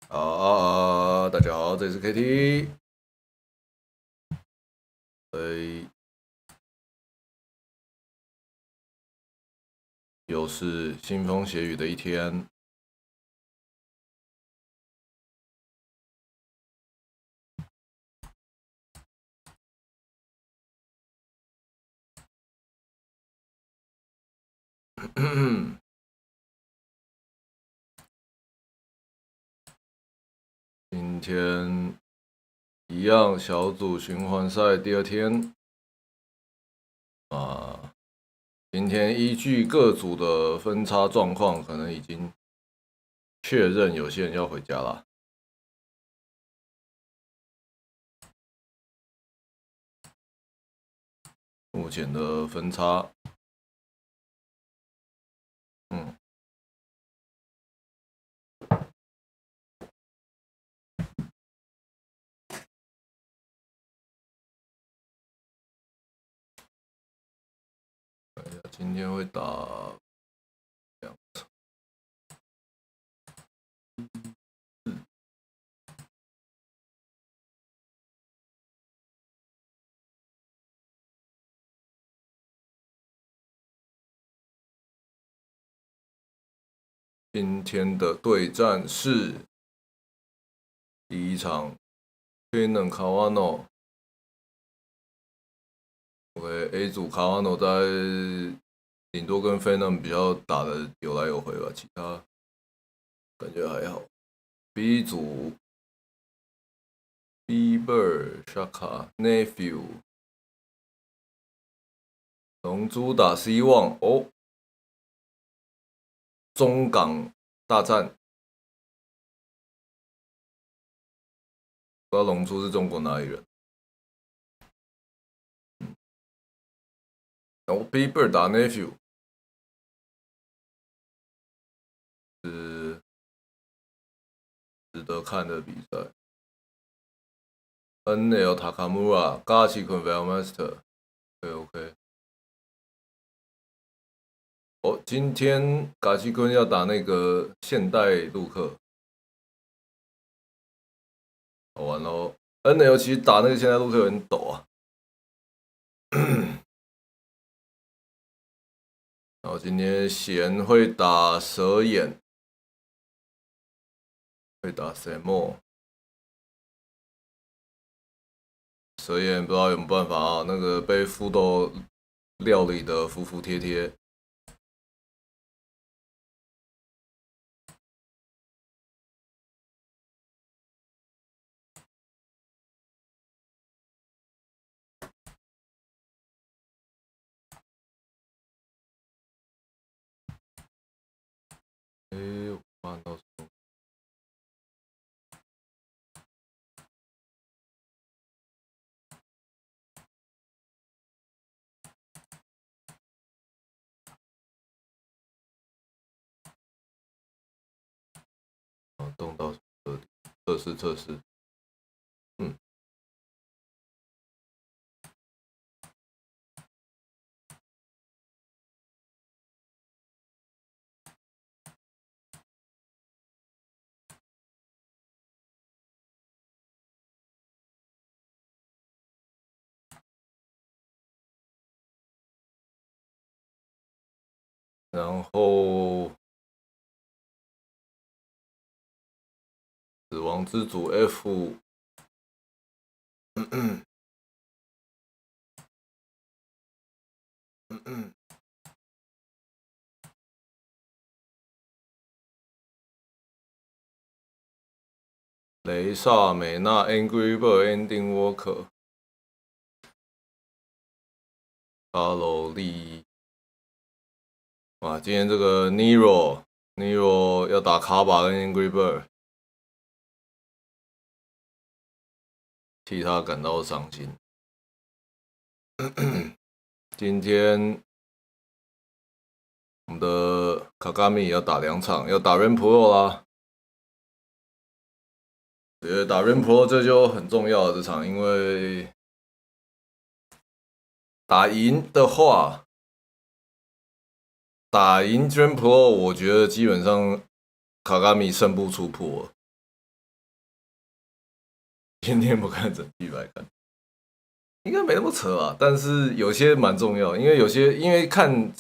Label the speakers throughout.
Speaker 1: 大家好，这里是 K.T。又是腥风血雨的一天。今天一样小组循环赛第2天今天依据各组的分差状况，可能已经确认有些人要回家了。目前的分差，今天会打2场。今天的对战是第一场 Finan 卡瓦诺。A 组卡瓦诺在顶多跟 Finan 比较打的有来有回吧，其他感觉还好。B 组 Bieber、Shaka、Nephew， 龙珠打 C 旺哦。中港大战，不知道龙珠是中国哪里人。然后 Bieber 打 Nephew 是值得看的比赛。NL Takamura 加奇坤 Valmaster，OK。今天嘎奇坤要打那个现代陆克，好玩咯。NL 其实打那个现代陆克有点陡啊。然后今天贤会打蛇眼，会打 Samo。蛇眼不知道有没有办法啊？那个被富豆料理的服服帖帖。我看到什么？动到测试。然后死亡之组 F， 雷萨美娜 Angry Bird Ending Walker， 卡罗利。哇，今天这个 Nero 要打卡巴跟 Angry Bird， 替他感到伤心。今天我们的卡卡米要打2场，要打 Rain Pro 啦。打 Rain Pro 这就很重要了，这场，因为打赢的话，打赢 Rain Pro， 我觉得基本上卡卡米胜不出破。今天不看整季来看，应该没那么扯啊。但是有些蛮重要，因为看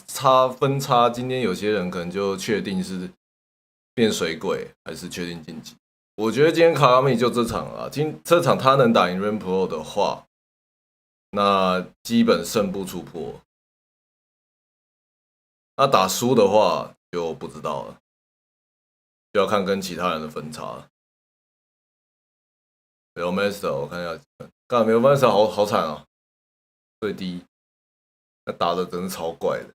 Speaker 1: 分差，今天有些人可能就确定是变水鬼，还是确定晋级。我觉得今天卡拉米就这场啊，这场他能打赢 Rain Pro 的话，那基本胜不出破。那打输的话就不知道了，就要看跟其他人的分差了。没有 Master， 我看一下，干没有 Master 好惨啊，最低，那打的真是超怪的。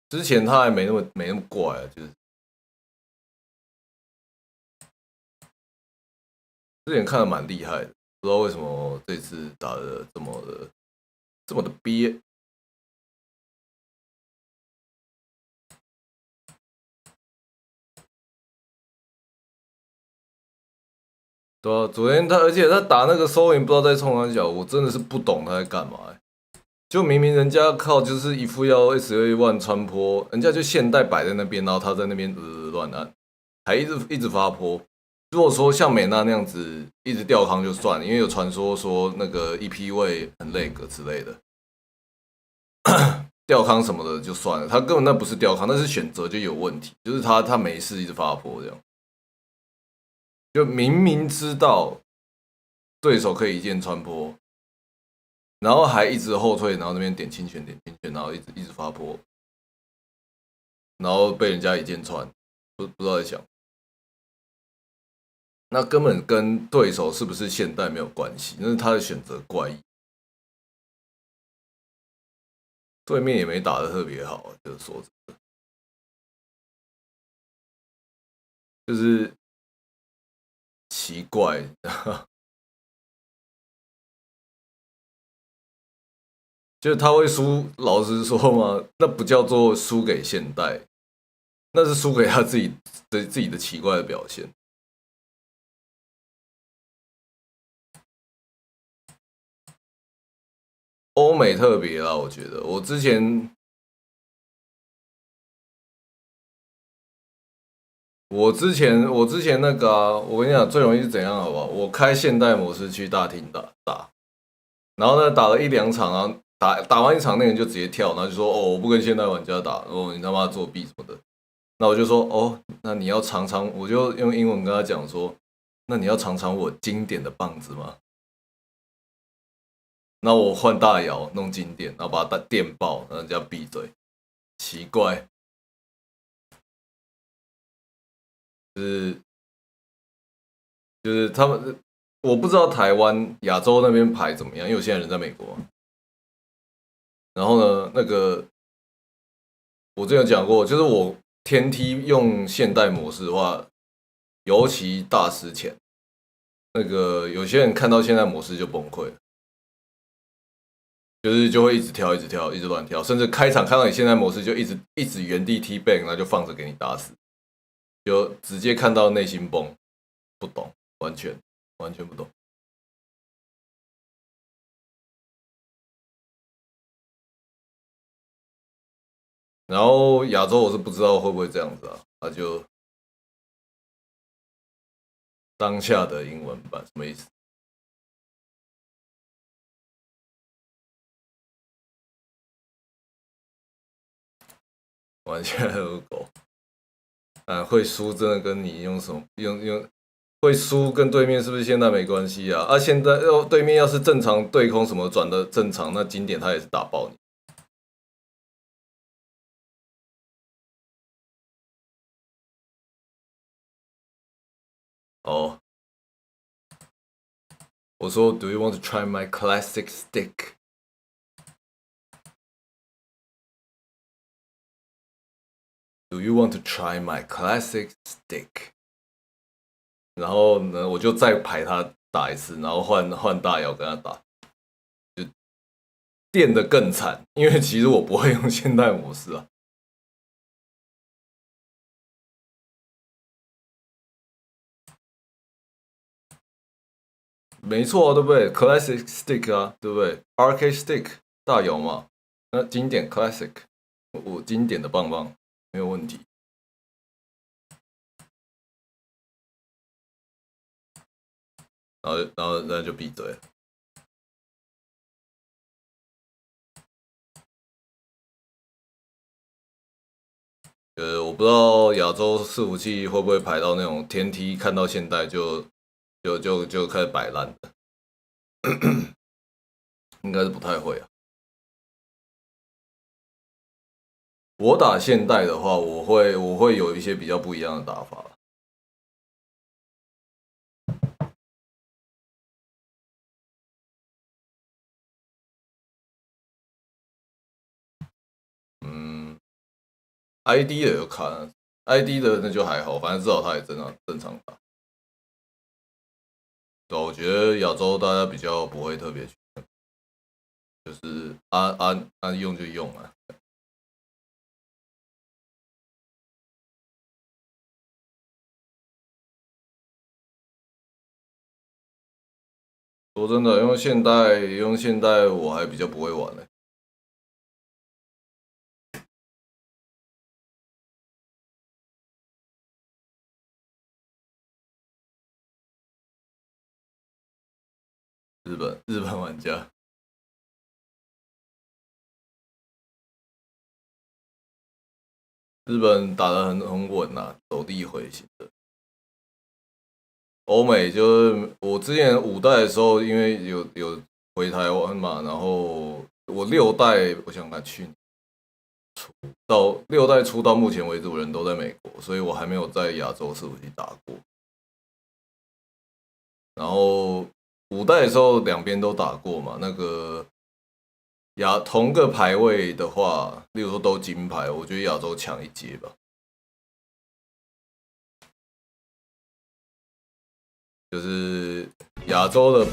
Speaker 1: 之前他还没那么怪啊，就是之前看的蛮厉害的，不知道为什么这次打的这么的憋。对啊，昨天而且他打那个收银不知道在冲哪脚，我真的是不懂他在干嘛、欸。就明明人家靠就是一副要 SA1 穿坡，人家就现代摆在那边，然后他在那边乱按，还一直发坡。如果说像美娜那样子一直吊康就算了，因为有传说那个 EP 位很累个之类的，吊康什么的就算了，他根本那不是吊康，那是选择就有问题，就是他没事一直发坡这样。就明明知道对手可以一键穿坡，然后还一直后退，然后那边点清泉，然后一直发坡，然后被人家一键穿，不知道在想，那根本跟对手是不是现代没有关系，那是他的选择怪异。对面也没打得特别好，就是说真的，就是奇怪。就是他会输，老实说嘛，那不叫做输给现代，那是输给他自己的奇怪的表现。欧美特别啦，我觉得我之前那个啊，我跟你讲最容易是怎样好不好？我开现代模式去大厅打，然后呢打了1-2场啊，打完一场那个人就直接跳，然后就说哦我不跟现代玩家打，哦你他妈作弊什么的。那我就说哦，那你要尝尝，我就用英文跟他讲说，那你要尝尝我经典的棒子吗？那我换大摇弄经典，然后把它电爆，让人家闭嘴。奇怪，就是他们，我不知道台湾、亚洲那边排怎么样，因为我现在人在美国。然后呢，那个我之前有讲过，就是我天梯用现代模式的话，尤其大师前，那个有些人看到现代模式就崩溃了。就会一直跳，一直乱跳，甚至开场看到你现在模式就一直原地踢 back， 然后就放着给你打死，就直接看到内心崩，不懂，完全不懂。然后亚洲我是不知道会不会这样子啊，他就当下的英文版什么意思？玩现在的狗，会输真的跟你用什么用会输跟对面是不是现在没关系啊？现在对面要是正常对空什么转的正常，那经典他也是打爆你。哦，我说 Do you want to try my classic stick？ Do you want to try my classic stick？ 然后呢，我就再排他打一次，然后换大摇跟他打，就电的更惨，因为其实我不会用现代模式啊。没错啊，对不对 ？Classic stick 啊，对不对？Arcade stick 大摇嘛，那经典 classic， 我经典的棒棒没有问题。然后就闭嘴了。我不知道亚洲伺服器会不会排到那种天梯看到现代就开始摆烂的，应该是不太会啊。我打现代的话，我会有一些比较不一样的打法。ID 的有看，ID 的那就还好，反正至少他也正常打。对，我觉得亚洲大家比较不会特别去，就是用就用啊。说真的，用现代我还比较不会玩嘞。日本玩家，日本打得很稳啊，走地回型的。欧美就是我之前5代的时候，因为有回台湾嘛，然后我6代，我想看去年到6代出到目前为止，我人都在美国，所以我还没有在亚洲伺服器打过。然后5代的时候两边都打过嘛，那个同个排位的话，例如说都金牌，我觉得亚洲强一阶吧。就是亚洲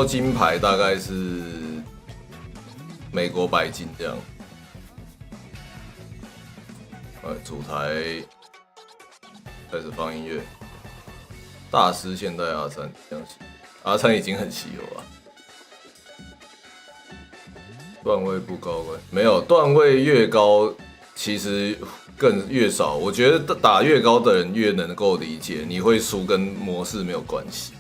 Speaker 1: 金牌大概是美国白金这样。主台开始放音乐，大师现代阿三这样阿三已经很稀有了。段位不高关，没有段位越高，其实越少。我觉得打越高的人越能够理解，你会输跟模式没有关系。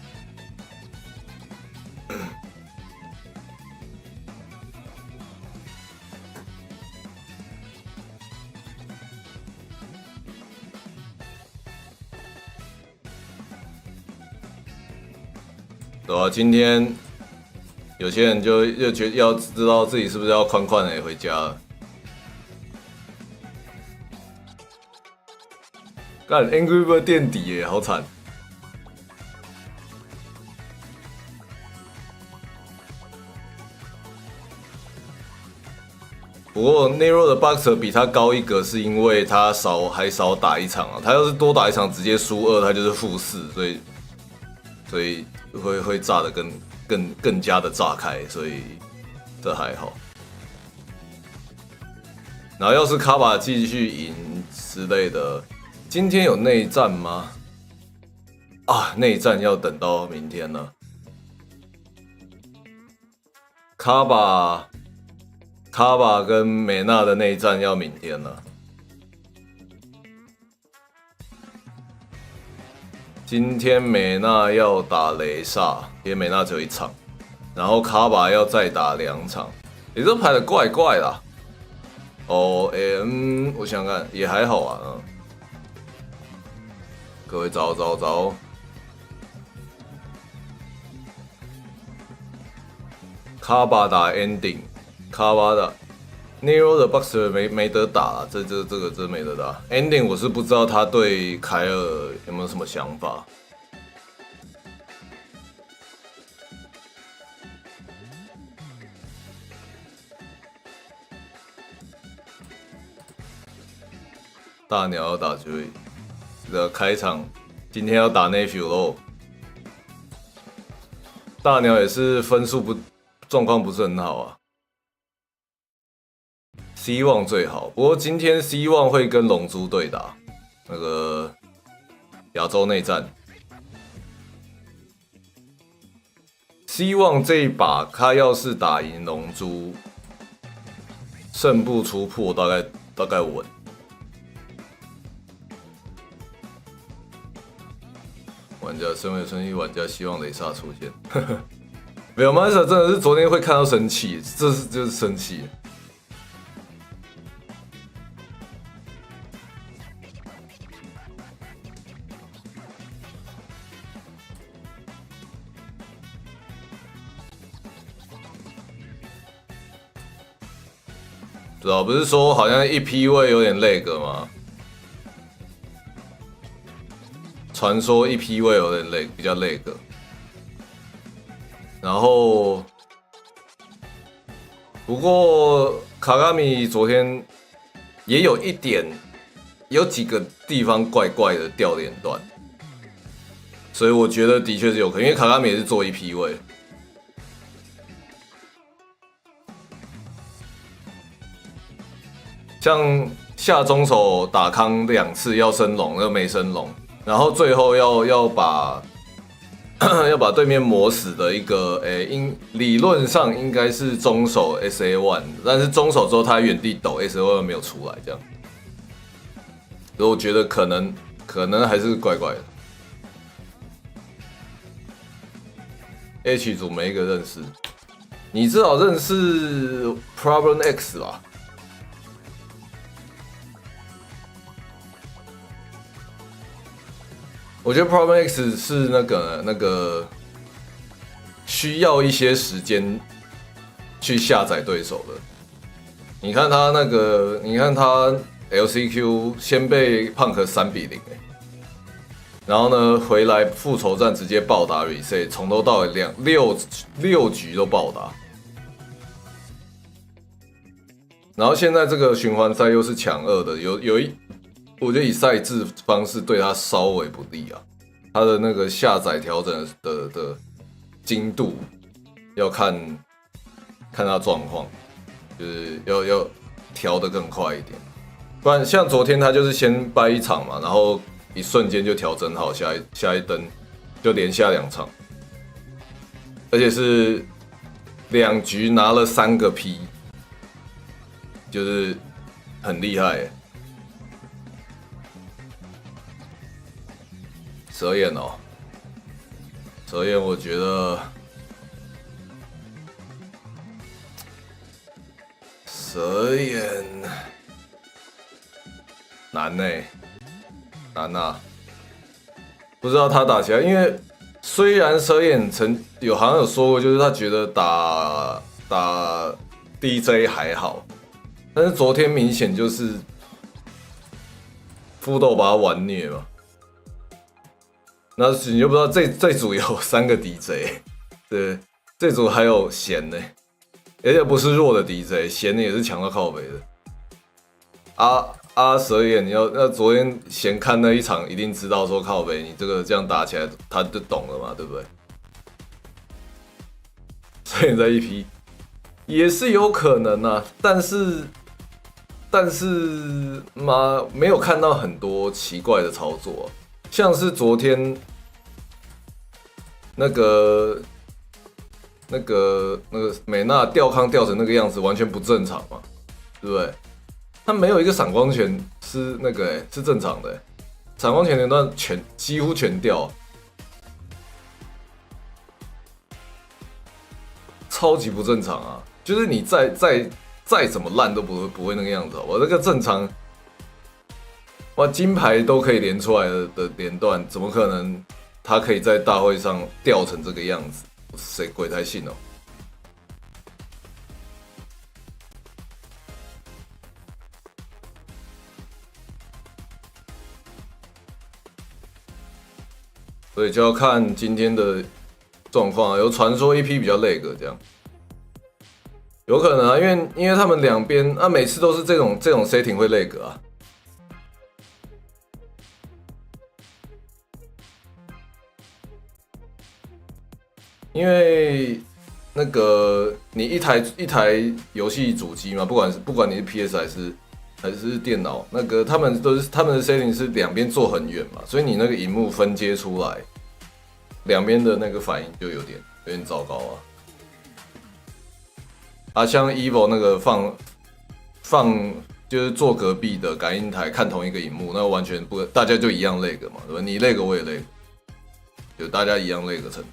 Speaker 1: 对啊，今天有些人就觉得要知道自己是不是要宽宽的回家了。干 Angry Bird 垫底耶，好惨。不过内弱的 Boxer 比他高1格，是因为他还少打1场啊。他要是多打1场，直接输2，他就是-4，所以会炸得更加的炸开，所以这还好。然后要是卡巴继续赢之类的，今天有内战吗？啊，内战要等到明天了。卡巴跟美娜的内战要明天了。今天美娜要打雷煞，因为美娜只有1场，然后卡巴要再打2场，也这排的怪怪啦。我想想看也还好啊。各位找，卡巴打 ending， 卡巴打 Nero 的 Boxer 没得打啦，这个真没得打。Ending 我是不知道他对凯尔有没有什么想法。大鸟要打Joey，的开场今天要打 Nephew 咯。大鸟也是分数状况不是很好啊。希望最好，不过今天希望会跟龙珠对打，那个亚洲内战。希望这一把他要是打赢龙珠，胜不出破大概稳。玩家，身为春季玩家，希望雷萨出现。没有 ，Master 真的是昨天会看到生气，就是生气。知道不是说好像一批位有点lag吗？传说一批位有点lag，比较lag。然后，不过卡卡米昨天也有一点，有几个地方怪怪的掉连段，所以我觉得的确是有可能，因为卡卡米也是做一批位。像下中手打康2次要升龙，又没升龙，然后最后要把要把对面磨死的一个，理论上应该是中手 SA1， 但是中手之后他原地抖 SA1 没有出来，这样，所以我觉得可能还是怪怪的。H 组每一个认识，你至少认识 Problem X 吧？我觉得 Problem X 是那个需要一些时间去下载对手的。你看他LCQ 先被 Punk 3-0，然后呢回来复仇战直接暴打 reset， 从头到尾6局都暴打。然后现在这个循环赛又是抢2的，我觉得以赛制方式对他稍微不利啊，他的那个下载调整的精度要看他状况，就是要调得更快一点，不然像昨天他就是先掰一场嘛，然后一瞬间就调整好，下一灯就连下2场，而且是2局拿了3个 P， 就是很厉害耶。蛇眼哦，蛇眼我觉得蛇眼难难啊！不知道他打起来，因为虽然蛇眼好像有说过，就是他觉得打 DJ 还好，但是昨天明显就是夫斗把他玩虐嘛。那你就不知道这组有3个 DJ， 对，这组还有闲呢，而且不是弱的 DJ， 闲的也是强到靠北的。蛇眼，那昨天闲看那一场，一定知道说靠北，你这样打起来，他就懂了嘛，对不对？所以在一批也是有可能啊，但是没有看到很多奇怪的操作啊。像是昨天那个美娜吊康吊成那个样子，完全不正常嘛，对不对？他没有一个闪光拳是是正常的，闪光拳连段几乎全掉，超级不正常啊！就是你再怎么烂都不会那个样子，我这个正常。哇，金牌都可以连出来的连段，怎么可能他可以在大会上掉成这个样子？谁鬼才信哦！所以就要看今天的状况啊，有传说一批比较lag这样，有可能啊，因为他们两边啊，每次都是这种 setting 会lag啊。因为你一台游戏主机嘛，不管你是 PS 还是电脑，他们的 setting 是两边坐很远嘛，所以你那个萤幕分接出来，两边的那个反应就有点糟糕啊。像 Evo 那个放就是坐隔壁的感应台看同一个萤幕，那完全不大家就一样lag嘛，对吧？你lag我也lag。就大家一样累个程度。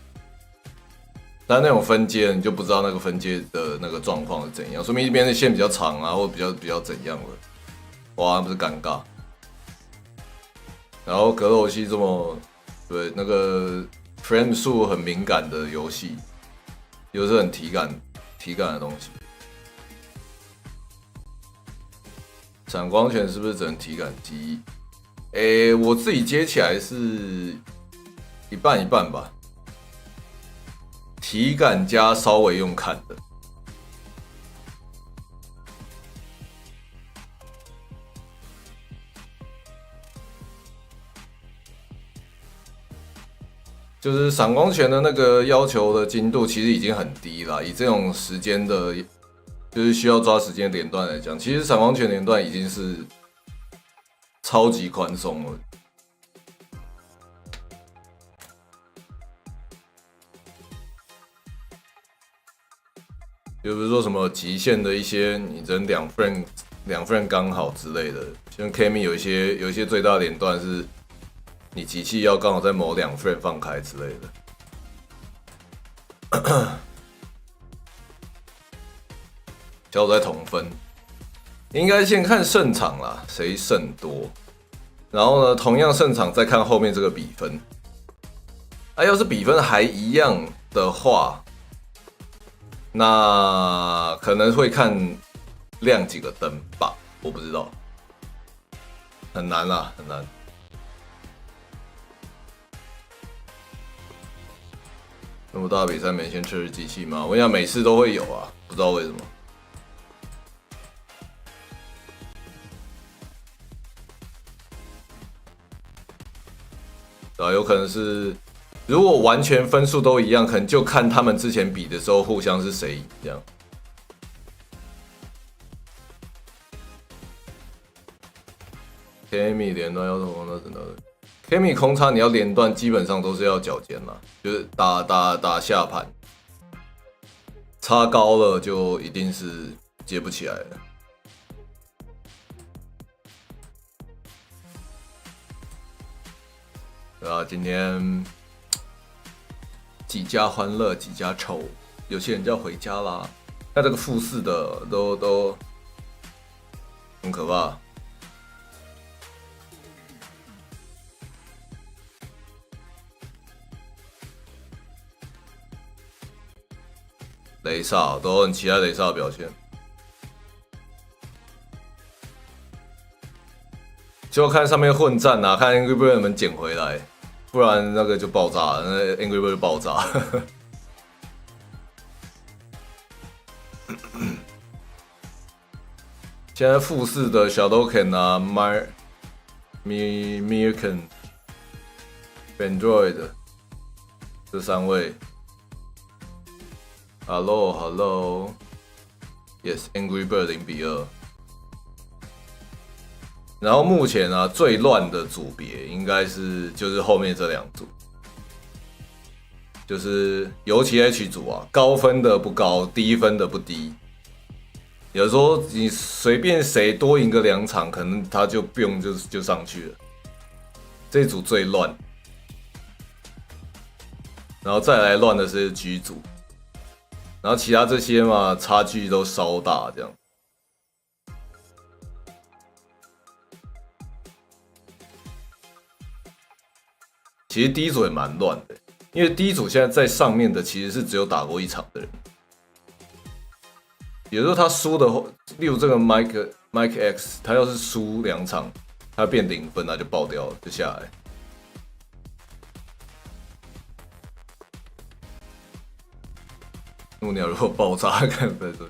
Speaker 1: 但那种分阶你就不知道那个分阶的那个状况是怎样，说明一边的线比较长啊，或比较怎样了，哇，那不是尴尬。然后格斗游戏这么对那个 frame 数很敏感的游戏，又是很体感的东西。闪光拳是不是只能体感记忆？我自己接起来是一半一半吧。体感加稍微用看的，就是闪光拳的那个要求的精度其实已经很低了。以这种时间的，就是需要抓时间的连段来讲，其实闪光拳连段已经是超级宽松了。就比如说什么极限的一些，你只能两 frame 刚好之类的，像 K.T 有一些最大连段是，你机器要刚好在某2 frame 放开之类的。小组赛同分，应该先看胜场啦，谁胜多，然后呢，同样胜场再看后面这个比分。要是比分还一样的话，那可能会看亮几个灯吧，我不知道，很难啦，很难。那么大的比赛没先测试机器吗？我想每次都会有啊，不知道为什么。有可能是。如果完全分数都一样，可能就看他们之前比的时候互相是谁赢这样。K.T 连段要怎么呢？真的 ，K.T 空差你要连段，基本上都是要脚尖啦，就是打下盘，差高了就一定是接不起来了。对啊，今天。几家欢乐几家愁，有些人就要回家啦。那这个复试的都很可怕。雷煞都很期待雷煞的表现，就看上面混战啊，看 Angry Bird 能捡回来。不然那个就爆炸了，那 Angry Bird 就爆炸。现在复试的小Doken啊 Mirkan、Android 这3位 ，Hello， Yes Angry Bird 0-2。然后目前啊，最乱的组别应该就是后面这2组，就是尤其 H 组啊，高分的不高，低分的不低。有时候你随便谁多赢个2场，可能他就不用就上去了。这组最乱，然后再来乱的是 G 组，然后其他这些嘛，差距都稍大这样。其实第一组也蛮乱的，因为第一组现在在上面的其实是只有打过1场的人，有时候他输的，例如这个 Mike X， 他要是输2场，他变0分，他就爆掉了，就下来。怒鸟如果爆炸，看分数。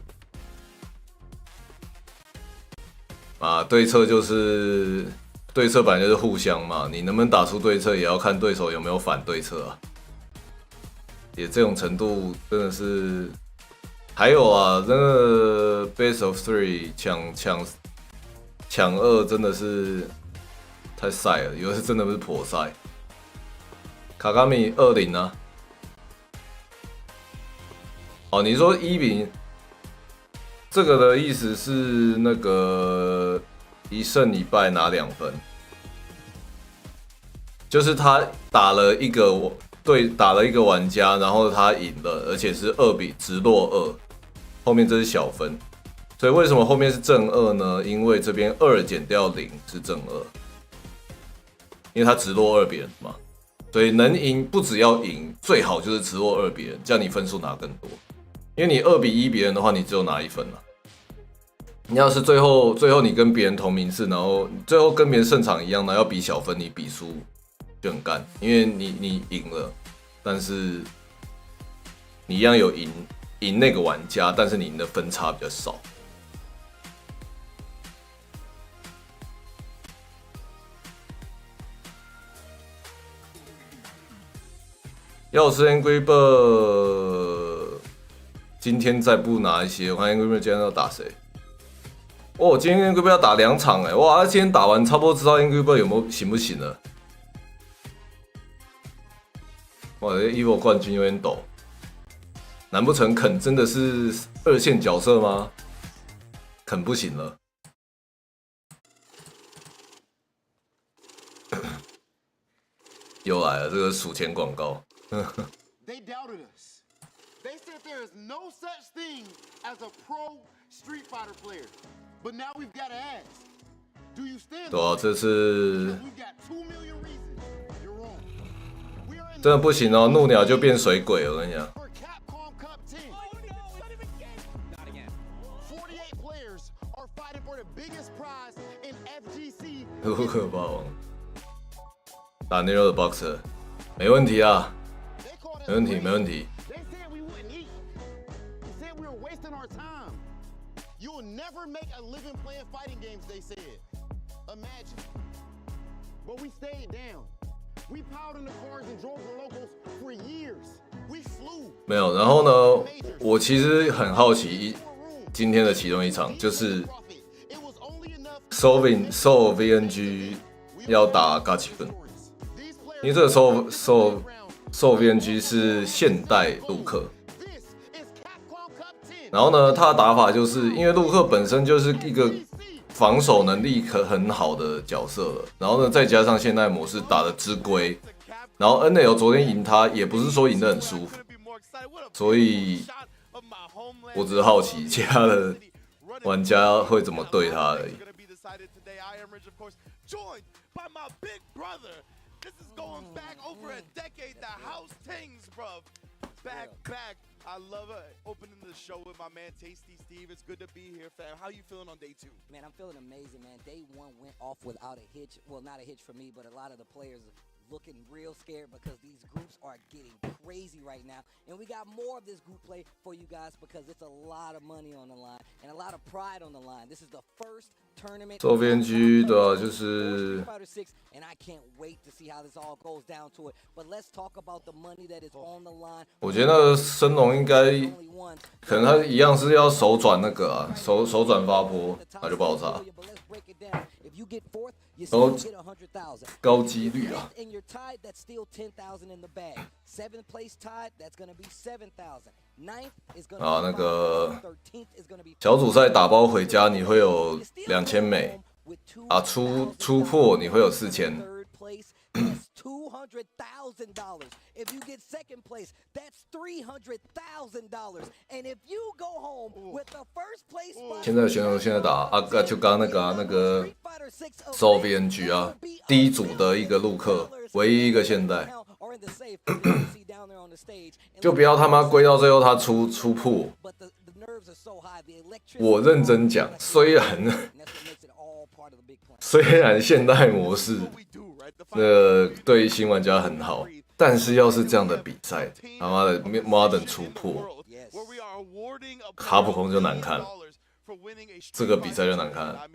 Speaker 1: 对策就是对策本来就是互相嘛，你能不能打出对策，也要看对手有没有反对策啊。也这种程度真的是，还有啊，那个 Best of 3抢2真的是太晒了，有的真的不是颇晒。卡卡米20啊，哦，你说1-0，这个的意思是那个1胜1败拿2分，就是他打了一个打了一个玩家，然后他赢了，而且是直落2，后面这是小分。所以为什么后面是正2呢？因为这边2减掉0是正2，因为他直落2别人嘛。所以能赢不只要赢，最好就是直落2别人，这样你分数拿更多。因为你2比1别人的话，你只有拿1分了。你要是最后你跟别人同名次，然后最后跟别人胜场一样，然后要比小分，你比输就很干，因为你赢了，但是你一样有赢那个玩家，但是你赢的分差比较少。要是 Angry Bird 今天再不拿一些，我看 Angry Bird 今天要打谁？哦，今天 Angry Bird 要打2场哎，哇！今天打完差不多知道 Angry Bird 行不行了。哇，这 EVO 冠军有点抖，难不成肯真的是2线角色吗？肯不行了。又来了这个数钱广告。
Speaker 2: They doubted us. They said there is no such thing as a pro streetfighter player. But now we've got to ask, do you stand?
Speaker 1: 对啊，这次
Speaker 2: We've got 2 million reasons. You're wrong. We are in
Speaker 1: 真的不行哦，怒鸟就变水鬼了，我跟你讲。
Speaker 2: for Capcom Cup 10. Oh no, not even again. Not again. 48 players are fighting for the biggest prize in FGC.
Speaker 1: 陆克霸王打 Nero 的 Boxer， 没问题啊，没问题，没问题。
Speaker 2: They said we wouldn't eat. They said we were wasting our time. You will never make a living playing fighting games, they said. Imagine. But we stayed down. We piled in the cars and drove the locals for years. We flew.
Speaker 1: 没有，然后呢，我其实很好奇今天的其中一场就是 Soul VNG 要打 Gachikun， 因为这个 Soul VNG 是现代陆克。然后呢，他的打法就是因为陆克本身就是一个防守能力很好的角色了，然后呢，再加上现代模式打的之龟，然后 NL 昨天赢他也不是说赢得很舒服，所以我只是好奇其他的玩家会怎么对他而已。
Speaker 3: I love opening the show with my man Tasty Steve. It's good to be here, fam. How you feeling on day 2?
Speaker 4: Man, I'm feeling amazing, man. Day 1 went off without a hitch. Well, not a hitch for me, but a lot of the players looking real scared because these groups are getting crazy right now. And we got more of this group play for you guys because it's a lot of money on the line and a lot of pride on the line. This is the first tournament.
Speaker 1: 周边区的就是
Speaker 4: And I can't wait to see how this all goes down to it. But let's talk about the money that is on the line.
Speaker 1: 我觉得那个升龙应该可能他一样是要手转那个啊，手转发波，那就爆炸。高几率啊！啊，那个小组赛打包回家你会有2000美啊，出破你会有4000。
Speaker 4: $200,000. If you get second place, that's $300,000. And if you go home with the first place spot,
Speaker 1: 现在选手现在打啊，就刚刚那个 Soul VNG 啊，第一组的一个陆克，唯一一个现代，就不要他妈归到最后他出破。我认真讲，虽然现代模式对新玩家很好，但是要是这样的比赛，他妈的 Modern 出破，卡普空就难看了，这个比赛就难看了，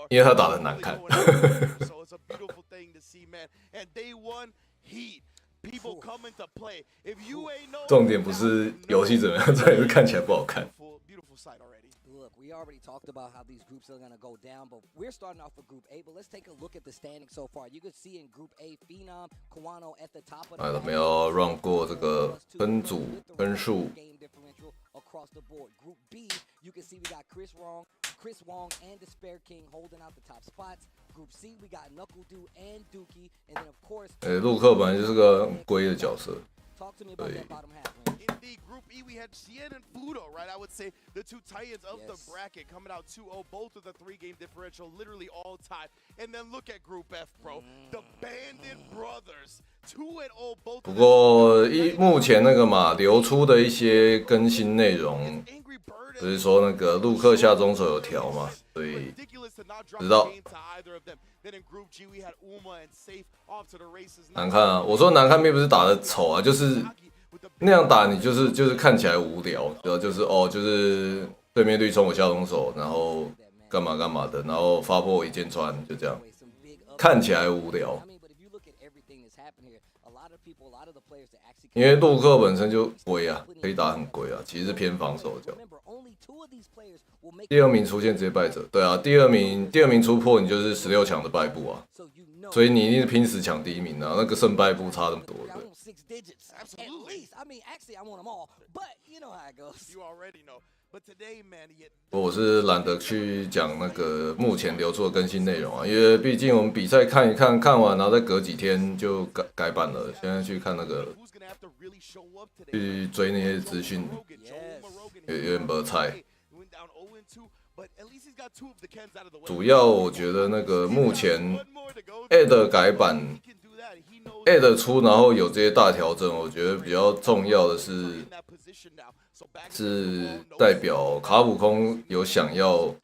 Speaker 1: 因为他打得很难看。重点不是游戏怎么样，重点是看起来不好看。
Speaker 4: Look, we already talked about how these groups are going to go down, but we're starting off with Group A. But let's take a look at the standings so far. You can see in Group A, Phenom, Kawano at the top of the
Speaker 1: 我们要 run 过这个分组分数。
Speaker 4: across the board. Group B, you can see we got Chris Wong and Despair King holding out the top spots.
Speaker 1: 陆克本来就是个很龟的角色，对。
Speaker 3: In the Group E, we had Xian and Fudo, right? I would say the two titans of the bracket coming out 2-0, both of the 3-game differential, literally all tied. And then look at Group F, bro. The Bandit Brothers, 2-0, both.
Speaker 1: 不过目前那个嘛流出的一些更新内容，不是说那个陆克下中手有调嘛，所以知道。难看啊！我说难看并不是打得丑啊，就是那样打你就是看起来无聊，然后就是对面对冲我下中手，然后干嘛干嘛的，然后发破一箭穿，就这样，看起来无聊。因为陆克本身就龟啊，可以打很龟啊，其实是偏防守角。第2名出现直接败者，对啊，第二名出破你就是16强的败部啊，所以你一定是拼死抢第1名啊，那个胜败部差那么多，对。我是懒得去讲那个目前流出的更新内容啊，因为毕竟我们比赛看一看，看完然后再隔几天就改版了。现在去看那个，去追那些资讯，有点不菜。主要我觉得那个目前 AD 改版 ，AD 出然后有这些大调整，我觉得比较重要的是代表卡普空有想要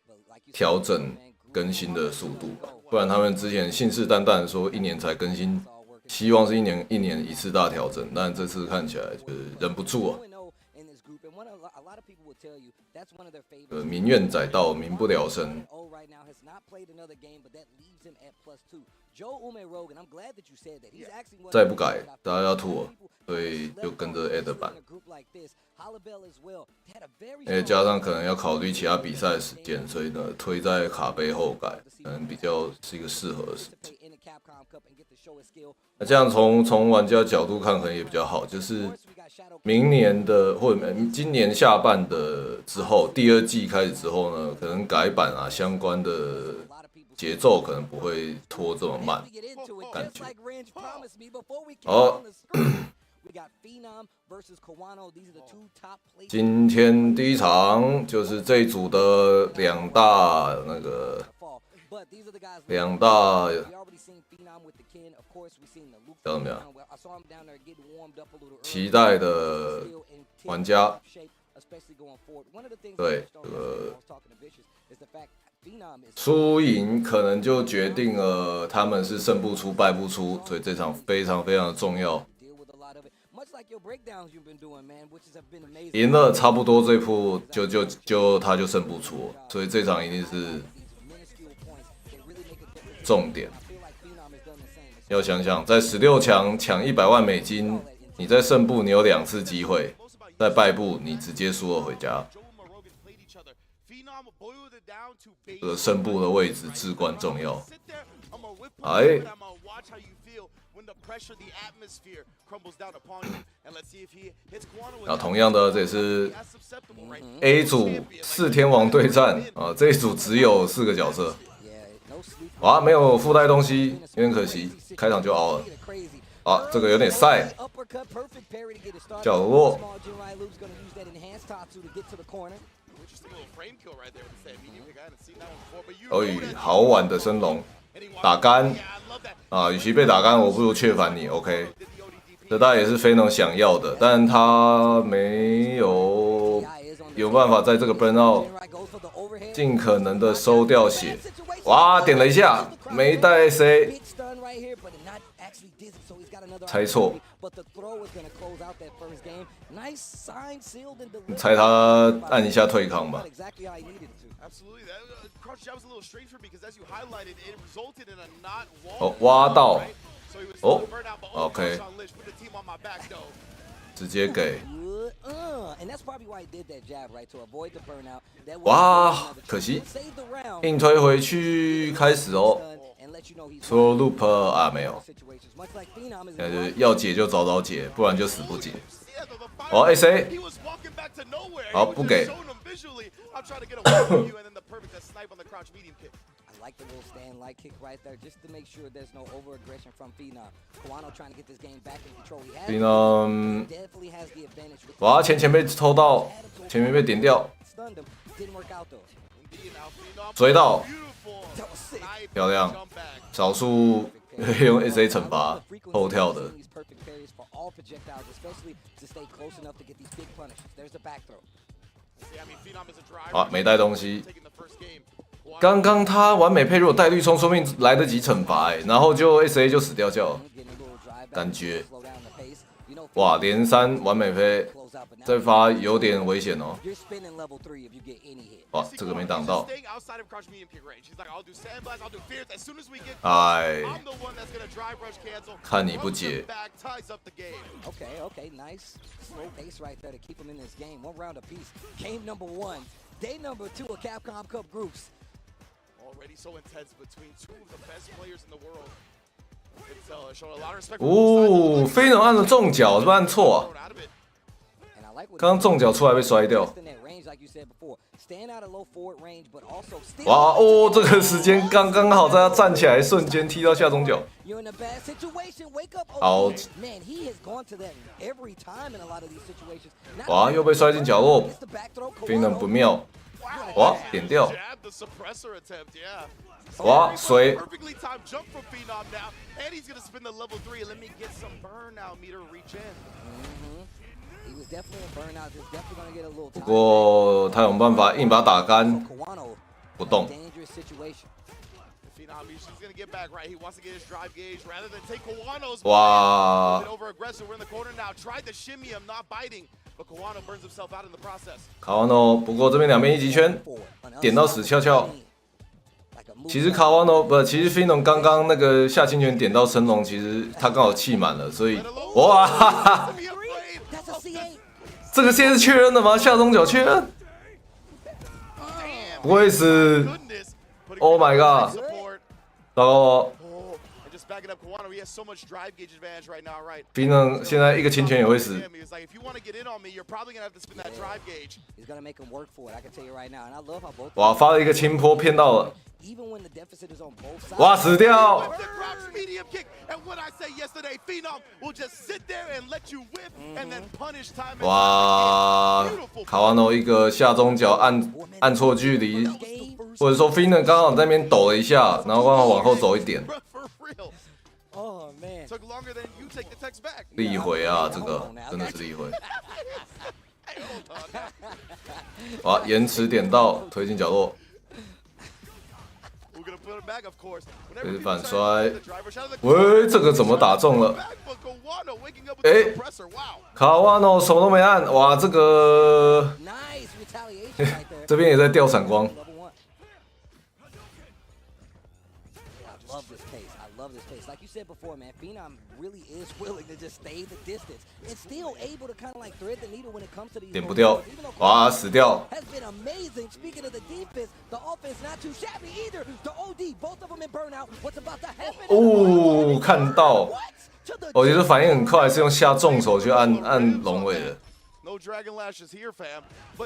Speaker 1: 调整更新的速度吧，不然他们之前信誓旦旦说1年才更新，希望是一年一次大调整，但这次看起来就是忍不住啊。民怨载道，民不聊生。再不改，大家要吐了，所以就跟着 AD 版。加上可能要考虑其他比赛的时间，所以呢推在卡杯后改，可能比较是一个适合的时间。那这样从玩家角度看，可能也比较好，就是明年的或者今年下半的之后，第2季开始之后呢，可能改版啊相关的节奏可能不会拖这么慢，感觉。好。今天第一场就是这一组的两大叫怎么样？期待的玩家，对这个输赢可能就决定了他们是胜不出败不出，所以这场非常非常的重要。赢了差不多这铺他就胜不出，所以这场一定是重点。要想想，在16强抢100万美金，你在胜部你有2次机会，在败部你直接输了回家。这个胜部的位置至关重要。哎。那同样的，这也是 A 组4天王对战啊，这一组只有4个角色，哇，没有附带东西，有点可惜，开场就凹了。啊，这个有点晒，角落。好晚的升龙，打干啊，与其被打干，我不如确反你 ，OK。这大概也是菲农想要的，但他没有办法在这个 burnout 尽可能的收掉血。哇，点了一下，没带 SA， 猜错。你猜他按一下退康吧。哦，挖到。哦 ，OK， 直接给。哇，可惜，硬推回去开始哦。说 loop 啊，没有，要解就早早解，不然就死不解。哦 ，SA， 好不给。
Speaker 4: Like the little stand light kick right there, just to make sure there's no over aggression from Phenom. Kawano trying to get this game back in control.
Speaker 1: Phenom
Speaker 4: Definitely has the advantage.
Speaker 1: 哇，前被抽到，前面被点掉，
Speaker 4: Stunned him. Didn't work out though.
Speaker 1: 追到，
Speaker 3: Beautiful.
Speaker 1: 漂亮，
Speaker 3: Jump back.
Speaker 1: 少数用 SA 惩罚后跳的。
Speaker 4: These perfect parries for all projectiles, especially to stay close enough to get these big punishes. There's the back throw.
Speaker 3: Yeah, I mean, Phenom is a driver.
Speaker 1: 啊，没带东西。
Speaker 3: Taking the first game.
Speaker 1: 刚刚他完美配如果带绿冲，说明来得及惩罚然后就 SA 就死掉叫，感觉，哇，连3完美配，再发有点危险哦。哇，这个没挡到。哎，看你不解。
Speaker 4: Okay, nice slow pace right there to keep him in this game. 1 round apiece. Game number 1, day number 2 of Capcom Cup groups.
Speaker 3: Already so intense between 2 of the best players in the world. It's showing a lot of respect.
Speaker 1: 哦，飞能按了中脚，是不是按错啊？刚刚中脚出来被摔掉。哇哦，这个时间刚刚好，在他站起来瞬间踢到下中脚。好，哇，又被摔进角落，飞能不妙。哇，点掉。哇，水。不过他有办法硬把他打干，不动。哇！卡瓦诺，不过这边两边一级圈点到死翘翘。其实卡瓦诺不，其实飞农刚刚那个下清拳点到升龙，其实他刚好气满了，所以哇哈哈！这个现在是确认的吗？下中脚确认？不会是 ？Oh my god！ 糟糕哦！飞农现在一个清拳也会死。哇，发了一个轻坡骗到了。哇，死掉！哇，卡瓦诺一个下中脚按错距离，或者说 Finn 刚好在那边抖了一下，然后刚好往后走一点。力回啊，这个真的是力回。哇，延迟点到，推进角落。这是反摔，喂，这个怎么打中了？哎，卡瓦诺什么都没按，哇，这个这边也在掉闪光。
Speaker 4: Like you said before, man, Phenom really is willing to just stay the distance and still able to kind of like thread the needle when it comes to these.
Speaker 1: 点不掉，哇，死掉。
Speaker 4: Has been amazing. Speaking of the defense, the offense not too shabby either. The OD, both of them in burnout. What's about to happen?
Speaker 1: 哦，看到，我觉得反应很快，是用下重手去按龙尾的。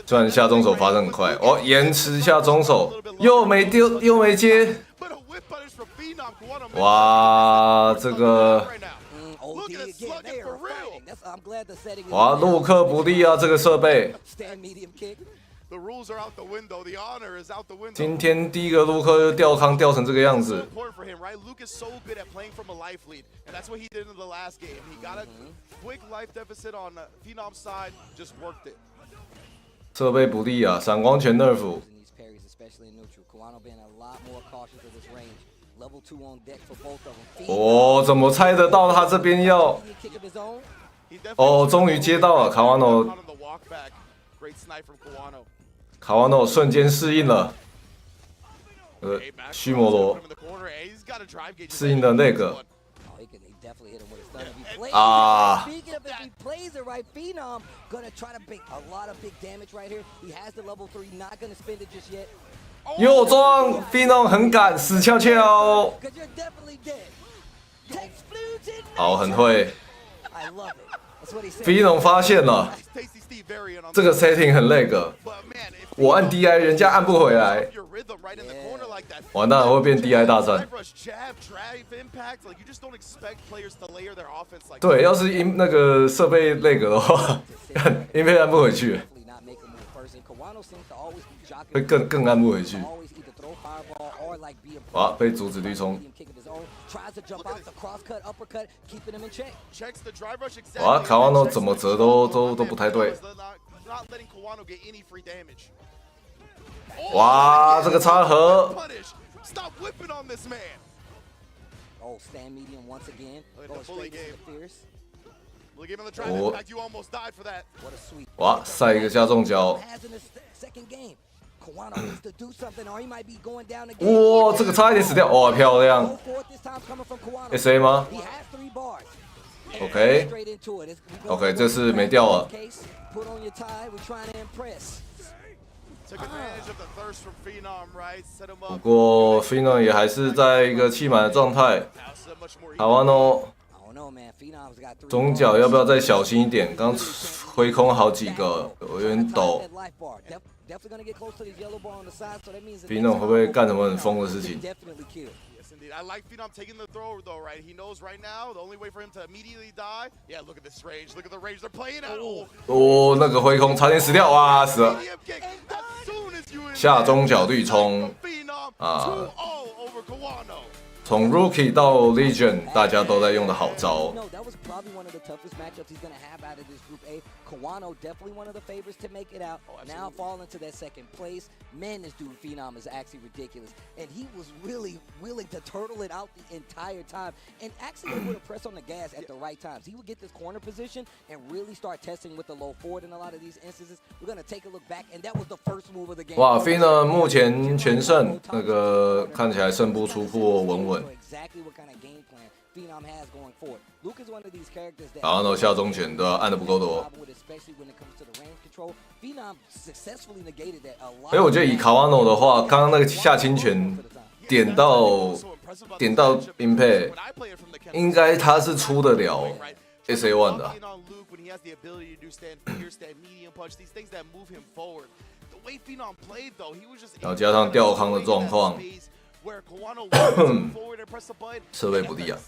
Speaker 1: 虽然下中手发生很快，哦，延迟下中手，又没丢，又没接。哇，这个，哇，陆克不利啊，这个设备。今天第一个陆克又掉康掉成这个样子。设备不利啊，闪光全 nerf。哦，怎么猜得到他这边要？哦，终于接到了，卡瓦诺。卡瓦诺瞬间适应了，须摩罗适应的那个啊。右装 Phenom 很敢，死翘翘。好，很会。Phenom 发现了这个 setting 很 lag， 我按 DI 人家按不回来，完蛋会变 DI 大战。对，要是那个设备 lag 的话，音配按不回去，会更按不回去。哇，被阻止绿冲。哇，卡瓦诺怎么折都不太对。哇，这个插合。哇，塞一个下重脚。哇，这个差一点死掉，哇，漂亮 ！SA 吗 ？OK， 这次没掉了。不过 Phenom 也还是在一个气满的状态。卡瓦诺中脚要不要再小心一点？刚挥空好几个，我有点抖。Phenom 会不会干什么很疯的事情？
Speaker 3: I like Phenom taking the throw though, right? He knows right now the only way for him to immediately die. Yeah, look at this range. Look at the range they're playing at.
Speaker 1: 哦，那个挥空差点死掉，哇，死了！下中脚对冲啊，从 Rookie 到 Legion， 大家都在用的好招。Kawano definitely one of the favorites to make it out. Now fall into that second place. Man, this dude Phenom is actually ridiculous, and he was really willing to turtle it out the entire time, and actually able to press on the gas at the right times. He would get this corner position and really start testing with the low forward in a lot of these instances. We're gonna take a look back, and that was the first move of the game. 哇 ，Phenom 目前全胜，那个看起来胜不出破，稳稳。然后下中拳都要按的不够多。因为我觉得以卡瓦诺的话，刚刚那个下轻拳点到音配，应该他是出得了 SA1 的。然后加上吊康的状况。设备不利啊。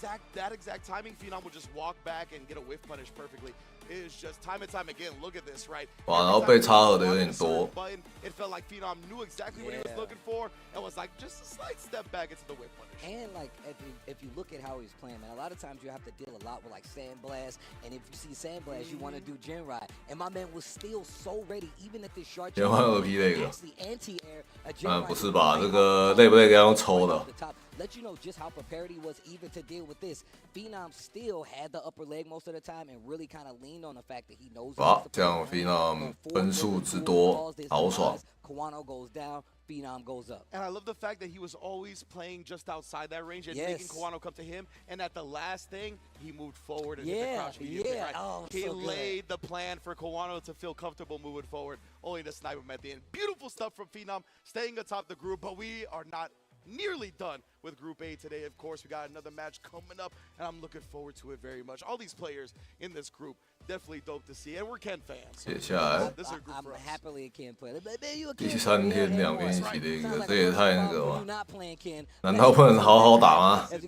Speaker 1: 哇，然后被插合的有点多。
Speaker 4: And like if you look at how he's playing, man, a lot of times you have to deal a lot with like sandblast, and if you see sandblast, you want to do gen ride. And my man was still so ready, even at this short.
Speaker 1: 先换2P 那个。不是吧？这个累不累？要用抽的。
Speaker 4: Let you know just how prepared he was even to deal with this. Phenom still had the upper leg most of the time and really kind of leaned on the fact that he knows.
Speaker 1: 哇，这样 Phenom 分数之多，豪爽。
Speaker 4: Kawano goes down, Phenom goes up.
Speaker 3: And I love the fact that he was always playing just outside that range and making Kawano come to him. And at the last thing, he moved forward and hit the crouch medium kick, right?
Speaker 4: Oh,
Speaker 3: he
Speaker 4: so
Speaker 3: laid the plan for Kawano to feel comfortable moving forward, only to snipe him at the end. Beautiful stuff from Phenom, staying atop the group, but we are not nearly done with Group A today. Of course, we got another match coming up, and I'm looking forward to it very much. All these players in this group, definitely dope to see, and we're Ken fans.
Speaker 1: 接下来，
Speaker 4: I'm happily a Ken player.
Speaker 1: 第3天2边一起的一个，这也太那个了。难道不能好好打吗？这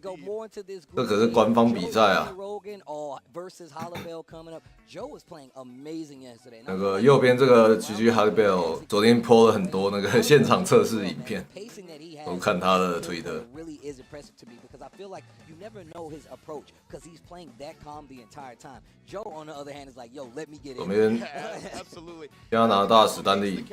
Speaker 1: 可是官方比赛啊。那个右边这个 GG Hardbell 昨天 po 了很多那个现场测试影片，我看他的推特。左边加拿大史丹利。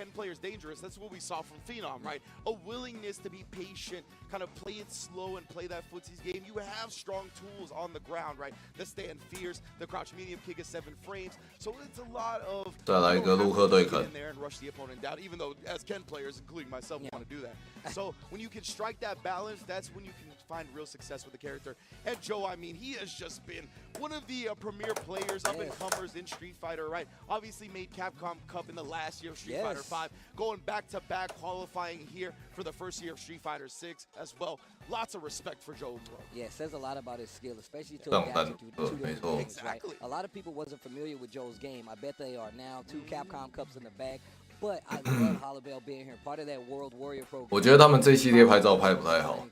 Speaker 3: That's what we saw from Phenom, right? A willingness to be patient, kind of play it slow and play that footsies game. You have strong tools on the ground, right? The stand fierce, the crouch medium kick is 7 frames. So it's a lot of
Speaker 1: 再来一个陆克对肯。
Speaker 3: there and rush the opponent down, even though as Ken players, including myself, want to do that. So when you can strike that balance, that's when you can find real success with the character. And Joe, I mean, he has just been one of the premier players, up-and-comers in Street Fighter, right? Obviously made Capcom Cup in the last year of Street Fighter 5, going back-to-back, qualifying here for the first year of Street Fighter 6 as well. Lots of respect for Joe, bro.
Speaker 4: Yeah, it says a lot about his skill, especially to adapt to two different things, right? A lot of people wasn't familiar with Joe's game. I bet they are now. 2 Capcom Cups in the bag. But I love Hollowell being here, part of that World Warrior program.
Speaker 1: 我觉得他们这一系列拍照拍得不太好，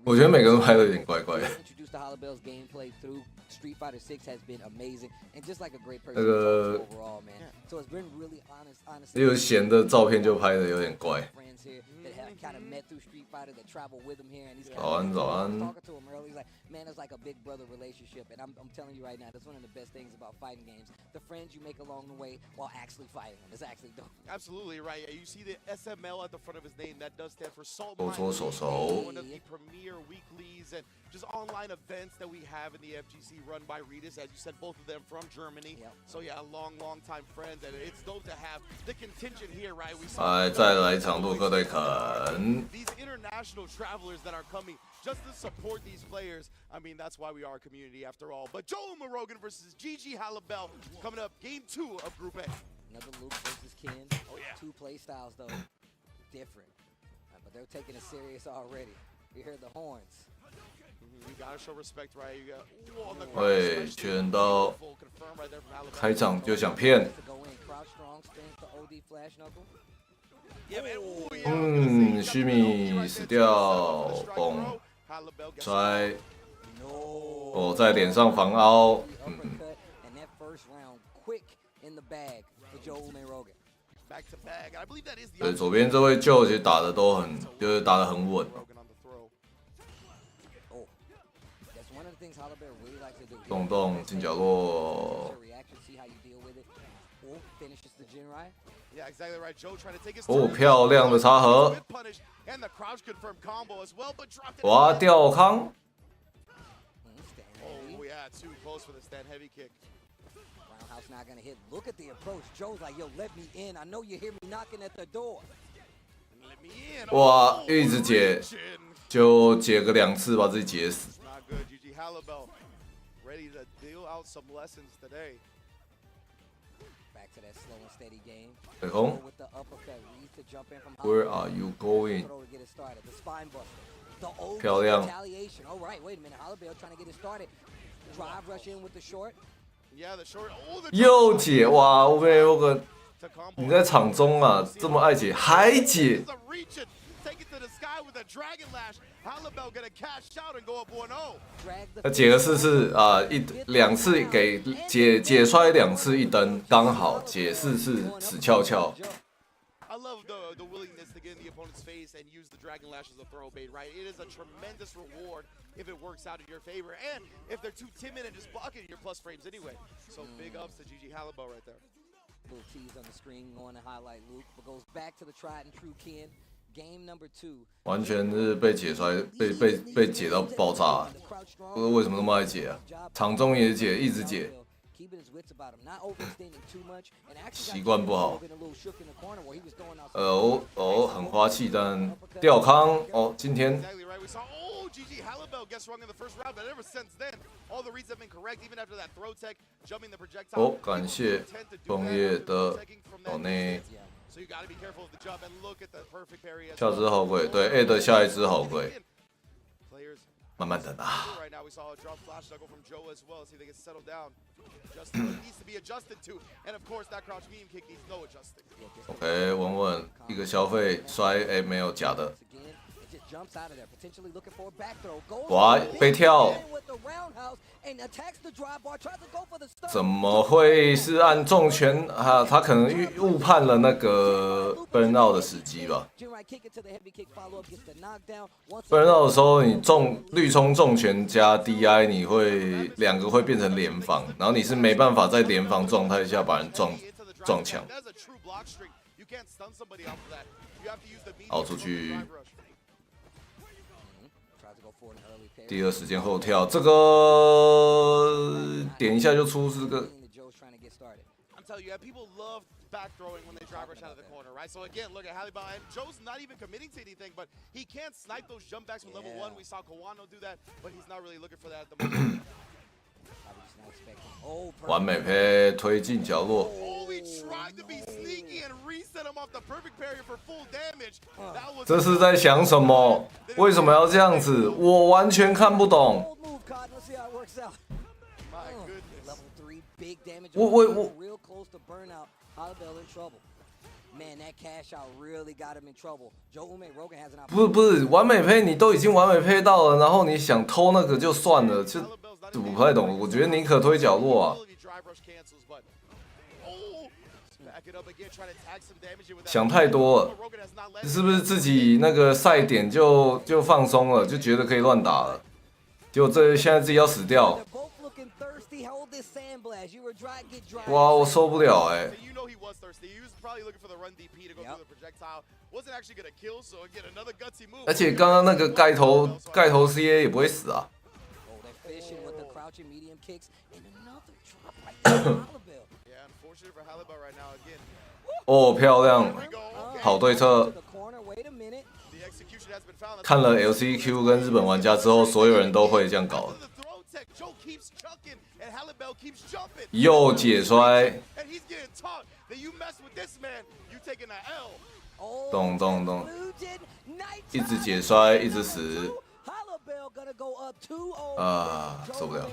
Speaker 1: 我觉得每个人拍的有点怪怪的。
Speaker 4: Introduced to Hollowell's gameplay through Street Fighter 6 has been amazing, and just like a great person overall, man. So it's been really honest.
Speaker 1: 有闲的照片就拍的有点怪。
Speaker 4: Friends here that have kind of met through Street Fighter that travel with him here, and he's
Speaker 1: 早安，早安。
Speaker 4: talking to him early. He's like, man, it's like a big brother relationship, and I'm telling you right now, that's one of the best things about fighting games. The friends you make along the way while actually fighting them. It's actually dope.
Speaker 3: Absolutely right. You see the SML at the front of his name. That does stand for Salt
Speaker 1: Mine.
Speaker 3: One of the premier weeklies and just online events that we have in the FGC run by Ritas. As you said, both of them from Germany. So yeah, long time friends. And it's dope to have the contingent here, right? We saw
Speaker 1: 再来一场洛克队肯。
Speaker 3: These international travelers that are coming just to support these players. I mean, that's why we are a community after all. But Joel Morogan versus Gigi Halibel coming up, game 2 of Group A.
Speaker 4: Another Luke versus Ken.
Speaker 3: Oh, yeah.
Speaker 4: 2 play styles, though. Different. But they're taking it serious already. You hear the horns.
Speaker 3: You gotta show respect, right? You got
Speaker 1: 喂，拳刀，开场就想骗。须弥死掉，嘣，摔，哦，在脸上防凹，对，左边这位舅其实打的都很，就是打的很稳。 动动进角落。哦，漂亮的插合。哇，吊康。哇，一直解，就解个2次把自己解死。
Speaker 3: Ready to deal out some lessons today.
Speaker 4: Back to that slow and steady game.
Speaker 1: 北空 ，Where are you going？ 漂亮。
Speaker 4: All right, wait a minute. Hollowell trying to get it started. Drive rush in with the short.
Speaker 3: Yeah, the short.
Speaker 1: 又解哇！我没有个，你在场中啊这么爱解，还解。 他解了4次啊，2次给解摔2次1灯，刚好解4次死翘翘。
Speaker 3: I love the willingness to get in the opponent's face and use the Dragon Lash as a throw bait, right? It is a tremendous reward if it works out in your favor, and if they're too timid and just block it, you're plus frames anyway. So big ups to Gigi Halibel right there.
Speaker 4: Little tease on the screen going to highlight Luke, but goes back to the tried and true Ken. Game number 2.
Speaker 1: 完全是被解摔，被解到爆炸，不知道为什么那么爱解啊？场中也解，一直解。 习惯不好，很花气，但吊康哦，今天。 哦，感谢枫叶的岛内。下只好鬼，对 A 的下一只好鬼。 慢慢等啊。OK， 稳稳一个消费摔，哎，没有假的。哇，被跳。怎么会是按重拳啊？他可能误判了那个 burn out 的时机吧。burn out 的时候，你绿冲重拳加 DI， 你会2个会变成联防，然后你是没办法在联防状态下把人撞墙。凹出去。 第2时间后跳，这个点一下就出这个
Speaker 3: tell you, people love back throwing when they drive rush out of the corner, right? So again, look at Halibal, and Joe's not even committing to anything, but he can't snipe those jump backs from level 1. We saw Kawano do that, but he's not really looking for that at the moment.
Speaker 1: 完美配推进角落。
Speaker 3: Oh, he tried to be sneaky and reset him off the perfect parry for full damage. That was
Speaker 1: 这是在想什么？为什么要这样子？我完全看不懂。
Speaker 3: my goodness.
Speaker 1: 我
Speaker 4: real close to burnout. Halibal in trouble. Man, that cash out really got him in trouble. Joe Ume Rogan has an
Speaker 1: 不是完美配，你都已经完美配到了，然后你想偷那个就算了，就我不太懂。我觉得宁可推角落啊。 想太多了，是不是自己那个赛点就放松了，就觉得可以乱打了？结果现在自己要死掉，哇，我受不了哎、而且刚刚那个盖头 CA 也不会死啊。哦，漂亮，好对策。看了 LCQ 跟日本玩家之后，所有人都会这样搞。又解摔，咚咚咚，一直解摔，一直死。啊，受不了。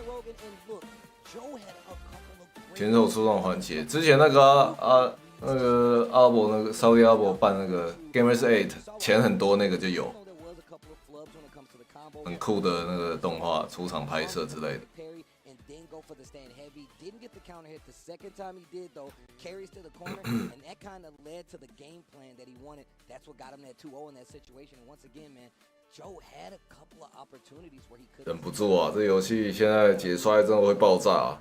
Speaker 1: 选手出动环节，之前那个那个阿伯那个沙利阿伯办那个 Gamers 8钱很多那个就有，很酷的那个动画出场拍摄之类的。忍不住啊！这游戏现在解摔真的会爆炸啊！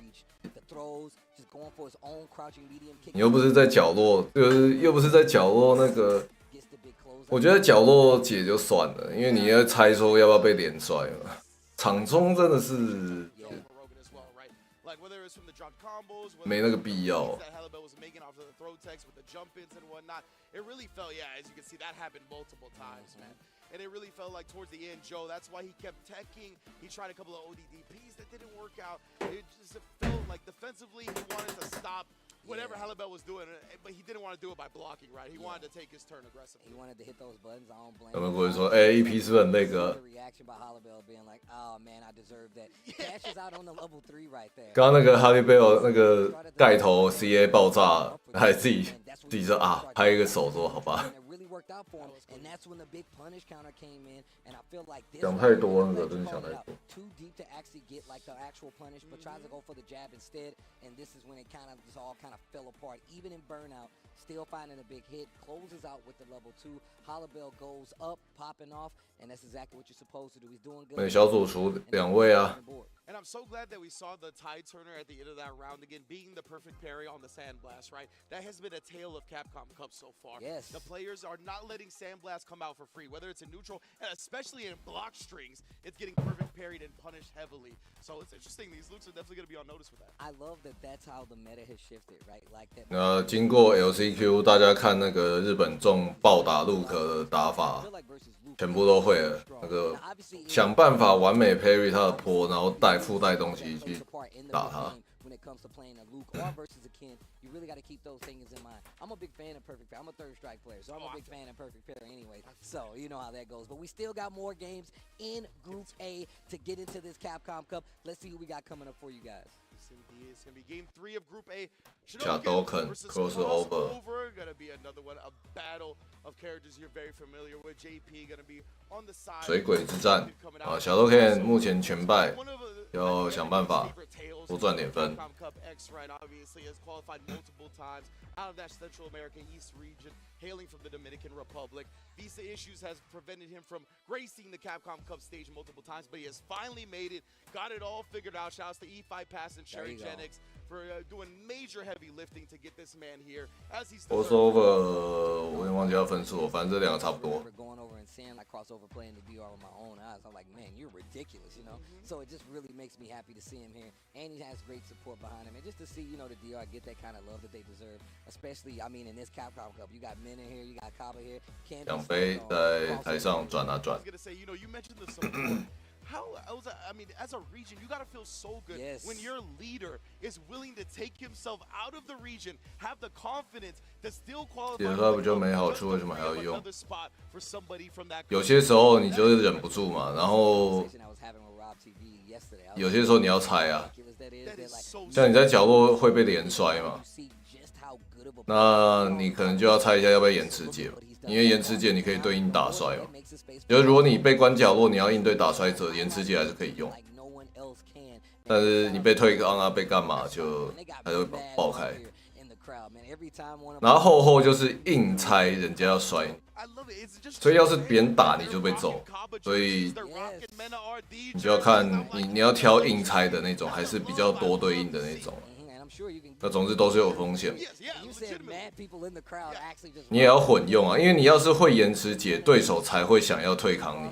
Speaker 1: 你又不是在角落，又不是在角落那个，我觉得角落解就算了，因为你要猜说要不要被连摔嘛。场中真的是没那个必要。
Speaker 3: And it really felt like towards the end, Joe, that's why he kept teching. He tried a couple of ODDPs that didn't work out. It just felt like defensively he wanted to stop whatever Halibal was doing, but he didn't want to do it by blocking, right? He wanted to take his turn aggressively.
Speaker 4: He wanted to hit those buttons. I don't blame him.
Speaker 1: 他们会说，EP 是不是很那个？
Speaker 4: Reaction by Halibal being like, "Oh man, I deserve that." Cash is out on the level 3 right there.
Speaker 1: 刚刚那个 Halibal 那个盖头 CA 爆炸，还自己说啊，拍一个手说好吧。想太多那个，真的想太多。
Speaker 4: Too deep to actually get like the actual punish, but tries to go for the jab instead, and this is when it kind of just all kind of fell apart. Even in burnout, still finding a big hit, closes out with the level 2. Halibal goes up, popping off, and that's exactly what you're supposed to do. He's doing good.
Speaker 1: 小组出2位啊。
Speaker 3: And I'm so glad that we saw the tide turner at the end of that round again, being the perfect parry on the Sandblast, right? That has been a tale of Capcom Cup so far.
Speaker 4: Yes.
Speaker 3: The players are not letting Sandblast come out for free, whether it's in neutral, and especially in block strings, it's getting perfect parried and punished heavily. So it's interesting. These Lukes are definitely going to be on notice with that.
Speaker 4: I love that that's how the meta has shifted, right? Like that.
Speaker 1: 经过 LCQ， 大家看那个日本众暴打 Luke 的打法，全部都会了。那个想办法完美 parry 他的坡，然后附带东西去打他。
Speaker 4: When it comes to playing a Luke or versus a Ken, you really got to keep those things in mind. I'm a big fan of Perfect Parry. I'm a third strike player, so I'm a big fan of Perfect Parry anyway. So you know how that goes. But we still got more games in Group A to get into this Capcom Cup. Let's see who we got coming up for you guys.
Speaker 3: It's going to be game 3 of Group A.
Speaker 1: Shadoken crossover.
Speaker 3: Going to be another one, a battle of characters you're very familiar with. JP going to be on the side.
Speaker 1: 水鬼之战啊，小豆 Ken 目前全败，要想办法多赚点分。
Speaker 3: Obviously has qualified multiple times out of that Central America East region, hailing from the Dominican Republic. Visa issues has prevented him from gracing the Capcom Cup stage multiple times, but he has finally made it, got it all figured out. Shouts to E5 Pass and Cherry Genix for doing major heavy lifting to get this man here. As he's
Speaker 1: crossover 我也忘记他分数了，反正这两个差不多。
Speaker 4: Going over and seeing like crossover playing the DR with my own eyes, I'm like, man, you're ridiculous, you know. So it just really makes me happy to see him here, and he has great support behind him, and just to see the DR get that kind of love that they deserve, especially in this Capcom Cup, you got Men in here, you got Kaba here.
Speaker 1: 奖杯在台上转啊转。
Speaker 3: As a region, you gotta feel so good when your leader is willing to take himself out of the region, have the confidence to still qualify.
Speaker 1: 解说不就没好处，为什么还要用？有些时候你就是忍不住嘛，然后有些时候你要猜啊，像你在角落会被连摔嘛，那你可能就要猜一下要不要延迟解嘛，因为延迟解你可以对应打摔嘛。 就是如果你被关角落，你要应对打摔者，延迟解还是可以用。但是你被退杠啊，被干嘛就它就会爆开。然后后就是硬猜人家要摔，所以要是别人打你就被揍，所以你就要看你要挑硬猜的那种，还是比较多对应的那种。 那总之都是有风险，你也要混用啊，因为你要是会延迟解，对手才会想要退扛你。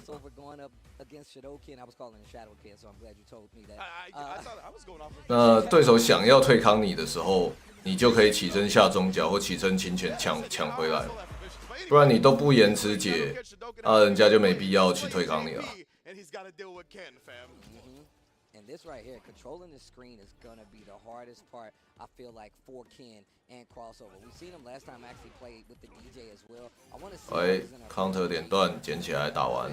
Speaker 1: 那对手想要退扛你的时候，你就可以起身下中脚或起身轻拳抢回来，不然你都不延迟解，人家就没必要去退扛你了。
Speaker 4: And this right here, controlling the screen is gonna be the hardest part. I feel like for Ken and crossover. We've seen him last time actually play with the DJ as well. I want to see.
Speaker 1: counter 点断捡起来打完。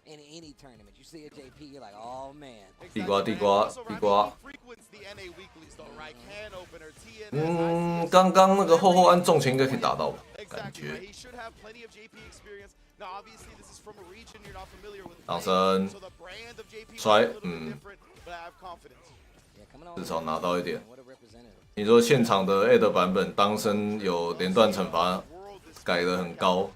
Speaker 4: In any tournament, you see a JP, you're like, oh man.
Speaker 1: 地瓜地瓜地瓜。刚刚那个后按重拳应该可以打到吧？感觉。挡身，摔，至少拿到一点。你说现场的 AD 版本当身有连段惩罚改得很高，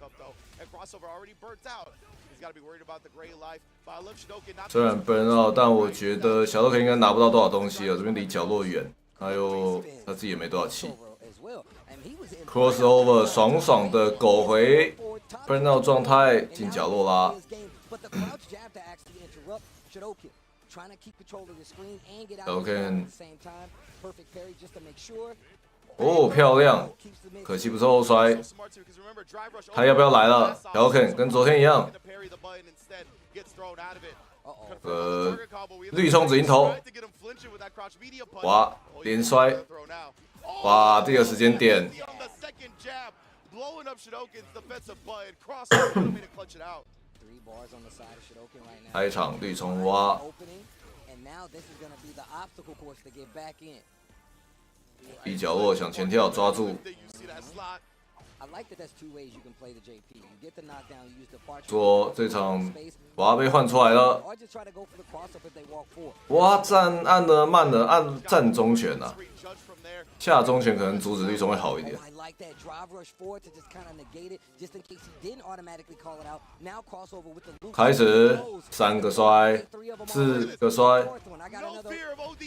Speaker 1: 虽然 burn out， 但我觉得小豆可应该拿不到多少东西啊，这边离角落远，还有他自己也没多少气。crossover 爽爽的狗回 burn out 状态进角落啦。OK， 哦，漂亮，可惜不是后摔。他要不要来了？小 OK 跟昨天一样。绿冲子迎头，哇，连摔，哇，这个时间点。开场绿冲挖。一角落想前跳抓住。说这场哇被换出来了，哇站按的慢了，按站中拳啊，下中拳可能阻止绿冲会好一点。开始3个摔，4个摔，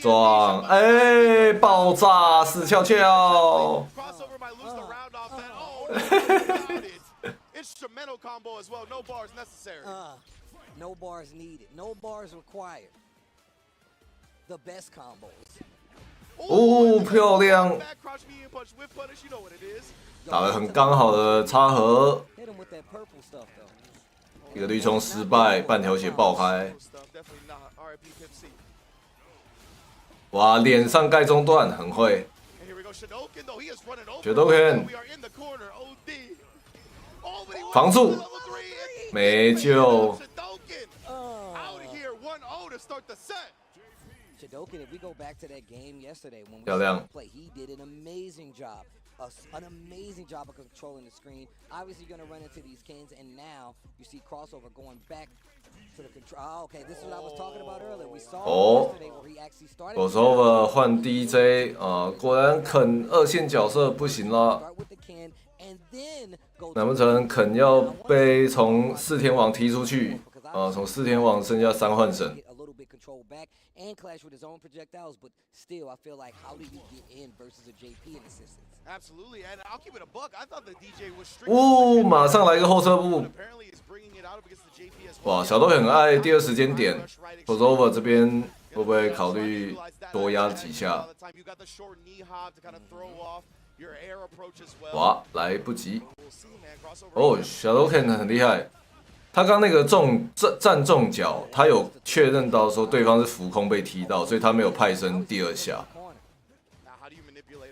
Speaker 1: 撞，哎，爆炸死翘翘。
Speaker 3: Instrumental combo as well, no bars necessary.
Speaker 4: No bars needed, no bars required. The best combos.
Speaker 1: 哦，漂亮！打得很刚好的插合，一个绿冲失败，半条血爆开。哇，脸上盖中段，很会。决斗拳。防住，没救。漂亮。
Speaker 4: An amazing job of controlling the screen. Obviously, you're going to run into these Kens, and now you see crossover going back to the control. Oh, okay, this is what I was talking about earlier. We saw yesterday where he actually started.
Speaker 1: crossover 换 DJ 果然肯二线角色不行了。难不成肯要被从4天王踢出去？从4天王剩下3换神。
Speaker 4: And clash with his own projectiles, but still, I feel like how do you get in versus a JP in assistance?
Speaker 3: Absolutely, and I'll keep it a buck. I thought the DJ was strict.
Speaker 1: 哦，马上来个后撤步。哇，小豆很爱第二时间点 ，crossover 这边会不会考虑多压几下？哇，来不及！哦，小头 Ken 很厉害，他刚那个站中脚，他有确认到说对方是浮空被踢到，所以他没有派生第二下，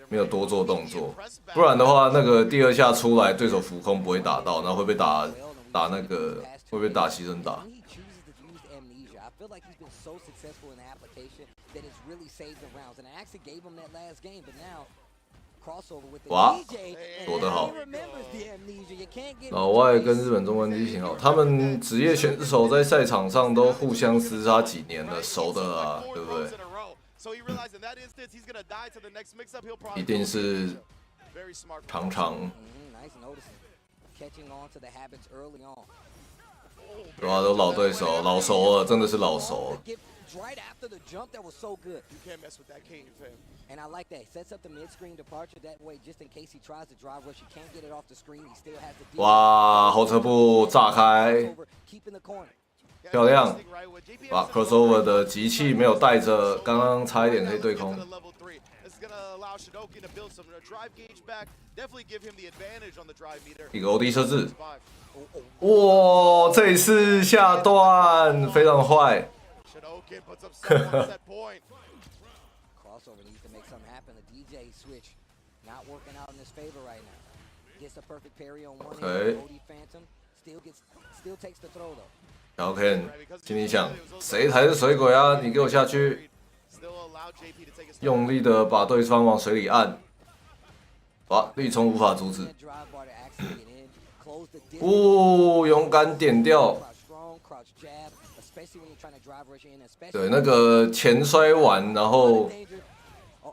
Speaker 1: 没有多做动作，不然的话那个第二下出来，对手浮空不会打到，然后会被打那个会被打牺牲打。哇，躲得好！老外跟日本中文机挺好，他们职业选手在赛场上都互相厮杀几年了，熟的啊，对不对？一定是常常。对啊，都老对手，老熟了，真的是老熟了。
Speaker 4: Right after the jump, that was so good.
Speaker 3: You can't mess with that K, fam.
Speaker 4: And I like that. Sets up the mid-screen departure. That way, just in case he tries to drive rush, he can't get it off the screen. He still has the.
Speaker 1: 哇，后撤步炸开，漂亮！哇 ，crossover 的集气没有带着，刚刚差一点可以对空。一个 OD 设置，哇，这一次下段非常坏。
Speaker 4: Crossover needs to make something happen. The DJ switch not working out in his favor right now. Gets a perfect parry on one hand. OD Phantom still takes the throw though.
Speaker 1: 然后 Ken 心里想，谁才是水鬼啊？你给我下去！用力的把对方往水里按。哇，绿冲无法阻止。勇敢点掉。对，那个前摔完，然后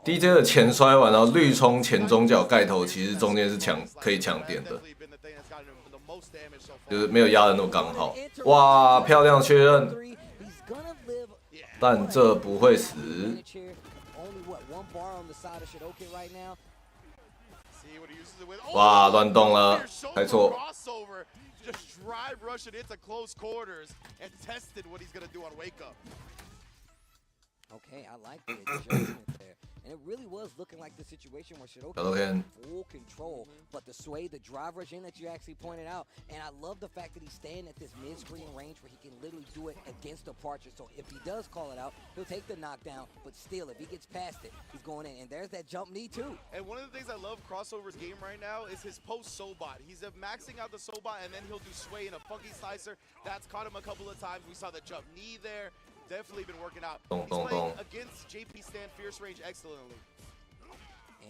Speaker 1: DJ 的前摔完，然后绿冲前中脚盖头，其实中间是可以抢点的，就是没有压的那么刚好。哇，漂亮确认，但这不会死。哇，乱动了，开错。
Speaker 3: Drive rush it into close quarters and tested what he's gonna do on wake up.
Speaker 4: Okay, I like the adjustment there. And it really was looking like the situation where Shidoki
Speaker 1: had
Speaker 4: full control, but the sway, the drive rush in that you actually pointed out, and I love the fact that he's staying at this mid-screen range where he can literally do it against the Departure. So if he does call it out, he'll take the knockdown, but still, if he gets past it, he's going in. And there's that jump knee too.
Speaker 3: And one of the things I love Crossover's game right now is his post-Sobot. He's maxing out the Sobot, and then he'll do sway in a funky slicer. That's caught him a couple of times. We saw the jump knee there. Definitely been working out. He's playing against JP stand fierce range excellently.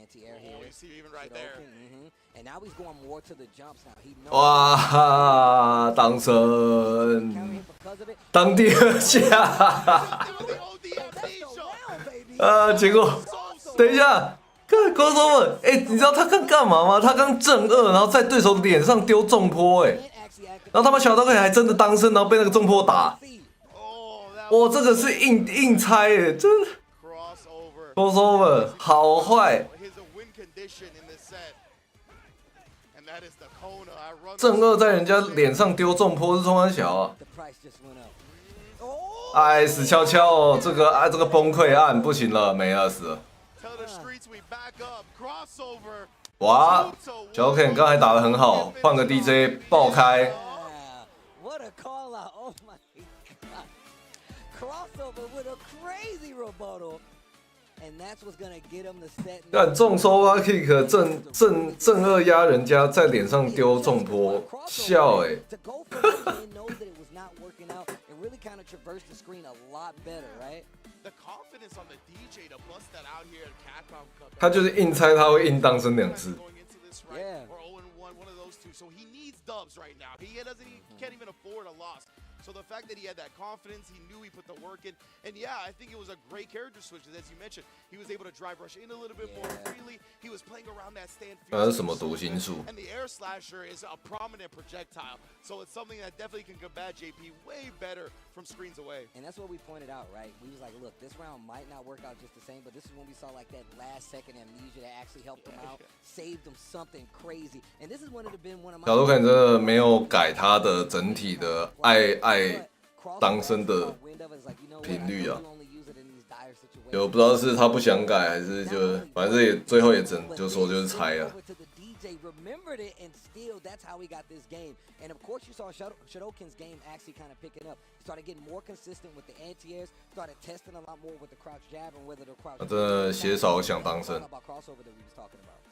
Speaker 4: Anti-air here.
Speaker 3: You see even right there.
Speaker 4: And now he's going more to the jumps now. He knows.
Speaker 1: 哇，当身，当第二下。结果等一下，看 crossover， 你知道他刚干嘛吗？他刚正二，然后在对手脸上丢重坡，然后他们小刀客还真的当身，然后被那个重坡打。哇，这个是硬猜耶，真的。crossover 好坏。正二在人家脸上丢重坡是冲三小啊！哎，死翘翘哦，这个崩溃案不行了，没了，死了。哇，小 Ken 刚才打得很好，换个 DJ 爆开。干重收啊 kick 正二压人家在脸上丢重坡，笑他就是硬猜他会硬当身2次。
Speaker 3: So the fact that he had that confidence, he knew he put the work in, and yeah, I think it was a great character switch. As you mentioned, he was able to drive rush in a little bit more freely. He was playing around that stand.
Speaker 1: 什么读心术
Speaker 3: And the air slasher is a prominent projectile, so it's something that definitely can combat JP way better from screens away.
Speaker 4: And that's what we pointed out, right? We was like, look, this round might not work out just the same, but this is when we saw like that last-second amnesia that actually helped him out, saved him something crazy. And this is when it had been one of my.
Speaker 1: 小鹿可能真的没有改他的整体的爱当身的频率啊。就不知道是他不想改，还是就反正也最后也只能就说就是猜了。
Speaker 4: Remembered it, and still, that's how we got this game. And of course, you saw Shadokin's game actually kind of picking up. He started getting more consistent with the anti-airs, started testing a lot more with the crouch jab and whether the crouch.
Speaker 1: 真的血少想当胜。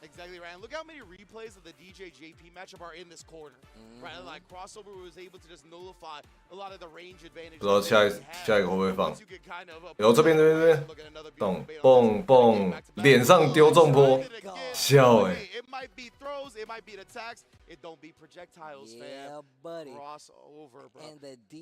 Speaker 3: Exactly right. And look how many replays of the DJ JP matchup are in this quarter. Right, like crossover was able to just nullify a lot of the range advantage.
Speaker 1: 不知道下一个会不会放？有这边，咚蹦蹦，脸上丢重波，笑欸。
Speaker 3: It might be throws, it might be attacks, it don't be projectiles,
Speaker 4: Yeah,
Speaker 3: fam.
Speaker 4: buddy.
Speaker 3: Crossover, bro.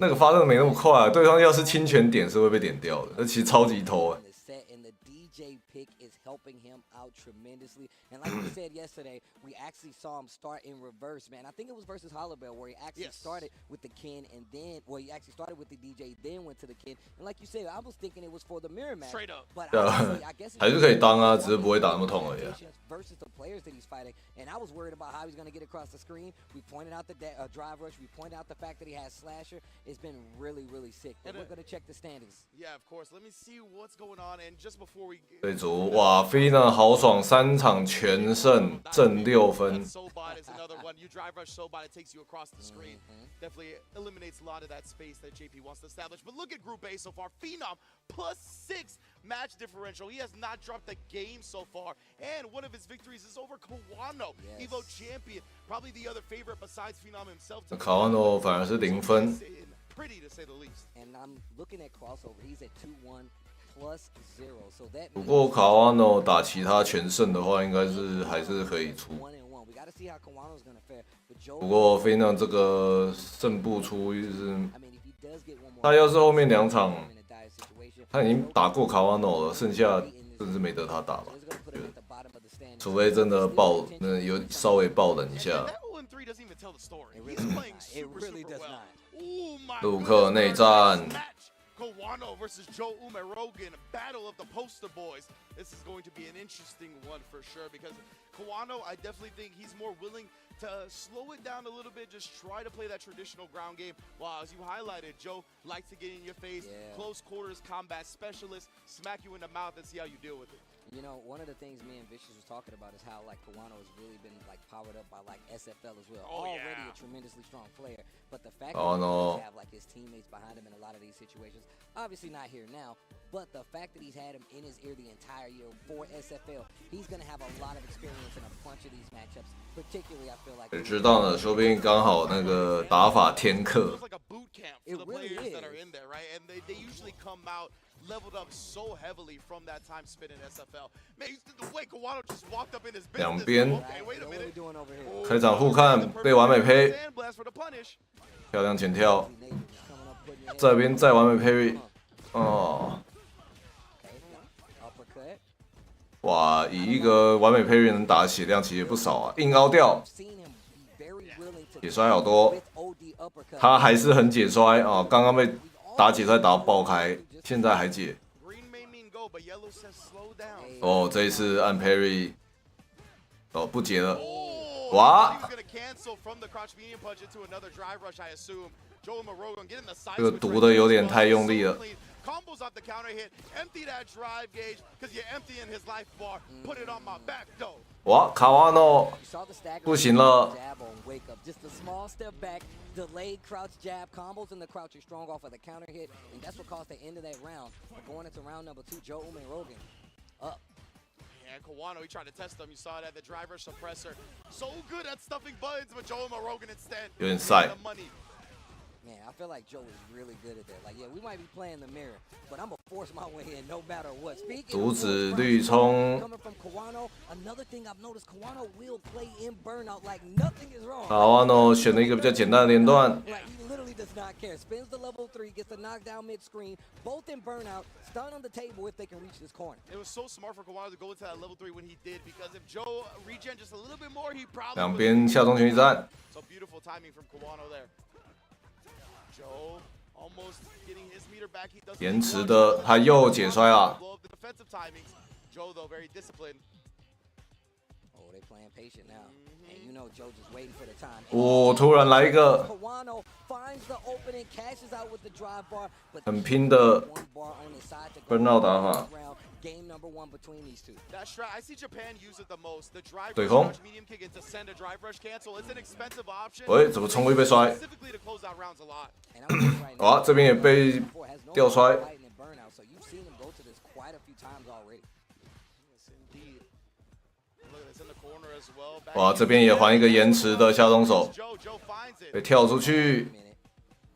Speaker 1: 那个发真的没那么快啊，对方要是侵权点是会被点掉的，那其实超级偷欸。
Speaker 4: And the DJ pick is helping him out tremendously. And like we said yesterday, we actually saw him start in reverse, man. I think it was versus Hollowbell where he actually started with the Ken and then, well, he actually started with the DJ, then went to the Ken. And like you said, I was thinking it was for the mirror match.
Speaker 3: Straight up.
Speaker 4: But honestly, I guess
Speaker 1: 还是可以当啊，只是不会打那么痛而已啊。
Speaker 4: versus the players that he's fighting. And I was worried about how he's going to get across the screen. We pointed out the drive rush. We pointed out the fact that he has slasher. It's been really, really sick. But we're going to check the standings.
Speaker 3: Yeah, of course. Let me see what's going on. And just before we
Speaker 1: 这组哇，菲娜豪爽，3场全胜，正6分。
Speaker 3: Sobot is another one. You drive rush Sobot, it takes you across the screen. Definitely eliminates a lot of that space that JP wants to establish. But look at Group A so far. Phenom +6 match differential. He has not dropped a game so far. And one of his victories is over Kawano, Evo champion. Probably the other favorite besides Phenom himself.
Speaker 1: 卡瓦诺反而是0分。
Speaker 3: Pretty to say the least.
Speaker 4: And I'm looking at crossover. He's at 2-1 +0. So that
Speaker 1: 不过卡瓦诺打其他全胜的话，应该是还是可以出。
Speaker 4: 1-1. We got to see how Kawano's going to fare. But Joe,
Speaker 1: 不过菲娜这个胜不出，就是
Speaker 4: I mean, if he does get one more,
Speaker 1: 他要是后面2场
Speaker 4: in a dire situation,
Speaker 1: 他已经打过卡瓦诺了，剩下真是没得他打吧？
Speaker 4: it's going to put him at the bottom of the standings.
Speaker 1: 除非真的爆，有稍微爆冷一下。
Speaker 3: That 0-3 doesn't even tell the story. He's playing
Speaker 4: It
Speaker 3: super,
Speaker 4: really
Speaker 3: super
Speaker 4: does
Speaker 3: well.
Speaker 4: not.
Speaker 3: Oh my
Speaker 1: 陆克内战。
Speaker 3: Kawano versus Joe Umerogan, battle of the poster boys. This is going to be an interesting one for sure because Kawano, I definitely think he's more willing to slow it down a little bit, just try to play that traditional ground game. While as you highlighted, Joe likes to get in your face, close quarters combat specialist, smack you in the mouth and see how you deal with it.
Speaker 4: You know, one of the things me and Vicious was talking about is how like Kawano has really been like powered up by like SFL as well. Already a tremendously strong player, but the fact that he have like his teammates behind him in a lot of these situations, obviously not here now, but the fact that he's had him in his ear the entire year for SFL, he's gonna have a lot of experience in a bunch of these matchups. Particularly, I feel like
Speaker 1: 知道呢，说不定刚好那个打法天课。
Speaker 3: It's like a boot camp for the players that are in there, right? And they usually come out leveled up so heavily from that time spent in SFL. Man, the way Kawano just walked up in his business.
Speaker 1: 两边
Speaker 3: Okay, wait a minute.
Speaker 1: 开场互看，被完美配，
Speaker 3: Sandblast for the punish.
Speaker 1: 漂亮前跳，这边再完美配，哦，
Speaker 4: uppercut.
Speaker 1: 哇，以一个完美配率能打血量其实也不少啊，硬凹掉，
Speaker 4: Seen him be very willing to
Speaker 1: 解摔好多，
Speaker 4: with OD uppercut.
Speaker 1: 他还是很解摔啊，刚刚被打解摔打到爆开，现在还解，
Speaker 3: Green may mean go, but yellow says slow down.
Speaker 1: 哦，这一次按 parry， 哦不解了，
Speaker 3: Oh,
Speaker 1: Wow.
Speaker 3: He's gonna cancel from the crouch medium punch into another drive rush, I assume. Joe Morogan getting the side.
Speaker 1: 这个读的有点太用力了。
Speaker 3: Combos off the counter hit, empty that drive gauge, because you're emptying his life bar. Put it on my back, though.
Speaker 1: 哇，卡瓦诺
Speaker 4: You saw the stagger
Speaker 1: 不行了，
Speaker 4: jab on wake up. Just a small step back, delayed crouch jab, combos in the crouch are strong off of the counter hit, and that's what caused the end of that round. But going into round number 2, Joe Rogan up.
Speaker 3: And Kawano, he tried to test them. You saw that, the driver suppressor. So good at stuffing buttons, but Joe Morogan instead.
Speaker 1: 有点晒。
Speaker 3: The money.
Speaker 4: Man, I feel like Joe is really good at that. Like, yeah, we might be playing the mirror, but I'm gonna force my way in no matter what. Speaking
Speaker 1: 阻
Speaker 4: of
Speaker 1: 止
Speaker 4: force
Speaker 1: 绿冲，
Speaker 4: coming from Kawano, another thing I've noticed, Kawano will play in burnout like nothing is wrong.
Speaker 1: 卡瓦诺选了一个比较简单的连段，
Speaker 4: Like, he literally does not care. Spins the level 3, gets the knockdown mid-screen, both in burnout, stun on the table if they can reach this corner.
Speaker 3: It was so smart for Kawano to go into that level 3 when he did, because if Joe regen just a little bit more, he probably
Speaker 1: 两边下中拳一战，
Speaker 3: So beautiful timing from Kawano there. Joe almost getting his meter back. He doesn't
Speaker 1: 延迟的他又解摔了，
Speaker 3: blow up the defensive timings. Joe though very disciplined.
Speaker 4: Oh, they playing patient now. And you know Joe just waiting for the time.
Speaker 1: 哦，突然来一个
Speaker 4: Kawano finds the opening, cashes out with the drive bar, but
Speaker 1: 很拼的
Speaker 4: one bar on his side to go
Speaker 1: burnout 打法。
Speaker 4: round. Game number 1 between these two.
Speaker 3: That strat, I see Japan use it the most. The drive
Speaker 1: 对
Speaker 3: rush,
Speaker 1: 空
Speaker 3: crouch medium kick into send a drive rush cancel. It's an expensive option.
Speaker 1: 喂，怎么冲过去被摔？
Speaker 3: Specifically to close out rounds a lot.
Speaker 4: And I'm looking right
Speaker 1: 哇，
Speaker 4: now,
Speaker 1: 这边也被
Speaker 4: before has no
Speaker 1: 吊摔。
Speaker 4: fighting and burnout, so you've seen him go to this quite a few times already.
Speaker 3: Yes, indeed. Look at this in the corner as well. Back
Speaker 1: 哇，这边也还一个延迟的下中手，
Speaker 3: Joe finds it.
Speaker 1: 被跳出去，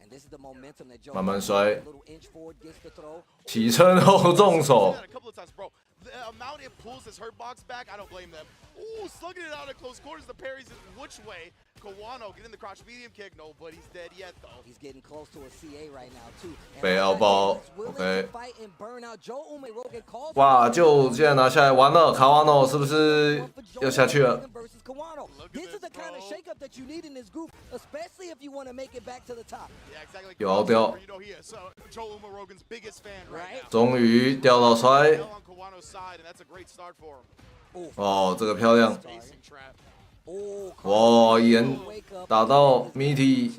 Speaker 4: And this is the momentum that Joe
Speaker 1: 慢慢摔
Speaker 4: a，little inch forward gets the throw.
Speaker 1: 起身后重手
Speaker 3: Done。 a couple of times, bro. The amount it pulls his hurt box back, I don't blame them. Ooh, slugging it out at close quarters. The parries is which way? Kawano getting the crotch medium kick. Nobody's dead yet though.
Speaker 4: He's getting close to a CA right now too. And
Speaker 1: 被
Speaker 4: Ryan
Speaker 1: 凹爆
Speaker 4: is willing
Speaker 1: ，OK
Speaker 4: to。fight and burn out. Joe Umerogen calls
Speaker 1: 哇，就这样拿下来，完了，卡瓦诺是不是要下去了？
Speaker 4: versus Kawano. This is the kind of shakeup that you need in this group, especially if you want to make it back to the top.
Speaker 3: Yeah, exactly.
Speaker 1: 有凹掉
Speaker 3: You know he is Joe Umarogan's biggest fan right now.
Speaker 1: 终于掉到摔
Speaker 3: Fell，on Kawano's side, and that's a great start for him.
Speaker 1: 哦，这个漂亮，
Speaker 3: Spacing trap.
Speaker 4: Oh,
Speaker 1: 哇，延
Speaker 4: wake up.
Speaker 1: 打到 Miti，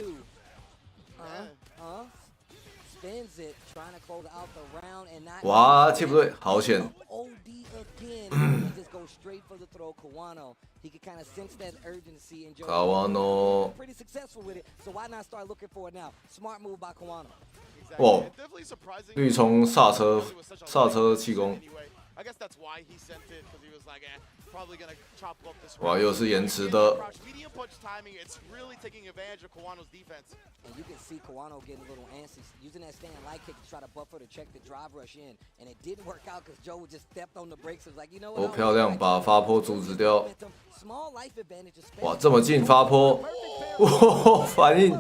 Speaker 4: Spins it, trying to close out the round and not
Speaker 1: 哇，切不对，好险，
Speaker 4: OD again. He just goes straight for the throw. Kawano, he can kind of sense that urgency and Joe
Speaker 1: 卡瓦诺，
Speaker 4: pretty successful with it. So why not start looking for it now? Smart move by Kawano.
Speaker 3: Exactly.
Speaker 1: Whoa.
Speaker 3: It's definitely surprising.
Speaker 1: 绿冲刹车
Speaker 3: It was such a
Speaker 1: 刹
Speaker 3: light
Speaker 1: 车气
Speaker 3: version
Speaker 1: 功，
Speaker 3: anyway. I guess that's why he sent it because he was like, probably gonna chop up this
Speaker 1: 哇，
Speaker 3: round.
Speaker 1: 又是延迟的，
Speaker 3: Crouch medium punch timing. It's really taking advantage of Kawano's defense.
Speaker 4: And you can see Kawano getting a little antsy, using that stand light kick to try to buffer to check the drive rush in. And it didn't work out because Joe just stepped on the brakes. It was like, you know what?
Speaker 1: 哦，漂亮，把发波阻止掉，
Speaker 4: Small life advantage,
Speaker 1: 哇，这么近发波，哇，反应，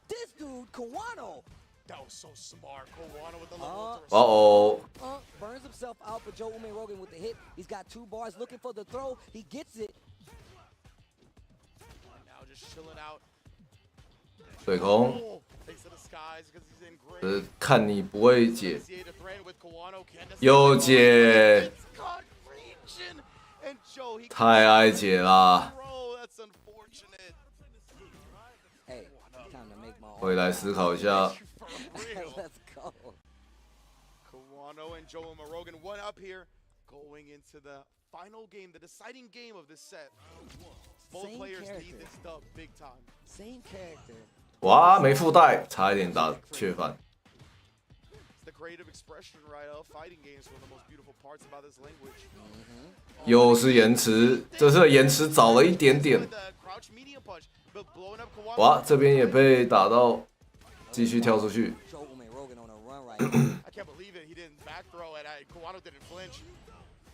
Speaker 4: This dude, Kawano,
Speaker 3: That was so smart. Kawano with the level.
Speaker 1: 哇哦，
Speaker 4: burns himself out, but Joe Umerogen with the hit. He's got 2 bars looking for the throw. He gets it.
Speaker 3: Now just chilling out.
Speaker 1: 对空，
Speaker 3: Oh, face of the skies because he's in great.
Speaker 1: 看你不会解，
Speaker 3: CA to thread with Kawano. Candace
Speaker 1: 又解，
Speaker 3: It's caught region. And Joe, he
Speaker 1: 太爱解啦，
Speaker 3: Bro, that's unfortunate.
Speaker 4: Hey, time to make my own.
Speaker 1: 回来思考一下，
Speaker 3: For real.
Speaker 4: Let's go.
Speaker 3: Kawano and Joe Umarogan one up here, going into the final game, the deciding game of this set. Both
Speaker 4: Same
Speaker 3: players
Speaker 4: character.
Speaker 3: need this dub big time.
Speaker 4: Same character.
Speaker 1: 哇，没附带，差一点打雀反，
Speaker 3: It's the creative expression, right, of fighting games. One of the most beautiful parts about this language.
Speaker 1: 又是延迟，这次的延迟早了一点点，
Speaker 3: With the crouch medium punch, but blowing up Kawano.
Speaker 1: 哇，这边也被打到，继续跳出去，
Speaker 4: Joe Umerogen on a run right now.
Speaker 3: I can't believe it. He didn't back throw and Kawano didn't flinch.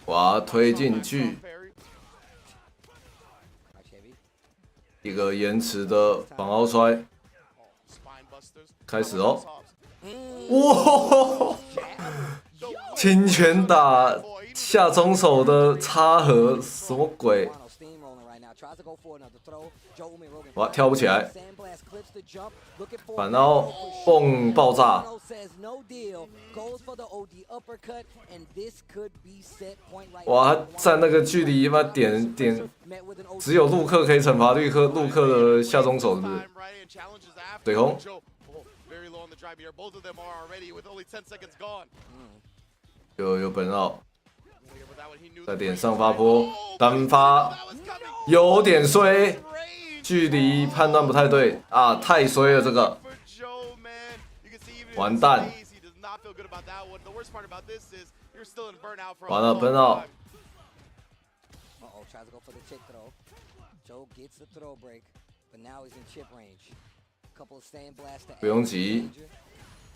Speaker 1: 哇，推进去，
Speaker 3: Parry.
Speaker 4: Crouch heavy.
Speaker 1: 一个延迟的反凹摔，
Speaker 3: Oh, spine busters.
Speaker 1: 开始哦，
Speaker 4: Mm.
Speaker 1: 哇，侵权打下中手的插合，什么鬼？
Speaker 4: Kawano steamrolling right now. Tries to go for another throw. Joe Umerogen.
Speaker 1: 哇，跳不起来，
Speaker 4: Sandblast clips the jump. Looking for
Speaker 1: 反凹蹦爆炸，
Speaker 4: Kawano says no deal. Goes for the OD uppercut, and this could be set point right
Speaker 1: 哇，
Speaker 4: now.
Speaker 1: 他站那个距离，他妈点
Speaker 4: Met with an OD
Speaker 1: 只有陆克可以惩罚陆克的下中手，是不是？
Speaker 3: Time, right, and challenges after.
Speaker 1: 对空，
Speaker 3: Joe, oh, very low on the drive here. Both of them are already with only 10 seconds gone.
Speaker 1: 有本绕，
Speaker 3: But that one, he knew
Speaker 1: 在
Speaker 3: the
Speaker 1: 点
Speaker 3: range
Speaker 1: 上
Speaker 3: was
Speaker 1: 发
Speaker 3: right.
Speaker 1: 波，
Speaker 3: Oh,
Speaker 1: 单发
Speaker 3: that was coming.
Speaker 1: 有点衰，
Speaker 3: Range
Speaker 1: 距离判断不太对啊，太衰了这个，
Speaker 3: for Joe, man. You can see even in
Speaker 1: 完蛋
Speaker 3: his face, he does not feel good about that one. The worst part about this is you're still in burnout for a
Speaker 1: 完了
Speaker 3: long
Speaker 1: burnout
Speaker 3: time.
Speaker 4: Uh-oh, tries to go for the chip throw. Joe gets the throw break, but now he's in chip range. Couple of sandblasts to
Speaker 1: 不用急，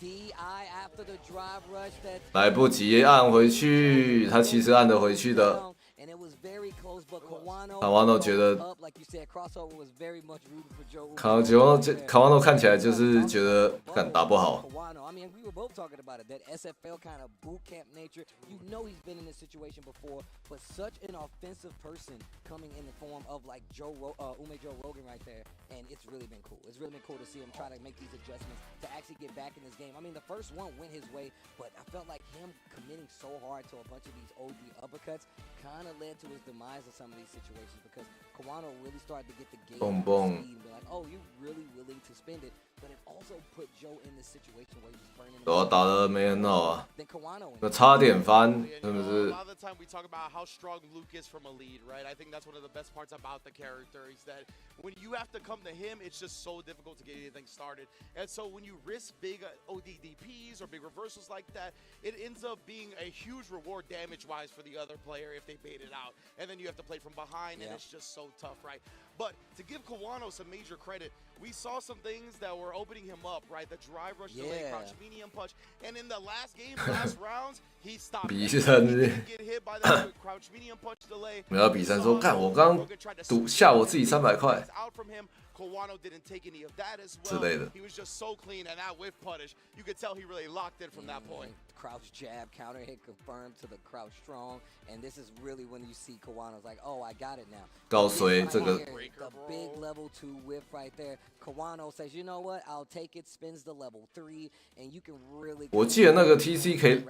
Speaker 4: DI after the drive rush that
Speaker 1: 来不及按回去，他其实按得回去的，
Speaker 4: and it was very close, but Kawano
Speaker 1: 卡瓦诺觉得
Speaker 4: up, like you said, crossover was very much rooted for Joe.
Speaker 1: 卡瓦诺看起来就是觉得干打不好，
Speaker 4: Kawano, I mean, we were both talking about it, that SFL kind of boot camp nature. You know he's been in this situation before, but such an offensive person coming in the form of like Joe Rogan right there, and it's really been cool. It's really been cool to see him try to make these adjustments to actually get back in this game. I mean, the first one went his way, but I felt like him committing so hard to a bunch of these OD uppercuts kind of led to his demise of some of these situations because Kawano really started to get the game
Speaker 1: Boom,
Speaker 4: up to
Speaker 1: boom.
Speaker 4: speed and be like, oh, you're really willing to spend it, but it also put Joe in this situation where he was burning.
Speaker 1: 打得没很好啊，
Speaker 4: Then Kawano
Speaker 1: 那差点翻，
Speaker 3: And,
Speaker 1: 真的
Speaker 3: a
Speaker 1: 是
Speaker 3: lot of the time we talk about how strong Luke is from a lead, right? I think that's one of the best parts about the character is that when you have to come to him, it's just so difficult to get anything started. And so when you risk big ODDPs or big reversals like that, it ends up being a huge reward damage-wise for the other player if they bait it out. And then you have to play from behind, and it's just so tough, right? But to give Kawano some major credit, we saw some things that were opening him up, right? The drive rush delay, crouch medium punch. And in the last game, last rounds, he stopped.
Speaker 1: 比
Speaker 3: He
Speaker 1: 赛
Speaker 3: didn't get hit by that crouch medium punch delay.
Speaker 1: 没有比赛说，干我刚赌下我自己300块
Speaker 3: Out from him. Kawano didn't take any of that as
Speaker 1: 之
Speaker 3: well.
Speaker 1: 类的。
Speaker 3: He was just so clean, and that whiff punish, you could tell he really locked in from that point.
Speaker 4: Crouch jab, counter hit confirmed to the crouch strong, and this is really when you see Kawano's like, oh, I got it now.
Speaker 1: 告谁这个
Speaker 4: The big level 2 whip right there. Kawano says, you know what, I'll take it, spins the level 3, and you can really...
Speaker 1: 我记得那个 TC 可以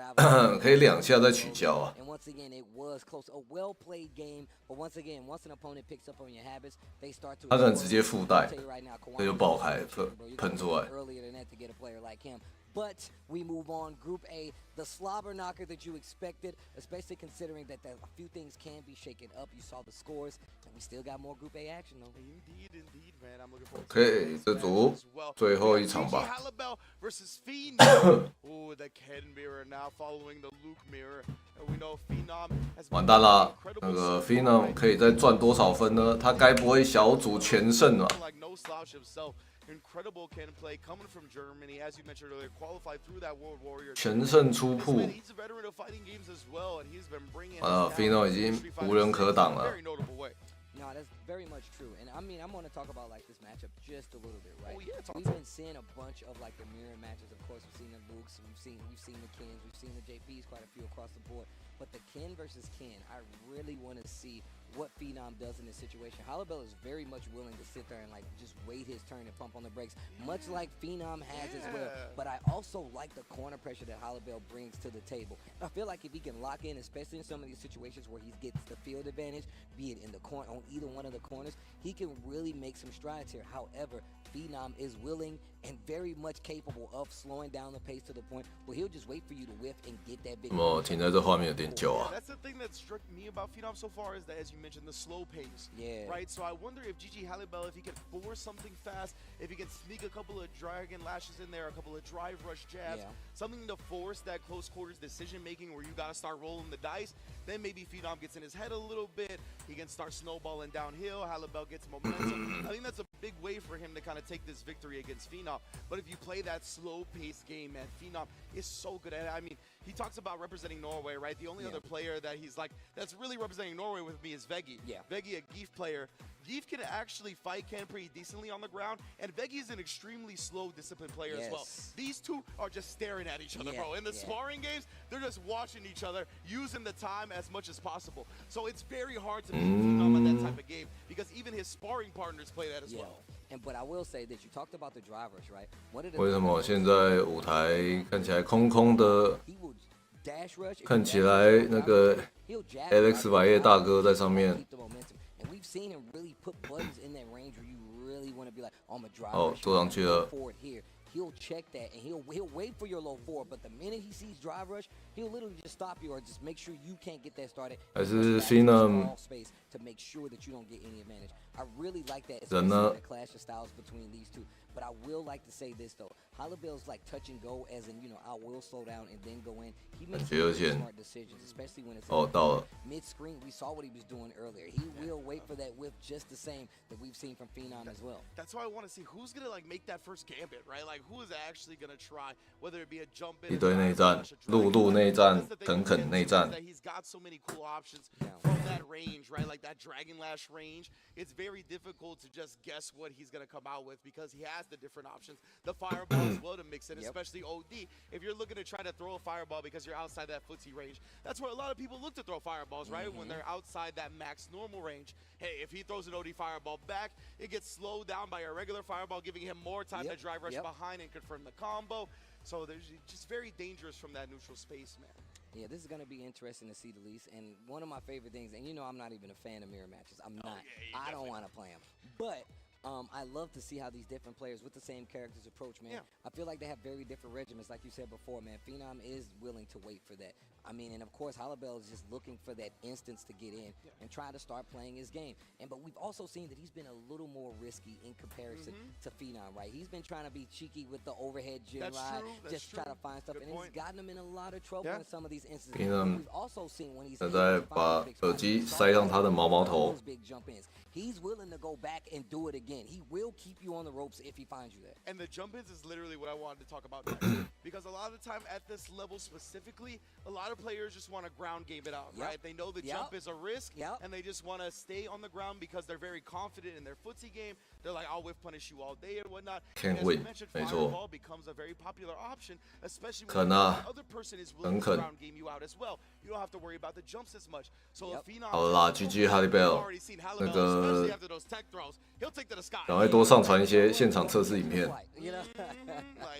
Speaker 1: 可以2下再取消啊。
Speaker 4: And once again, it was close. A well-played game, but once again, once an opponent picks up on your habits, they start to...
Speaker 1: 他可能直接附带
Speaker 4: I'll tell you right now,
Speaker 1: 这就
Speaker 4: Kawano
Speaker 1: 爆开
Speaker 4: bro, you
Speaker 1: 喷
Speaker 4: gotta
Speaker 1: 出来
Speaker 4: go。 earlier than that to get a player like him. But we move on. Group A, the slobber knocker that you expected, especially considering that a few things can be shaken up. You saw the scores, and we still got more Group A action though.
Speaker 3: Indeed, man. I'm looking forward to
Speaker 1: OK，
Speaker 3: this
Speaker 1: 这
Speaker 3: match
Speaker 1: 组
Speaker 3: as well.
Speaker 1: 最后一场
Speaker 3: GG
Speaker 1: 吧。
Speaker 3: Halibel versus Phenom. Oh, the Ken mirror now following the Luke mirror. And we know Phenom has
Speaker 1: 完蛋啦，
Speaker 3: incredible
Speaker 1: 那个
Speaker 3: support,
Speaker 1: Phenom 可以再赚多少分呢？他该不会小组全胜啊？
Speaker 3: like no slouch himself. Incredible can play coming from Germany, as you mentioned earlier, qualified through that World Warrior.
Speaker 1: 全胜出
Speaker 3: This
Speaker 1: 铺
Speaker 3: man, he's a veteran of fighting games as well, and he's been bringing us
Speaker 1: 啊
Speaker 3: down
Speaker 1: ，Phenom 已
Speaker 3: in
Speaker 1: 经
Speaker 3: Street Fighter
Speaker 1: 无人可
Speaker 3: 6
Speaker 1: 挡
Speaker 3: in a
Speaker 1: 了。
Speaker 3: very notable way.
Speaker 4: No, that's very much true. And I mean, I'm going to talk about like this matchup just a little bit, right?
Speaker 3: Oh, yeah, talk
Speaker 4: We've
Speaker 3: to
Speaker 4: been seeing a bunch of like the mirror matches. Of course, we've seen the Lukes, we've seen the Kens, we've seen the JPs, quite a few across the board. But the Ken versus Ken, I really want to see what Phenom does in this situation. Halibel is very much willing to sit there and like just wait his turn and pump on the brakes, much like Phenom has as well. But I also like the corner pressure that Halibel brings to the table. I feel like if he can lock in, especially in some of these situations where he gets the field advantage, be it in the corner on either one of the corners, he can really make some strides here. However, Phenom is willing and very much capable of slowing down the pace to the point where he'll just wait for you to whiff and get that big.
Speaker 1: 怎么停在这画面有点久啊？
Speaker 3: That's the thing that struck me about Phenom so far is that, as you mentioned, the slow pace.
Speaker 4: Yeah.
Speaker 3: Right? So I wonder if GG Halibel, if he can force something fast, if he can sneak a couple of dragon lashes in there, a couple of drive rush jabs, something to force that close quarters decision making where you got to start rolling the dice, then maybe Phenom gets in his head a little bit. He can start snowballing downhill. Halibel gets momentum. I think that's a big way for him to kind of take this victory against Phenom. But if you play that slow paced game, man, Phenom is so good at it. I mean, he talks about representing Norway, right? The only other player that he's like, that's really representing Norway with me is Veggie.
Speaker 4: Yeah.
Speaker 3: Veggie, a Geef player. Geef can actually fight Ken pretty decently on the ground, and Veggie is an extremely slow, disciplined player as well. These two are just staring at each other, bro. In the sparring games, they're just watching each other, using the time as much as possible. So it's very hard to beat Phenom in that type of game because even his sparring partners play that as well.
Speaker 4: But I will say that you talked about the drivers, right?
Speaker 1: 为什么现在舞台看起来空空的？
Speaker 4: He will dash rush.
Speaker 1: 看起来那个 Alex 百叶大哥在上面。
Speaker 4: And we've seen him really put buttons in that range where you really want to be like, oh, I'm a driver.
Speaker 1: 哦，坐上去了。
Speaker 4: Forward here. He'll check that and he'll wait for your low forward, but the minute he sees drive rush, he'll literally just stop you or just make sure you can't get that started.
Speaker 1: 还是 Phenom
Speaker 4: space to make sure that you don't get any advantage. I really like that, especially the clash of styles between these two. But I will like to say this though, Halibel's like touch and go, as in I will slow down and then go in. He makes smart decisions, especially when it's mid-screen. We saw what he was doing earlier. He will wait for that whip just the same that we've seen from Phenom as well.
Speaker 3: That's why I want to see who's gonna like make that first gambit, right? Like who is actually gonna try, whether it be a jump in,
Speaker 1: 一堆内战，陆路内战，耿耿内战。
Speaker 3: He's got so many cool options from that range, right? Like that Dragon Lash range. It's very difficult to just guess what he's gonna come out with because he has the different options. The fireball as well to mix in, especially OD. If you're looking to try to throw a fireball because you're outside that footsie range, that's where a lot of people look to throw fireballs, right? When they're outside that max normal range. Hey, if he throws an OD fireball back, it gets slowed down by a regular fireball, giving him more time to drive rush behind and confirm the combo. So there's just very dangerous from that neutral space, man.
Speaker 4: Yeah, this is going to be interesting to see the least. And one of my favorite things, and you know I'm not even a fan of mirror matches. I'm not. I don't want to play them. But I love to see how these different players with the same characters approach, man. I feel like they have very different regimens, like you said before, man. Phenom is willing to wait for that. I mean, and of course, Halibel is just looking for that instance to get in and try to start playing his game. But we've also seen that he's been a little more risky in comparison to Phenom, right? He's been trying to be cheeky with the overhead gen ride, just try to find stuff, and it's gotten him in a lot of trouble in some of these instances. We've also seen when he's
Speaker 1: 现在把耳机塞上他的毛毛头。
Speaker 4: He's willing to go back and do it again. He will keep you on the ropes if he finds you there.
Speaker 3: And the jump-ins is literally what I wanted to talk about next. Because a lot of the time at this level specifically, a lot of players just want to ground game it out, right? They know the jump is a risk, and they just want to stay on the ground because they're very confident in their footsie game. They're like, I'll whiff punish you all day and whatnot.
Speaker 1: Can't
Speaker 3: and as
Speaker 1: win.
Speaker 3: you mentioned,
Speaker 1: 没错。
Speaker 3: fireball becomes a very popular option, especially when
Speaker 1: 肯
Speaker 3: the
Speaker 1: 啊，
Speaker 3: other person is willing
Speaker 1: 很
Speaker 3: to
Speaker 1: 肯。
Speaker 3: ground game you out as well. You don't have to worry about the jumps as much. So if Phenom
Speaker 1: 好啦 ，GG Halibel，
Speaker 3: already seen
Speaker 1: 那
Speaker 3: Halibel,
Speaker 1: 个
Speaker 3: especially after those tech throws, he'll take to the sky.
Speaker 1: 赶快多上传一些现场测试影片。
Speaker 3: Like,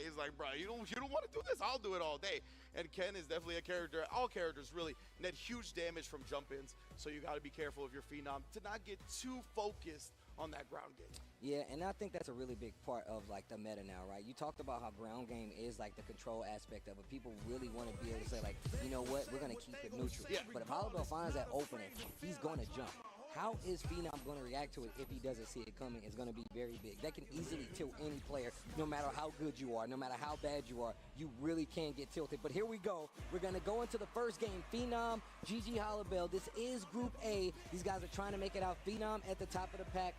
Speaker 3: he's like, bro, you don't want to do this. I'll do it all day. And Ken is definitely a character. All characters really net huge damage from jump-ins. So you got to be careful of your Phenom to not get too focused on that ground game.
Speaker 4: Yeah, and I think that's a really big part of like the meta now, right? You talked about how ground game is like the control aspect of it. People really want to be able to say like, you know what, we're going to keep it neutral. But if Halibel finds that opening, he's going to jump. How is Phenom going to react to it if he doesn't see it coming? It's going to be very big. That can easily tilt any player, no matter how good you are, no matter how bad you are. You really can get tilted. But here we go. We're going to go into the first game. Phenom, GG Halibel. This is Group A. These guys are trying to make it out. Phenom at the top of the pack.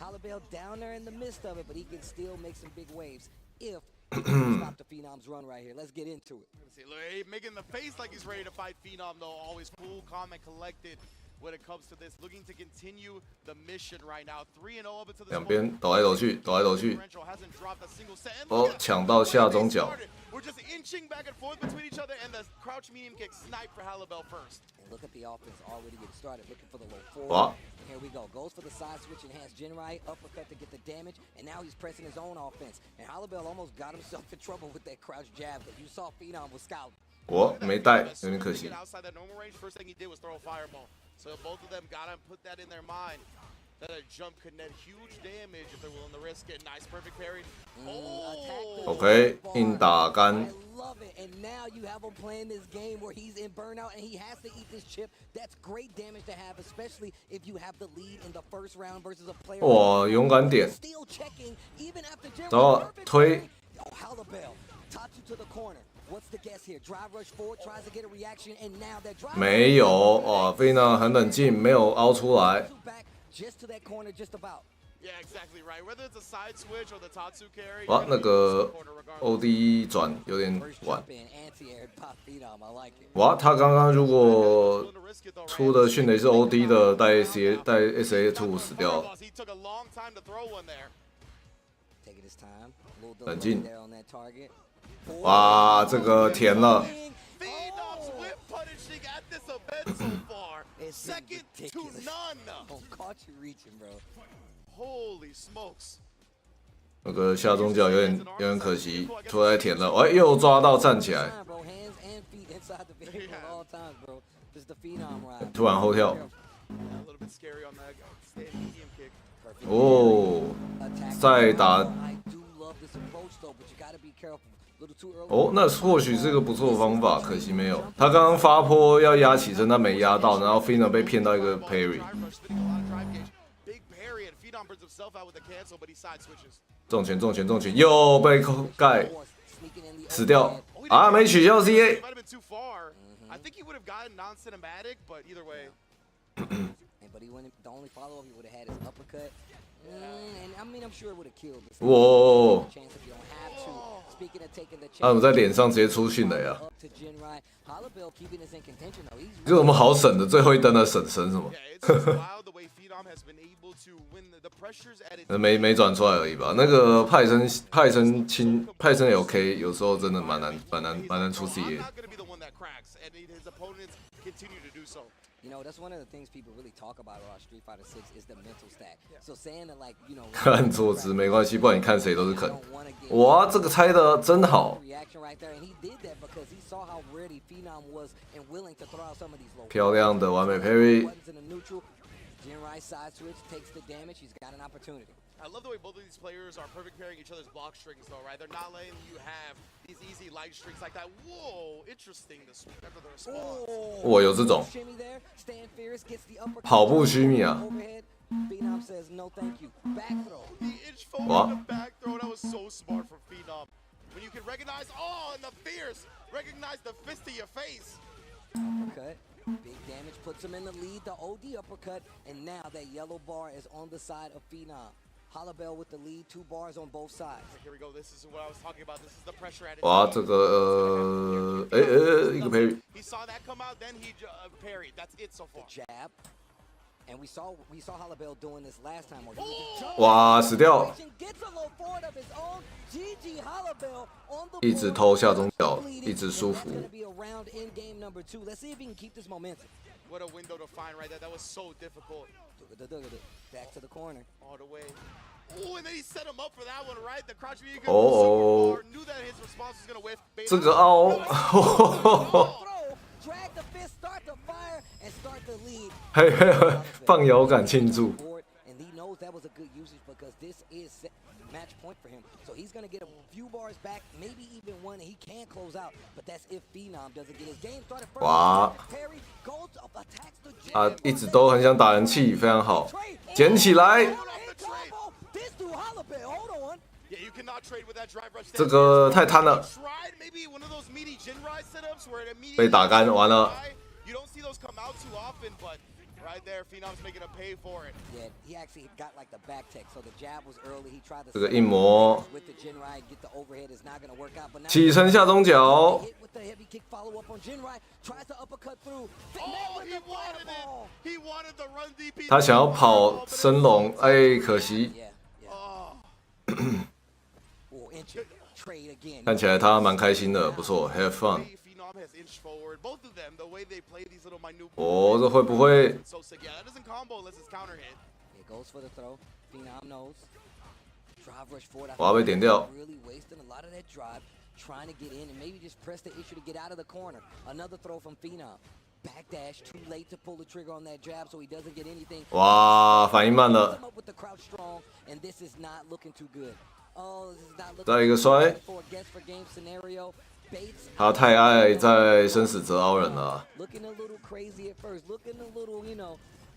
Speaker 4: Halibel down there in the midst of it, but he can still make some big waves if he can stop the Phenom's run right here. Let's get into it.
Speaker 3: See, look, hey, making the face like he's ready to fight Phenom, though. Always cool, calm, and collected when it comes to this. Looking to continue the mission right now. 3-0 up into this
Speaker 1: 两边抖来抖去，抖来抖去。
Speaker 3: hasn't dropped a single set.
Speaker 1: 哦，抢到下中角。
Speaker 3: We're just inching back and forth between each other, and the crouch medium kick snipe for Halibel first.
Speaker 4: And look at the offense already getting started, looking for the low forward.
Speaker 1: 哇，
Speaker 4: Here we go. Goes for the side switch, enhanced Genrai, uppercut to get the damage, and now he's pressing his own offense. And Halibel almost got himself in trouble with that crouch jab that you saw Phenom was scouting.
Speaker 1: 我没带，有点可惜。
Speaker 3: Outside that normal range, first thing he did was throw a fireball. So both of them gotta put that in their mind. That a jump could net huge damage if they're willing to risk it. Nice, perfect parry.
Speaker 1: OK， 硬打杆。
Speaker 4: I love it. And now you have him playing this game where he's in burnout and he has to eat this chip. That's great damage to have, especially if you have the lead in the first round versus a player.
Speaker 1: 哇，勇敢点。
Speaker 4: Still checking, even after
Speaker 1: 找到推。
Speaker 4: Oh, Halibel, Tatsu to the corner. What's the guess here? Drive rush forward, tries to get a reaction, and now that drive
Speaker 1: 没有哦，菲娜很冷静，没有凹出来。
Speaker 4: just to that corner, just about.
Speaker 3: Yeah, exactly right. Whether it's a side switch or the Tatsu carry.
Speaker 1: 哇，那个 OD 转有点晚。哇，他刚刚如果出的迅雷是 OD 的，带 SA2 死掉了。冷静。哇，这个甜了。
Speaker 3: Second to none.
Speaker 4: Caught you reaching, bro.
Speaker 3: Holy smokes.
Speaker 1: 那个下中角有点可惜，出来甜了，哎，又抓到站起来，突然后跳，哦，再打，哦，那或许是个不错的方法，可惜没有。他刚刚发波要压起身，他没压到，然后 Fina 被骗到一个 parry。重拳，又被扣盖，死掉啊！没取消 CA。哇！他怎么在脸上直接出迅雷啊？有什么好省的？最后一灯的省什么？没转出来而已吧。那个派生 LK 有时候真的蛮难出 CA 的。
Speaker 3: and his opponents continue to do so.
Speaker 4: You know, that's one of the things people really talk about Street Fighter 6 is the mental stack. So saying that like, you know,
Speaker 1: 看坐姿没关系，不然你看谁都是啃。哇，这个猜的真好。漂亮的完美 parry。
Speaker 3: I love the way both of these players are perfect pairing each other's block strings, though, right? They're not letting you have these easy light strings like that. Whoa, interesting. The response.
Speaker 1: 我有这种跑步虚密啊。
Speaker 4: Phenom says no thank you. Back throw.
Speaker 3: The inch forward, the back throw, that was so smart from Phenom. When you can recognize, and the fierce, recognize the fist to your face.
Speaker 4: Uppercut. Big damage puts him in the lead. The OD uppercut, and now that yellow bar is on the side of Phenom. Hollowbell with the lead, 2 bars on both sides.
Speaker 3: Here we go. This is what I was talking about. This is the pressure at it.
Speaker 1: 哇，这个一个 parry。
Speaker 3: He saw that come out, then he parried. That's it so far.
Speaker 4: Jab. And we saw Hollowbell doing this last time.
Speaker 1: 哇，死掉！
Speaker 4: Gets a low forward of his own. GG Hollowbell on the
Speaker 1: 一直偷下中脚，一直舒服。
Speaker 4: Let's see if he can keep this momentum.
Speaker 3: What a window to find right there. That was so difficult.
Speaker 4: Back to the corner.
Speaker 3: All the way. Oh, and then he set him up for that one, right? The crouch being
Speaker 1: Oh.
Speaker 3: knew that his response was gonna whiff.
Speaker 1: 这个凹。
Speaker 4: Drag the fist, start the fire, and start the lead.
Speaker 1: 嘿嘿，放摇杆庆祝。
Speaker 4: And he knows that was a good usage because this is match point for him. So he's gonna get a few bars back, maybe even one, and he can close out. But that's if Phenom doesn't get his game started first.
Speaker 1: 哇！
Speaker 4: Parry goes up, attacks the
Speaker 1: 啊，一直都很想打人气，非常好，捡起来。
Speaker 4: This dude Hollowbell, hold on.
Speaker 3: Yeah, you cannot trade with that drive rush.
Speaker 1: 这个太贪了。
Speaker 3: Tried maybe one of those meaty Jin Rai setups where it immediately
Speaker 1: 被打干，完了。
Speaker 3: You don't see those come out too often, but right there, Phenom's making him pay for it.
Speaker 4: Yeah, he actually got like the back tech, so the jab was early. He tried to
Speaker 1: 这个硬磨，
Speaker 4: with the Jin Rai, get the overhead. It's not gonna work out. But now
Speaker 1: 起身下中脚。
Speaker 4: hit with the heavy kick follow up on Jin Rai, tries to uppercut through.
Speaker 3: Oh, he wanted it. He wanted the run DP.
Speaker 1: 他想要跑升龙，哎，可惜。
Speaker 4: Yeah,
Speaker 3: Oh.
Speaker 4: trade again.
Speaker 1: 看起来他蛮开心的，不错 ，have fun。
Speaker 3: Phenom has inched forward. Both of them, the way they play these little minute.
Speaker 1: 哦，这会不会？
Speaker 3: So sick. Yeah, that doesn't combo unless it's counter hit.
Speaker 4: It goes for the throw. Phenom knows. Drive rush forward.
Speaker 1: 我要被点掉。
Speaker 4: Really wasting a lot of that drive, trying to get in and maybe just press the issue to get out of the corner. Another throw from Phenom. Backdash, too late to pull the trigger on that jab, so he doesn't get anything.
Speaker 1: 哇，反应慢了。
Speaker 4: Up with the crouch strong, and this is not looking too good. Oh, this is not looking
Speaker 1: 再一个摔。
Speaker 4: for a guess for game scenario. Bates
Speaker 1: 他太爱在生死折凹人了。
Speaker 4: looking a little crazy at first, looking a little,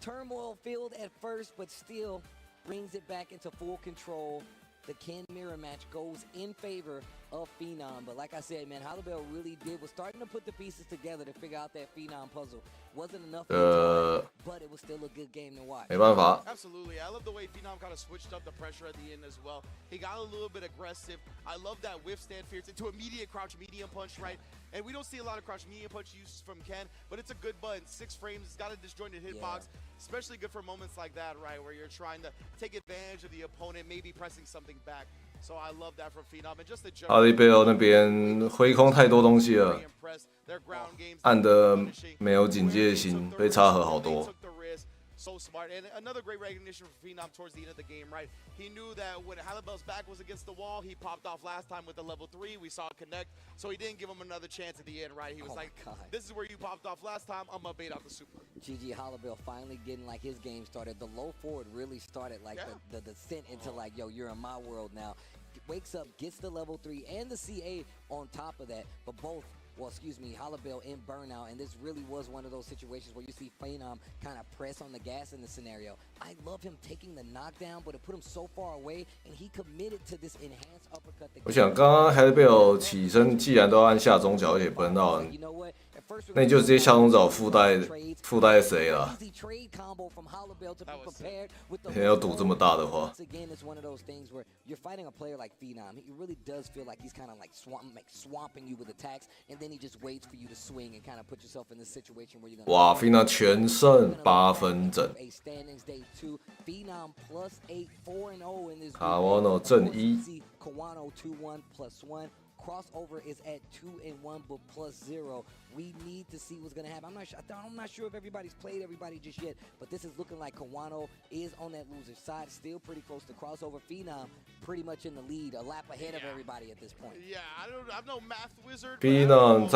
Speaker 4: turmoil filled at first, but still brings it back into full control. The Ken mirror match goes in favor of Phenom, but like I said, man, Hollowbell really was starting to put the pieces together to figure out that Phenom puzzle. Wasn't enough, but it was still a good game to watch.
Speaker 1: 没办法。
Speaker 3: Absolutely. I love the way Phenom kind of switched up the pressure at the end as well. He got a little bit aggressive. I love that whiff stand fierce into immediate crouch medium punch, right? And we don't see a lot of crouch medium punch use from Ken, but it's a good button. 6 frames, it's got a disjointed hitbox. Especially good for moments like that, right? Where you're trying to take advantage of the opponent, maybe pressing something back. So I love that from Phenom. And just the jump.
Speaker 1: 哈利贝尔那边挥空太多东西了，
Speaker 3: Their ground games
Speaker 1: 按的没有警戒心，被插合好多。
Speaker 3: So smart. And another great recognition for Phenom towards the end of the game, right? He knew that when Hollowbell's back was against the wall, he popped off last time with the level 3. We saw it connect. So he didn't give him another chance at the end, right? He was like, this is where you popped off last time. I'm going to bait out the super.
Speaker 4: GG Hollowbell finally getting like his game started. The low forward really started like the descent into like, yo, you're in my world now. Wakes up, gets the level 3 and the CA on top of that. But both, Hollowbell in burnout, and this really was one of those situations where you see Phenom kind of press on the gas in the scenario. I love him taking the knockdown, but it put him so far away, and he committed to this enhanced uppercut.
Speaker 1: 我想刚刚哈利贝尔起身，既然都要按下中脚，而且不能到人，那你就直接下中脚附带谁了？你要赌这么大的话。
Speaker 4: Again, it's one of those things where you're fighting a player like Phenom. He really does feel like he's kind of like swamping you with attacks, and then he just waits for you to swing and kind of put yourself in this situation where you're gonna.
Speaker 1: 哇，菲娜全胜8分整。
Speaker 4: Phenom +8, 4-0 in this.
Speaker 1: 卡瓦诺正1。
Speaker 4: Kawano 2-1 +1. Crossover is at 2-1, but +0. We need to see what's gonna happen. I'm not sure if everybody's played everybody just yet, but this is looking like Kawano is on that loser side, still pretty close to Crossover. Phenom pretty much in the lead, a lap ahead of everybody at this point.
Speaker 3: Yeah, I'm no math wizard.
Speaker 1: Phenom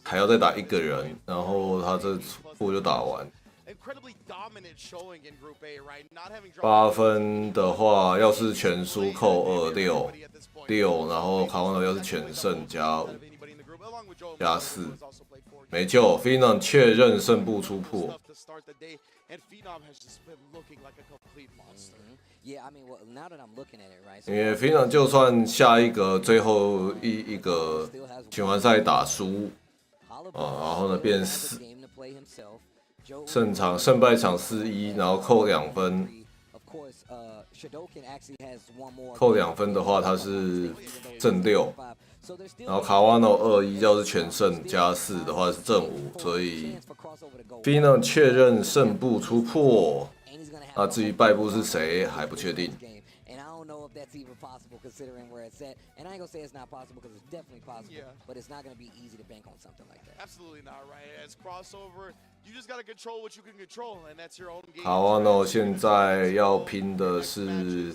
Speaker 1: 还要再打一个人，然后他这步就打完。8分的话，要是全输扣2，6，然后卡瓦诺要是全胜+5加4，没救。Phenom 确认胜部出破。因为 Phenom 就算下一个最后一个循环赛打输，然后呢变胜败场4-1，然后扣2分。扣2分的话，他是正6，然后卡瓦诺2-1，要是全胜+4的话是正5，所以 Phenom 确认胜部出破。那至于败部是谁还不确定。
Speaker 4: That's even possible considering where it's at. And I ain't gonna say it's not possible because it's definitely possible, but it's not gonna be easy to bank on something like that.
Speaker 3: Absolutely not, right? As crossover, you just gotta control what you can control, and that's your own game.
Speaker 1: 卡瓦诺现在要拼的是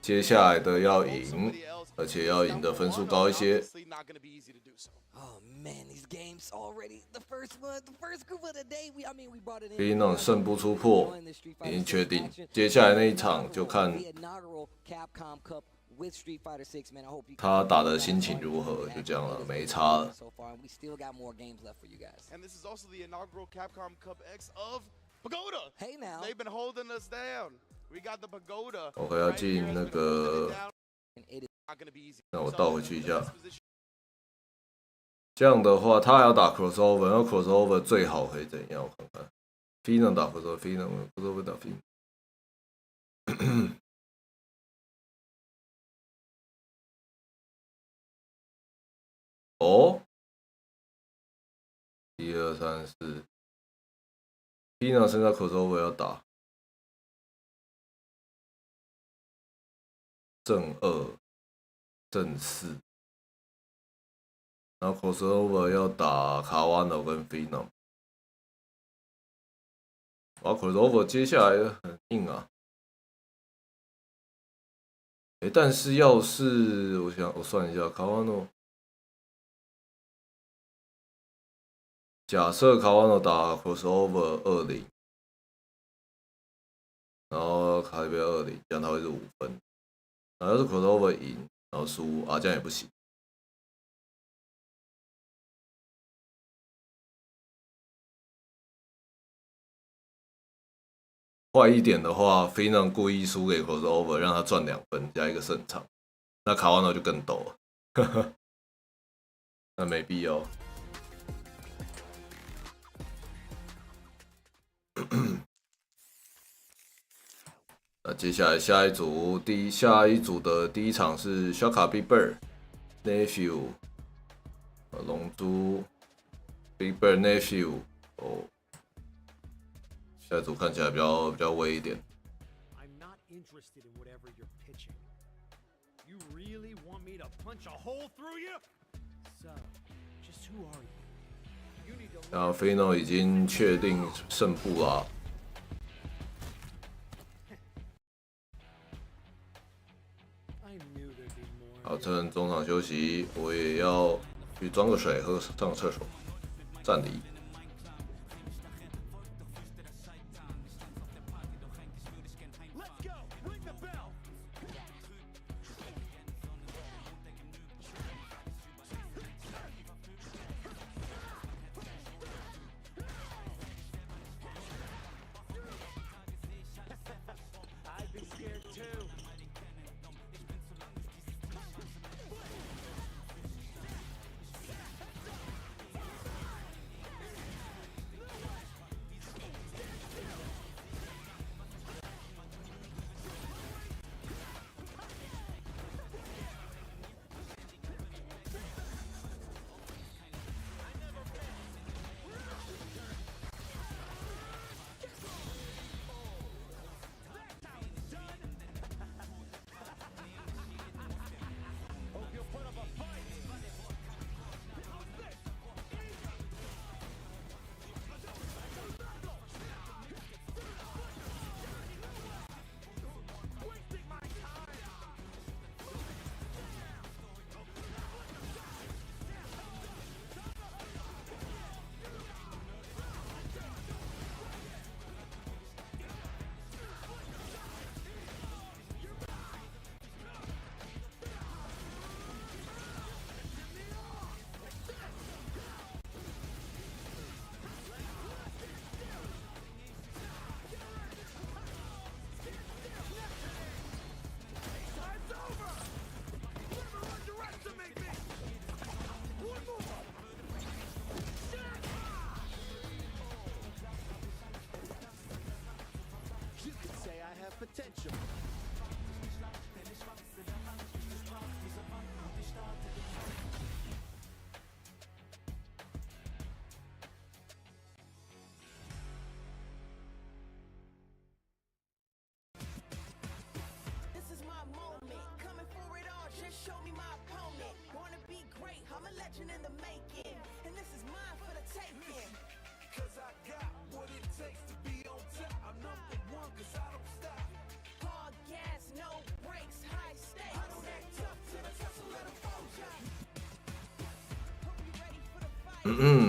Speaker 1: 接下来的要赢，而且要赢的分数高一些。
Speaker 4: Oh man, these games already. The first group of the day. We brought it in.
Speaker 1: Phenom 胜不出破，已经确定。接下来那一场就看他打的心情如何，就这样了，没差了。
Speaker 3: And this is also the inaugural Capcom Cup X of Pagoda.
Speaker 4: Hey now.
Speaker 3: They've been holding us down. We got the Pagoda.
Speaker 1: 我要进那个，那我倒回去一下。这样的话，他还要打 crossover， 然后 crossover 最好可以怎样？我看看 ，Phenom 打 crossover 打 Phenom。哦，1、2、3、4 ，Phenom 现在 crossover 要打正2、正4。然后 crossover 要打卡瓦诺跟 Phenom， 哇 crossover 接下来很硬啊。但是要是我算一下，卡瓦诺，假设卡瓦诺打 crossover 2-0，然后卡这边2-0，这样他会是5分。然后要是 crossover 赢，然后输啊，这样也不行。坏一点的话 ，Phenom 故意输给 crossover， 让他赚2分加一个胜场，那卡瓦诺就更抖了，那没必要。那接下来下一组的第一场是小卡 Big Bird Nephew， 龙珠 Big Bird Nephew 哦。下一组看起来比较微一点。
Speaker 5: I'm not interested in whatever you're pitching. You really want me to punch a hole through you? So, just who are you? You need to.
Speaker 1: 然后 Phenom 已经确定胜负啦。好，趁中场休息，我也要去装个水，上个厕所，暂离。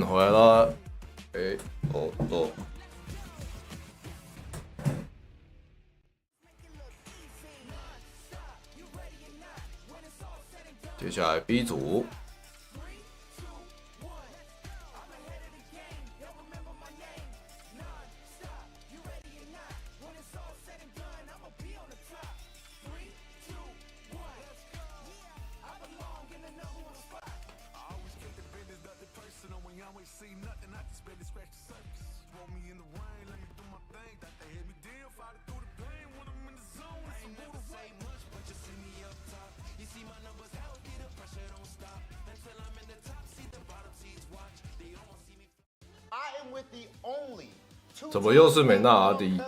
Speaker 1: 回来啦！接下来 B 组。怎么又是美纳阿迪？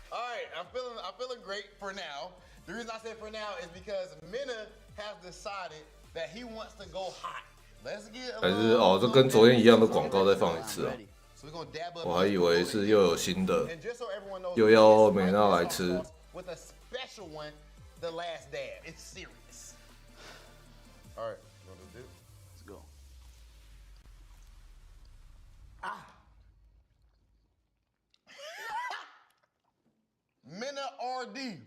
Speaker 2: Alright, I'm feeling great for now. The reason I say for now is because Minna has decided that he wants to go hot. Let's get
Speaker 1: 还是哦，这跟昨天一样的广告再放一次啊！我还以为是又有新的，又要美娜来吃。
Speaker 2: With a special one, the last dab. It's serious. Alright, you want to do? Let's go. Minna RD,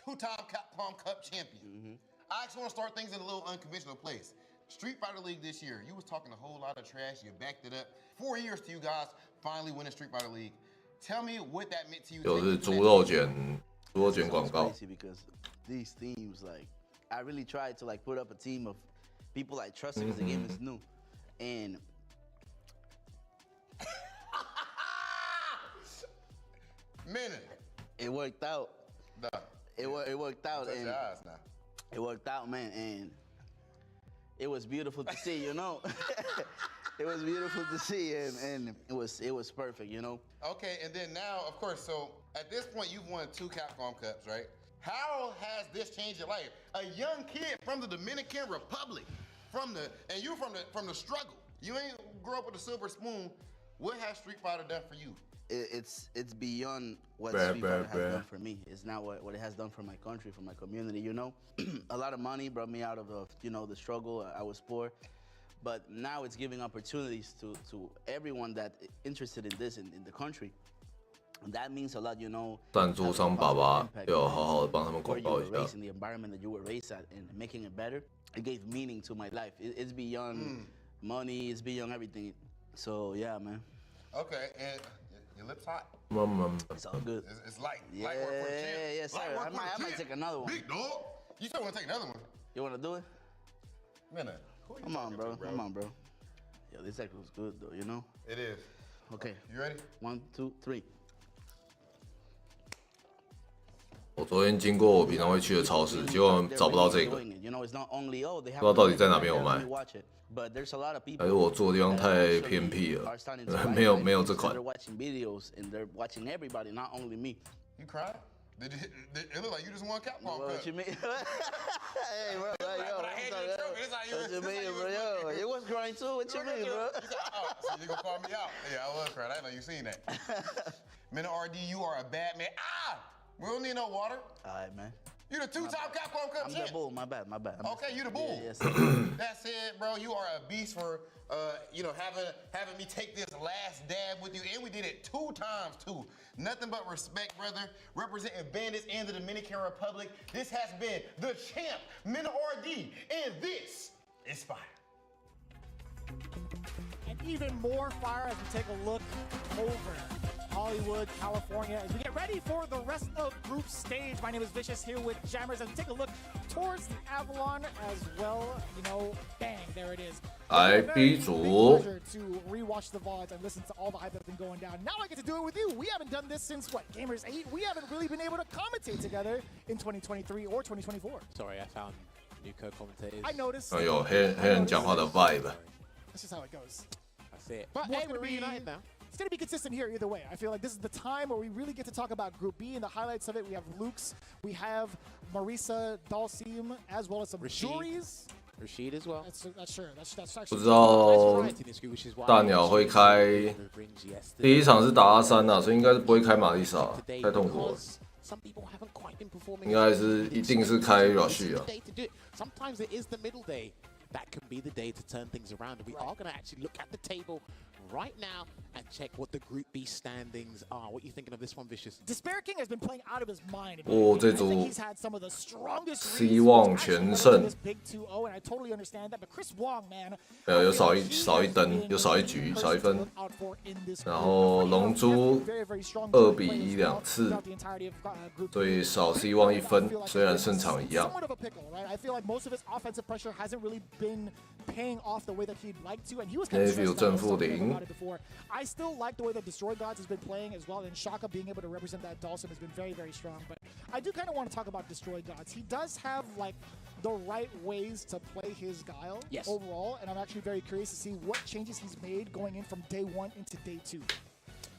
Speaker 2: two-time Capcom Cup champion. I actually want to start things in a little unconventional place. Street Fighter League this year, you was talking a whole lot of trash. You backed it up. 4 years to you guys finally winning Street Fighter League. Tell me what that meant to you.
Speaker 1: 又是猪肉卷广告。
Speaker 6: Because these teams, like, I really tried to like put up a team of people I trusted because the game is new, and
Speaker 2: Minna.
Speaker 6: It worked out.
Speaker 2: No.
Speaker 6: It worked out,
Speaker 2: Touch
Speaker 6: and
Speaker 2: your eyes now.
Speaker 6: it worked out, man, and it was beautiful to see, you know. It was beautiful to see, and it was perfect, you know.
Speaker 2: Okay, and then now, of course, so at this point you've won 2 Capcom Cups, right? How has this changed your life? A young kid from the Dominican Republic, and you're from the struggle. You ain't grew up with a silver spoon. What has Street Fighter done for you?
Speaker 6: It's beyond what Street Fighter has done for me. It's not what it has done for my country, for my community, you know. A lot of money brought me out of the struggle. I was poor, but now it's giving opportunities to everyone that interested in this in the country. And that means a lot, you know.
Speaker 1: 赞助商爸爸要好好的帮他们广告一下。
Speaker 6: The environment that you were raised at and making it better, it gave meaning to my life. It's beyond money. It's beyond everything. So yeah, man.
Speaker 2: Okay, and your lips hot.
Speaker 6: It's all good.
Speaker 2: It's light.
Speaker 6: Yeah,
Speaker 2: light work for the champ.
Speaker 6: yes, sir.
Speaker 2: Light work
Speaker 6: I
Speaker 2: for the
Speaker 6: might
Speaker 2: champ.
Speaker 6: take another one.
Speaker 2: Big dog. You still want to take another one?
Speaker 6: You want to do it?
Speaker 2: Minna, who you
Speaker 6: Come on,
Speaker 2: talking
Speaker 6: bro.
Speaker 2: to,
Speaker 6: Come on, bro. Yo, this act was good, though, you know?
Speaker 2: It is.
Speaker 6: Okay.
Speaker 2: You ready?
Speaker 6: 1, 2, 3.
Speaker 1: 我昨天经过我平常会去的超市，结果找不到这个，不
Speaker 6: You know, it's not only, oh, they have
Speaker 1: 知道到底在哪边有卖，
Speaker 6: watch it. But there's a lot of people
Speaker 1: 还是我住的地方太偏僻了，没有这款。
Speaker 6: They're watching videos and they're watching everybody, not only me.
Speaker 2: You crying? It look like you just won Capcom Cup.
Speaker 6: What you mean? Hey, bro, yo,
Speaker 2: I had you in trouble. It's like you
Speaker 6: what you
Speaker 2: was-
Speaker 6: mean,
Speaker 2: it's like
Speaker 6: bro?
Speaker 2: you was-
Speaker 6: Yo, it was crying too. What you mean, bro?
Speaker 2: So you gonna call me out? Yeah, I was crying. I didn't know you seen that. Minna RD, you are a bad man. We don't need no water.
Speaker 6: All right, man.
Speaker 2: You the 2-time Capcom Cup
Speaker 6: I'm
Speaker 2: champ.
Speaker 6: the bull. My bad.
Speaker 2: Okay, you the bull.
Speaker 6: Yes, sir.
Speaker 2: That said, bro, you are a beast for having me take this last dab with you, and we did it 2 times too. Nothing but respect, brother. Representing Bandits and the Dominican Republic. This has been the champ, Minna RD, and this is fire.
Speaker 5: And even more fire as we take a look over
Speaker 7: Hollywood, California, as we get ready for the rest of group stage. My name is Vicious here with Jammers, and take a look towards the Avalon as well. You know, bang, there it is.
Speaker 1: I B 组
Speaker 7: To rewatch the VODs and listen to all the hype that's been going down. Now I get to do it with you. We haven't done this since what, Gamers 8? We haven't really been able to commentate together in 2023 or 2024.
Speaker 8: Sorry, I found new co-commentators.
Speaker 7: I noticed.
Speaker 1: 哎呦，黑人讲话的 vibe。
Speaker 7: That's just how it goes.
Speaker 8: That's it. But hey, we're reunited now.
Speaker 7: It's going to be consistent here either way. I feel like this is the time where we really get to talk about Group B and the highlights of it. We have Luke's, we have Marisa, Dalsim, as well as some juries.
Speaker 8: Rashid as well.
Speaker 7: That's sure. That's
Speaker 1: 不
Speaker 7: actually.
Speaker 1: 知道大鸟会开第一场是打阿三呐，所以应该是不会开玛丽莎，太痛苦了。应该是一定是开 Rush 啊。
Speaker 8: Sometimes it is the middle day. That can be the day to turn things around. We are going to actually look at the table right now and check what the Group B standings are. What are you thinking of this one, Vicious?
Speaker 7: Despair King has been playing out of his mind.
Speaker 1: 哦，这
Speaker 7: I think
Speaker 1: 组
Speaker 7: he's had some of the strongest
Speaker 1: 希望全胜
Speaker 7: this big 2-0, and I totally understand that. But Chris Wong, man,
Speaker 1: 有少一灯，有少一局，少一分。然后龙珠2比1 2次，所以少希望1分，虽然胜场一样。
Speaker 7: Somewhat of a pickle, right? I feel like most of his offensive pressure hasn't really been paying off the way that he'd like to, and he was kind of stressed out. I was talking about it before. I still like the way that Destroy Gods has been playing as well, and Shaka being able to represent that Dalsim has been very, very strong. But I do kind of want to talk about Destroy Gods. He does have like the right ways to play his guile overall, and I'm actually very curious to see what changes he's made going in from day 1 into day 2.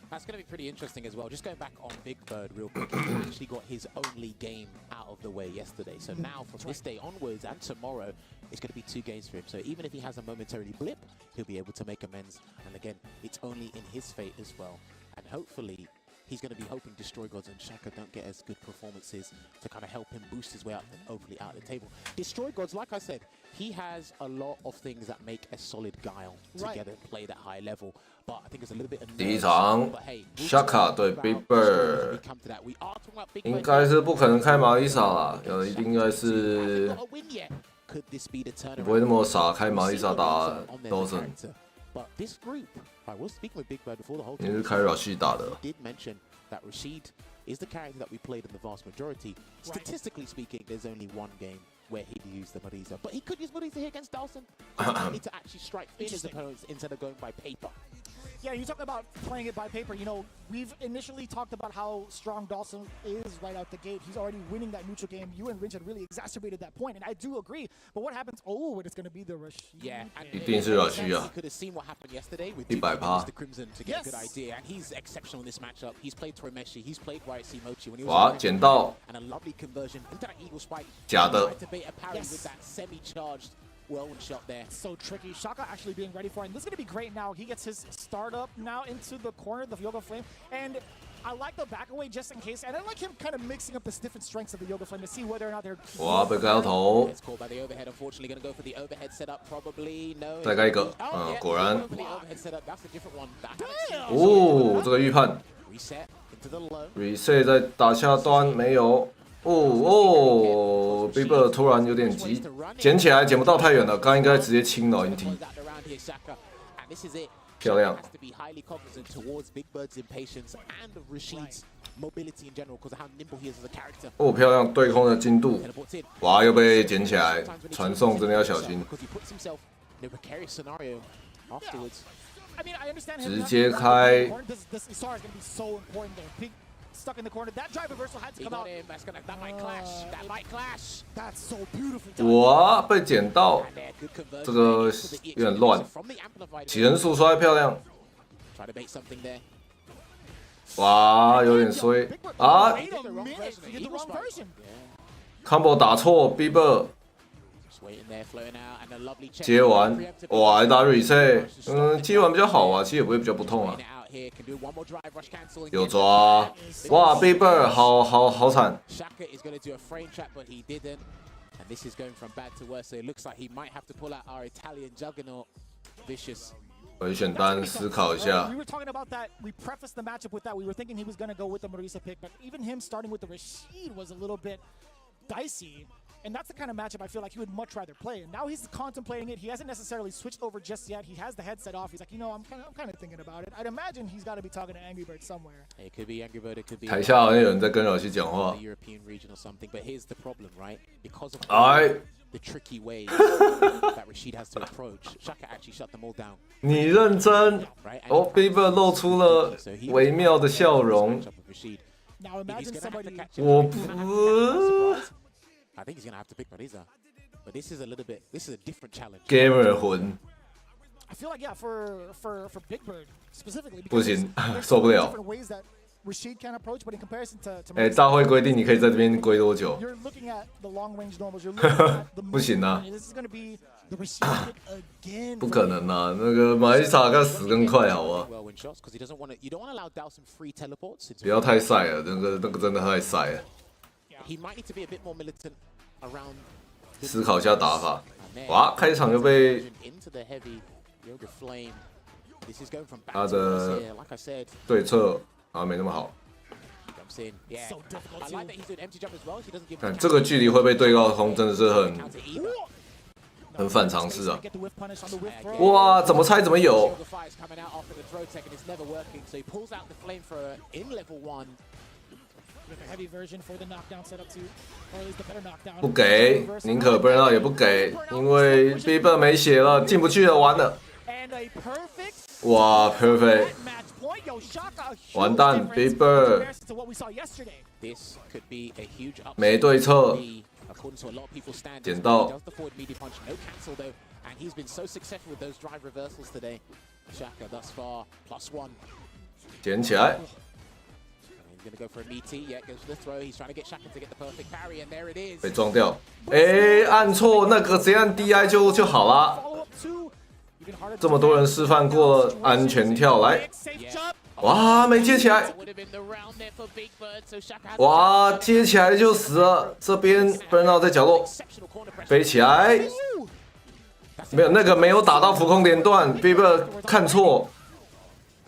Speaker 8: That's going to be pretty interesting as well. Just going back on Big Bird real quick, he actually got his only game out of the way yesterday. So now from this day onwards and tomorrow, it's going to be 2 games for him. So even if he has a momentary blip, he'll be able to make amends. And again, it's only in his fate as well. And hopefully, he's going to be hoping Destroy Gods and Shaka don't get as good performances to kind of help him boost his way up and hopefully out of the table. Destroy Gods, like I said, he has a lot of things that make a solid guile together and play that high level. But I think it's a little bit of
Speaker 1: 第一场 Shaka 对 Big Bird，
Speaker 8: We are talking about Big
Speaker 1: 应该是不可能开玛丽莎啦，一定应该是
Speaker 8: Could this be the turnaround?
Speaker 1: 不会那么傻开玛丽莎打 Dawson，
Speaker 8: But this group, I was speaking with Big Bird before the whole
Speaker 1: 你是开 Rush 打的。
Speaker 8: did mention that Rashid is the character that we played in the vast majority. Statistically speaking, there's only one game where he'd use the Marisa. But he could use Marisa here against Dalsim. He might need to actually strike in his opponents instead of going by paper.
Speaker 7: Yeah, you talk about playing it by paper. You know, we've initially talked about how strong Dawson is right out the gate. He's already winning that neutral game. You and Rinch had really exacerbated that point, and I do agree. But what happens? Oh, it's going to be the Rashid.
Speaker 8: Yeah, and
Speaker 1: 一定是 Rush 啊
Speaker 8: you could have seen what happened yesterday with
Speaker 1: 100%.
Speaker 8: the Crimson to get a good idea. And he's exceptional in this matchup. He's played Toremeshi. He's played YC Mochi when he was
Speaker 1: 哇，捡到
Speaker 8: and a lovely conversion into that Eagle Spike.
Speaker 1: 假的
Speaker 8: Activate a parry with that semi-charged whirlwind shot there.
Speaker 7: So tricky. Shaka actually being ready for it. And this is going to be great now. He gets his startup now into the corner, the Yoga Flame. And I like the back away just in case. And I like him kind of mixing up the different strengths of the Yoga Flame to see whether or not they're...
Speaker 1: 哇，被盖到头，
Speaker 8: It's called by the overhead. Unfortunately, going to go for the overhead setup. Probably no.
Speaker 1: 再盖一个，
Speaker 8: yeah,
Speaker 1: 果然
Speaker 8: for the overhead setup. That's a different one. That
Speaker 1: 哦，这个预判
Speaker 8: reset into the low.
Speaker 1: reset 在打下端没有。哦 ，Big Bird 突然有点急，捡起来捡不到太远了，刚应该直接清了 NT， 漂亮。
Speaker 8: Has to be highly cognizant towards Big Bird's impatience and of Rashid's mobility in general because of how nimble he is as a character.
Speaker 1: 哦，漂亮，对空的精度，哇，又被捡起来，传送真的要小心。
Speaker 8: Because he puts himself in a precarious scenario afterwards.
Speaker 7: I mean, I understand
Speaker 1: 直接开
Speaker 7: This Isar is going to be so important there. Pink stuck in the corner. That drive reversal had to
Speaker 8: He
Speaker 7: come
Speaker 8: got
Speaker 7: out.
Speaker 8: him. That might clash. That might clash.
Speaker 7: That's so beautiful.
Speaker 1: 哇，被捡到，
Speaker 8: And there, good conversion.
Speaker 1: 这个
Speaker 8: There for the
Speaker 1: 有点乱
Speaker 8: from the amplified.
Speaker 1: 起人速摔漂亮，
Speaker 8: Try to bait something there.
Speaker 1: 哇，有点衰啊
Speaker 7: Wait a minute. You did the wrong version.
Speaker 1: ，combo 打错 ，Big Bird
Speaker 8: Just waiting there, floating out, and a lovely check.
Speaker 1: 接完，
Speaker 8: Preemptive
Speaker 1: 哇，还打 reset，接完比较好啊，其实也不会比较不痛啊
Speaker 8: Playing。it out here, can do one more drive, rush cancel, and
Speaker 1: 有
Speaker 8: get
Speaker 1: 抓，哇 ，Big Bird 好惨，
Speaker 8: Shaka is going to do a frame trap, but he didn't. And this is going from bad to worse, so it looks like he might have to pull out our Italian juggernaut, Vicious.
Speaker 1: 回选单思考一下
Speaker 7: We，were talking about that. We prefaced the matchup with that. We were thinking he was going to go with the Marisa pick, but even him starting with the Rashid was a little bit dicey. And that's the kind of matchup I feel like he would much rather play. And now he's contemplating it. He hasn't necessarily switched over just yet. He has the headset off. He's like, you know, I'm kind of thinking about it. I'd imagine he's got to be talking to Angry Bird somewhere.
Speaker 8: It could be Angry Bird. It could be.
Speaker 1: 台下好像有人在跟老师讲话。
Speaker 8: European region or something. But here's the problem, right? Because of the tricky ways that Rashid has to approach, Shaka actually shut them all down.
Speaker 1: 你认真哦 ，Bieber 露出了微妙的笑容。
Speaker 7: Now imagine somebody.
Speaker 1: 我不。
Speaker 8: I think he's gonna have to pick Marisa, but this is a different challenge.
Speaker 1: Gamer 魂。
Speaker 7: I feel like for Big Bird specifically.
Speaker 1: 不行，受不了。
Speaker 7: Rashid can approach, but in comparison to
Speaker 1: 哎，大会规定你可以在这边归多久？
Speaker 7: You're looking at the long range normals. You're looking at the
Speaker 1: 不行啊！
Speaker 7: This is going to be the Rashid again.
Speaker 1: 不可能啊！那个马丽莎看死更快，好吧？不要太晒了，那个真的太晒了。思考一下打法。哇，开场就被他的对策好像没那么好。看这个距离会被对高空，真的是很反常识啊！哇，怎么猜怎么有。不给，宁可不让也不给，因为 Bieber 没血了，进不去了，完了。哇 ，perfect。 完蛋 ，Bieber 没对策，捡到，捡起来，被撞掉，哎，按错那个，直接按 DI 就好啦。这么多人示范过了安全跳，来。 哇，没接起来！哇，接起来就死了。这边 Burnout 在角落飞起来，没有那个没有打到浮空连段 ，Bieber 看错，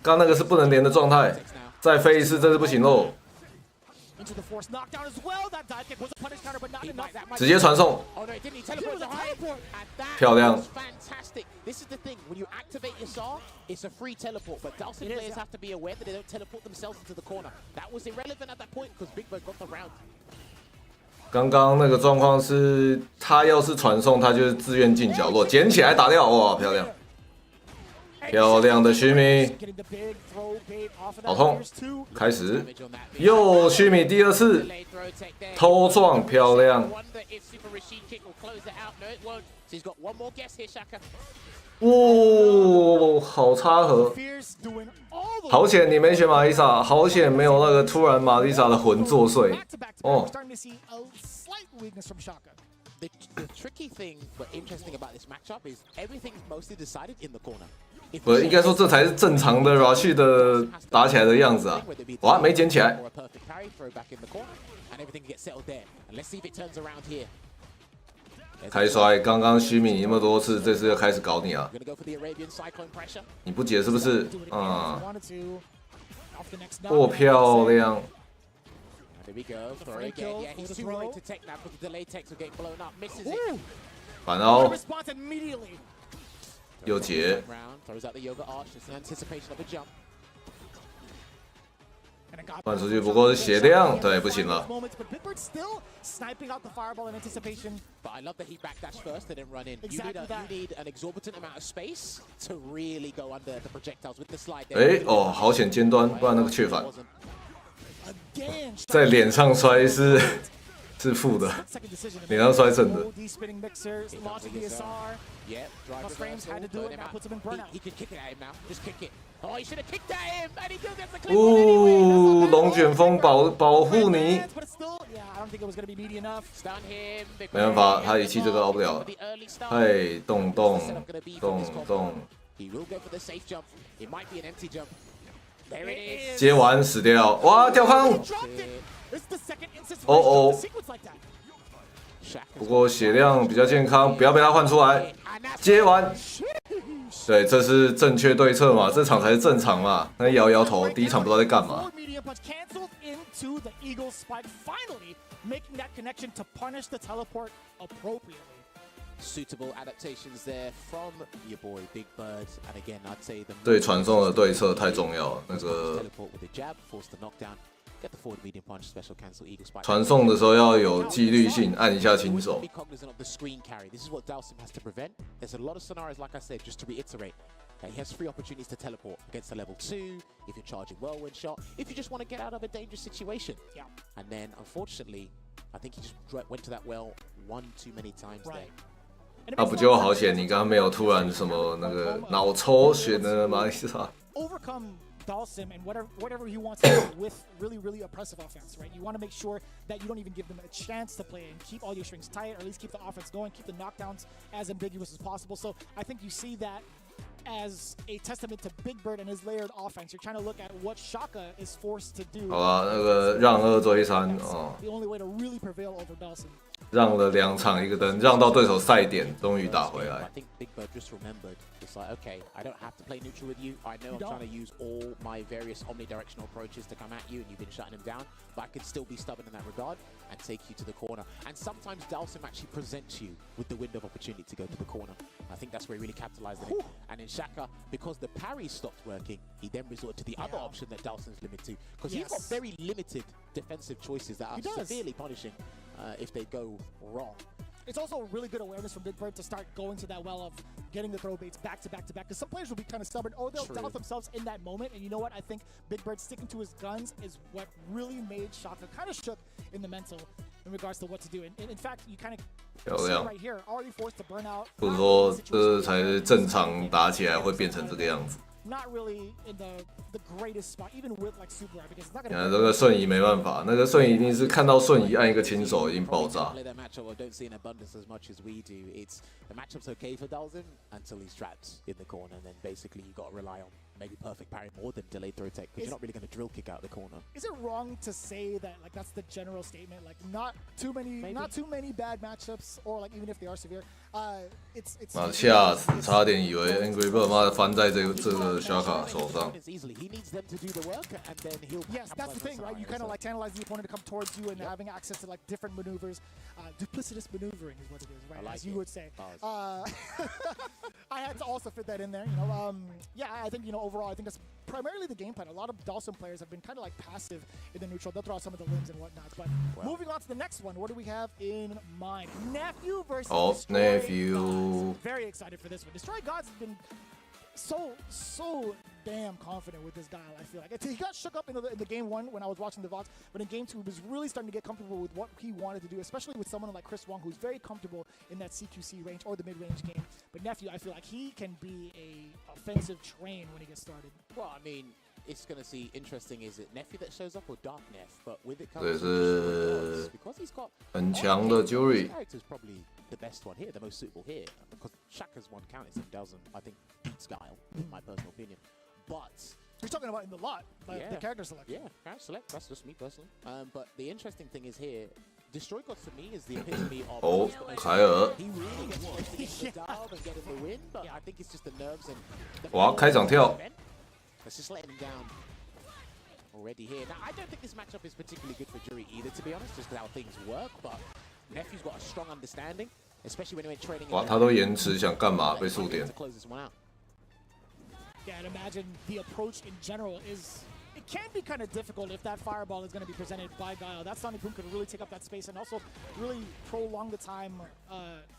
Speaker 1: 刚那个是不能连的状态，再飞一次这是不行喽。直接传送，漂亮。
Speaker 8: This is the thing, when you activate your SAR, it's a free teleport, but Dawson players have to be aware that they don't teleport themselves into the corner. That was irrelevant at that point because Big Bird got the round.
Speaker 1: 刚刚那个状况是，他要是传送，他就是自愿进角落，捡起来打掉，哇，漂亮，漂亮的须弥，好痛，开始，又须弥第二次偷撞，漂亮。 哦，好插合，好险你没选玛丽莎，好险没有那个突然玛丽莎的魂作祟。哦。不，应该说这才是正常的 Rashid 的打起来的样子啊！哇，没捡起来。开摔，刚刚须弥那么多次，这次又开始搞你啊！你不解是不是？啊！哦，漂亮！反凹，又解。换出去不过是血量，对，不行了。哎哦，好险尖端，不然那个雀反，在脸上摔是负的，脸上摔正的。哦，龙卷风保护你，没办法，他仪器这个熬不了了。嘿，动，接完死掉，哇，吊康！哦，不过血量比较健康，不要被他换出来。接完，对，这是正确对策嘛，这场才是正常嘛。那摇摇头，第一场不知道在干嘛。
Speaker 7: making that connection to punish the teleport appropriately.
Speaker 8: Suitable adaptations there from your boy Big Bird, and again, I'd say the
Speaker 1: 对传送的对策太重要了。那个
Speaker 8: teleport with the jab, force the knockdown, get the forward medium punch, special cancel, eagle spike.
Speaker 1: 传送的时候要有纪律性，按一下轻手。
Speaker 8: Be cognizant of the screen carry. This is what Dalsim has to prevent. There's a lot of scenarios, like I said, just to reiterate. He has 3 opportunities to teleport against a level 2, if you're charging whirlwind shot, if you just want to get out of a dangerous situation.
Speaker 7: Yeah.
Speaker 8: And then, unfortunately, I think he just went to that well one too many times there.
Speaker 1: 那不就好险？你刚刚没有突然什么那个脑抽选的马丽莎。
Speaker 7: Overcome Dalsim and whatever he wants to do with really oppressive offense, right? You want to make sure that you don't even give them a chance to play and keep all your strings tight, or at least keep the offense going, keep the knockdowns as ambiguous as possible. So I think you see that as a testament to Big Bird and his layered offense. You're trying to look at what Shaka is forced to do.
Speaker 1: 好吧，那个让2追3哦。
Speaker 7: The only way to really prevail over Dalsim.
Speaker 1: 让了2场1个灯，让到对手赛点，终于打回来。
Speaker 8: I think Big Bird just remembered. It's like, okay, I don't have to play neutral with you. I know I'm trying to use all my various omnidirectional approaches to come at you, and you've been shutting him down. But I can still be stubborn in that regard and take you to the corner. And sometimes Dalsim actually presents you with the window of opportunity to go to the corner. I think that's where he really capitalized on it. And in Shaka, because the parry stopped working, he then resorted to the other option that Dalsim's limited to. Because he's got very limited defensive choices that are severely punishing if they go wrong.
Speaker 7: It's also really good awareness from Big Bird to start going to that well of getting the throw baits back to back to back. Because some players will be kind of stubborn, or they'll doubt themselves in that moment. And you know what? I think Big Bird sticking to his guns is what really made Shaka kind of shook in the mental in regards to what to do. And in fact, you kind of see right here, already forced to burn out.
Speaker 1: 或者说，这才是正常打起来会变成这个样子。
Speaker 7: Not really in the greatest spot, even with like super because it's not gonna.
Speaker 1: 这个瞬移没办法，那个瞬移一定是看到瞬移按一个轻手已经爆炸。
Speaker 8: Play that matchup, I don't see in abundance as much as we do. It's the matchup's okay for Dalsim until he's trapped in the corner, and then basically you got to rely on maybe perfect parry more than delayed throw tech because you're not really going to drill kick out the corner.
Speaker 7: Is it wrong to say that like that's the general statement? Like not too many bad matchups, or like even if they are severe, it's.
Speaker 1: 妈吓死，差点以为 Angry Bird 妈的翻在这个小卡手上。
Speaker 7: Yes, that's the thing, right? You kind of like tantalize the opponent to come towards you and having access to like different maneuvers. Duplicitous maneuvering is what it is, right? As you would say. I had to also fit that in there, you know. Yeah, I think, you know, overall, I think that's primarily the game plan. A lot of Dalsim players have been kind of like passive in the neutral. They'll throw out some of the limbs and whatnot. But moving on to the next one, what do we have in mind? Nephew versus
Speaker 1: Nephew.
Speaker 7: Very excited for this one. Destroy Gods has been so damn confident with this dial, I feel like. He got shook up in the game 1 when I was watching the VODs, but in game 2 he was really starting to get comfortable with what he wanted to do, especially with someone like Chris Wong, who's very comfortable in that CQC range or the mid-range game. But Nephew, I feel like he can be a offensive train when he gets started.
Speaker 8: Well, I mean, it's going to see interesting, is it Nephew that shows up or Dark Neff? But with it
Speaker 1: 这
Speaker 8: comes
Speaker 1: 是
Speaker 8: because he's got
Speaker 1: 很强的 Jury。
Speaker 8: character's probably the best one here, the most suitable here, because Shaka's one counter doesn't, I think, beats Guile, in my personal opinion. But
Speaker 7: you're talking about in the lot, like the character selection.
Speaker 8: Yeah, character select. That's just me personally. But the interesting thing is here, Destroy God to me is the epitome of.
Speaker 1: Oh, 凯尔。
Speaker 8: He really gets close to get the dial and getting the win, but I think it's just the nerves and.
Speaker 1: 哇，开场跳。
Speaker 8: Let's just letting him down already here. Now, I don't think this matchup is particularly good for Jury either, to be honest, just how things work. But Nephew's got a strong understanding, especially when he went training.
Speaker 1: 哇，他都延迟，想干嘛？被速点。
Speaker 7: Yeah, and imagine the approach in general is. It can be kind of difficult if that fireball is going to be presented by Guile. That Sonic Boom could really take up that space and also really prolong the time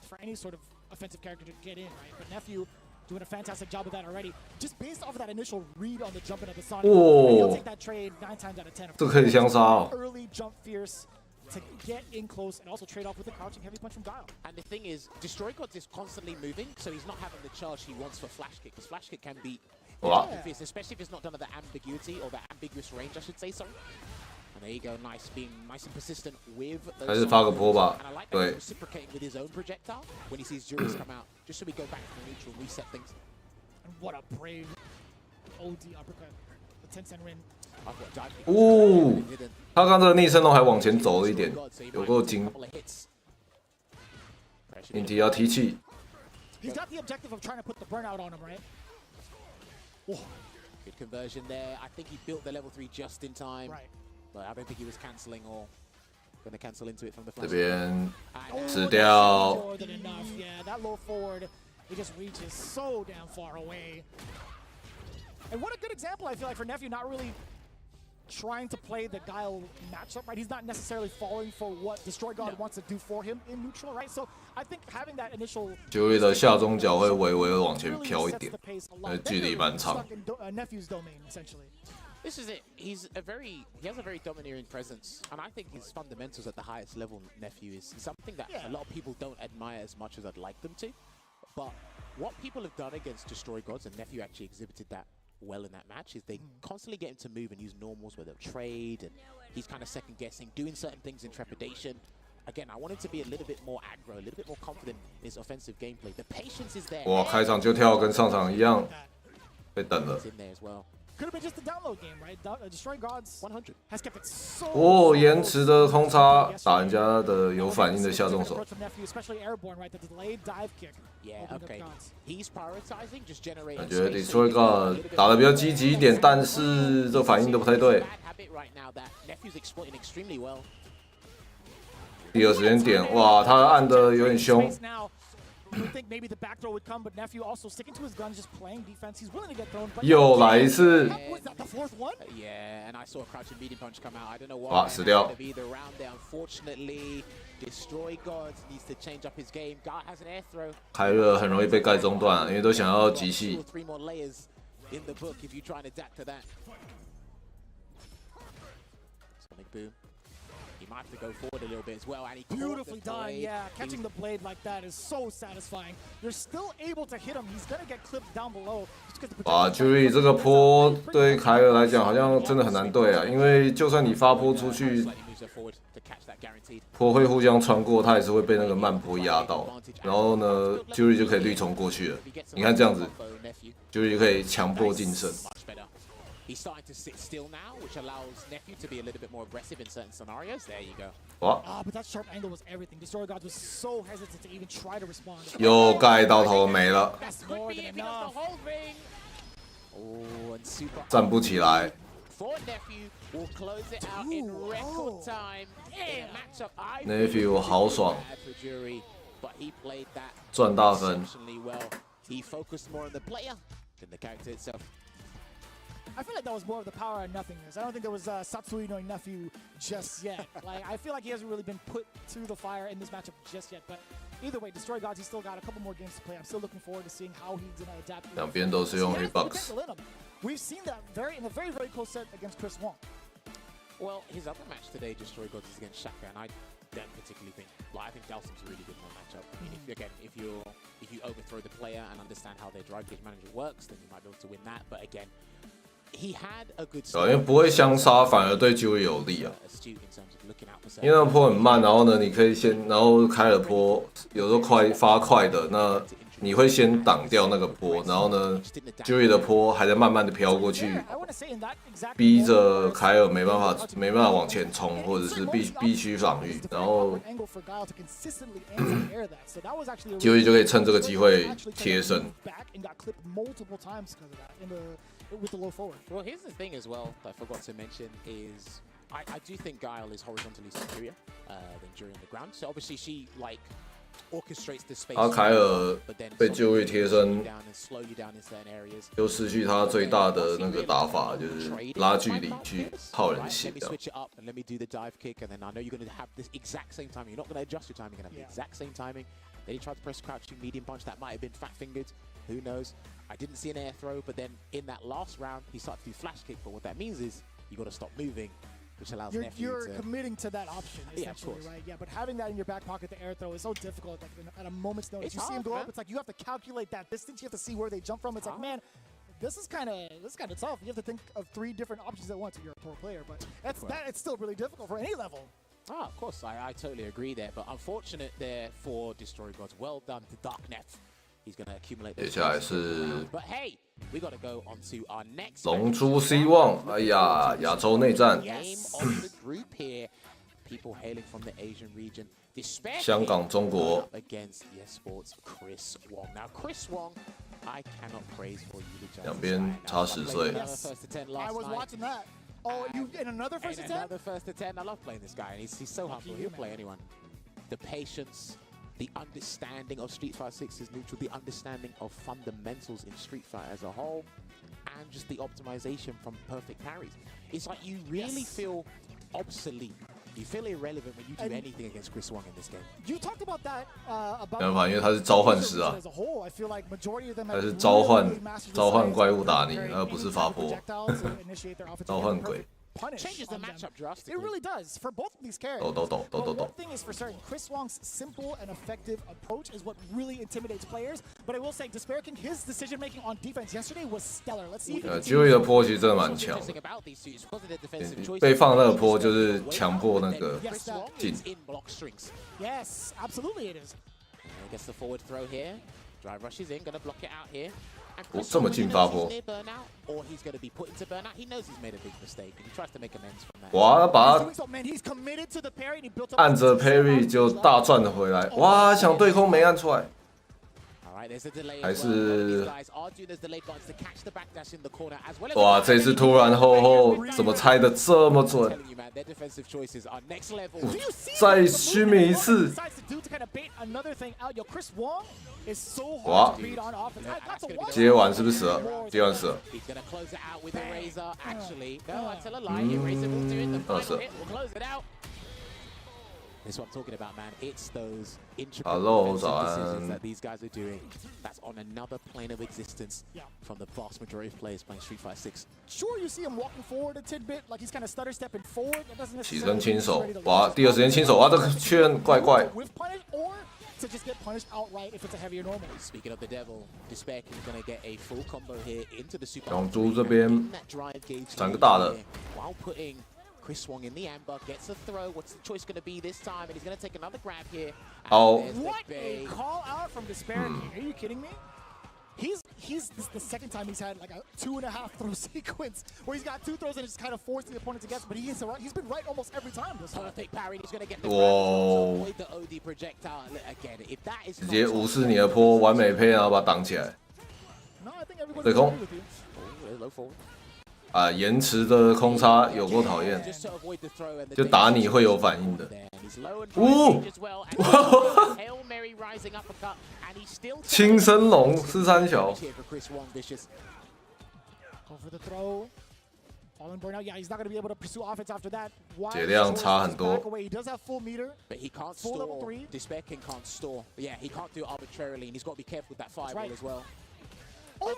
Speaker 7: for any sort of offensive character to get in, right? But Nephew doing a fantastic job of that already. Just based off of that initial read on the jump into the Sonic, he'll take that trade 9 times out of 10.
Speaker 1: 这可以相杀哦。
Speaker 7: Early jump fierce to get in close and also trade off with the crouching heavy punch from Guile.
Speaker 8: And the thing is, Destroy Gods is constantly moving, so he's not having the charge he wants for Flash Kick, because Flash Kick can be especially if it's not done at the ambiguity or the ambiguous range, I should say, sorry. And there you go, nice, being nice and persistent with those.
Speaker 1: 还是发个波吧。
Speaker 8: And I like that
Speaker 1: 对。
Speaker 8: he's reciprocating with his own projectile when he sees Juris come out, just so we go back to the neutral and reset things.
Speaker 7: And what a brave OD uppercut. The 10 cent win.
Speaker 1: 哦，他刚这个逆身都还往前走了一点，有够精。引体要提气。
Speaker 7: He's got the objective of trying to put the burnout on him, right?
Speaker 8: Good conversion there. I think he built the level 3 just in time.
Speaker 7: Right.
Speaker 8: But I don't think he was cancelling or
Speaker 1: 这边吃掉。
Speaker 7: He just reaches so damn far away. And what a good example, I feel like, for Nephew not really trying to play the Guile matchup, right? He's not necessarily falling for what Destroy God wants to do for him in neutral, right? So I think having that initial
Speaker 1: Jury 的下中脚会微微的往前飘一点，距离蛮长。
Speaker 7: Nephew's domain, essentially.
Speaker 8: This is it. He has a very domineering presence, and I think his fundamentals at the highest level, Nephew, is something that a lot of people don't admire as much as I'd like them to. But what people have done against Destroy Gods, and Nephew actually exhibited that well in that match, is they constantly get him to move and use normals where they'll trade, and he's kind of second guessing, doing certain things in trepidation. Again, I want him to be a little bit more aggro, a little bit more confident in his offensive gameplay. The patience is there.
Speaker 1: 哇，开场就跳跟上场一样，被等了。
Speaker 8: In there as well.
Speaker 7: Could have been just a download game, right? Destroy Gods
Speaker 8: 100
Speaker 7: has kept it so.
Speaker 1: 哦，延迟的空插打人家的有反应的下重手。
Speaker 7: Especially airborne, right? The delayed dive kick.
Speaker 8: Yeah, okay. He's prioritizing just generating.
Speaker 1: 感觉 Destroy God 打得比较积极一点，但是这反应都不太对。第二时间点，哇，他按的有点凶。
Speaker 7: You would think maybe the back throw would come, but Nephew also sticking to his guns, just playing defense. He's willing to get thrown.
Speaker 1: 又来一次。
Speaker 7: Was that the fourth one?
Speaker 8: Yeah, and I saw a crouching medium punch come out. I don't know why.
Speaker 1: 哇，死掉。
Speaker 8: Be the round there. Unfortunately, Destroy Gods needs to change up his game. Guy has an air throw.
Speaker 1: 开热很容易被盖中断，因为都想要极细。
Speaker 8: 3 more layers in the book if you try and adapt to that. Sonic boom. He might have to go forward a little bit as well, and he
Speaker 7: beautifully done. Yeah, catching the blade like that is so satisfying. You're still able to hit him. He's gonna get clipped down below.
Speaker 1: 哇 ，Jury 这个坡对凯尔来讲好像真的很难对啊，因为就算你发坡出去，坡会互相穿过，他也是会被那个慢坡压到。然后呢 ，Jury 就可以绿冲过去了。你看这样子 ，Jury 就可以强迫晋升。
Speaker 8: He's starting to sit still now, which allows Nephew to be a little bit more aggressive in certain scenarios. There you go.
Speaker 1: What?
Speaker 7: But that sharp angle was everything. Destroy Gods was so hesitant to even try to respond.
Speaker 1: 又盖到头没了，站不起来。 Nephew 好爽，赚大分。
Speaker 8: He focused more on the player than the character itself.
Speaker 7: I feel like that was more of the power of nothingness. I don't think there was Satsui no Nephew just yet. Like, I feel like he hasn't really been put to the fire in this matchup just yet. But either way, Destroy Gods, he's still got a couple more games to play. I'm still looking forward to seeing how he's going to adapt.
Speaker 1: 两边都是用 hitbox.
Speaker 7: We've seen that in a very, very close set against Chris Wong.
Speaker 8: Well, his other match today, Destroy Gods, is against Shaka, and I don't particularly think. Well, I think Dalsum's a really good in that matchup. I mean, if you overthrow the player and understand how their drive gauge manager works, then you might be able to win that. But again. He had a good
Speaker 1: 因为不会相杀，反而对 Jury 有利啊。因为那个坡很慢，然后呢，你可以先，然后开了坡，有时候发快的，那你会先挡掉那个坡，然后呢 ，Jury 的坡还在慢慢的飘过去，逼着凯尔没办法往前冲，或者是必须防御，然后 Jury 就可以趁这个机会贴身。
Speaker 7: With the low forward.
Speaker 8: Well, here's the thing as well that I forgot to mention is I do think Guile is horizontally superior than Jury on the ground. So obviously she like orchestrates the space.
Speaker 1: 凯尔被Jury贴身，
Speaker 8: slow you down in certain areas.
Speaker 1: 就失去他最大的那个打法，就是拉距离去耗人血。
Speaker 8: Let me switch it up and let me do the dive kick, and then I know you're going to have this exact same timing. You're not going to adjust your timing. You're going to have the exact same timing. Then he tried to press crouching medium punch. That might have been fat-fingered. Who knows? I didn't see an air throw, but then in that last round, he started to do flash kick. But what that means is you got to stop moving, which allows Nephew
Speaker 7: you're
Speaker 8: to...
Speaker 7: committing to that option, essentially, right? Yeah, but having that in your back pocket, the air throw, is so difficult at a moment's notice. You see him go up, it's like you have to calculate that distance. You have to see where they jump from. It's like, man, this is kind of tough. You have to think of 3 different options at once if you're a pro player. But it's still really difficult for any level.
Speaker 8: Ah, of course, I totally agree there. But unfortunate there for Destroy Gods. Well done to Dark Neph. He's going to accumulate those.
Speaker 1: 接下来是
Speaker 8: But hey, we got to go on to our next.
Speaker 1: 龙出希望，哎呀，亚洲内战。
Speaker 8: Game of the group here. People hailing from the Asian region.
Speaker 1: 香港、中国
Speaker 8: against eSports Chris Wong. Now Chris Wong, I cannot praise for you.
Speaker 1: 两边差10岁。
Speaker 7: I was watching that. Oh, you in another first
Speaker 8: In
Speaker 7: attempt?
Speaker 8: another first attempt. I love playing this guy, and he's so humble. He'll play anyone. The patience, the understanding of Street Fighter 6's neutral, the understanding of fundamentals in Street Fighter as a whole, and just the optimization from perfect parries. It's like you really feel obsolete. You feel irrelevant when you do anything against Chris Wong in this game.
Speaker 7: You talked about that about
Speaker 1: 没办法，因为他是召唤师啊，
Speaker 7: as a whole. I feel like majority of them
Speaker 1: 他
Speaker 7: have
Speaker 1: 是
Speaker 7: really
Speaker 1: 召唤
Speaker 7: mastered the
Speaker 1: 召唤
Speaker 7: science
Speaker 1: 怪
Speaker 7: of
Speaker 1: 物打你，
Speaker 7: carrying
Speaker 1: 而不是
Speaker 7: any
Speaker 1: 发
Speaker 7: type of
Speaker 1: 波，
Speaker 7: projectile to initiate their offensive
Speaker 1: 召唤
Speaker 7: and
Speaker 1: 鬼。
Speaker 7: punish
Speaker 8: Changes the
Speaker 7: on them.
Speaker 8: matchup drastically.
Speaker 7: It really does for both of these characters.
Speaker 1: 抖抖抖抖
Speaker 7: But
Speaker 1: 抖抖
Speaker 7: one。thing is for certain, Chris Wong's simple and effective approach is what really intimidates players. But I will say, Despair King, his decision making on defense yesterday was stellar. Let's see if he
Speaker 1: 机会的
Speaker 7: continues
Speaker 1: 坡其实真的蛮
Speaker 8: What's
Speaker 1: 强
Speaker 8: interesting
Speaker 1: 的，
Speaker 8: about these two is because of their defensive choices.
Speaker 1: 被放那个坡就是强迫那个
Speaker 8: Chris Wong
Speaker 1: 进
Speaker 8: is in block strings.
Speaker 7: Yes, absolutely it is.
Speaker 8: He gets the forward throw here. Drive rushes in, gonna block it out here. And
Speaker 1: Oh,
Speaker 8: Chris
Speaker 1: 这么
Speaker 8: Wong
Speaker 1: 近
Speaker 8: either
Speaker 1: 发
Speaker 8: knows
Speaker 1: 波
Speaker 8: he's near burnout, or he's gonna be put into burnout. He knows he's made a big mistake, and he tries to make amends from that.
Speaker 1: 哇，他把
Speaker 7: He's
Speaker 1: 他
Speaker 7: doing so, man. He's committed to the parry and he built up
Speaker 1: 按着
Speaker 7: momentum.
Speaker 1: parry 就大赚了回来，哇，想对空没按出来，
Speaker 8: All right, there's a delay
Speaker 1: 还
Speaker 8: as well. These
Speaker 1: 是
Speaker 8: guys are doing those delayed buttons to catch the backdash in the corner as well as
Speaker 1: 哇，这次突然后怎么猜的这么
Speaker 8: I'm
Speaker 1: 准？
Speaker 8: telling you, man, their defensive choices are next level.
Speaker 7: Do you see
Speaker 1: 再
Speaker 7: the
Speaker 1: 虚
Speaker 7: movement
Speaker 1: 迷一
Speaker 7: Wong
Speaker 1: 次，
Speaker 7: decides to do to kind of bait another thing out? Yo, Chris Wong is so
Speaker 1: Wow.
Speaker 7: hard to read on offense. I got to watch
Speaker 1: 接完是不是死了？接完死了，
Speaker 8: He's gonna close it out with a razor. Actually, no, I tell a lie. Eraser will do it. The final
Speaker 1: sir.
Speaker 8: hit will close it out. That's what I'm talking about, man. It's those intricate
Speaker 1: Hello,
Speaker 8: defensive
Speaker 1: Zan.
Speaker 8: decisions that these guys are doing. That's on another plane of existence
Speaker 7: Yeah.
Speaker 8: from the vast majority of players playing Street Fighter 6.
Speaker 7: Sure, you see him walking forward a tidbit, like he's kind of stutter stepping forward. That doesn't
Speaker 1: 起
Speaker 7: necessarily
Speaker 1: 身
Speaker 7: mean
Speaker 1: 亲
Speaker 7: he's
Speaker 1: 手
Speaker 7: ready to，
Speaker 1: 哇，
Speaker 7: launch
Speaker 1: 第二时间亲手，哇，这个圈怪怪。
Speaker 7: with punish or to just get punished outright if it's a heavier normal.
Speaker 8: Speaking of the devil, Despair King is going to get a full combo here into the super.
Speaker 1: 龙珠这边
Speaker 8: In that drive gauge
Speaker 1: 3个大的
Speaker 8: while putting Chris Wong in the amber, gets a throw. What's the choice going to be this time? And he's going to take another grab here. And
Speaker 1: Oh.
Speaker 8: there's the
Speaker 7: What a
Speaker 8: bait.
Speaker 7: call out from Despair King. Are you kidding me? This is the second time he's had like a 2.5 throw sequence where he's got 2 throws and it's kind of forced the opponent to guess, but he's been right almost every time this time.
Speaker 8: Perfect parry. He's going to get the
Speaker 1: Whoa.
Speaker 8: grab to avoid the OD projectile. Again, if that is
Speaker 1: 直接无视你的坡，完美配，然后把它挡起来。
Speaker 7: No, I think everyone's
Speaker 1: 对空
Speaker 7: agree with you.
Speaker 8: Oh, low forward.
Speaker 1: 啊，延迟的空差有够讨厌，
Speaker 8: Just to avoid the throw and the
Speaker 1: 就打你会有反应的。
Speaker 8: there. And he's low and
Speaker 1: Ooh.
Speaker 8: dry as well. And Hail Mary rising uppercut. And he's still
Speaker 1: 轻声龙是三小，
Speaker 8: here for Chris Wong, Vicious.
Speaker 7: Go for the throw. Fallen burnout. Yeah, he's not going to be able to pursue offense after that. Wide
Speaker 1: 血量
Speaker 7: choice
Speaker 1: 差
Speaker 7: to
Speaker 1: 很多。
Speaker 7: back away. He does have full meter.
Speaker 8: But he can't
Speaker 7: Full level
Speaker 8: store.
Speaker 7: 3.
Speaker 8: Despair King can't store. Yeah, he can't do it arbitrarily, and he's got to be careful with that fireball
Speaker 7: right.
Speaker 8: as well.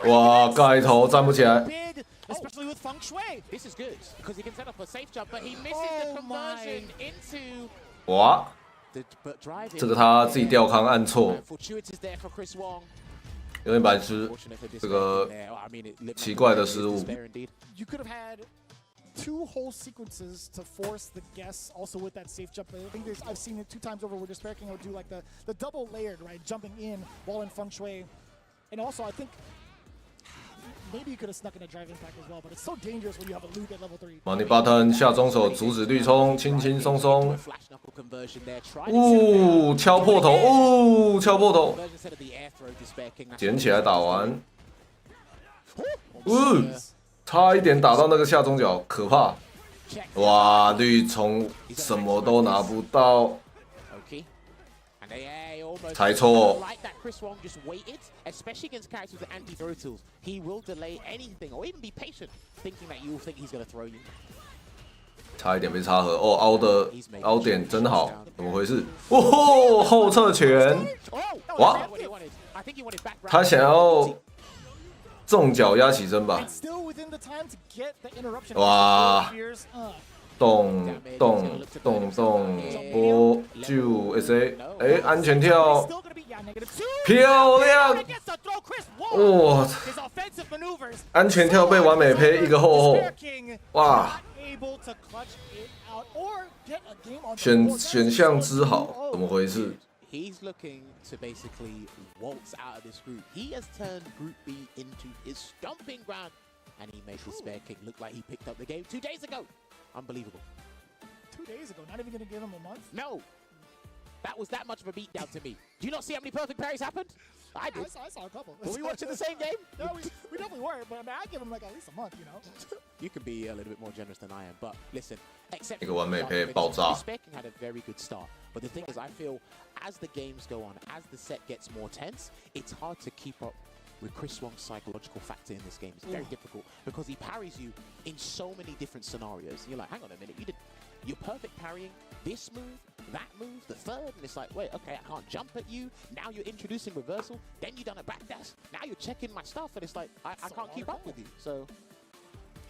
Speaker 1: 哇，盖头站不起来，
Speaker 7: Big, especially with Feng Shui.
Speaker 8: This is good because he can set up a safe jump, but he misses the
Speaker 7: Oh
Speaker 8: conversion into
Speaker 1: 哇，
Speaker 8: the but drive.
Speaker 1: 这个他自己吊康按错，
Speaker 8: Fortuitous there for Chris Wong.
Speaker 1: 有点白痴，
Speaker 8: Fortunate for
Speaker 1: 这
Speaker 8: Despair
Speaker 1: 个
Speaker 8: King there. I mean, it lived
Speaker 1: 奇
Speaker 8: up
Speaker 1: 怪
Speaker 8: to
Speaker 1: 的
Speaker 8: the
Speaker 1: 失误。
Speaker 8: Despair indeed.
Speaker 7: You could have had 2 whole sequences to force the guess also with that safe jump. I think I've seen it 2 times over where Despair King will do like the double layered, right? Jumping in while in Feng Shui. And also, I think maybe you could have snuck in a drive impact as well, but it's so dangerous when you have a loop at level 3.
Speaker 1: Money button 下中手阻止绿冲，轻轻松松，
Speaker 8: Flash knuckle conversion there. Try to set
Speaker 1: 呜，敲破头，呜，敲破头，
Speaker 8: conversion instead of the air throw. Despair King. That's
Speaker 1: 捡起来打完，
Speaker 8: Uh,
Speaker 1: 差一点打到那个下中角，可怕！
Speaker 8: check.
Speaker 1: 哇，绿冲什么都拿不到，
Speaker 8: Okay. And they almost
Speaker 1: 猜错。
Speaker 8: like that Chris Wong just waited, especially against characters with anti-throw tools. He will delay anything or even be patient, thinking that you'll think he's going to throw you.
Speaker 1: 差一点被插合。哦，凹点真好，怎么回事？哦，后侧拳，
Speaker 8: Oh,
Speaker 1: What?
Speaker 8: that's what he wanted. I think he wanted back
Speaker 1: 他想要重脚压起身吧？
Speaker 7: And still within the time to get the interruption.
Speaker 1: Wow.
Speaker 7: Fears,
Speaker 1: 动波就 SA， 哎，安全跳，
Speaker 7: Still gonna be, yeah, -2.
Speaker 1: 漂亮！
Speaker 7: Gets the throw, Chris Wong.
Speaker 1: 哇，
Speaker 7: His offensive maneuvers.
Speaker 1: 安全跳被完美配一个后后，
Speaker 7: Despair King
Speaker 1: 哇，
Speaker 7: not able to clutch it out or get a game on the
Speaker 1: 选
Speaker 7: board.
Speaker 1: 选项之好，怎么回事？
Speaker 8: He's looking to basically waltz out of this group. He has turned Group B into his stomping ground, and he made Despair King look like he picked up the game 2 days ago. Unbelievable.
Speaker 7: 2 days ago, not even gonna give him a month.
Speaker 8: No, that was that much of a beatdown to me. Do you not see how many perfect parries happened? I did.
Speaker 7: I saw a couple.
Speaker 8: Were we watching the same game?
Speaker 7: No, we definitely were. But I mean, I give him like at least a month, you know.
Speaker 8: You can be a little bit more generous than I am, but listen, except
Speaker 1: 一个完美配爆炸。
Speaker 8: Speaking had a very good start, but the thing is, I feel as the games go on, as the set gets more tense, it's hard to keep up with Chris Wong's psychological factor in this game. It's very difficult because he parries you in so many different scenarios. You're like, hang on a minute, you're perfect parrying this move, that move, the third, and it's like, wait, okay, I can't jump at you. Now you're introducing reversal, then you done a backdash. Now you're checking my stuff, and it's like, I can't keep up with you. So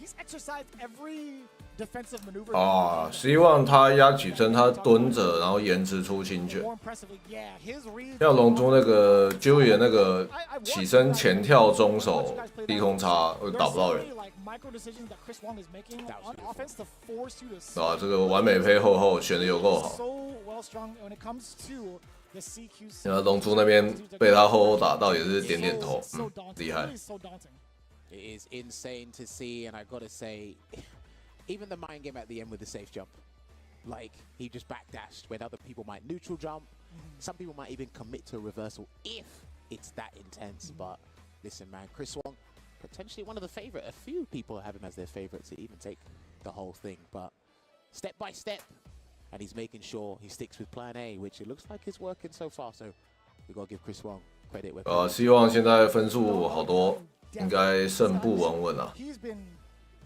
Speaker 7: he's exercised every defensive maneuver.
Speaker 1: 啊，希望他压起身，他蹲着，然后延迟出轻拳。
Speaker 7: More impressively, yeah, his read.
Speaker 1: 像龙珠那个 Joey 的那个起身前跳中手低空插，会打不到人。
Speaker 7: Micro decisions that Chris Wong is making on offense to force you to.
Speaker 1: 啊，这个完美配后选的有够好。
Speaker 7: So well strung when it comes to the CQC.
Speaker 1: 然后龙珠那边被他后打到也是点点头，厉害。
Speaker 8: it is insane to see, and I gotta say, even the mind game at the end with the safe jump, like he just backdashed when other people might neutral jump. Some people might even commit to a reversal if it's that intense. But listen, man, Chris Wong, potentially one of the favorite. A few people have him as their favorite to even take the whole thing, but step by step, and he's making sure he sticks with plan A, which it looks like is working so far. So we gotta give Chris Wong credit.
Speaker 1: 希望现在分数好多，应该胜不稳稳啊。
Speaker 7: He's been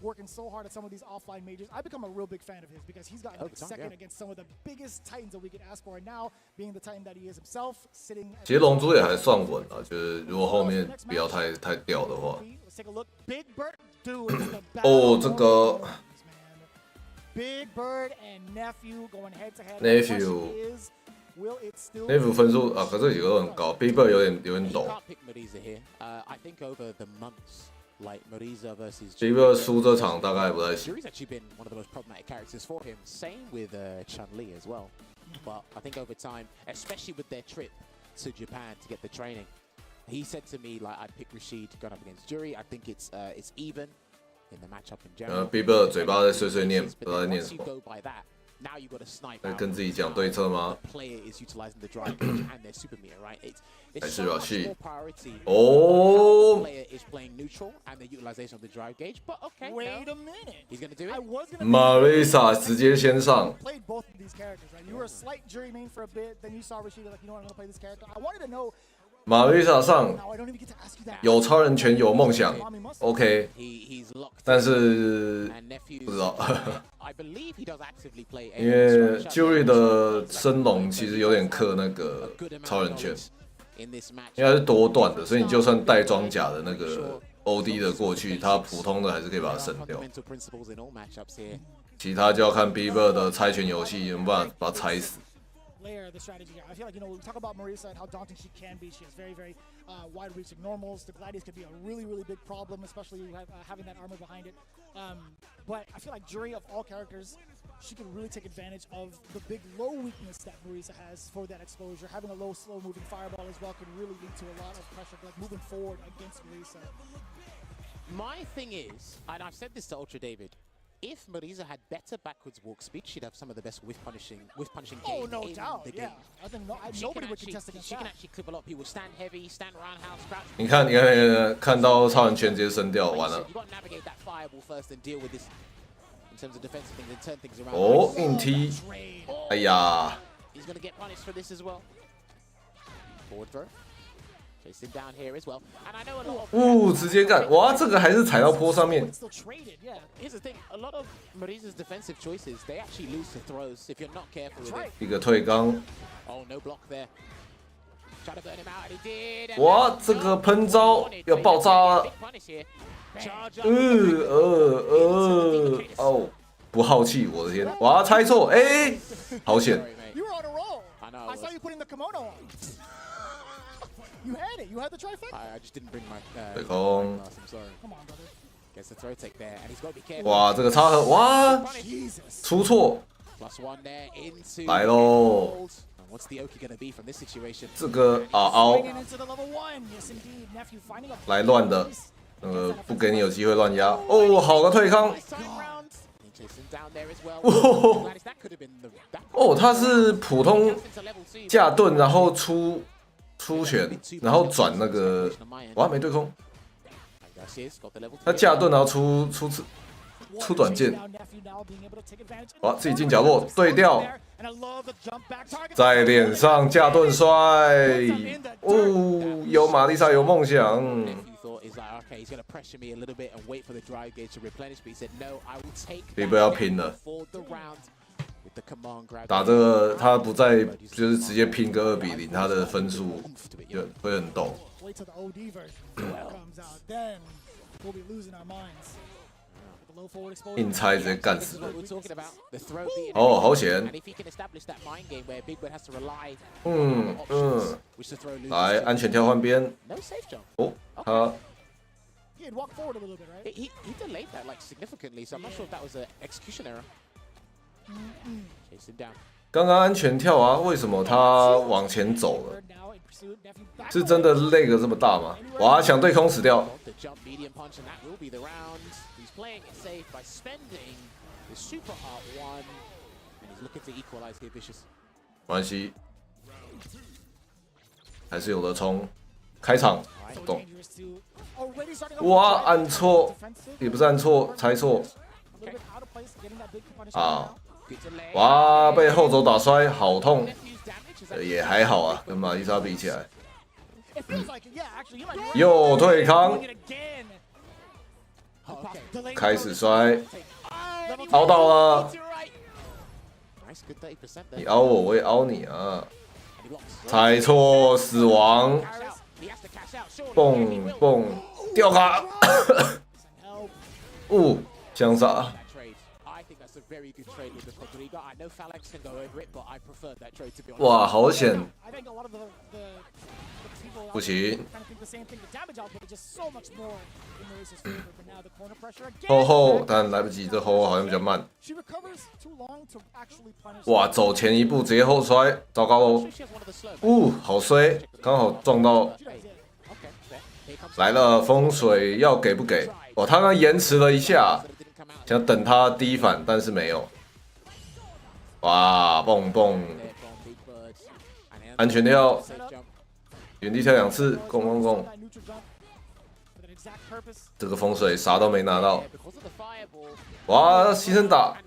Speaker 7: working so hard at some of these offline majors. I've become a real big fan of his because he's gotten like second against some of the biggest titans that we could ask for. And now, being the titan that he is himself, sitting.
Speaker 1: 其实龙珠也还算稳啊，就是如果后面不要太掉的话。
Speaker 7: Let's take a look. Big Bird, dude.
Speaker 1: 哦，这个
Speaker 7: Big Bird and Nephew going head to head.
Speaker 1: Nephew 分数啊，可这几个都很高。Big Bird 有点陡。
Speaker 8: Like Mariza versus
Speaker 1: Big Bird 输这场大概不太行。
Speaker 8: Jury's actually been one of the most problematic characters for him. Same with Chun-Li as well. But I think over time, especially with their trip to Japan to get the training, he said to me like I'd pick Rashid going up against Jury. I think it's even in the matchup in general.
Speaker 1: Big Bird 嘴巴在碎碎念，不知道在念什么。
Speaker 8: Now you got to snipe
Speaker 1: 在跟自己讲对策吗？
Speaker 8: The player is utilizing the drive and their super meter, right? It's so much more priority.
Speaker 1: 哦
Speaker 8: The player is playing neutral and the utilization of the drive gauge. But okay,
Speaker 7: wait a minute.
Speaker 8: He's gonna do it.
Speaker 7: I was gonna.
Speaker 1: Marisa 直接先上。
Speaker 7: Played both of these characters, right? You were a slight Jury main for a bit, then you saw Rashid like, you know what, I'm gonna play this character. I wanted to know.
Speaker 1: Marisa 上
Speaker 7: Now I don't even get to ask you that.
Speaker 1: 有超人拳有梦想 ，OK， 但是不知道，
Speaker 8: I believe he does actively play.
Speaker 1: 因为 Jury 的升龙其实有点克那个超人拳，因为它是多段的，所以你就算带装甲的那个 OD 的过去，它普通的还是可以把它省掉。其他就要看 Big Bird 的猜拳游戏有没有办法把它猜死。
Speaker 7: Layer the strategy here. I feel like, you know, we talk about Marisa and how daunting she can be. She has very, very wide-reaching normals. The Gladius could be a really, really big problem, especially having that armor behind it. But I feel like Jury, of all characters, she can really take advantage of the big low weakness that Marisa has for that exposure. Having a low, slow-moving fireball as well can really lead to a lot of pressure, like moving forward against Marisa.
Speaker 8: My thing is, and I've said this to Ultra David, if Marisa had better backwards walk speed, she'd have some of the best whiff punishing game
Speaker 7: no
Speaker 8: in
Speaker 7: doubt,
Speaker 8: the
Speaker 7: yeah.
Speaker 8: game.
Speaker 7: I think nobody would contest against
Speaker 8: She can
Speaker 7: that.
Speaker 8: actually clip a lot of people. Stand heavy, stand roundhouse, crouch.
Speaker 1: 你看，看到超人拳直接升掉，完了。
Speaker 8: You got to navigate that fireball first and deal with this in terms of defensive things and turn things around.
Speaker 1: 哦，硬踢，哎呀！
Speaker 8: He's going to get punished for this as well. Forward throw. Chasing down here as well. And I know a lot of
Speaker 1: 直接干！哇，这个还是踩到坡上面。
Speaker 7: Still traded, yeah.
Speaker 8: Here's the thing, a lot of Marisa's defensive choices, they actually lose to throws if you're not careful with it.
Speaker 1: 一个退刚，
Speaker 8: Oh, no block there. Try to burn him out, and he did.
Speaker 1: 哇，这个喷招要爆炸了！
Speaker 8: Big punish here. Charge up.
Speaker 1: 哦，不好气，我的天！哇，猜错，哎，好险！
Speaker 7: You were on a roll.
Speaker 8: I know.
Speaker 7: I saw you putting the kimono on. You had it. You had the trifecta.
Speaker 8: I just didn't bring my
Speaker 1: 对空，
Speaker 8: glass. I'm sorry.
Speaker 7: Come on, brother.
Speaker 8: Gets the throw take there, and he's got to be careful.
Speaker 1: 哇，这个插合，哇，
Speaker 7: Jesus.
Speaker 1: 出错，
Speaker 8: Plus one there into.
Speaker 1: 来喽！
Speaker 8: And what's the Oki going to be from this situation?
Speaker 1: 这个凹
Speaker 7: Swinging into the level 1. Yes, indeed. Nephew finding a
Speaker 1: 来乱的，不给你有机会乱压。哦，好的退康。
Speaker 8: Nice time round. Chasing down there as well.
Speaker 1: Whoa.
Speaker 8: That could have been the.
Speaker 1: 哦，他是普通
Speaker 8: Into level 2.
Speaker 1: 架盾，然后出出拳，然后转那个，哇，没对空。他架盾，然后出短剑，哇，自己进角落对调，在脸上架盾摔，哦，有玛丽莎有梦想。你不要拼了，打这个他不在，就是直接拼个2比0，他的分数就会很陡。硬猜直接干死人。哦，好险！来，安全跳换边。哦，他。刚刚安全跳啊，为什么他往前走了？是真的累个这么大吗？哇，想对空死掉。没关系，还是有的冲。开场动，哇，按错，也不是按错，猜错。啊，哇，被后肘打摔，好痛。也还好啊，跟玛丽莎比起来。又退康，开始摔，凹到了。你凹我，我也凹你啊！猜错，死亡。蹦蹦吊卡，香杀。哇，好险！不行。后，但来不及，这后好像比较慢。哇，走前一步直接后摔，糟糕喽！好衰，刚好撞到。来了，风水要给不给？哦，他刚延迟了一下，想等他第一反，但是没有。哇，蹦蹦，安全跳，原地跳2次，攻！这个风水啥都没拿到。哇，牺牲打，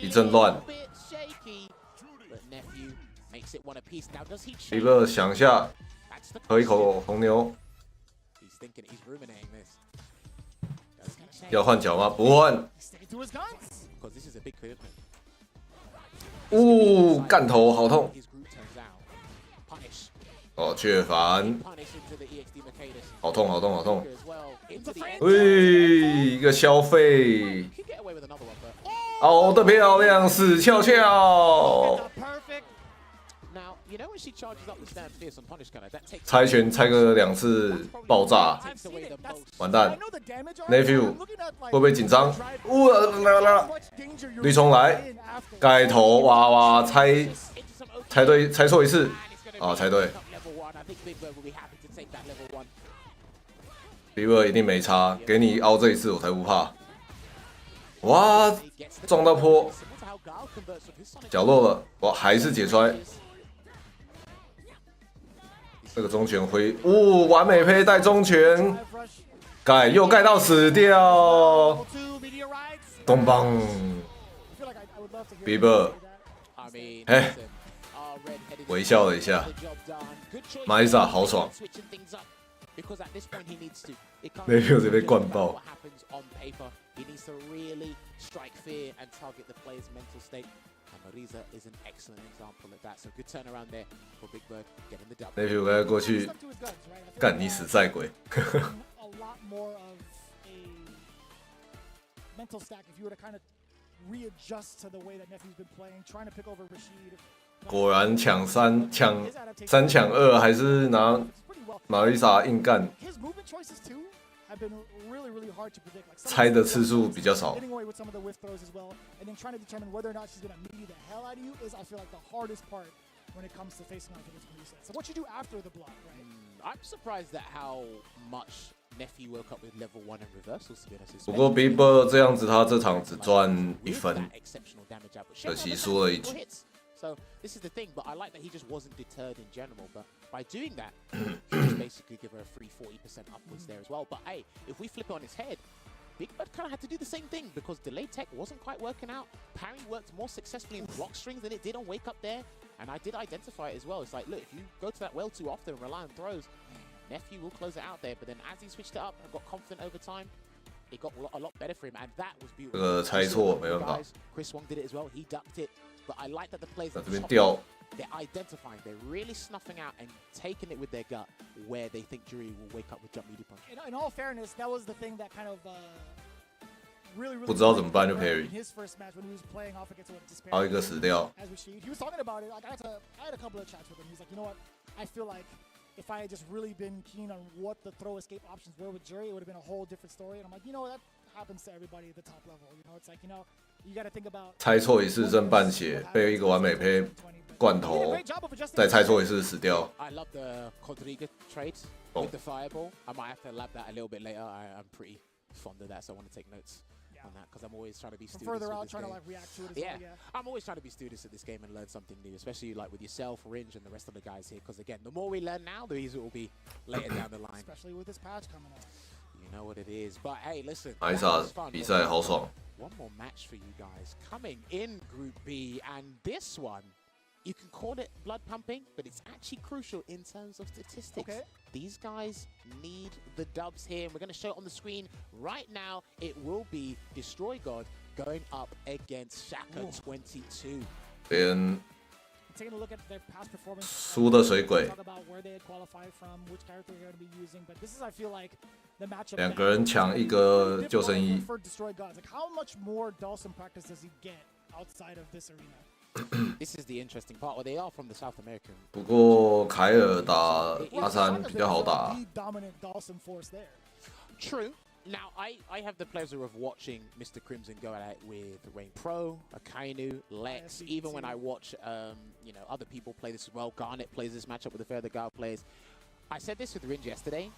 Speaker 1: 一阵乱。一个想一下。喝一口红牛，要换脚吗？不换。干头好痛。哦，雀凡，好痛。一个消费，凹的漂亮，死翘翘。猜拳猜个2次爆炸，完蛋 ！Nephew 会不会紧张？绿冲来，盖头哇，猜对，猜错1次啊，猜对。Bieber 一定没差，给你凹这1次我才不怕。哇，撞到坡，角落了，哇，还是解摔。这个中拳挥，完美胚带中拳，又盖到死掉，咚棒 ，Bieber， 微笑了一下，玛丽莎好爽，没有这被灌爆。Marisa is an excellent example of that. So good turnaround there for Big Bird getting the double. 那批我该过去干你死赛鬼。果然抢3抢2，还是拿玛丽莎硬干。猜的次数比较少。
Speaker 7: when it comes to facing off against Marisa. So what you do after the block, right?
Speaker 8: I'm surprised at how much Nephew woke up with level 1 and reversals to be honest.
Speaker 1: 不过 Bieber 这样子，他这场只赚1分，可惜输了一局。
Speaker 8: So this is the thing, but I like that he just wasn't deterred in general. But by doing that, he just basically give her a free 40% upwards there as well. But hey, if we flip it on its head, Big Bird kind of had to do the same thing because delayed tech wasn't quite working out. Parry worked more successfully in block strings than it did on wake up there. And I did identify it as well. It's like, look, if you go to that well too often and rely on throws, Nephew will close it out there. But then as he switched it up and got confident over time, it got a lot better for him. And that was beautiful.
Speaker 1: 猜错没办法。
Speaker 8: Chris Wong did it as well. He ducked it. But I like that the players
Speaker 1: 在这边掉。
Speaker 8: they're identifying, they're really snuffing out and taking it with their gut where they think Jury will wake up with jump media punch.
Speaker 7: In all fairness, that was the thing that kind of really
Speaker 1: 不知道怎么办就
Speaker 7: in his first match when he was playing off against Despair.
Speaker 1: 还有一个死掉。
Speaker 7: As we see, he was talking about it. Like I had a couple of chats with him. He's like, you know what? I feel like if I had just really been keen on what the throw escape options were with Jury, it would have been a whole different story. And I'm like, you know, that happens to everybody at the top level. You know, it's like, you know, you got to think about
Speaker 1: 猜错一次剩半血，被一个完美配罐头，再猜错一次死掉。
Speaker 8: I love the Rodrigo trade with the fireball. I might have to lab that a little bit later. I'm pretty fond of that, so I want to take notes on that because I'm always trying to be studious.
Speaker 7: Further
Speaker 8: with
Speaker 7: out,
Speaker 8: this
Speaker 7: trying
Speaker 8: game.
Speaker 7: to like react to it as
Speaker 8: Yeah.
Speaker 7: well. Yeah.
Speaker 8: I'm always trying to be studious at this game and learn something new, especially like with yourself, Ringe, and the rest of the guys here. Because again, the more we learn now, the easier it will be later down the line.
Speaker 7: Especially with this patch coming up.
Speaker 8: You know what it is. But hey, listen.
Speaker 1: 艾莎比赛好爽。
Speaker 8: One more match for you guys coming in Group B, and this one, you can call it blood pumping, but it's actually crucial in terms of statistics.
Speaker 7: Okay.
Speaker 8: These guys need the dubs here, and we're going to show it on the screen right now. It will be Destroy God going up against Shaka 22.
Speaker 1: 边
Speaker 7: Taking a look at their past performance.
Speaker 1: 输的水鬼，
Speaker 7: Talk about where they had qualified from, which character they're going to be using. But this is, I feel like, the matchup.
Speaker 1: 两个人抢一个救生衣。
Speaker 7: For Destroy Gods, like how much more Dawson practice does he get outside of this arena?
Speaker 8: This is the interesting part. Well, they are from the South American.
Speaker 1: 不过凯尔打阿三比较好打。
Speaker 7: The dominant Dawson force there.
Speaker 8: True. Now, I have the pleasure of watching Mr. Crimson go at it with Rain Pro, Akainu, Lex. Even when I watch, you know, other people play this as well. Garnet plays this matchup with the further Gal players. I said this with Ringe yesterday.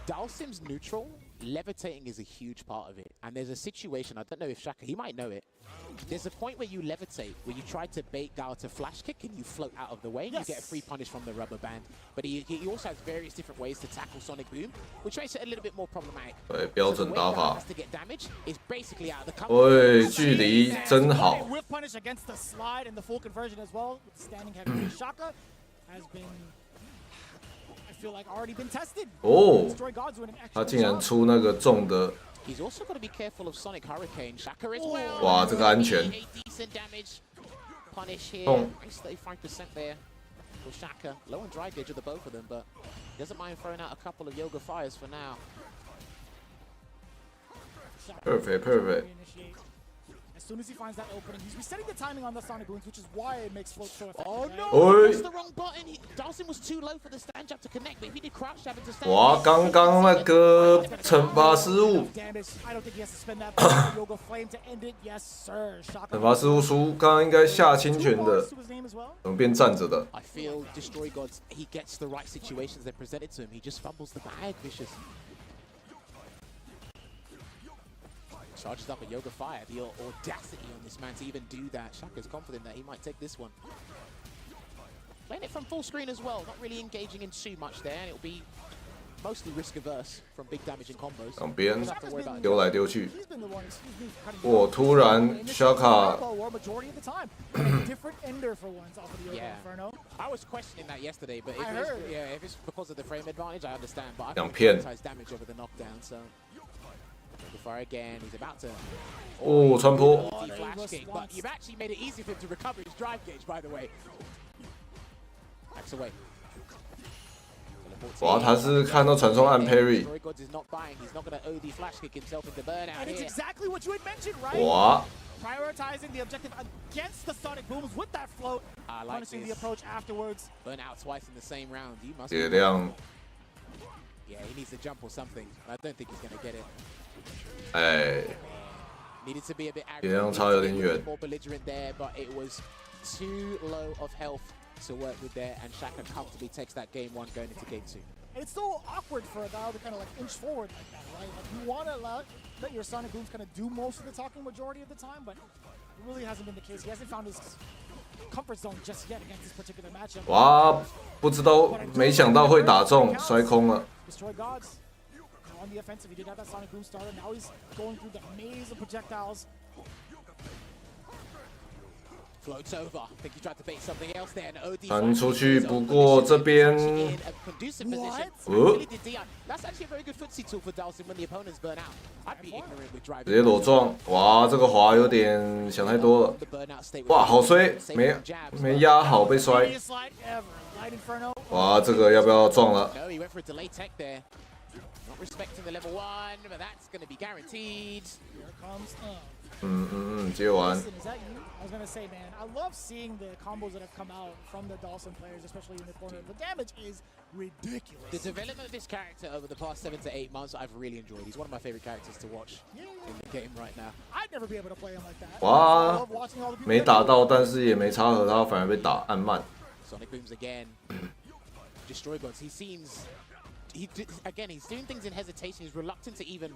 Speaker 8: Dalsim's neutral, levitating is a huge part of it. And there's a situation, I don't know if Shaka, he might know it. There's a point where you levitate, where you try to bait Gal to flash kick and you float out of the way and you get a free punish from the rubber band. But he also has various different ways to tackle Sonic Boom, which makes it a little bit more problematic.
Speaker 1: 对，标准打法。
Speaker 8: To get damage is basically out of the
Speaker 1: 喂，距离真好。
Speaker 7: Whip punish against the slide and the full conversion as well. With standing heavy. Shaka has been, I feel like, already been tested.
Speaker 1: 哦，
Speaker 7: Destroy Gods doing an
Speaker 1: 他
Speaker 7: extra
Speaker 1: 竟然
Speaker 7: job.
Speaker 1: 出那个重的，
Speaker 8: He's also got to be careful of Sonic Hurricane. Shaka as well.
Speaker 1: 哇，这个安全。
Speaker 8: A decent damage punish here.
Speaker 1: 痛。
Speaker 8: Nice 35% there for Shaka. Low and dry gauge of the both of them, but doesn't mind throwing out a couple of Yoga Fires for now.
Speaker 1: Perfect.
Speaker 7: As soon as he finds that opening, he's resetting the timing on the Sonic Booms, which is why it makes float so effective.
Speaker 8: Oh no!
Speaker 1: Oi.
Speaker 8: That's the wrong button. Dawson was too low for the stand jab to connect, but if he did crouch jab into stand.
Speaker 1: 哇，刚刚那个惩罚失误，
Speaker 7: Damage. I don't think he has to spend that Yoga Flame to end it. Yes, sir. Shaka.
Speaker 1: 惩罚失误输，刚刚应该下侵权的，
Speaker 7: To his name as well.
Speaker 1: 怎么变站着的？
Speaker 8: I feel Destroy Gods, he gets the right situations they're presented to him. He just fumbles the bag, Vicious. Charges up a Yoga Fire. The audacity on this man to even do that. Shaka's confident that he might take this one. Playing it from full screen as well. Not really engaging in too much there. And it'll be mostly risk averse from big damage and combos.
Speaker 1: 两边
Speaker 8: Don't have to worry about it.
Speaker 1: 丢来丢去。
Speaker 7: He's been the one, excuse me, cutting
Speaker 1: 我突然 Shaka
Speaker 7: war majority of the time. A different ender for once off of the Yoga
Speaker 8: Yeah.
Speaker 7: Inferno.
Speaker 8: I was questioning that yesterday, but
Speaker 7: I heard.
Speaker 8: if it's because of the frame advantage, I understand. But I
Speaker 1: 两
Speaker 8: think
Speaker 1: 片
Speaker 8: he prioritized damage over the knockdown, so. Fire again, he's about to.
Speaker 1: 哦，穿坡，
Speaker 8: Flash kick, but you've actually made it easy for him to recover his drive gauge, by the way. Backs away.
Speaker 1: 哇，他是看到传送按 parry，
Speaker 8: Destroy Gods is not buying. He's not going to OD flash kick himself into burnout
Speaker 7: And it's
Speaker 8: here.
Speaker 7: exactly what you had mentioned, right?
Speaker 1: 哇，
Speaker 7: Prioritizing the objective against the Sonic Booms with that float.
Speaker 8: I like
Speaker 7: Punishing the
Speaker 8: this.
Speaker 7: approach afterwards.
Speaker 8: Burnout twice in the same round. You must.
Speaker 1: 血量，
Speaker 8: Yeah, he needs to jump or something. I don't think he's going to get it.
Speaker 1: 哎，
Speaker 8: Needed to be a bit
Speaker 1: 血量
Speaker 8: aggressive,
Speaker 1: 差有点远。
Speaker 8: more belligerent there, but it was too low of health to work with there, and Shaka comfortably takes that game one going into game two.
Speaker 7: And it's so awkward for a guy to kind of like inch forward like that, right? Like you want to let your Sonic Booms kind of do most of the talking majority of the time, but it really hasn't been the case. He hasn't found his comfort zone just yet against this particular matchup.
Speaker 1: 哇，不知道，没想到会打中，摔空了。
Speaker 7: Destroy Gods on the offensive. He did have that Sonic Boom starter. Now he's going through the maze of projectiles.
Speaker 8: Floats over. I think he tried to bait something else there. And OD
Speaker 1: 弹出去，不过这边，
Speaker 8: That's actually a very good footsie tool for Dalsim when the opponents burn out. I'd be ignorant with driving.
Speaker 1: 直接裸撞，哇，这个滑有点想太多了。哇，好衰，没压好被摔。
Speaker 7: Biggest slide ever. Light Inferno.
Speaker 1: 哇，这个要不要撞了？
Speaker 8: No, he went for a delay tech there. Not respecting the level 1, but that's going to be guaranteed.
Speaker 7: Here comes.
Speaker 1: 接完。
Speaker 7: Listen, is that you? I was gonna say, man, I love seeing the combos that have come out from the Dawson players, especially in the corner. The damage is ridiculous.
Speaker 8: The development of this character over the past 7 to 8 months, I've really enjoyed. He's one of my favorite characters to watch in the game right now.
Speaker 7: I'd never be able to play him like that.
Speaker 1: 哇
Speaker 7: I love watching all the people
Speaker 1: 没
Speaker 7: that
Speaker 1: 打
Speaker 7: do
Speaker 1: 到，
Speaker 7: it.
Speaker 1: 但是也没插合他，反而被打按慢。
Speaker 8: Sonic Booms again. Destroy Gods. He seems... Again, he's doing things in hesitation. He's reluctant to even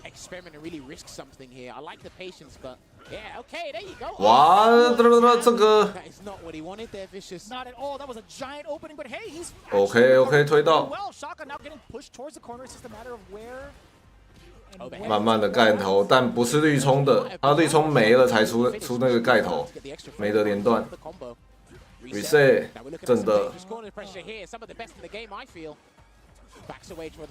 Speaker 8: experiment and really risk something here. I like the patience, but... Yeah, okay, there you go.
Speaker 1: 哇，这个
Speaker 8: That is not what he wanted there, Vicious.
Speaker 7: Not at all. That was a giant opening, but hey, he's
Speaker 1: OK 推到，
Speaker 7: well. Shaka now getting pushed towards the corner. It's just a matter of where. And where
Speaker 1: 慢慢的盖头，但不是绿冲的，他绿冲没了才出那个盖头，没得连段。reset 真的。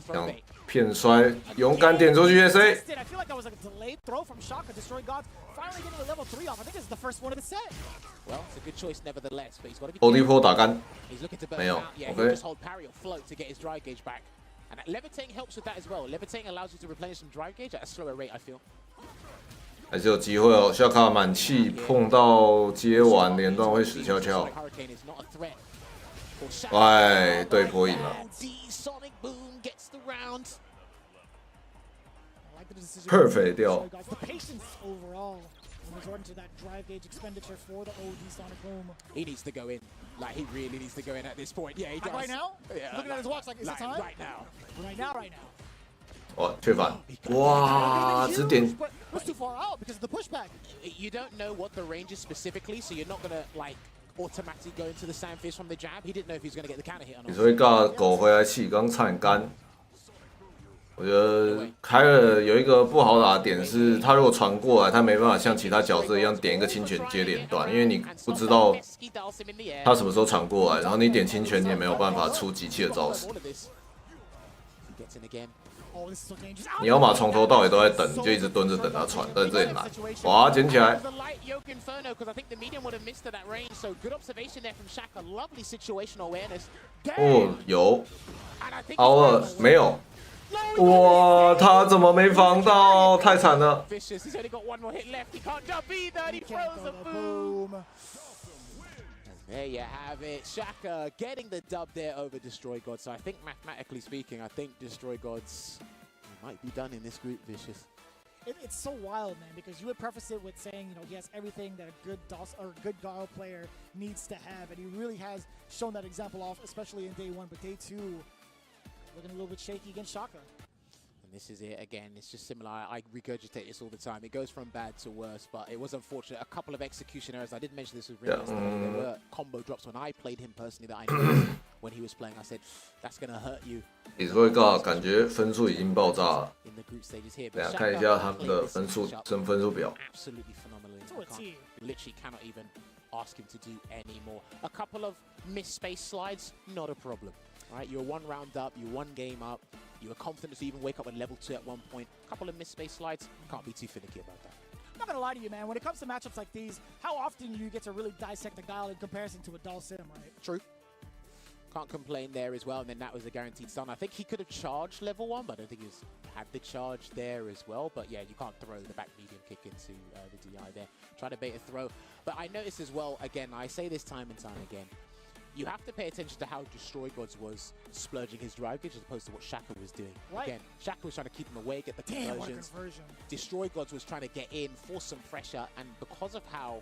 Speaker 1: 想骗摔，勇敢点出去 SA。
Speaker 7: I feel like that was a delayed throw from Shaka. Destroy Gods finally getting a level 3 off. I think this is the first one of the set.
Speaker 8: Well, it's a good choice nevertheless, but he's got to be.
Speaker 1: 欧迪波打干，
Speaker 8: He's looking to burn
Speaker 1: 没有
Speaker 8: out. Yeah,
Speaker 1: ，OK
Speaker 8: he'll just hold parry or float to get his drive gauge back. And that levitating helps with that as well. Levitating allows you to replenish some drive gauge at a slower rate, I feel.
Speaker 1: 还是有机会哦。小卡满气碰到接完连段会死翘翘。
Speaker 8: Hurricane is not a threat.
Speaker 1: 哎，对，破赢了。
Speaker 8: Sonic Boom gets the round.
Speaker 7: I like the decision.
Speaker 1: Perfect 掉。
Speaker 7: The patience overall. Resorting to that drive gauge expenditure for the OD Sonic Boom.
Speaker 8: He needs to go in. Like, he really needs to go in at this point. Yeah, he does.
Speaker 7: Right now?
Speaker 8: Yeah,
Speaker 7: Looking at his watch, like, is it time?
Speaker 8: Right now.
Speaker 7: Right now.
Speaker 1: 哇，确反，哇，只点
Speaker 7: But was too far out because of the pushback.
Speaker 8: You don't know what the range is specifically, so you're not gonna like automatically go into the sand fist from the jab. He didn't know if he was gonna get the counter hit or
Speaker 1: 你
Speaker 8: not.
Speaker 1: 说会尬狗回来气，刚差点干。我觉得凯尔有一个不好打的点是，他如果传过来，他没办法像其他角色一样点一个清泉接连段，因为你不知道他什么时候传过来，然后你点清泉你也没有办法出机器的招式。
Speaker 7: Oh, this is so dangerous.
Speaker 1: 你要嘛从头到尾都在等，你就一直蹲着等他传，但是这也难。哇，捡起来！
Speaker 8: The light yoke inferno because I think the medium would have missed at that range. So good observation there from Shaka. Lovely situational awareness.
Speaker 1: 哦，有
Speaker 8: And I think
Speaker 1: 凹了没有？哇，他怎么没防到？太惨了！
Speaker 8: Vicious. He's only got one more hit left. He can't jump either. And he
Speaker 7: Can't
Speaker 8: throws
Speaker 7: go
Speaker 8: a
Speaker 7: to
Speaker 8: boom.
Speaker 7: boom.
Speaker 8: There you have it. Shaka getting the dub there over Destroy Gods. So I think mathematically speaking, I think Destroy Gods might be done in this group, Vicious.
Speaker 7: It's so wild, man, because you would preface it with saying, you know, he has everything that a good DOS or good Garo player needs to have, and he really has shown that example off, especially in day 1. But day 2, looking a little bit shaky against Shaka.
Speaker 8: And this is it again. It's just similar. I regurgitate this all the time. It goes from bad to worse, but it was unfortunate. A couple of execution errors. I did mention this with Rin yesterday. There were combo drops when I played him personally that I noticed when he was playing. I said, that's going to hurt you.
Speaker 1: 你说尬，感觉分数已经爆炸了。
Speaker 8: In the group stages here.
Speaker 1: 等
Speaker 8: But
Speaker 1: 下看一下他们的分数升分数表。
Speaker 8: Absolutely phenomenal.
Speaker 7: So it's you.
Speaker 8: Literally cannot even ask him to do any more. A couple of missed space slides, not a problem. All right, you're 1 round up, you're 1 game up. You were confident to even wake up at level 2 at one point. A couple of missed space slides, can't be too finicky about that.
Speaker 7: I'm not gonna lie to you, man. When it comes to matchups like these, how often you get to really dissect the guile in comparison to a dull sim, right?
Speaker 8: True. Can't complain there as well. And then that was a guaranteed stun. I think he could have charged level 1, but I don't think he's had the charge there as well. But yeah, you can't throw the back medium kick into the DI there. Try to bait a throw. But I noticed as well, again, I say this time and time again, you have to pay attention to how Destroy Gods was splurging his drive gauge as opposed to what Shaka was doing.
Speaker 7: Right.
Speaker 8: Again, Shaka was trying to keep him away, get the
Speaker 7: Damn, what a
Speaker 8: conversions.
Speaker 7: conversion.
Speaker 8: Destroy Gods was trying to get in, force some pressure, and because of how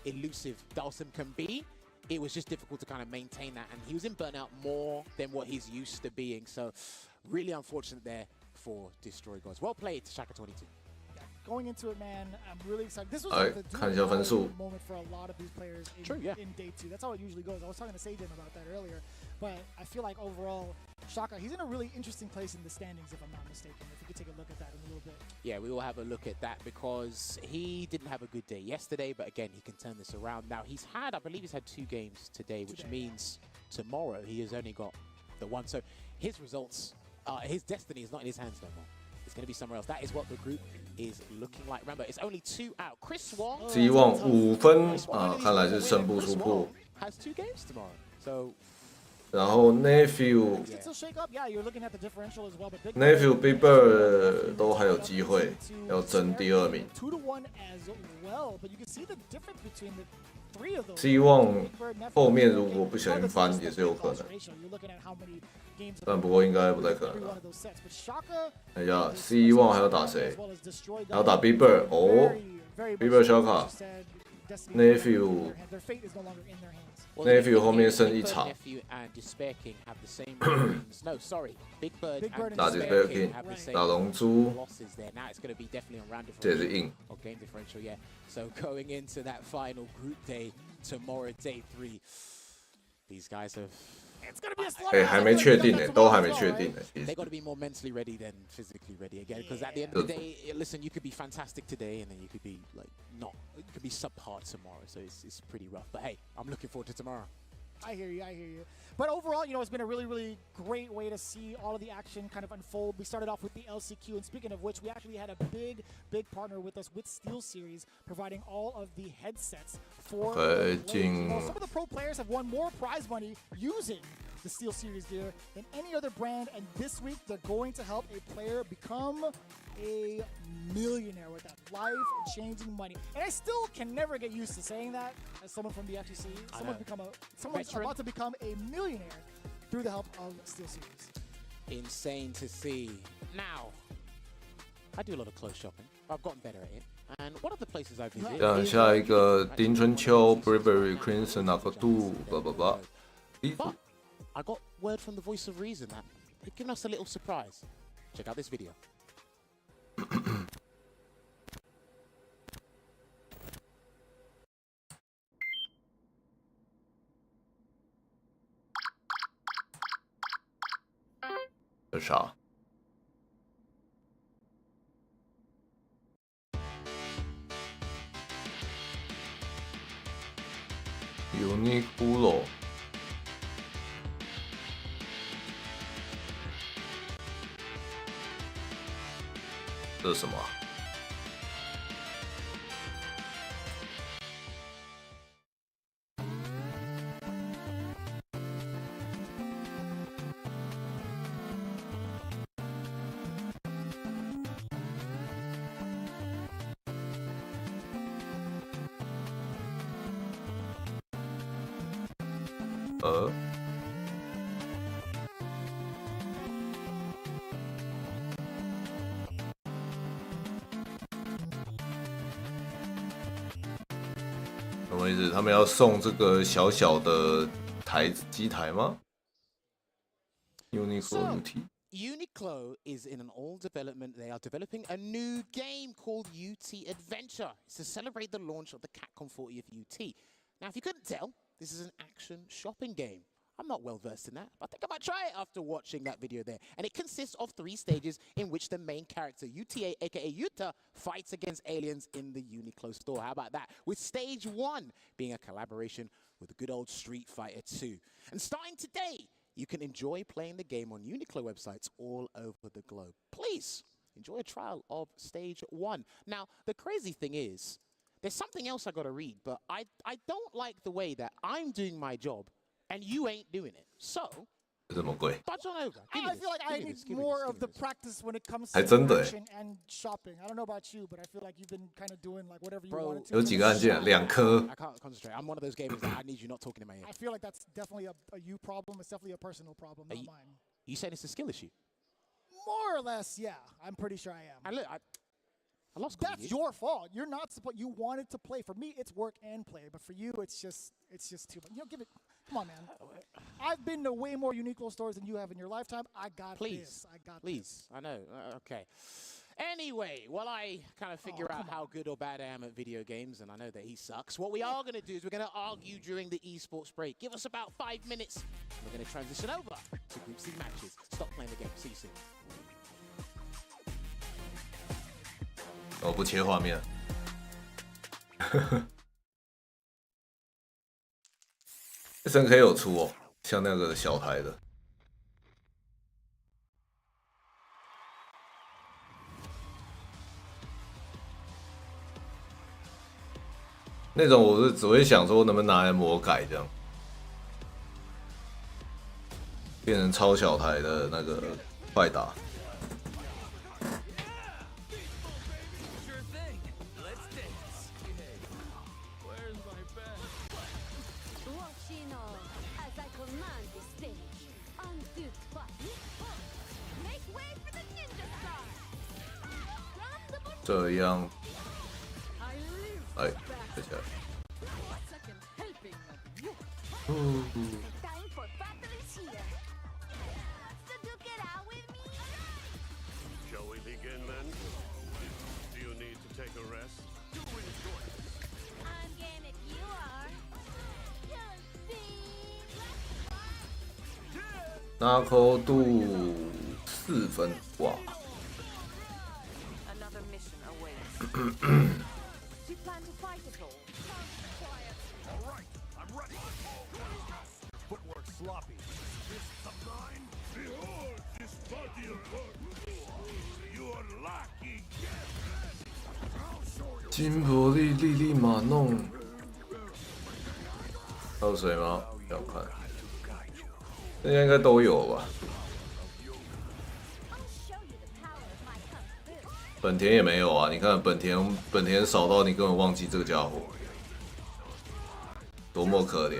Speaker 8: elusive Dalsim can be, it was just difficult to kind of maintain that, and he was in burnout more than what he's used to being, so really unfortunate there for Destroy Gods. Well played, Shaka 22.
Speaker 7: going into it, man, I'm really excited. This was like the
Speaker 1: 看一下分数。
Speaker 7: moment for a lot of these players in,
Speaker 8: True, yeah.
Speaker 7: in Day2. That's how it usually goes. I was talking to Seijin about that earlier, but I feel like overall, Shaka, he's in a really interesting place in the standings, if I'm not mistaken. If you could take a look at that in a little bit.
Speaker 8: Yeah, we will have a look at that because he didn't have a good day yesterday, but again, he can turn this around. Now, I believe he's had 2 games today, which means tomorrow he has only got the 1. So his results, his destiny is not in his hands no more. It's going to be somewhere else. That is what the group is looking like. Remember, it's only 2 out. Chris Wong
Speaker 1: 希望5分啊，看来是胜不出破。
Speaker 8: has 2 games tomorrow. So
Speaker 1: 然后 Nephew
Speaker 7: It's still shake up. Yeah, you're looking at the differential as well, but
Speaker 1: Big Bird 都还有机会要争第2名。
Speaker 7: 2-1 as well, but you can see the difference between the 3 of those.
Speaker 1: 希望后面如果不小心翻也是有可能，
Speaker 7: You're looking at how many games
Speaker 1: 但不过应该不太可
Speaker 7: every
Speaker 1: 能
Speaker 7: one
Speaker 1: 啊
Speaker 7: of。those sets. But Shaka
Speaker 1: 哎呀，希望还要打谁
Speaker 7: as？well as Destroy
Speaker 1: 还要打 Big Bird 哦
Speaker 7: very
Speaker 1: Big Bird
Speaker 7: much so,
Speaker 1: Shaka
Speaker 7: as you said, Destiny
Speaker 1: Nephew
Speaker 7: their fate is no longer in their hands.
Speaker 8: well,
Speaker 1: Nephew
Speaker 8: Big
Speaker 1: 后面
Speaker 8: Bird
Speaker 1: 剩一场，
Speaker 8: Nephew and Despair King have the same wins. No, sorry. Big Bird
Speaker 7: Big Bird
Speaker 8: and
Speaker 1: 打
Speaker 8: Despair
Speaker 1: Despair
Speaker 8: King
Speaker 1: King
Speaker 8: have the same
Speaker 1: 打龙珠，
Speaker 8: losses there. Now it's going to be definitely on round
Speaker 1: 这也是
Speaker 8: differential
Speaker 1: 硬。
Speaker 8: or game differential, yeah. So going into that final group day tomorrow, day 3, these guys have.
Speaker 7: It's gonna be a
Speaker 1: 哎，
Speaker 7: slaughter.
Speaker 1: 还没确定呢，都还没确定呢。其
Speaker 8: They
Speaker 1: 实
Speaker 8: got to be more mentally ready than physically ready again. Because at the end of the day, listen, you could be fantastic today, and then you could be like not. You could be subpar tomorrow. So it's pretty rough. But hey, I'm looking forward to tomorrow.
Speaker 7: I hear you, I hear you. But overall, you know, it's been a really, really great way to see all of the action kind of unfold. We started off with the LCQ, and speaking of which, we actually had a big partner with us with SteelSeries, providing all of the headsets for the players. You know, some of the pro players have won more prize money using the SteelSeries gear than any other brand, and this week they're going to help a player become a millionaire with that life-changing money. And I still can never get used to saying that as someone from the FGC. Someone's about to become a millionaire through the help of SteelSeries.
Speaker 8: Insane to see. Now, I do a lot of clothes shopping. I've gotten better at it. And one of the places I visit.
Speaker 1: 这样下一个丁春秋 Bravery Crimson 哪个度？blah blah blah。
Speaker 8: But I got word from the voice of reason that they've given us a little surprise. Check out this video.
Speaker 1: 这啥？Uniqlo。这是什么啊？什么意思？他们要送这个小小的机台吗 ？Uniqlo UT。
Speaker 8: Uniqlo is in an all development. They are developing a new game called UT Adventure. It's to celebrate the launch of the Capcom 40th UT. Now, if you couldn't tell, this is an action shopping game. I'm not well versed in that, but I think I might try it after watching that video there. And it consists of 3 stages in which the main character, UTA, aka Yuta, fights against aliens in the Uniqlo store. How about that? With stage 1 being a collaboration with the good old Street Fighter 2. And starting today, you can enjoy playing the game on Uniqlo websites all over the globe. Please enjoy a trial of stage 1. Now, the crazy thing is, there's something else I gotta read, but I don't like the way that I'm doing my job and you ain't doing it. So,
Speaker 1: 这么贵？
Speaker 8: budge on over. Give me
Speaker 7: I
Speaker 8: this,
Speaker 7: feel like
Speaker 8: give
Speaker 7: I
Speaker 8: me
Speaker 7: need
Speaker 8: this, give me
Speaker 7: more
Speaker 8: this,
Speaker 7: of
Speaker 8: give
Speaker 7: the
Speaker 8: me this.
Speaker 7: practice when it comes
Speaker 1: 还
Speaker 7: to
Speaker 1: 真的
Speaker 7: action and shopping. I don't know about you, but I feel like you've been kind of doing like whatever you
Speaker 8: Bro,
Speaker 7: wanted to.
Speaker 1: 有几个按键？2颗。
Speaker 8: I can't concentrate. I'm one of those gamers that I need you not talking in my ear.
Speaker 7: I feel like that's definitely a you problem. It's definitely a personal problem, not mine.
Speaker 8: You saying it's a skill issue?
Speaker 7: More or less, yeah. I'm pretty sure I am.
Speaker 8: And look, I lost.
Speaker 7: That's your fault. You're not supposed. You wanted to play. For me, it's work and play, but for you, it's just too much. You know, give it. Come on, man. I've been to way more Uniqlo stores than you have in your lifetime. I got this. I got
Speaker 8: please.
Speaker 7: this.
Speaker 8: I know. Okay. Anyway, while I kind of figure out how good or bad I am at video games, and I know that he sucks, what we are going to do is we're going to argue during the esports break. Give us about 5 minutes. We're going to transition over to Group C matches. Stop playing the game. See you soon.
Speaker 1: 哦，不切画面。SNK 有出哦，像那个小台的。那种我是只会想说能不能拿来魔改这样，变成超小台的那个快打。这样，哎。
Speaker 9: Shall we begin then? Do you need to take a rest?
Speaker 10: I'm game if you are.
Speaker 1: 拿扣度4分，哇！
Speaker 10: Another mission awaits. Do you plan to fight at all?
Speaker 5: All right, I'm ready. Footwork sloppy. Fists of mine.
Speaker 9: Behold this body of work. You are lacking.
Speaker 1: 金伯利、莉莉马弄，还有谁吗？想看，这些应该都有吧。本田也没有啊，你看本田少到你根本忘记这个家伙，多么可怜。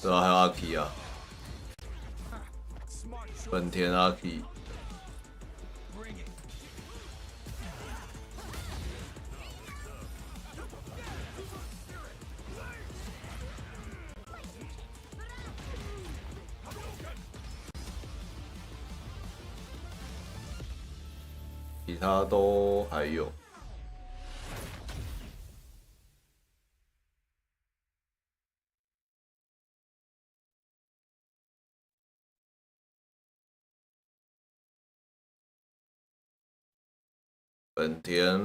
Speaker 1: 对啊，还有阿 K 啊，本田阿 K。 其他都还有。本田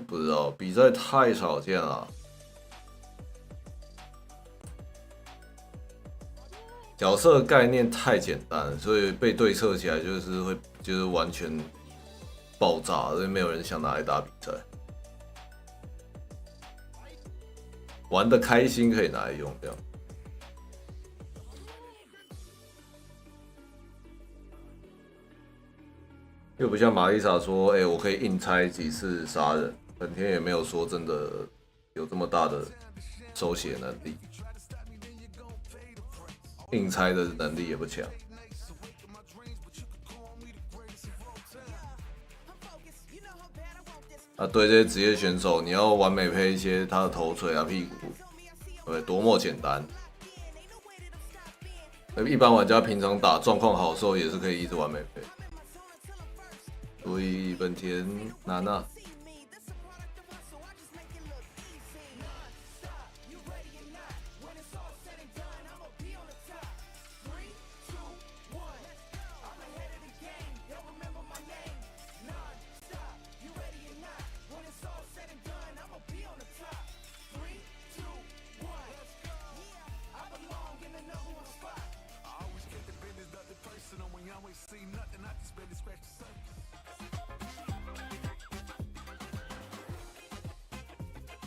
Speaker 1: 不知道，比赛太少见了。角色概念太简单，所以被对策起来就是完全。 爆炸，所以没有人想拿来打比赛。玩的开心可以拿来用，这样。又不像玛丽莎说：“我可以硬拆几次杀人。”本田也没有说真的有这么大的手写能力，硬拆的能力也不强。 啊，对这些职业选手，你要完美配一些他的头锤啊、屁股，对，多么简单。一般玩家平常打状况好的时候，也是可以一直完美配。所以本田难啊。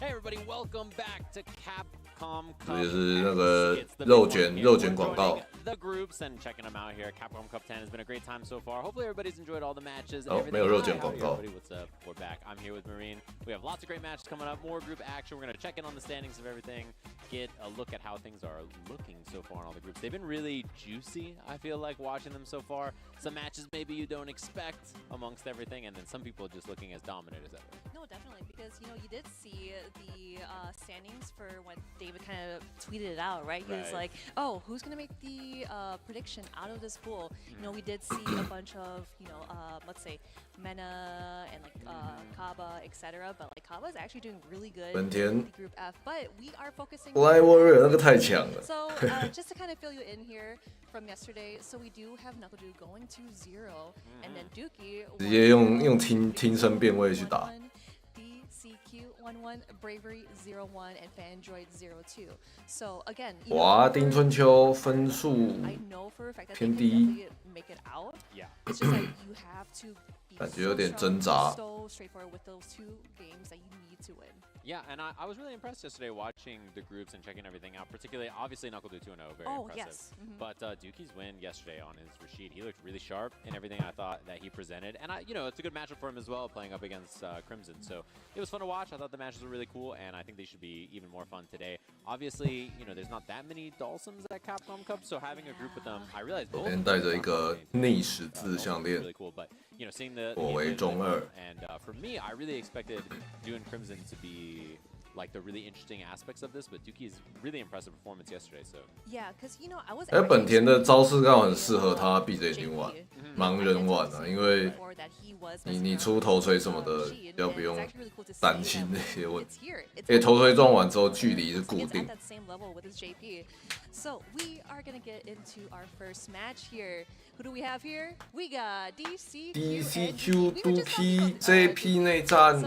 Speaker 11: Hey everybody, welcome back to Capcom Cup.
Speaker 1: 这就是那个肉卷广告。
Speaker 11: The groups and checking them out here. Capcom Cup 10 has been a great time so far. Hopefully everybody's enjoyed all the matches.
Speaker 1: Oh, 没有肉卷广告。
Speaker 11: Everybody, what's up? We're back. I'm here with Marine. We have lots of great matches coming up. More group action. We're gonna check in on the standings of everything. Get a look at how things are looking so far in all the groups. They've been really juicy. I feel like watching them so far. Some matches maybe you don't expect amongst everything, and then some people just looking as dominant as ever.
Speaker 12: No, definitely, because you did see the standings for what David kind of
Speaker 10: tweeted it out, right? He was like, "Oh, who's gonna make the prediction out of this pool?" You know, we did see a bunch of, you know, let's say Mena and like Kaba, etc. But like Kaba is actually doing really good in the Group F. But we are focusing.
Speaker 1: Warrior 那个太强了。
Speaker 10: So just to kind of fill you in here from yesterday, so we do have Knuckledew going to 0, and then Dookie
Speaker 1: 直接用听声辨位去打。
Speaker 10: DCQ11, Bravery 01, and Fandroid 02. So again,
Speaker 1: 哇，丁春秋分数偏低，
Speaker 10: make it out. It's just that you have to be
Speaker 1: 感觉有点挣扎。
Speaker 10: so straightforward with those 2 games that you need to win.
Speaker 11: Yeah, and I was really impressed yesterday watching the groups and checking everything out, particularly, obviously, Knuckledew 2-0, very impressive.
Speaker 10: Yes.
Speaker 11: But Dookie's win yesterday on his Rashid, he looked really sharp in everything I thought that he presented. And, you know, it's a good matchup for him as well, playing up against Crimson. So it was fun to watch. I thought the matches were really cool, and I think they should be even more fun today. Obviously, you know, there's not that many Dawsons at Capcom Cup, so having a group with them, I realized both
Speaker 1: 带着一个逆十字项链，
Speaker 11: really cool. But, you know, seeing the
Speaker 1: 我为中二。
Speaker 11: and for me, I really expected Dew and Crimson to be like the really interesting aspects of this, but Dookie's really impressive performance yesterday. So
Speaker 10: yeah, because you know I was.
Speaker 1: 本田的招式刚好很适合他闭着眼睛玩，盲人玩啊，因为你出头锤什么的，比较不用担心那些问题。因为头锤撞完之后距离是固定。
Speaker 10: So we are gonna get into our first match here. Who do we have here? We got DCQ
Speaker 1: Dookie JP 内战，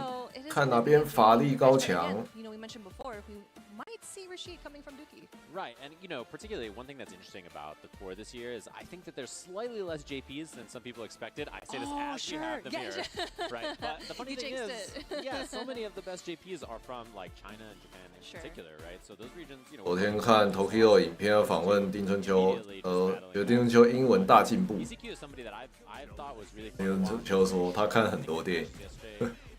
Speaker 1: 看哪边法力高强。
Speaker 10: You know, we mentioned before we might see Rashid coming from Dookie.
Speaker 11: right, and you know, particularly one thing that's interesting about the core this year is I think that there's slightly less JPs than some people expected. I say this as we have them here, right? But the funny thing is, yeah, so many of the best JPs are from like China and Japan in particular, right? So those regions, you know.
Speaker 1: 昨天看 Tokyo 影片要访问丁春秋，觉得丁春秋英文大进步。
Speaker 11: DCQ is somebody that I thought was really.
Speaker 1: 丁春秋说他看很多电影。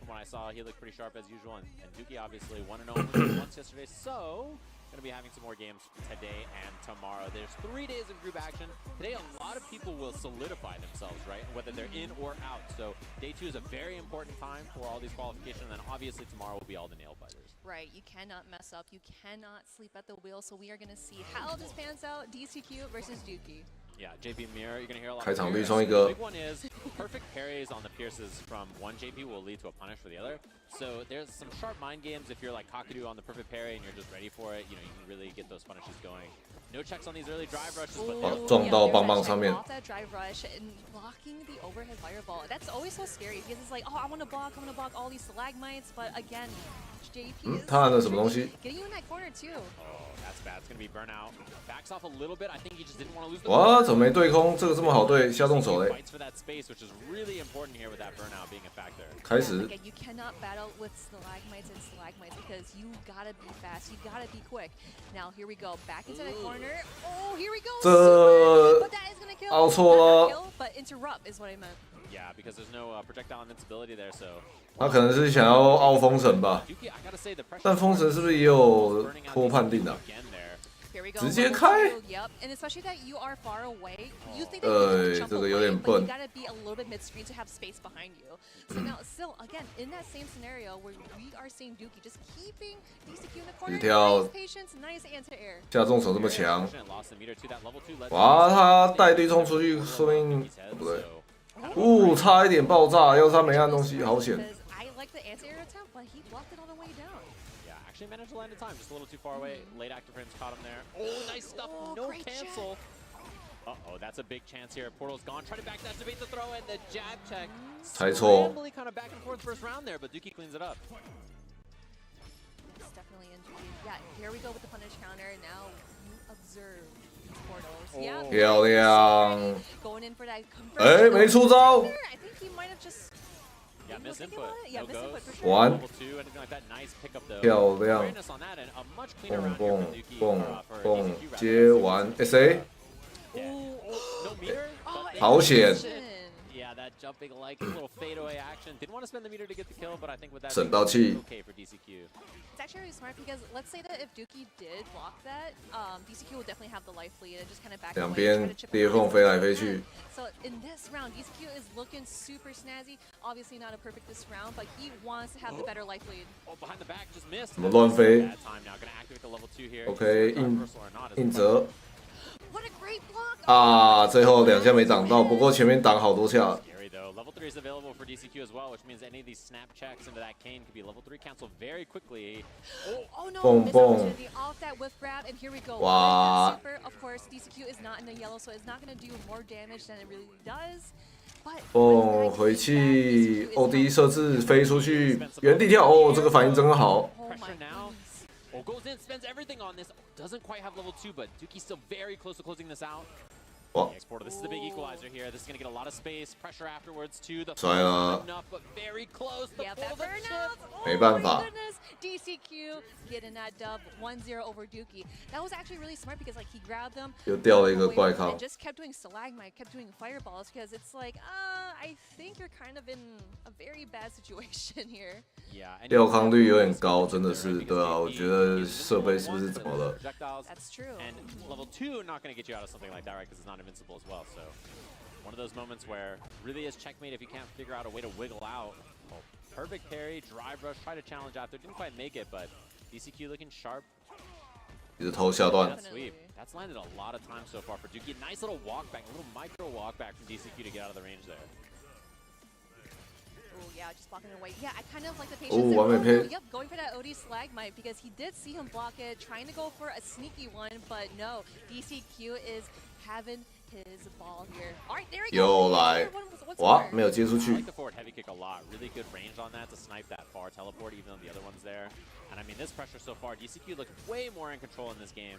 Speaker 11: From what I saw, he looked pretty sharp as usual, and Dookie obviously 1-0 once yesterday. So, going to be having some more games today and tomorrow. There's 3 days of group action. Today, a lot of people will solidify themselves, right? Whether they're in or out. So, day 2 is a very important time for all these qualifications, and then obviously tomorrow will be all the nail biters.
Speaker 10: Right, you cannot mess up. You cannot sleep at the wheel. So we are going to see how this pans out. DCQ versus Dookie.
Speaker 11: Yeah, JP Mirror, you're going to hear a lot.
Speaker 1: 开场绿
Speaker 11: of
Speaker 1: 冲一个
Speaker 11: The big one is perfect parries on the Pierces from one JP will lead to a punish for the other. So there's some sharp mind games if you're like Kakadu on the perfect parry and you're just ready for it. You know, you can really get those punishes going. No checks on these early drive rushes, but
Speaker 1: 撞到棒棒上面。
Speaker 10: Off that drive rush and blocking the overhead fireball. That's always so scary because it's like, oh, I want to block all these stalagmites, but again, JP is
Speaker 1: 他按了什么东西？
Speaker 10: getting you in that corner too.
Speaker 11: oh, that's bad. It's going to be burnout. Backs off a little bit. I think he just didn't want to lose the
Speaker 1: 哇，怎么没对空？这个这么好对，下重手嘞！
Speaker 11: fights for that space, which is really important here with that burnout being a factor.
Speaker 1: 开始
Speaker 10: Again, you cannot battle with stalagmites and stalagmites because you gotta be fast, you gotta be quick. Now here we go, back into the corner. Oh, here we go.
Speaker 1: 这
Speaker 10: But that is gonna kill.
Speaker 1: 凹错了。
Speaker 10: Kill, but interrupt is what I meant.
Speaker 11: Yeah, because there's no projectile invincibility there, so.
Speaker 1: 他可能是想要凹封神吧？
Speaker 11: Dookie, I gotta say, the pressure
Speaker 1: 但封神是不是也有拖判定啊？
Speaker 11: again there.
Speaker 10: Here we go.
Speaker 1: 直接开。
Speaker 10: Yep, and especially that you are far away. You think that you can jump
Speaker 1: 这个有点
Speaker 10: away, but
Speaker 1: 笨
Speaker 10: you gotta be a little bit mid-screen to have space behind you. So now, still, again, in that same scenario where we are seeing Dookie just keeping DCQ in the corner.
Speaker 1: 直跳
Speaker 10: Nice patience, nice anti-air.
Speaker 1: 下重手这么强，
Speaker 11: Lost the meter to that level 2 ledge.
Speaker 1: 哇，他带对冲出去，说明不对。差一点爆炸，要是他没按东西，好险。
Speaker 10: Because I like the anti-air attempt, but he blocked it on the way down.
Speaker 11: Yeah, actually managed to land in time, just a little too far away. Late active frames caught him there. Oh, nice stuff. No
Speaker 10: great
Speaker 11: cancel. Uh-oh, that's a big chance here. Portal's gone. Try to back that debate the throw and the jab check.
Speaker 1: 猜错。
Speaker 11: Scrambly kind of back and forth first round there, but Dookie cleans it up.
Speaker 10: It's definitely in Dookie. Yeah, here we go with the punish counter. Now you observe these portals. Yeah,
Speaker 1: 漂亮。
Speaker 10: going in for that
Speaker 1: 哎，没出招。
Speaker 10: I think he might have just.
Speaker 11: Yeah, miss
Speaker 10: thinking
Speaker 11: input.
Speaker 10: about it? Yeah,
Speaker 11: No
Speaker 10: miss
Speaker 11: goes.
Speaker 10: input for sure.
Speaker 1: 完
Speaker 11: Level 2, anything like that. Nice pickup though.
Speaker 1: 漂亮。
Speaker 11: Awareness on that and a much cleaner
Speaker 1: 蹦
Speaker 11: round here
Speaker 1: 蹦
Speaker 11: for Dookie.
Speaker 1: 蹦
Speaker 11: For
Speaker 1: 蹦
Speaker 11: DCQ rather.
Speaker 1: 接完，哎谁？
Speaker 11: Yeah. Oh, no meter. but they
Speaker 1: 好险。
Speaker 11: Yeah, that jump jumping like a little fadeaway action. Didn't want to spend the meter to get the kill, but I think with that, okay for DCQ.
Speaker 10: It's actually really smart because let's say that if Dookie did block that, DCQ would definitely have the life lead and just kind of back away.
Speaker 1: 两边裂缝飞来飞去。
Speaker 10: So in this round, DCQ is looking super snazzy. Obviously not a perfect this round, but he wants to have the better life lead.
Speaker 11: Oh, behind the back just missed.
Speaker 1: 怎么乱飞
Speaker 11: Bad time now. Gonna activate the level 2 here.
Speaker 1: ？OK， 硬折。
Speaker 10: What a great block!
Speaker 1: 啊，最后2下没挡到，不过前面挡好多下。
Speaker 11: Scary though. Level 3 is available for DCQ as well, which means any of these snap checks into that cane could be level 3 cancel very quickly.
Speaker 10: Oh no!
Speaker 1: Boom,
Speaker 10: Missed
Speaker 1: boom.
Speaker 10: opportunity off that whiff grab, and here we go.
Speaker 1: Wow.
Speaker 10: Super, of course, DCQ is not in the yellow, so it's not going to do more damage than it really does. But
Speaker 1: 哦，回去 OD 设置飞出去，原地跳。哦，这个反应真好。
Speaker 11: Pressure now. Oh, goes in, spends everything on this. Doesn't quite have level 2, but Dookie's still very close to closing this out. Exporter, this is the big equalizer here. This is going to get a lot of space. Pressure afterwards too. The enough, but very close. The
Speaker 10: that burnout. Oh,
Speaker 1: 没办法。
Speaker 10: my goodness. DCQ getting that dub 1-0 over Dookie. That was actually really smart because like he grabbed them.
Speaker 1: 又掉了一个怪康。
Speaker 10: And just kept doing stalagmite, kept doing fireballs because it's like, I think you're kind of in a very bad situation here.
Speaker 1: 掉康率有点高，真的是对啊，我觉得设备是不是怎么了？
Speaker 10: That's true.
Speaker 11: And level 2 not going to get you out of something like that, right? Because it's not invincible as well. So one of those moments where really is checkmate if you can't figure out a way to wiggle out. Oh, perfect parry, drive rush, try to challenge after, didn't quite make it, but DCQ looking sharp.
Speaker 1: 一直偷下段。
Speaker 11: Sweep. That's landed a lot of time so far for Dookie. Nice little walk back, a little micro walk back from DCQ to get out of the range there.
Speaker 10: Oh yeah, just blocking it away. Yeah, I kind of like the patience.
Speaker 1: Oh, I'm hit.
Speaker 10: Yep, going for that OD stalagmite because he did see him block it, trying to go for a sneaky one, but no, DCQ is having his ball here. All right, there we go.
Speaker 1: 又来，哇，没有接出
Speaker 11: I
Speaker 1: 去
Speaker 11: like。the forward heavy kick a lot. Really good range on that to snipe that far teleport, even though the other one's there. And I mean, this pressure so far, DCQ looked way more in control in this game.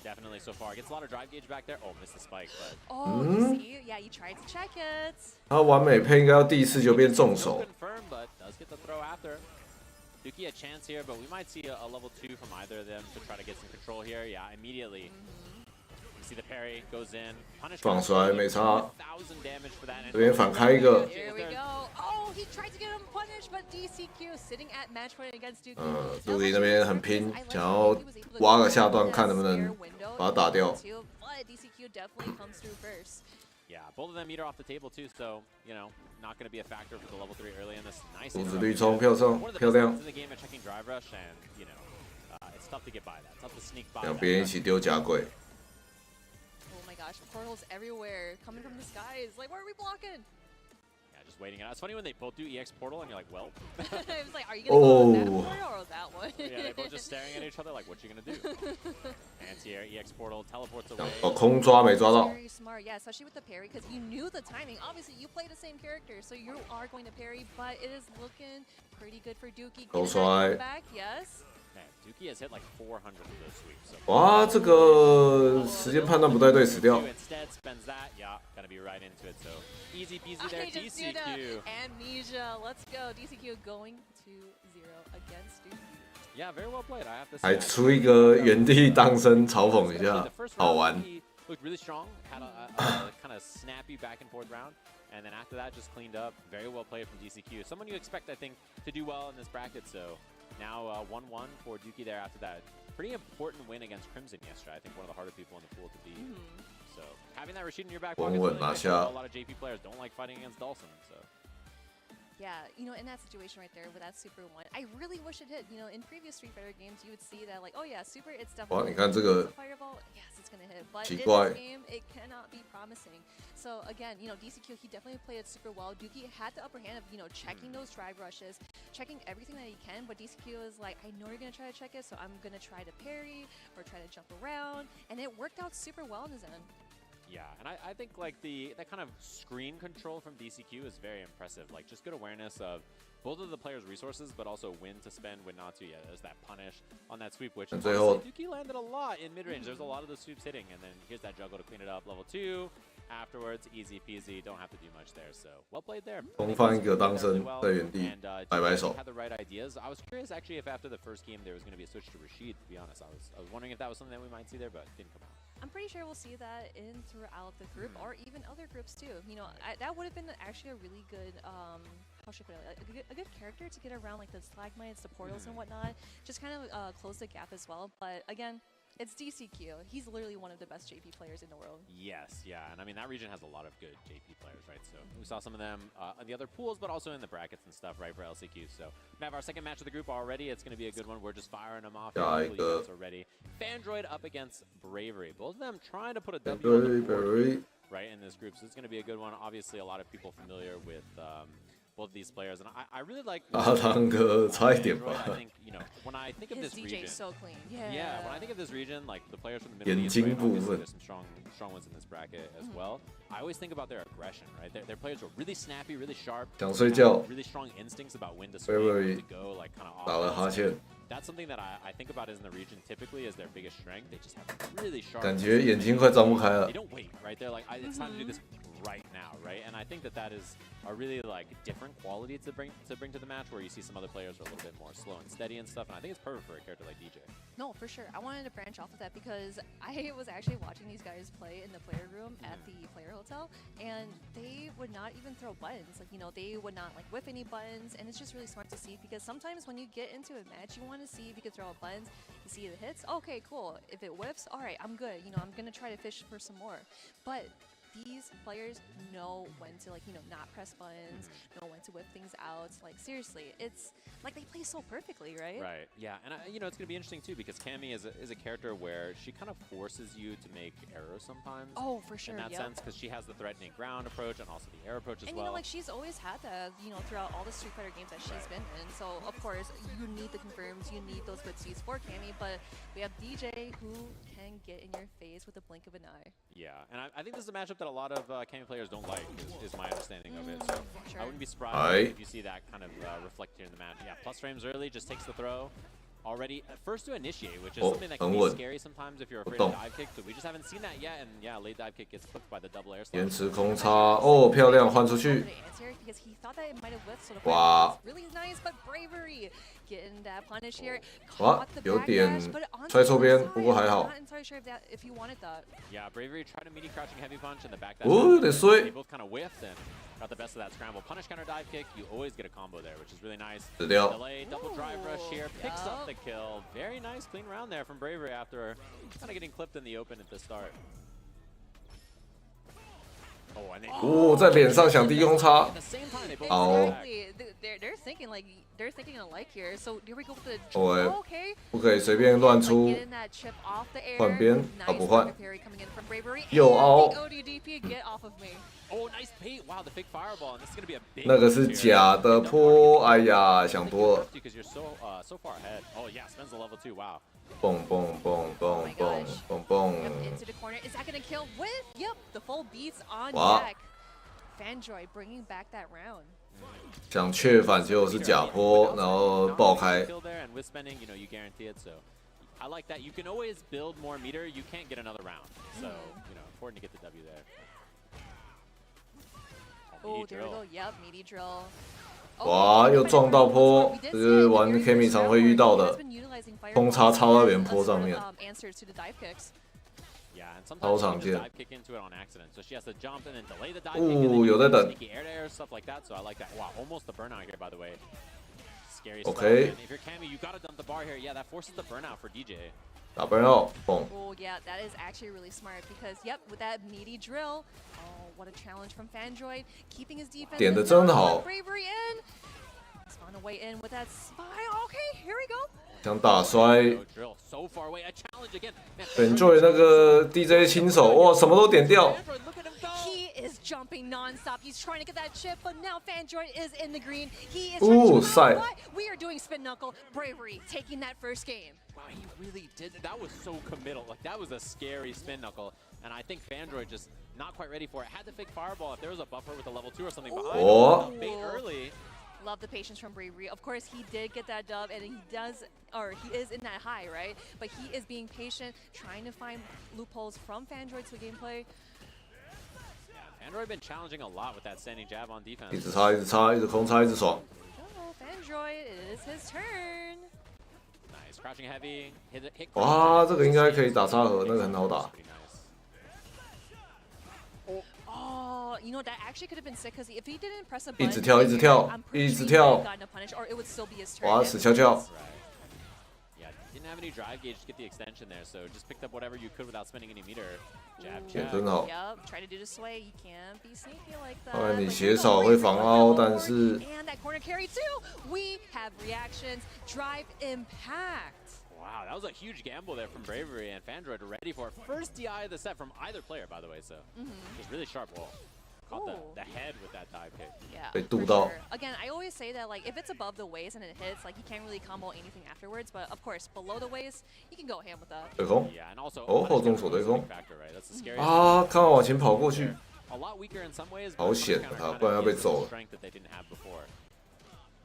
Speaker 11: Definitely so far. Gets a lot of drive gauge back there. Oh, missed the spike, but.
Speaker 10: Oh, you see? Yeah, you tried to check it.
Speaker 1: 他完美配应该要第一次就变重手。
Speaker 11: Confirmed, but does get the throw after. Dookie a chance here, but we might see a level 2 from either of them to try to get some control here. Yeah, immediately. You see the parry goes in. Punish.
Speaker 1: 放摔没差。
Speaker 11: 1000 damage for that.
Speaker 1: 这边反开一个。
Speaker 10: Here we go. Oh, he tried to get him punished, but DCQ sitting at match point against Dookie.
Speaker 1: 杜迪那边很拼，想要挖个下段，看能不能把他打掉。
Speaker 10: But DCQ definitely comes through first.
Speaker 11: Yeah, both of them meter off the table too, so you know, not going to be a factor for the level 3 early in this. Nice.
Speaker 1: 胡子绿冲漂亮。
Speaker 11: In the game at checking drive rush, and you know, it's tough to get by that. Tough to sneak by.
Speaker 1: 两边一起丢假鬼。
Speaker 10: Oh my gosh, portals everywhere coming from the skies. Like, why are we blocking?
Speaker 11: Yeah, just waiting it out. It's funny when they both do EX portal, and you're like, well.
Speaker 10: I was like, are you gonna go that portal or that one?
Speaker 11: Yeah, they're both just staring at each other like, what you gonna do? Anti-air, EX portal, teleports away.
Speaker 1: 哦，空抓没抓到。
Speaker 10: Very smart, yeah, especially with the parry because you knew the timing. Obviously, you play the same character, so you are going to parry, but it is looking pretty good for Dookie.
Speaker 1: Go
Speaker 10: Getting that
Speaker 1: side.
Speaker 10: back, yes.
Speaker 11: Man, Dookie has hit like 400 of those sweeps. So
Speaker 1: 哇，这个时间判断不太对，死掉。
Speaker 11: Instead spends that, yeah, gonna be right into it. So easy peasy there,
Speaker 10: I just do the
Speaker 11: DCQ.
Speaker 10: amnesia. Let's go, DCQ going to 0 against Dookie.
Speaker 11: Yeah, very well played. I have to say.
Speaker 1: 还出一个原地当身嘲讽一下，好玩。
Speaker 11: Looked really strong. Had a kind of snappy back and forth round, and then after that, just cleaned up. Very well played from DCQ. Someone you expect, I think, to do well in this bracket. So now 1-1 for Dookie there after that. Pretty important win against Crimson yesterday. I think one of the harder people in the pool to beat. So having that Rashid in your back pocket, really nice. A lot of JP players don't like fighting against Dawson. So.
Speaker 10: Yeah, you know, in that situation right there with that Super 1, I really wish it hit. You know, in previous Street Fighter games, you would see that like, oh yeah, Super, it's definitely.
Speaker 1: 哇，你看这个
Speaker 10: Fireball, yes, it's gonna hit. But
Speaker 1: 奇
Speaker 10: in
Speaker 1: 怪。
Speaker 10: this game, it cannot be promising. So again, you know, DCQ, he definitely played it super well. Dookie had the upper hand of, you know, checking those drive rushes, checking everything that he can. But DCQ is like, I know you're gonna try to check it, so I'm gonna try to parry or try to jump around, and it worked out super well in his end.
Speaker 11: Yeah, and I think like that kind of screen control from DCQ is very impressive. Like just good awareness of both of the players' resources, but also when to spend, when not to. Yeah, there's that punish on that sweep, which honestly, Dookie landed a lot in mid-range. There's a lot of those sweeps hitting, and then here's that juggle to clean it up. Level 2, afterwards, easy peasy. Don't have to do much there. So well played there.
Speaker 1: 空翻一个当身在原地摆摆手。
Speaker 11: Had the right ideas. I was curious actually if after the first game there was going to be a switch to Rashid. To be honest, I was wondering if that was something that we might see there, but didn't come out.
Speaker 10: I'm pretty sure we'll see that in throughout the group or even other groups too. You know, that would have been actually a really good, how should I put it, a good character to get around like the stalagmites, the portals and whatnot. Just kind of close the gap as well. But again, it's DCQ. He's literally one of the best JP players in the world.
Speaker 11: Yes, yeah, and I mean that region has a lot of good JP players, right? So we saw some of them in the other pools, but also in the brackets and stuff, right, for LCQ. So we have our second match of the group already. It's going to be a good one. We're just firing them off. Hopefully you guys are ready. Fandroid up against Bravery. Both of them trying to put a W on the board, right, in this group. So it's going to be a good one. Obviously, a lot of people familiar with both of these players, and I really like. I think, you know, when I think of
Speaker 10: His
Speaker 11: this
Speaker 10: DJ
Speaker 11: region,
Speaker 10: is so clean. Yeah.
Speaker 11: Yeah, when I think of this region, like the players from the Middle East, right, obviously there's some strong ones in this bracket as well. I always think about their aggression, right? Their players are really snappy, really sharp, really strong instincts about when to swing, when to go, like kind of off. That's something that I think about as in the region typically as their biggest strength. They just have really sharp. They don't wait, right? They're like, it's time to do this right now, right? And I think that is a really like different quality to bring to the match, where you see some other players are a little bit more slow and steady and stuff. And I think it's perfect for a character like DJ.
Speaker 10: No, for sure. I wanted to branch off of that because I was actually watching these guys play in the player room at the player hotel, and they would not even throw buttons. Like, you know, they would not like whiff any buttons, and it's just really smart to see because sometimes when you get into a match, you want to see if you can throw out buttons. You see the hits, okay, cool. If it whiffs, all right, I'm good. You know, I'm gonna try to fish for some more. But these players know when to, like, you know, not press buttons, know when to whip things out. Like, seriously, it's like they play so perfectly, right?
Speaker 11: Right, yeah, and you know, it's going to be interesting too because Cammy is a character where she kind of forces you to make errors sometimes.
Speaker 10: Oh, for sure,
Speaker 11: in that sense, because she has the threatening ground approach and also the air approach as well.
Speaker 10: And you know, like, she's always had that, you know, throughout all the Street Fighter games that she's been in. So, of course, you need the confirms, you need those good seeds for Cammy, but we have DJ who can get in your face with the blink of an eye.
Speaker 11: Yeah, and I think this is a matchup that a lot of Cammy players don't like, is my understanding of it. So I wouldn't be surprised if you see that kind of reflect here in the match. Yeah, plus frames early, just takes the throw. Already first to initiate, which is something that can be scary sometimes if you're afraid of dive kicks, but we just haven't seen that yet. And yeah, late dive kick gets cooked by the double air slap.
Speaker 1: 延迟空差哦，漂亮，换出去。哇！
Speaker 10: Really nice, but bravery getting that punish here.
Speaker 1: 哇，有点摔错边，不过还好。
Speaker 10: Not entirely sure if you wanted that.
Speaker 11: Yeah, bravery tried a midi crouching heavy punch in the back.
Speaker 1: 哦，有点衰。
Speaker 11: They both kind of whiffed and got the best of that scramble. Punish counter dive kick, you always get a combo there, which is really nice. Delay, double drive rush here, picks up the kill. Very nice, clean round there from bravery after kind of getting clipped in the open at the start.
Speaker 1: 哦，在脸上想低空插，好。
Speaker 10: They're thinking alike here. So here we go with the.
Speaker 1: 哦，不可以随便乱出。换边，啊不换。右凹。
Speaker 11: Oh, nice bait! Wow, the fake fireball, and this is gonna be a big.
Speaker 1: 那个是假的坡，哎呀，想多了。
Speaker 11: Because you're so far ahead. Oh yeah, spends the level 2. Wow.
Speaker 1: 蹦蹦蹦蹦蹦蹦蹦。
Speaker 10: Into the corner. Is that gonna kill with? Yep, the full beats on deck. Fandroid bringing back that round.
Speaker 1: 想确反结果是假坡，然后爆开。
Speaker 11: And with spending, you know, you guarantee it. So I like that. You can always build more meter. You can't get another round. So you know, important to get the W there.
Speaker 10: Oh, there we go. Yep, meaty drill.
Speaker 1: 哇，又撞到坡，这就是玩 Cammy 常会遇到的，空插插到别人坡上面，超常见。哦，有在等。OK。打 burnout， 蹦。
Speaker 10: Oh yeah, that is actually really smart because yep, with that meaty drill, oh what a challenge from Fandroid, keeping his defense.
Speaker 1: 点的真好。
Speaker 10: Bravery in. He's found a way in with that spy. Okay, here we go.
Speaker 1: 想打摔。Enjoy 那个 DJ 亲手，哇，什么都点掉。
Speaker 10: Is jumping non-stop. He's trying to get that chip, but now Fandroid is in the green. He is we are doing spin knuckle. Bravery taking that first game.
Speaker 11: Wow, he really did. That was so committal. Like, that was a scary spin knuckle. And I think Fandroid just not quite ready for it. Had to fake fireball if there was a buffer with a level 2 or something behind him. Bait early.
Speaker 10: Love the patience from Bravery. Of course, he did get that dub, and he is in that high, right? But he is being patient, trying to find loopholes from Fandroid to gameplay.
Speaker 11: Fandroid been challenging a lot with that standing jab on defense.
Speaker 1: 一直插，一直插，一直空插，一直爽。
Speaker 10: Fandroid, it is his turn.
Speaker 11: Nice, crouching heavy, hit.
Speaker 1: 哇，这个应该可以打插盒，那个很好打。
Speaker 10: you know that actually could have been sick because if he didn't press a
Speaker 1: 一
Speaker 10: button,
Speaker 1: 直跳，一直跳，
Speaker 10: I'm
Speaker 1: 一
Speaker 10: pretty
Speaker 1: 直
Speaker 10: sure he
Speaker 1: 跳
Speaker 10: would have gotten a punish, or it would still be his turn.
Speaker 1: 哇，
Speaker 10: if
Speaker 1: 死
Speaker 10: it
Speaker 1: 翘翘
Speaker 10: was-。
Speaker 11: Yeah, didn't have any drive gauge to get the extension there, so just picked up whatever you could without spending any meter. Jab,
Speaker 1: 也
Speaker 11: jab.
Speaker 1: 真好。
Speaker 10: Yep, try to do the sway. You can't be sneaky like that.
Speaker 1: 当然你
Speaker 10: but
Speaker 1: 血
Speaker 10: here's a
Speaker 1: 少
Speaker 10: way
Speaker 1: 会
Speaker 10: for
Speaker 1: 防
Speaker 10: the
Speaker 1: 凹，
Speaker 10: forward.
Speaker 1: 但是
Speaker 10: And that corner carry too. We have reactions. Drive impact.
Speaker 11: Wow, that was a huge gamble there from Bravery, and Fandroid ready for it. First DI of the set from either player, by the way, so just really sharp wall. Caught the head with that dive kick.
Speaker 10: Yeah,
Speaker 1: 被
Speaker 10: for
Speaker 1: 渡到
Speaker 10: sure. Again, I always say that like if it's above the waist and it hits, like you can't really combo anything afterwards. But of course, below the waist, you can go ham with that.
Speaker 1: 对空
Speaker 11: Yeah, and also
Speaker 1: 哦，后中锁对空
Speaker 11: factor, right? That's the scariest.
Speaker 1: 啊，看我往前跑过去，
Speaker 11: A lot weaker in some ways.
Speaker 1: 好险他，不然要被揍了。
Speaker 11: Strength that they didn't have before.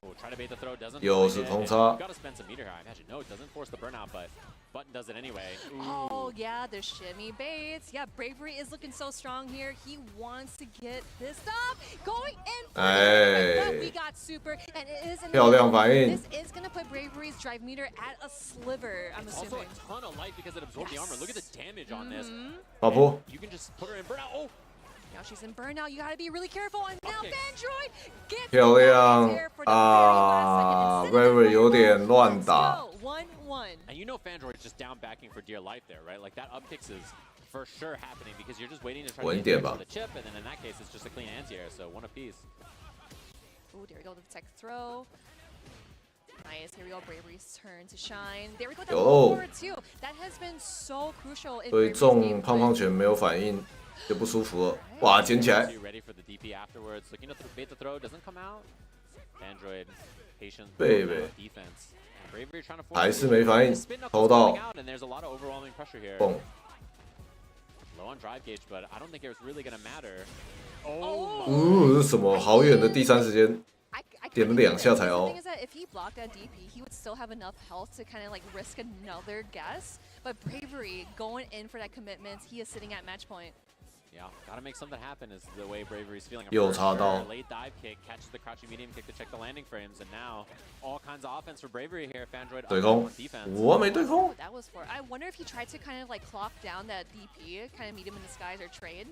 Speaker 11: Oh, try to bait the throw, doesn't.
Speaker 1: 又是空插
Speaker 11: Got to spend some meter here. I imagine. No, it doesn't force the burnout, but Button does it anyway.
Speaker 10: Oh yeah, the shimmy baits. Yeah, Bravery is looking so strong here. He wants to get this up. Going in for it. But we got super, and it is.
Speaker 1: 漂亮反应
Speaker 10: This is gonna put Bravery's drive meter at a sliver. I'm
Speaker 11: Also
Speaker 10: assuming.
Speaker 11: a ton of life because it absorbed the armor. Look at the damage on this.
Speaker 1: 跑坡
Speaker 11: You can just put her in burnout. Oh,
Speaker 10: Now she's in burnout. You gotta be really careful. And now
Speaker 11: Okay.
Speaker 10: Fandroid gets
Speaker 1: 漂
Speaker 10: the
Speaker 1: 亮
Speaker 10: there for the very
Speaker 1: 啊
Speaker 10: last second.
Speaker 1: ，Bravery 有点乱
Speaker 10: Let's
Speaker 1: 打
Speaker 10: go. 1-1.
Speaker 11: and you know Fandroid's just down backing for dear life there, right? Like that up kicks is for sure happening because you're just waiting to try to
Speaker 1: 稳一
Speaker 11: get
Speaker 1: 点
Speaker 11: the
Speaker 1: 吧
Speaker 11: chip, and then in that case it's just a clean anti-air, so one apiece.
Speaker 10: Ooh, there we go. The tech throw. Nice. Here we go. Bravery's turn to shine. There we go. That
Speaker 1: 有
Speaker 10: roll forward too. That has been so crucial in
Speaker 1: 所以
Speaker 10: Bravery's
Speaker 1: 中
Speaker 10: game
Speaker 1: 胖
Speaker 10: plan.
Speaker 1: 胖拳没有反应就不舒服了。哇，捡起来
Speaker 11: You ready for the DP afterwards? Looking to bait the throw, doesn't come out. Android, patient
Speaker 1: Baby.
Speaker 11: defense. And Bravery trying to
Speaker 1: 还
Speaker 11: force
Speaker 1: 是没反应
Speaker 11: the spin knuckles
Speaker 1: 投到
Speaker 11: coming out, and there's a lot of overwhelming pressure here.
Speaker 1: 蹦，
Speaker 11: Low on drive gauge, but I don't think it's really gonna matter.
Speaker 10: Oh.
Speaker 1: 这是什么好远的第三时间？
Speaker 10: I
Speaker 1: 点了
Speaker 10: kinda
Speaker 1: 2下
Speaker 10: get it.
Speaker 1: 才
Speaker 10: The
Speaker 1: 凹
Speaker 10: thing is that if he blocked that DP, he would still have enough health to kind of like risk another guess. But Bravery going in for that commitment, he is sitting at match point.
Speaker 11: Yeah, gotta make something happen is the way Bravery's feeling.
Speaker 1: 又
Speaker 11: For
Speaker 1: 插
Speaker 11: sure.
Speaker 1: 到
Speaker 11: Late dive kick, catches the crouching medium kick to check the landing frames, and now all kinds of offense for Bravery here. Fandroid
Speaker 1: 对
Speaker 11: up
Speaker 1: 空
Speaker 11: on defense.
Speaker 1: 我没对空
Speaker 10: That was for. I wonder if he tried to kind of like clock down that DP, kind of meet him in the skies or trade.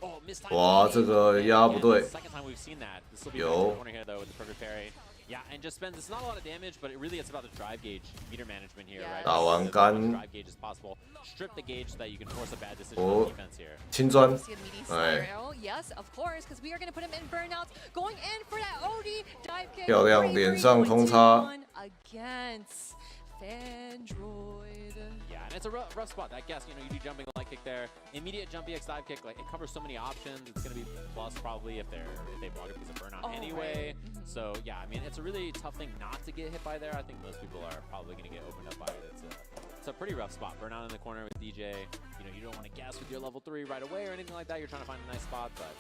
Speaker 11: Oh, missed time.
Speaker 1: 哇，这个压不对
Speaker 11: Second time we've seen that. This will be
Speaker 1: 有
Speaker 11: the corner here though with the perfect parry. Yeah, and just spends. It's not a lot of damage, but it really is about the drive gauge meter management here, right?
Speaker 1: 打完
Speaker 11: As much
Speaker 1: 杆
Speaker 11: drive gauge as possible. Strip the gauge so that you can force a bad decision
Speaker 1: 哦
Speaker 11: on defense here.
Speaker 1: 青砖
Speaker 10: See a meaty
Speaker 1: 哎
Speaker 10: scenario. Yes, of course, because we are going to put him in burnouts. Going in for that OD dive kick.
Speaker 1: 漂亮
Speaker 10: Bravery
Speaker 1: 脸上
Speaker 10: going
Speaker 1: 空插
Speaker 10: 2-1 against Fandroid.
Speaker 11: Yeah, and it's a rough spot. That guess, you know, you do jumping light kick there, immediate jump EX dive kick. Like it covers so many options. It's gonna be plus probably if they block it because of burnout
Speaker 10: Oh,
Speaker 11: anyway.
Speaker 10: right.
Speaker 11: So yeah, I mean it's a really tough thing not to get hit by there. I think most people are probably gonna get opened up by it. It's a pretty rough spot. Burnout in the corner with DJ. You know, you don't want to guess with your level 3 right away or anything like that. You're trying to find a nice spot, but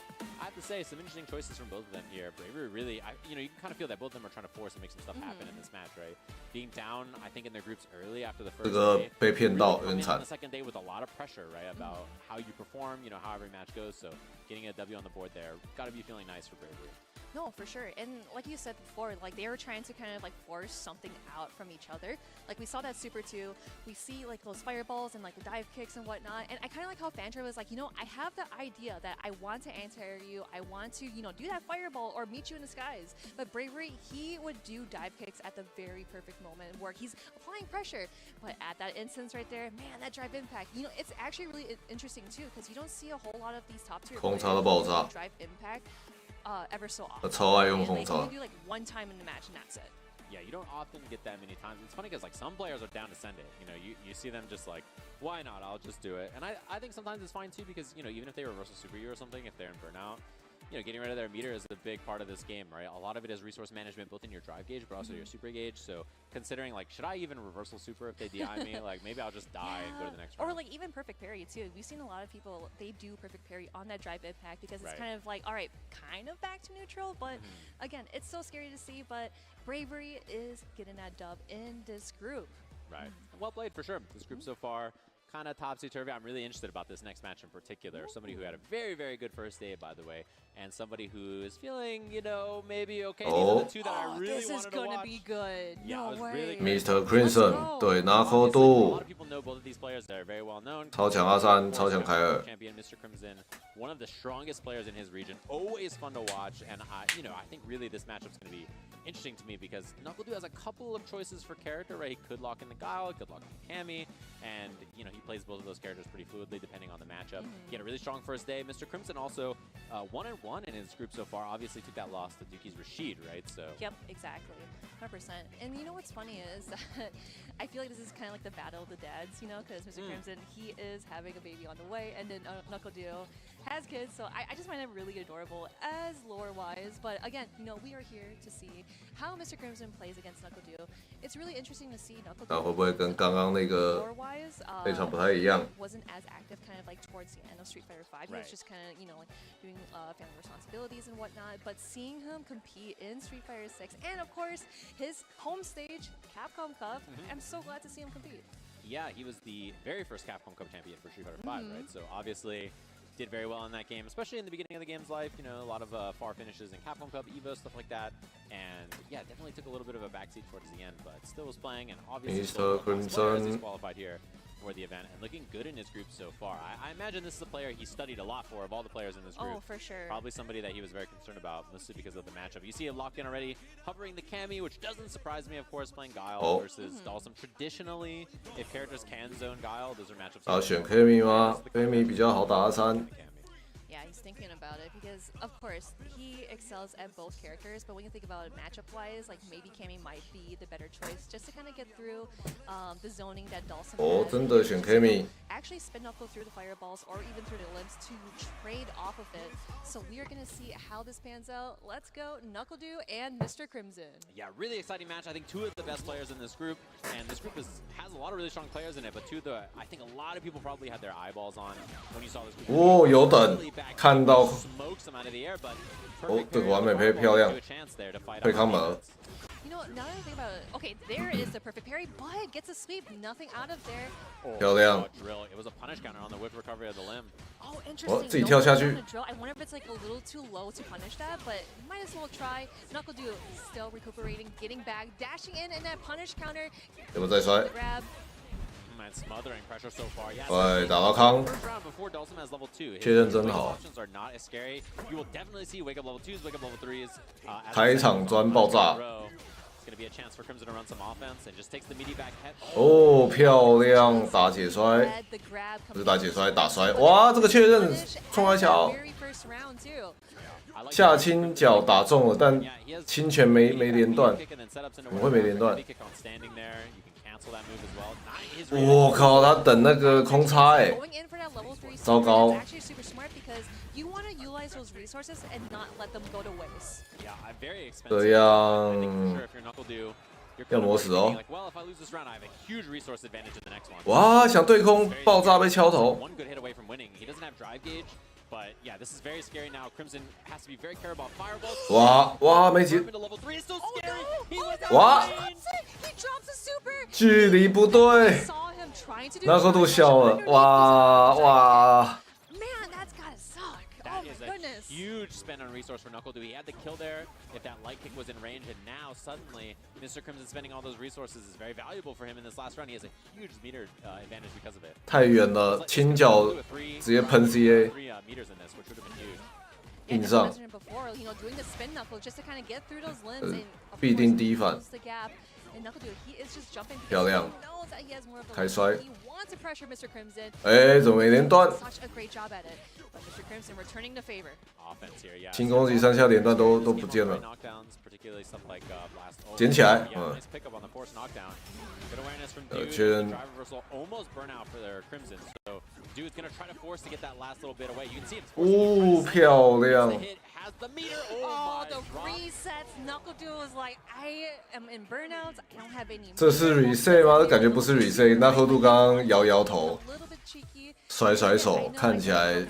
Speaker 11: I have to say some interesting choices from both of them here. Bravery really, you know, you can kind of feel that both of them are trying to force and make some stuff happen in this match, right? Being down, I think in their groups early after the
Speaker 1: 这
Speaker 11: first
Speaker 1: 个
Speaker 11: day,
Speaker 1: 被骗
Speaker 11: really
Speaker 1: 到
Speaker 11: come
Speaker 1: 有点
Speaker 11: in on
Speaker 1: 惨
Speaker 11: the。second day with a lot of pressure, right, about how you perform, you know, how every match goes. So getting a W on the board there, got to be feeling nice for Bravery.
Speaker 10: No, for sure. And like you said before, like they were trying to kind of like force something out from each other. Like we saw that Super 2. We see like those fireballs and like the dive kicks and whatnot. And I kind of like how Fandroid was like, you know, I have the idea that I want to anti-air you. I want to, you know, do that fireball or meet you in the skies. But Bravery, he would do dive kicks at the very perfect moment where he's applying pressure. But at that instance right there, man, that drive impact, you know, it's actually really interesting too because you don't see a whole lot of these top tier
Speaker 1: 空插的爆炸
Speaker 10: drive impact. Ever so often.
Speaker 1: 他超爱用
Speaker 10: And
Speaker 1: 空
Speaker 10: they
Speaker 1: 插
Speaker 10: only do like one time in the match and that's it.
Speaker 11: Yeah, you don't often get that many times. It's funny because like some players are down to send it. You know, you see them just like, why not? I'll just do it. And I think sometimes it's fine too because, you know, even if they reversal super you or something, if they're in burnout, you know, getting rid of their meter is a big part of this game, right? A lot of it is resource management, both in your drive gauge, but also your super gauge. So considering like, should I even reversal super if they DI me? Like maybe I'll just die and go to the next round.
Speaker 10: Or like even perfect parry too. We've seen a lot of people, they do perfect parry on that drive impact because it's
Speaker 11: Right.
Speaker 10: kind of like, all right, kind of back to neutral, but again, it's so scary to see, but Bravery is getting that dub in this group.
Speaker 11: Right. Well played for sure. This group so far, kind of topsy-turvy. I'm really interested about this next match in particular. Somebody who had a very, very good first day, by the way, and somebody who is feeling, you know, maybe okay. These are the two that I really
Speaker 10: this is
Speaker 11: wanted to watch.
Speaker 10: gonna be good.
Speaker 11: Yeah,
Speaker 10: No
Speaker 11: it was
Speaker 10: way.
Speaker 11: really good.
Speaker 1: Mr. Crimson 对拿扣
Speaker 11: A
Speaker 1: 度
Speaker 11: lot of people know both of these players. They're very well known.
Speaker 1: 超强阿三，超强凯尔。
Speaker 11: Champion Mr. Crimson, one of the strongest players in his region. Always fun to watch, and I think really this matchup's going to be interesting to me because NuckleDuo has a couple of choices for character, right? He could lock in the Guile, he could lock in the Cammy, and he plays both of those characters pretty fluidly depending on the matchup. He had a really strong first day. Mr. Crimson also 1-1 in his group so far. Obviously took that loss to Duki's Rashid, right? So.
Speaker 10: Yep, exactly, 100%. And you know what's funny is that I feel like this is kind of like the battle of the dads, because Mr. Crimson, he is having a baby on the way, and then NuckleDuo has kids, so I just find it really adorable as lore-wise. But again, we are here to see how Mr. Crimson plays against NuckleDuo. It's really interesting to see NuckleDuo.
Speaker 1: 那会不会跟刚刚那个
Speaker 10: lore-wise,
Speaker 1: 那场不太一样
Speaker 10: wasn't as active kind of like towards the end of Street Fighter 5. He was just kind of, like doing family responsibilities and whatnot. But seeing him compete in Street Fighter 6 and of course his home stage, Capcom Cup, I'm so glad to see him compete.
Speaker 11: Yeah, he was the very first Capcom Cup champion for Street Fighter 5, right? So obviously did very well in that game, especially in the beginning of the game's life. A lot of far finishes in Capcom Cup, Evo, stuff like that. And yeah, definitely took a little bit of a backseat towards the end, but still was playing, and obviously still he's qualified here for the event and looking good in his group so far. I imagine this is a player he studied a lot for of all the players in this group.
Speaker 10: Oh, for sure.
Speaker 11: Probably somebody that he was very concerned about, mostly because of the matchup. You see him locked in already, hovering the Cammy, which doesn't surprise me, of course, playing Guile versus Dawson. Traditionally, if characters can zone Guile, those are matchups.
Speaker 1: 要选 Cammy 吗 ？Cammy 比较好打阿三。
Speaker 10: Yeah, he's thinking about it because, of course, he excels at both characters. But when you think about it matchup-wise, like maybe Cammy might be the better choice just to kind of get through the zoning that Dawson has.
Speaker 1: 真的选 Cammy。
Speaker 10: Actually, spin knuckle through the fireballs or even through the limbs to trade off of it. So we are going to see how this pans out. Let's go, NuckleDuo and Mr. Crimson.
Speaker 11: Yeah, really exciting match. I think two of the best players in this group, and this group has a lot of really strong players in it. But I think a lot of people probably had their eyeballs on when you saw this group.
Speaker 1: 哦，有等，看到。
Speaker 11: Smokes them out of the air, but
Speaker 1: 哦，这个完美配漂亮，配康门。
Speaker 10: Now that I think about it, okay, there is the perfect parry, but gets a sweep, nothing out of there.
Speaker 1: 漂亮。
Speaker 11: It was a punish counter on the whip recovery of the limb.
Speaker 10: Oh, interesting.
Speaker 1: 自己跳下去。
Speaker 10: I wonder if it's like a little too low to punish that, but might as well try. NuckleDuo still recuperating, getting back, dashing in that punish counter.
Speaker 1: 有没有再摔？
Speaker 10: Grab.
Speaker 11: And smothering pressure so far. Yeah.
Speaker 1: 对，打到康。
Speaker 11: Before Dawson has level 2.
Speaker 1: 确认真好。
Speaker 11: Options are not as scary. You will definitely see wake up level 2s, wake up level 3s.
Speaker 1: 开场砖爆炸。
Speaker 11: It's gonna be a chance for Crimson to run some offense and just takes the meaty back head.
Speaker 1: 哦，漂亮，打解摔，不是打解摔，打摔。哇，这个确认冲开桥。下轻脚打中了，但轻拳没连断，怎么会没连断？ 我靠，他等那个空插哎，糟糕。这样要磨死哦。哇，想对空爆炸被敲头。
Speaker 11: But yeah, this is very scary now. Crimson has to be very careful about fireballs.
Speaker 1: 哇，没接。哇，距离不对，那刻度小了。哇。
Speaker 11: Huge spend on resource for NuckleDuo. He had the kill there if that light kick was in range, and now suddenly Mr. Crimson spending all those resources is very valuable for him in this last round. He has a huge meter advantage because of it.
Speaker 1: 太远了，轻脚直接喷 CA。 硬上。必定第一反。漂亮。开摔。哎，怎么没连断？ 轻攻击上下连段都不见了，捡起来，确认。哦，漂亮！ 这是 reset 吗？这感觉不是 reset， 那厚度刚刚摇头，甩手，看起来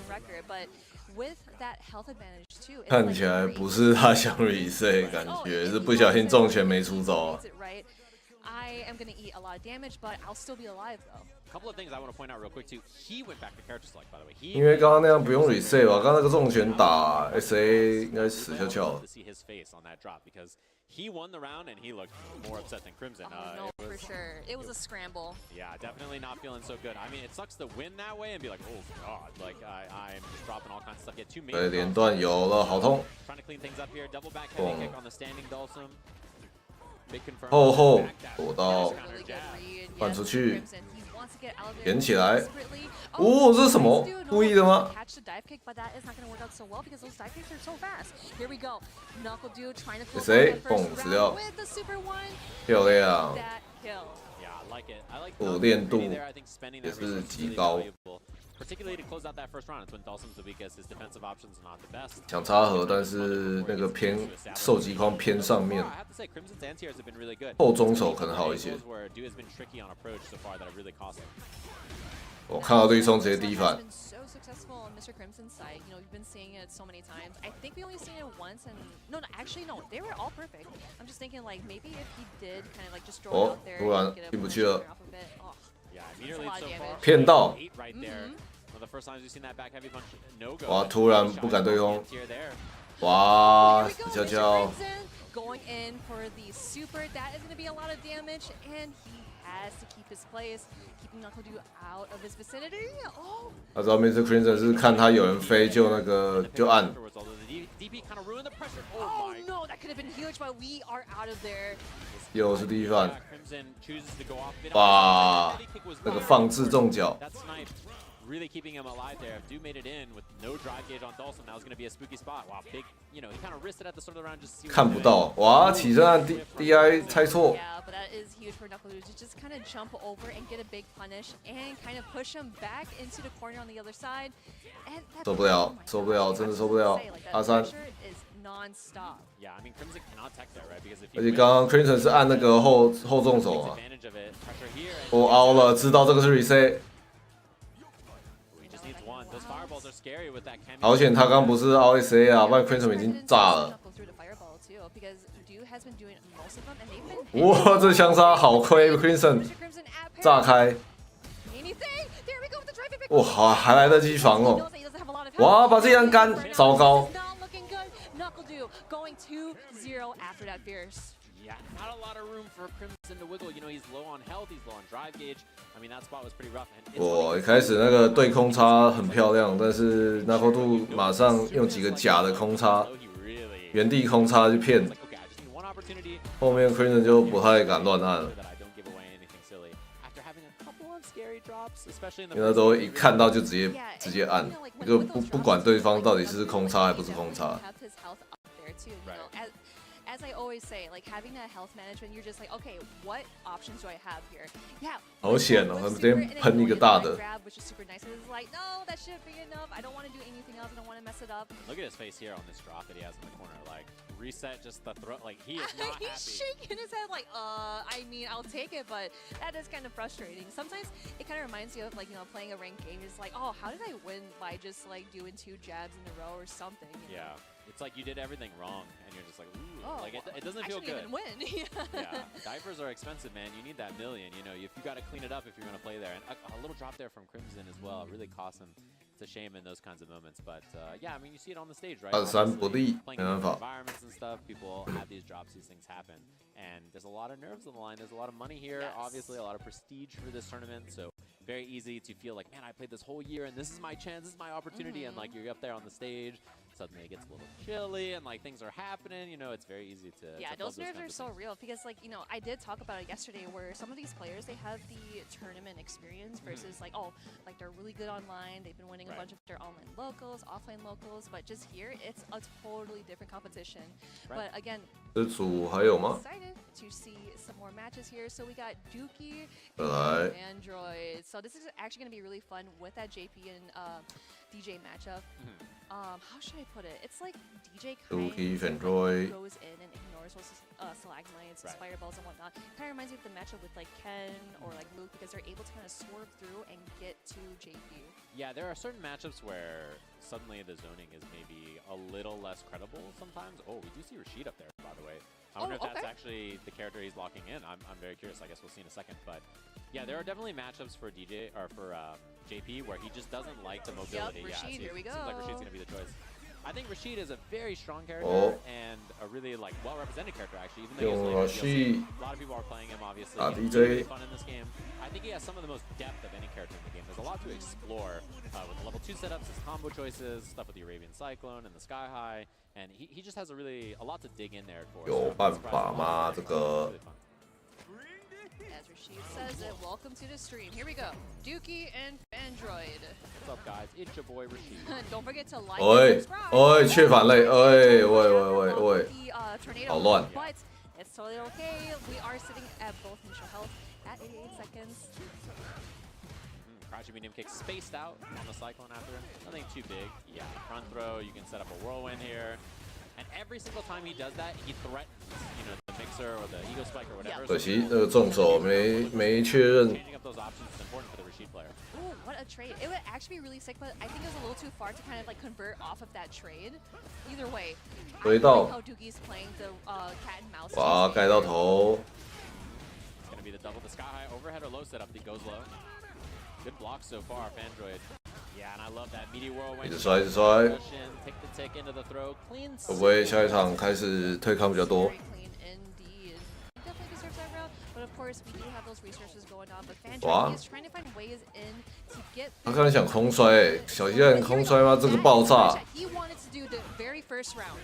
Speaker 1: 不是他想 reset， 感觉是不小心重拳没出招。
Speaker 10: I am gonna eat a lot of damage, but I'll still be alive though.
Speaker 11: A couple of things I want to point out real quick too. He went back to character select, by the way.
Speaker 1: 因为刚刚那样不用 reset 吧，刚刚那个重拳打 SA 应该死翘翘了。
Speaker 11: To see his face on that drop because he won the round and he looked more upset than Crimson.
Speaker 10: No, for sure. It was a scramble.
Speaker 11: Yeah, definitely not feeling so good. I mean, it sucks to win that way and be like, oh god, like I'm just dropping all kinds of stuff. Get two
Speaker 1: 对，
Speaker 11: main
Speaker 1: 连段有了，好痛。
Speaker 11: trying to clean things up here. Double back heavy kick on the standing Dulcim. Big confirm.
Speaker 1: 后后
Speaker 11: Back dash.
Speaker 1: 躲到
Speaker 10: Really good read.
Speaker 1: 换出去，
Speaker 10: Crimson, he wants to get out of there
Speaker 1: 连起来。
Speaker 10: desperately.
Speaker 1: 哦，这是什么
Speaker 10: nice dude.
Speaker 1: 故意的吗？
Speaker 10: Catch the dive kick, but that is not going to work out so well because those dive kicks are so fast. Here we go. Knuckle Dude trying to close out
Speaker 1: 谁
Speaker 10: that first
Speaker 1: 蹦死掉
Speaker 10: round with the super one.
Speaker 1: 漂亮，
Speaker 10: That kill.
Speaker 11: Yeah, I like it. I like
Speaker 1: 火炼度
Speaker 11: there. I think spending
Speaker 1: 也
Speaker 11: that
Speaker 1: 是
Speaker 11: resource is
Speaker 1: 极
Speaker 11: really
Speaker 1: 高。
Speaker 11: valuable. Particularly to close out that first round, it's when Dulcim's the weakest. His defensive options are not the best.
Speaker 1: 想插合，但是那个偏受击框偏上面，
Speaker 11: I have to say, Crimson's anti-airs have been really good.
Speaker 1: 后中手可能好一些。
Speaker 11: Where Dude has been tricky on approach so far that have really cost him.
Speaker 1: 我看到对冲直接低反
Speaker 10: Has。been so successful on Mr. Crimson's side. You know, we've been seeing it so many times. I think we only seen it once, and no, actually no, they were all perfect. I'm just thinking like maybe if he did kind of like just throw it out there,
Speaker 1: 突然
Speaker 10: and get a
Speaker 1: 进不去了
Speaker 10: punch off of it. Oh,
Speaker 11: Yeah, immediately
Speaker 10: That's a lot
Speaker 11: so
Speaker 10: of
Speaker 11: far.
Speaker 10: damage.
Speaker 1: 骗到
Speaker 11: Eight right there. One of the first times we've seen that back heavy punch no go.
Speaker 1: 哇，突然不敢对轰，
Speaker 11: Here there.
Speaker 1: 哇，
Speaker 10: here we
Speaker 1: 死
Speaker 10: go,
Speaker 1: 翘
Speaker 10: Mr.
Speaker 1: 翘，
Speaker 10: Crimson going in for the super. That is going to be a lot of damage, and he has to keep his place, keeping Knuckle Dude out of his vicinity. Oh.
Speaker 1: 他知道 Mr. Crimson 是看他有人飞就那个就按，
Speaker 11: Afterwards, although the DP kind of ruined the pressure.
Speaker 10: Oh
Speaker 11: my.
Speaker 10: no, that could have been huge, but we are out of there.
Speaker 1: 又是低反，
Speaker 11: Crimson chooses to go off a bit.
Speaker 1: 哇
Speaker 11: Heavy kick was，
Speaker 1: 那个放置重脚，
Speaker 11: That snipe really keeping him alive there. If Dude made it in with no drive gauge on Dulcim, that was going to be a spooky spot. Wow, big, you know, he kind of risked it at the start of the round just to see
Speaker 1: 看不到，哇，起身按 DI 猜错，
Speaker 10: Yeah, but that is huge for Knuckle Dude to just kind of jump over and get a big punish and kind of push him back into the corner on the other side. And that
Speaker 1: 受不了，受不了，真的受不了，阿三。
Speaker 10: non-stop.
Speaker 11: Yeah, I mean Crimson cannot tech there, right? Because if
Speaker 1: 而且刚刚 Crimson 是按那个后重手啊，
Speaker 11: advantage of it, pressure here,
Speaker 1: 我凹了，知道这个是 reset，
Speaker 11: he just needs one. Those fireballs are scary with that cameo.
Speaker 1: 好险他刚不是凹 SA 啊，不然 Crimson 已经炸了。 哇，这枪杀好亏 ，Crimson 炸开，哇，好还来得及防哦，哇，把这样干，糟糕。
Speaker 10: Going 2-0 after that fierce.
Speaker 11: Yeah, not a lot of room for Crimson to wiggle. You know, he's low on health, he's low on drive gauge. I mean, that spot was pretty rough. And
Speaker 1: 我一开始那个对空差很漂亮，但是那高度马上用几个假的空差，原地空差去骗，后面 Crimson 就不太敢乱按了，因为他都一看到就直接按，就不管对方到底是空差还不是空差。
Speaker 10: As I always say, like having that health management, you're just like, okay, what options do I have here? Yeah.
Speaker 1: 好险哦，他们直接喷一个大的。
Speaker 10: Which is super nice. It's like, no, that should be enough. I don't want to do anything else. I don't want to mess it up.
Speaker 11: Look at his face here on this drop that he has in the corner. Like reset, just the throw. Like he is not happy.
Speaker 10: He's shaking his head like, I mean, I'll take it, but that is kind of frustrating. Sometimes it kind of reminds you of like, you know, playing a ranked game. It's like, oh, how did I win by just like doing 2 jabs in a row or something? You know?
Speaker 11: Yeah. It's like you did everything wrong, and you're just like, ooh,
Speaker 10: Oh,
Speaker 11: like it doesn't feel
Speaker 10: actually
Speaker 11: good.
Speaker 10: Even win.
Speaker 11: Yeah, diapers are expensive, man. You need that million. You know, if you got to clean it up if you're gonna play there. And a little drop there from Crimson as well. It really cost him. It's a shame in those kinds of moments, but yeah, I mean, you see it on the stage, right? Obviously, playing in different environments and stuff, people have these drops, these things happen, and there's a lot of nerves on the line. There's a lot of money here, obviously, a lot of prestige for this tournament. So very easy to feel like, man, I played this whole year, and this is my chance, this is my opportunity, and like you're up there on the stage. Suddenly it gets a little chilly and like things are happening, you know, it's very easy to
Speaker 10: those nerves are so real because like, you know, I did talk about it yesterday where some of these players, they have the tournament experience versus like, oh, like they're really good online, they've been winning a bunch of their online locals, offline locals, but just here it's a totally different competition. But again,
Speaker 1: 这组还有吗？
Speaker 10: excited to see some more matches here. So we got Dookie
Speaker 1: 来
Speaker 10: and Android. So this is actually going to be really fun with that JP and DJ matchup. How should I put it? It's like DJ
Speaker 1: Dookie,
Speaker 10: kind
Speaker 1: Android.
Speaker 10: of goes in and ignores those stalagmites, fireballs, and whatnot. Kind of reminds me of the matchup with like Ken or like Luke because they're able to kind of swerve through and get to JP.
Speaker 11: Yeah, there are certain matchups where suddenly the zoning is maybe a little less credible sometimes. Oh, we do see Rashid up there, by the way. way. I wonder if that's actually the character he's locking in. I'm very curious. I guess we'll see in a second. But yeah, there are definitely matchups for DJ or for JP where he just doesn't like the mobility.
Speaker 10: Yep, Rashid, here we go.
Speaker 11: Seems like Rashid's gonna be the choice. I think Rashid is a very strong character and a really like well-represented character actually. Even though he's late, a lot of people are playing him obviously. He's really fun in this game. I think he has some of the most depth of any character in the game. There's a lot to explore with the level 2 setups, his combo choices, stuff with the Arabian Cyclone and the Sky High, and he just has a lot to dig in there for.
Speaker 1: 有办法吗？这个
Speaker 10: As Rashid says it, welcome to the stream. Here we go. Dookie and Android.
Speaker 11: What's up, guys? It's your boy Rashid.
Speaker 10: Don't forget to like
Speaker 1: 哎
Speaker 10: and subscribe.
Speaker 1: 哎，雀反类，哎喂，
Speaker 10: Tornado,
Speaker 1: 好乱。
Speaker 10: But it's totally okay. We are sitting at both initial health at 88 seconds.
Speaker 11: Crouching medium kick spaced out on the Cyclone after him. Nothing too big. Yeah, front throw. You can set up a whirlwind here. And every single time he does that, he threatens, the mixer or the ego spike or whatever.
Speaker 1: 可惜那个重手没确认。
Speaker 11: Changing up those options is important for the Rashid player.
Speaker 10: Ooh, what a trade. It would actually be really sick, but I think it was a little too far to kind of like convert off of that trade. Either way, I like how Dookie's playing the cat and mouse.
Speaker 1: 哇，盖到头。
Speaker 11: It's going to be the double, the Sky High overhead or low setup. He goes low. Good block so far, Fandroid. Yeah, and I love that meteor whirlwind.
Speaker 1: 一直摔，一直摔。
Speaker 11: Take the tick into the throw. Clean.
Speaker 1: 会不会下一场开始对抗比较多？
Speaker 10: Definitely deserves that route, but of course we do have those resources going on. But Fandroid is trying to find ways in to get.
Speaker 1: 他刚才想空摔，哎，小鸡蛋空摔吗？这个爆炸！
Speaker 10: He wanted to do the very first round.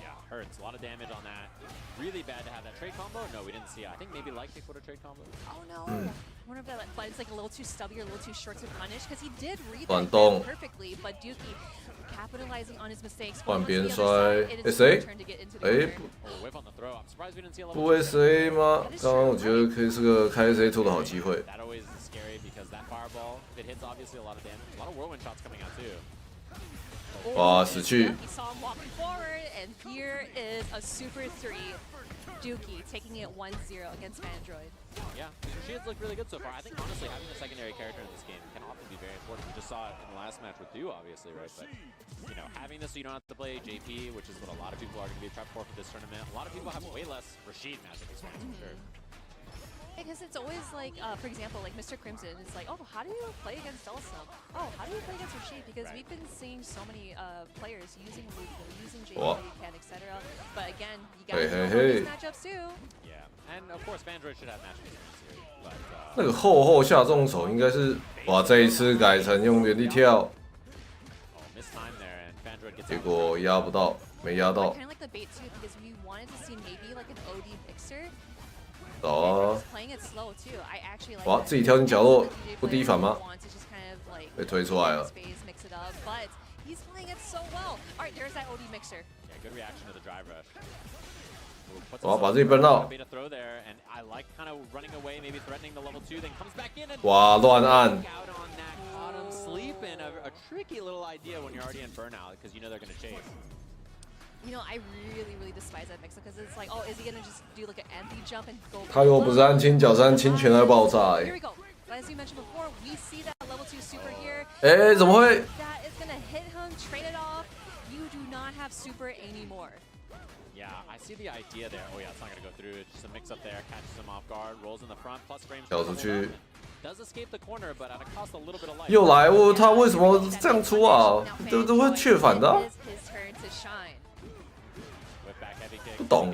Speaker 11: Yeah, hurts. A lot of damage on that. Really bad to have that trade combo. No, we didn't see it. I think maybe light kick would have trade combo.
Speaker 10: Oh no. I wonder if that it's like a little too stubby or a little too short to punish because he did read
Speaker 1: 短
Speaker 10: that
Speaker 1: 动
Speaker 10: perfectly, but Dookie capitalizing on his mistakes.
Speaker 1: 换
Speaker 10: Once
Speaker 1: 边
Speaker 10: the
Speaker 1: 摔
Speaker 10: other side, it，
Speaker 1: 哎
Speaker 10: is
Speaker 1: 谁
Speaker 10: his turn to get into？ the
Speaker 1: 哎
Speaker 10: corner.
Speaker 11: Oh, whip on the throw. I'm surprised we didn't see a level
Speaker 1: 不会 谁吗？刚刚我觉得可以是个开 SA2 的好机会。
Speaker 11: That always is scary because that fireball, if it hits obviously a lot of damage. A lot of whirlwind shots coming out too.
Speaker 1: 哇，死去！
Speaker 10: He saw him walking forward, and here is a super 3. Dookie taking it 1-0 against Fandroid.
Speaker 11: Yeah, Rashid's looked really good so far. I think honestly having a secondary character in this game can often be very important. We just saw it in the last match with Du, obviously, right? But having this so you don't have to play JP, which is what a lot of people are going to be trapped for this tournament. A lot of people have way less Rashid matchup experience for sure.
Speaker 10: Because it's always like, for example, like Mr. Crimson, it's like, oh, how do you play against Delsum? Oh, how do you play against Rashid? Because we've been seeing so many players using Lupo, using JP, etc. But again, you got to know these matchups too.
Speaker 11: Yeah, and of course, Fandroid should have matchup experience here. But
Speaker 1: 那个后下重手应该是，哇，这一次改成用原地跳，
Speaker 11: missed time there, and Fandroid gets
Speaker 1: 结果压不到，没压
Speaker 10: I
Speaker 1: 到。
Speaker 10: kind of like the bait too because we wanted to see maybe like an OD mixer.
Speaker 1: 走啊！
Speaker 10: Playing it slow too. I actually like
Speaker 1: 哇，
Speaker 10: that.
Speaker 1: 自己跳进角落
Speaker 10: DJ
Speaker 1: 不低反吗？
Speaker 10: want to just kind of like
Speaker 1: 被推出来了。
Speaker 10: space, mix it up, but he's playing it so well. All right, there's that OD mixer.
Speaker 11: Yeah, good reaction to the drive rush.
Speaker 1: 哇，把自己崩到。
Speaker 11: Made a throw there, and I like kind of running away, maybe threatening the level 2, then comes back in and
Speaker 1: 哇，乱按。
Speaker 11: out on that, caught him sleeping. A tricky little idea when you're already in burnout because you know they're going to chase.
Speaker 10: You know, I really despise that mixer because it's like, oh, is he gonna just do like an anti jump and go?
Speaker 1: 他如果不是按轻脚，是按轻拳来爆炸
Speaker 10: Here
Speaker 1: 哎
Speaker 10: we。go. As you mentioned before, we see that level 2 super here.
Speaker 1: 哎，怎么会？
Speaker 10: That is gonna hit him, trade it off. You do not have super anymore.
Speaker 11: Yeah, I see the idea there. Oh yeah, it's not going to go through. It's just a mix up there, catches him off guard, rolls in the front, plus frames.
Speaker 1: 跳出去。
Speaker 11: Does escape the corner, but at a cost a little bit of life.
Speaker 1: 又来我，他为什么这样出啊？都会确反的啊。
Speaker 10: It is his turn to shine.
Speaker 1: 不懂。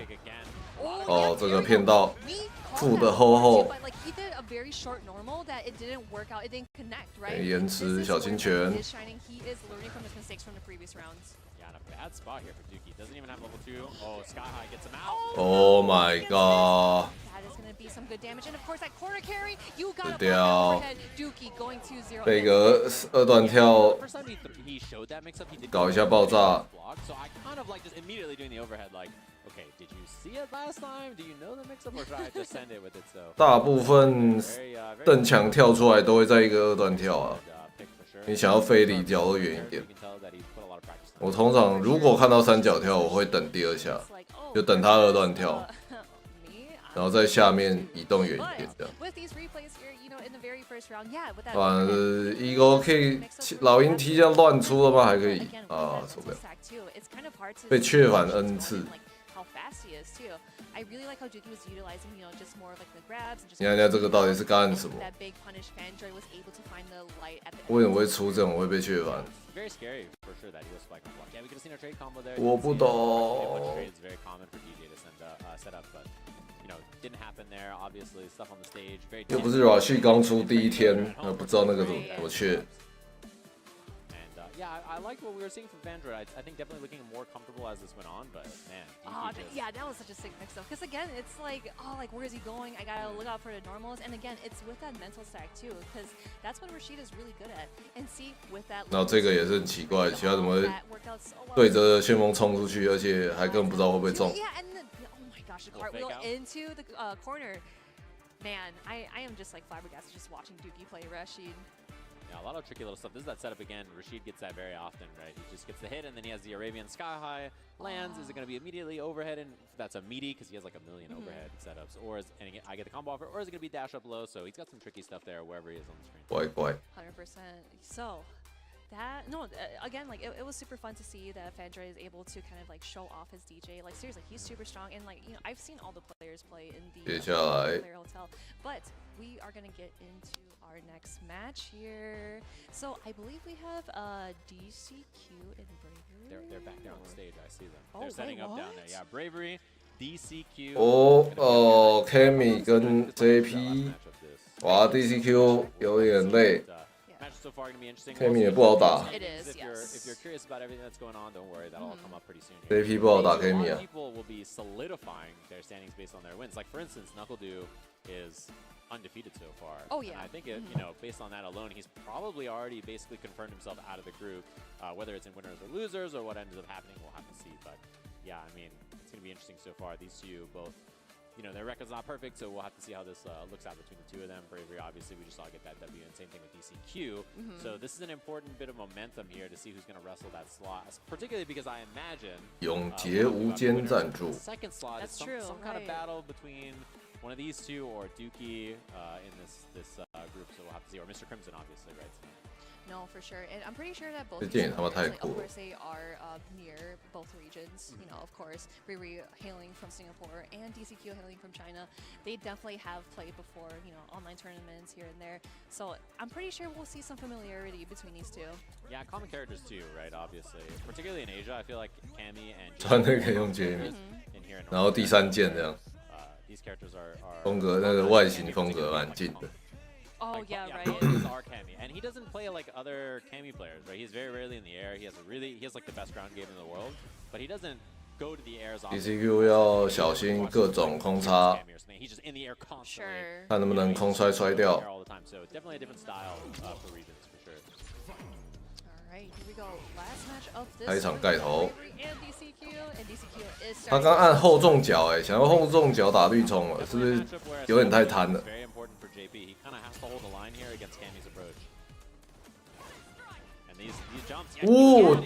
Speaker 1: 哦，这个骗到负的后。
Speaker 10: But like he did a very short normal that it didn't work out. It didn't connect, right?
Speaker 1: 延迟小清泉。
Speaker 10: He is shining. He is learning from his mistakes from the previous rounds.
Speaker 11: Yeah, in a bad spot here for Dookie. Doesn't even have level 2. Oh, Sky High gets him out.
Speaker 1: Oh my god.
Speaker 10: That is going to be some good damage. And of course, that corner carry, you got to
Speaker 1: 掉
Speaker 10: overhead. Dookie going 2-0.
Speaker 1: 被个2段跳
Speaker 11: First time he showed that mix up, he did
Speaker 1: 搞一下爆炸。
Speaker 11: So I kind of like just immediately doing the overhead, like, okay, did you see it last time? Do you know the mix up, or should I just send it with it? So
Speaker 1: 大部分邓强跳出来都会在一个2段跳啊。你想要飞离角落远一点。我通常如果看到3角跳，我会等第2下，就等他2段跳，然后在下面移动远一点这样。不然Ego 可以老鹰踢这样乱出了吗？还可以啊，受不了。被确反 N 次。
Speaker 10: this too. I really like how Dookie was utilizing, just more of like the grabs and just.
Speaker 1: 你看这个到底是干什么？
Speaker 10: That big punish Fandroid was able to find the light at the.
Speaker 1: 为什么会出这种会被确反？
Speaker 11: Very scary for sure that he was spike on block. Yeah, we could have seen a trade combo there.
Speaker 1: 我不懂。
Speaker 11: Trade is very common for DJ to set up, but didn't happen there. Obviously, stuff on the stage. Very.
Speaker 1: 又不是 Rashid 刚出第一天，不知道那个怎么确。
Speaker 11: Yeah, I like what we were seeing from Fandroid. I think definitely looking more comfortable as this went on, but man.
Speaker 10: Yeah, that was such a sick mix up. Because again, it's like, where is he going? I gotta look out for the normals. And again, it's with that mental stack too, because that's what Rashid is really good at. And see, with that.
Speaker 1: 然后这个也是很奇怪，其他怎么对着旋风冲出去，而且还根本不知道会不会中。
Speaker 10: Yeah, and then oh my gosh, the cartwheel into the corner. Man, I am just like flabbergasted just watching Dookie play Rashid.
Speaker 11: Yeah, a lot of tricky little stuff. This is that setup again. Rashid gets that very often, right? He just gets the hit, and then he has the Arabian Sky High. Lands. Is it going to be immediately overhead? And that's a meaty, because he has like a million overhead setups. Or I get the combo offer, or is it going to be dash up low? So he's got some tricky stuff there wherever he is on the screen.
Speaker 1: 乖。
Speaker 10: 100%. So, again, like it was super fun to see that Fandroid is able to kind of like show off his DJ. Like seriously, he's super strong, and like I've seen all the players play in the player hotel. But we are gonna get into our next match here. So I believe we have DCQ and Bravery.
Speaker 11: They're back down on the stage. I see them. They're setting up down there. Yeah, Bravery, DCQ.
Speaker 1: Kami 跟 JP， 哇 ，DCQ 有点累。
Speaker 11: So far, going to be interesting.
Speaker 1: Kami 也不好打。
Speaker 10: It is,
Speaker 11: If you're curious about everything that's going on, don't worry. That'll all come up pretty soon.
Speaker 1: JP 不好打 Kami 啊。
Speaker 11: People will be solidifying their standings based on their wins. Like for instance, NuckleDoo is undefeated so far.
Speaker 10: Oh yeah.
Speaker 11: And I think based on that alone, he's probably already basically confirmed himself out of the group. Whether it's in winners or losers or what ends up happening, we'll have to see. But yeah, I mean, it's going to be interesting so far. These two both. Their record's not perfect, so we'll have to see how this looks out between the two of them. Bravery, obviously, we just saw get that W, and same thing with DCQ. So this is an important bit of momentum here to see who's going to wrestle that slot, particularly because I imagine
Speaker 1: 永劫无间赞助。
Speaker 11: second slot is some kind of battle between one of these two or Dookie in this group. So we'll have to see, or Mr. Crimson, obviously, right?
Speaker 10: No, for sure, and I'm pretty sure that both.
Speaker 1: 这电影他妈太酷了。
Speaker 10: Of course, they are near both regions. Of course, Riri hailing from Singapore and DCQ hailing from China. They definitely have played before, online tournaments here and there. So I'm pretty sure we'll see some familiarity between these two.
Speaker 11: Yeah, common characters too, right? Obviously, particularly in Asia, I feel like Cammy and
Speaker 1: 穿那个用 Jamie， 然后第三件这样，
Speaker 11: these characters are
Speaker 1: 风格那个外形风格蛮近的。
Speaker 10: Oh yeah, right.
Speaker 11: Both of these are Cammy, and he doesn't play like other Cammy players, right? He's very rarely in the air. He has like the best ground game in the world, but he doesn't go to the air as often.
Speaker 1: DCQ 要小心各种空插，
Speaker 11: He's just in the air constantly.
Speaker 10: Sure.
Speaker 1: 看能不能空摔掉。
Speaker 11: All the time, so definitely a different style for regions for sure.
Speaker 10: All right, here we go. Last match of this.
Speaker 1: 开场盖头。
Speaker 10: And DCQ is
Speaker 1: 他刚按后重脚，想要后重脚打绿冲了，是不是有点太贪了？
Speaker 11: Very important for JP. He kind of has to hold the line here against Cammy's approach. And these jumps.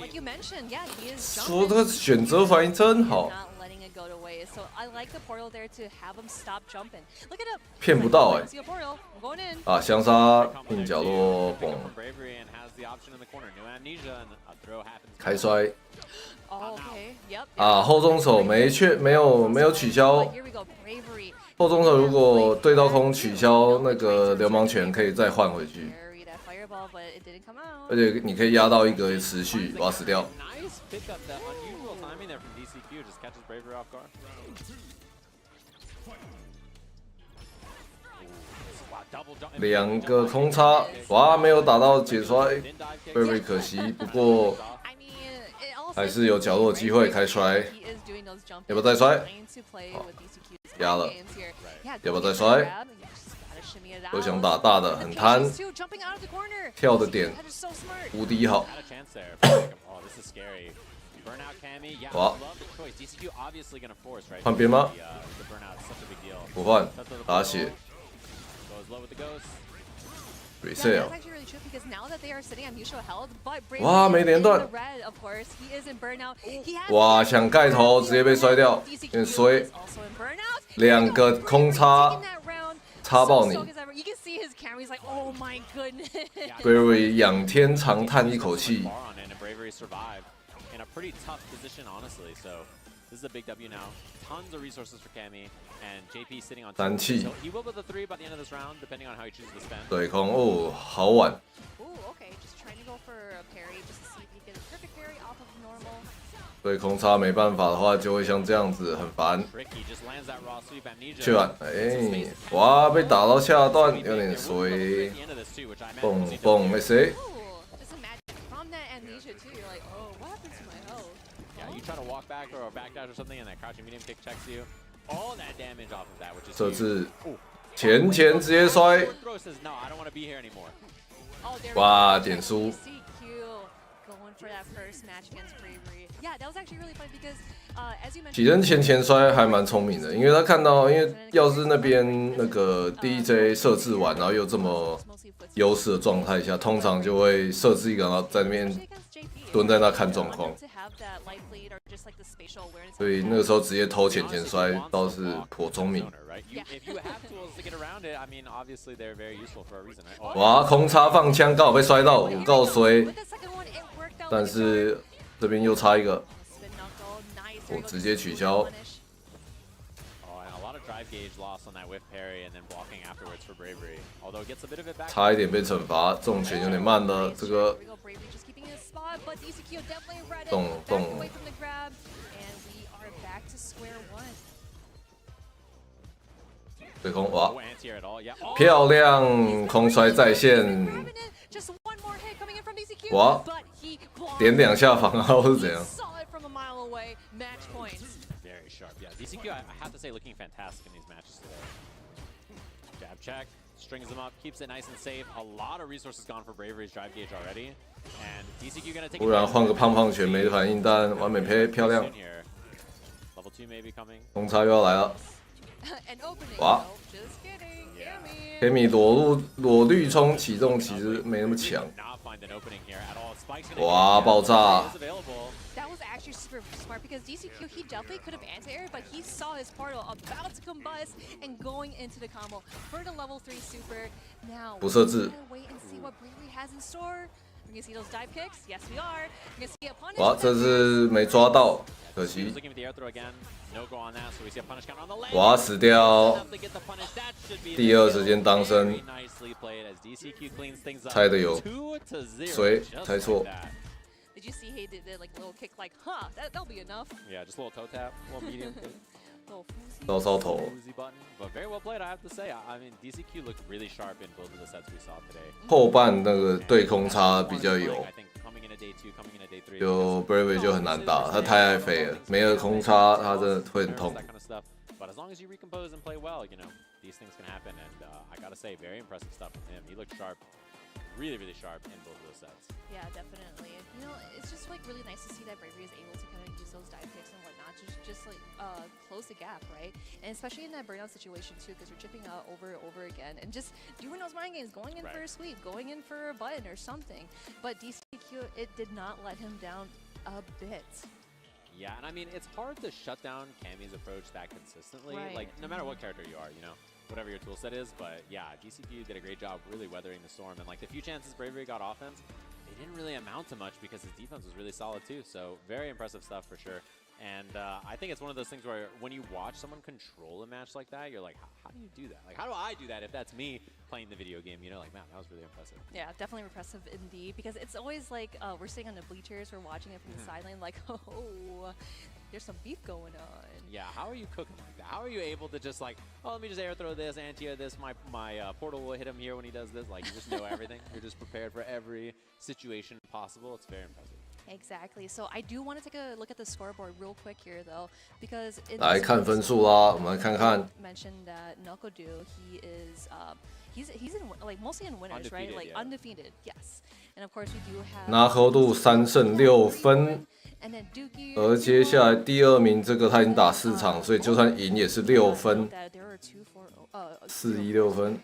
Speaker 10: Like you mentioned, yeah, he is jumping.
Speaker 1: 说他选择反应真好。
Speaker 10: Not letting it go to waste. So I like the portal there to have him stop jumping. Look at him.
Speaker 1: 骗不到
Speaker 10: See a portal. I'm going in.
Speaker 1: 啊，香沙硬角落蹦，
Speaker 11: Bravery and has the option in the corner. No amnesia and a throw happens.
Speaker 1: 开摔。
Speaker 10: Oh, okay. Yep.
Speaker 1: 啊，后中手没有取消。
Speaker 10: Here we go. Bravery.
Speaker 1: 后中手如果对到空取消那个流氓拳，可以再换回去。
Speaker 10: Carry that fireball, but it didn't come out.
Speaker 1: 而且你可以压到一个持续，我要死掉。
Speaker 11: Nice pick up that unusual timing there from DCQ. Just catches Bravery off guard.
Speaker 1: 两个空插，哇，没有打到解摔 ，very 可惜。不过还是有角落机会开摔，要不要再摔？好，压了，要不要再摔？都想打大的，很贪，跳的点无敌好。哇，换边吗？不换，打血。 Reset。哇，没连断。哇，想盖头直接被摔掉，有点衰。两个空插，插爆你。Bravery 仰天长叹一口气。
Speaker 11: This is a big W now. Tons of resources for Cammy, and JP sitting on
Speaker 1: 3
Speaker 11: 2.
Speaker 1: 气
Speaker 11: So he will go the 3 by the end of this round, depending on how he chooses to spend.
Speaker 1: 对空哦，好晚。
Speaker 10: Ooh, okay, just trying to go for a parry, just to see if he gets a perfect parry off of normal.
Speaker 1: 对空差没办法的话，就会像这样子很烦。
Speaker 11: Tricky just lands that raw sweep. Amnesia.
Speaker 1: 去完，哎，哇，被打到下段，有点衰。蹦蹦，没谁。
Speaker 10: Ooh, just imagine from that amnesia too, you're like, oh, what happened to my health?
Speaker 11: Yeah, you try to walk back or backdash or something, and that crouching medium kick checks you. All that damage off of that, which is
Speaker 1: 设
Speaker 11: huge.
Speaker 1: 置前前直接摔，
Speaker 11: Throw says no, I don't want to be here anymore.
Speaker 10: Oh, there we
Speaker 1: 哇，
Speaker 10: go.
Speaker 1: 点输。
Speaker 10: DCQ going for that first match against Bravery. Yeah, that was actually really funny because, as you
Speaker 1: 几
Speaker 10: mentioned.
Speaker 1: 人前摔还蛮聪明的，因为他看到，因为要是那边那个 DJ 设置完，然后又这么优势的状态下，通常就会设置一个，然后在那边蹲在那看状况。所以那个时候直接偷前前摔倒是颇聪明。 哇，空插放枪刚好被摔到，我告衰，但是这边又差一个，我直接取消。 差一点被惩罚，重拳有点慢了，这个动。对空哇，漂亮，空摔在线，哇，点2下防凹是怎样？
Speaker 11: Very sharp, yeah. DCQ, I have to say, looking fantastic in these matches today. Jab check, strings them up, keeps it nice and safe. A lot of resources gone for Bravery's drive gauge already. And DCQ gonna take
Speaker 1: 突然换个胖胖拳没反应，但完美配漂亮。
Speaker 11: Level 2 maybe coming.
Speaker 1: 空插又要来了，哇 ！Cammy 裸绿冲启动其实没那么强，哇！爆炸！
Speaker 10: That was actually super smart because DCQ, he definitely could have anti-air, but he saw his portal about to combust and going into the combo for the level 3 super. Now,
Speaker 1: 不设置。
Speaker 10: we're gonna wait and see what Bravery has in store. We're gonna see those dive kicks. Yes, we are. We're gonna see a punish.
Speaker 1: 哇，这次没抓到，可惜。哇，死掉！第二时间当身，猜的有谁？猜错。
Speaker 10: Did you see he did like a little kick like, huh, that'll be enough?
Speaker 11: Yeah, just a little toe tap, a little medium kick.
Speaker 1: 烧烧头。
Speaker 11: But very well played, I have to say. I mean, DCQ looked really sharp in both of the sets we saw today.
Speaker 1: 后半那个对空差比较有，就 Bravery 就很难打，他太爱飞了，没了空差他真的会很痛。
Speaker 11: But as long as you recompose and play well, you know, these things can happen. And I gotta say, very impressive stuff from him. He looked sharp, really, really sharp in both of those sets.
Speaker 10: Yeah, definitely. You know, it's just like really nice to see that Bravery is able to kind of use those dive kicks and whatnot to just like close the gap, right? And especially in that burnout situation too, because you're chipping out over and over again and just doing those mind games, going in for a sweep, going in for a button or something. But DCQ, it did not let him down a bit.
Speaker 11: Yeah, and I mean, it's hard to shut down Cammy's approach that consistently.
Speaker 10: Right.
Speaker 11: Like, no matter what character you are, you know, whatever your toolset is. But yeah, DCQ did a great job really weathering the storm. And like the few chances Bravery got offense, they didn't really amount to much because his defense was really solid too. So very impressive stuff for sure. And I think it's one of those things where when you watch someone control a match like that, you're like, how do you do that? Like, how do I do that if that's me playing the video game? You know, like, man, that was really impressive.
Speaker 10: Yeah, definitely impressive indeed. Because it's always like we're sitting on the bleachers, we're watching it from the sideline, like, oh, there's some beef going on.
Speaker 11: Yeah, how are you cooking like that? How are you able to just like, oh, let me just air throw this, anti-air this, my portal will hit him here when he does this. Like, you just know everything. You're just prepared for every situation possible. It's very impressive.
Speaker 10: Exactly. So I do want to take a look at the scoreboard real quick here, though, because
Speaker 1: 来看分数啦，我们来看看。
Speaker 10: mentioned that Nokodu, he is he's in like mostly in winners, right? Like undefeated, yes. And of course we do have
Speaker 1: 拿扣度3胜6分，
Speaker 10: and then Dookie,
Speaker 1: 而接下来第2名这个他已经打4场，所以就算赢也是6分，4-1-6分。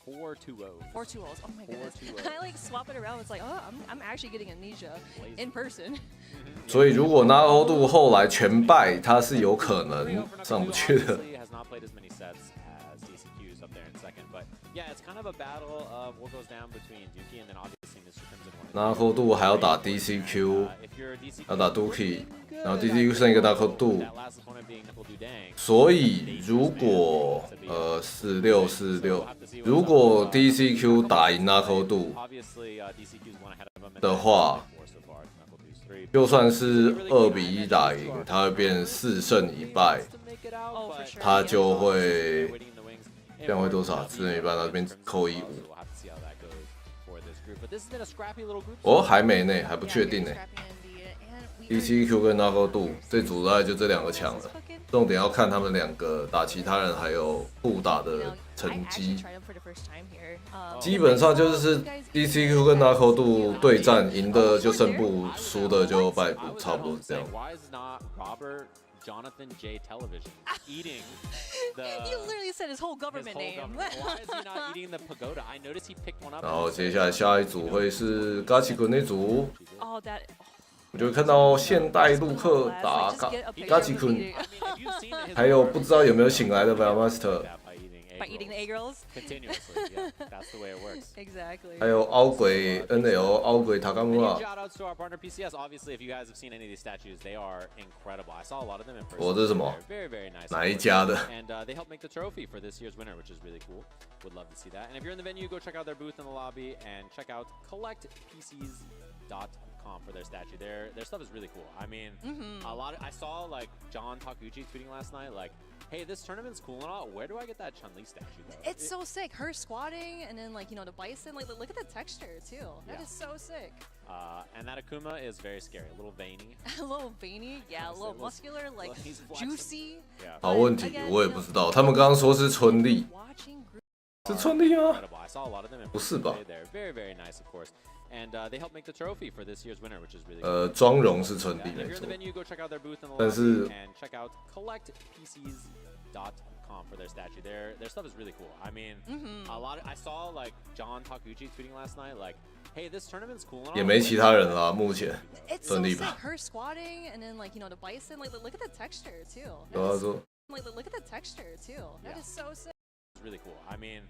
Speaker 11: 4-2-0.
Speaker 10: 4-2-0s. Oh my goodness. I like swap it around. It's like, oh, I'm actually getting amnesia in person.
Speaker 1: 所以如果拿扣度后来全败，他是有可能上不去的。 拿扣度还要打 DCQ，要打 Dookie， 然后 DCQ 剩一个 Knuckle Do， 所以如果4646，如果 DCQ 打赢 Knuckle Do 的话，就算是2-1打赢，他会变4胜1败，他就会这样会多少？4胜1败，那这边扣15。哦，还没呢，还不确定呢。DCQ 跟 Knuckle Do 这组大概就这2个强了，重点要看他们2个打其他人还有互打的成绩。基本上就是 DCQ 跟 Knuckle Do 对战，赢的就胜部，输的就败部，差不多是这样。
Speaker 11: Jonathan J. Television eating the.
Speaker 10: You literally said his whole government name.
Speaker 11: Why is he not eating the pagoda? I noticed he picked one up.
Speaker 1: 然后接下来下一组会是 Gachikun 那组。
Speaker 10: Oh, that.
Speaker 1: 我就会看到现代陆克打 Gachikun， 还有不知道有没有醒来的 Valmaster。By
Speaker 10: eating the egg rolls?
Speaker 11: Continuously, yeah, that's the way it works.
Speaker 10: Exactly.
Speaker 1: 还有凹鬼 NL 凹鬼塔卡姆拉。
Speaker 11: Shoutouts to our partner PCS. Obviously, if you guys have seen any of these statues, they are incredible. I saw a lot of them in person.
Speaker 1: 我这是什么？
Speaker 11: Very, very nice.
Speaker 1: 哪一家的？
Speaker 11: And they help make the trophy for this year's winner, which is really cool. Would love to see that. And if you're in the venue, go check out their booth in the lobby and check out collectpcs.com for their statue. Their stuff is really cool. I mean, a lot. I saw like John Takuchi tweeting last night, like, "Hey, this tournament's cool and all. Where do I get that Chun-Li statue though?"
Speaker 10: It's so sick. Her squatting and then like, you know, the bison. Like, look at the texture too. That is so sick.
Speaker 11: And that Akuma is very scary. A little veiny.
Speaker 10: A little veiny, yeah. A little muscular, like juicy.
Speaker 1: 好问题，我也不知道。他们刚刚说是春丽，是春丽吗？
Speaker 11: I saw a lot of them in
Speaker 1: 不是吧？
Speaker 11: They're very, very nice, of course. And they help make the trophy for this year's winner, which is really cool.
Speaker 1: 妆容是春丽
Speaker 11: And if
Speaker 1: 没
Speaker 11: you're in
Speaker 1: 错
Speaker 11: the。venue, go check out their booth in the
Speaker 1: 但是
Speaker 11: lobby and check out collectpcs.com for their statue. Their stuff is really cool. I mean, a lot. I saw like John Takuchi tweeting last night, like, "Hey, this tournament's cool and all."
Speaker 1: 也没其他人啦，目前
Speaker 10: It's so
Speaker 1: 顺利
Speaker 10: sick.
Speaker 1: 吧？
Speaker 10: Her squatting and then like, you know, the bison. Like, look at the texture too.
Speaker 1: 对啊，说
Speaker 10: Like, look at the texture too. That is so sick.
Speaker 11: It's really cool. I mean,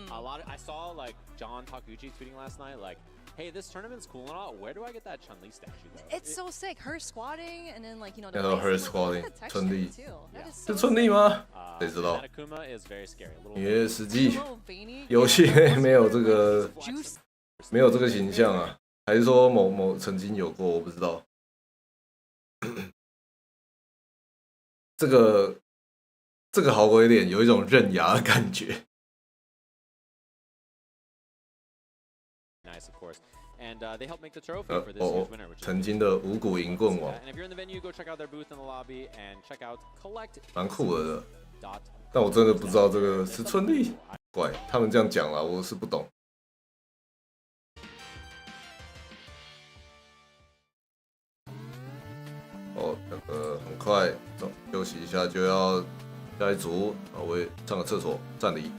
Speaker 11: a lot. I saw like John Takuchi tweeting last night, like, "Hey, this tournament's cool and all. Where do I get that Chun-Li statue though?"
Speaker 10: It's so sick. Her squatting and then like, you know, the
Speaker 1: 要说
Speaker 10: bison.
Speaker 1: her
Speaker 10: Like, look
Speaker 1: squatting
Speaker 10: at the texture
Speaker 1: 春丽
Speaker 10: too. That is
Speaker 1: 是
Speaker 10: so
Speaker 1: 春丽
Speaker 10: sick.
Speaker 1: 吗？谁知道
Speaker 11: That？ Akuma is very scary. A little
Speaker 1: 因为实际
Speaker 10: A little veiny.
Speaker 1: 游戏内没有这个
Speaker 10: Juice.
Speaker 1: 没有这个形象啊，还是说某曾经有过？我不知道。这个好鬼脸有一种刃牙的感觉。
Speaker 11: nice, of course. And they help make the trophy for this
Speaker 1: 哦
Speaker 11: year's winner, which is
Speaker 1: 曾经的五谷银棍王，
Speaker 11: And if you're in the venue, go check out their booth in the lobby and check out collect.
Speaker 1: 蛮酷的。但我真的不知道这个是春丽，怪他们这样讲啦，我是不懂。哦，那个很快走，休息一下就要下一组，啊，我也上个厕所，暂离。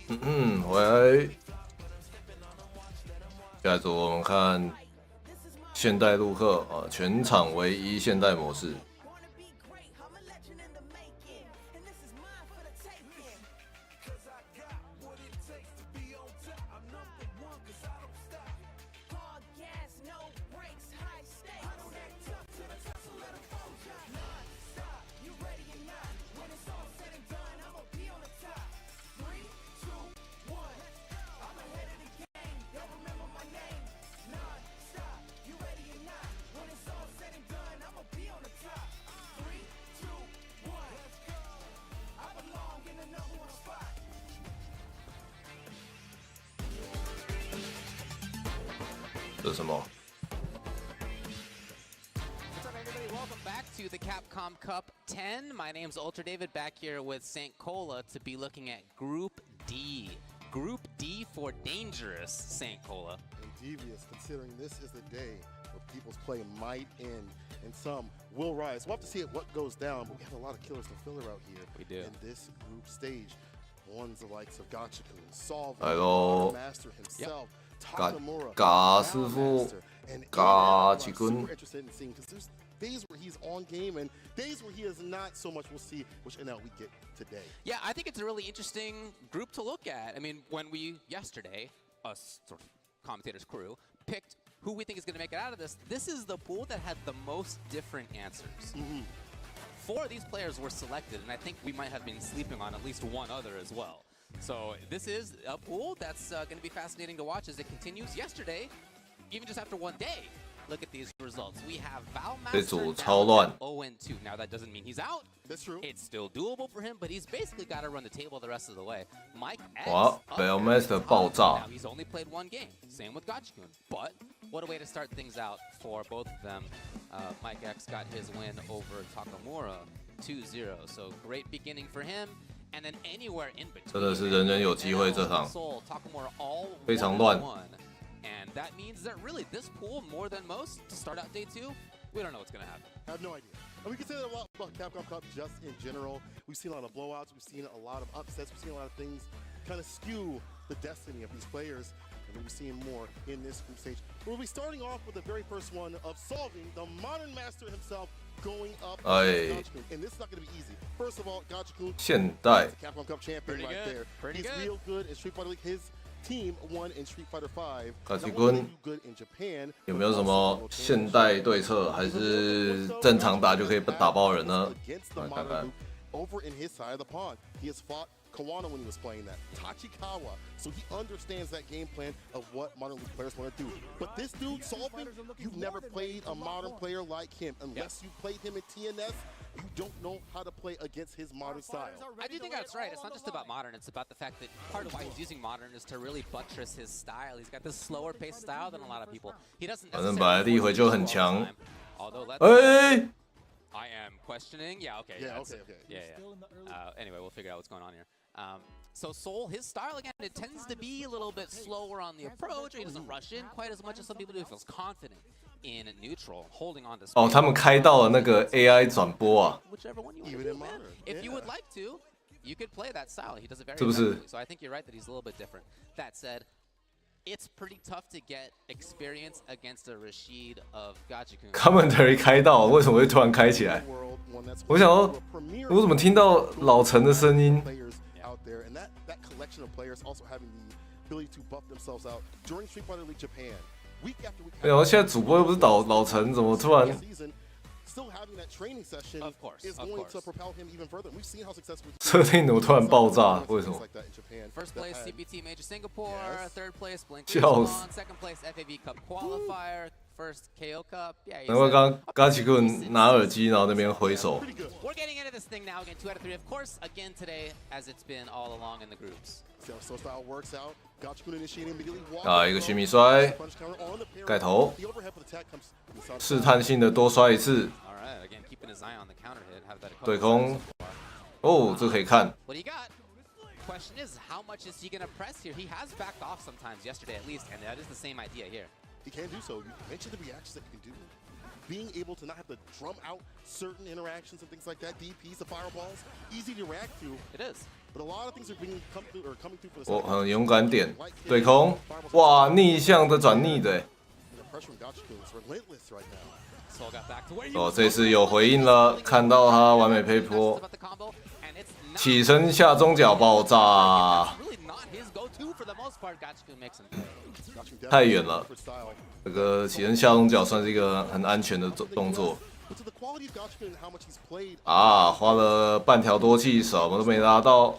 Speaker 1: 回来。下一组我们看现代陆克啊，全场唯一现代模式。这是什么？
Speaker 8: What's up, everybody? Welcome back to the Capcom Cup 10. My name's Ultra David, back here with St. Cola to be looking at Group D. Group D for dangerous St. Cola.
Speaker 2: And devious, considering this is the day where people's play might end and some will rise. We'll have to see what goes down, but we have a lot of killers to filler out here.
Speaker 8: We do.
Speaker 2: In this group stage. Ones the likes of Gachikun, Solve, Master himself, Takamura,
Speaker 1: 嘎师傅， 嘎吉君。
Speaker 2: super interested in seeing because there's days where he's on game and days where he is not so much. We'll see which NL we get today.
Speaker 8: Yeah, I think it's a really interesting group to look at. I mean, when we, yesterday, us sort of commentators crew, picked who we think is going to make it out of this, this is the pool that had the most different answers. 4 of these players were selected, and I think we might have been sleeping on at least one other as well. So this is a pool that's going to be fascinating to watch as it continues. Yesterday, even just after one day, look at these results. We have Valmaster down 0-2. Now that doesn't mean he's out.
Speaker 2: That's true.
Speaker 8: It's still doable for him, but he's basically got to run the table the rest of the way. Mike X,
Speaker 1: 哇 ，Valmaster 爆炸
Speaker 8: now！ he's only played one game. Same with Gachikun. But what a way to start things out for both of them. Mike X got his win over Takamura 2-0. So great beginning for him. And then anywhere in between.
Speaker 1: 真的是人人有机会这场，
Speaker 8: Takamura all
Speaker 1: 非常乱。
Speaker 8: And that means that really this pool, more than most, to start out day 2, we don't know what's going to happen.
Speaker 2: I have no idea. And we can say that a lot about Capcom Cup just in general. We've seen a lot of blowouts. We've seen a lot of upsets. We've seen a lot of things kind of skew the destiny of these players. And we're seeing more in this group stage. We'll be starting off with the very first one of solving the modern master himself going up against Gachikun. And this is not going to be easy. First of all, Gachikun,
Speaker 1: 现代
Speaker 2: Capcom Cup champion
Speaker 8: Pretty
Speaker 2: right
Speaker 8: good.
Speaker 2: there.
Speaker 8: Pretty
Speaker 2: He's
Speaker 8: good.
Speaker 2: real good in Street Fighter League. His team won in Street Fighter 5.
Speaker 1: Gachikun
Speaker 2: good in Japan.
Speaker 1: 有没有什么现代对策，还是正常打就可以打爆人呢？ 来看看。
Speaker 2: Over in his side of the pond, he has fought Kawana when he was playing that. Tachikawa, so he understands that game plan of what modern league players want to do. But this dude, Solving, you've never played a modern player like him. Unless you played him in TNS, you don't know how to play against his modern style.
Speaker 8: I do think that's right. It's not just about modern. It's about the fact that part of why he's using modern is to really buttress his style. He's got this slower paced style than a lot of people. He doesn't
Speaker 1: 反正本来第一回就很强。
Speaker 8: Although let's
Speaker 1: 哎，
Speaker 8: I am questioning. Yeah, okay.
Speaker 2: Yeah,
Speaker 8: that's-
Speaker 2: okay.
Speaker 8: Yeah. Anyway, we'll figure out what's going on here. So Soul, his style again, it tends to be a little bit slower on the approach. He doesn't rush in quite as much as some people do. He feels confident in neutral, holding on to.
Speaker 1: 哦，他们开到了那个 AI 转播啊，
Speaker 8: Whichever one you want
Speaker 2: Even
Speaker 8: to do,
Speaker 2: in
Speaker 8: man.
Speaker 2: modern,
Speaker 8: If you
Speaker 2: yeah.
Speaker 8: would like to, you could play that style. He does it very
Speaker 1: 是不是？
Speaker 8: effectively. So I think you're right that he's a little bit different. That said, it's pretty tough to get experience against a Rashid of Gachikun.
Speaker 1: commentary 开到，为什么会突然开起来？
Speaker 2: World, one that's
Speaker 1: 我想说，我怎么听到老陈的声音？
Speaker 2: players out there, and that collection of players also having the ability to buff themselves out during Street Fighter League Japan, week after week.
Speaker 1: 然后现在主播又不是老陈，怎么突然？
Speaker 2: Season, still having that training session
Speaker 8: Of course,
Speaker 2: is
Speaker 8: of
Speaker 2: going
Speaker 8: course.
Speaker 2: to propel him even further. We've seen how successful
Speaker 1: 设定怎么突然爆炸？为什么？
Speaker 2: like that in Japan.
Speaker 8: First
Speaker 2: that
Speaker 8: place
Speaker 2: had-
Speaker 8: CPT Major Singapore,
Speaker 2: Yes.
Speaker 8: third place Blink
Speaker 1: Jealous.
Speaker 8: Respawn, second place FAV Cup Qualifier, first KO Cup. Yeah, he's
Speaker 1: 难怪
Speaker 8: a-
Speaker 1: 刚刚奇棍拿耳机，然后那边挥手。
Speaker 2: Pretty good.
Speaker 8: We're getting into this thing now again, 2 out of 3. Of course, again today, as it's been all along in the groups.
Speaker 2: See how so style works out. Gachikun initiating immediately.
Speaker 1: 啊，一个虚米摔，
Speaker 2: Punch counter on the parry.
Speaker 1: 盖头，
Speaker 2: The overhead for the attack comes from the side.
Speaker 1: 试探性的多摔一次，
Speaker 8: All right, again, keeping his eye on the counter hit. Have that
Speaker 1: 对空。哦，这可以看。
Speaker 8: What do you got? Question is, how much is he going to press here? He has backed off sometimes, yesterday at least, and that is the same idea here.
Speaker 2: He can do so. You mentioned the reactions that you can do. Being able to not have to drum out certain interactions and things like that, DPs, the fireballs, easy to react to.
Speaker 8: It is.
Speaker 1: 我很勇敢点对空，哇，逆向的转逆的，哦，这次有回应了，看到他完美配波，起身下中脚爆炸，太远了，这个起身下中脚算是一个很安全的动作。啊，花了半条多气，什么都没拿到。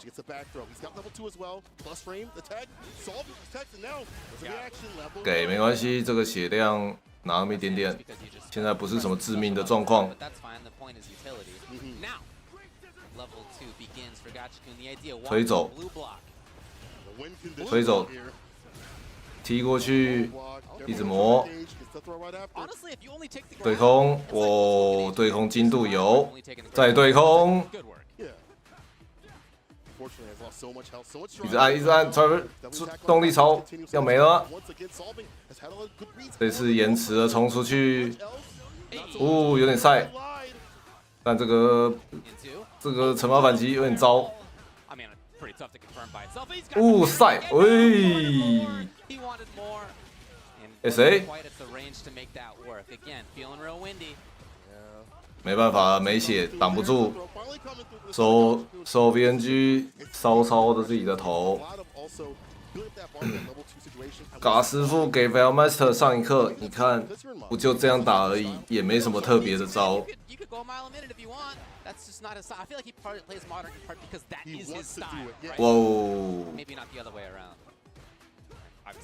Speaker 1: 给没关系，这个血量拿那么一点点，现在不是什么致命的状况。推走，推走，踢过去，一直磨。对空，我对空精度有，再对空，一直按一直按，动力槽要没了，这次延迟了冲出去，有点晒，但这个惩罚反击有点糟，晒，喂。SA 没办法，没血挡不住，收 VNG 烧的自己的头。嘎师傅给 Valmaster 上一课，你看不就这样打而已，也没什么特别的招。哇哦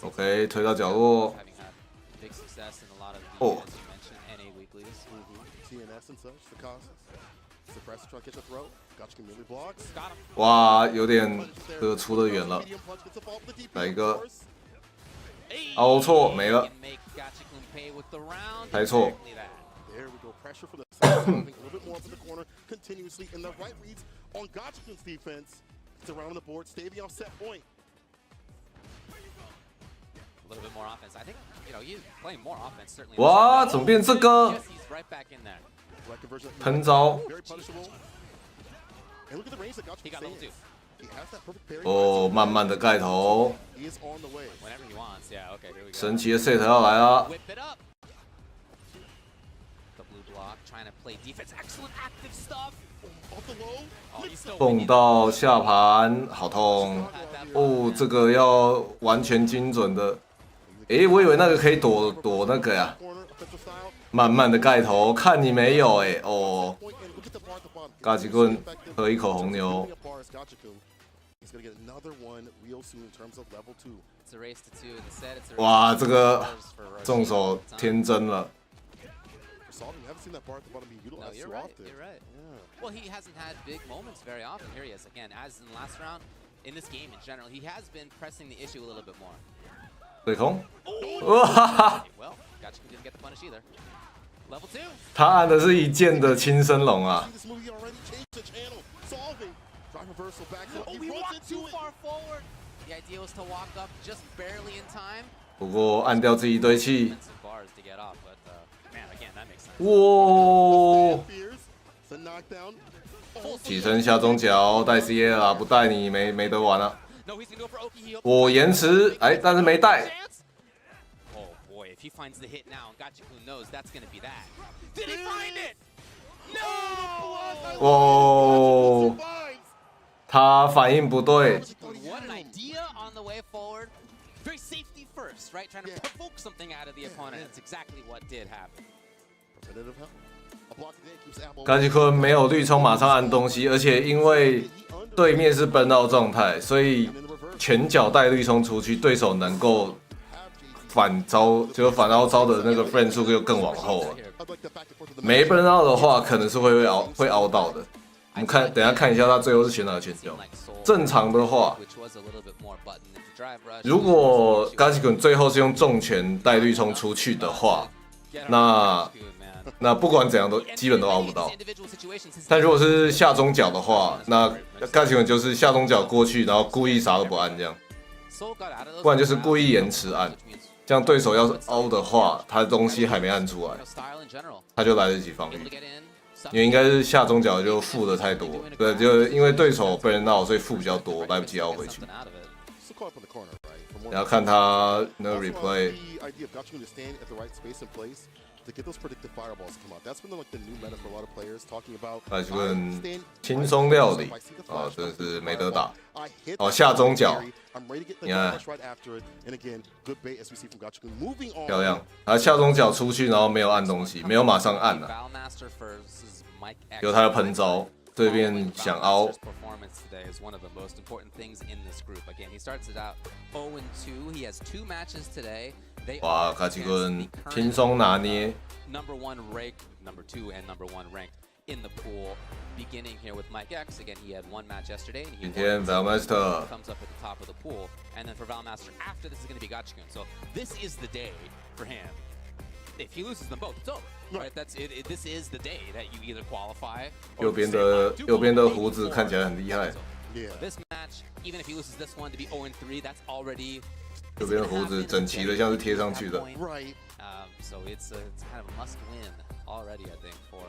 Speaker 1: ！OK， 推到角落。哦，哇，有点出得远了，来一个凹错没了，抬错。哇，怎么变这个？喷招！哦，慢慢的盖头。神奇的 set 要来了。蹦到下盘，好痛！哦，这个要完全精准的。我以为那个可以躲那个呀。慢慢的盖头，看你没有哦。嘎吉棍喝一口红牛。哇，这个重手天真了。
Speaker 8: Well, he hasn't had big moments very often. Here he is again, as in the last round. In this game in general, he has been pressing the issue a little bit more.
Speaker 1: 对空，哇！
Speaker 8: Well, Gotcha didn't get the punish either. Level 2.
Speaker 1: 他按的是一键的轻声龙啊。
Speaker 8: Oh, we walked too far forward. The idea was to walk up just barely in time.
Speaker 1: 不过按掉自己一堆气。
Speaker 8: Bars to get off, but man, again, that makes sense.
Speaker 1: 哇！起身下中脚，带 CA 啦，不带你没得玩了。我延迟，但是没带。
Speaker 8: Oh boy, if he finds the hit now, Gotcha-kun knows that's gonna be that. Did he find it? No!
Speaker 1: 哦，他反应不对。
Speaker 8: What an idea on the way forward. Very safety first, right? Trying to provoke something out of the opponent. That's exactly what did happen.
Speaker 1: 嘎吉坤没有绿冲，马上按东西，而且因为对面是奔到状态，所以前脚带绿冲出去，对手能够反招，就反凹招的那个分数就更往后了。没奔到的话，可能是会凹到的。我们等一下看一下他最后是选哪个前脚。正常的话，如果嘎吉坤最后是用重拳带绿冲出去的话，那不管怎样都基本都凹不到，但如果是下中脚的话，那盖奇文就是下中脚过去，然后故意啥都不按这样，不然就是故意延迟按，这样对手要是凹的话，他的东西还没按出来，他就来得及防御。因为应该是下中脚就负的太多，对，就因为对手被人闹，所以负比较多，来不及要回去。然后看他那个 replay。To
Speaker 2: get those predictive fireballs to come out. That's been like the new meta for a lot of players talking about.
Speaker 1: 还是问轻松料理啊，真的是没得打。哦，下中脚，你看，漂亮。他下中脚出去，然后没有按东西，没有马上按啊，有他的喷招，对面想凹。哇，卡奇棍轻松拿捏。
Speaker 12: Number 1 ranked, number 2, and number 1 ranked in the pool. Beginning here with Mike X. Again, he had one match yesterday, and he
Speaker 1: 今天 Valmaster
Speaker 12: comes up at the top of the pool. And then for Valmaster, after this is going to be Gachikun. So this is the day for him. If he loses them both, it's over. Right? That's it. This is the day that you either qualify.
Speaker 1: 右边的胡子看起来很厉害。
Speaker 12: This match, even if he loses this one to be 0-3, that's already.
Speaker 1: 右边的胡子整齐的，像是贴上去的。
Speaker 2: Right.
Speaker 12: So it's kind of a must win already, I think, for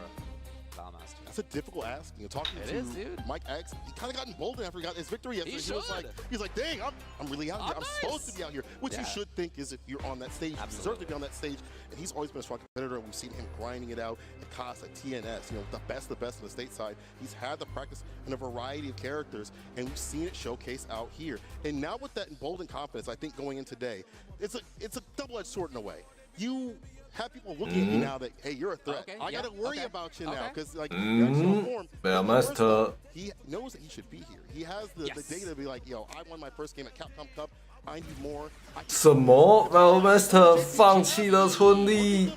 Speaker 12: Valmaster.
Speaker 2: It's a difficult ask. You know, talking to Mike X, he kind of got emboldened after he got his victory yesterday. He was like, dang, I'm really out here. I'm supposed to be out here. Which you should think is if you're on that stage. You deserve to be on that stage. And he's always been a strong competitor, and we've seen him grinding it out at CASA, TNS, you know, the best on the stateside. He's had the practice in a variety of characters, and we've seen it showcase out here. And now with that emboldened confidence, I think going in today, it's a double-edged sword in a way. You have people looking at you now that, hey, you're a threat. I got to worry about you now because, like,
Speaker 1: Valmaster.
Speaker 2: He knows that he should be here. He has the data to be like, yo, I won my first game at Capcom Cup. I need more.
Speaker 1: 什么 Valmaster 放弃了春丽，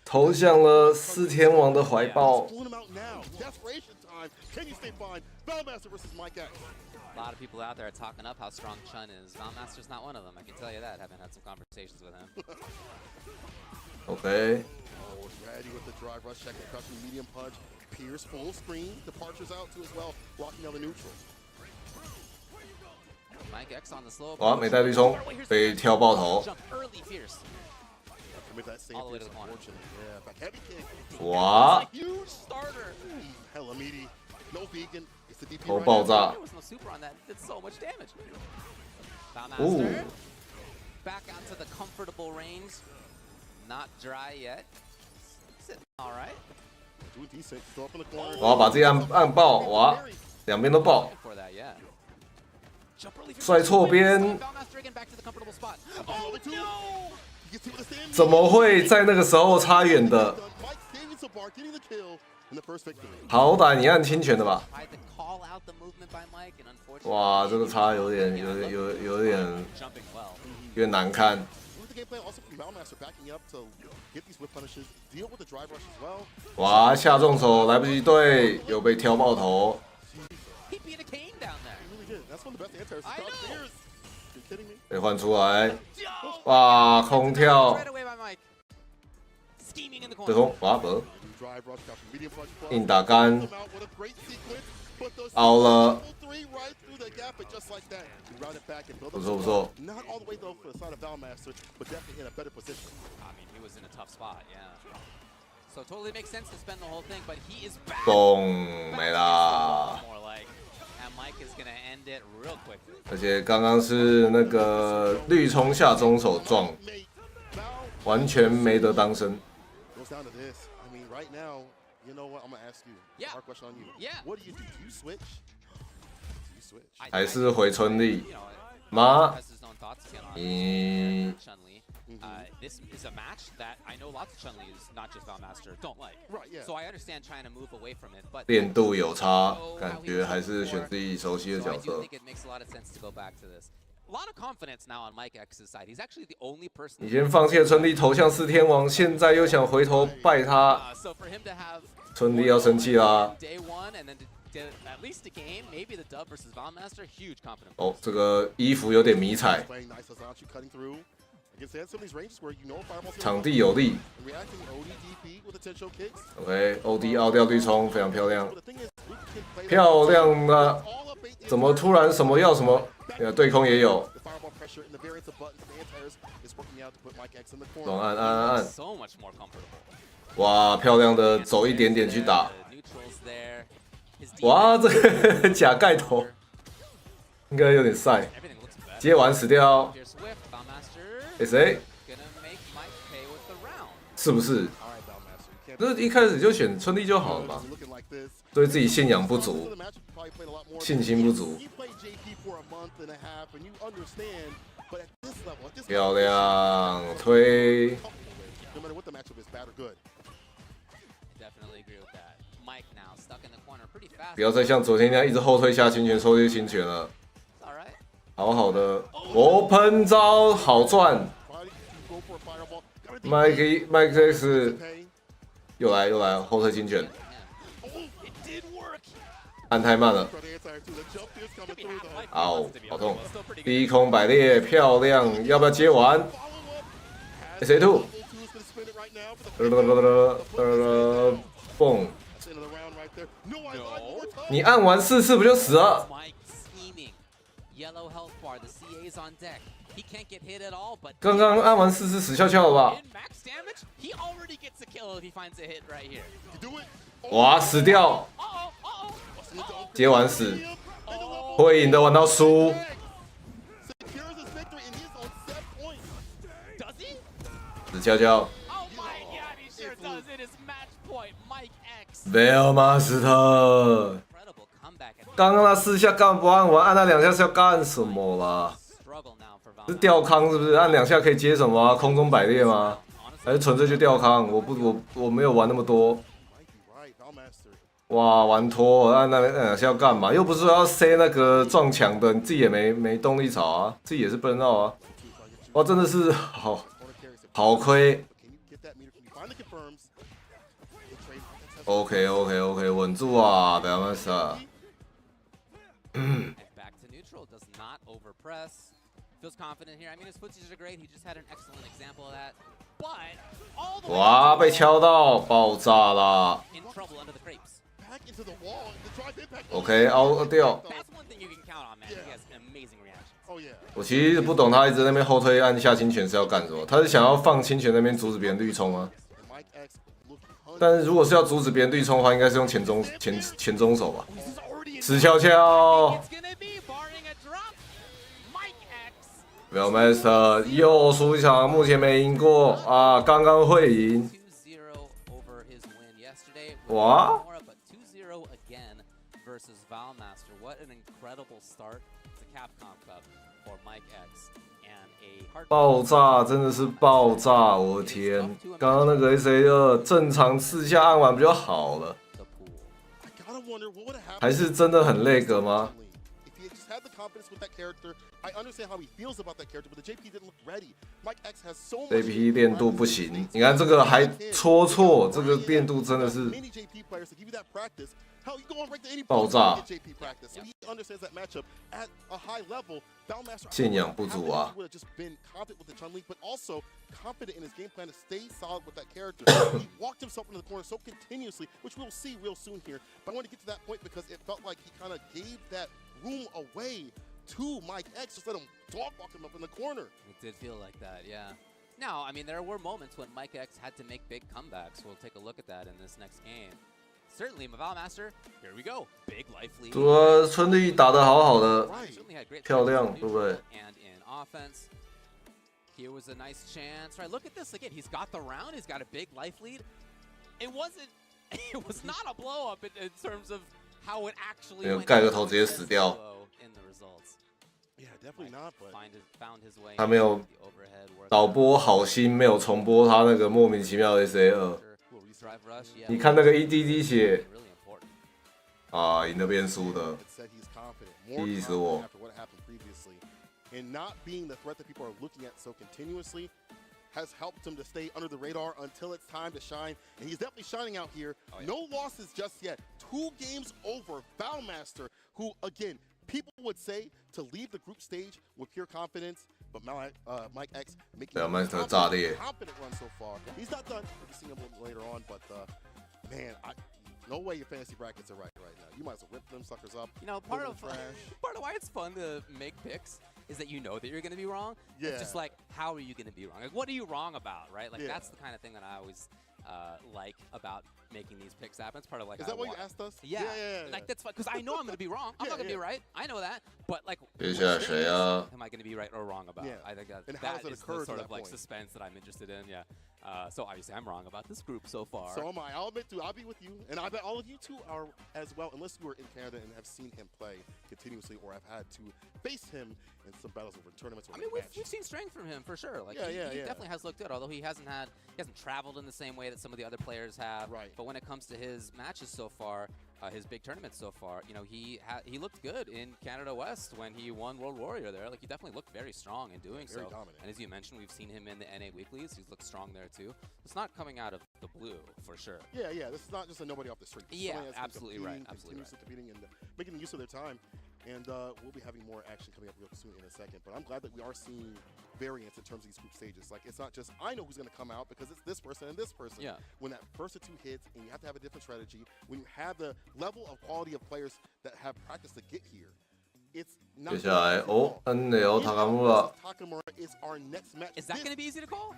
Speaker 1: 投向了四天王的怀抱。
Speaker 12: A lot of people out there are talking up how strong Chun is. Valmaster's not one of them. I can tell you that. Having had some conversations with him.
Speaker 1: Okay.
Speaker 2: Oh, ready with the drive rush, check the crushing medium punch. Pierce full screen. Departures out too as well, blocking down the neutral.
Speaker 12: Mike X on the slow.
Speaker 1: 哇，没带对冲，被跳爆头。
Speaker 12: Early fierce. All the way to the corner.
Speaker 1: Wow.
Speaker 2: Huge starter. Hella meaty. No vegan. It's the DP
Speaker 1: 头爆炸。
Speaker 12: There was no super on that. Did so much damage. Valmaster. Back out to the comfortable range. Not dry yet. Sitting all right.
Speaker 2: 我
Speaker 1: 要把这按爆，哇，两边都爆。摔错边。怎么会在那个时候差远的？好歹你按侵权的吧？哇，这个差有点难看。哇，下重手来不及对，又被挑爆头。被换出来，哇，空跳，对空，哇不，硬打杆，凹了，不错不错。嘣，没啦。而且刚刚是那个绿冲下中手撞，完全没得当身。还是回春丽吗？This
Speaker 12: is a match that I know lots of Chun-Li's, not just Valmaster, don't like. So I understand trying to move away from it, but
Speaker 1: 练度有差，感觉还是选自己熟悉的角色。
Speaker 12: I do think it makes a lot of sense to go back to this. A lot of confidence now on Mike X's side. He's actually the only person.
Speaker 1: 以前放弃了春丽投向四天王，现在又想回头拜他，春丽要生气啦。哦，这个衣服有点迷彩。 场地有利 ，OK，OD 凹掉对冲，非常漂亮，漂亮的，怎么突然什么要什么？对空也有，懂按。
Speaker 12: So much more comfortable.
Speaker 1: 哇，漂亮的走一点点去打。哇，这个假盖头应该有点晒。接完死掉。谁？是不是？那一开始就选春丽就好了嘛。对自己信仰不足，信心不足。漂亮，推。不要再像昨天那样一直后推下侵权，收这侵权了。好好的，喷招好赚。Mike X 又来后推侵权，按太慢了。好痛！低空摆列漂亮，要不要接完 ？SA2，蹦！你按完4次不就死了？刚刚按完4次死翘翘了吧？哇，死掉！接完死，会赢的玩到输。死翘翘。Veil Master， 刚刚那4下干嘛不按完？按那2下是要干什么啦？是吊康是不是？按2下可以接什么啊？空中摆列吗？还是纯粹就吊康？我没有玩那么多。哇，玩脱按那2下要干嘛？又不是说要塞那个撞墙的，你自己也没动力炒啊，自己也是不能闹啊。哇，真的是好亏。OK， 稳住啊 ，Veil Master。哇，被敲到，爆炸啦 ！OK， 凹掉。我其实不懂他一直在那边后推按下侵权是要干什么？他是想要放侵权那边阻止别人绿冲吗？但是如果是要阻止别人对冲的话，应该是用前中手吧。死翘翘 ，Veil Master 又输一场，目前没赢过啊，刚刚会赢。哇！爆炸真的是爆炸！我的天，刚刚那个 SA2 正常4下按完不就好了？还是真的很累个吗？JP 练度不行，你看这个还戳错，这个练度真的是爆炸，信仰不足啊。confident in his game plan to stay solid with that character. He walked himself into the corner so continuously, which we'll see real soon here. But I want to get to that point because it felt like he kind of gave that room away to Mike X, just let him dog walk him up in the corner.
Speaker 12: It did feel like that, yeah. Now, I mean, there were moments when Mike X had to make big comebacks. We'll take a look at that in this next game. Certainly, Veil Master, here we go. Big life lead.
Speaker 1: 春丽打得好好的，漂亮，对不对？
Speaker 12: And in offense. Here was a nice chance. Right, look at this again. He's got the round. He's got a big life lead. It was not a blow up in terms of how it actually went.
Speaker 1: 盖个头直接死掉。
Speaker 3: Yeah, definitely not. But
Speaker 1: 他没有导播好心没有重播他那个莫名其妙的 SA2。你看那个 EDD 血啊，赢的变输的，气死我！
Speaker 3: And not being the threat that people are looking at so continuously has helped him to stay under the radar until it's time to shine. And he's definitely shining out here. Oh, yeah. No losses just yet. 2 games over. Veil Master, who, again, people would say to leave the group stage with pure confidence. But Mike X making a confident run so far. He's not done. We'll be seeing him later on. But, man,
Speaker 2: No way your fantasy brackets are right now. You might as well rip them suckers up.
Speaker 12: You know, part of why it's fun to make picks is that you know that you're going to be wrong.
Speaker 2: Yeah.
Speaker 12: It's just like, how are you going to be wrong? Like, what are you wrong about, right? Like, that's the kind of thing that I always like about making these picks happen. It's part of like.
Speaker 2: Is that what you asked us?
Speaker 12: Yeah. Like that's fun because I know I'm going to be wrong. I'm not going to be right. I know that. But like,
Speaker 1: 接下来谁啊？
Speaker 12: am I going to be right or wrong about?
Speaker 2: Yeah.
Speaker 12: I think
Speaker 2: And
Speaker 12: that
Speaker 2: how's it
Speaker 12: is
Speaker 2: occurred
Speaker 12: the sort
Speaker 2: to
Speaker 12: of
Speaker 2: that
Speaker 12: like
Speaker 2: point?
Speaker 12: suspense that I'm interested in. Yeah. So obviously I'm wrong about this group so far.
Speaker 2: So am I. I'll admit to. I'll be with you, and I bet all of you two are as well, unless you were in Canada and have seen him play continuously, or have had to face him in some battles over tournaments. Or
Speaker 12: I mean, we've seen strength from him for sure. Like he definitely has looked good, although he hasn't traveled in the same way that some of the other players have.
Speaker 2: Right.
Speaker 12: But when it comes to his matches so far, his big tournaments so far, you know, he looked good in Canada West when he won World Warrior there. Like he definitely looked very strong in doing so.
Speaker 2: Dominant.
Speaker 12: And as you mentioned, we've seen him in the NA weeklies. He's looked strong there too. It's not coming out of the blue for sure.
Speaker 2: Yeah. This is not just a nobody off the street.
Speaker 12: Yeah, absolutely right. Absolutely right.
Speaker 2: Competing and making the use of their time. And we'll be having more action coming up real soon in a second. But I'm glad that we are seeing variance in terms of these group stages. Like, it's not just, I know who's going to come out because it's this person and this person.
Speaker 12: Yeah.
Speaker 2: When that first or two hits, and you have to have a different strategy, when you have the level of quality of players that have practiced to get here, it's not.
Speaker 1: 接下来NL Takamura
Speaker 2: Takamura is our next match.
Speaker 12: Is that going to be easy to call?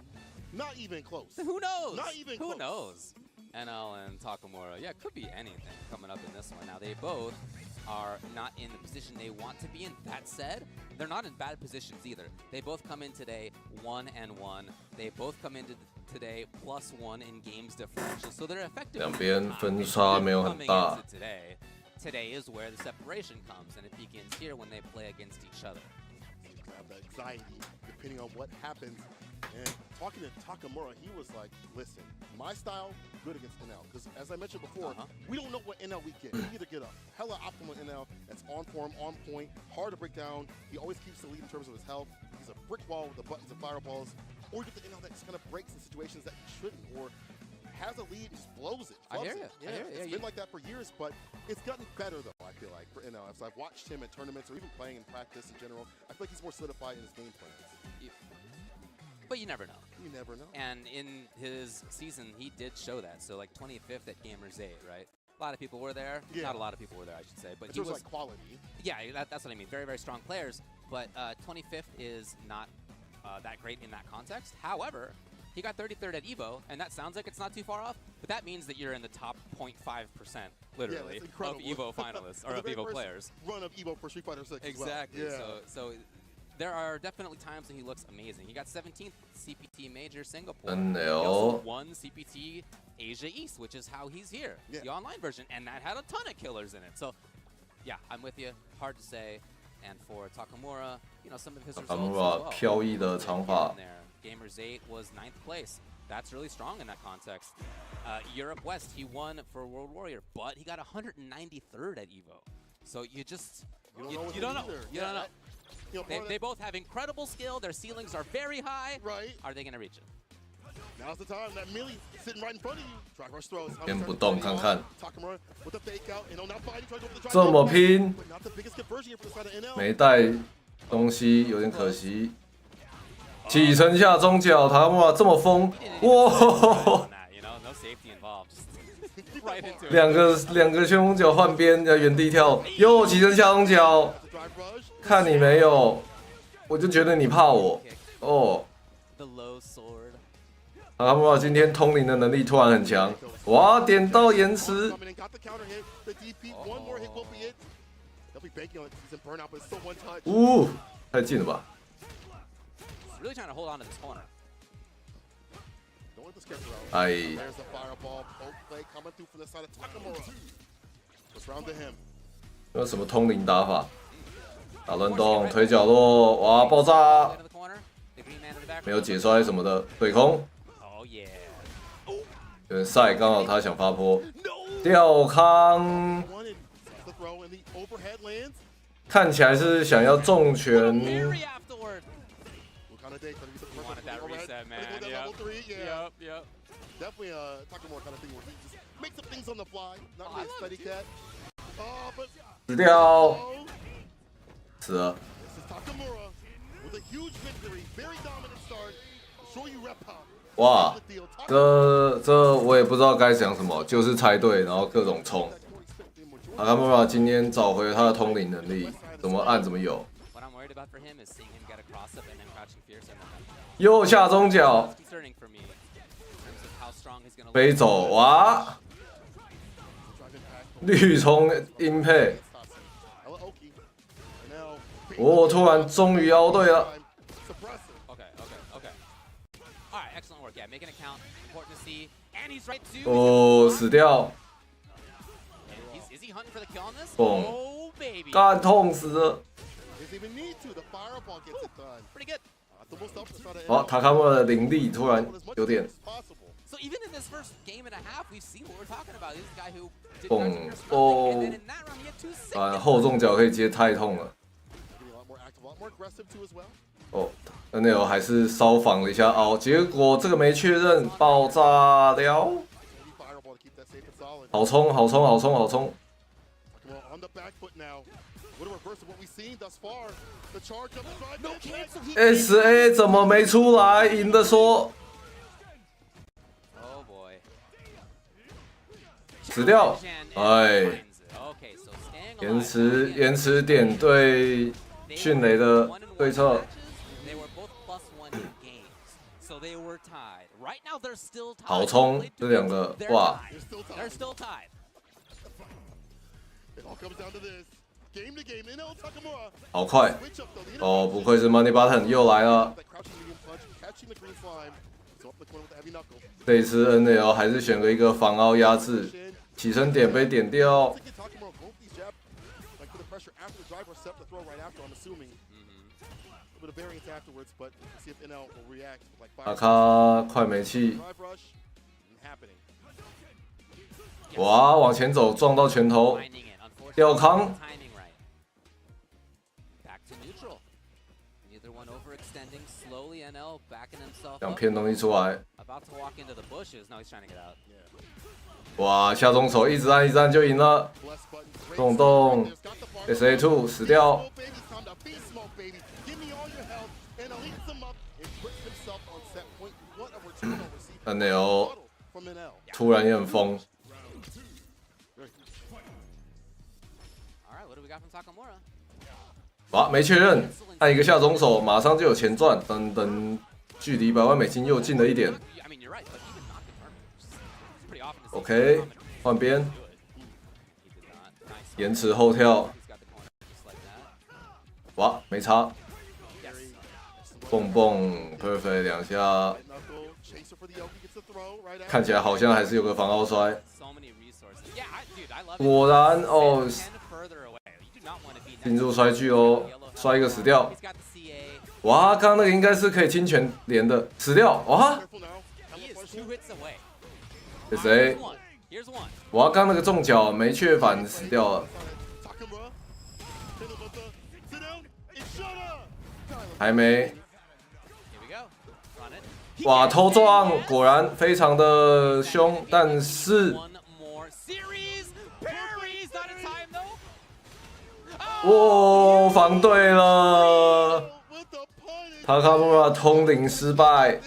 Speaker 2: Not even close.
Speaker 12: Who knows?
Speaker 2: Not even close.
Speaker 12: Who knows? NL and Takamura. Yeah, could be anything coming up in this one. Now, they both are not in the position they want to be in. That said, they're not in bad positions either. They both come in today 1-1. They both come into today +1 in games differential. So they're effectively
Speaker 1: 两边分差没有很大。
Speaker 12: Today is where the separation comes, and it begins here when they play against each other.
Speaker 2: You have that anxiety depending on what happens. And talking to Takamura, he was like, listen, my style, good against NL. Because as I mentioned before, we don't know what NL we get. We either get a hella optimal NL that's on form, on point, hard to break down. He always keeps the lead in terms of his health. He's a brick wall with the buttons and fireballs. Or you get the NL that just kind of breaks in situations that he shouldn't. Or has a lead and just blows it.
Speaker 12: I hear you.
Speaker 2: It's been like that for years, but it's gotten better, though, I feel like, for NL. As I've watched him in tournaments or even playing in practice in general, I feel like he's more solidified in his game plans.
Speaker 12: But you never know.
Speaker 2: You never know.
Speaker 12: And in his season, he did show that. So, like, 25th at Gamers 8, right? A lot of people were there.
Speaker 2: Yeah.
Speaker 12: Not a lot of people were there, I should say. But
Speaker 2: in
Speaker 12: he
Speaker 2: terms
Speaker 12: was
Speaker 2: of, like, quality.
Speaker 12: Yeah, that's what I mean. Very, very strong players. But 25th is not that great in that context. However, he got 33rd at EVO, and that sounds like it's not too far off, but that means that you're in the top 0.5%, literally, of EVO finalists, or of EVO players.
Speaker 2: Run of EVO for Street Fighter 6
Speaker 12: Exactly.
Speaker 2: as well.
Speaker 12: So there are definitely times when he looks amazing. He got 17th CPT Major Singapore.
Speaker 1: NL.
Speaker 12: He also won CPT Asia East, which is how he's here, the online version, and that had a ton of killers in it. So, yeah, I'm with you. Hard to say. And for Takamura, you know, some of his results as well.
Speaker 1: 飘逸的长发。
Speaker 12: Gamers 8 was 9th place. That's really strong in that context. Europe West, he won for World Warrior, but he got 193rd at EVO. So you just, you don't know. You don't know.
Speaker 2: You know,
Speaker 12: they both have incredible skill. Their ceilings are very high.
Speaker 2: Right.
Speaker 12: Are they going to reach it?
Speaker 2: Now's the time. That melee sitting right in front of you. Track rush throws.
Speaker 1: 先不动看看。
Speaker 2: Takamura with the fake out. And now fighting, trying to go for the
Speaker 1: 这么拼，
Speaker 2: but not the biggest conversion here for the side of NL.
Speaker 1: 没带东西有点可惜。起承下中脚，塔卡穆拉这么疯，哇！两个旋风脚换边，在原地跳，又起承下中脚，看你没有，我就觉得你怕我哦。塔卡穆拉今天通灵的能力突然很强，哇！点到延迟。 太近了吧！
Speaker 12: Really trying to hold on to this corner.
Speaker 1: 哎。 有什么通灵打法？打乱动，推角落，哇！爆炸！没有解摔什么的，对空。有点晒，刚好他想发波，吊康。看起来是想要重拳。
Speaker 12: wanted that reset, man. Yep.
Speaker 2: Definitely a Takamura kind of thing where he just makes up things on the fly. Not really a steady cat. Oh, but
Speaker 1: 死掉，死了。
Speaker 2: This is Takamura with a huge victory. Very dominant start.
Speaker 1: 哇，这我也不知道该讲什么，就是猜对，然后各种冲。塔卡穆拉今天找回他的通灵能力，怎么按怎么有。右下中角，飞走哇！绿冲音配，我突然终于凹对了。哦，死掉！嘣！干痛死了！好，塔卡穆拉的灵力突然有点。嘣哦！后中脚可以接太痛了。哦 ，NL 还是稍仿了一下凹，结果这个没确认，爆炸了！好冲，好冲，好冲，好冲！ SA 怎么没出来？赢的说，死掉！哎，延迟点对迅雷的对策。好冲，这两个哇！好快哦，不愧是 Money Button 又来了。这一次 NL 还是选了一个防凹压制，起身点被点掉。塔卡快没气，哇，往前走撞到拳头，吊康。 想骗东西出来，哇！下中手一直按一直按就赢了，动动 SA2 死掉。NL 突然也很疯。哇，没确认，按一个下中手，马上就有钱赚，等等。 距离100万美金又近了一点。OK， 换边，延迟后跳，哇，没差，蹦蹦 perfect 两下，看起来好像还是有个防凹摔。果然哦，进入摔剧哦，摔一个死掉。 哇，刚刚那个应该是可以清拳连的，死掉！哇，是谁？哇，刚刚那个中脚没确反死掉了，还没。哇，偷撞，果然非常的凶，但是，哇，防对了。 塔卡穆拉通灵失败。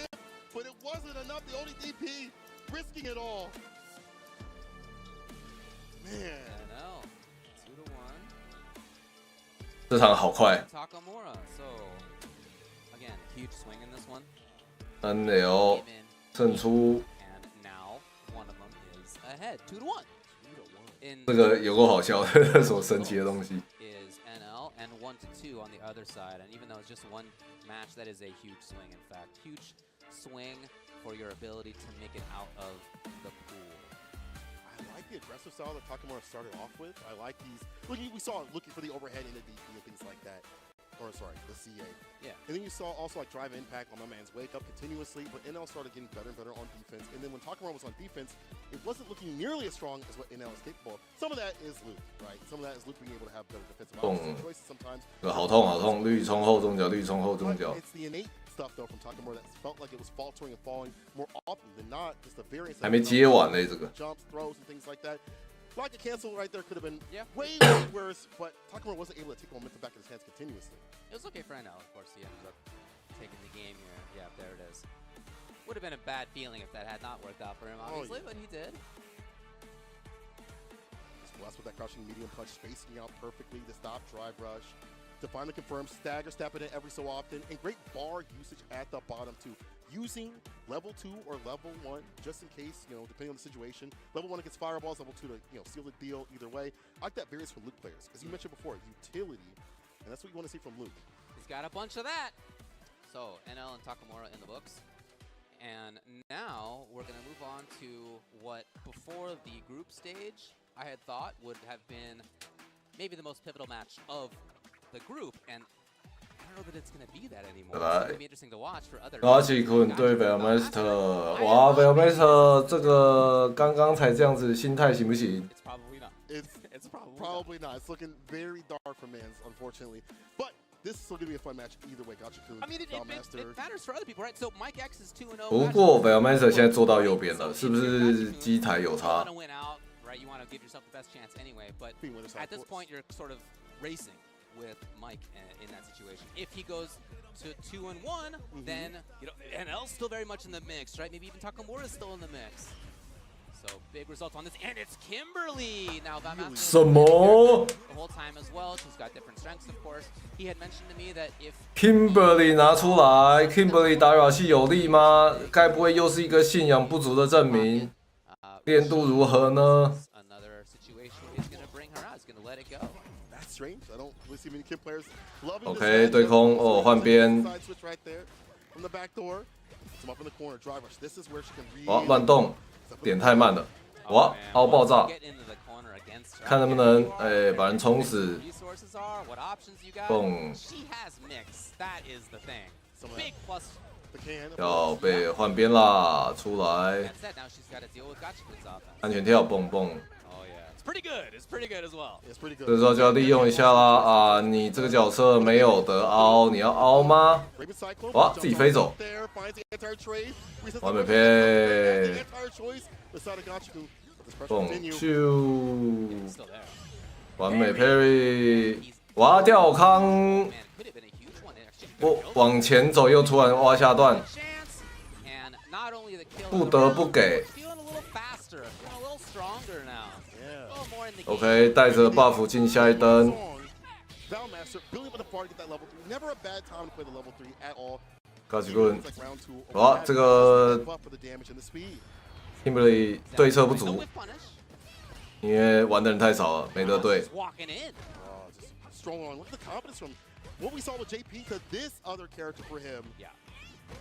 Speaker 1: 这场好快。NL 胜出。这个有够好笑的，什么神奇的东西。
Speaker 12: match that is a huge swing, in fact. Huge swing for your ability to make it out of the pool.
Speaker 2: I like the aggressive style that Takamura started off with. I like these. We saw looking for the overhead into DP and things like that. Or sorry, the CA.
Speaker 12: Yeah.
Speaker 2: And then you saw also like drive impact on my man's wake up continuously, but NL started getting better and better on defense. And then when Takamura was on defense, it wasn't looking nearly as strong as what NL is capable of. Some of that is Luke, right? Some of that is Luke being able to have better defensive choices sometimes.
Speaker 1: 好痛好痛！绿冲后中脚，绿冲后中脚。
Speaker 2: It's the innate stuff though from Takamura that felt like it was faltering and falling more often than not. Just the variance.
Speaker 1: 还没接完嘞，这个。
Speaker 2: Jumps, throws, and things like that. Like a cancel right there could have been way worse, but Takamura wasn't able to take momentum back in his hands continuously.
Speaker 12: It was okay for NL, of course. He ended up taking the game here. Yeah, there it is. Would have been a bad feeling if that had not worked out for him, obviously, but he did.
Speaker 2: Just blessed with that crushing medium punch, spacing out perfectly to stop drive rush. To finally confirm stagger, stepping in every so often, and great bar usage at the bottom too. Using level 2 or level 1 just in case, depending on the situation. Level 1 against fireballs, level 2 to, seal the deal either way. I like that varies from Luke players. As you mentioned before, utility, and that's what you want to see from Luke.
Speaker 12: He's got a bunch of that. So, NL and Takamura in the books. And now we're going to move on to what before the group stage I had thought would have been maybe the most pivotal match of the group. And I don't know that it's going to be that anymore. It's going to be interesting to watch for other.
Speaker 1: 卡奇坤对 Velmaster， 哇 ，Velmaster 这个刚刚才这样子，心态行不行？
Speaker 12: It's probably not.
Speaker 2: It's probably not. It's looking very dark for Mans, unfortunately. But this is still going to be a fun match either way. Gotcha-kun,
Speaker 12: I mean, it matters for other people, right? So Mike X is 2-0.
Speaker 1: 不过 Velmaster 现在坐到右边了，是不是机台有差？
Speaker 12: Right, you want to give yourself the best chance anyway, but at this point you're sort of racing with Mike in that situation. If he goes to 2-1, then NL's still very much in the mix, right? Maybe even Takamura's still in the mix. So big result on this, and it's Kimberly now. That
Speaker 1: 什么
Speaker 12: the whole time as well. She's got different strengths, of course. He had mentioned to me that if
Speaker 1: Kimberly 拿出来 ，Kimberly 打扰系有力吗？该不会又是一个信仰不足的证明？练度如何呢？
Speaker 12: Another situation is going to bring her out. Is going to let it go.
Speaker 2: That's strange. I don't really see many Kim players loving
Speaker 1: OK， 对空哦，换边。
Speaker 2: Side switch right there from the back door. Some up in the corner, drive rush. This is where she can really.
Speaker 1: 哇，乱动，点太慢了。哇，凹爆炸，看能不能把人冲死。蹦。要被换边啦，出来。安全跳，蹦蹦。 这时候就要利用一下啦啊！你这个角色没有得凹，你要凹吗？哇，自己飞走，完美配，蹦咻，完美 parry， 哇，吊康，往前走又突然挖下段，不得不给。 OK， 带着 buff 进下一灯。高级棍，哇，这个 Kimberly 对策不足，因为玩的人太少了，没得对。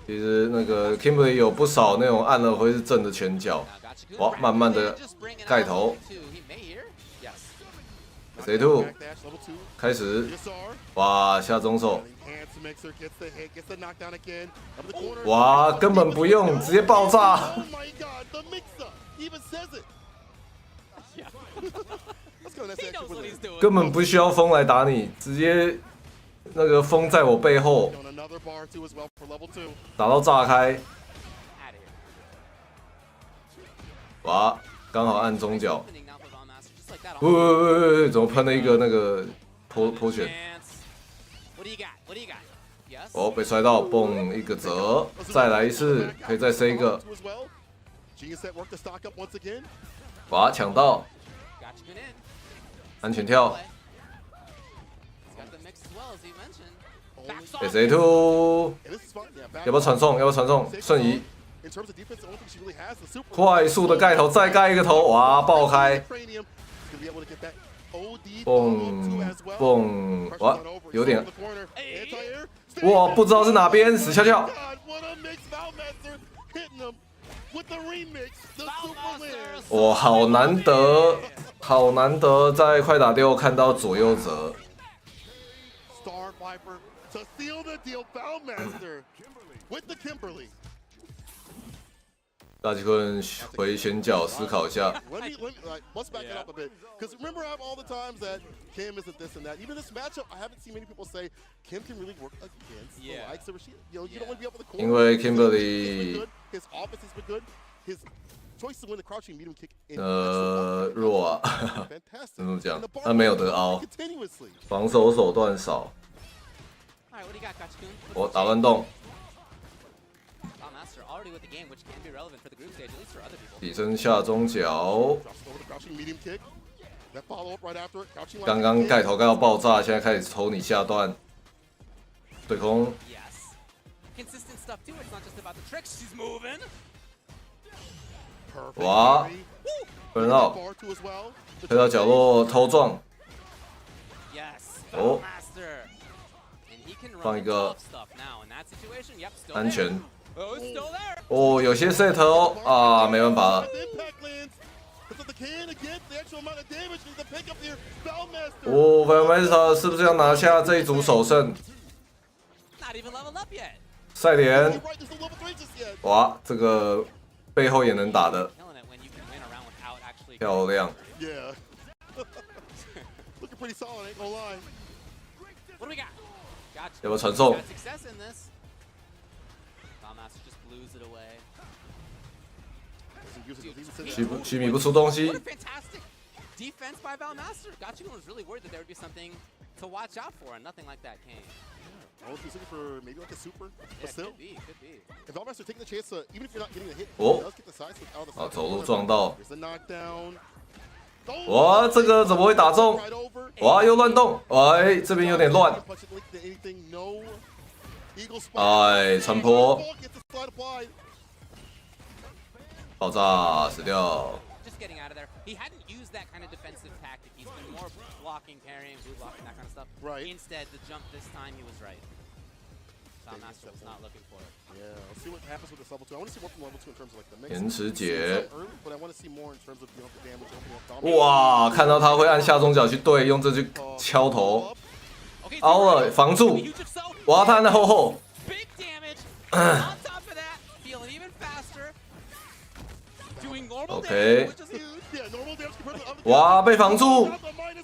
Speaker 1: 其实那个 Kimberly 有不少那种按了会是正的拳脚，哇，慢慢的盖头。 K.T 开始，哇，下中手，哇，根本不用，直接爆炸，根本不需要风来打你，直接那个风在我背后，打到炸开，哇，刚好按中脚。 怎么喷了一个那个脱旋？哦，被摔到，蹦一个折，再来一次，可以再塞一个。哇，抢到，安全跳。K.T 要不要传送？要不要传送？瞬移。 快速的盖头，再盖一个头，哇，爆开！蹦蹦，哇，有点，哇，不知道是哪边，死翘翘。哇，好难得，好难得在快打6看到左右折。 大吉坤回旋脚思考一下。
Speaker 2: Let's back it up a bit, because remember all the times that Kim isn't this and that. Even this matchup, I haven't seen many people say Kim can really work against the likes of Rashid. You don't want to be up with the corner.
Speaker 1: 因为 Kimberly
Speaker 2: his offense has been good. His choice to win the crouching medium kick.
Speaker 1: 弱啊，怎么讲？他没有得凹，防守手段少。我打乱动。
Speaker 12: Valmaster already with the game, which can be relevant for the group stage, at least for other people.
Speaker 1: 起身下中脚，
Speaker 2: Crouching medium kick. That follow up right after it. Crouching line
Speaker 1: 刚刚
Speaker 2: kick.
Speaker 1: 盖头盖到爆炸，现在开始抽你下段，对空，
Speaker 12: Yes. Consistent stuff too. It's not just about the tricks. She's moving.
Speaker 2: Perfect
Speaker 1: 哇
Speaker 2: parry.
Speaker 1: 分到
Speaker 2: Bar two as well.
Speaker 1: 推到角落偷撞，
Speaker 12: Yes.
Speaker 1: Oh.
Speaker 12: Valmaster. And he can
Speaker 1: 放
Speaker 12: run
Speaker 1: 一个
Speaker 12: tough stuff now. In that situation, yep, still
Speaker 1: 安
Speaker 12: there.
Speaker 1: 全。
Speaker 12: Oh, it's still there.
Speaker 1: 哦，有些 set 哦啊，没办法了。
Speaker 2: Impact lands. But the can again, the actual amount of damage needs to pick up here. Valmaster.
Speaker 1: 哦 v a l m a s t e r 是不是要拿下这一组首胜？
Speaker 12: Not even leveled up yet.
Speaker 1: 赛莲，
Speaker 2: Right, there's no level 3 just yet.
Speaker 1: 哇，这个背后也能打的，
Speaker 12: Killing it when you can win a round without actually.
Speaker 1: 漂亮。
Speaker 2: Yeah. Looking pretty solid, ain't gonna lie.
Speaker 12: What do we got? Gotcha.
Speaker 1: 要不要传送？
Speaker 12: Got success in this. Valmaster just blues it away.
Speaker 1: 须弥不出东西
Speaker 12: What a fantastic defense by Valmaster. Gotcha was really worried that there would be something to watch out for, and nothing like that came.
Speaker 2: Oh, he's looking for maybe like a super,
Speaker 12: Yeah,
Speaker 2: but still.
Speaker 12: could be, could be.
Speaker 2: If Valmaster taking the chance to, even if you're not getting the hit,
Speaker 1: Oh.
Speaker 2: he does get the side switch out of the
Speaker 1: 啊，
Speaker 2: side.
Speaker 1: 走路撞到，
Speaker 2: There's the knockdown.
Speaker 1: 哇，这个怎么会打中？
Speaker 2: Right over.
Speaker 1: 哇，又乱动，哎，这边有点乱，
Speaker 2: Punch it linked to anything, no. Eagle spike.
Speaker 1: 哎，传播，
Speaker 2: Gets the slide applied.
Speaker 1: 爆炸，死掉。
Speaker 12: Just getting out of there. He hadn't used that kind of defensive tactic. He's been more blocking, parrying, blue blocking, that kind of stuff.
Speaker 2: Right.
Speaker 12: Instead, the jump this time, he was right. Valmaster was not looking for it.
Speaker 2: Yeah, let's see what happens with this level 2. I want to see more from level 2 in terms of like the mix.
Speaker 1: 延迟
Speaker 2: Some
Speaker 1: 解，
Speaker 2: early, but I want to see more in terms of the damage opening up Valmaster.
Speaker 1: 哇，看到他会按下中脚去对，用这去敲头，凹了防住，
Speaker 12: Huge of self.
Speaker 1: 哇，他按在后后，
Speaker 12: Big damage. On top of that, feeling even faster. Doing normal
Speaker 1: Okay.
Speaker 12: damage, which is huge.
Speaker 2: Yeah, normal damage compared to the other
Speaker 1: 哇，被防住，
Speaker 2: guys.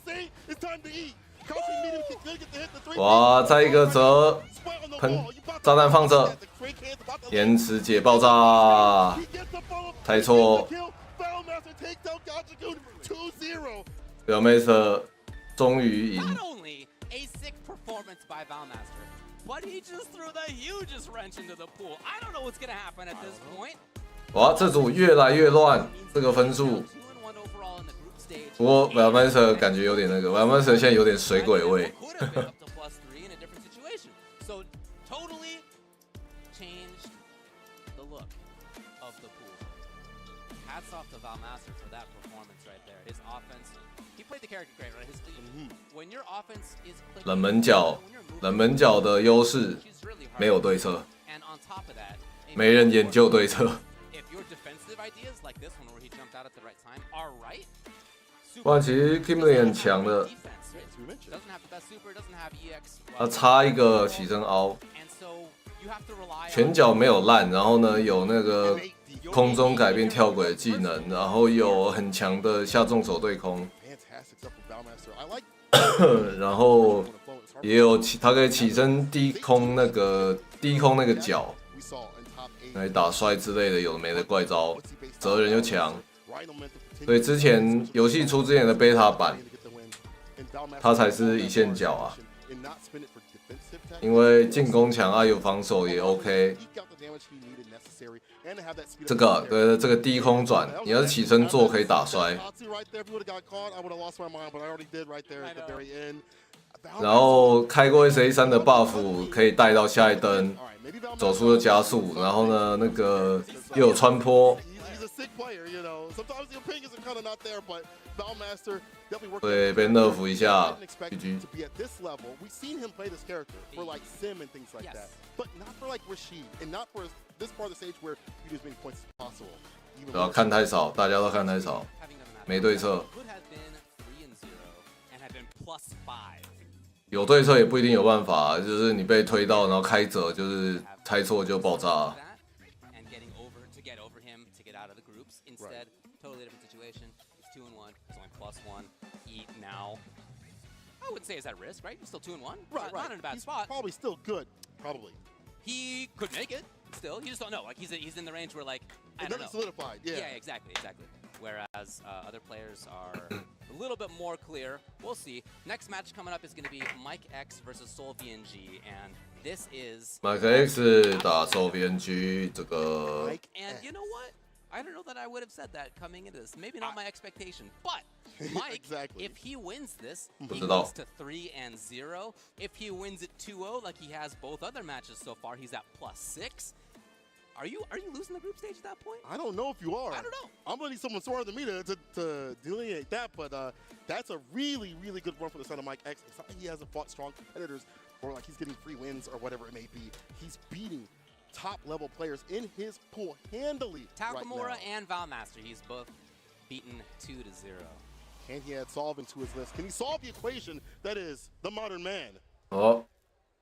Speaker 2: -8. It's time to eat. Crouching medium kick, good, get the hit, the 3.
Speaker 1: 哇，再一个折，
Speaker 2: Spike on the
Speaker 1: 喷
Speaker 2: wall. You about to
Speaker 1: 炸弹放着，
Speaker 2: the Crank hand's about to
Speaker 1: 延迟解爆炸，
Speaker 2: He gets the follow.
Speaker 1: 猜错
Speaker 2: Kill. Valmaster takes down Gachagoon 2-0.
Speaker 1: 表妹社终于赢。
Speaker 12: Not only a sick performance by Valmaster, but he just threw the hugest wrench into the pool. I don't know what's gonna happen at this point.
Speaker 1: 哇，这组越来越乱，这个分数。
Speaker 12: 2-1 overall in the group stage.
Speaker 1: 不过 v a l m a s t e r 感觉有点那个 v a l m a s t e r 现在有点水鬼味。
Speaker 12: Could have been up to +3 in a different situation. So totally changed the look of the pool. Hats off to Valmaster for that performance right there. His offense, he played the character great, right? When your offense is clicking,
Speaker 1: 冷门角，冷门角的优势没有对策，
Speaker 12: and on top of that,
Speaker 1: 没人研究对策。
Speaker 12: if your defensive ideas like this one where he jumped out at the right time are right,
Speaker 1: 不然其实 Kimberly 很强的，
Speaker 12: defense, right? Doesn't have the best super, doesn't have EX.
Speaker 1: 他差一个起身凹，
Speaker 12: And so you have to rely
Speaker 1: 拳
Speaker 12: on
Speaker 1: 脚没有烂，然后呢有那个空中改变跳轨的技能，然后有很强的下重手对空，
Speaker 2: Fantastic stuff from Valmaster. I like
Speaker 1: 然后也有他可以起身低空那个脚
Speaker 2: we saw in top 8.
Speaker 1: 来打摔之类的，有的没的怪招，责任又强，
Speaker 2: Right momentum
Speaker 1: 所以之前游戏出之前的 beta 版，
Speaker 2: to get the win. And Valmaster
Speaker 1: 他才是一线脚啊，
Speaker 2: and not spin it for defensive tactics.
Speaker 1: 因为进攻强啊有防守也 OK。
Speaker 2: Eke out the damage he needed necessary and to have that speed
Speaker 1: 这
Speaker 2: up
Speaker 1: 个
Speaker 2: there.
Speaker 1: 对这个低空转，你要是起身做可以打摔，
Speaker 2: Tatsu right there. If you would have got caught, I would have lost my mind, but I already did right there at the very end.
Speaker 1: 然后开过 SA3 的 buff 可以带到下一灯，走出的加速，然后呢那个又有穿坡，
Speaker 2: He's a sick player, you know. Sometimes the opinions are kind of not there, but Valmaster definitely worked.
Speaker 1: 对被 nerf 一下
Speaker 2: I didn't expect
Speaker 1: ，GG
Speaker 2: to。be at this level. We've seen him play this character for like Sim and things like
Speaker 12: Yes.
Speaker 2: that, but not for like Rashid, and not for this part of the stage where you do as many points as possible. Even
Speaker 1: 对啊，
Speaker 2: with
Speaker 1: 看太少，大家都看太少，
Speaker 12: having done that.
Speaker 1: 没对策，
Speaker 12: Could have been 3-0 and had been +5.
Speaker 1: 有对策也不一定有办法，就是你被推到然后开折，就是猜错就爆炸。
Speaker 12: And getting over to get over him to get out of the groups. Instead, totally different situation. He's 2-1. He's only +1. He now, I wouldn't say he's at risk, right? He's still 2-1. Not in a bad
Speaker 2: He's
Speaker 12: spot.
Speaker 2: probably still good, probably.
Speaker 12: He could make it still. You just don't know. Like he's in the range where like I
Speaker 2: It
Speaker 12: don't
Speaker 2: doesn't
Speaker 12: know.
Speaker 2: solidified. Yeah.
Speaker 12: Yeah, exactly. Whereas other players are a little bit more clear. We'll see. Next match coming up is going to be Mike X versus Soul VNG, and this is
Speaker 1: Mike X 打 Soul VNG 这个。
Speaker 12: And you know what? I don't know that I would have said that coming into this. Maybe not my expectation, but Mike, if he wins this, he goes to 3-0. If he wins it 2-0, like he has both other matches so far, he's at +6. Are you losing the group stage at that point?
Speaker 2: I don't know if you are.
Speaker 12: I don't know.
Speaker 2: I'm gonna need someone smarter than me to delineate that, but that's a really, really good run for the son of Mike X. It's not like he hasn't fought strong competitors or like he's getting free wins or whatever it may be. He's beating top-level players in his pool handily.
Speaker 12: Takamura
Speaker 2: right
Speaker 12: and Valmaster, he's both beaten 2-0.
Speaker 2: Can he add solve into his list? Can he solve the equation that is the modern man?
Speaker 1: 哦，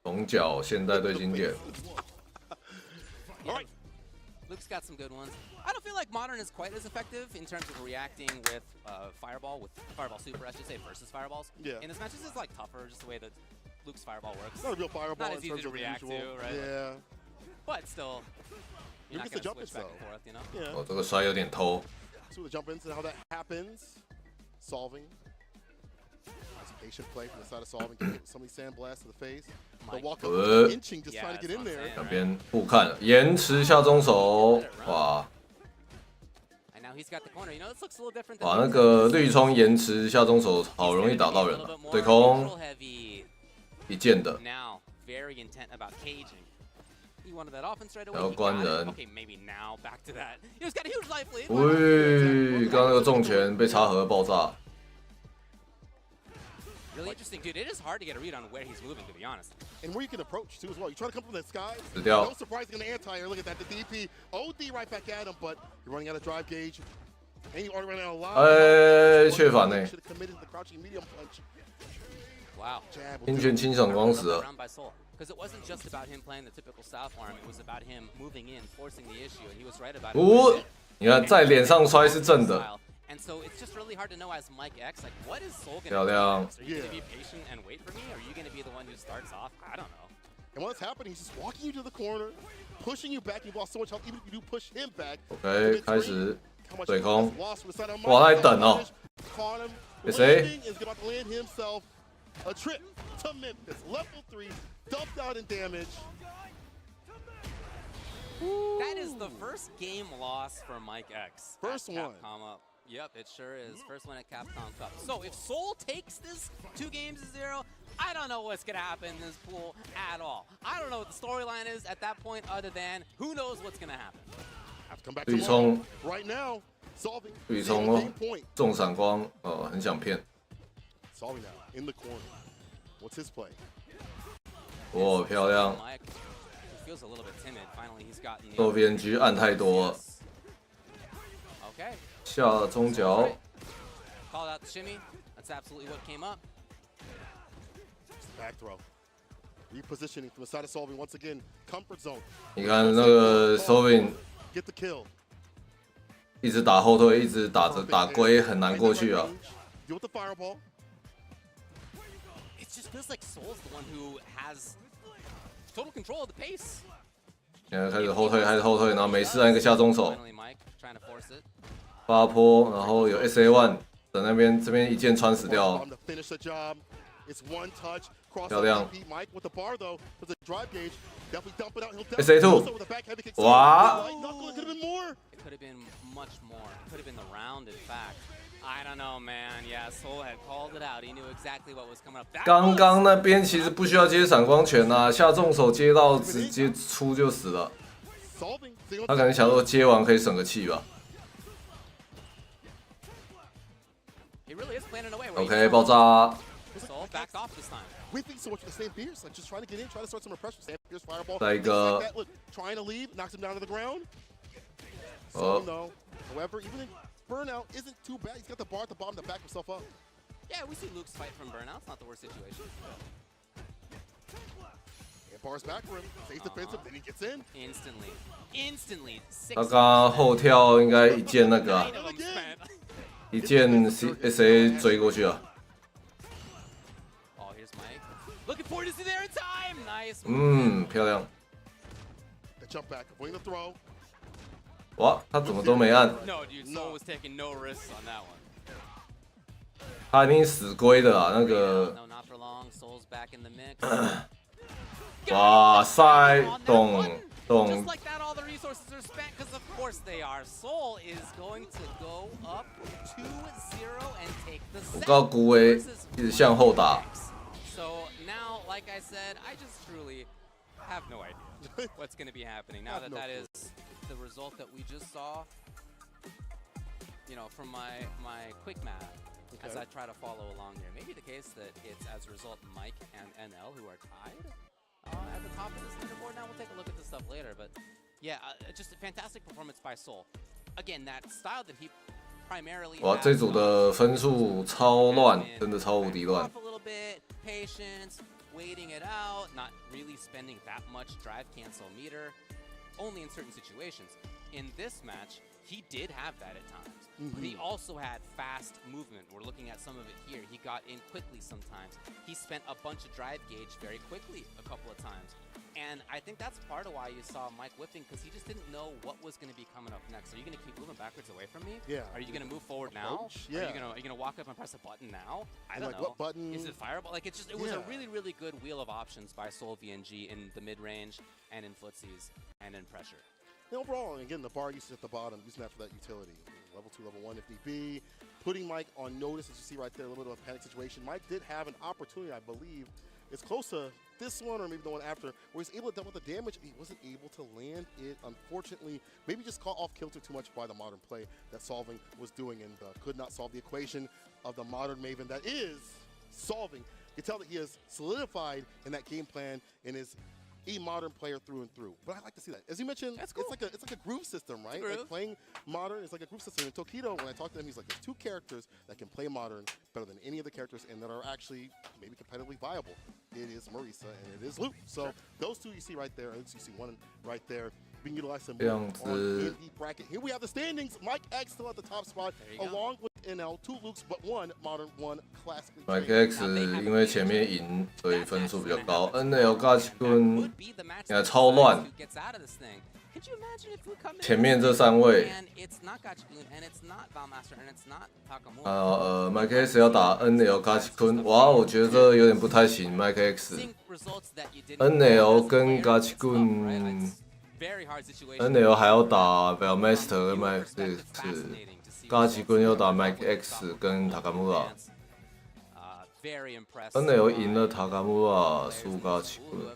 Speaker 1: 龙角现代最经典。
Speaker 2: All right.
Speaker 12: Luke's got some good ones. I don't feel like Modern is quite as effective in terms of reacting with Fireball Super, I should say, versus Fireballs.
Speaker 2: Yeah.
Speaker 12: In this match, this is like tougher, just the way that Luke's Fireball works.
Speaker 2: It's not a real Fireball
Speaker 12: Not as
Speaker 2: in terms
Speaker 12: easy to
Speaker 2: of
Speaker 12: react
Speaker 2: usual.
Speaker 12: to, right?
Speaker 2: Yeah.
Speaker 12: But still, you're not
Speaker 2: gets the
Speaker 12: going to
Speaker 2: jump
Speaker 12: switch back
Speaker 2: ins,
Speaker 12: and forth, you know?
Speaker 2: Yeah.
Speaker 1: 哦，这个摔有点偷。
Speaker 2: See the jump ins and how that happens. Solving. Nice patient play from the side of solving. Can get somebody sandblast to the face. The walk up, inching, just trying to get in there.
Speaker 1: 两边互看，延迟下中手，哇！
Speaker 12: He's got the corner. You know, this looks a little different.
Speaker 1: 哇，那个绿冲延迟下中手好容易打到人啊！对空一键的，
Speaker 12: Now, very intent about caging. He wanted that offense right away.
Speaker 1: 然后关人。
Speaker 12: Okay, maybe now back to that. He's got a huge life lead.
Speaker 1: 喂，刚刚那个重拳被插盒爆炸。
Speaker 12: Really interesting, dude. It is hard to get a read on where he's moving, to be honest.
Speaker 2: And where you can approach too as well. You try to come from the sky.
Speaker 1: 死掉。
Speaker 2: No surprise, going to anti-air. Look at that. The DP, OD right back at him, but you're running out of drive gauge. And you already running out of line.
Speaker 1: 哎，确反呢。
Speaker 2: Should have committed the crouching medium punch.
Speaker 12: Wow.
Speaker 1: 阴拳清爽光死了。
Speaker 12: Because it wasn't just about him playing the typical South arm. It was about him moving in, forcing the issue, and he was right about it.
Speaker 1: 哦，你看在脸上摔是正的。
Speaker 12: And so it's just really hard to know as Mike X, like, what is Soul going to do?
Speaker 1: 漂亮。
Speaker 12: Are you going to be patient and wait for me? Or are you going to be the one who starts off? I don't know.
Speaker 2: And what's happening, he's just walking you to the corner, pushing you back. You've lost so much health, even if you do push him back.
Speaker 1: OK， 开始对空，哇，他还等哦。谁？
Speaker 2: is about to land himself a trip to Memphis. Level 3, dumped out in damage.
Speaker 12: That is the first game loss for Mike X.
Speaker 2: First one.
Speaker 12: Capcom up. Yep, it sure is. First one at Capcom Cup. So if Soul takes this 2-0, I don't know what's going to happen in this pool at all. I don't know what the storyline is at that point other than who knows what's going to happen.
Speaker 2: Have to come back
Speaker 1: 绿冲，
Speaker 2: right now, solving.
Speaker 1: 绿冲哦，中闪光，很想骗。
Speaker 2: Solving now in the corner. What's his play?
Speaker 1: 哦，漂亮。
Speaker 12: Feels a little bit timid. Finally, he's gotten the
Speaker 1: 右边局按太多了。
Speaker 12: Okay.
Speaker 1: 下中角。
Speaker 12: Called out the shimmy. That's absolutely what came up.
Speaker 2: Back throw. Repositioning from the side of solving once again. Comfort zone.
Speaker 1: 你看那个 Sovin
Speaker 2: Get the kill.
Speaker 1: 一直打后退，一直打着打龟，很难过去啊。
Speaker 2: Deal with the fireball.
Speaker 12: It just feels like Soul's the one who has total control of the pace.
Speaker 1: 现在开始后退，开始后退，然后每次按一个下中手，
Speaker 12: Finally, Mike trying to force it.
Speaker 1: 发波，然后有 SA1 在那边，这边一剑穿死掉。
Speaker 2: To finish the job. It's one touch. Cross
Speaker 1: 漂亮。
Speaker 2: Mike with the bar though. There's a drive gauge. Definitely dump it out. He'll
Speaker 1: SA2 哇！
Speaker 2: Could have been more.
Speaker 12: It could have been much more. It could have been the round, in fact. I don't know, man. Yeah, Soul had called it out. He knew exactly what was coming up.
Speaker 1: 刚刚那边其实不需要接闪光拳啊，下重手接到直接出就死了。他可能想说接完可以省个气吧。OK， 爆炸。
Speaker 12: Soul backed off this time.
Speaker 2: We think so much of the same Pierce, like just trying to get in, trying to start some pressure. Sam Pierce fireball.
Speaker 1: 再一个。
Speaker 2: Look, trying to leave, knocks him down to the ground.
Speaker 1: Oh.
Speaker 2: So no. However, even in burnout isn't too bad. He's got the bar at the bottom to back himself up.
Speaker 12: Yeah, we see Luke's fight from burnout. It's not the worst situation.
Speaker 2: And bars back for him. Stays defensive, then he gets in.
Speaker 12: Instantly. Instantly.
Speaker 1: 他刚刚后跳应该一剑那个、啊，一剑 SA 追过去啊。
Speaker 12: Looking forward to see there in time. Nice.
Speaker 1: 漂亮。
Speaker 2: The jump back, avoiding the throw.
Speaker 1: 哇，他怎么都没按。
Speaker 12: No, dude, Soul was taking no risks on that one.
Speaker 1: 他已经死龟的啦，那个。哇塞，懂。
Speaker 12: Just like that, all the resources are spent because of course they are. Soul is going to go up 2-0 and take the set.
Speaker 1: 我告古威一直向后打。
Speaker 12: So now, like I said, I just truly have no idea what's going to be happening. Now that that is the result that we just saw, you know, from my quick math, as I try to follow along here, maybe the case that it's as a result Mike and NL who are tied. At the top of this leaderboard now. We'll take a look at this stuff later, but yeah, just a fantastic performance by Soul. Again, that style that he primarily.
Speaker 1: 哇，这组的分数超乱，真的超无敌乱。
Speaker 12: A little bit patience, waiting it out, not really spending that much drive cancel meter, only in certain situations. In this match, he did have that at times. But he also had fast movement. We're looking at some of it here. He got in quickly sometimes. He spent a bunch of drive gauge very quickly a couple of times. And I think that's part of why you saw Mike whipping, because he just didn't know what was going to be coming up next. Are you going to keep moving backwards away from me?
Speaker 3: Yeah.
Speaker 12: Are you going to move forward now?
Speaker 3: Yeah.
Speaker 12: Are you going to walk up and press a button now? I don't
Speaker 3: like,
Speaker 12: know.
Speaker 3: What button?
Speaker 12: Is it fireball? Like, it was a really, really good wheel of options by Soul VNG in the mid-range and in footsies and in pressure.
Speaker 3: And overall, again, the bar usage at the bottom, using that for that utility. Level 2, level 1 if need be. Putting Mike on notice, as you see right there, a little bit of a panic situation. Mike did have an opportunity, I believe. It's close to this one or maybe the one after, where he's able to deal with the damage. He wasn't able to land it, unfortunately. Maybe just caught off kilter too much by the modern play that Solving was doing and could not solve the equation of the modern Maven that is Solving. You can tell that he has solidified in that game plan and is a modern player through and through. But I like to see that. As you mentioned,
Speaker 12: That's cool.
Speaker 3: it's like a groove system, right?
Speaker 12: Groove.
Speaker 3: Like playing modern is like a groove system. And Tokido, when I talked to him, he's like, there's two characters that can play modern better than any of the characters and that are actually maybe competitively viable. It is Marisa and it is Luke. So those two you see right there, and you see one right there. Being utilized some on the bracket. Here we have the standings. Mike X still at the top spot, along with NL, 2 Lukes, but 1 modern, 1 classic.
Speaker 1: Mike X 因为前面赢，所以分数比较高。NL 尬气棍现在超乱，前面这3位。Mike X 要打 NL 尬气棍，哇，我觉得这有点不太行。Mike X，NL 跟尬气棍。NL 还要打 Bellmaster 跟 Mike X， 尬气棍要打 Mike X 跟 Takamura。NL 赢了 Takamura， 输尬气棍。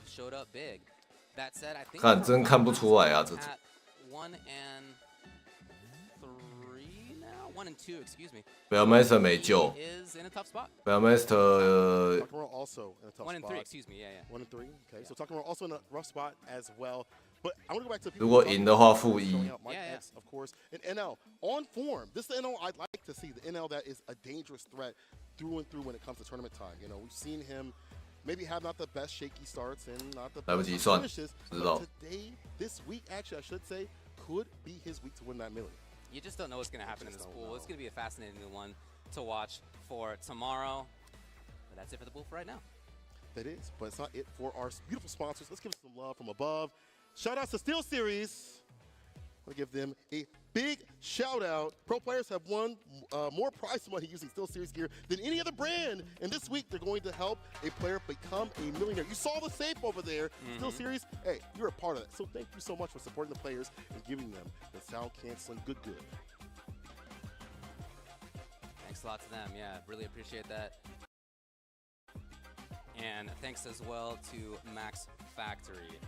Speaker 1: 看，真看不出来啊，这组。Bellmaster 没救。Bellmaster
Speaker 3: also in a tough
Speaker 12: 1 and 3,
Speaker 3: spot.
Speaker 12: excuse me, yeah.
Speaker 3: 1 and 3, okay. So Takamura also in a rough spot as well. But I want to go back to people
Speaker 1: 如果赢的话负1。
Speaker 3: Mike X, of course, and NL on form. This is the NL I'd like to see. The NL that is a dangerous threat through and through when it comes to tournament time. You know, we've seen him maybe have not the best shaky starts and not the best finishes. But today, this week, actually, I should say, could be his week to win that million.
Speaker 12: You just don't know what's going to happen in this pool. It's going to be a fascinating one to watch for tomorrow. But that's it for the pool for right now.
Speaker 3: That is, but it's not it for our beautiful sponsors. Let's give some love from above. Shout out to Steel Series. I want to give them a big shout out. Pro players have won more prize money using Steel Series gear than any other brand. And this week, they're going to help a player become a millionaire. You saw the safe over there. Steel Series, hey, you're a part of that. So thank you so much for supporting the players and giving them the sound canceling good.
Speaker 12: Thanks a lot to them. Yeah, really appreciate that. And thanks as well to Max Factory.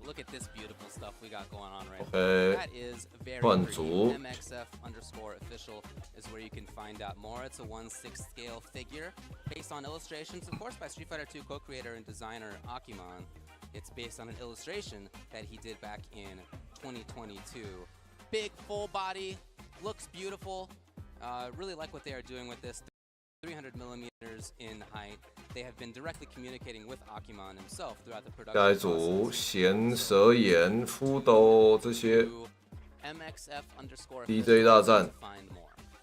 Speaker 12: Look at this beautiful stuff we got going on right now. That is very pretty. MXF_official is where you can find out more. It's a 1/6 scale figure based on illustrations, of course, by Street Fighter 2 co-creator and designer Akiman. It's based on an illustration that he did back in 2022. Big, full body, looks beautiful. Really like what they are doing with this. 300 millimeters in height. They have been directly communicating with Akiman himself throughout the production.
Speaker 1: 下一组咸蛇眼、夫斗这些 DJ 大战。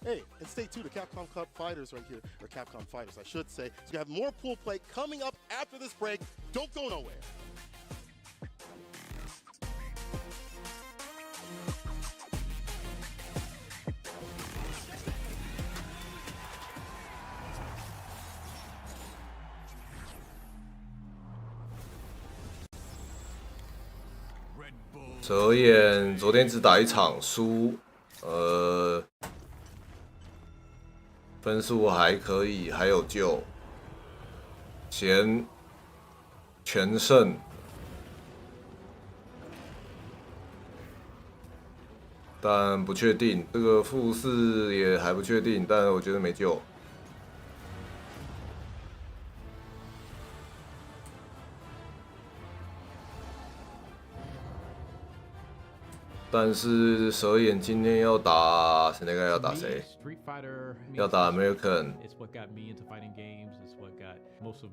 Speaker 3: Hey, and stay tuned to Capcom Cup Fighters right here, or Capcom Fighters, I should say. So you have more pool play coming up after this break. Don't go nowhere.
Speaker 1: 泽彦昨天只打1场输，分数还可以，还有救，嫌全胜，但不确定。这个复4也还不确定，但我觉得没救。但是蛇眼今天要打谁？那个要打谁？要打 American，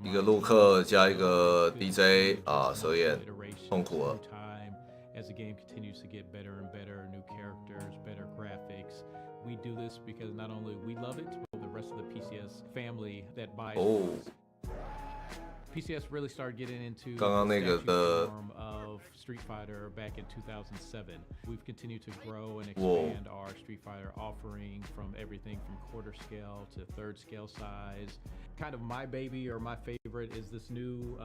Speaker 1: 一个陆克加一个 DJ 啊，蛇眼痛苦了。
Speaker 13: As the game continues to get better and better, new characters, better graphics. We do this because not only we love it, but the rest of the PCS family that buys it. PCS really started getting into the form of Street Fighter back in 2007. We've continued to grow and expand our Street Fighter offering from everything from quarter scale to third scale size. Kind of my baby or my favorite is this new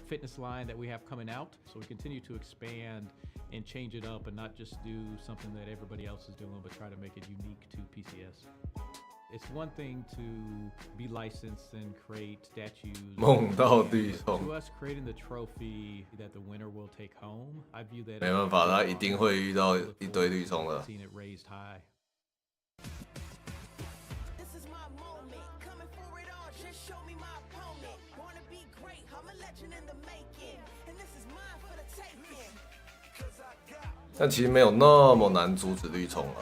Speaker 13: fitness line that we have coming out. So we continue to expand and change it up and not just do something that everybody else is doing, but try to make it unique to PCS. It's one thing to be licensed and create statues. To us, creating the trophy that the winner will take home, I view that.
Speaker 1: 没办法，他一定会遇到一堆绿虫的。
Speaker 13: Seen it raised high.
Speaker 14: This is my moment, coming for it all. Just show me my opponent. Wanna be great? I'm a legend in the making, and this is mine for the taking.
Speaker 1: 但其实没有那么难阻止绿虫啊。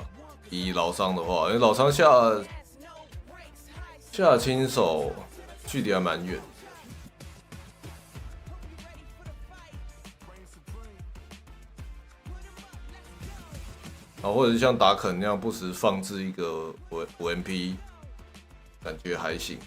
Speaker 1: 以老伤的话，因为老伤下轻手距离还蛮远，啊，或者是像达肯那样不时放置一个5MP， 感觉还行。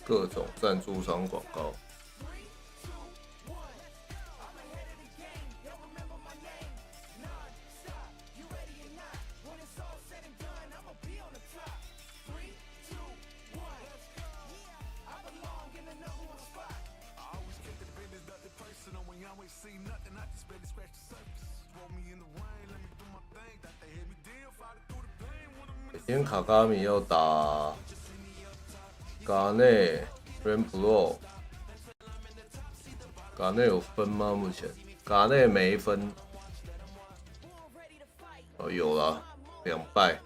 Speaker 1: 各种赞助商广告。今天卡卡米要打嘎内 Rainbow， 嘎内有分吗？目前嘎内没分，哦有了，2败。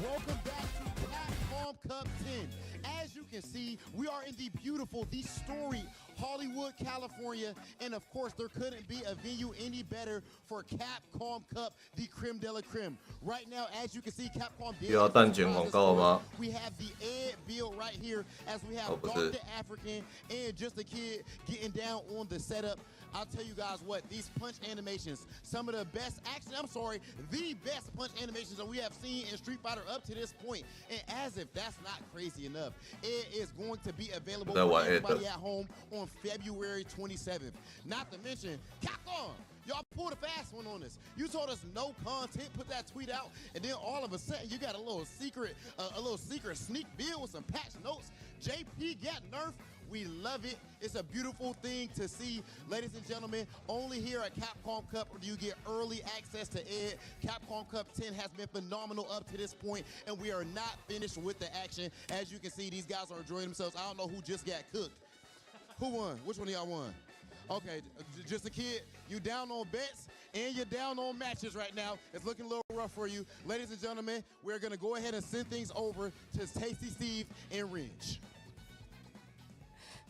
Speaker 2: Welcome back to Capcom Cup 10. As you can see, we are in the beautiful, the storied Hollywood, California, and of course, there couldn't be a venue any better for Capcom Cup, the creme de la creme. Right now, as you can see, Capcom did.
Speaker 1: 又要蛋卷广告吗
Speaker 2: We have the Ed Bill right here, as we have Dr. African and Just a Kid getting down on the setup. I'll tell you guys what, these punch animations, some of the best, actually, I'm sorry, the best punch animations that we have seen in Street Fighter up to this point. And as if that's not crazy enough, it is going to be available for everybody at home on February 27th. Not to mention, Capcom, y'all pulled a fast one on us. You told us no content, put that tweet out, and then all of a sudden you got a little secret sneak deal with some patch notes. JP got nerfed. We love it. It's a beautiful thing to see. Ladies and gentlemen, only here at Capcom Cup do you get early access to Ed. Capcom Cup 10 has been phenomenal up to this point, and we are not finished with the action. As you can see, these guys are enjoying themselves. I don't know who just got cooked. Who won? Which one of y'all won? Okay, just a kid. You down on bets and you're down on matches right now. It's looking a little rough for you. Ladies and gentlemen, we're going to go ahead and send things over to Tasty Steve and Ridge.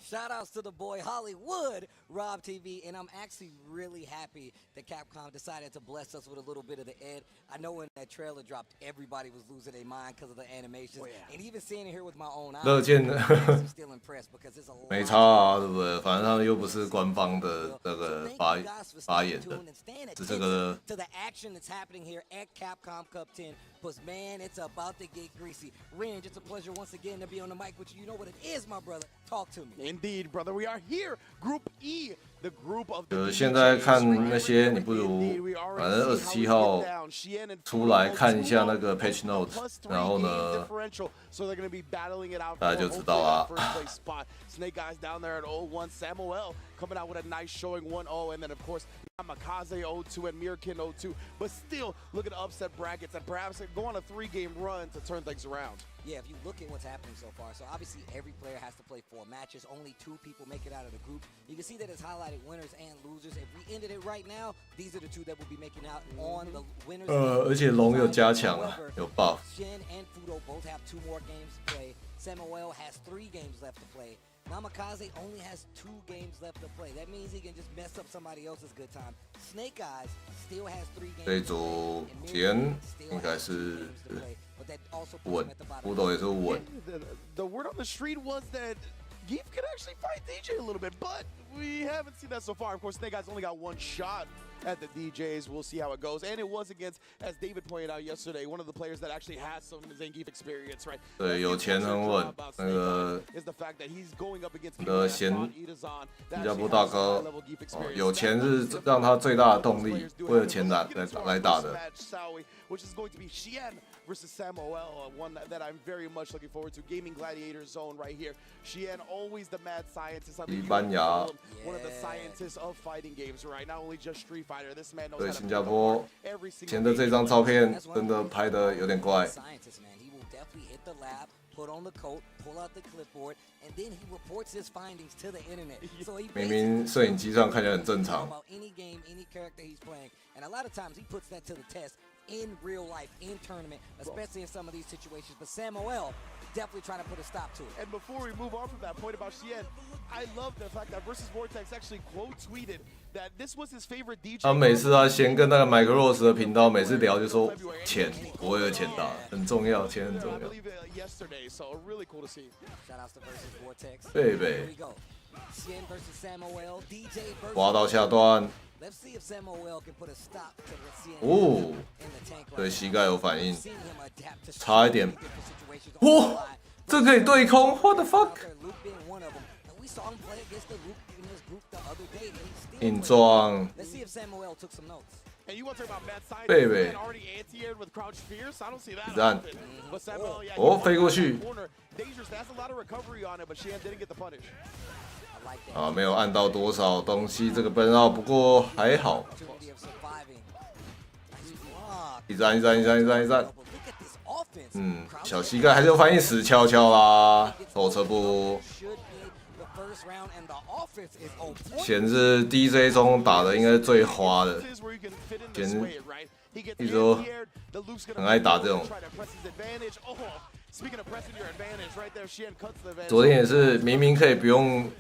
Speaker 4: Shout outs to the boy Hollywood, Rob TV, and I'm actually really happy that Capcom decided to bless us with a little bit of the Ed. I know when that trailer dropped, everybody was losing their mind because of the animations, and even seeing it here with my own eyes, I'm still impressed because there's a lot.
Speaker 1: 没差啊，对不对？反正他们又不是官方的那个发言的，是这个。
Speaker 4: To the action that's happening here at Capcom Cup 10. Because, man, it's about to get greasy. Range, it's a pleasure once again to be on the mic with you. You know what it is, my brother. Talk to me.
Speaker 3: Indeed, brother. We are here. Group E, the group of
Speaker 1: 现在看那些，你不如反正27号出来看一下那个 patch note， 然后呢，大家就知道啦。
Speaker 3: Snake Eyes down there at 0-1. Samuel coming out with a nice showing 1-0, and then of course Kamikaze 0-2 and Mirkin 0-2. But still, look at the upset brackets and perhaps go on a 3-game run to turn things around.
Speaker 4: Yeah, if you look at what's happening so far, so obviously every player has to play 4 matches. Only 2 people make it out of the group. You can see that it's highlighted winners and losers. If we ended it right now, these are the 2 that will be making out on the winners.
Speaker 1: 而且龙有加强啊，有 buff.
Speaker 4: Shin and Fudo both have 2 more games to play. Samuel has 3 games left to play. Namikaze only has 2 games left to play. That means he can just mess up somebody else's good time. Snake Eyes still has 3 games.
Speaker 1: 这一组田应该是稳，福斗也是稳。
Speaker 3: The word on the street was that Geef could actually fight DJ a little bit, but we haven't seen that so far. Of course, Snake Eyes only got 1 shot at the DJs. We'll see how it goes. And it was against, as David pointed out yesterday, one of the players that actually has some Zangief experience, right?
Speaker 1: 对，有钱很稳。那个新加坡大哥，有钱是让他最大的动力，为了钱来打的。
Speaker 3: Which is going to be Xian versus Samuel, one that I'm very much looking forward to. Gaming Gladiator Zone right here. Xian, always the mad scientist.
Speaker 1: One
Speaker 3: of the scientists of fighting games, right? Not only just Street Fighter. This man knows how to
Speaker 1: 新加坡前的这张照片真的拍的有点怪。
Speaker 4: Put on the coat, pull out the clipboard, and then he reports his findings to the internet. So he
Speaker 1: 明明摄影机上看起来很正常。
Speaker 4: About any game, any character he's playing, and a lot of times he puts that to the test in real life, in tournament, especially in some of these situations. But Samuel definitely trying to put a stop to it.
Speaker 3: And before we move on from that point about Xian, I love the fact that Versus Vortex actually quote tweeted that this was his favorite DJ.
Speaker 1: 他每次先跟那个 Mike Rose 的频道每次聊就说钱，我为了钱打，很重要，钱很重要。
Speaker 3: Yesterday, so really cool to see.
Speaker 4: Shout outs to Versus Vortex.
Speaker 1: 贝贝。
Speaker 4: Xian versus Samuel, DJ versus
Speaker 1: 滑到下段。
Speaker 4: Let's see if Samuel can put a stop to what Xian
Speaker 1: 哦，对膝盖有反应，差一点。哇，这可以对空 ，What the fuck？ 硬撞。贝贝。子弹。哦，飞过去。啊，没有按到多少东西，这个奔绕，不过还好。一战。小膝盖还是有反应，死翘翘啦，后撤步。前是 DJ 中打的应该是最花的，前一直都很爱打这种。 昨天也是，明明可以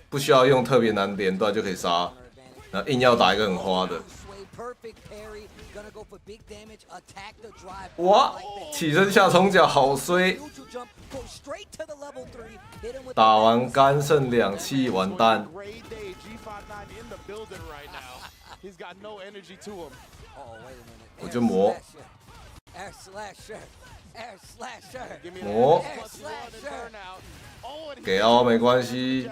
Speaker 1: 不需要用特别难连段就可以杀，然后硬要打一个很花的。哇！起身下冲脚好衰，打完干剩2气完蛋。我就磨。 磨，给凹没关系。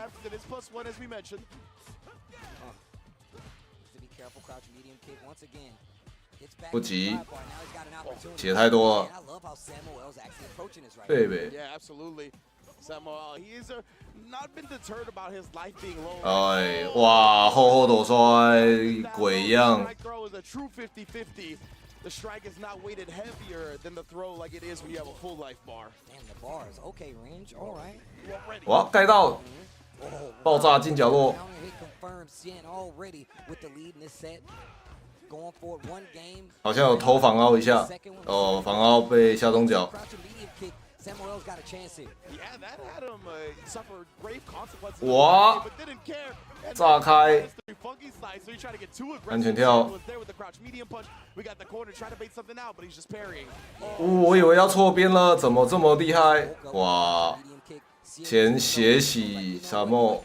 Speaker 1: 不急，血太多了。贝贝。哎，哇，厚厚抖摔，鬼一样。
Speaker 3: The strike is not weighted heavier than the throw like it is when you have a full life bar.
Speaker 4: Damn, the bars. Okay, range. All right.
Speaker 1: 哇，盖到，爆炸进角落。 好像有偷防凹一下，哦，防凹被下中脚。哇！炸开，安全跳。我以为要错边了，怎么这么厉害？哇！前血洗沙漠。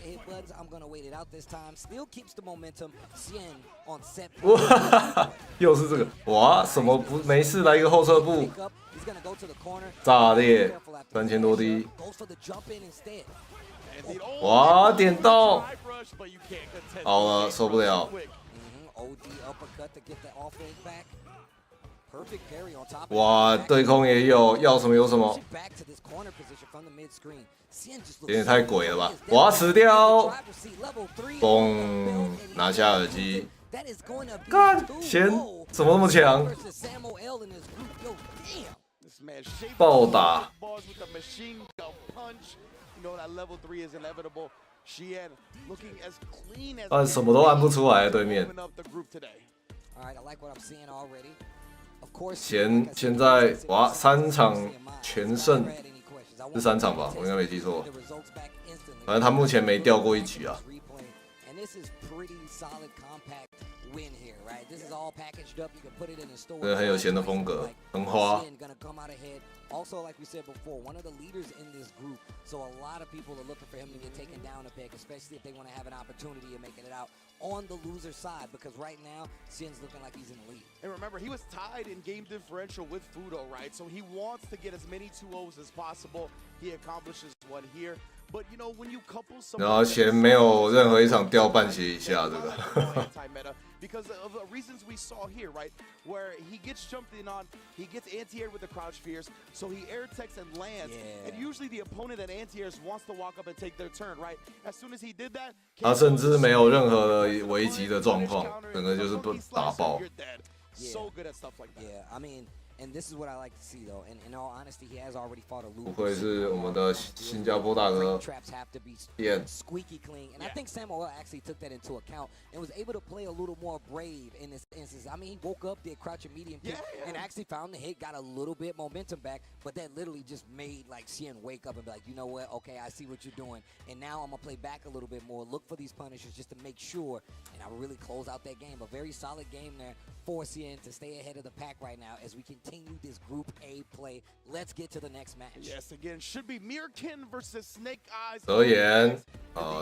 Speaker 1: 哇！又是这个！哇！什么不没事？来一个后撤步，炸裂，3000多滴。哇！点到，好了，受不了。哇！对空也有，要什么有什么。有点太鬼了吧！我要死掉！嘣，拿下耳机。干，弦怎么那么强？暴打。但什么都按不出来，对面。现在哇，3场全胜。 是3场吧，我应该没记错。反正他目前没掉过1局啊。真的很有弦的风格，很花。
Speaker 4: Also, like we said before, one of the leaders in this group, so a lot of people are looking for him to get taken down a pick, especially if they want to have an opportunity of making it out on the loser side, because right now, Sin's looking like he's in the lead.
Speaker 3: And remember, he was tied in game differential with Fudo, right? So he wants to get as many 2-0s as possible. He accomplishes one here. But you know, when you couple some
Speaker 1: 然后弦没有任何一场掉半血以下，这个。
Speaker 3: Because of the reasons we saw here, right? Where he gets jumped in on, he gets anti-aired with the crouch fears, so he air techs and lands. And usually the opponent that anti-airs wants to walk up and take their turn, right? As soon as he did that,
Speaker 1: 他甚至没有任何的危急的状况，整个就是被打爆。
Speaker 3: So good at stuff like that.
Speaker 4: Yeah, I mean. And this is what I like to see, though. And in all honesty, he has already fought a loser.
Speaker 1: 不愧是我们的新加坡大哥。
Speaker 4: Squeaky clean. And I think Samuel actually took that into account and was able to play a little more brave in this instance. I mean, he woke up, did crouch and medium kick, and actually found the hit, got a little bit momentum back, but that literally just made like Sien wake up and be like, you know what? Okay, I see what you're doing. And now I'm gonna play back a little bit more, look for these punishers just to make sure, and I really close out that game. A very solid game there for Sien to stay ahead of the pack right now as we continue this Group A play. Let's get to the next match.
Speaker 3: Yes, again, should be Mirkin versus Snake Eyes.
Speaker 1: 德言，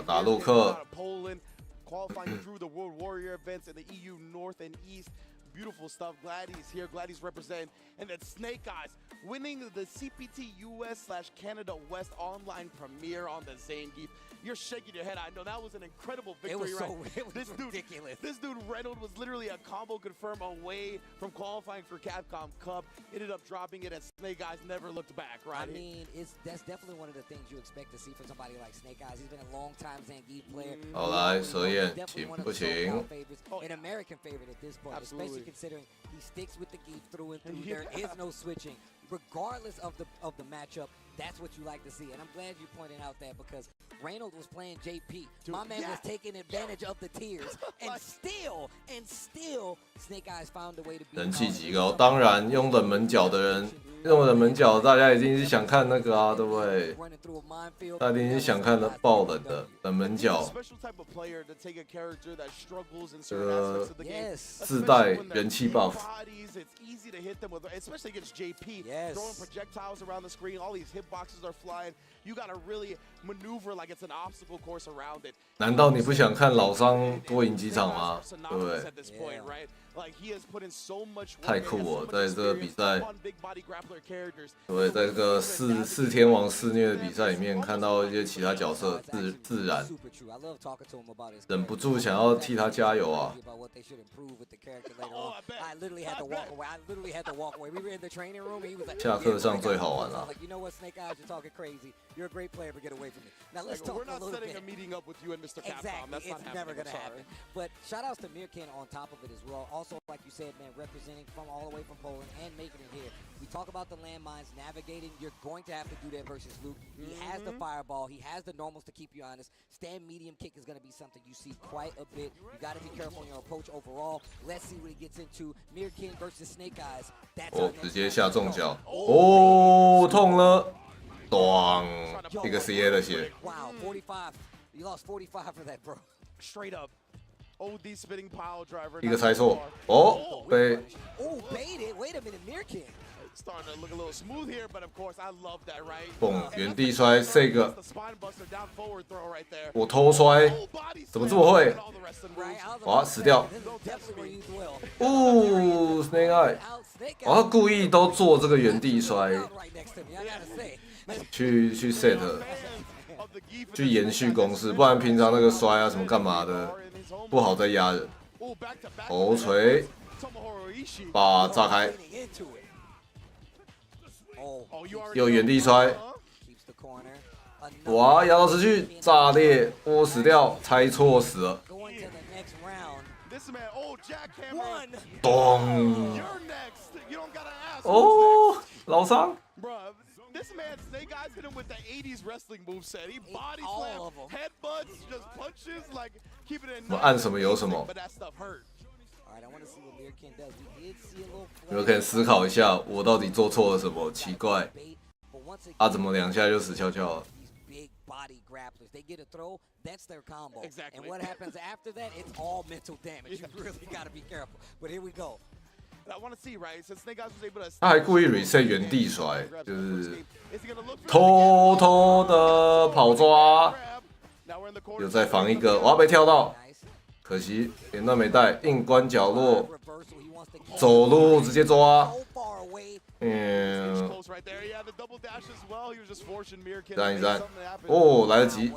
Speaker 1: 打陆克。
Speaker 3: Poland qualifying through the World Warrior events in the EU North and East. Beautiful stuff. Glad he's here. Glad he's representing. And then Snake Eyes winning the CPT US/Canada West online premiere on the Zangief. You're shaking your head. I know that was an incredible victory, right?
Speaker 4: It was ridiculous.
Speaker 3: This dude Reynolds was literally a combo confirm away from qualifying for Capcom Cup. Ended up dropping it, and Snake Eyes never looked back, right?
Speaker 4: I mean, that's definitely one of the things you expect to see from somebody like Snake Eyes. He's been a long-time Zangief player.
Speaker 1: 好来，蛇焰，请不请？
Speaker 4: An American favorite at this point, especially considering he sticks with the Geef through and through. There is no switching, regardless of the matchup. That's what you like to see, and I'm glad you pointed out that because Reynolds was playing JP. My man was taking advantage of the tears, and still, Snake Eyes found a way to beat.
Speaker 1: 人气极高，当然用冷门角的人，用冷门角，大家一定是想看那个啊，对不对？大家一定是想看的爆冷的冷门角，这个自带人气 buff。
Speaker 3: screen, all these hitboxes are flying. You gotta really maneuver like it's an obstacle course around it.
Speaker 1: 难道你不想看老商多赢几场吗？对不对？太酷了，在这个比赛，对，在这个四天王肆虐的比赛里面，看到一些其他角色自然忍不住想要替他加油啊！下课上最好玩了。
Speaker 3: We're not setting a meeting up with you and Mr. Capcom. That's not happening.
Speaker 4: But shout outs to Mirkin on top of it as well. Also, like you said, man, representing from all the way from Poland and making it here. We talk about the landmines, navigating. You're going to have to do that versus Luke. He has the fireball. He has the normals to keep you honest. Stand medium kick is going to be something you see quite a bit. You got to be careful on your approach overall. Let's see what he gets into. Mirkin versus Snake Eyes. That's
Speaker 1: 哦，直接下重脚，哦，痛了，咚，一个 CA 的血。
Speaker 4: Wow, 45. You lost 45 for that, bro.
Speaker 3: Straight up. OD spinning pile driver.
Speaker 1: 一个猜错，哦，被
Speaker 4: Oh, baited. Wait a minute, Mirkin.
Speaker 3: Starting to look a little smooth here, but of course I love that, right?
Speaker 1: 蹦原地摔，这个
Speaker 3: The spine buster down forward throw right there.
Speaker 1: 我偷摔，怎么这么会？
Speaker 3: All the rest of the moves.
Speaker 1: 哇，死掉！
Speaker 4: Definitely used well.
Speaker 1: 哦 ，Snake Eye，哦，他故意都做这个原地摔，
Speaker 4: Right next to me, I gotta say.
Speaker 1: 去 set， 去延续攻势，不然平常那个摔啊什么干嘛的，不好再压人。头锤，把炸开，又原地摔，哇，压到失去，炸裂，我死掉，猜错死了。咚！哦，老伤。
Speaker 3: This man, Snake Eyes hit him with the 80s wrestling moveset. He body slam, headbutts, just punches, like keeping it.
Speaker 1: 我按什么有什么。
Speaker 3: But that stuff hurt.
Speaker 4: Alright, I want to see what Mirkin does. We did see a little.
Speaker 1: 你们可以思考一下，我到底做错了什么？奇怪，啊，怎么两下就死翘翘了？
Speaker 4: Big body grapplers, they get a throw. That's their combo.
Speaker 3: Exactly.
Speaker 4: And what happens after that? It's all mental damage. You really got to be careful. But here we go.
Speaker 3: I want to see, right? Since Snake Eyes was able to.
Speaker 1: 他还故意 reset 原地摔，就是偷偷的跑抓，又再防一个，哇，被跳到，可惜连段没带，硬关角落，走路直接抓，站一站，哦，来得及，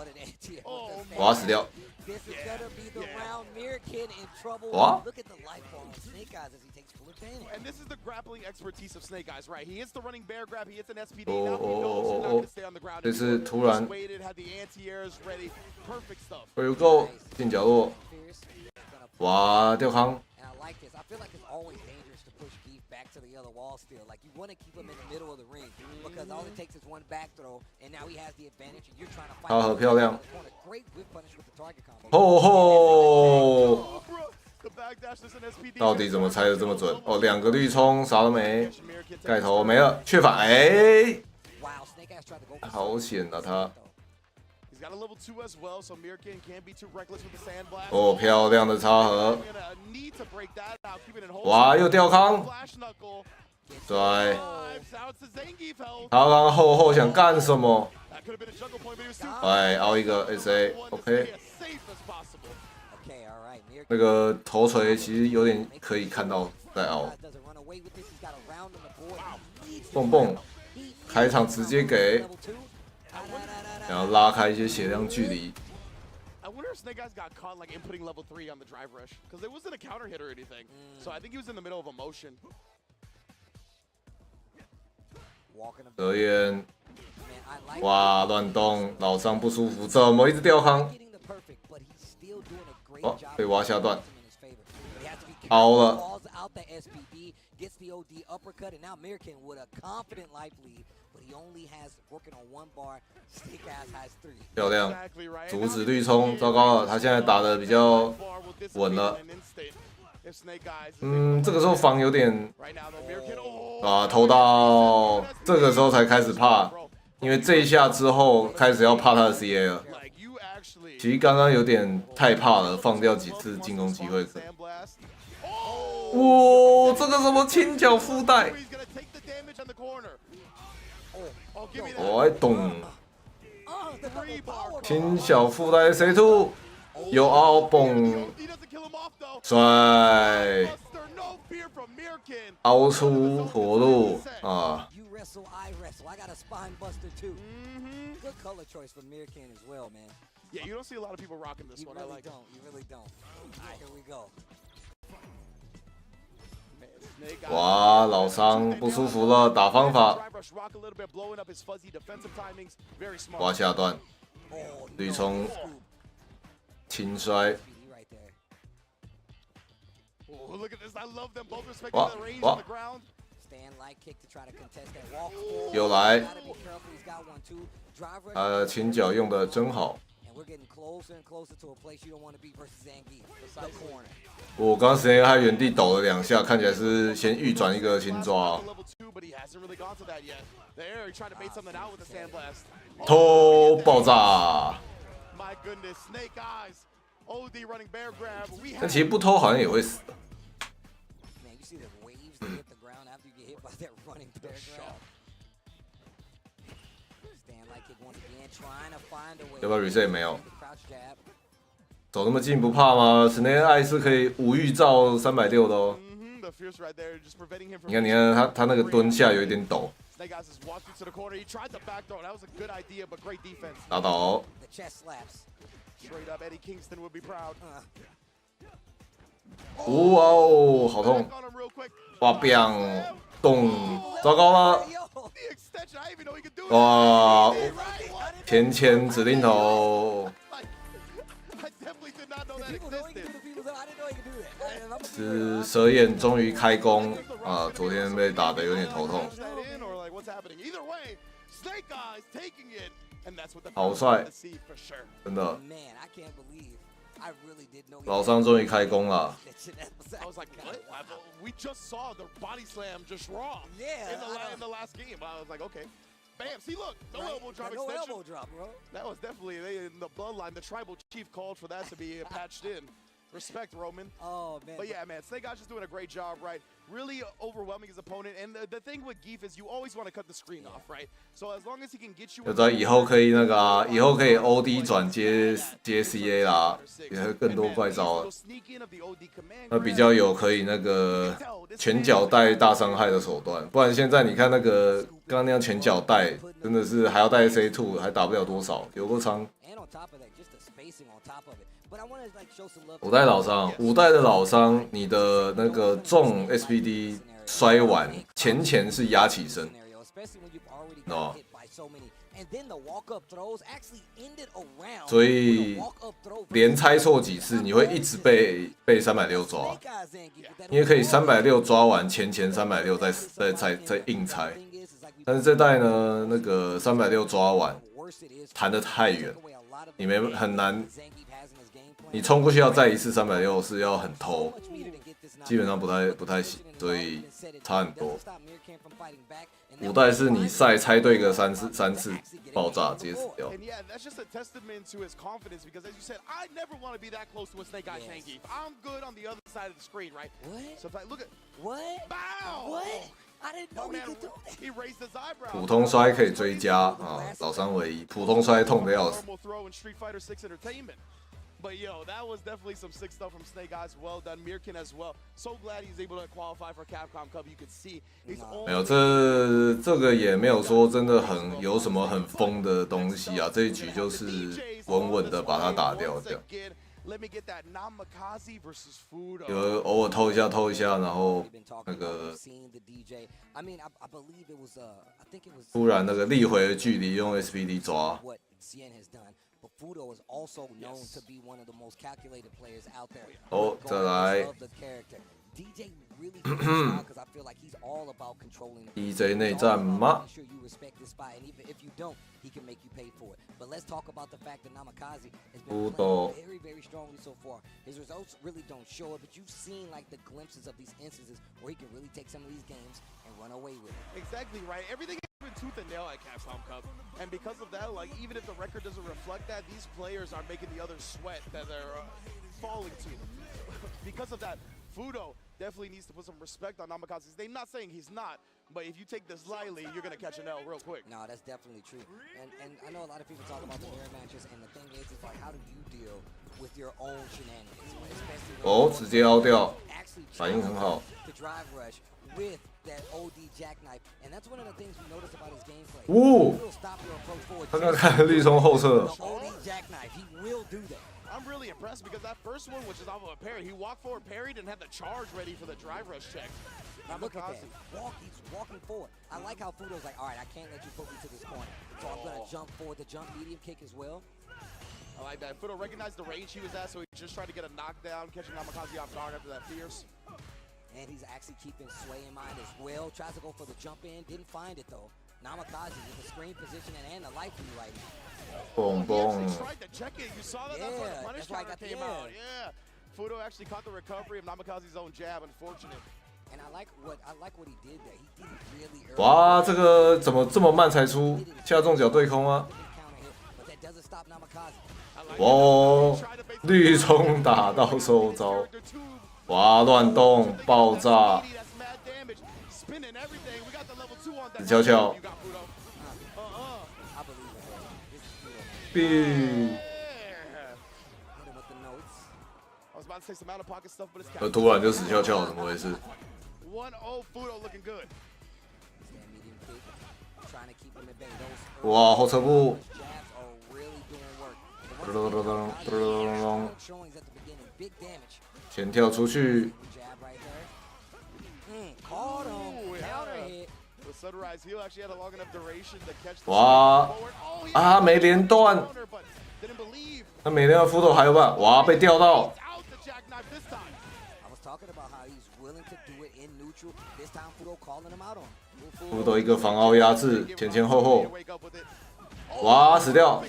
Speaker 1: 哇，死掉。
Speaker 4: This is gonna be the round. Mirkin in trouble.
Speaker 1: What?
Speaker 4: Look at the life on Snake Eyes as he takes full advantage.
Speaker 3: And this is the grappling expertise of Snake Eyes, right? He hits the running bear grab, he hits an SPD. Now he knows he's not gonna stay on the ground.
Speaker 1: 这是突然
Speaker 3: Waited, had the anti-airs ready. Perfect stuff.
Speaker 1: Where you go？ 进角落，哇，吊康。
Speaker 4: And I like this. I feel like it's always dangerous to push Beef back to the other wall still. Like you want to keep him in the middle of the ring because all it takes is one back throw, and now he has the advantage, and you're trying to fight.
Speaker 1: 好，很漂亮。
Speaker 4: Great whip punish with the target combo.
Speaker 1: 吼吼！
Speaker 3: The backdash is an SPD.
Speaker 1: 到底怎么猜的这么准？哦，两个绿冲，啥都没，盖头没了，雀反，哎，
Speaker 4: Wow, Snake Eyes tried to go.
Speaker 1: 好险啊他！
Speaker 3: He's got a level 2 as well, so Mirkin can't be too reckless with the sandblast.
Speaker 1: 哦，漂亮的插合，
Speaker 3: Gonna need to break that out, keep it in hold.
Speaker 1: 哇，又吊康，
Speaker 3: Flash knuckle.
Speaker 1: 拽，
Speaker 3: Out to Zangief health.
Speaker 1: 他刚刚后想干什么？
Speaker 3: That could have been a juggle point, but he was too
Speaker 1: 哎，凹一个 SA，OK。
Speaker 3: safe as possible.
Speaker 4: Okay, all right. Mirkin
Speaker 1: 那个头锤其实有点可以看到在凹，
Speaker 4: doesn't run away with this. He's got a round on the board.
Speaker 1: 蹦蹦，开场直接给，然后拉开一些血量距离。
Speaker 3: I wonder if Snake Eyes got caught like inputting level 3 on the drive rush, because it wasn't a counter hit or anything. So I think he was in the middle of a motion.
Speaker 1: 德彦，哇，乱动，老伤不舒服，怎么一直吊康？哦，被挖下段，凹了。
Speaker 4: Calls out the SPD, gets the OD uppercut, and now Mirkin with a confident life lead, but he only has working on one bar. Snake Eyes has 3.
Speaker 1: 漂亮，阻止绿冲，糟糕了，他现在打的比较稳了。这个时候防有点啊，偷到，这个时候才开始怕，因为这一下之后开始要怕他的 CA 了。其实刚有点太怕了，放掉几次进攻机会。哇，这个什么轻脚附带，我懂。轻小附带 C2， 有凹蹦，帅，凹出活路啊！
Speaker 4: You wrestle, I wrestle. I got a spine buster too. Good color choice for Mirkan as well, man.
Speaker 3: Yeah, you don't see a lot of people rocking this one. I like it.
Speaker 4: You really don't. All right, here we go.
Speaker 1: 哇，老伤不舒服了，打方法。滑下段，绿冲，轻摔。哇哇！又来，前脚用的真好。我刚时间还原地抖了2下，看起来是先预转一个轻抓。偷爆炸！但其实不偷好像也会死的。要不要 reset 没有？走那么近不怕吗 ？Snake Eye 是可以无预兆360的哦。你看，他那个蹲下有一点抖。打倒。哇哦，好痛！哇 ，biang 动，糟糕了！哇，前指令头。是蛇眼终于开工啊！昨天被打得有点头痛。好帅，真的。老伤终于开工了。
Speaker 3: Bam! See, look, no elbow drop extension. No elbow drop, bro. That was definitely in the bloodline. The tribal chief called for that to be patched in. Respect, Roman.
Speaker 4: Oh, man.
Speaker 3: But yeah, man, Snake Eyes just doing a great job, right? Really overwhelming his opponent. And the thing with Geef is you always want to cut the screen off, right? So as long as he can get you...
Speaker 1: 就在以后可以那个啊，以后可以 OD 转接 CA 啦，也会更多怪招了。那比较有可以那个全脚带大伤害的手段，不然现在你看那个刚刚那样全脚带，真的是还要带 SA2， 还打不了多少，有够长。5代老伤，5代的老伤，你的那个重 SPD 摔完前是压起身，哦，所以连猜错几次，你会一直被360抓，因为可以360抓完前360再硬猜，但是这代呢，那个360抓完弹得太远，你很难。你冲过去要再一次360是要很偷，基本上不太行，所以差很多。5代是你赛猜对个3次爆炸直接死掉。普通摔可以追加啊，老伤唯一，普通摔痛的要死。
Speaker 3: But yo, that was definitely some sick stuff from Snake Eyes. Well done, Mirkan as well. So glad he's able to qualify for Capcom Cup. You can see he's
Speaker 1: 没有这个也没有说真的有什么很疯的东西啊，这一局就是稳稳的把他打掉这样。有偶尔偷一下，然后那个突然那个力回的距离用 SPD 抓。
Speaker 4: But Fudo is also known to be one of the most calculated players out there.
Speaker 1: 哦，再来。
Speaker 4: DJ really because I feel like he's all about controlling the
Speaker 1: DJ 内战吗
Speaker 4: ？Sure you respect this spot, and even if you don't, he can make you pay for it. But let's talk about the fact that Namikaze has been playing very, very strongly so far. His results really don't show it, but you've seen like the glimpses of these instances where he can really take some of these games and run away with it.
Speaker 3: Exactly right. Everything has been tooth and nail at Capcom Cup, and because of that, like even if the record doesn't reflect that, these players are making the others sweat that they're falling to. Because of that, Fudo definitely needs to put some respect on Namikaze. They're not saying he's not, but if you take this lightly, you're gonna catch an L real quick.
Speaker 4: No, that's definitely true. And I know a lot of people talk about the mirror matches, and the thing is like, how do you deal with your own shenanigans?
Speaker 1: 哦，直接凹掉，反应很好。
Speaker 4: drive rush with that OD jackknife, and that's one of the things we notice about his gameplay.
Speaker 1: 哦，
Speaker 4: He'll stop your approach forward.
Speaker 1: 他刚看绿冲后撤
Speaker 4: The OD jackknife, he will do that.
Speaker 3: I'm really impressed because that first one, which is off of a parry, he walked forward, parried, and had the charge ready for the drive rush check.
Speaker 4: And look at that. He's walking forward. I like how Fudo's like, all right, I can't let you put me to this corner. So I'm going to jump forward, the jump medium kick as well.
Speaker 3: I like that. Fudo recognized the range he was at, so he just tried to get a knockdown, catching Namikaze off guard after that fierce.
Speaker 4: And he's actually keeping sway in mind as well. Tries to go for the jump in, didn't find it though. Namikaze with the screen position and the life lead right now.
Speaker 1: Boom, boom.
Speaker 3: He tried to check it. You saw that?
Speaker 4: Yeah,
Speaker 3: that's why the punish
Speaker 4: that's why I
Speaker 3: counter
Speaker 4: got
Speaker 3: came
Speaker 4: the
Speaker 3: out. Yeah. Fudo actually caught the recovery of Namikaze's own jab. Unfortunate.
Speaker 4: And I like what he did there. He did it really early.
Speaker 1: 哇，这个怎么这么慢才出？下重脚对空啊！
Speaker 4: But that doesn't stop Namikaze.
Speaker 1: 哇，绿冲打到收招，哇，乱动爆炸，死翘翘，必。突然就死翘翘，怎么回事？
Speaker 3: 1-0 Fudo looking good.
Speaker 1: 哇，后撤步， 前跳出去，哇啊没连断，那没连断Fudo还有办法，哇被吊到。 Fudo一个防凹压制，前前后后，哇死掉，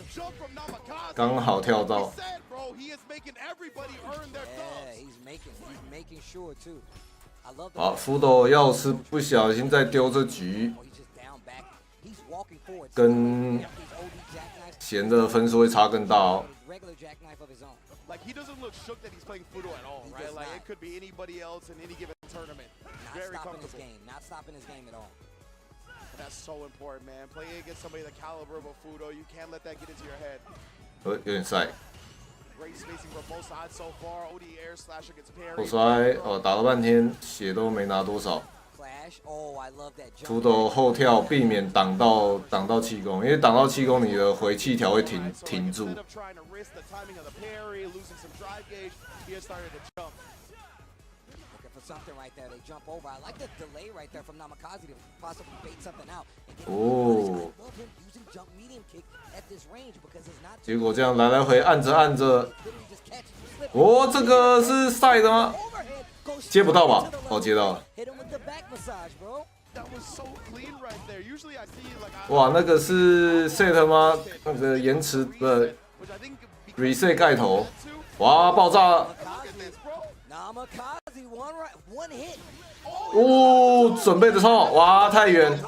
Speaker 1: 刚好跳到。好，Fudo要是不小心再丢这局，跟贤的分数会差更大哦。
Speaker 3: Like he doesn't look shook that he's playing Fudo at all, right? Like it could be anybody else in any given tournament. Very comfortable.
Speaker 4: Not stopping his game at all.
Speaker 3: That's so important, man. Playing against somebody the caliber of a Fudo, you can't let that get into your head.
Speaker 1: 有点晒。
Speaker 3: Great spacing from both sides so far. OD air slash against parry.
Speaker 1: 后摔哦，打了半天血都没拿多少。Fudo后跳避免挡到气功，因为挡到气功你的回气条会停住。
Speaker 4: Something right there, they jump over. I like the delay right there from Namikaze to possibly bait something out.
Speaker 1: Oh.
Speaker 4: I love him using jump medium kick at this range because it's not.
Speaker 1: 结果这样来来回按着按着，哦，这个是赛的吗？接不到吧？哦，接到了。哇，那个是 set 吗？那个延迟的 reset 盖头，哇，爆炸了！ 哦，准备的超好，哇，太远，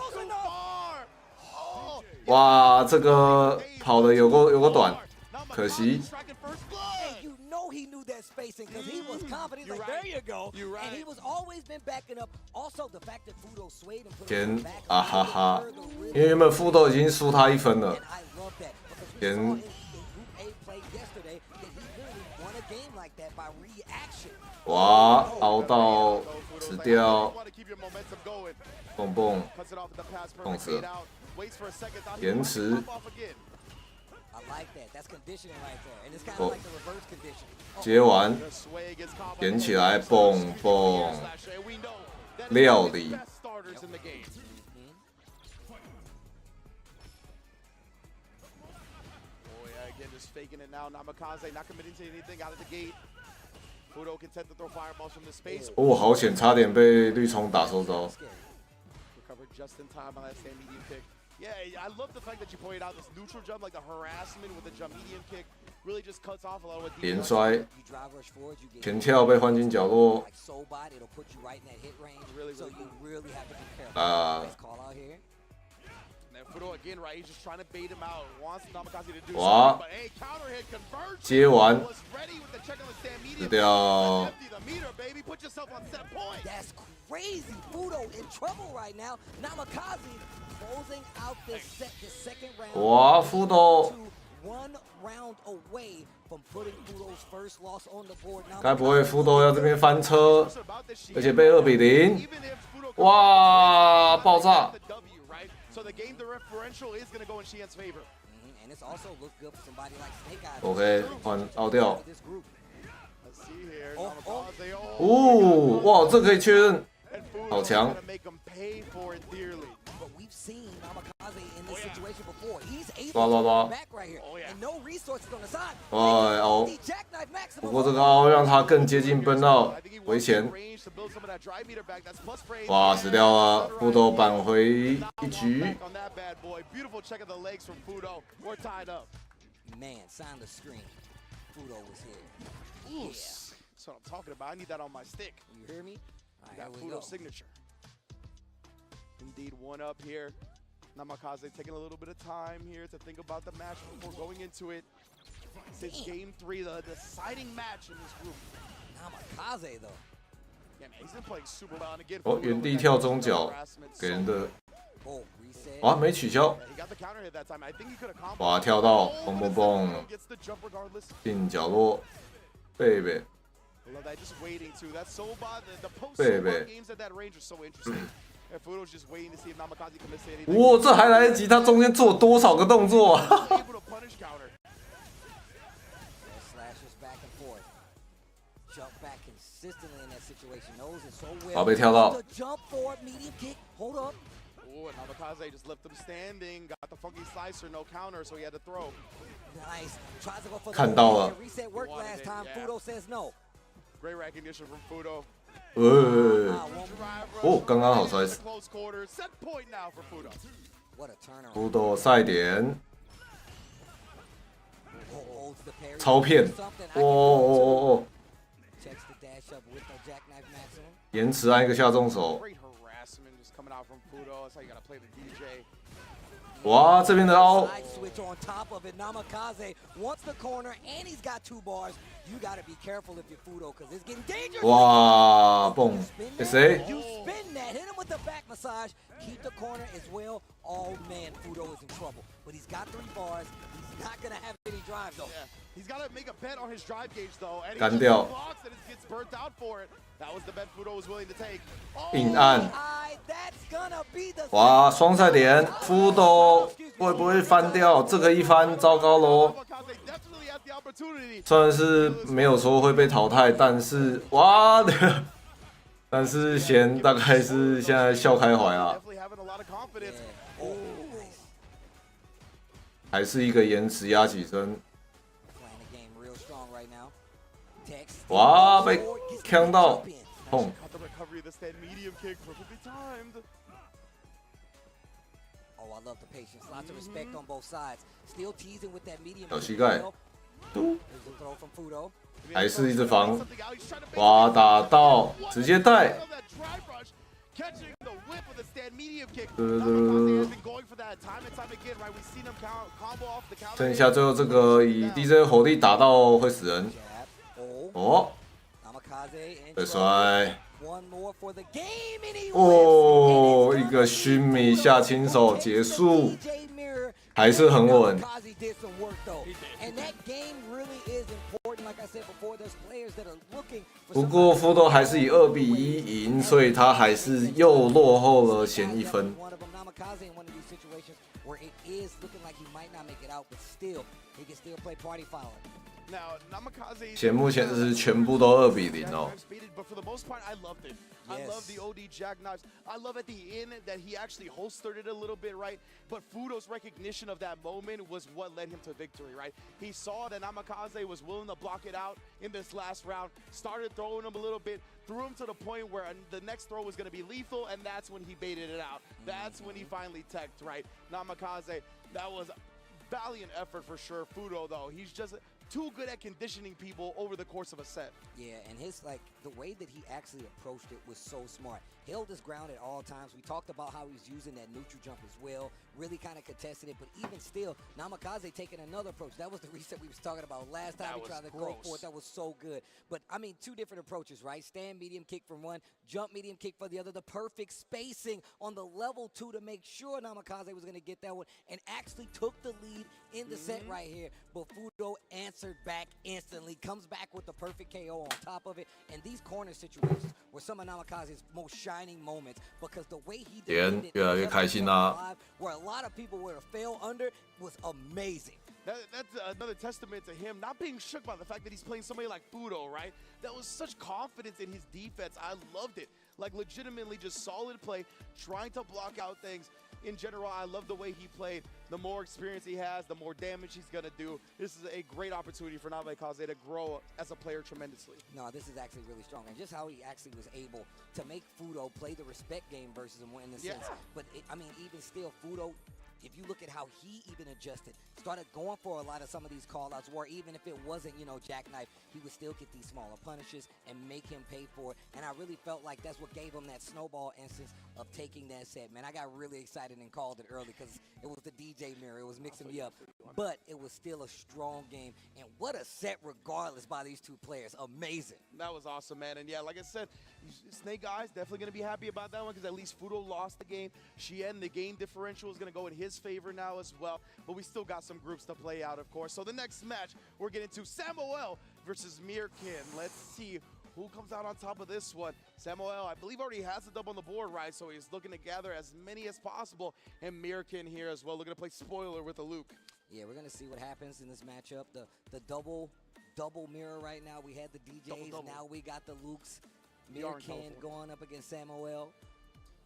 Speaker 1: 哇，这个跑的有够短，可惜。前啊哈哈，因为原本Fudo已经输他1分了，前。 哇，凹到死掉，蹦蹦，蹦死了，延迟，哦，接完，捡起来，蹦蹦，料理。哦，好险，差点被绿冲打收招。
Speaker 3: Yeah, I love the fact that you pointed out this neutral jump, like the harassment with the jump medium kick, really just cuts off a lot of what.
Speaker 1: 连摔，前跳被换进角落。啊。 哇！接完，死掉。哇，Fudo 该不会福斗要这边翻车，而且被2比0，哇，爆炸！ OK， 换凹掉。哦，哇，这可以确认，好强！抓！哇凹，不过这个凹让他更接近奔到回前。哇，死掉了，福斗扳回一局。
Speaker 4: Man, sign the screen. Fudo was here.
Speaker 3: Ooh, that's what I'm talking about. I need that on my stick.
Speaker 4: You hear me? All right,
Speaker 3: that Fudo signature. Indeed, one up here. Namikaze taking a little bit of time here to think about the match before going into it. This is game 3, the deciding match in this group.
Speaker 4: Namikaze though.
Speaker 3: Yeah, man, he's been playing super well. And again,
Speaker 1: 哦，原地跳中脚给人的。 哇，没取消！哇，跳到蹦蹦蹦，进角落，贝贝，贝贝。哇，这还来得及，他中间做多少个动作啊！哇，被跳到。
Speaker 3: Ooh, and Namikaze just left him standing. Got the funky slicer, no counter, so he had to throw.
Speaker 4: Nice. Tries to go for the
Speaker 1: 看到了。
Speaker 4: reset work last time. Fudo says no.
Speaker 3: Great recognition from Fudo.
Speaker 1: 哦，刚刚好摔死。
Speaker 3: Close quarters. Set point now for Fudo.
Speaker 4: What a turnaround.
Speaker 1: 福斗赛点。超骗！哦！延迟按一个下重手。 哇，这边的凹！哇，蹦！给谁？
Speaker 3: He's got to make a bet on his drive gauge though, and he
Speaker 1: 干掉。
Speaker 3: blocks and it gets burnt out for it. That was the bet Fudo was willing to take.
Speaker 1: 硬按。哇，双赛点，福斗会不会翻掉？这个一翻，糟糕喽！虽然是没有说会被淘汰，但是哇，但是贤大概是现在笑开怀啊。还是一个延迟压起身。 哇，被呛到，痛。小膝盖，嘟，还是一直防。哇，打到，直接带。剩下最后这个以 DJ 火力打到会死人。 哦，被摔。哦，一个须弥下轻手结束，还是很稳。不过福斗还是以2比1赢，所以他还是又落后了贤1分。 贤目前是全部都2比0哦。
Speaker 3: But for the most part, I loved it. I love the OD jackknives. I love at the end that he actually holstered it a little bit, right? But Fudo's recognition of that moment was what led him to victory, right? He saw that Namikaze was willing to block it out in this last round, started throwing him a little bit, threw him to the point where the next throw was going to be lethal, and that's when he baited it out. That's when he finally teched, right? Namikaze, that was valiant effort for sure. Fudo, though, he's just too good at conditioning people over the course of a set.
Speaker 4: Yeah, and his the way that he actually approached it was so smart. Held his ground at all times. We talked about how he's using that neutral jump as well. Really kind of contested it, but even still, Namikaze taking another approach. That was the reset we was talking about last time we tried to go for it. That was so good. But I mean, two different approaches, right? Stand medium kick from one, jump medium kick for the other. The perfect spacing on the level 2 to make sure Namikaze was going to get that one, and actually took the lead in the set right here. But Fudo answered back instantly, comes back with the perfect KO on top of it. And these corner situations were some of Namikaze's most shining moments, because the way he defended where a lot of people would have fell under was amazing.
Speaker 3: That's another testament to him not being shook by the fact that he's playing somebody like Fudo, right? That was such confidence in his defense. I loved it. Like, legitimately just solid play, trying to block out things. In general, I love the way he played. The more experience he has, the more damage he's going to do. This is a great opportunity for Namikaze to grow as a player tremendously.
Speaker 4: No, this is actually really strong. And just how he actually was able to make Fudo play the respect game versus him in the sense. But, I mean, even still, Fudo, if you look at how he even adjusted, started going for a lot of some of these call-outs, where even if it wasn't, you know, jackknife, he would still get these smaller punishes and make him pay for it. And I really felt like that's what gave him that snowball instance of taking that set. Man, I got really excited and called it early because it was the DJ mirror. It was mixing me up. But it was still a strong game. And what a set regardless by these two players. Amazing.
Speaker 3: That was awesome, man. And yeah, like I said, Snake Eyes definitely going to be happy about that one, because at least Fudo lost the game. Shien, the game differential is going to go in his favor now as well. But we still got some groups to play out, of course. So the next match, we're getting to Samuel versus Mirkin. Let's see who comes out on top of this one. Samuel, I believe, already has a dub on the board, right? So he's looking to gather as many as possible. And Mirkin here as well, looking to play spoiler with a Luke.
Speaker 4: Yeah, we're going to see what happens in this matchup. The double mirror right now. We had the DJs. Double. Now we got the Lukes. Mirkin going up against Samuel.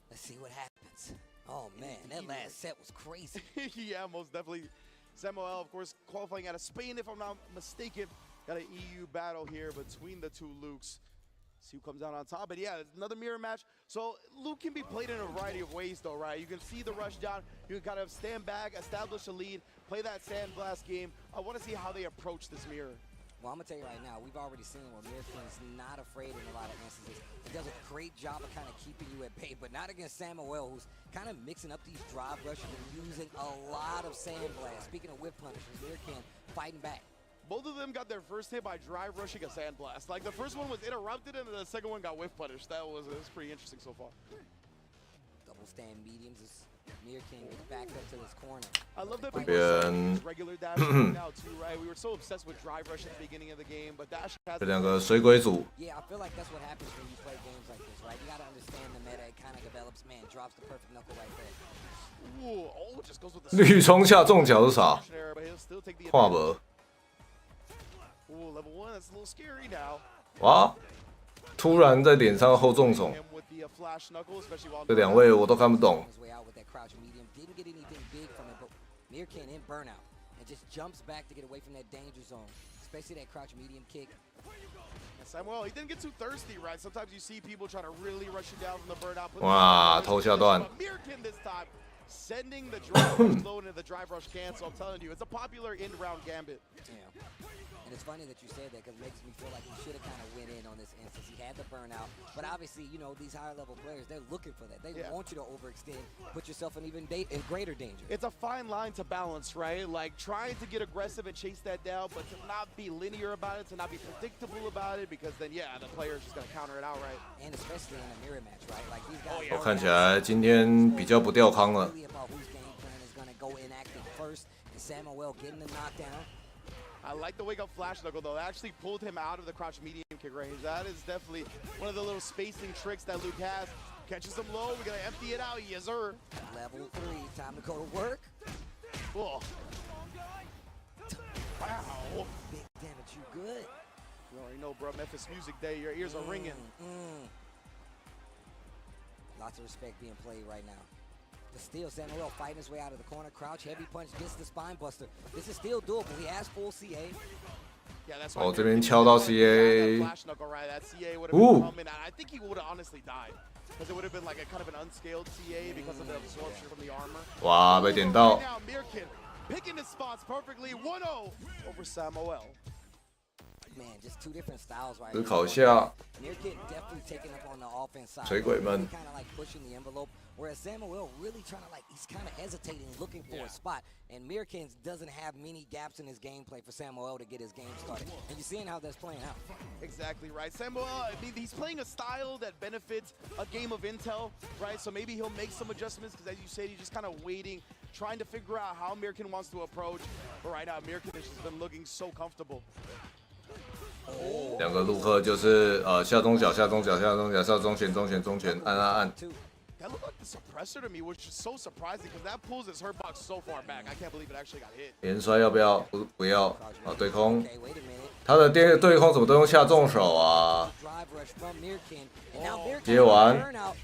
Speaker 4: Let's see what happens. Oh, man, that last set was crazy.
Speaker 3: Yeah, most definitely. Samuel, of course, qualifying out of Spain, if I'm not mistaken. Got an EU battle here between the two Lukes. See who comes out on top. But yeah, another mirror match. So Luke can be played in a variety of ways, though, right? You can see the rush down. You can kind of stand back, establish a lead, play that sandblast game. I want to see how they approach this mirror.
Speaker 4: Well, I'm going to tell you right now, we've already seen where Mirkin is not afraid in a lot of instances. He does a great job of kind of keeping you at bay, but not against Samuel, who's kind of mixing up these drive rushes and using a lot of sandblast. Speaking of whip punishers, Mirkin fighting back.
Speaker 3: Both of them got their first hit by drive rushing a sandblast. Like, the first one was interrupted, and the second one got whiff punished. That was pretty interesting so far.
Speaker 4: Double stand mediums as Mirkin gets back up to this corner.
Speaker 3: I love that people use regular dashing now too, right? We were so obsessed with drive rush at the beginning of the game, but dash has.
Speaker 1: Yeah, I
Speaker 4: feel like that's what happens when you play games like this, right? You gotta understand the meta. It kind of develops. Man, drops the perfect knuckle right there.
Speaker 3: Ooh, oh, just goes with the.
Speaker 1: 绿冲下重脚是啥？画不？
Speaker 3: Ooh, level 1, that's a little scary now.
Speaker 1: 哇！突然在脸上后重手，这两位我都看不懂。
Speaker 4: Mirkin in burnout and just jumps back to get away from that danger zone, especially that crouch medium kick.
Speaker 3: And Samuel, he didn't get too thirsty, right? Sometimes you see people trying to really rush you down from the burnout.
Speaker 1: 哇，头下段。
Speaker 3: Mirkin this time sending the drive rush low into the drive rush cancel. I'm telling you, it's a popular end-round gambit.
Speaker 4: Yeah. And it's funny that you said that, because it makes me feel like he should have kind of went in on this instance. He had the burnout, but obviously, you know, these higher level players, they're looking for that. They want you to overextend, put yourself in even in greater danger.
Speaker 3: It's a fine line to balance, right? Like, trying to get aggressive and chase that down, but to not be linear about it, to not be predictable about it, because then, yeah, the player's just going to counter it outright.
Speaker 4: And especially in a mirror match, right? Like, these guys
Speaker 1: 我看起来今天比较不掉康了。
Speaker 4: Samuel getting the knockdown.
Speaker 3: I like the wake up flash knuckle, though. It actually pulled him out of the crouch medium kick range. That is definitely one of the little spacing tricks that Luke has. Catches him low. We're going to empty it out. Yes, sir.
Speaker 4: Level 3. Time to go to work.
Speaker 3: Oh. Wow.
Speaker 4: Big damage. You good?
Speaker 3: You already know, bro. Memphis Music Day. Your ears are ringing.
Speaker 4: Lots of respect being played right now. But still, Samuel fighting his way out of the corner. Crouch, heavy punch, gets the spine buster. This is still doable. He has full CA.
Speaker 3: Yeah, that's
Speaker 1: 哦，这边敲到 CA。
Speaker 3: Flash knuckle, right? That CA would have been coming. I think he would have honestly died, because it would have been like a kind of an unscaled CA because of the absorption from the armor.
Speaker 1: 哇，被点到。
Speaker 3: Now Mirkin picking his spots perfectly. 1-0 over Samuel.
Speaker 4: Man, just two different styles right
Speaker 1: 思考一下，
Speaker 4: Mirkin definitely taking up on the offense side.
Speaker 1: 水鬼们
Speaker 4: kind of like pushing the envelope, whereas Samuel really trying to he's kind of hesitating, looking for a spot. And Mirkin doesn't have many gaps in his gameplay for Samuel to get his game started. And you're seeing how that's playing out.
Speaker 3: Exactly right. Samuel, I mean, he's playing a style that benefits a game of intel, right? So maybe he'll make some adjustments because, as you said, he's just kind of waiting, trying to figure out how Mirkin wants to approach. But right now, Mirkin has just been looking so comfortable.
Speaker 1: 两个陆克就是下中角下中角下中角下中前中前中前按按按。
Speaker 3: That looked like the suppressor to me, which is so surprising because that pulls his hurt box so far back. I can't believe it actually got hit.
Speaker 1: 连摔要不要？不要。好对空。他的对空怎么都用下重手啊？接完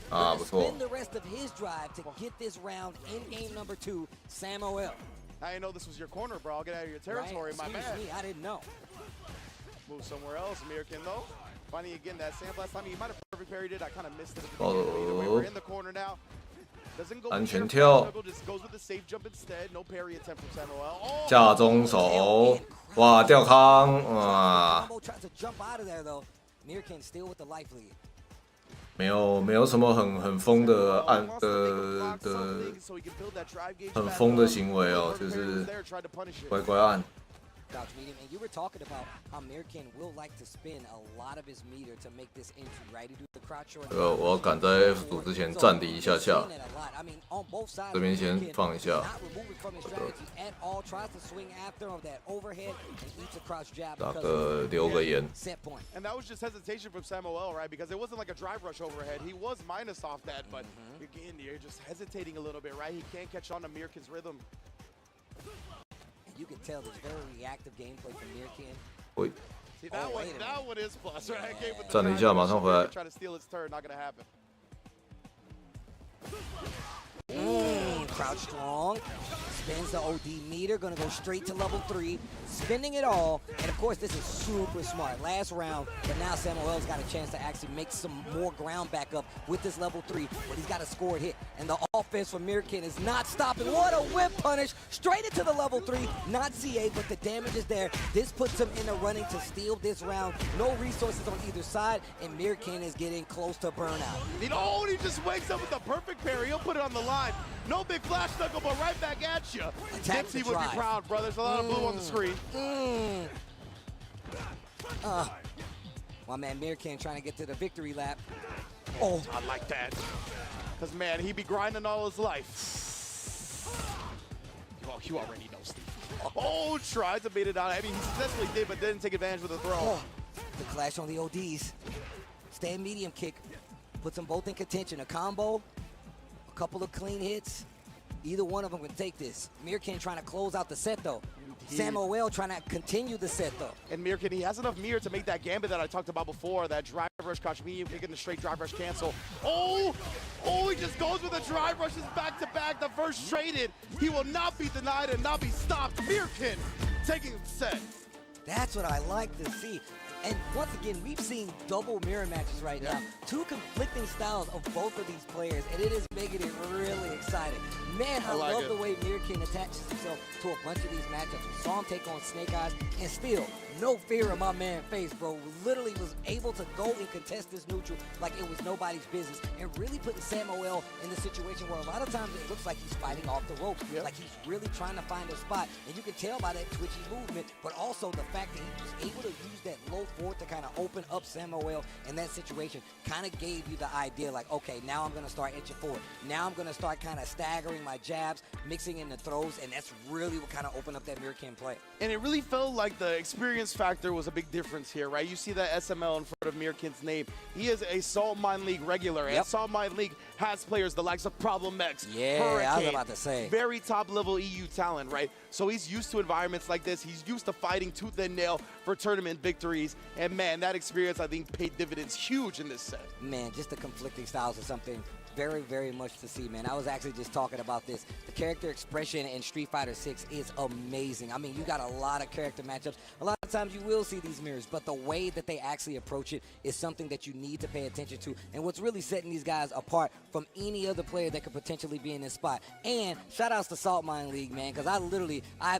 Speaker 1: 啊，不错。
Speaker 3: I didn't know this was your corner, bro. I'll get out of your territory, my man.
Speaker 4: I didn't know.
Speaker 3: Move somewhere else, Mirkin, though. Finding again that sand blast. I mean, he might have perfect parried it. I kind of missed it at the beginning. But either way, we're in the corner now. Doesn't go with the just goes with the safe jump instead. No parry attempt from Samuel. Oh!
Speaker 1: 下中手，哇，吊康，哇。 没有什么很疯的很疯的行为哦，就是乖乖按。
Speaker 4: Couch medium, and you were talking about how Mirkin will like to spin a lot of his meter to make this entry, right? He do the crouch short.
Speaker 1: 我要赶在 F 组之前站离一下下，这边先放一下。打个留个言。
Speaker 3: And that was just hesitation from Samuel, right? Because it wasn't like a drive rush overhead. He was minus off that, but again, you're just hesitating a little bit, right? He can't catch on to Mirkin's rhythm.
Speaker 4: You can tell there's very reactive gameplay from Mirkin.
Speaker 3: See, that one is plus, right? Yeah.
Speaker 1: 站了一下，马上回来。
Speaker 3: Try to steal his turn, not gonna happen.
Speaker 4: Crouch strong, spins the OD meter, gonna go straight to level 3, spinning it all, and of course this is super smart. Last round, but now Samuel's got a chance to actually make some more ground back up with this level 3, but he's got a scored hit, and the offense from Mirkin is not stopping. What a whip punish, straight into the level 3, not CA, but the damage is there. This puts him in the running to steal this round. No resources on either side, and Mirkin is getting close to burnout.
Speaker 3: He just wakes up with the perfect parry. He'll put it on the line. No big flash knuckle, but right back at you. Dipsy would be proud, bro. There's a lot of blue on the screen.
Speaker 4: My man Mirkin trying to get to the victory lap. Oh,
Speaker 3: I like that. Because, man, he be grinding all his life. Oh, you already know, Steve. Oh, tried to beat it out. I mean, he successfully did, but didn't take advantage with the throw.
Speaker 4: Oh, the clash on the ODs. Stand medium kick. Puts them both in contention. A combo. Couple of clean hits. Either one of them can take this. Mirkin trying to close out the set though. Samuel trying to continue the set though.
Speaker 3: And Mirkin, he has enough mirror to make that gambit that I talked about before. That drive rush crouch medium, kicking the straight drive rush cancel. Oh, he just goes with the drive rushes back to back. The first traded. He will not be denied and not be stopped. Mirkin taking the set.
Speaker 4: That's what I like to see. And once again, we've seen double mirror matches right now. Two conflicting styles of both of these players, and it is making it really exciting. Man, I love the way Mirkin attaches himself to a bunch of these matchups. We saw him take on Snake Eyes, and still, no fear in my man's face, bro. Literally was able to go and contest this neutral like it was nobody's business, and really putting Samuel in the situation where a lot of times it looks like he's fighting off the ropes, like he's really trying to find a spot, and you can tell by that twitchy movement, but also the fact that he was able to use that low forward to kind of open up Samuel in that situation, kind of gave you the idea like, okay, now I'm going to start inching forward. Now I'm going to start kind of staggering my jabs, mixing in the throws, and that's really what kind of opened up that Mirkin play.
Speaker 3: And it really felt like the experience factor was a big difference here, right? You see that SML in front of Mirkin's name. He is a Salt Mine League regular, and Salt Mine League has players the likes of Problem X, Hurricane,
Speaker 4: I was about to say.
Speaker 3: Very top-level EU talent, right? So he's used to environments like this. He's used to fighting tooth and nail for tournament victories, and man, that experience, I think, paid dividends huge in this set.
Speaker 4: Man, just the conflicting styles is something very, very much to see, man. I was actually just talking about this. The character expression in Street Fighter 6 is amazing. I mean, you got a lot of character matchups, a lot times you will see these mirrors, but the way that they actually approach it is something that you need to pay attention to. And what's really setting these guys apart from any other player that could potentially be in this spot. And shout outs to Salt Mine League, man, because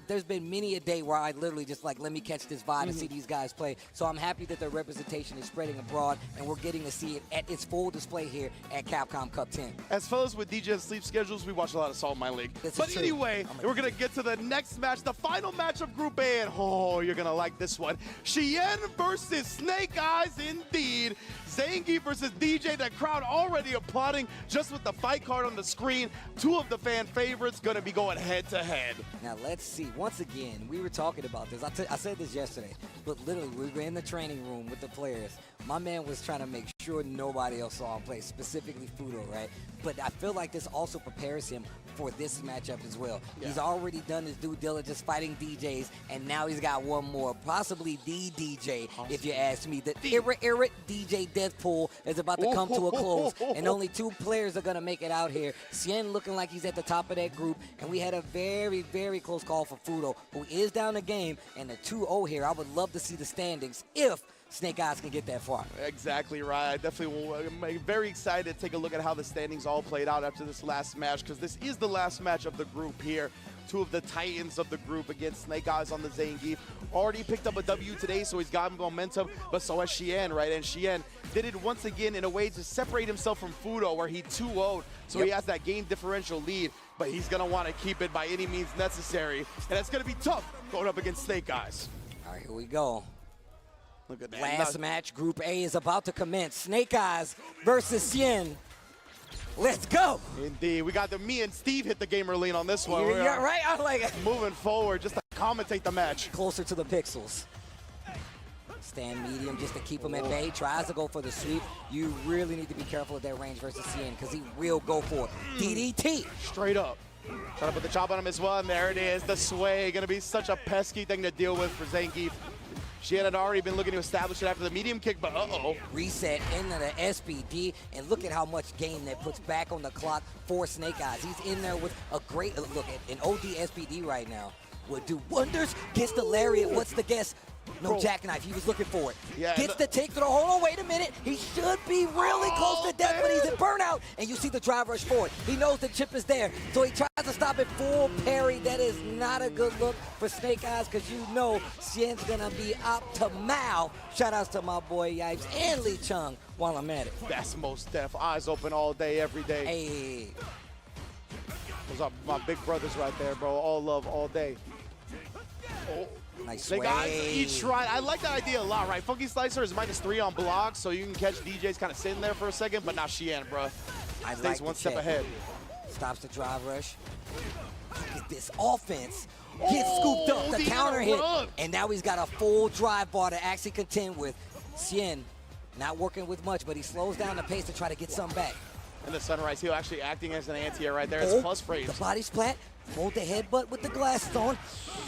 Speaker 4: there's been many a day where I literally just like, let me catch this vibe and see these guys play. So I'm happy that their representation is spreading abroad, and we're getting to see it at its full display here at Capcom Cup 10.
Speaker 3: As fellas with DJ sleep schedules, we watch a lot of Salt Mine League. But anyway, we're going to get to the next match, the final match of Group A, and oh, you're going to like this one. Xian versus Snake Eyes indeed. Zangief versus DJ, the crowd already applauding just with the fight card on the screen. Two of the fan favorites going to be going head to head.
Speaker 4: Now let's see, once again, we were talking about this. I said this yesterday, but literally we were in the training room with the players. My man was trying to make sure nobody else saw him play, specifically Fudo, right? But I feel like this also prepares him for this matchup as well. Yeah. He's already done his due diligence fighting DJs, and now he's got one more, possibly the DJ, if you ask me. The Irrit DJ Deathpool is about to come to a close, and only 2 players are going to make it out here. Xian looking like he's at the top of that group, and we had a very, very close call for Fudo, who is down the game, and the 2-0 here. I would love to see the standings if Snake Eyes can get that far.
Speaker 3: Exactly right. I definitely will. I'm very excited to take a look at how the standings all played out after this last match, because this is the last match of the group here. 2 of the titans of the group against Snake Eyes on the Zangief. Already picked up a W today, so he's got momentum, but so has Xian, right? And Xian did it once again in a way to separate himself from Fudo, where he 2-0'd, so he has that game differential lead, but he's going to want to keep it by any means necessary, and it's going to be tough going up against Snake Eyes.
Speaker 4: All right, here we go.
Speaker 3: Look at that.
Speaker 4: Last match, Group A is about to commence. Snake Eyes versus Xian. Let's go.
Speaker 3: Indeed. We got me and Steve hit the gamer lean on this one.
Speaker 4: Yeah, right? I like it.
Speaker 3: Moving forward just to commentate the match.
Speaker 4: Closer to the pixels. Stand medium just to keep him at bay. Tries to go for the sweep. You really need to be careful with that range versus Xian, because he will go for it. DDT.
Speaker 3: Straight up. Trying to put the chop on him as well, and there it is. The sway. Going to be such a pesky thing to deal with for Zangief. She had already been looking to establish it after the medium kick, but
Speaker 4: Reset into the SBD, and look at how much game that puts back on the clock for Snake Eyes. He's in there with a great look at an OD SBD right now. Would do wonders. Gets the lariat. What's the guess? No jackknife. He was looking for it.
Speaker 3: Yeah,
Speaker 4: gets the take through. Hold on, wait a minute. He should be really close to death, but he's in burnout. And you see the drive rush forward. He knows the chip is there, so he tries to stop it full parry. That is not a good look for Snake Eyes, because you know Xian's gonna be optimal. Shout outs to my boy Yipes and Lee Chung while I'm at it.
Speaker 3: That's most def. Eyes open all day, every day.
Speaker 4: Hey.
Speaker 3: Those are my big brothers right there, bro. All love, all day. Oh.
Speaker 4: Nice
Speaker 3: They got each right. I like that idea a lot, right? Funky Slicer is -3 on blocks, so you can catch DJs kind of sitting there for a second, but not Xian, bro.
Speaker 4: I
Speaker 3: Stays
Speaker 4: like
Speaker 3: one step ahead.
Speaker 4: Stops the drive rush. Look at this offense. Gets scooped up, the counter hit, and now he's got a full drive bar to actually contend with. Xian not working with much, but he slows down the pace to try to get some back.
Speaker 3: And the Sunrise Heel actually acting as an anti-air right there. It's plus phrase.
Speaker 4: The body splat. Hold the headbutt with the glasses on.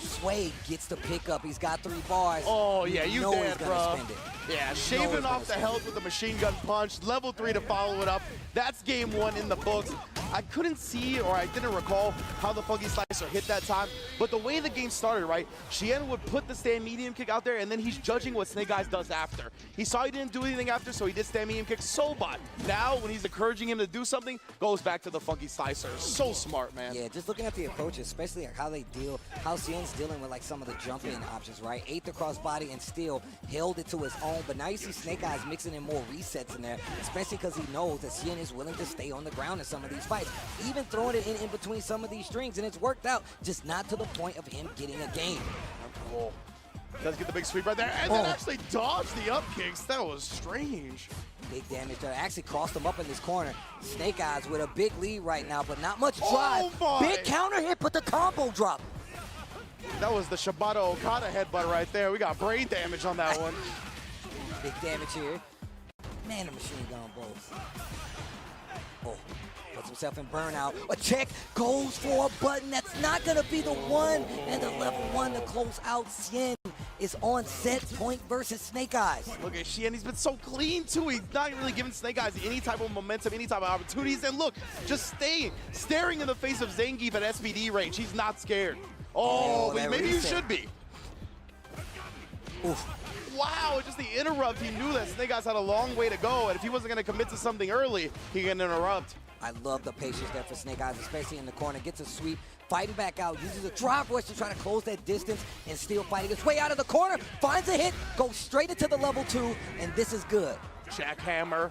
Speaker 4: Sway gets the pickup. He's got 3 bars.
Speaker 3: Oh, yeah, you
Speaker 4: know
Speaker 3: dead,
Speaker 4: he's gonna
Speaker 3: bro.
Speaker 4: spend it.
Speaker 3: Yeah, shaving off the health with the machine gun punch. Level 3 to follow it up. That's game 1 in the books. I couldn't see, or I didn't recall how the Funky Slicer hit that time, but the way the game started, right, Xian would put the stand medium kick out there, and then he's judging what Snake Eyes does after. He saw he didn't do anything after, so he did stand medium kick. Sobot, now when he's encouraging him to do something, goes back to the Funky Slicer. So smart, man.
Speaker 4: Yeah, just looking at the approaches, especially how they deal, how Xian's dealing with like some of the jump-in options, right? 8th across body and still held it to his own, but now you see Snake Eyes mixing in more resets in there, especially because he knows that Xian is willing to stay on the ground in some of these fights, even throwing it in between some of these strings, and it's worked out, just not to the point of him getting a game.
Speaker 3: Oh. Does get the big sweep right there, and then actually dodged the up kicks. That was strange.
Speaker 4: Big damage there. Actually crossed him up in this corner. Snake Eyes with a big lead right now, but not much drive. Big counter hit, but the combo drop.
Speaker 3: That was the Shibata Okada headbutt right there. We got brain damage on that one.
Speaker 4: Big damage here. Man, the machine gun both. Oh, puts himself in burnout. A check goes for a button. That's not going to be the one. And the level 1 to close out. Xian is on set point versus Snake Eyes.
Speaker 3: Look at Xian. He's been so clean, too. He's not really giving Snake Eyes any type of momentum, any type of opportunities. And look, just staring in the face of Zangief at SBD range. He's not scared. Oh, maybe you should be. Wow, just the interrupt. He knew that Snake Eyes had a long way to go, and if he wasn't going to commit to something early, he can interrupt.
Speaker 4: I love the patience there for Snake Eyes, especially in the corner. Gets a sweep, fighting back out, uses a drive rush to try to close that distance and still fighting his way out of the corner. Finds a hit, goes straight into the level 2, and this is good.
Speaker 3: Jackhammer.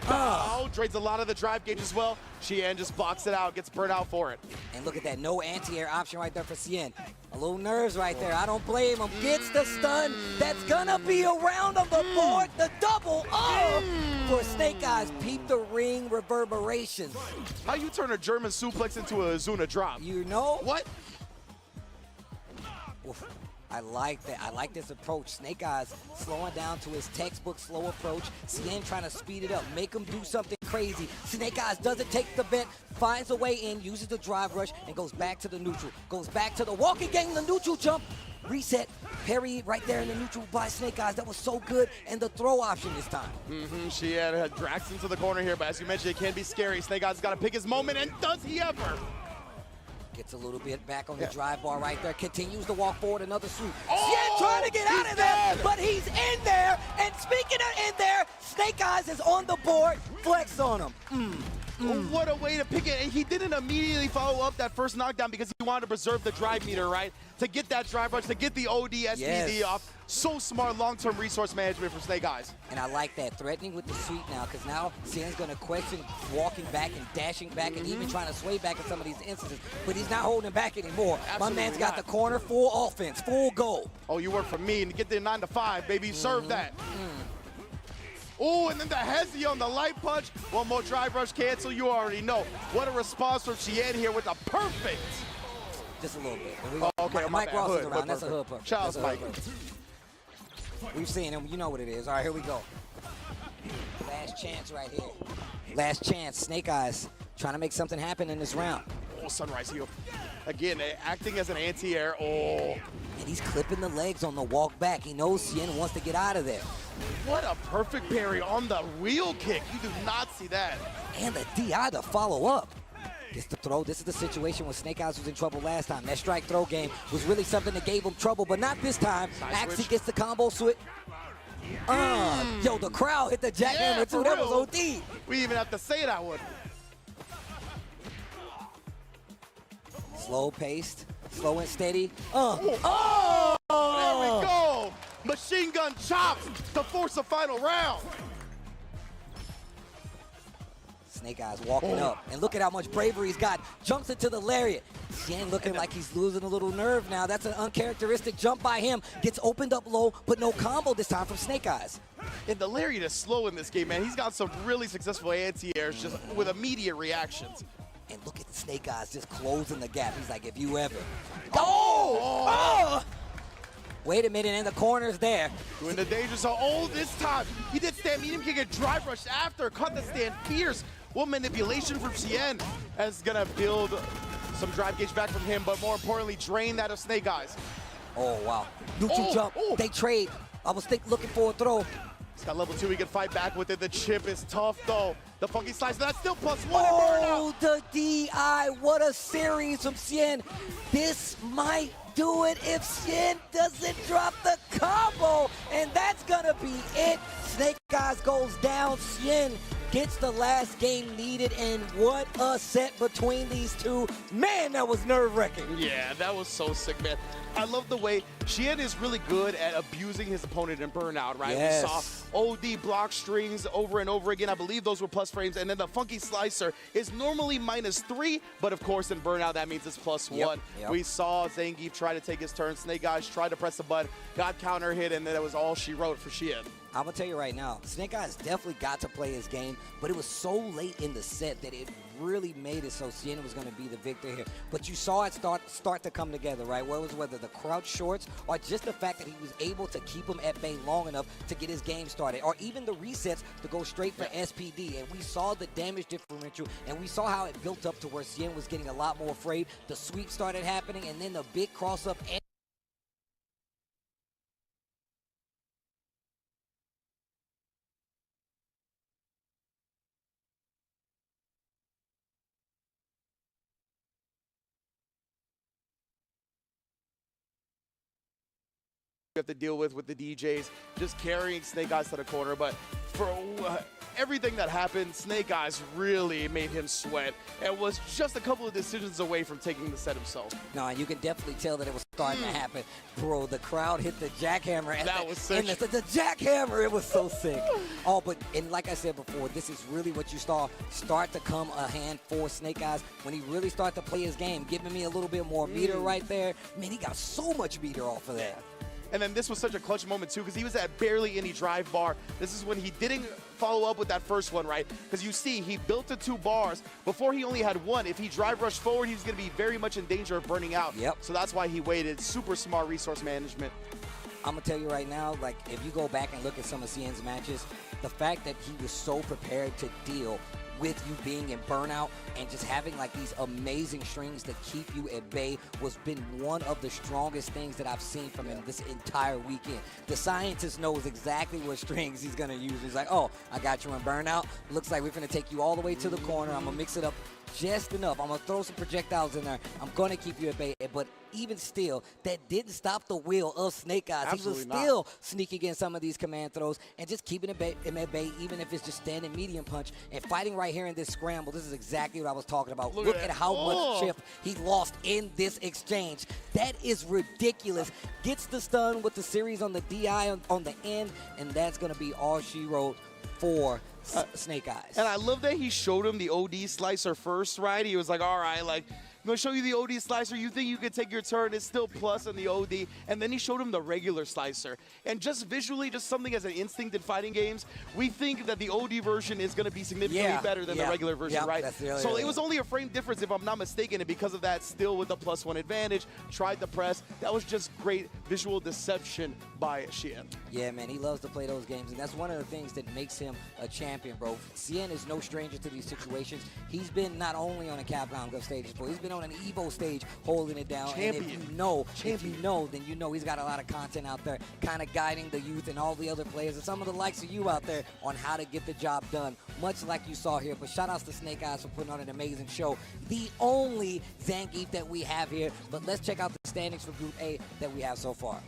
Speaker 3: Oh, drains a lot of the drive gauge as well. Xian just blocks it out, gets burnt out for it.
Speaker 4: And look at that, no anti-air option right there for Xian. A little nerves right there, I don't blame him. Gets the stun, that's gonna be a round on the board. The double up for Snake Eyes. Peep the ring reverberations.
Speaker 3: How you turn a German suplex into a Azuna drop?
Speaker 4: You know?
Speaker 3: What?
Speaker 4: Oof. I like that. I like this approach. Snake Eyes slowing down to his textbook slow approach. Xian trying to speed it up, make him do something crazy. Snake Eyes doesn't take the bent, finds a way in, uses the drive rush, and goes back to the neutral. Goes back to the walking game, the neutral jump. Reset, parry right there in the neutral by Snake Eyes. That was so good, and the throw option this time.
Speaker 3: Xian drags into the corner here, but as you mentioned, it can be scary. Snake Eyes got to pick his moment, and does he ever?
Speaker 4: Gets a little bit back on the drive bar right there. Continues to walk forward, another swoop. Xian trying to get out of there, but he's in there. And speaking of in there, Snake Eyes is on the board. Flex on him.
Speaker 3: What a way to pick it. And he didn't immediately follow up that first knockdown because he wanted to preserve the drive meter, right? To get that drive rush, to get the OD, SPD off. So smart long-term resource management from Snake Eyes.
Speaker 4: And I like that, threatening with the sweep now, because now Xian's going to question walking back and dashing back and even trying to sway back in some of these instances. But he's not holding back anymore. My man's got the corner, full offense, full go.
Speaker 3: Oh, you work for me and get there 9 to 5, baby. Serve that. Oh, and then the hezzy on the light punch. One more drive rush cancel, you already know. What a response from Xian here with a perfect.
Speaker 4: Just a little bit.
Speaker 3: Okay,
Speaker 4: Mike Ross is around. That's a hood push.
Speaker 3: Charles Mike.
Speaker 4: We've seen him. You know what it is. All right, here we go. Last chance right here. Last chance. Snake Eyes trying to make something happen in this round.
Speaker 3: Oh, Sunrise heel. Again, acting as an anti-air. Oh.
Speaker 4: And he's clipping the legs on the walk back. He knows Xian wants to get out of there.
Speaker 3: What a perfect parry on the wheel kick. You do not see that.
Speaker 4: And the DI to follow up. Gets the throw. This is the situation when Snake Eyes was in trouble last time. That strike throw game was really something that gave him trouble, but not this time. Actually gets the combo switch. Yo, the crowd hit the jackhammer too. That was OD.
Speaker 3: We even have to say that one.
Speaker 4: Slow paced, slow and steady.
Speaker 3: There we go. Machine gun chops to force a final round.
Speaker 4: Snake Eyes walking up, and look at how much bravery he's got. Jumps into the lariat. Xian looking like he's losing a little nerve now. That's an uncharacteristic jump by him. Gets opened up low, but no combo this time from Snake Eyes.
Speaker 3: And the lariat is slow in this game, man. He's got some really successful anti-airs just with immediate reactions.
Speaker 4: And look at Snake Eyes just closing the gap. He's like, if you ever. Wait a minute, and the corner's there.
Speaker 3: Doing the danger zone. Oh, this time he did stand medium kick and drive rush after. Cut the stand fierce. What manipulation from Xian is gonna build some drive gauge back from him, but more importantly, drain that of Snake Eyes.
Speaker 4: Oh, wow. Neutral jump. They trade. I was looking for a throw.
Speaker 3: He's got level 2, he can fight back with it. The chip is tough though. The funky slice, that's still +1.
Speaker 4: Oh, the DI. What a series from Xian. This might do it if Xian doesn't drop the combo. And that's gonna be it. Snake Eyes goes down. Xian gets the last game needed, and what a set between these two. Man, that was nerve-wracking.
Speaker 3: Yeah, that was so sick, man. I love the way Xian is really good at abusing his opponent in burnout, right?
Speaker 4: Yes.
Speaker 3: We saw OD block strings over and over again. I believe those were plus frames. And then the funky slicer is normally -3, but of course in burnout that means it's +1.
Speaker 4: Yep.
Speaker 3: We saw Zangief try to take his turn. Snake Eyes tried to press the button, got counter hit, and then that was all she wrote for Xian.
Speaker 4: I'm gonna tell you right now, Snake Eyes definitely got to play his game, but it was so late in the set that it really made it so Xian was gonna be the victor here. But you saw it start to come together, right? Whether the crouch shorts or just the fact that he was able to keep him at bay long enough to get his game started, or even the resets to go straight for SPD. And we saw the damage differential, and we saw how it built up to where Xian was getting a lot more afraid. The sweep started happening, and then the big cross-up.
Speaker 3: have to deal with the DJs, just carrying Snake Eyes to the corner. But for everything that happened, Snake Eyes really made him sweat and was just a couple of decisions away from taking the set himself.
Speaker 4: No, and you can definitely tell that it was starting to happen. Bro, the crowd hit the jackhammer.
Speaker 3: That was sick.
Speaker 4: The jackhammer, it was so sick. Oh, but, and like I said before, this is really what you saw start to come a hand for Snake Eyes when he really started to play his game, giving me a little bit more meter right there. Man, he got so much meter off of that.
Speaker 3: And then this was such a clutch moment, too, because he was at barely any drive bar. This is when he didn't follow up with that first one, right? Because you see, he built to 2 bars. Before, he only had 1. If he drive rushed forward, he was going to be very much in danger of burning out.
Speaker 4: Yep.
Speaker 3: So that's why he waited. Super smart resource management.
Speaker 4: I'm going to tell you right now, like, if you go back and look at some of CN's matches, the fact that he was so prepared to deal with you being in burnout and just having like these amazing strings that keep you at bay was been one of the strongest things that I've seen from him this entire weekend. The scientist knows exactly what strings he's going to use. He's like, oh, I got you in burnout. Looks like we're going to take you all the way to the corner. I'm going to mix it up just enough. I'm going to throw some projectiles in there. I'm going to keep you at bay. But even still, that didn't stop the will of Snake Eyes.
Speaker 3: Absolutely
Speaker 4: he was still sneaking in some of these command throws and just keeping him at bay, even if it's just standing medium punch and fighting right here in this scramble. This is exactly what I was talking about. Look at how much chip he lost in this exchange. That is ridiculous. Gets the stun with the series on the DI on the end, and that's going to be all she wrote for Snake Eyes.
Speaker 3: And I love that he showed him the OD slicer first, right? He was like, all right, like, I'm going to show you the OD slicer. You think you can take your turn. It's still plus on the OD. And then he showed him the regular slicer. And just visually, just something as an instinct in fighting games, we think that the OD version is going to be significantly better than the regular version, right? So it was only a frame difference, if I'm not mistaken. And because of that, still with the +1 advantage, tried the press. That was just great visual deception by Xian.
Speaker 4: Yeah, man, he loves to play those games. And that's one of the things that makes him a champion, bro. Xian is no stranger to these situations. He's been not only on a Capcom Cup stage, but he's been on an Evo stage holding it down.
Speaker 3: Champion.
Speaker 4: And if you know, then you know he's got a lot of content out there kind of guiding the youth and all the other players and some of the likes of you out there on how to get the job done, much like you saw here. But shout outs to Snake Eyes for putting on an amazing show. The only Zangief that we have here. But let's check out the standings for Group A that we have so far.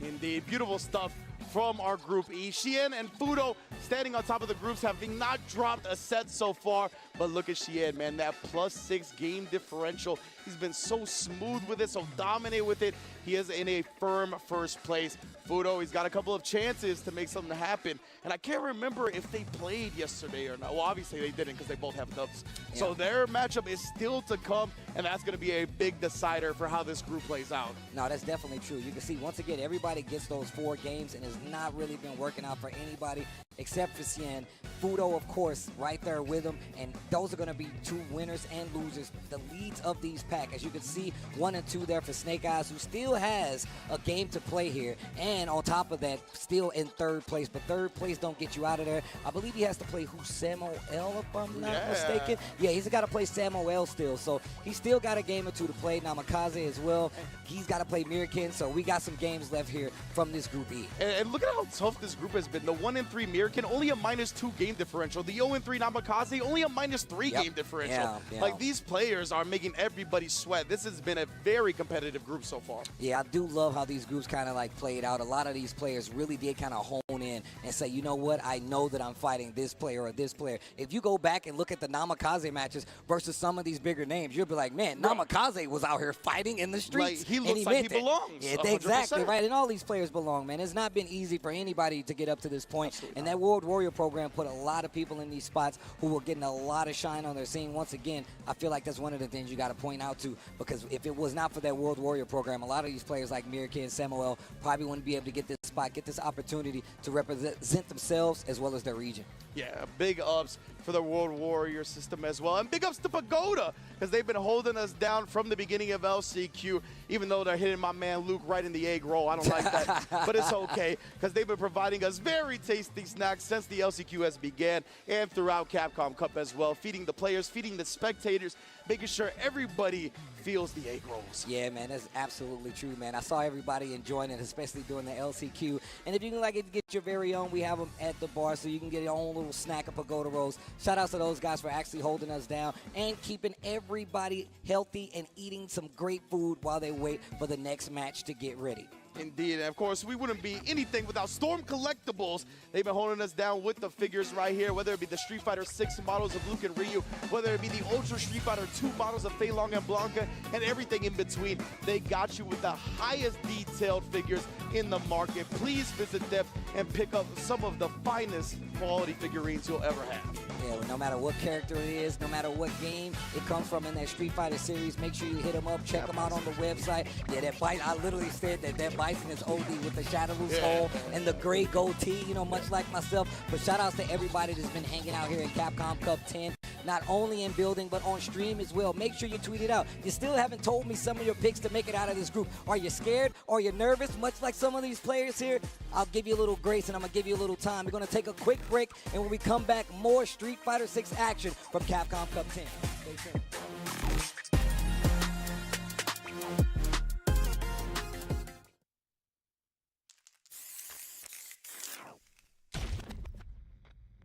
Speaker 3: Indeed, beautiful stuff from our Group E. Xian and Fudo standing on top of the groups, having not dropped a set so far. But look at Xian, man, that +6 game differential. He's been so smooth with it, so dominant with it. He is in a firm first place. Fudo, he's got a couple of chances to make something happen. And I can't remember if they played yesterday or not. Well, obviously they didn't because they both have dubs. Yeah. So their matchup is still to come, and that's going to be a big decider for how this group plays out.
Speaker 4: No, that's definitely true. You can see, once again, everybody gets those 4 games and has not really been working out for anybody except for Xian. Fudo, of course, right there with him. And those are going to be 2 winners and losers, the leads of these pack. As you can see, 1 and 2 there for Snake Eyes, who still has a game to play here. And on top of that, still in 3rd place. But 3rd place don't get you out of there. I believe he has to play Samuel, if I'm not mistaken. Yeah, he's got to play Samuel still. So he's still got a game or 2 to play. Namikaze as well. He's got to play Mirkin. So we got some games left here from this Group E.
Speaker 3: And look at how tough this group has been. The 1 and 3 Mirkin, only a -2 game differential. The 0 and 3 Namikaze, only a -3 game differential.
Speaker 4: Yeah.
Speaker 3: Like, these players are making everybody sweat. This has been a very competitive group so far.
Speaker 4: Yeah, I do love how these groups kind of like played out. A lot of these players really did kind of hone in and say, you know what, I know that I'm fighting this player or this player. If you go back and look at the Namikaze matches versus some of these bigger names, you'll be like, man, Namikaze was out here fighting in the streets.
Speaker 3: Like, he looks like he belongs.
Speaker 4: Yeah, exactly, right. And all these players belong, man. It's not been easy for anybody to get up to this point.
Speaker 3: Absolutely.
Speaker 4: And that World Warrior program put a lot of people in these spots who were getting a lot of shine on their scene. Once again, I feel like that's one of the things you got to point out to, because if it was not for that World Warrior program, a lot of these players like Mirkin and Samuel probably wouldn't be able to get this spot, get this opportunity to represent themselves as well as their region.
Speaker 3: Yeah, big ups for the World Warrior system as well. And big ups to Pagoda, because they've been holding us down from the beginning of LCQ, even though they're hitting my man Luke right in the egg roll. I don't like that, but it's okay, because they've been providing us very tasty snacks since the LCQ has began and throughout Capcom Cup as well, feeding the players, feeding the spectators, making sure everybody feels the egg rolls.
Speaker 4: Yeah, man, that's absolutely true, man. I saw everybody enjoying it, especially during the LCQ. And if you can like it, get your very own, we have them at the bar, so you can get your own little snack of Pagoda rolls. Shout outs to those guys for actually holding us down and keeping everybody healthy and eating some great food while they wait for the next match to get ready.
Speaker 3: Indeed, and of course, we wouldn't be anything without Storm Collectibles. They've been holding us down with the figures right here, whether it be the Street Fighter 6 models of Luke and Ryu, whether it be the Ultra Street Fighter 2 models of Fei Long and Blanca, and everything in between. They got you with the highest detailed figures in the market. Please visit them and pick up some of the finest quality figurines you'll ever have.
Speaker 4: Yeah, well, no matter what character it is, no matter what game it comes from in that Street Fighter series, make sure you hit them up, check them out on the website. Yeah, that bite, I literally said that Bison is OD with the Shadowloo's hole and the gray goatee, you know, much like myself. But shout outs to everybody that's been hanging out here at Capcom Cup 10, not only in building, but on stream as well. Make sure you tweet it out. You still haven't told me some of your picks to make it out of this group. Are you scared? Are you nervous? Much like some of these players here, I'll give you a little grace and I'm gonna give you a little time. We're gonna take a quick break, and when we come back, more Street Fighter 6 action from Capcom Cup 10. Stay tuned.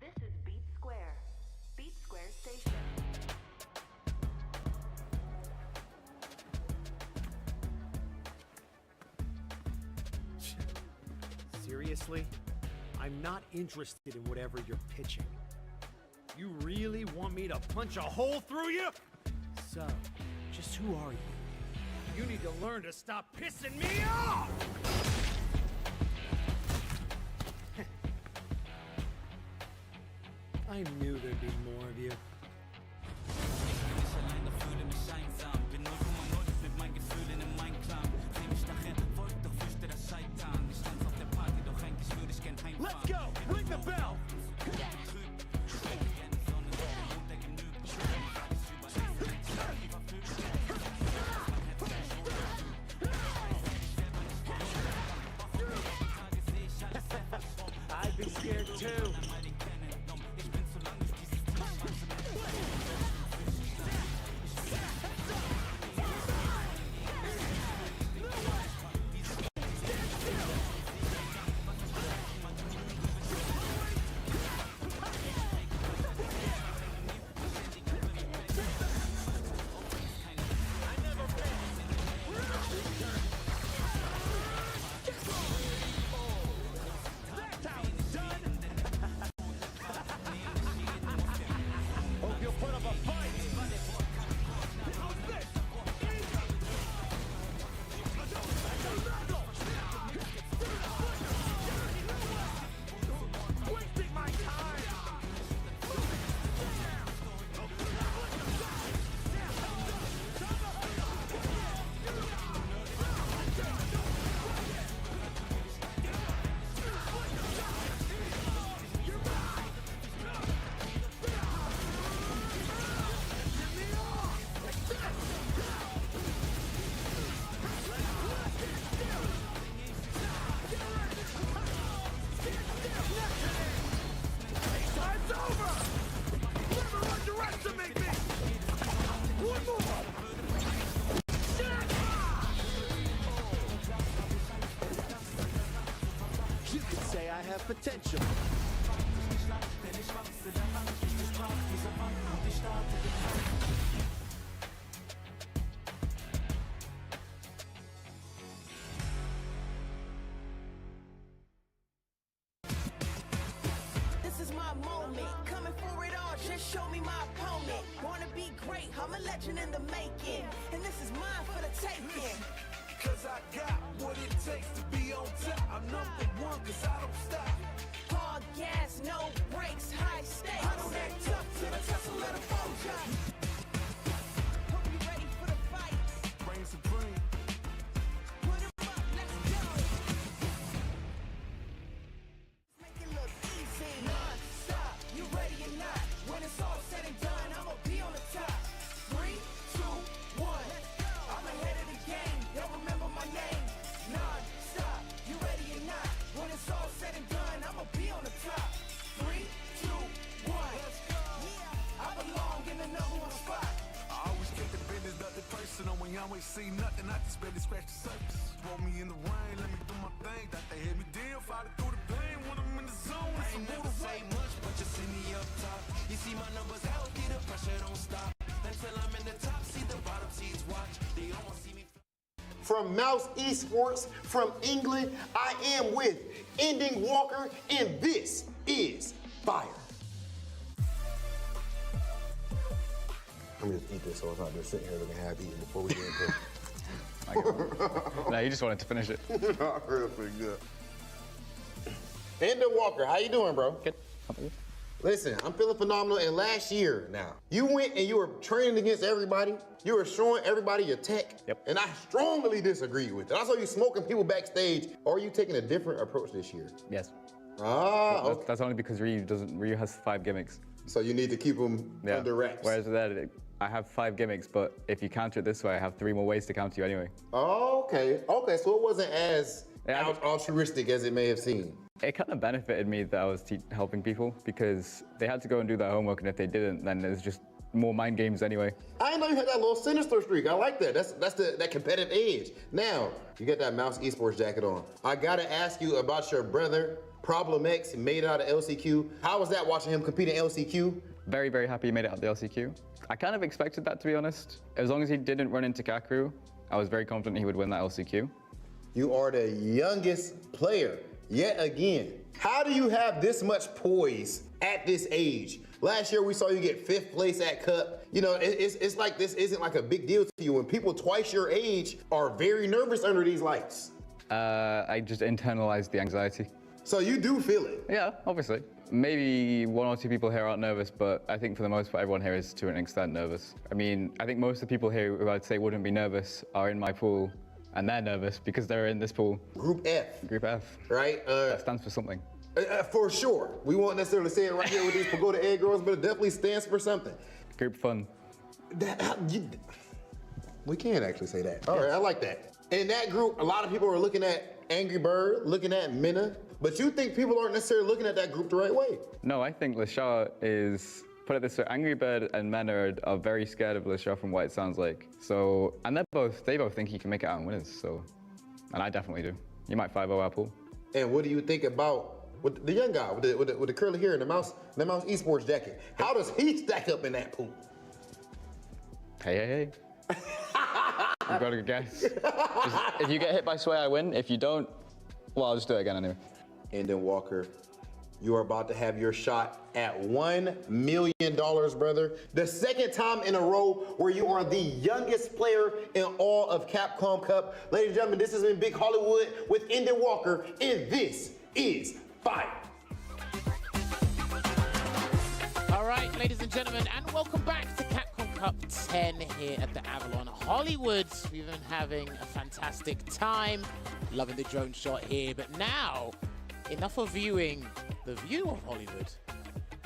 Speaker 15: This is Beat Square. Beat Square Station.
Speaker 5: Seriously? I'm not interested in whatever you're pitching. You really want me to punch a hole through you? So, just who are you? You need to learn to stop pissing me off! I knew there'd be more of you.
Speaker 9: Let's go! Ring the bell!
Speaker 5: I'd be scared too.
Speaker 9: You could say I have potential.
Speaker 14: This is my moment, coming for it all, just show me my opponent. Wanna be great, I'm a legend in the making, and this is mine for the taking.
Speaker 9: Cause I got what it takes to be on top. I'm number one cause I don't stop.
Speaker 14: Hard gas, no brakes, high stakes. I don't act tough till I tussle, let them fall jump. Hope you ready for the fight.
Speaker 9: Reign supreme.
Speaker 14: Put 'em up, let's go. Make it look easy. Non-stop, you ready or not? When it's all said and done, I'ma be on the top. 3, 2, 1. I'm ahead of the game. Y'all remember my name. Non-stop, you ready or not? When it's all said and done, I'ma be on the top. 3, 2, 1. Yeah, I belong in the #1 spot.
Speaker 9: I always keep the business, nothing personal. When you always see nothing, I just barely scratch the surface. Throw me in the rain, let me do my thing. That they hit me down, fighting through the pain. When I'm in the zone, it's a never say much, but you see me up top. You see my numbers healthy, the pressure don't stop. Until I'm in the top, see the bottom seeds watch. They almost see me.
Speaker 2: from Mouse Esports from England. I am with Ending Walker, and this is fire. Let me just eat this so it's not just sitting here looking half eaten before we get into it.
Speaker 16: No, you just wanted to finish it.
Speaker 2: Real pretty good. Ending Walker, how you doing, bro?
Speaker 16: Good. How about you?
Speaker 2: Listen, I'm feeling phenomenal, and last year now, you went and you were training against everybody. You were showing everybody your tech, and I strongly disagreed with it. I saw you smoking people backstage. Or are you taking a different approach this year?
Speaker 16: Yes.
Speaker 2: Ah, okay.
Speaker 16: That's only because Ryu has 5 gimmicks.
Speaker 2: So you need to keep them under wraps.
Speaker 16: Whereas with that, I have 5 gimmicks, but if you counter it this way, I have 3 more ways to counter you anyway.
Speaker 2: Okay, so it wasn't as altruistic as it may have seemed.
Speaker 16: It kind of benefited me that I was helping people because they had to go and do their homework, and if they didn't, then there's just more mind games anyway.
Speaker 2: I didn't know you had that little sinister streak. I like that. That's that competitive edge. Now, you got that Mouse Esports jacket on. I gotta ask you about your brother, Problem X, made it out of LCQ. How was that watching him compete in LCQ?
Speaker 16: Very, very happy he made it out of the LCQ. I kind of expected that, to be honest. As long as he didn't run into Kakeru, I was very confident he would win that LCQ.
Speaker 2: You are the youngest player yet again. How do you have this much poise at this age? Last year we saw you get 5th place at Cup. You know, it's like this isn't like a big deal to you when people twice your age are very nervous under these lights.
Speaker 16: I just internalized the anxiety.
Speaker 2: So you do feel it?
Speaker 16: Yeah, obviously. Maybe 1 or 2 people here aren't nervous, but I think for the most part, everyone here is to an extent nervous. I mean, I think most of the people here who I'd say wouldn't be nervous are in my pool, and they're nervous because they're in this pool.
Speaker 2: Group F.
Speaker 16: Group F.
Speaker 2: Right?
Speaker 16: That stands for something.
Speaker 2: For sure. We won't necessarily say it right here with these Pagoda Egg Girls, but it definitely stands for something.
Speaker 16: Group Fun.
Speaker 2: We can actually say that. All right, I like that. In that group, a lot of people are looking at Angry Bird, looking at Minna, but you think people aren't necessarily looking at that group the right way?
Speaker 16: No, I think Lashar is, put it this way, Angry Bird and Menard are very scared of Lashar from what it sounds like. So, and they both think he can make it out and winners, so, and I definitely do. You might 5-0 our pool.
Speaker 2: And what do you think about with the young guy with the curly hair and the mouse Esports jacket? How does he stack up in that pool?
Speaker 16: Hey. You've got to guess. If you get hit by Sway, I win. If you don't, well, I'll just do it again anyway.
Speaker 2: Ending Walker, you are about to have your shot at $1 million, brother. The 2nd time in a row where you are the youngest player in all of Capcom Cup. Ladies and gentlemen, this has been Big Hollywood with Ending Walker, and this is fire.
Speaker 8: All right, ladies and gentlemen, and welcome back to Capcom Cup 10 here at the Avalon Hollywood. We've been having a fantastic time, loving the drone shot here, but now, enough of viewing the view of Hollywood.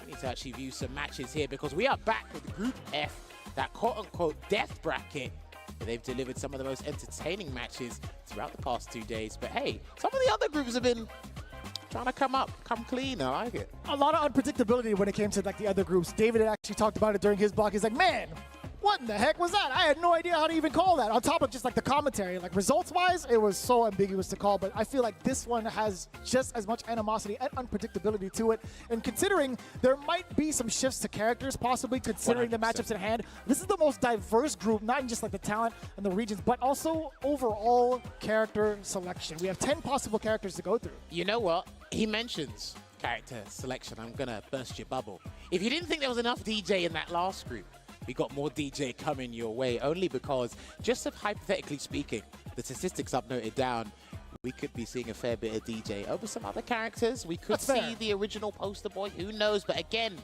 Speaker 8: We need to actually view some matches here because we are back with Group F, that quote-unquote death bracket. They've delivered some of the most entertaining matches throughout the past 2 days, but hey, some of the other groups have been trying to come clean. I like it.
Speaker 7: A lot of unpredictability when it came to like the other groups. David had actually talked about it during his block. He's like, man, what in the heck was that? I had no idea how to even call that. On top of just like the commentary, like results-wise, it was so ambiguous to call. But I feel like this one has just as much animosity and unpredictability to it. And considering there might be some shifts to characters, possibly considering 100%. The matchups at hand, this is the most diverse group, not in just like the talent and the regions, but also overall character selection. We have 10 possible characters to go through.
Speaker 8: You know what? He mentions character selection. I'm gonna burst your bubble. If you didn't think there was enough DJ in that last group, we got more DJ coming your way, only because, just hypothetically speaking, the statistics I've noted down, we could be seeing a fair bit of DJ over some other characters. We could see the original poster boy, who knows? But again,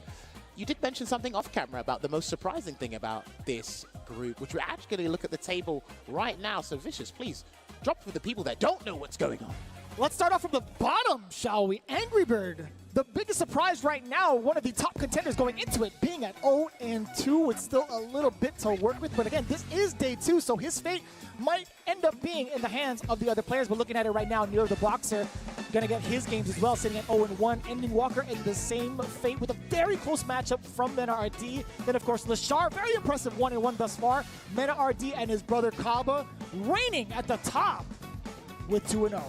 Speaker 8: you did mention something off camera about the most surprising thing about this group, which we're actually going to look at the table right now. So Vicious, please drop for the people that don't know what's going on.
Speaker 7: Let's start off from the bottom, shall we? Angry Bird, the biggest surprise right now, one of the top contenders going into it, being at 0-2 with still a little bit to work with. But again, this is day 2, so his fate might end up being in the hands of the other players. But looking at it right now, Neil the Boxer gonna get his games as well, sitting at 0-1. Ending Walker in the same fate with a very close matchup from Mena RD. Then of course Lashar, very impressive 1-1 thus far. Mena RD and his brother Kaba reigning at the top with 2-0.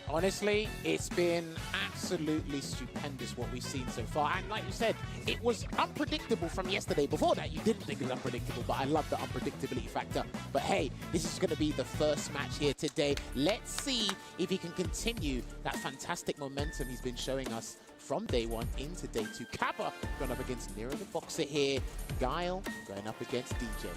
Speaker 8: Honestly, it's been absolutely stupendous what we've seen so far. And like you said, it was unpredictable from yesterday. Before that, you didn't think it was unpredictable, but I love the unpredictability factor. But hey, this is going to be the first match here today. Let's see if he can continue that fantastic momentum he's been showing us from day 1 into day 2. Kappa going up against Nero the Boxer here. Guile going up against DJ.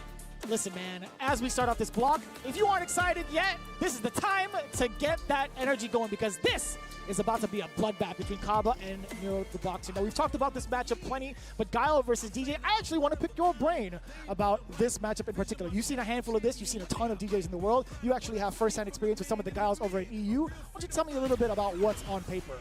Speaker 7: Listen, man, as we start off this block, if you aren't excited yet, this is the time to get that energy going because this is about to be a bloodbath between Kaba and Nero the Boxer. Now, we've talked about this matchup plenty, but Guile versus DJ, I actually want to pick your brain about this matchup in particular. You've seen a handful of this. You've seen a ton of DJs in the world. You actually have first-hand experience with some of the Guiles over at EU. Why don't you tell me a little bit about what's on paper?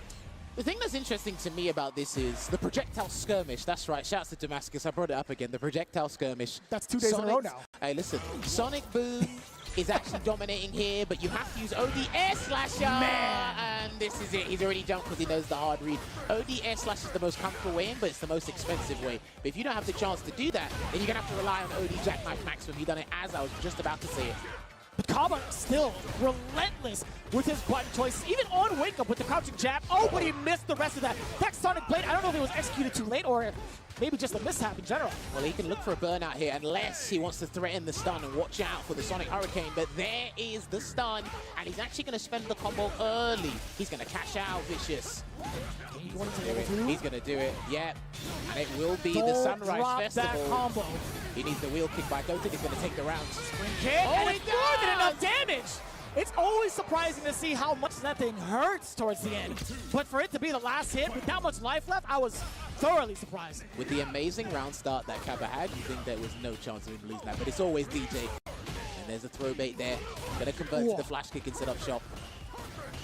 Speaker 8: The thing that's interesting to me about this is the projectile skirmish. That's right. Shouts to Damascus. I brought it up again. The projectile skirmish.
Speaker 7: That's 2 days in a row now.
Speaker 8: Hey, listen. Sonic Boom is actually dominating here, but you have to use OD Air Slasher. Man. And this is it. He's already jumped because he knows the hard read. OD Air Slash is the most comfortable way in, but it's the most expensive way. But if you don't have the chance to do that, then you're going to have to rely on OD Jackknife Maximum. He done it as I was just about to say it.
Speaker 7: But Kaba still relentless with his button choices, even on wake up with the crouching jab. Oh, but he missed the rest of that. That Sonic Blade, I don't know if it was executed too late or maybe just a mishap in general.
Speaker 8: Well, he can look for a burnout here unless he wants to threaten the stun and watch out for the Sonic Hurricane. But there is the stun, and he's actually going to spend the combo early. He's going to cash out Vicious. He's going to do it, yep. And it will be the Sunrise Festival.
Speaker 7: That combo.
Speaker 8: He needs the wheel kick by Goten. He's going to take the round.
Speaker 7: Spring kick, and it's more than enough damage. It's always surprising to see how much that thing hurts towards the end. But for it to be the last hit with that much life left, I was thoroughly surprised.
Speaker 8: With the amazing round start that Kappa had, you think there was no chance of him losing that. But it's always DJ. And there's a throw bait there. Going to convert to the flash kick and set up shop.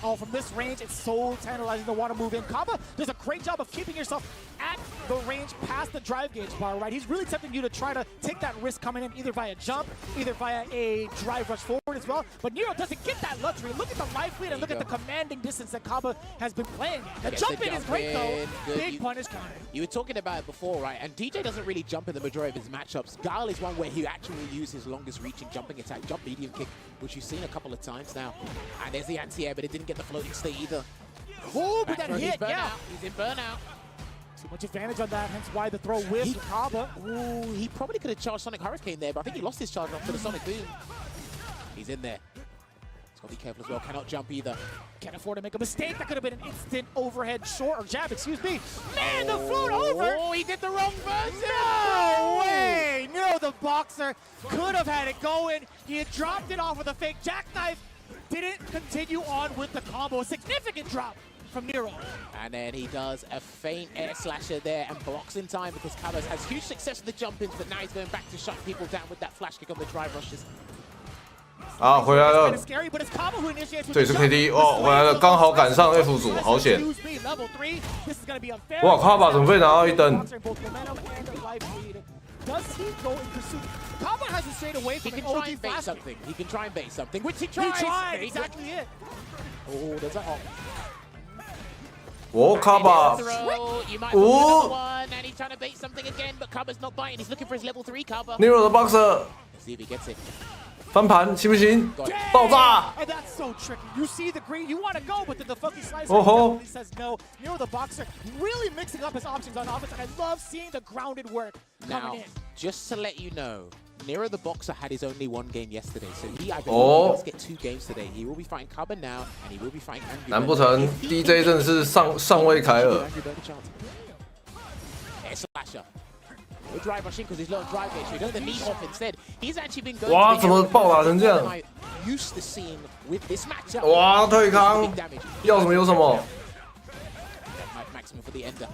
Speaker 7: Oh, from this range, it's so tantalizing to want to move in. Kaba does a great job of keeping yourself at the range past the drive gauge bar, right? He's really tempting you to try to take that risk coming in either via jump, either via a drive rush forward as well. But Nero doesn't get that luxury. Look at the life lead and look at the commanding distance that Kaba has been playing. The jump in is great, though. Big punish counter.
Speaker 8: You were talking about it before, right? And DJ doesn't really jump in the majority of his matchups. Guile is one where he actually uses his longest reaching jumping attack, jump medium kick, which you've seen a couple of times now. And there's the anti-air, but it didn't get the floating state either.
Speaker 7: Oh, but that hit, yeah.
Speaker 8: He's in burnout.
Speaker 7: Too much advantage on that, hence why the throw whiffed with Kaba.
Speaker 8: Ooh, he probably could have charged Sonic Hurricane there, but I think he lost his charge off to the Sonic Boom. He's in there. He's got to be careful as well. Cannot jump either.
Speaker 7: Can't afford to make a mistake. That could have been an instant overhead short or jab, excuse me. Man, the float over.
Speaker 8: Oh, he did the wrong version.
Speaker 7: No way. Nero the Boxer could have had it going. He had dropped it off with a fake jackknife. Didn't continue on with the combo. A significant drop from Nero.
Speaker 8: And then he does a feint air slasher there and blocks in time because Cabas has huge success with the jump-ins, but now he's going back to shut people down with that flash kick on the drive rushes.
Speaker 1: 啊，回来了！
Speaker 7: scary, but it's Kaba who initiates with
Speaker 1: 这里是
Speaker 7: the jump.
Speaker 1: K.T 哦，回来了，刚好赶上 F 组，好险！
Speaker 7: Level 3. This is gonna be unfair.
Speaker 1: 哇，卡巴怎么被拿到一灯？
Speaker 7: Does he go in pursuit? Kaba hasn't strayed away from
Speaker 8: He can
Speaker 7: an
Speaker 8: try
Speaker 7: OD
Speaker 8: and bait
Speaker 7: flash.
Speaker 8: something. He can try and bait something, which he tries.
Speaker 7: He tried, exactly it.
Speaker 8: Oh, there's a hop.
Speaker 1: 哦，卡巴，
Speaker 8: You might put another one, and he's trying to bait something again, but Kaba's not biting. He's looking for his level 3 Kaba.
Speaker 1: Nero 的 Boxer
Speaker 8: Let's see if he gets it.
Speaker 1: 翻盘行不行？爆炸！
Speaker 7: And that's so tricky. You see the green, you want to go, but then the funky slicer
Speaker 1: Oh-ho.
Speaker 7: definitely says no. Nero the Boxer really mixing up his options on offense, and I love seeing the grounded work
Speaker 8: Now,
Speaker 7: coming in.
Speaker 8: just to let you know, Nero the Boxer had his only one game yesterday, so he, I believe, does get 2 games today. He will be fighting Kaba now, and he will be fighting Angry Bird.
Speaker 1: 难不成 DJ 真的是上位凯尔？
Speaker 8: Air slasher. No drive rushing because he's low on drive gauge. So he does the knee hop instead. He's actually been going.
Speaker 1: 哇，怎么暴打成这样？
Speaker 8: Used to seeing with this matchup.
Speaker 1: 哇，退康，要什么有什么。
Speaker 8: Maximum for the ender.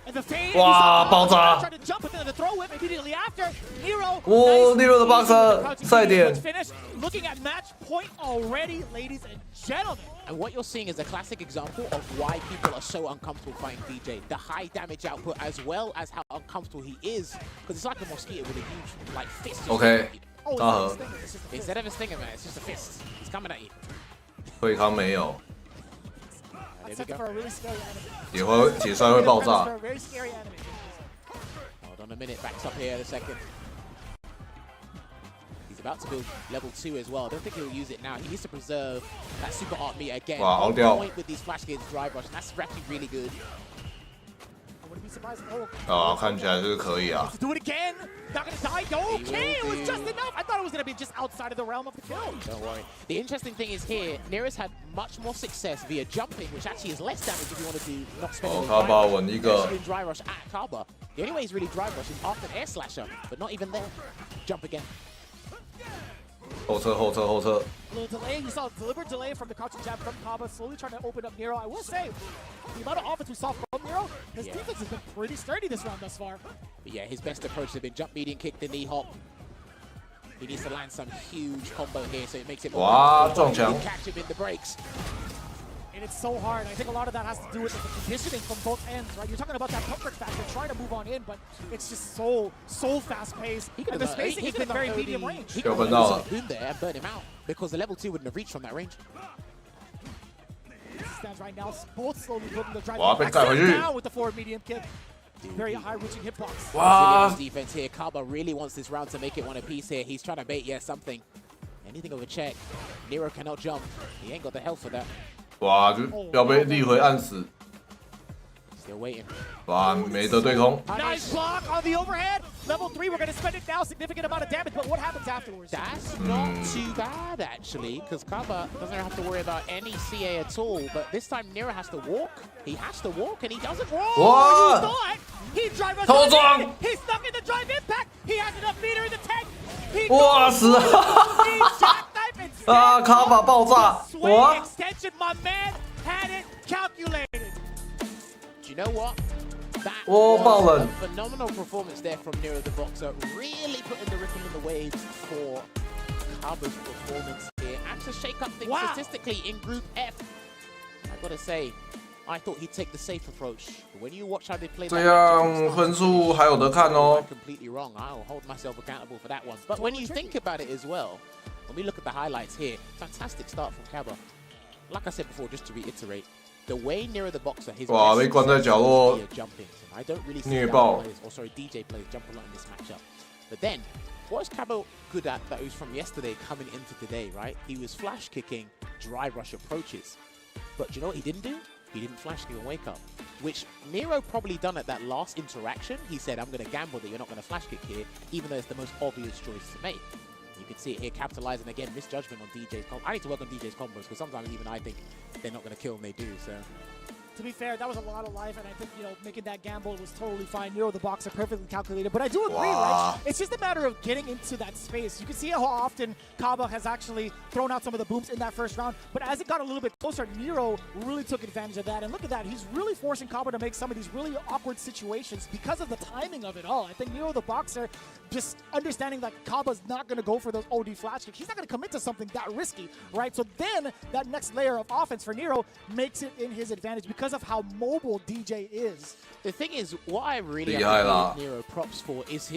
Speaker 7: And the fade,
Speaker 1: 哇，爆炸！
Speaker 7: tried to jump, but then the throw whip immediately after. Nero,
Speaker 1: 哦
Speaker 7: nice,
Speaker 1: ，Nero 的 Boxer 赛点。
Speaker 7: finish. Looking at match point already, ladies and gentlemen.
Speaker 8: And what you're seeing is a classic example of why people are so uncomfortable fighting DJ. The high damage output as well as how uncomfortable he is. Because it's like a mosquito with a huge like fist.
Speaker 1: OK，大和
Speaker 8: Instead of a stinger, man, it's just a fist. He's coming at you.
Speaker 1: 退康没有，
Speaker 8: There we
Speaker 7: Set
Speaker 8: go.
Speaker 7: for a really scary enemy.
Speaker 1: 也会铁摔会爆
Speaker 7: For
Speaker 1: 炸
Speaker 7: a。very scary enemy.
Speaker 8: Hold on a minute, backs up here in a second. He's about to build level 2 as well. I don't think he'll use it now. He needs to preserve that super art meter again.
Speaker 1: Wow,
Speaker 8: On point with these flash gates, drive rush. That's actually really good.
Speaker 1: 看起来是可以啊。
Speaker 7: Do it again. Not gonna die. Okay, it was just enough. I thought it was gonna be just outside of the realm of the kill.
Speaker 8: Don't worry. The interesting thing is here, Nero's had much more success via jumping, which actually is less damage if you want to do not spend any
Speaker 1: Kaba 稳一个。
Speaker 8: dry rush at Kaba. The only way he's really dry rush is after air slasher, but not even there. Jump again.
Speaker 1: 后撤。
Speaker 7: A little delay. You saw a deliberate delay from the crouching jab from Kaba, slowly trying to open up Nero. I will say, the amount of offense we saw from Nero, his defense has been pretty sturdy this round thus far.
Speaker 8: But yeah, his best approach has been jump median kick, the knee hop. He needs to land some huge combo here, so it makes it more.
Speaker 1: Wow, 撞墙。
Speaker 8: Catch him in the breaks.
Speaker 7: And it's so hard. I think a lot of that has to do with the conditioning from both ends, right? You're talking about that comfort factor, trying to move on in, but it's just so fast paced. And the spacing has been very medium range.
Speaker 8: He could have been there and burn him out because the level 2 wouldn't have reached from that range.
Speaker 7: Stands right now, both slowly building the drive.
Speaker 1: 哇，被盖回去。
Speaker 7: Down with the forward medium kick. Very high reaching hitbox.
Speaker 1: Wow.
Speaker 8: Defense here. Kaba really wants this round to make it one apiece here. He's trying to bait, something. Anything over check. Nero cannot jump. He ain't got the health for that.
Speaker 1: 哇，就要被力回按死。
Speaker 8: Still waiting.
Speaker 1: 哇，没得对空。
Speaker 7: Nice block on the overhead. Level 3, we're going to spend it now. Significant amount of damage, but what happens afterwards?
Speaker 8: That's not too bad, actually, because Kaba doesn't have to worry about any CA at all. But this time, Nero has to walk. He has to walk, and he doesn't walk.
Speaker 7: Oh, you thought he drive us
Speaker 1: Hold
Speaker 7: in.
Speaker 1: on.
Speaker 7: He's stuck in the drive impact. He has enough meter in the tank. He
Speaker 1: 哇，死了！啊，卡巴爆炸！
Speaker 7: Swing extension, my man had it calculated.
Speaker 8: Do you know what? That
Speaker 1: Oh,
Speaker 8: was
Speaker 1: Ballen.
Speaker 8: a phenomenal performance there from Nero the Boxer, really putting the rhythm in the waves for Kaba's performance here, and to shake up things statistically in Group F. I gotta say, I thought he'd take the safe approach, but when you watch how they play,
Speaker 1: 这样分数还有得看哦。
Speaker 8: completely wrong. I'll hold myself accountable for that one. But when you think about it as well, when we look at the highlights here, fantastic start from Kaba. Like I said before, just to reiterate, the way Nero the Boxer, his
Speaker 1: 哇，
Speaker 8: best
Speaker 1: 被关在角落
Speaker 8: success is via jumping. And I don't really see
Speaker 1: 虐
Speaker 8: Down
Speaker 1: 爆。
Speaker 8: players, or sorry, DJ players jump a lot in this matchup. But then, what was Kaba good at that was from yesterday coming into today, right? He was flash kicking drive rush approaches. But do you know what he didn't do? He didn't flash kick and wake up, which Nero probably done at that last interaction. He said, I'm going to gamble that you're not going to flash kick here, even though it's the most obvious choice to make. You can see it here, capitalizing again, misjudgment on DJ's combos. I need to work on DJ's combos, because sometimes even I think they're not going to kill and they do, so.
Speaker 7: To be fair, that was a lot of life, and I think, making that gamble was totally fine. Nero the Boxer perfectly calculated, but I do agree, right? It's just a matter of getting into that space. You can see how often Kaba has actually thrown out some of the booms in that first round, but as it got a little bit closer, Nero really took advantage of that, and look at that. He's really forcing Kaba to make some of these really awkward situations because of the timing of it all. I think Nero the Boxer, just understanding that Kaba's not going to go for those OD flash kicks. He's not going to commit to something that risky, right? So then that next layer of offense for Nero makes it in his advantage because of how mobile DJ is.
Speaker 8: The thing is, what I really
Speaker 1: Yeah,
Speaker 8: have to give Nero props for is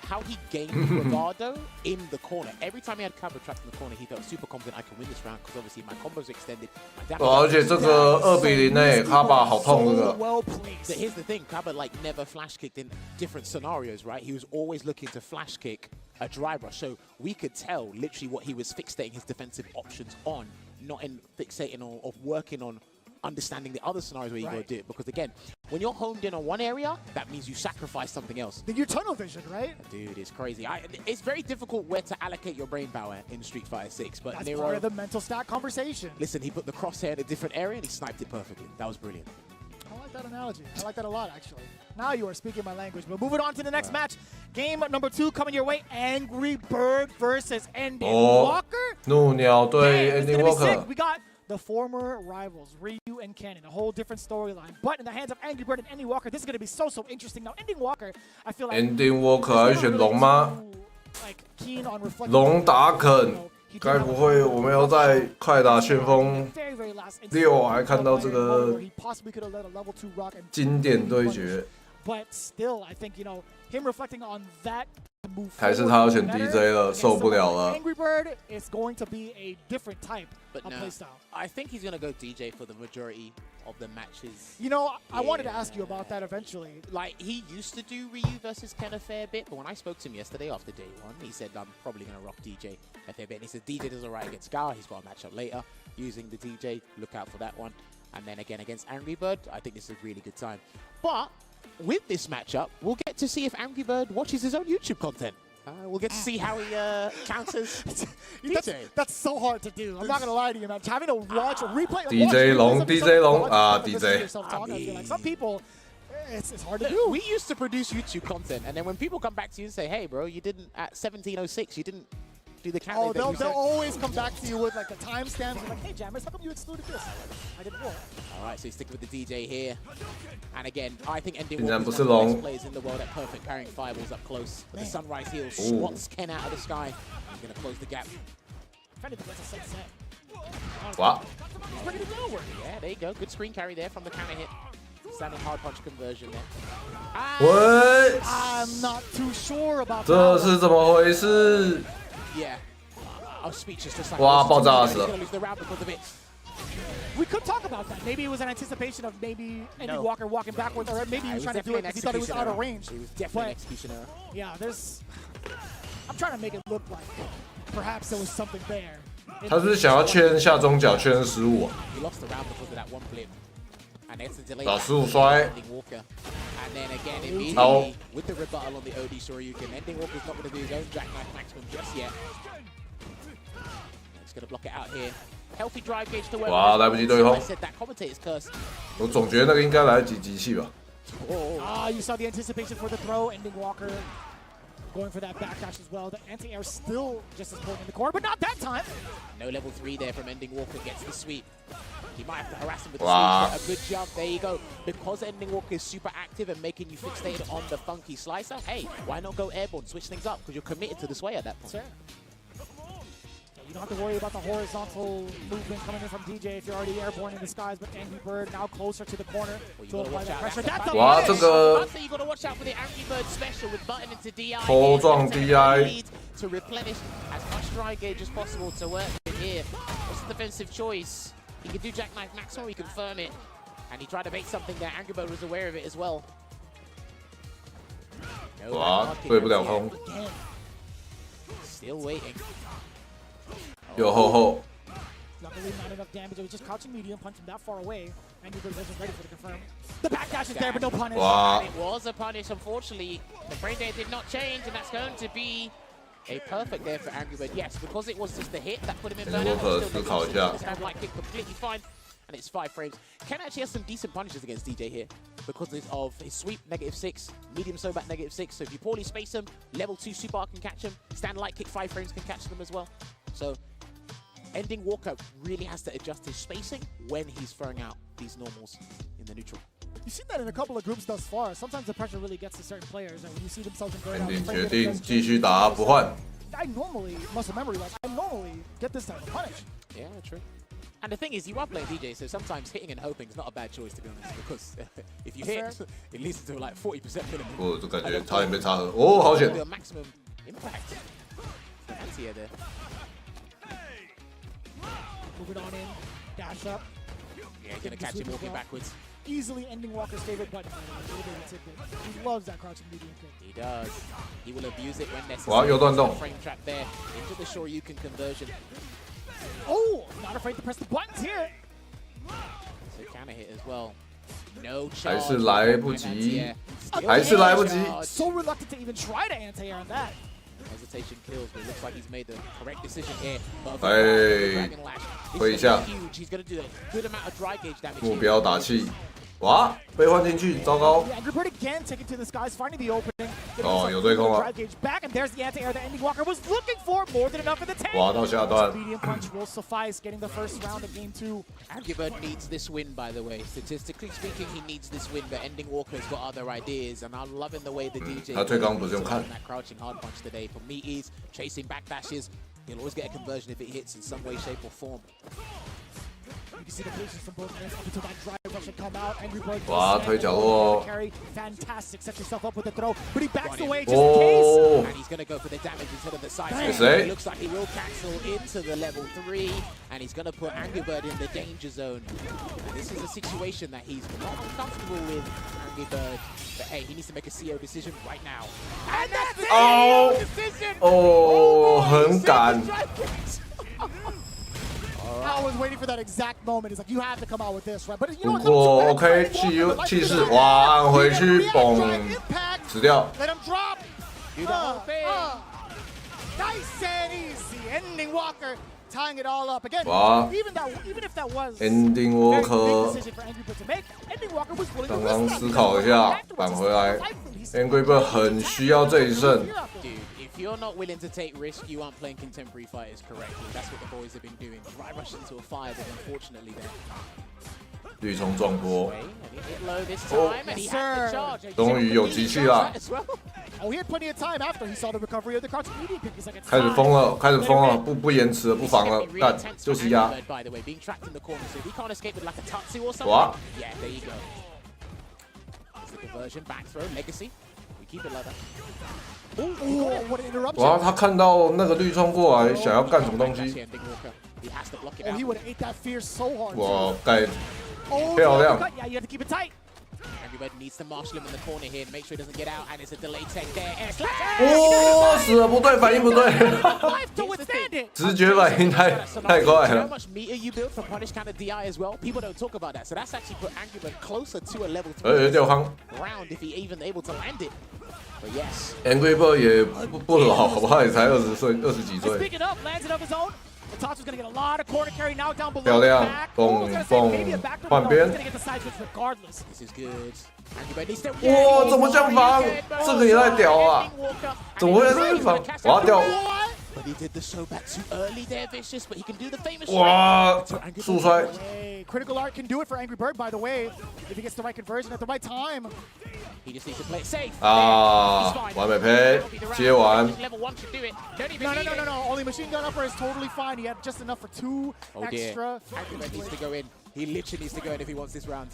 Speaker 8: how he gained bravado in the corner. Every time he had Kaba trapped in the corner, he felt super confident I can win this round because obviously my combos are extended. My damage
Speaker 1: 而且这个2-0呢，卡巴好痛这个。
Speaker 7: Well placed.
Speaker 8: But here's the thing, Kaba never flash kicked in different scenarios, right? He was always looking to flash kick a drive rush. So we could tell literally what he was fixating his defensive options on, not in fixating or working on understanding the other scenarios where you go do it. Because again, when you're homed in on one area, that means you sacrifice something else.
Speaker 7: Then you tunnel vision, right?
Speaker 8: Dude, it's crazy. It's very difficult where to allocate your brain power in Street Fighter 6. But
Speaker 7: That's
Speaker 8: Nero,
Speaker 7: part of the mental stat conversation.
Speaker 8: listen, he put the crosshair in a different area and he sniped it perfectly. That was brilliant.
Speaker 7: I like that analogy. I like that a lot, actually. Now you are speaking my language. But moving on to the next match. Game number 2 coming your way. Angry Bird versus Ending Walker.
Speaker 1: 怒鸟对
Speaker 7: Man, it's
Speaker 1: Ending
Speaker 7: gonna be sick.
Speaker 1: Walker。
Speaker 7: We got the former rivals, Ryu and Cannon, a whole different storyline. But in the hands of Angry Bird and Ending Walker, this is going to be so interesting. Now, Ending Walker, I feel like
Speaker 1: Ending Walker 还是选龙吗？
Speaker 7: like keen on reflecting
Speaker 1: 龙打肯，该不会我们要在快打旋风6还看到这个经典对决？
Speaker 7: But still, I think, him reflecting on that
Speaker 1: 还是他要选 DJ 了，受不了了。
Speaker 7: Angry Bird is going to be a different type
Speaker 12: But
Speaker 7: of
Speaker 12: no,
Speaker 7: playstyle.
Speaker 12: I think he's going to go DJ for the majority of the matches.
Speaker 7: You know, I wanted to ask you about that eventually.
Speaker 12: Like, he used to do Ryu versus Ken a fair bit, but when I spoke to him yesterday after day one, he said, I'm probably going to rock DJ a fair bit. And he said DJ does alright against Scar. He's got a matchup later using the DJ. Look out for that one. And then again against Angry Bird, I think this is a really good time. But with this matchup, we'll get to see if Angry Bird watches his own YouTube content. We'll get to see how he counters DJ.
Speaker 7: That's so hard to do. I'm not gonna lie to you, man. Having to watch a replay.
Speaker 1: DJ Long, DJ Long, DJ.
Speaker 7: Like some people, it's hard to do.
Speaker 12: We used to produce YouTube content, and then when people come back to you and say, "Hey, bro, you didn't at 17:06, you didn't do the count."
Speaker 7: Oh, they'll always come back to you with like the timestamps and like, "Hey, Jammers, how come you excluded this?" I didn't know.
Speaker 12: All right, so he's sticking with the DJ here. And again, I think Ending
Speaker 1: Walker
Speaker 12: is one of the best players in the world at perfect carrying fireballs up close. But the sunrise heel swats Ken out of the sky. He's going to close the gap.
Speaker 7: If anything, that's a sunset.
Speaker 1: Wow.
Speaker 7: He's ready to go.
Speaker 12: Yeah, there you go. Good screen carry there from the counter hit. Standing hard punch conversion there.
Speaker 1: What?
Speaker 7: I'm not too sure about
Speaker 1: 这
Speaker 7: that.
Speaker 1: 是怎么回事？
Speaker 12: Yeah. I was speechless just like
Speaker 1: 哇，爆炸死
Speaker 12: He's
Speaker 1: 了
Speaker 12: going to lose the round because of it.
Speaker 7: We could talk about that. Maybe it was an anticipation of maybe Andy Walker walking backwards, or maybe he was trying to do it because he thought it was out of range.
Speaker 12: He was definitely an execution error.
Speaker 7: Yeah, I'm trying to make it look like perhaps there was something there.
Speaker 1: 他是想要确认下中脚，确认失误啊。
Speaker 12: He lost the round because of that one blip. And that's the delay.
Speaker 1: 老失误摔。
Speaker 12: Ending Walker. And then again, immediately with the rebuttal on the OD Shoryuken, Ending Walker's not going to do his own jackknife maximum just yet. He's going to block it out here. Healthy drive gauge to work.
Speaker 1: 哇，来不及对轰。
Speaker 12: I said that commentator's curse.
Speaker 1: 我总觉得那个应该来得及集气吧。
Speaker 7: You saw the anticipation for the throw. Ending Walker going for that backdash as well. The anti-air still just as potent in the corner, but not that time.
Speaker 12: No level 3 there from Ending Walker. Gets the sweep. He might have to harass him with the
Speaker 1: Wow.
Speaker 12: sweep. A good jump. There you go. Because Ending Walker is super active and making you fixated on the funky slicer, hey, why not go airborne? Switch things up because you're committed to the sway at that point.
Speaker 7: Sure. You don't have to worry about the horizontal movement coming in from DJ if you're already airborne in the skies, but Angry Bird now closer to the corner to apply that pressure. That's a
Speaker 1: 哇，这个
Speaker 12: you got to watch out for the Angry Bird special with button into DI.
Speaker 1: 头撞 DI。
Speaker 12: To replenish as much dry gauge as possible to work with here. What's the defensive choice? He can do jackknife maximum, he can firm it. And he tried to bait something there. Angry Bird was aware of it as well. No,
Speaker 1: 哇，对不了空。
Speaker 12: Still waiting.
Speaker 1: 有后后。
Speaker 7: Luckily, not enough damage. It was just crouching medium, punch him that far away. Angry Bird wasn't ready for the confirm. The backdash is there, but no punish.
Speaker 1: Wow.
Speaker 12: And it was a punish, unfortunately. The brain data did not change, and that's going to be a perfect there for Angry Bird. Yes, because it was just the hit that put him in burnout. This kind of light kick completely fine. And it's 5 frames. Ken actually has some decent punishes against DJ here because of his sweep, -6, medium so back, -6. So if you poorly space him, level 2 super arc can catch him. Stand light kick 5 frames can catch them as well. So Ending Walker really has to adjust his spacing when he's throwing out these normals in the neutral.
Speaker 7: You've seen that in a couple of groups thus far. Sometimes the pressure really gets to certain players, and when you see themselves in burnout,
Speaker 1: Ending 决定继续打不换。
Speaker 7: I normally, muscle memory, like I normally get this type of punish.
Speaker 12: Yeah, true. And the thing is, you are playing DJ, so sometimes hitting and hoping is not a bad choice, to be honest, because if you hit, it leads to like 40% minimum.
Speaker 1: 我就感觉差点被插了。哦，好险！
Speaker 12: Maximum impact. Anti-air there.
Speaker 7: Move it on in, dash up.
Speaker 12: Yeah, gonna catch him walking backwards.
Speaker 7: Easily Ending Walker's favorite button. He loves that crouching medium kick.
Speaker 12: He does. He will abuse it when necessary.
Speaker 1: 哇，有断动。
Speaker 12: Frame trap there into the Shoryuken conversion.
Speaker 7: Oh, not afraid to press the buttons here.
Speaker 12: So counter hit as well. No
Speaker 1: 还
Speaker 12: charge.
Speaker 1: 是来不及，还是来不及。
Speaker 7: So reluctant to even try to anti-air on that.
Speaker 12: Hesitation kills, but it looks like he's made the correct decision here. But
Speaker 1: 哎，挥一下，
Speaker 12: huge. He's going to do a good amount of dry gauge damage.
Speaker 1: 目标打气。哇，被换进去，糟糕。
Speaker 7: Angry Bird again taking to the skies, finding the opening.
Speaker 1: 哦，有对空了。
Speaker 7: Drive gauge back, and there's the anti-air that Ending Walker was looking for. More than enough in the tank.
Speaker 1: 哇，到下段。
Speaker 7: Medium punch will suffice, getting the first round of game 2.
Speaker 12: Angry Bird needs this win, by the way. Statistically speaking, he needs this win, but Ending Walker's got other ideas, and I'm loving the way the DJ
Speaker 1: 他推刚不是用看。
Speaker 12: that crouching hard punch today. For meaties, chasing backdashes, he'll always get a conversion if it hits in some way, shape, or form.
Speaker 1: 哇，推角落。
Speaker 7: Fantastic, set yourself up with a throw, but he backs away just in
Speaker 1: Oh.
Speaker 7: case.
Speaker 12: And he's going to go for the damage instead of the side.
Speaker 1: Nice.
Speaker 12: It looks like he will cancel into the level 3, and he's going to put Angry Bird in the danger zone. And this is a situation that he's not uncomfortable with, Angry Bird. But hey, he needs to make a CO decision right now. And that's the CO decision!
Speaker 1: 哦，很赶。
Speaker 7: I was waiting for that exact moment. It's like you have to come out with this, right? But you know
Speaker 1: 不
Speaker 7: what?
Speaker 1: 过 OK 气势，哇，按回去，嘣，死掉。
Speaker 7: Let him drop. Nice and easy. Ending Walker tying it all up again.
Speaker 1: 哇
Speaker 7: Even if that was
Speaker 1: Ending
Speaker 7: a very
Speaker 1: Walker
Speaker 7: big decision for Angry Bird to make, Ending Walker was willing to
Speaker 1: 刚刚
Speaker 7: risk that
Speaker 1: 思考一下，返回来 ，Angry Bird 很需要这一胜。
Speaker 12: Dude, if you're not willing to take risk, you aren't playing contemporary fighters correctly. That's what the boys have been doing. Dry rush into a fire, but unfortunately there.
Speaker 1: 绿冲撞波，
Speaker 12: Hit low this time, and he had the charge.
Speaker 1: 终于有机器了，
Speaker 7: Oh, he had plenty of time after he saw the recovery of the cards. He's like,
Speaker 1: 开始疯了，开始疯了，不延迟了，不防了，干就是压。
Speaker 12: By the way, being trapped in the corner, so he can't escape with like a tutsu or something.
Speaker 1: What?
Speaker 12: Yeah, there you go. It's the conversion, back throw, legacy. We keep it like that.
Speaker 7: Oh, what an interruption.
Speaker 1: 哇，他看到那个绿冲过来，想要干什么东西？
Speaker 12: He has to block it
Speaker 7: Oh,
Speaker 12: out.
Speaker 7: he would have ate that fear so hard.
Speaker 1: 哇，盖
Speaker 7: Oh,
Speaker 1: 漂亮。
Speaker 7: yeah, you have to keep it tight.
Speaker 12: Everybody needs to marshal him in the corner here and make sure he doesn't get out. And it's a delay tech there. And it's
Speaker 1: 哦，死了，不对，反应不对，
Speaker 7: Life to withstand it.
Speaker 1: 直觉反应太快
Speaker 12: You know how
Speaker 1: 了。
Speaker 12: much meter you build for punish counter DI as well? People don't talk about that. So that's actually put Angry Bird closer to a level 3
Speaker 1: 掉康
Speaker 12: round if he even able to land it. But yes.
Speaker 1: Angry Bird 也不老，好不好？也才20岁，20几
Speaker 7: He's
Speaker 1: 岁。
Speaker 7: picking up, lands it of his own. Tatsu's gonna get a lot of corner carry now down below.
Speaker 1: 漂亮
Speaker 7: Back.
Speaker 1: 蹦
Speaker 7: Oh, I was gonna say maybe a
Speaker 1: 蹦
Speaker 7: backdoor,
Speaker 1: 换
Speaker 7: but no,
Speaker 1: 边
Speaker 7: he's gonna get the side switch regardless.
Speaker 12: This is good. Angry Bird needs to.
Speaker 1: 哇，怎么这样防？这个也太屌啊！怎么会这样防？我要掉。
Speaker 12: But he did the show back too early there, Vicious, but he can do the famous
Speaker 1: 哇，速摔！
Speaker 7: Hey, critical art can do it for Angry Bird, by the way, if he gets the right conversion at the right time.
Speaker 12: He just needs to play it safe.
Speaker 1: 啊，完美配，接完。
Speaker 12: Level 1 should do it. Don't even
Speaker 7: No, no,
Speaker 12: need
Speaker 7: no,
Speaker 12: it.
Speaker 7: no, no. Only machine gun upper is totally fine. He had just enough for 2
Speaker 12: Oh dear.
Speaker 7: extra.
Speaker 12: Angry Bird needs to go in. He literally needs to go in if he wants this round.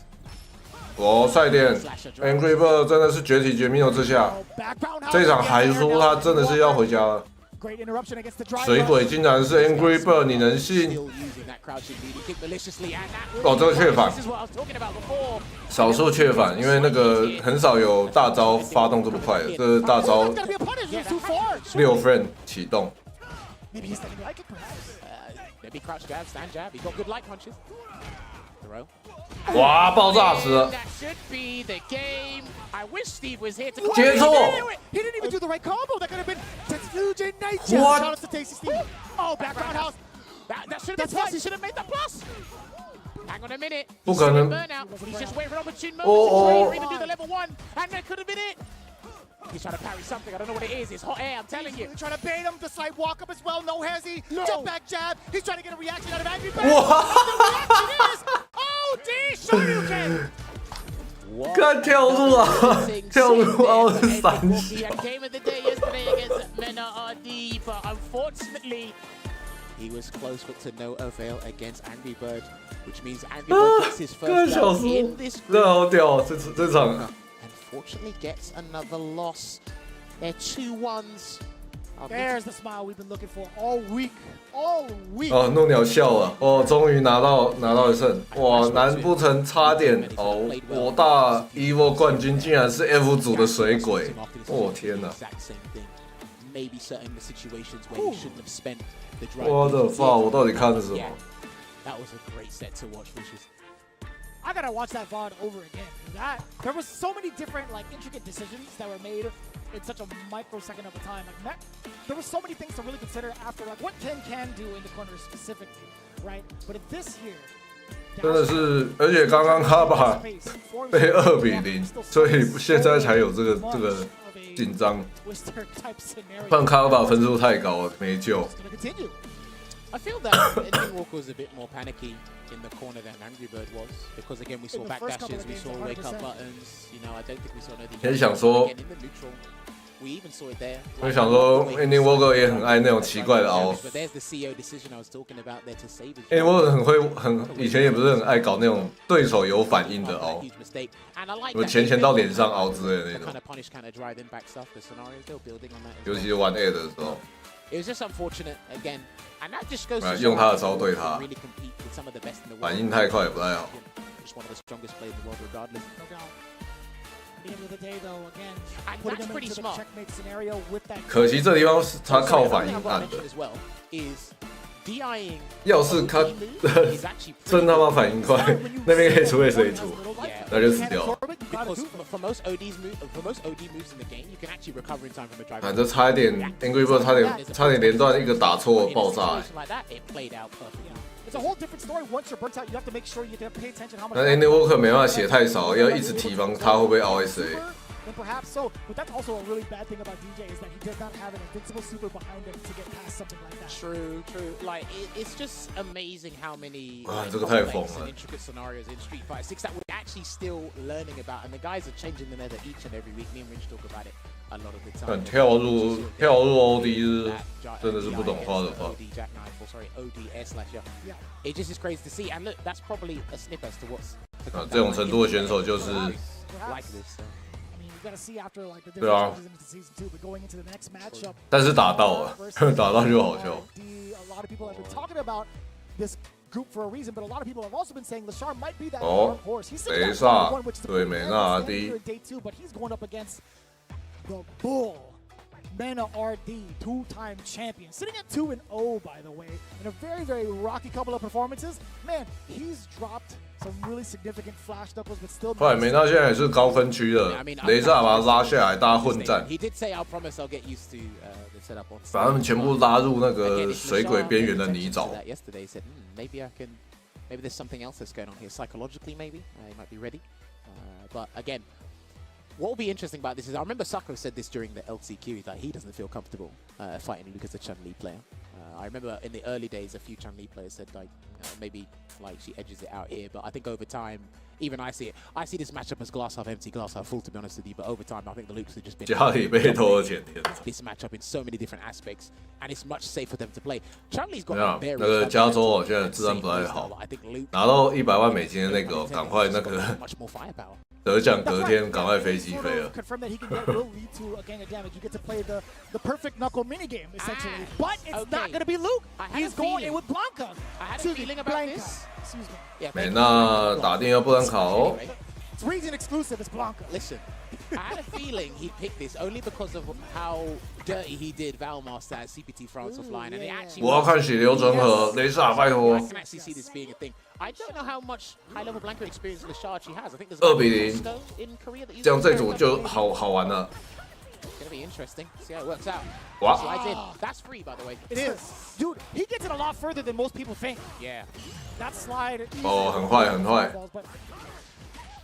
Speaker 1: 哦，赛点 ，Angry Bird 真的是绝体绝命之下，这场还输，他真的是要回家了。
Speaker 7: Great interruption against the driver.
Speaker 1: 水鬼竟然是 Angry Bird，你能信？
Speaker 12: Still using that crouching lead. He kicked maliciously and that
Speaker 1: 哦，这个确反，
Speaker 12: This is what I was talking about before.
Speaker 1: 少数确反，因为那个很少有大招发动这么快的，这是大招
Speaker 7: That's gotta be a punish. He's too far.
Speaker 1: 6 frame 启动。
Speaker 7: Maybe he's standing like it, perhaps.
Speaker 12: Maybe crouch jab, stand jab. He got good light punches. Throw.
Speaker 1: 哇，爆炸死了！
Speaker 12: That should be the game. I wish Steve was here to
Speaker 1: 接错。
Speaker 7: He didn't even do the right combo. That could have been Tetsuji Nature.
Speaker 1: What?
Speaker 7: Shout out to Tasty Steve. Oh, background house.
Speaker 12: That should have been plus. He should have made the plus. Hang on a minute.
Speaker 1: 不可能。
Speaker 12: Burnout. He's just waiting for an opportune moment
Speaker 1: Oh,
Speaker 12: to trade
Speaker 1: oh.
Speaker 12: or even do the level 1. And that could have been it. He's trying to parry something. I don't know what it is. It's hot air, I'm telling you.
Speaker 7: He's trying to bait him. The slight walk up as well. No hezzy. Jump back jab. He's trying to get a reaction out of Angry Bird.
Speaker 1: What?
Speaker 7: The reaction is, oh, D Shoryuken.
Speaker 1: 看跳入啊，跳入奥是3
Speaker 12: He had game of the day yesterday against Mena RD, but unfortunately, he was close but to no avail against Angry Bird, which means Angry Bird gets his
Speaker 1: 个
Speaker 12: first
Speaker 1: 小
Speaker 12: dub
Speaker 1: 叔
Speaker 12: in this
Speaker 1: 真的
Speaker 12: group.
Speaker 1: 好屌，这场
Speaker 12: Unfortunately, gets another loss. They're 2-1s.
Speaker 7: There's the smile we've been looking for all week. All week.
Speaker 1: 哦，怒鸟笑了，哦，终于拿到一胜，哇，难不成差点哦？我大 EVO 冠军竟然是 F 组的水鬼，哦天哪！
Speaker 12: Maybe certain the situations where he shouldn't have spent the drive.
Speaker 1: 我的妈，我到底看的什么？
Speaker 12: That was a great set to watch, Vicious.
Speaker 7: I gotta watch that VOD over again. There was so many different like intricate decisions that were made in such a microsecond of a time. Like there were so many things to really consider after like what Ken can do in the corner specifically, right? But if this here.
Speaker 1: 真的是，而且刚刚他把被2-0，所以现在才有这个紧张。不然卡巴分数太高了，没救。
Speaker 12: I feel that Ending Walker was a bit more panicky in the corner than Angry Bird was, because again we saw backdashes, we saw wake up buttons. You know, I don't think we saw anything.
Speaker 1: 也想说，
Speaker 8: We even saw it there.
Speaker 1: 我想说 ，Andy Walker 也很爱那种奇怪的凹。
Speaker 8: But there's the CEO decision I was talking about there to save his.
Speaker 1: Andy Walker 以前也不是很爱搞那种对手有反应的凹，什么前到脸上凹之类的那种。尤其是玩 A 的时候。
Speaker 8: It was just unfortunate again, and that just goes to
Speaker 1: 用他的招对他，
Speaker 8: really compete with some of the best in the world.
Speaker 1: 反应太快也不太好。
Speaker 8: Just one of the strongest players in the world, regardless.
Speaker 7: At the end of the day, though, again,
Speaker 8: And
Speaker 7: putting
Speaker 8: that's
Speaker 7: them
Speaker 8: pretty
Speaker 7: into the
Speaker 8: smart.
Speaker 7: checkmate scenario with that.
Speaker 1: 可惜这地方是他靠反应
Speaker 8: Something I
Speaker 1: 按
Speaker 8: want
Speaker 1: 的
Speaker 8: to mention。as well is DIing.
Speaker 1: 要是他真他妈反应快，那边可以出 SA 出，那就死掉了。
Speaker 8: Because for most OD moves in the game, you can actually recover in time from a drive.
Speaker 1: 反正差一点 ，Angry Bird 差点连段一个打错爆炸。
Speaker 8: Like that, it played out perfectly.
Speaker 7: It's a whole different story. Once you're burnt out, you have to make sure you pay attention how much.
Speaker 1: 那 Andy Walker 没办法写太少，要一直提防他会不会凹 SA。
Speaker 7: Then perhaps so, but that's also a really bad thing about DJ is that he does not have an invincible super behind him to get past something like that.
Speaker 8: True. Like it's just amazing how many
Speaker 1: 这个太疯
Speaker 8: complex
Speaker 1: 了
Speaker 8: and intricate scenarios in Street Fighter 6 that we're actually still learning about, and the guys are changing the nether each and every week. Me and Rich talk about it a lot of the time.
Speaker 1: 但跳入 OD 是真的是不懂花的话。
Speaker 8: OD jackknife, or sorry, OD slasher. It just is crazy to see, and look, that's probably a snip as to what's.
Speaker 1: 这种程度的选手就是
Speaker 8: like this.
Speaker 7: You gotta see after like the
Speaker 1: 对啊
Speaker 7: different into season 2, but going into the next matchup.
Speaker 1: 但是打到了，打到就好笑。
Speaker 7: A lot of people have been talking about this group for a reason, but a lot of people have also been saying Lashar might be that dark horse. He's sitting at #1, which is the here in day 2, but he's going up against the Bull. Mena RD, two-time champion, sitting at 2-0, by the way, in a very, very rocky couple of performances. Man, he's dropped some really significant flash knuckles, but still.
Speaker 1: 后来梅纳现在也是高分区的，雷萨把他拉下来，大家混战，
Speaker 8: He did say, "I'll promise I'll get used to the setup on."
Speaker 1: 把他们全部拉入那个水鬼边缘的泥沼。
Speaker 8: Yesterday said, maybe there's something else that's going on here psychologically. Maybe he might be ready, but again. What will be interesting about this is I remember Sako said this during the LCQ. He's like he doesn't feel comfortable fighting Luke as a Chun-Li player. I remember in the early days a few Chun-Li players said like maybe like she edges it out here, but I think over time, even I see it. I see this matchup as glass half empty, glass half full. To be honest with you, but over time I think the Lukes have just been
Speaker 1: 家里被偷了钱，
Speaker 8: this matchup in so many different aspects, and it's much safer for them to play. Chun-Li's got
Speaker 1: 没有
Speaker 8: very
Speaker 1: 那个加州哦，现在治安不太好，拿到100万美金的那个，赶快那个
Speaker 8: much more firepower.
Speaker 1: 得奖隔天赶快飞机飞了。
Speaker 7: Confirm that he can get will lead to a gang of damage. You get to play the perfect knuckle minigame essentially, but it's not going to be Luke. He's going in with Blanca.
Speaker 8: I had a feeling about this.
Speaker 7: Excuse me.
Speaker 8: Yeah,
Speaker 1: 美娜打定要不能考哦。
Speaker 7: It's region exclusive. It's Blanca.
Speaker 8: Listen, I had a feeling he'd pick this only because of how dirty he did Valmaster at CPT France offline, and it actually.
Speaker 1: 我要看血流成河，雷萨拜托
Speaker 8: I。can actually see this being a thing. I don't know how much high-level Blanca experience Lashard she has. I think there's
Speaker 1: 2比0
Speaker 8: in Korea that
Speaker 1: 这样这组就好玩了。
Speaker 8: It's gonna be interesting. See how it works out.
Speaker 1: Wow.
Speaker 8: Slides in. That's free, by the way.
Speaker 7: It is, dude. He gets it a lot further than most people think.
Speaker 8: Yeah.
Speaker 7: That slide.
Speaker 1: 哦，很快很快。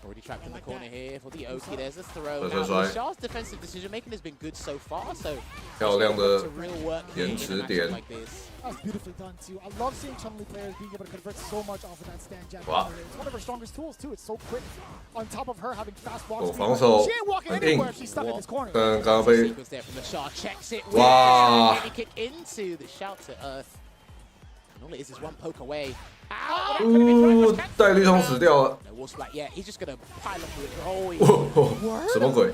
Speaker 8: Already trapped in the corner here for the Oki. There's a throw.
Speaker 1: 这摔。
Speaker 8: Lashard's defensive decision making has been good so far. So
Speaker 1: 漂亮的
Speaker 8: to real work
Speaker 1: 延迟点。
Speaker 8: like this.
Speaker 7: That was beautifully done too. I love seeing Chun-Li players being able to convert so much off of that stand jab.
Speaker 1: Wow.
Speaker 7: It's one of her strongest tools too. It's so quick. On top of her having fast walk
Speaker 1: 哦，
Speaker 7: speed.
Speaker 1: 防守
Speaker 7: She ain't walking
Speaker 1: 很
Speaker 7: anywhere
Speaker 1: 硬
Speaker 7: if she's stuck in this corner.
Speaker 1: 但刚刚被
Speaker 8: Sequence there from Lashard. Checks it.
Speaker 1: 哇
Speaker 8: Heavy kick into the shout to earth. And all it is one poke away.
Speaker 1: 呜，带绿通死掉了。
Speaker 8: No, Wolf's like, yeah, he's just gonna pile up with it. Oh,
Speaker 1: 哦，什么鬼？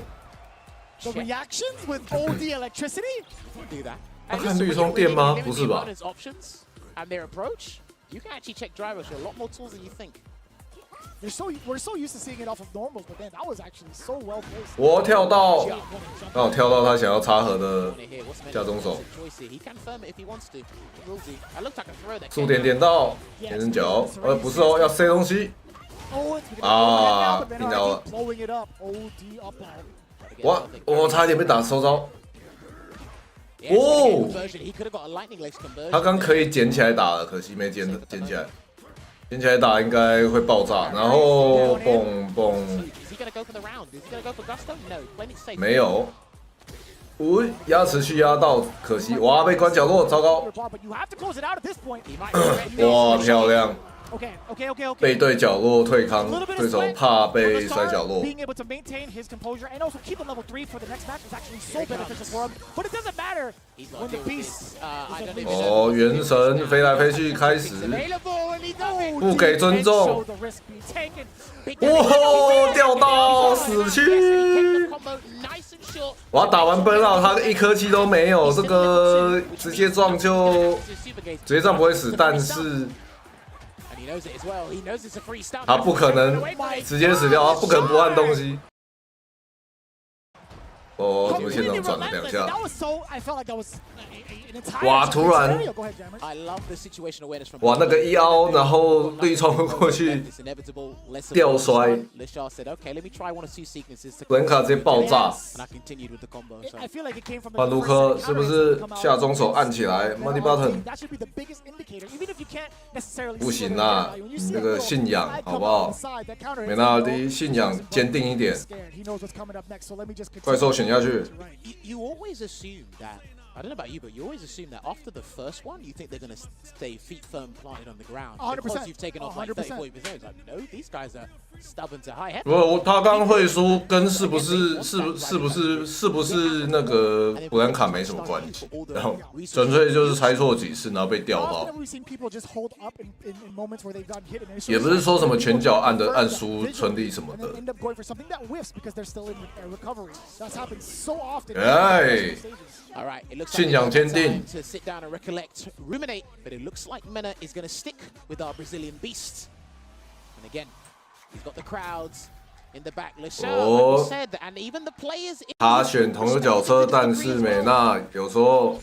Speaker 7: The reactions with OD electricity?
Speaker 8: do that.
Speaker 1: 他看绿通电吗？不是吧？
Speaker 8: Options and their approach. You can actually check drivers with a lot more tools than you think.
Speaker 7: We're so used to seeing it off of normals, but then that was actually so well placed.
Speaker 1: 我跳到，让我跳到他想要插河的架中手，
Speaker 8: He can firm it if he wants to. He will do. I looked like a throw that
Speaker 1: 速点点到，天人脚，不是哦，要塞东西。
Speaker 7: Oh, it's
Speaker 1: 啊，拼到了！
Speaker 7: blowing it up. OD up.
Speaker 1: 我差一点被打收招。
Speaker 8: Yeah,
Speaker 1: 哦
Speaker 8: conversion. He could have got a lightning legs conversion.
Speaker 1: 他刚可以捡起来打了，可惜没捡起来。捡起来打应该会爆炸，然后蹦蹦。
Speaker 8: Is he gonna go for the round? Is he gonna go for gusto? No. When it's safe.
Speaker 1: 没有。哦，压持续压到，可惜哇，被关角落，糟糕。
Speaker 7: But you have to close it out at this point.
Speaker 1: 哇，漂亮！
Speaker 7: Okay.
Speaker 1: 背对角落退康，对手怕被摔角落。
Speaker 7: Being able to maintain his composure and also keep a level 3 for the next match is actually so beneficial for him. But it doesn't matter when the beast.
Speaker 1: 哦，元神飞来飞去，开始不给尊重。哇，掉到死区！我打完奔奥，他一颗气都没有，这个直接撞就直接撞不会死，但是。 他不可能直接死掉，他不可能不按东西。哦，怎么现场转了2下？哇，突然，哇，那个一凹，然后绿冲过去，吊摔，人卡直接爆炸。换卢克是不是下中手按起来 ？Money button。不行啦，那个信仰好不好？美纳尔迪信仰坚定一点。怪兽选下去。
Speaker 8: I don't know about you, but you always assume that after the first one, you think they're going to stay feet firm planted on the ground.
Speaker 7: 100%.
Speaker 8: Because you've taken off like 30, 40%. It's like, no, these guys are stubborn to high head.
Speaker 1: 他刚会输跟是不是那个布兰卡没什么关系，然后纯粹就是猜错几次，然后被吊到。也不是说什么拳脚按输春丽什么的。哎。
Speaker 8: All right, it looks
Speaker 1: 信仰坚定。
Speaker 8: to sit down and recollect, ruminate, but it looks like Mena is going to stick with our Brazilian beast. And again, he's got the crowds in the back. Lachelle said, and even the players.
Speaker 1: 他选同一个角色，但是美娜有时候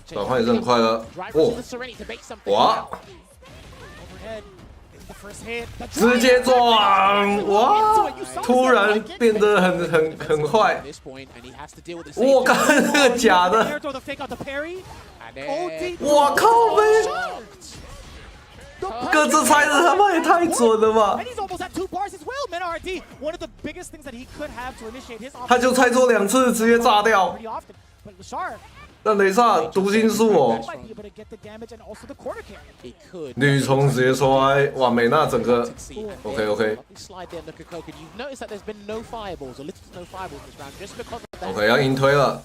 Speaker 1: 转换也是很快的。哦，哇！ 直接撞！哇！突然变得很坏。我靠，那个假的！我靠呗！哥，这猜的他妈也太准了吧！他就猜错2次，直接炸掉。但雷萨读心术哦，绿冲直接摔，哇！美娜整个 OK， 要硬推了。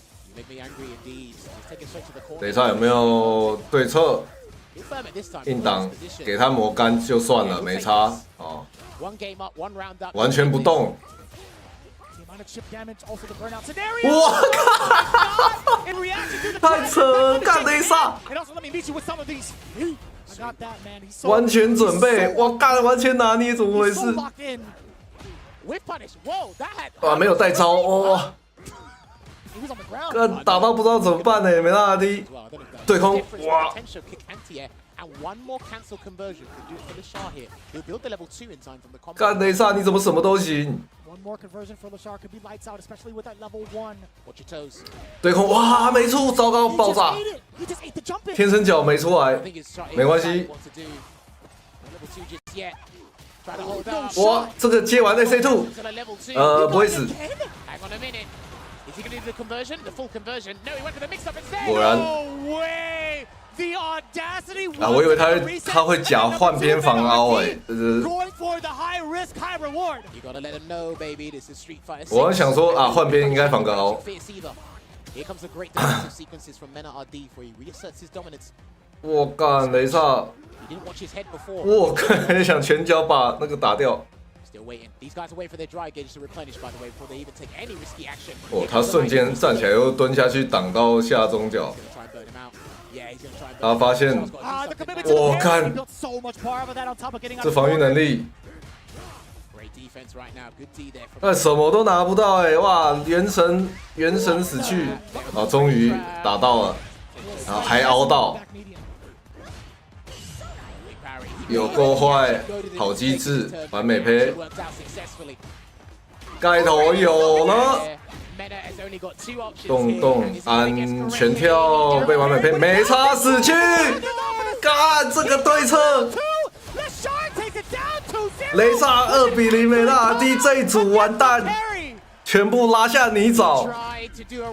Speaker 1: 雷萨有没有对策？硬挡，给他磨干就算了，没差哦，完全不动。 我靠！太扯，干雷萨！完全准备，我干，完全拿捏，怎么回事？啊，没有带招哦！干打到不知道怎么办呢，没那么低，对空，哇！ 干雷萨，你怎么什么都行？对空，哇，没出，糟糕，爆炸！天生脚没出来，没关系。哇，这个接完 SA2，不会死。果然。 啊，我以为他会假换边防凹哎，我想说啊，换边应该防个凹。我干，雷萨！我干，想拳脚把那个打掉。哦，他瞬间站起来又蹲下去挡到下中脚。 他发现，我看这防御能力，什么都拿不到哎！哇，元神死去，啊，终于打到了，然后还凹到，有够坏，好机智，完美配，盖头有了。 动安全跳被完美配，没差死去！干这个对策，雷萨2比0，美纳尔迪这一组完蛋，全部拉下泥沼。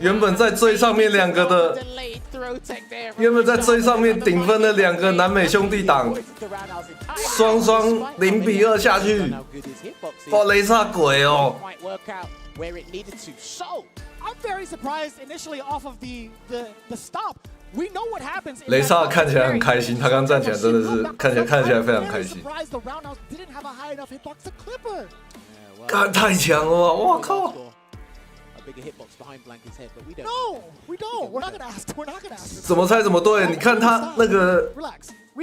Speaker 1: 原本在最上面两个的，原本在最上面顶分的两个南美兄弟党，双双0-2下去。哇，雷萨鬼哦！
Speaker 7: I'm very surprised initially off of the stop. We know what happens.
Speaker 1: 雷萨看起来很开心，他刚站起来真的是看起来非常开心。干太强了，我靠！
Speaker 7: No, we don't. We're not gonna ask. We're not gonna ask.
Speaker 1: 怎么猜怎么对，你看他那个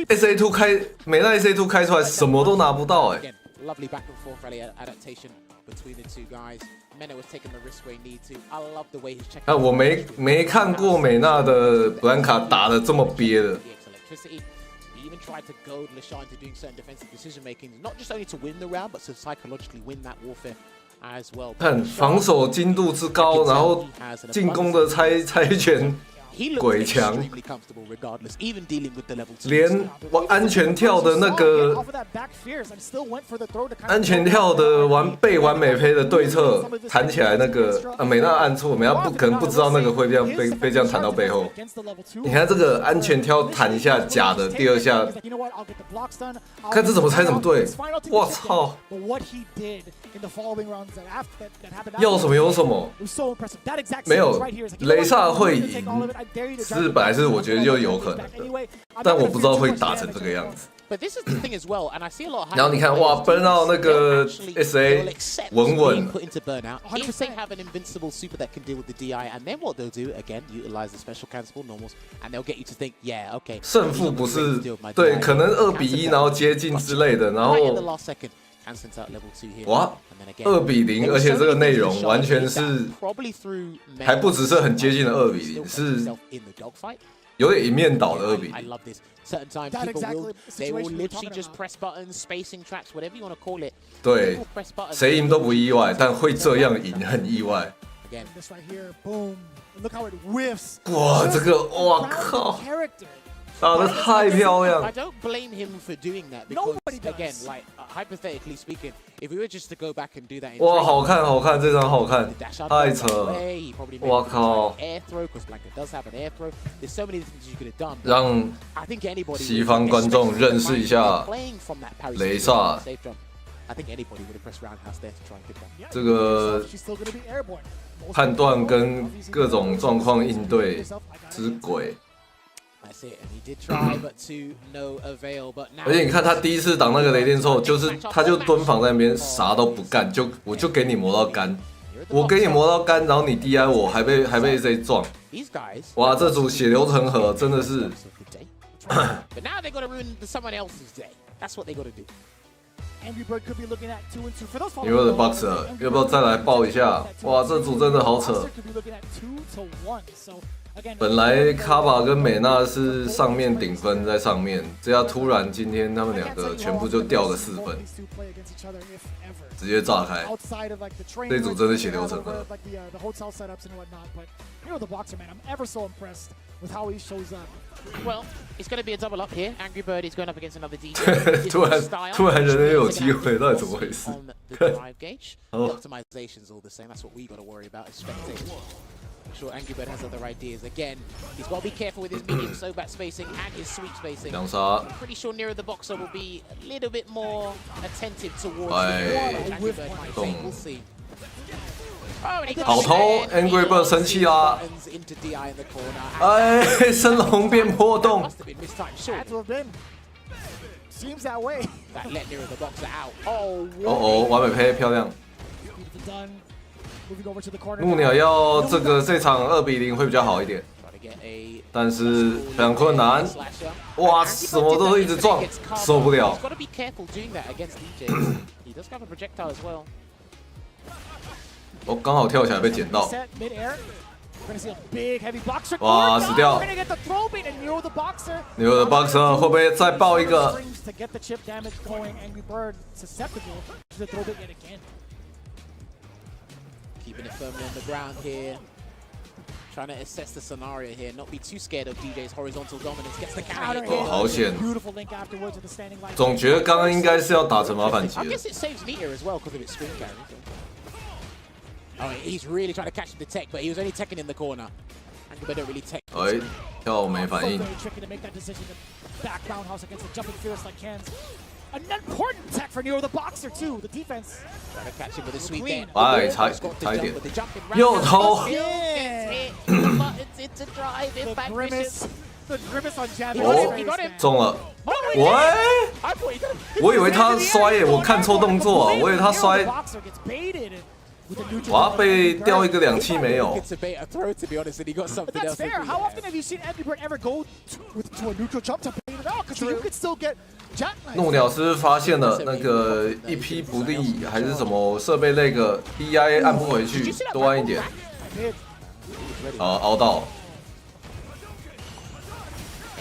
Speaker 1: SA2 开美奈 SA2 开出来什么都拿不到哎。
Speaker 8: Lovely back and forth rally adaptation between the two guys. Mena was taking the risk where he needed to. I love the way he's checking.
Speaker 1: 啊，我没看过美娜的布兰卡打得这么憋的。
Speaker 8: He even tried to goad LeShaw into doing certain defensive decision making, not just only to win the round, but to psychologically win that warfare as well.
Speaker 1: 看防守精度之高，然后进攻的猜拳。 鬼强，连安全跳的那个安全跳的被完美飞的对侧弹起来那个美娜按错，美娜可能不知道那个会这样被这样弹到背后。你看这个安全跳弹一下假的，第二下，看这怎么猜怎么对，我操！要什么有什么，没有雷萨会赢。 是本来是我觉得就有可能的，但我不知道会打成这个样子。然后你看哇，burnout 那个 SA 稳稳。胜负不是对，可能2-1，然后接近之类的，然后哇，2-0，而且这个内容完全是还不只是很接近的2-0，是有点一面倒的2-0。对，谁赢都不意外，但会这样赢很意外。哇，这个哇靠！ 打得太漂亮！
Speaker 8: I don't blame him for doing that because again, like hypothetically speaking, if we were just to go back and do that,
Speaker 1: 哇，好看好看，这场好看，太扯了！我靠！让西方观众认识一下雷萨。这个判断跟各种状况应对之鬼。 而且你看他第一次挡那个雷电之后，他就蹲防在那边啥都不干，我就给你磨到干，我给你磨到干，然后你 DI 我还被谁撞？哇，这组血流成河，真的是。你有的 Boxer 要不要再来爆一下？哇，这组真的好扯。 本来卡巴跟美娜是上面顶分在上面，这下突然今天他们两个全部就掉个4分，直接炸开。这组真的血流成河。
Speaker 8: Well, it's going to be a double up here. Angry Bird is going up against another DJ.
Speaker 1: 突然人人有机会，到底怎么回事？
Speaker 8: Optimization's all the same. That's what we got to worry about as spectators. I'm sure Angry Bird has other ideas. Again, he's got to be careful with his medium so-back spacing and his sweep spacing. I'm pretty sure nearer the boxer will be a little bit more attentive towards Angry Bird might take. We'll see.
Speaker 1: 好偷 ，Angry Bird 生气啦！哎，升龙变波动。哦，完美配，漂亮。木鸟要这场2-0会比较好一点，但是非常困难。哇，什么都一直撞，受不了。我刚好跳起来被捡到，哇，死掉！牛的 Boxer 会不会再爆一个？
Speaker 8: Keeping it firmly on the ground here. Trying to assess the scenario here, not be too scared of DJ's horizontal dominance. Gets the counter hit.
Speaker 1: 好险！总觉得刚刚应该是要打成麻烦级
Speaker 8: I guess it saves meter as well because of its screen carry. Oh, he's really trying to catch the tech, but he was only teching in the corner. Angry Bird don't really tech.
Speaker 1: 哎，跳没反应。
Speaker 7: Back roundhouse against the jumping fierce like Ken's. An important tech for Nero the Boxer too. The defense.
Speaker 8: Trying to catch him with a sweep there.
Speaker 1: 哎，差一点。右头。
Speaker 8: It's a drive.
Speaker 7: The grimace. The grimace on Jab.
Speaker 1: 哦，中了。喂！我以为他摔耶，我看错动作啊，我以为他摔。哇，被掉一个2气没有。
Speaker 8: It's a bait, a throw to be honest, and he got something
Speaker 7: But that's
Speaker 8: else.
Speaker 7: fair. How often have you seen Angry Bird ever go to a neutral jump to bait it out? Because you could still get jackknife.
Speaker 1: 怒鸟是发现了那个一批不利还是什么设备那个 DI 按不回去，多按一点。好，凹到。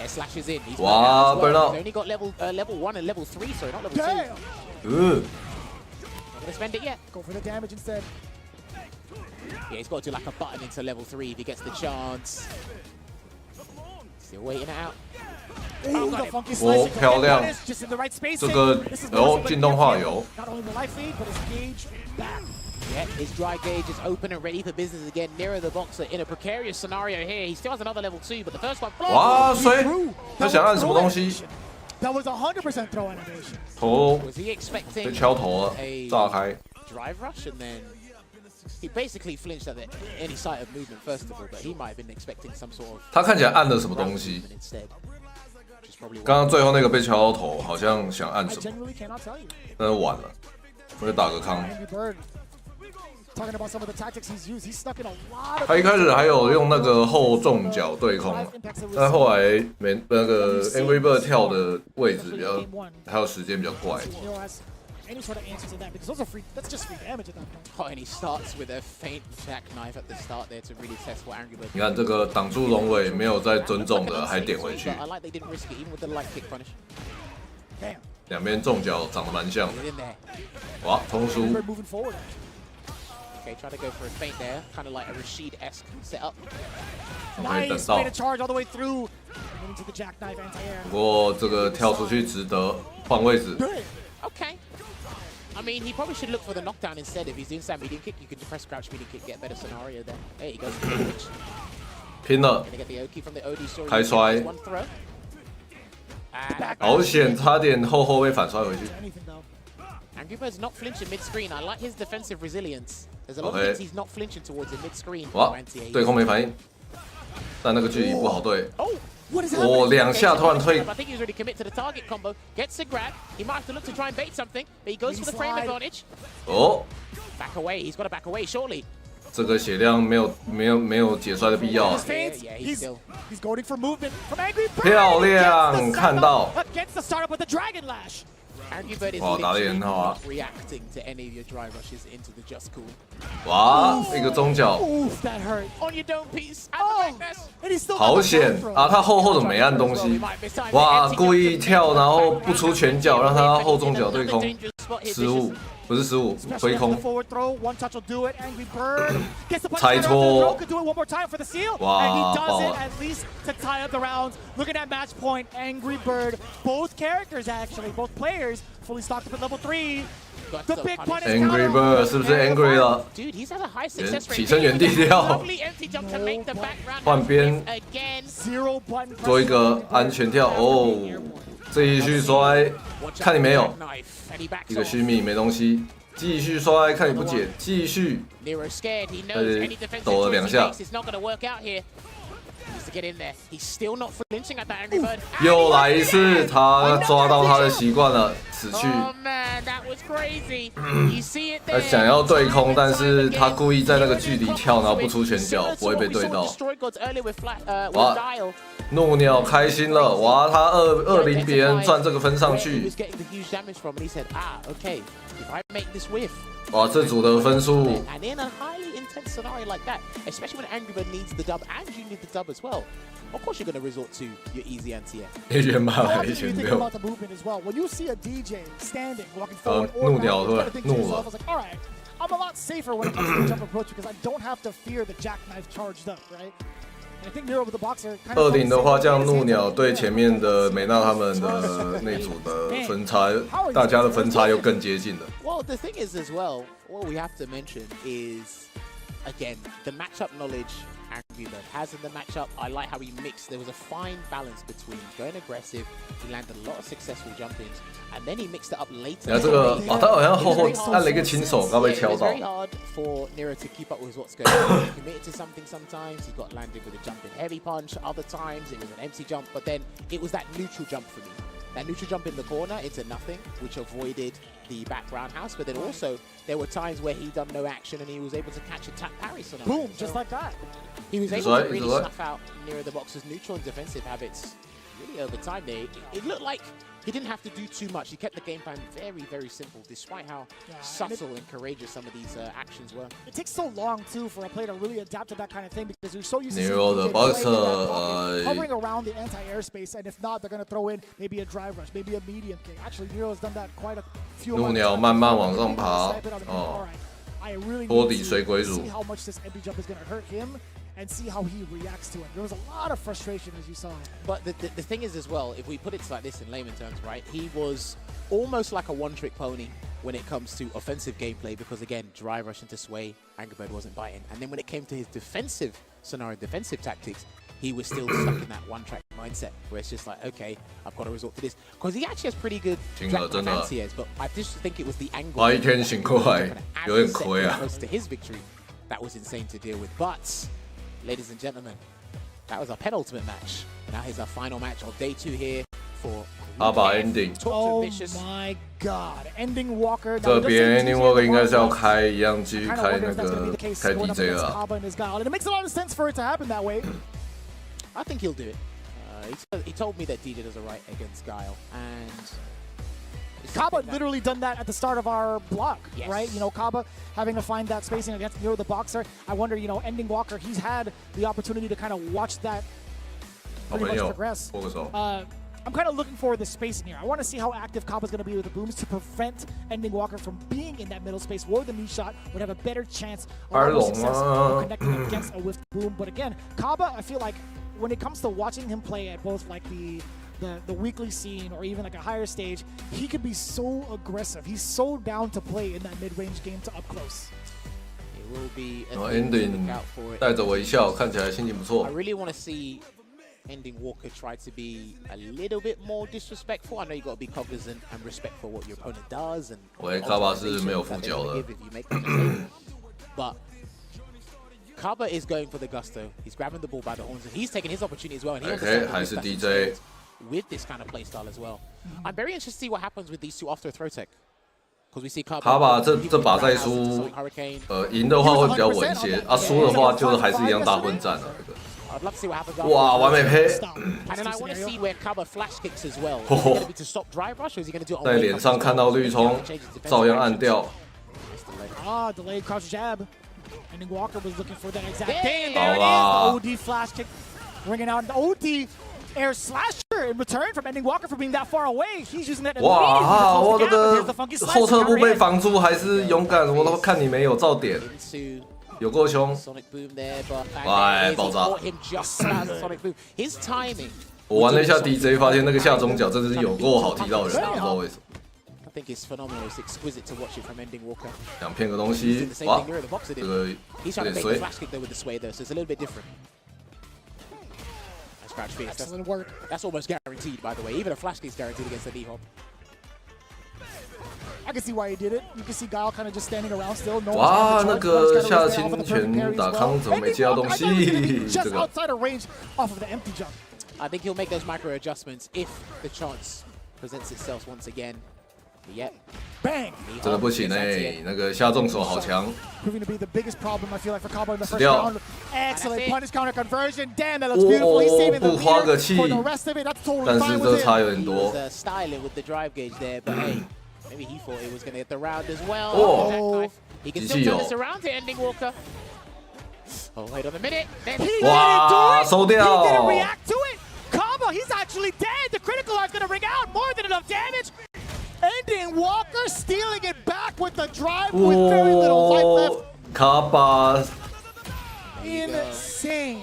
Speaker 8: Slashes in. He's
Speaker 1: wow, burn out.
Speaker 8: He's only got level 1 and level 3, sorry, not level 2.
Speaker 7: Damn.
Speaker 8: Not gonna spend it yet.
Speaker 7: Go for the damage instead.
Speaker 8: Yeah, he's got to do like a button into level 3 if he gets the chance. Still waiting it out.
Speaker 7: Ooh, the funky slice.
Speaker 1: 漂亮
Speaker 7: Just in the right space.
Speaker 1: 这个进动化油。
Speaker 7: Not only the life lead, but his gauge back.
Speaker 8: Yeah, his dry gauge is open and ready for business again. Nero the Boxer in a precarious scenario here. He still has an炸level 2, but the first one.
Speaker 1: 哇，衰！他想按什么东西？
Speaker 7: That was 100% throw animation.
Speaker 1: 头
Speaker 8: Was he expecting
Speaker 1: 被敲头了，炸开。
Speaker 8: drive rush and then he basically flinched at any sight of movement first of all, but he might have been expecting some sort of.
Speaker 1: 他看起来按了什么东西？ 刚刚最后那个被敲到头，好像想按什么，但是晚了，我就打个康。
Speaker 7: Talking about some of the tactics he's used, he's stuck in a lot of.
Speaker 1: 他一开始还有用那个后重脚对空，但后来那个 Angry Bird 跳的位置比较，还有时间比较怪。
Speaker 7: Any sort of answer to that because those are free. That's just free damage at that point.
Speaker 8: Oh, and he starts with a faint jackknife at the start there to really test what Angry Bird.
Speaker 1: 你看这个挡住龙尾没有在尊重的，还点回去。
Speaker 8: I like they didn't risk it even with the light kick punish.
Speaker 7: Damn.
Speaker 1: 两边重脚长得蛮像的。哇，通输。
Speaker 7: Moving forward.
Speaker 8: Okay, try to go for a feint there, kind of like a Rashid-esque setup.
Speaker 7: Nice way to charge all the way through. Into the jackknife anti-air.
Speaker 1: 不过这个跳出去值得，换位置。
Speaker 8: Okay. I mean, he probably should look for the knockdown instead. If he's doing that medium kick, you can press crouch medium kick, get a better scenario there. There he goes.
Speaker 1: 拼了！
Speaker 8: Gonna get the Oki from the OD story.
Speaker 1: 开摔。
Speaker 8: One throw.
Speaker 1: 好险，差点后被反摔回去。
Speaker 8: Angry Bird's not flinching mid-screen. I like his defensive resilience. There's a lot of things he's not flinching towards in mid-screen.
Speaker 1: 哇，对空没反应，但那个距离不好对。
Speaker 7: What is
Speaker 1: 我2下突然退。
Speaker 8: I think he was already commit to the target combo. Gets a grab. He might have to look to try and bait something, but he goes for the frame advantage.
Speaker 1: 哦。
Speaker 8: Back away. He's got to back away. Surely.
Speaker 1: 这个血量没有解摔的必要。
Speaker 7: He's going for movement from Angry Bird.
Speaker 1: 漂亮，看到。
Speaker 7: Against the startup with the Dragon Lash.
Speaker 8: Angry Bird is
Speaker 1: 哇，打得也很好啊。
Speaker 8: reacting to any of your drive rushes into the just cool.
Speaker 1: 哇，一个中脚。
Speaker 7: Oof, that hurt.
Speaker 8: On your dome piece.
Speaker 7: And he's still
Speaker 1: 好险啊！他后怎么没按东西？哇，故意跳，然后不出拳脚，让他后中脚对空，失误，不是失误，挥空。猜错。哇，爆了！
Speaker 7: At least to tie up the rounds. Looking at match point, Angry Bird. Both characters actually, both players fully stocked up at level 3. The big punish.
Speaker 1: Angry Bird 是不是 Angry 了？
Speaker 8: Dude, he's had a high success rate.
Speaker 1: 起身原地跳，换边，做一个安全跳哦，继续摔，看你没有，一个虚米没东西，继续摔，看你不解，继续，抖了2下。 又来一次，他抓到他的习惯了，死去。他想要对空，但是他故意在那个距离跳，然后不出拳脚，不会被对到。哇，怒鸟开心了，哇，他2-0别人赚这个分上去。哇，这组的分数。
Speaker 8: scenario like that, especially when Angry Bird needs the dub and you need the dub as well. Of course, you're going to resort to your easy anti-air.
Speaker 1: 一拳骂了，一拳六。
Speaker 7: When you see a DJ standing, walking forward,
Speaker 1: 怒鸟对，怒了。
Speaker 7: All right, I'm a lot safer when it comes to the jump approach because I don't have to fear the jackknife charged up, right? I think Nero with the boxer.
Speaker 1: 2-0的话，这样怒鸟对前面的美娜他们的那组的分差，大家的分差又更接近了。
Speaker 8: Well, the thing is as well, what we have to mention is again, the matchup knowledge Angry Bird has in the matchup. I like how he mixed. There was a fine balance between going aggressive. He landed a lot of successful jump-ins, and then he mixed it up later.
Speaker 1: 然后这个他好像后按了一个轻手，刚被敲
Speaker 8: It's
Speaker 1: 到。
Speaker 8: very hard for Nero to keep up with what's going on. He committed to something sometimes. He got landed with a jumping heavy punch. Other times it was an empty jump, but then it was that neutral jump for me. That neutral jump in the corner into nothing, which avoided the back roundhouse. But then also, there were times where he done no action and he was able to catch a tap parry scenario.
Speaker 7: Boom, just like that.
Speaker 8: He was able to really snuff out Nero the Boxer's neutral and defensive habits. Really over time there, it looked like he didn't have to do too much. He kept the game plan very, very simple, despite how subtle and courageous some of these actions were.
Speaker 7: It takes so long, too, for a player to really adapt to that kind of thing because you're so used to
Speaker 1: Nero the
Speaker 7: Boxer hovering around the anti-airspace, and if not, they're going to throw in maybe a drive rush, maybe a medium kick. Actually, Nero's done that quite a few times.
Speaker 1: 怒鸟慢慢往上爬，哦，托底水鬼组。
Speaker 7: See how much this empty jump is going to hurt him. And see how he reacts to it. There was a lot of frustration as you saw.
Speaker 8: But the thing is as well, if we put it like this in layman terms, right? He was almost like a one-trick pony when it comes to offensive gameplay because, again, drive rush into sway, Angry Bird wasn't biting. And then when it came to his defensive scenario, defensive tactics, he was still stuck in that one-track mindset where it's just like, okay, I've got to resort to this. Because he actually has pretty good fanciers, but I just think it was the angle.
Speaker 1: 一天醒过来有点亏啊。
Speaker 8: Close to his victory, that was insane to deal with. But ladies and gentlemen, that was our penultimate match. And now here's our final match of day 2 here for
Speaker 1: ending.
Speaker 7: Oh my god, Ending Walker.
Speaker 1: 这边 Ending Walker 应该是要开一样继续开那个开 DJ 了。
Speaker 7: And it makes a lot of sense for it to happen that way.
Speaker 8: I think he'll do it. He told me that DJ does a right against Guile, and
Speaker 7: Kaba literally done that at the start of our block, right? You know, Kaba having to find that spacing against Nero the Boxer. I wonder, you know, Ending Walker, he's had the opportunity to kind of watch that pretty much progress. I'm kind of looking for the spacing here. I want to see how active Kaba's going to be with the booms to prevent Ending Walker from being in that middle space where the knee shot would have a better chance of success of connecting against a whiffed boom. But again, Kaba, I feel like when it comes to watching him play at both like the weekly scene or even like a higher stage, he could be so aggressive. He's so down to play in that mid-range game to up close.
Speaker 8: It will be a
Speaker 1: Ending 带着微笑，看起来心情不错。
Speaker 8: I really want to see Ending Walker try to be a little bit more disrespectful. I know you got to be cognizant and respect for what your opponent does. And
Speaker 1: 喂，Kaba 是没有副脚的。
Speaker 8: But Kaba is going for the gusto. He's grabbing the ball by the horns, and he's taking his opportunity as well. And he
Speaker 1: OK， 还是 DJ。
Speaker 8: with this kind of playstyle as well. I'm very interested to see what happens with these two after a throw tech. Because we see
Speaker 1: Kaba 这把赛输，赢的话会比较稳一些，啊，输的话就是还是一样大混战啊。这个。
Speaker 8: I'd love to see what happens.
Speaker 1: 哇，完美配！
Speaker 8: And then I want to see where Kaba flash kicks as well. Is he going to be to stop drive rush, or is he going to do it on
Speaker 1: 在脸上看到绿冲，照样按掉。
Speaker 7: Delayed crouch jab. Ending Walker was looking for that exact thing. And there
Speaker 1: 好
Speaker 7: it
Speaker 1: 啦
Speaker 7: is. OD flash kick, bringing out an OD air slasher in return from Ending Walker for being that far away. He's using that immediately.
Speaker 1: 哇，我这
Speaker 7: Here's
Speaker 1: 个
Speaker 7: the funky
Speaker 1: 后
Speaker 7: slice
Speaker 1: 撤步
Speaker 7: counter
Speaker 1: 被
Speaker 7: in.
Speaker 1: 防住，还是勇敢，我都看你没有照点，有够凶。
Speaker 8: Sonic boom there, but
Speaker 1: 哎，爆炸！
Speaker 8: caught him just as a Sonic boom. His timing.
Speaker 1: 我玩了一下 DJ， 发现那个下中脚真的是有够好踢到人，不知道为什么。
Speaker 8: I think it's phenomenal. It's exquisite to watch it from Ending Walker.
Speaker 1: 想骗个东西，哇，这个
Speaker 8: He's
Speaker 1: 有
Speaker 8: trying to
Speaker 1: 点
Speaker 8: make
Speaker 1: 衰
Speaker 8: the。flash kick though with the sway though, so it's a little bit different. Nice crouch fierce.
Speaker 7: Excellent work.
Speaker 8: That's almost guaranteed, by the way. Even a flash kick's guaranteed against the knee hop.
Speaker 7: I can see why he did it. You can see Guile kind of just standing around still. No
Speaker 1: 哇，
Speaker 7: one's
Speaker 1: 那
Speaker 7: on the
Speaker 1: 个
Speaker 7: charge.
Speaker 1: 下
Speaker 7: Guile's gotta
Speaker 1: 清
Speaker 7: stay off of the perfect
Speaker 1: 拳
Speaker 7: parry
Speaker 1: 打
Speaker 7: as
Speaker 1: 康
Speaker 7: well.
Speaker 1: 怎么没接到东
Speaker 7: I thought he was gonna be
Speaker 1: 西？
Speaker 7: just
Speaker 1: 这个
Speaker 7: outside of range off of the empty jump.
Speaker 8: I think he'll make those micro adjustments if the chance presents itself once again. But yet,
Speaker 7: Bang!
Speaker 1: 真的不行哎，那个下重手好强。
Speaker 7: Proving to be the biggest problem, I feel like, for Kaba in the first
Speaker 1: 死掉。
Speaker 7: round. Excellent punish counter conversion. Damn, that looks beautiful. He's saving the
Speaker 1: 不花个
Speaker 7: lead
Speaker 1: 气
Speaker 7: for the rest of it. That's totally
Speaker 1: 但
Speaker 7: fine
Speaker 1: 是
Speaker 7: with
Speaker 1: 这差
Speaker 7: him.
Speaker 1: 有点
Speaker 8: he
Speaker 1: 多
Speaker 8: was。styling with the drive gauge there, but hey, maybe he thought he was going to get the round as well.
Speaker 1: Oh.
Speaker 8: Jackknife. He can still
Speaker 1: 机器
Speaker 8: turn
Speaker 1: 哦
Speaker 8: this around to Ending Walker. Oh, wait on a minute. Then
Speaker 7: He
Speaker 1: 哇，
Speaker 7: didn't do it.
Speaker 1: 收
Speaker 7: He didn't
Speaker 1: 掉。
Speaker 7: react to it. Kaba, he's actually dead. The critical art's gonna ring out. More than enough damage. Ending Walker stealing it back with the drive with very little life
Speaker 1: 哦
Speaker 7: left.
Speaker 1: 卡巴，
Speaker 7: Insane.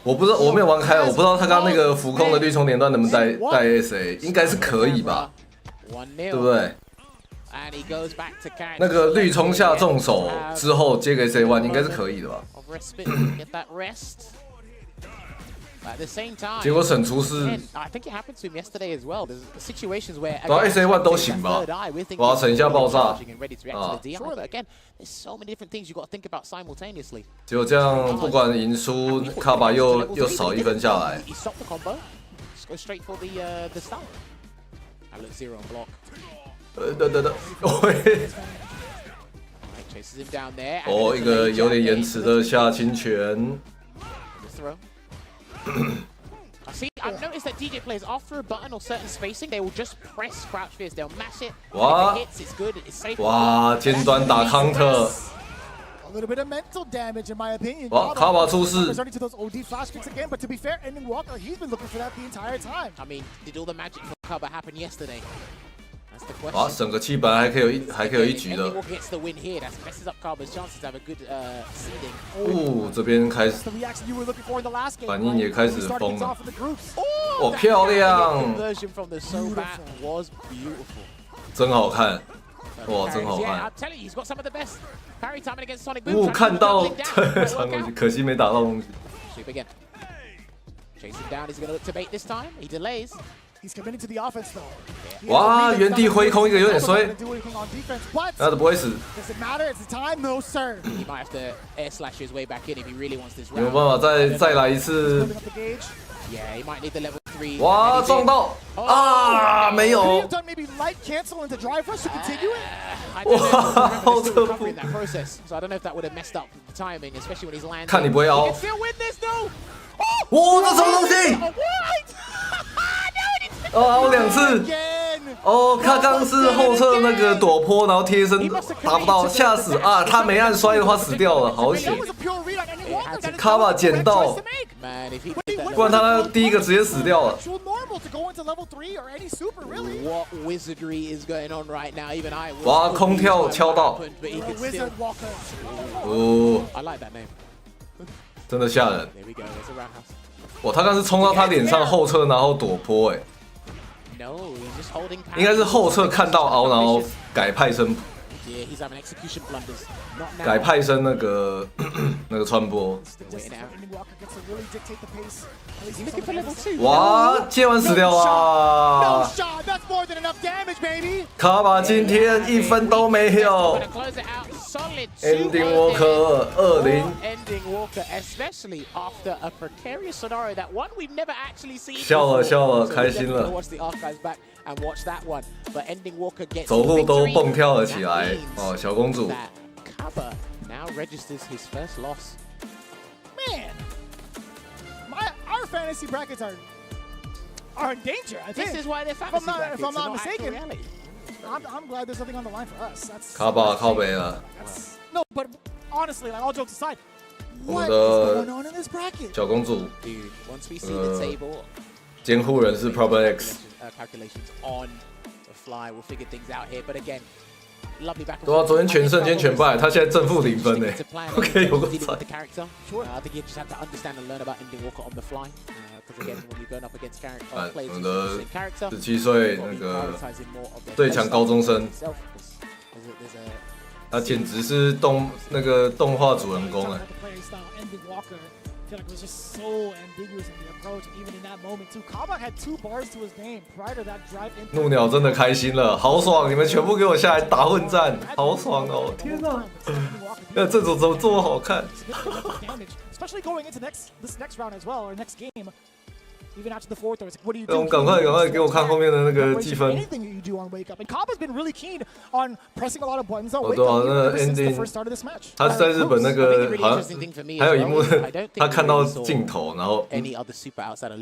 Speaker 1: 我不知道，我没有玩开，我不知道他刚刚那个浮空的绿冲连段能不能带 SA， 应该是可以吧，
Speaker 8: 1-0.
Speaker 1: 对不对？那个绿冲下重手之后接给 C1 应该是可以的吧？结果审出是，对啊 ，SA1 都行吧？我要省一下爆炸啊！结果这样不管赢输，卡巴又少1分下来。哦，一个有点延迟的下侵拳。
Speaker 8: See, I've noticed that DJ players after a button or certain spacing, they will just press crouch fierce. They'll mash it. If it hits, it's good. It's safe.
Speaker 1: 哇，尖端打 counter。
Speaker 7: A little bit of mental damage, in my opinion.
Speaker 1: 哇，卡巴出事。
Speaker 7: Returning to those OD flash kicks again, but to be fair, Ending Walker, he's been looking for that the entire time.
Speaker 8: I mean, did all the magic from Kaba happen yesterday? That's the question.
Speaker 1: 哇，省个气本来还可以有一局的。
Speaker 8: Ending Walker gets the win here. That messes up Kaba's chances to have a good seeding.
Speaker 1: 哦，这边开始
Speaker 7: The reaction you were looking for in the last game.
Speaker 1: 反应也开始疯了。
Speaker 8: 哦，
Speaker 1: 漂亮！
Speaker 8: Conversion from the Sobat was beautiful.
Speaker 1: 真好看，哇，真好看。
Speaker 8: I'm telling you, he's got some of the best parry timing against Sonic
Speaker 1: 我
Speaker 8: Boom.
Speaker 1: 看到传过去，可惜没打到东西。
Speaker 8: Sweep again. Chase him down. He's going to look to bait this time. He delays.
Speaker 7: He's committing to the offense though.
Speaker 1: 哇，原地挥空一个有点衰，那都不会死。
Speaker 7: Does it matter? It's the time, no sir.
Speaker 8: He might have to air slash his way back in if he really wants this
Speaker 1: 有
Speaker 8: round.
Speaker 1: 办法再来一次？
Speaker 8: Yeah, he might need the level 3.
Speaker 1: 哇，撞到啊，没有。
Speaker 7: Could he have done maybe light cancel into drive rush to continue it?
Speaker 8: I don't know if he's recovering that process, so I don't know if that would have messed up the timing, especially when he's landing.
Speaker 1: 看你不会凹。
Speaker 8: He can still win this though.
Speaker 1: 哇，这什么东西？ 哦，凹2次。哦，他刚刚是后侧那个躲坡，然后贴身打不到，吓死啊！他没按摔的话死掉了，好险。卡巴捡到，不然他第一个直接死掉了。
Speaker 8: What wizardry is going on right now? Even I.
Speaker 1: 哇，空跳敲到。哦
Speaker 8: I like that name.
Speaker 1: 真的吓人。
Speaker 8: There we go. There's a roundhouse.
Speaker 1: 哇，他刚是冲到他脸上后侧，然后躲坡，哎。
Speaker 8: No, he's just holding.
Speaker 1: 应该是后侧看到凹，然后改派生。
Speaker 8: Yeah, he's having execution blunders. Not now.
Speaker 1: 改派生那个那个穿波。
Speaker 8: Looking for level 2.
Speaker 1: 哇，接完死掉啊！ 卡巴今天1分都没有。 Ending Walker 20。
Speaker 8: Ending Walker, especially after a precarious scenario, that one we've never actually seen.
Speaker 1: 笑了，开心了。
Speaker 8: Watch the archives back and watch that one, but Ending Walker gets
Speaker 1: 走路都蹦跳了起来。哦，小公主。
Speaker 8: Kaba now registers his first loss.
Speaker 7: Man, our fantasy brackets are in danger. I think.
Speaker 8: This is why they're fantasy brackets.
Speaker 7: If I'm not
Speaker 8: not
Speaker 7: mistaken.
Speaker 8: reality.
Speaker 7: I'm glad there's something on the line for us. That's
Speaker 1: 卡巴靠北了。
Speaker 7: No, but honestly, like all jokes aside,
Speaker 1: 我们
Speaker 7: what is
Speaker 1: 的
Speaker 7: going on in this bracket?
Speaker 1: 小公主，
Speaker 8: Dude, once we see the table,
Speaker 1: 监护人是 Problem X。
Speaker 8: calculations on the fly, we'll figure things out here. But again, lovely back and
Speaker 1: 对啊，
Speaker 8: forth.
Speaker 1: 昨天全胜，今天全败，他现在正负0分呢。
Speaker 8: To plan
Speaker 1: OK， 有个
Speaker 8: dealing
Speaker 1: 惨
Speaker 8: with。the character. I think you just have to understand and learn about Ending Walker on the fly. Because again, when you're going up against players
Speaker 1: 我
Speaker 8: with
Speaker 1: 们
Speaker 8: the
Speaker 1: 的
Speaker 8: same character,
Speaker 1: 17岁那个最强高中生，他简直是那个动画主人公哎。
Speaker 7: I feel like it was just so ambiguous in the approach, and even in that moment too. Kaba had 2 bars to his name prior to that drive in.
Speaker 1: 怒鸟真的开心了，好爽！你们全部给我下来打混战，好爽哦！天哪，那这种怎么这么好看？
Speaker 7: Especially going into this next round as well, or next game. Even after the 4th, it's like, what do you
Speaker 1: 那
Speaker 7: do?
Speaker 1: 我赶快给我看后面的那个计分。
Speaker 7: Anything you do on Wake Up, and Kaba's been really keen on pressing a lot of buttons on
Speaker 1: 哦
Speaker 7: Wake
Speaker 1: 对啊，
Speaker 7: Up
Speaker 1: 那
Speaker 7: ever since the
Speaker 1: ending
Speaker 7: first start of this match.
Speaker 1: 他在日本那个好像还有一幕，他看到镜头，然后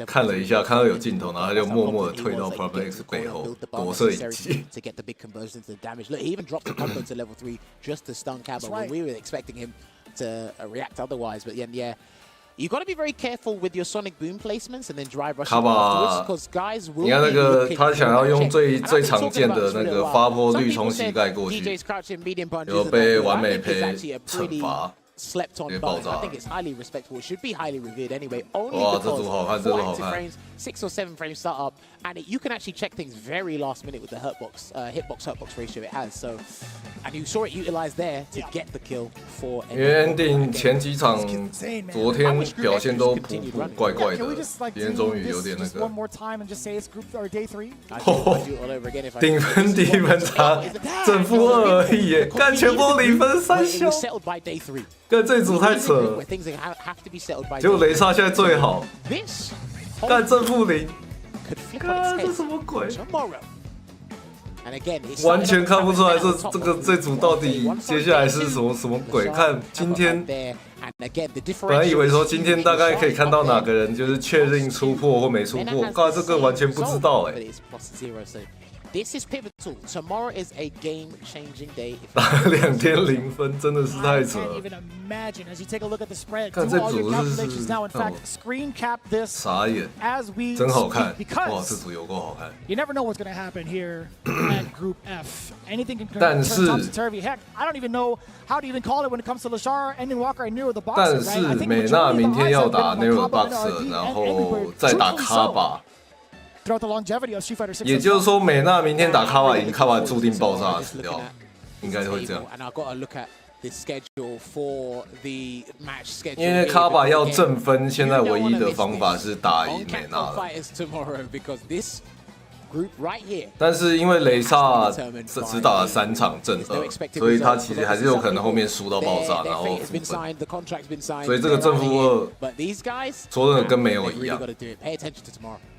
Speaker 1: 看了一下，看到有镜头，然后他就默默的退到 Problem X 背后躲摄影机。
Speaker 8: to get the big conversions to the damage. Look, he even dropped the combo to level 3 just to stun Kaba. When we were expecting him to react otherwise, but yeah. You got to be very careful with your Sonic Boom placements and then drive rush afterwards, because guys will.
Speaker 1: 你看那个他想要用最常见的那个发波绿冲膝盖过去，有被完美赔惩罚。
Speaker 8: slept on button. I think it's highly respectable. It should be highly revered anyway. Only
Speaker 1: 哇，
Speaker 8: because
Speaker 1: 这组好看，这
Speaker 8: 4
Speaker 1: 组好
Speaker 8: active
Speaker 1: 看。
Speaker 8: frames, 6 or 7 frames startup, and you can actually check things very last minute with the hitbox ratio it has. So, and you saw it utilized there to get the kill for.
Speaker 1: 因为 ending 前几场昨天表现都怪怪的，今天终于有点那个。
Speaker 7: One more time and just say it's group or day 3.
Speaker 1: 顶分低分差正负2而已耶，干全部0分3小，干这组太扯了。结果雷萨现在最好，干正负0，干这什么鬼？完全看不出来这组到底接下来是什么鬼？看今天，本来以为说今天大概可以看到哪个人就是确定出破或没出破，刚才这个完全不知道哎。
Speaker 8: This is pivotal. Tomorrow is a game-changing day.
Speaker 1: 打2天0分真的是太扯了。看这组是傻眼，真好看。哇，这组有够好看。
Speaker 7: You never know what's going to happen here at Group F. Anything can turn topsy-turvy. Heck, I don't even know how to even call it when it comes to Lashar, Ending Walker, and Nero the Boxer.
Speaker 1: 但是美娜明天要打 Nero the Boxer， 然后再打卡巴。也就是说，美娜明天打卡瓦赢，卡瓦注定爆炸死掉，应该会这样。因为卡巴要正分，现在唯一的方法是打赢美娜了。但是因为雷萨只打了3场正2，所以他其实还是有可能后面输到爆炸，然后负分。所以这个正负2，说真的跟没有一样。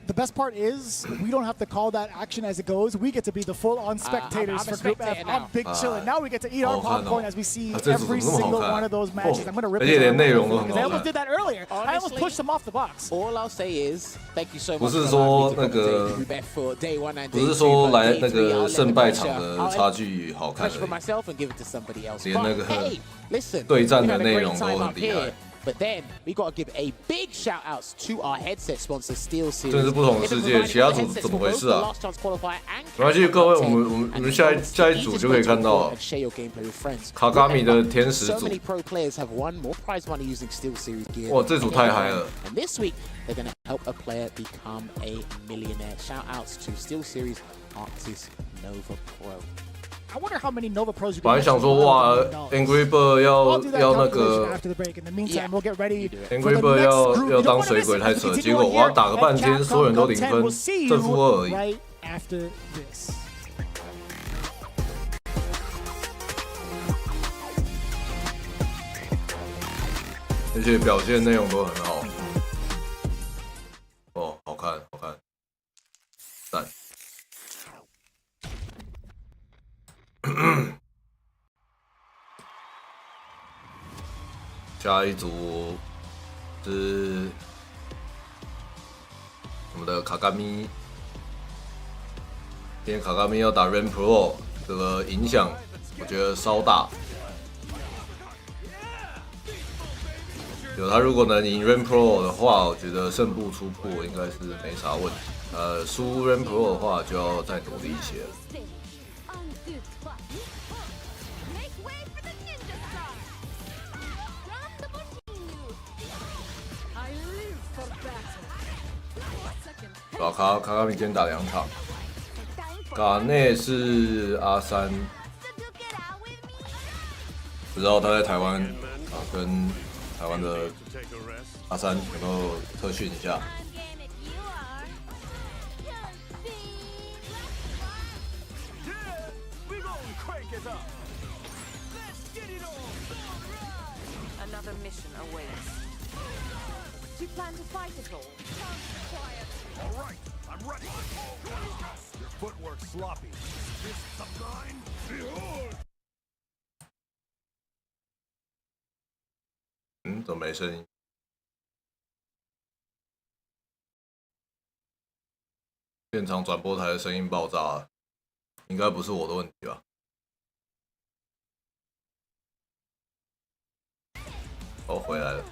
Speaker 7: The best part is we don't have to call that action as it goes. We get to be the full-on spectators for Group F. I'm big chillin'. Now we get to eat our popcorn as we see every single one of those matches. I'm gonna rip it out because I almost did that earlier. I almost pushed them off the box.
Speaker 8: All I'll say is thank you so much.
Speaker 1: 不是说那个，不是说来那个胜败场的差距好看而已，连那个对战的内容都很厉害。
Speaker 8: But then we got to give a big shout outs to our headset sponsor Steel Series.
Speaker 1: 这是不同的世界，其他组怎么回事啊？没关系，各位，我们下一组就可以看到了。卡卡米的天使组，哇，这组太嗨了！
Speaker 8: And this week they're going to help a player become a millionaire. Shout outs to Steel Series Arctis Nova Pro.
Speaker 7: I wonder how many Nova Pros you
Speaker 1: 本来想说哇 ，Angry Bird 要那个 Angry Bird 要当水鬼太扯，结果我要打个半天，所有人都0分，正负2而已。而且表现内容都很好。哦，好看，好看，赞。下一组是我们的卡卡咪，今天卡卡咪要打 Rain Pro， 这个影响我觉得稍大。他如果能赢 Rain Pro 的话，我觉得胜负出破应该是没啥问题。输 Rain Pro 的话就要再努力一些了。 卡卡米今天打2场，卡内是阿3，不知道他在台湾跟台湾的阿3有没有特训一下？怎么没声音？现场转播台的声音爆炸了，应该不是我的问题吧？哦，回来了。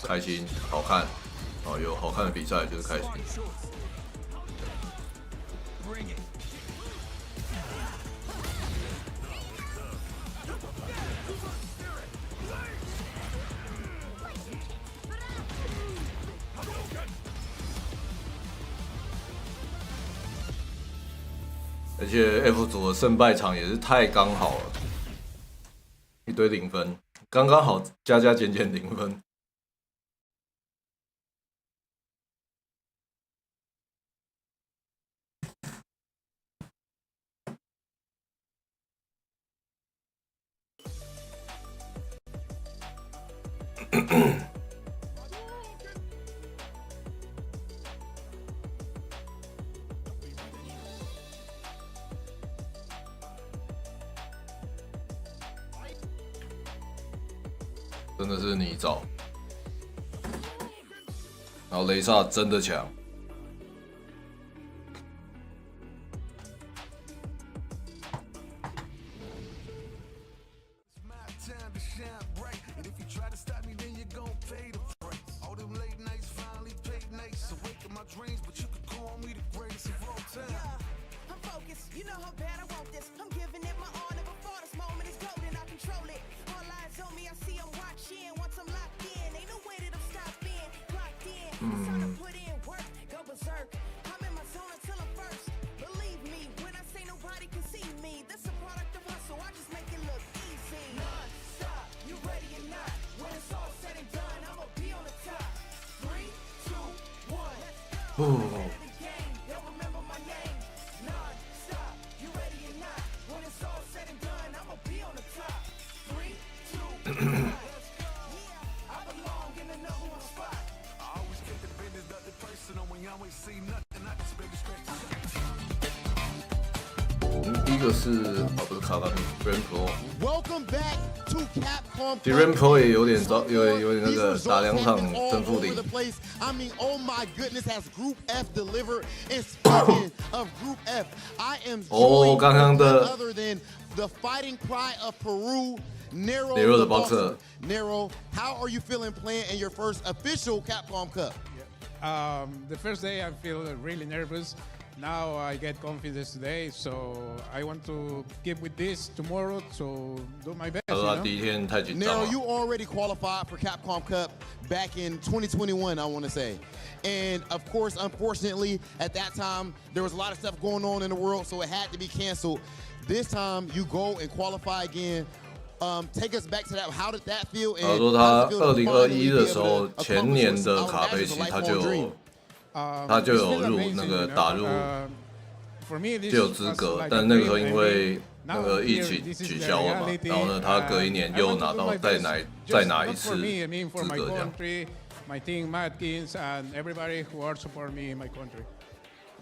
Speaker 1: 开心，好看，然哦，有好看的比赛就是开心。而且 F 组的胜败场也是太刚好了，一堆0分，刚刚好加减减0分。真的是泥沼，然后雷萨真的强。第一个是不是卡达米 Rain Pro。其实 Rain Pro 也有点有点那个打2场正负0。
Speaker 2: I mean, oh my goodness, has Group F delivered? And speaking of Group F, I am joined by none other than the fighting pride of Peru, Nero the Boxer. Nero, how are you feeling playing in your first official Capcom Cup?
Speaker 17: The first day I feel really nervous. Now I get confidence today, so I want to keep with this tomorrow, so do my best.
Speaker 2: Nero, you already qualified for Capcom Cup back in 2021, I want to say. And of course, unfortunately, at that time, there was a lot of stuff going on in the world, so it had to be canceled. This time, you go and qualify again. Take us back to that. How did that feel?
Speaker 1: 他说他2021的时候，前年的卡佩西他就有入那个打入，就有资格，但那个时候因为那个疫情取消了嘛，然后呢，他隔一年又拿到再拿一次资格这样。
Speaker 17: My team, Matkins, and everybody who are supporting me in my country.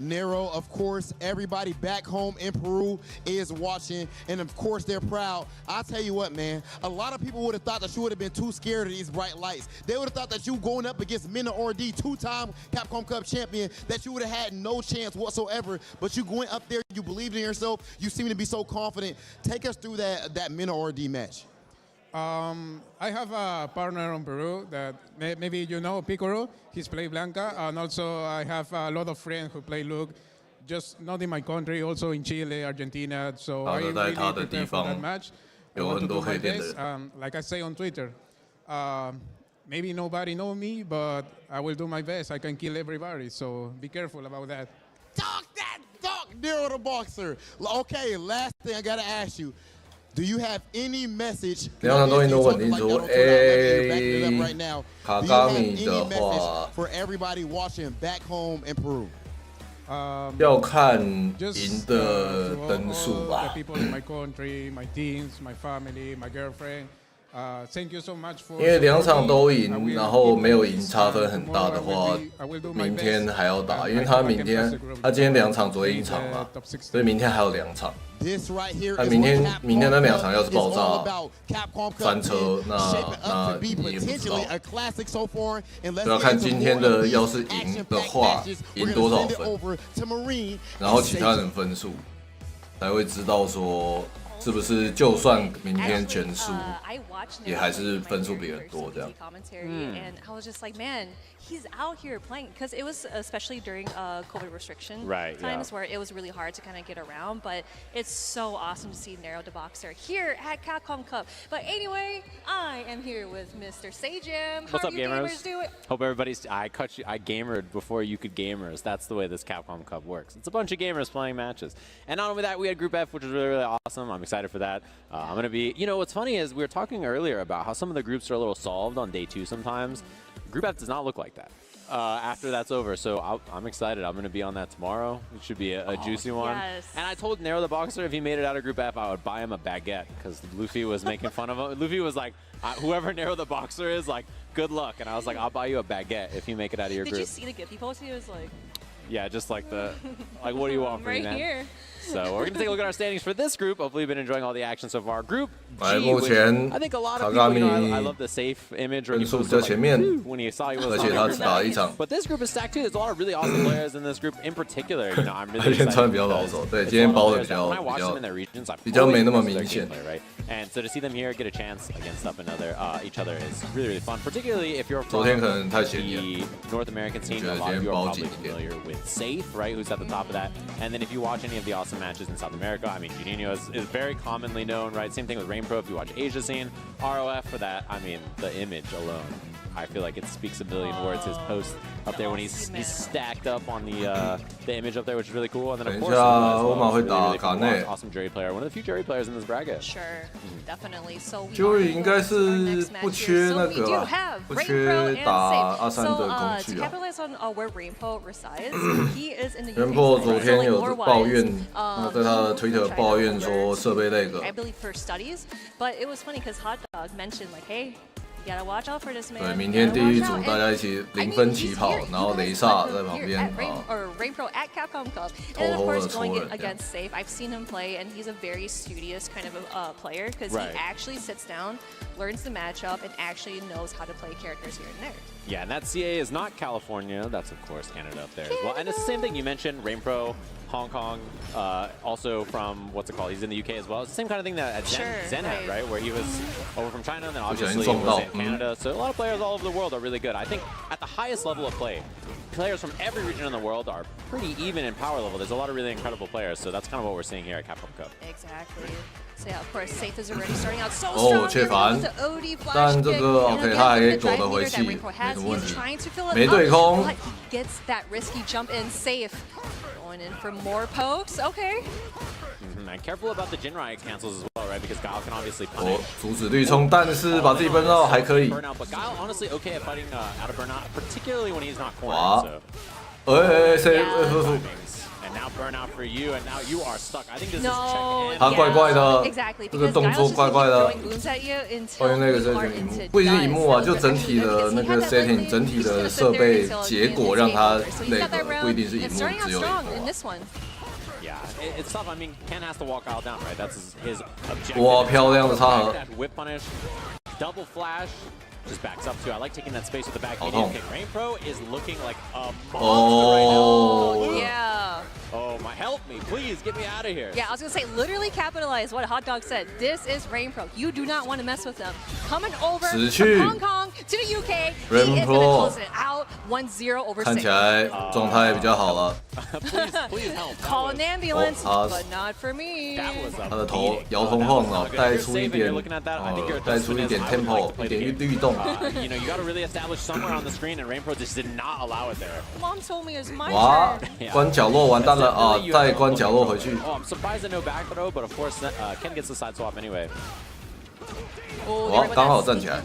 Speaker 2: Nero, of course, everybody back home in Peru is watching, and of course they're proud. I'll tell you what, man, a lot of people would have thought that you would have been too scared of these bright lights. They would have thought that you going up against Mina Ordi, 2-time Capcom Cup champion, that you would have had no chance whatsoever, but you going up there, you believed in yourself, you seem to be so confident. Take us through that Mina Ordi match.
Speaker 17: I have a partner in Peru that maybe you know, Picoro. He's played Blanca, and also I have a lot of friends who play Luke, just not in my country, also in Chile, Argentina. So I really prepare for that match. I want to do my best. Like I say on Twitter, maybe nobody know me, but I will do my best. I can kill everybody, so be careful about that.
Speaker 2: Talk, Nero the Boxer. Okay, last thing I gotta ask you. Do you have any message?
Speaker 1: 两场都赢都稳定住。卡卡米的话，
Speaker 2: for everybody watching back home in Peru.
Speaker 1: 要看赢的分数吧。
Speaker 17: People in my country, my teams, my family, my girlfriend. Thank you so much for.
Speaker 1: 因为2场都赢，然后没有赢差分很大的话，明天还要打，因为他今天2场，昨天1场嘛，所以明天还有2场。那明天那2场要是爆炸翻车，那你也不知道。就要看今天的要是赢的话，赢多少分，然后其他人分数才会知道说是不是就算明天全输，也还是分数别人多这样？
Speaker 10: And I was just like, man, he's out here playing because it was especially during COVID restriction times where it was really hard to kind of get around. But it's so awesome to see Narrow the Boxer here at Capcom Cup. But anyway, I am here with Mr. Sajam.
Speaker 11: What's
Speaker 10: How
Speaker 11: up,
Speaker 10: are you
Speaker 11: gamers?
Speaker 10: doing?
Speaker 11: Hope everybody's. I gamered before you could gamers. That's the way this Capcom Cup works. It's a bunch of gamers playing matches. And not only that, we had Group F, which was really, really awesome. I'm excited for that. I'm gonna be. You know, what's funny is we were talking earlier about how some of the groups are a little solved on day 2 sometimes. Group F does not look like that. After that's over, so I'm excited. I'm gonna be on that tomorrow. It should be a juicy one.
Speaker 10: Yes.
Speaker 11: And I told Narrow the Boxer if he made it out of Group F, I would buy him a baguette because Luffy was making fun of him. Luffy was like, whoever Narrow the Boxer is, like, good luck. And I was like, I'll buy you a baguette if you make it out of your
Speaker 10: Did
Speaker 11: group.
Speaker 10: you see the GIF he posted? He was like,
Speaker 11: Yeah, just like the, like, what do you want from me,
Speaker 10: right
Speaker 11: man?
Speaker 10: here.
Speaker 11: So we're gonna take a look at our standings for this group. Hopefully, you've been enjoying all the action so far. Group G,
Speaker 1: 目
Speaker 11: which
Speaker 1: 前
Speaker 11: I think a lot of people, you know, I love the safe image when you posted, like, when you saw he was on the group. But this group is stacked too. There's a lot of really awesome players in this group. In particular, you know, I'm really
Speaker 1: 今天
Speaker 11: excited.
Speaker 1: 穿比较保守，对，今天包的比较
Speaker 11: When I watch them in their regions, I'm
Speaker 1: 比较没那么
Speaker 11: always
Speaker 1: 明
Speaker 11: impressed with
Speaker 1: 显
Speaker 11: their。gameplay, right? And so to see them here get a chance against each other is really, really fun. Particularly if you're from
Speaker 1: 昨天可能太显眼，
Speaker 11: the North American scene, a lot of you are probably familiar with Safe, right? Who's at the top of that. And then if you watch any of the awesome matches in South America, I mean, Juninho is very commonly known, right? Same thing with RainPro if you watch Asia scene. ROF for that, I mean, the image alone, I feel like it speaks a million words. His post up there when he's stacked up on the image up there, which is really cool. And then of course, awesome jury player, one of the few jury players in this bracket.
Speaker 10: Sure, definitely. So we
Speaker 1: Jury 应该是不缺那个吧，不缺打阿三的工具
Speaker 10: to
Speaker 1: 啊。
Speaker 10: capitalize on where Rainbow resides, he is in the
Speaker 1: Rainbow
Speaker 10: UK
Speaker 1: 昨天有
Speaker 10: so, like,
Speaker 1: 抱怨，
Speaker 10: lore-wise,
Speaker 1: 在他的推特抱怨说设备那个。
Speaker 10: I believe for studies, but it was funny because Hot Dog mentioned like, hey, you gotta watch out for this man.
Speaker 1: 对，明天第一组大家一起0分起跑，然后雷萨在旁边啊。
Speaker 10: or Rainbow at Capcom Cup, and then of course going against Safe. I've seen him play, and he's a very studious kind of a player because he actually sits down, learns the matchup, and actually knows how to play characters here and there.
Speaker 11: Yeah, and that CA is not California. That's, of course, Canada up there as well. And it's the same thing you mentioned, RainPro, Hong Kong, also from, what's it called? He's in the UK as well. It's the same kind of thing that Zen had, right? Where he was over from China, and then obviously he was in Canada. So a lot of players all over the world are really good. I think at the highest level of play, players from every region in the world are pretty even in power level. There's a lot of really incredible players, so that's kind of what we're seeing here at Capcom Cup.
Speaker 10: Exactly. So yeah, of course, Safe is already starting out so strong.
Speaker 1: 切凡，但这个 OK， 他还可以躲得回去，没什么问题。没对空。
Speaker 10: But he gets that risky jump in. Safe going in for more pokes. Okay.
Speaker 11: And careful about the Jinrai cancels as well, right? Because Guile can obviously punish.
Speaker 1: 阻止对冲，但是把自己分到还可以。
Speaker 11: Burnout, but Guile honestly okay at fighting out of burnout, particularly when he's not cornered. So. And now burnout for you, and now you are stuck. I think this is check in.
Speaker 1: 他怪怪的，
Speaker 10: Exactly,
Speaker 1: 这个动作怪怪的。
Speaker 10: 关于
Speaker 1: 那个 setting， 不一定荧幕啊，就整体的那个 setting， 整体的设备结果让他那个不一定是荧幕，只有荧幕。
Speaker 11: Yeah, it's tough. I mean, Ken has to walk out down, right? That's his objective.
Speaker 1: 哇，漂亮的插合。
Speaker 11: Whip punish, double flash. Just backs up too. I like taking that space with the back Indian kick. RainPro is looking like a monster right now.
Speaker 10: Yeah.
Speaker 11: Oh my, help me, please, get me out of here.
Speaker 10: Yeah, I was gonna say, literally capitalize what Hot Dog said. This is RainPro. You do not want to mess with them. Coming over from Hong Kong to the UK. He is gonna close it out 1-0 over 6.
Speaker 1: 看起来状态比较好了。
Speaker 11: please help.
Speaker 10: Call an ambulance, but not for me.
Speaker 1: 他的头摇晃晃啊，带出一点tempo， 一点律动。
Speaker 11: You know, you got to really establish somewhere on the screen, and RainPro just did not allow it there.
Speaker 10: Mom told me it's my
Speaker 1: 哇
Speaker 10: turn.
Speaker 1: 关角落完蛋了啊！再关角落回去。
Speaker 11: Oh, I'm surprised at no back throw, but of course Ken gets the side swap anyway.
Speaker 1: 哇，刚好站起来。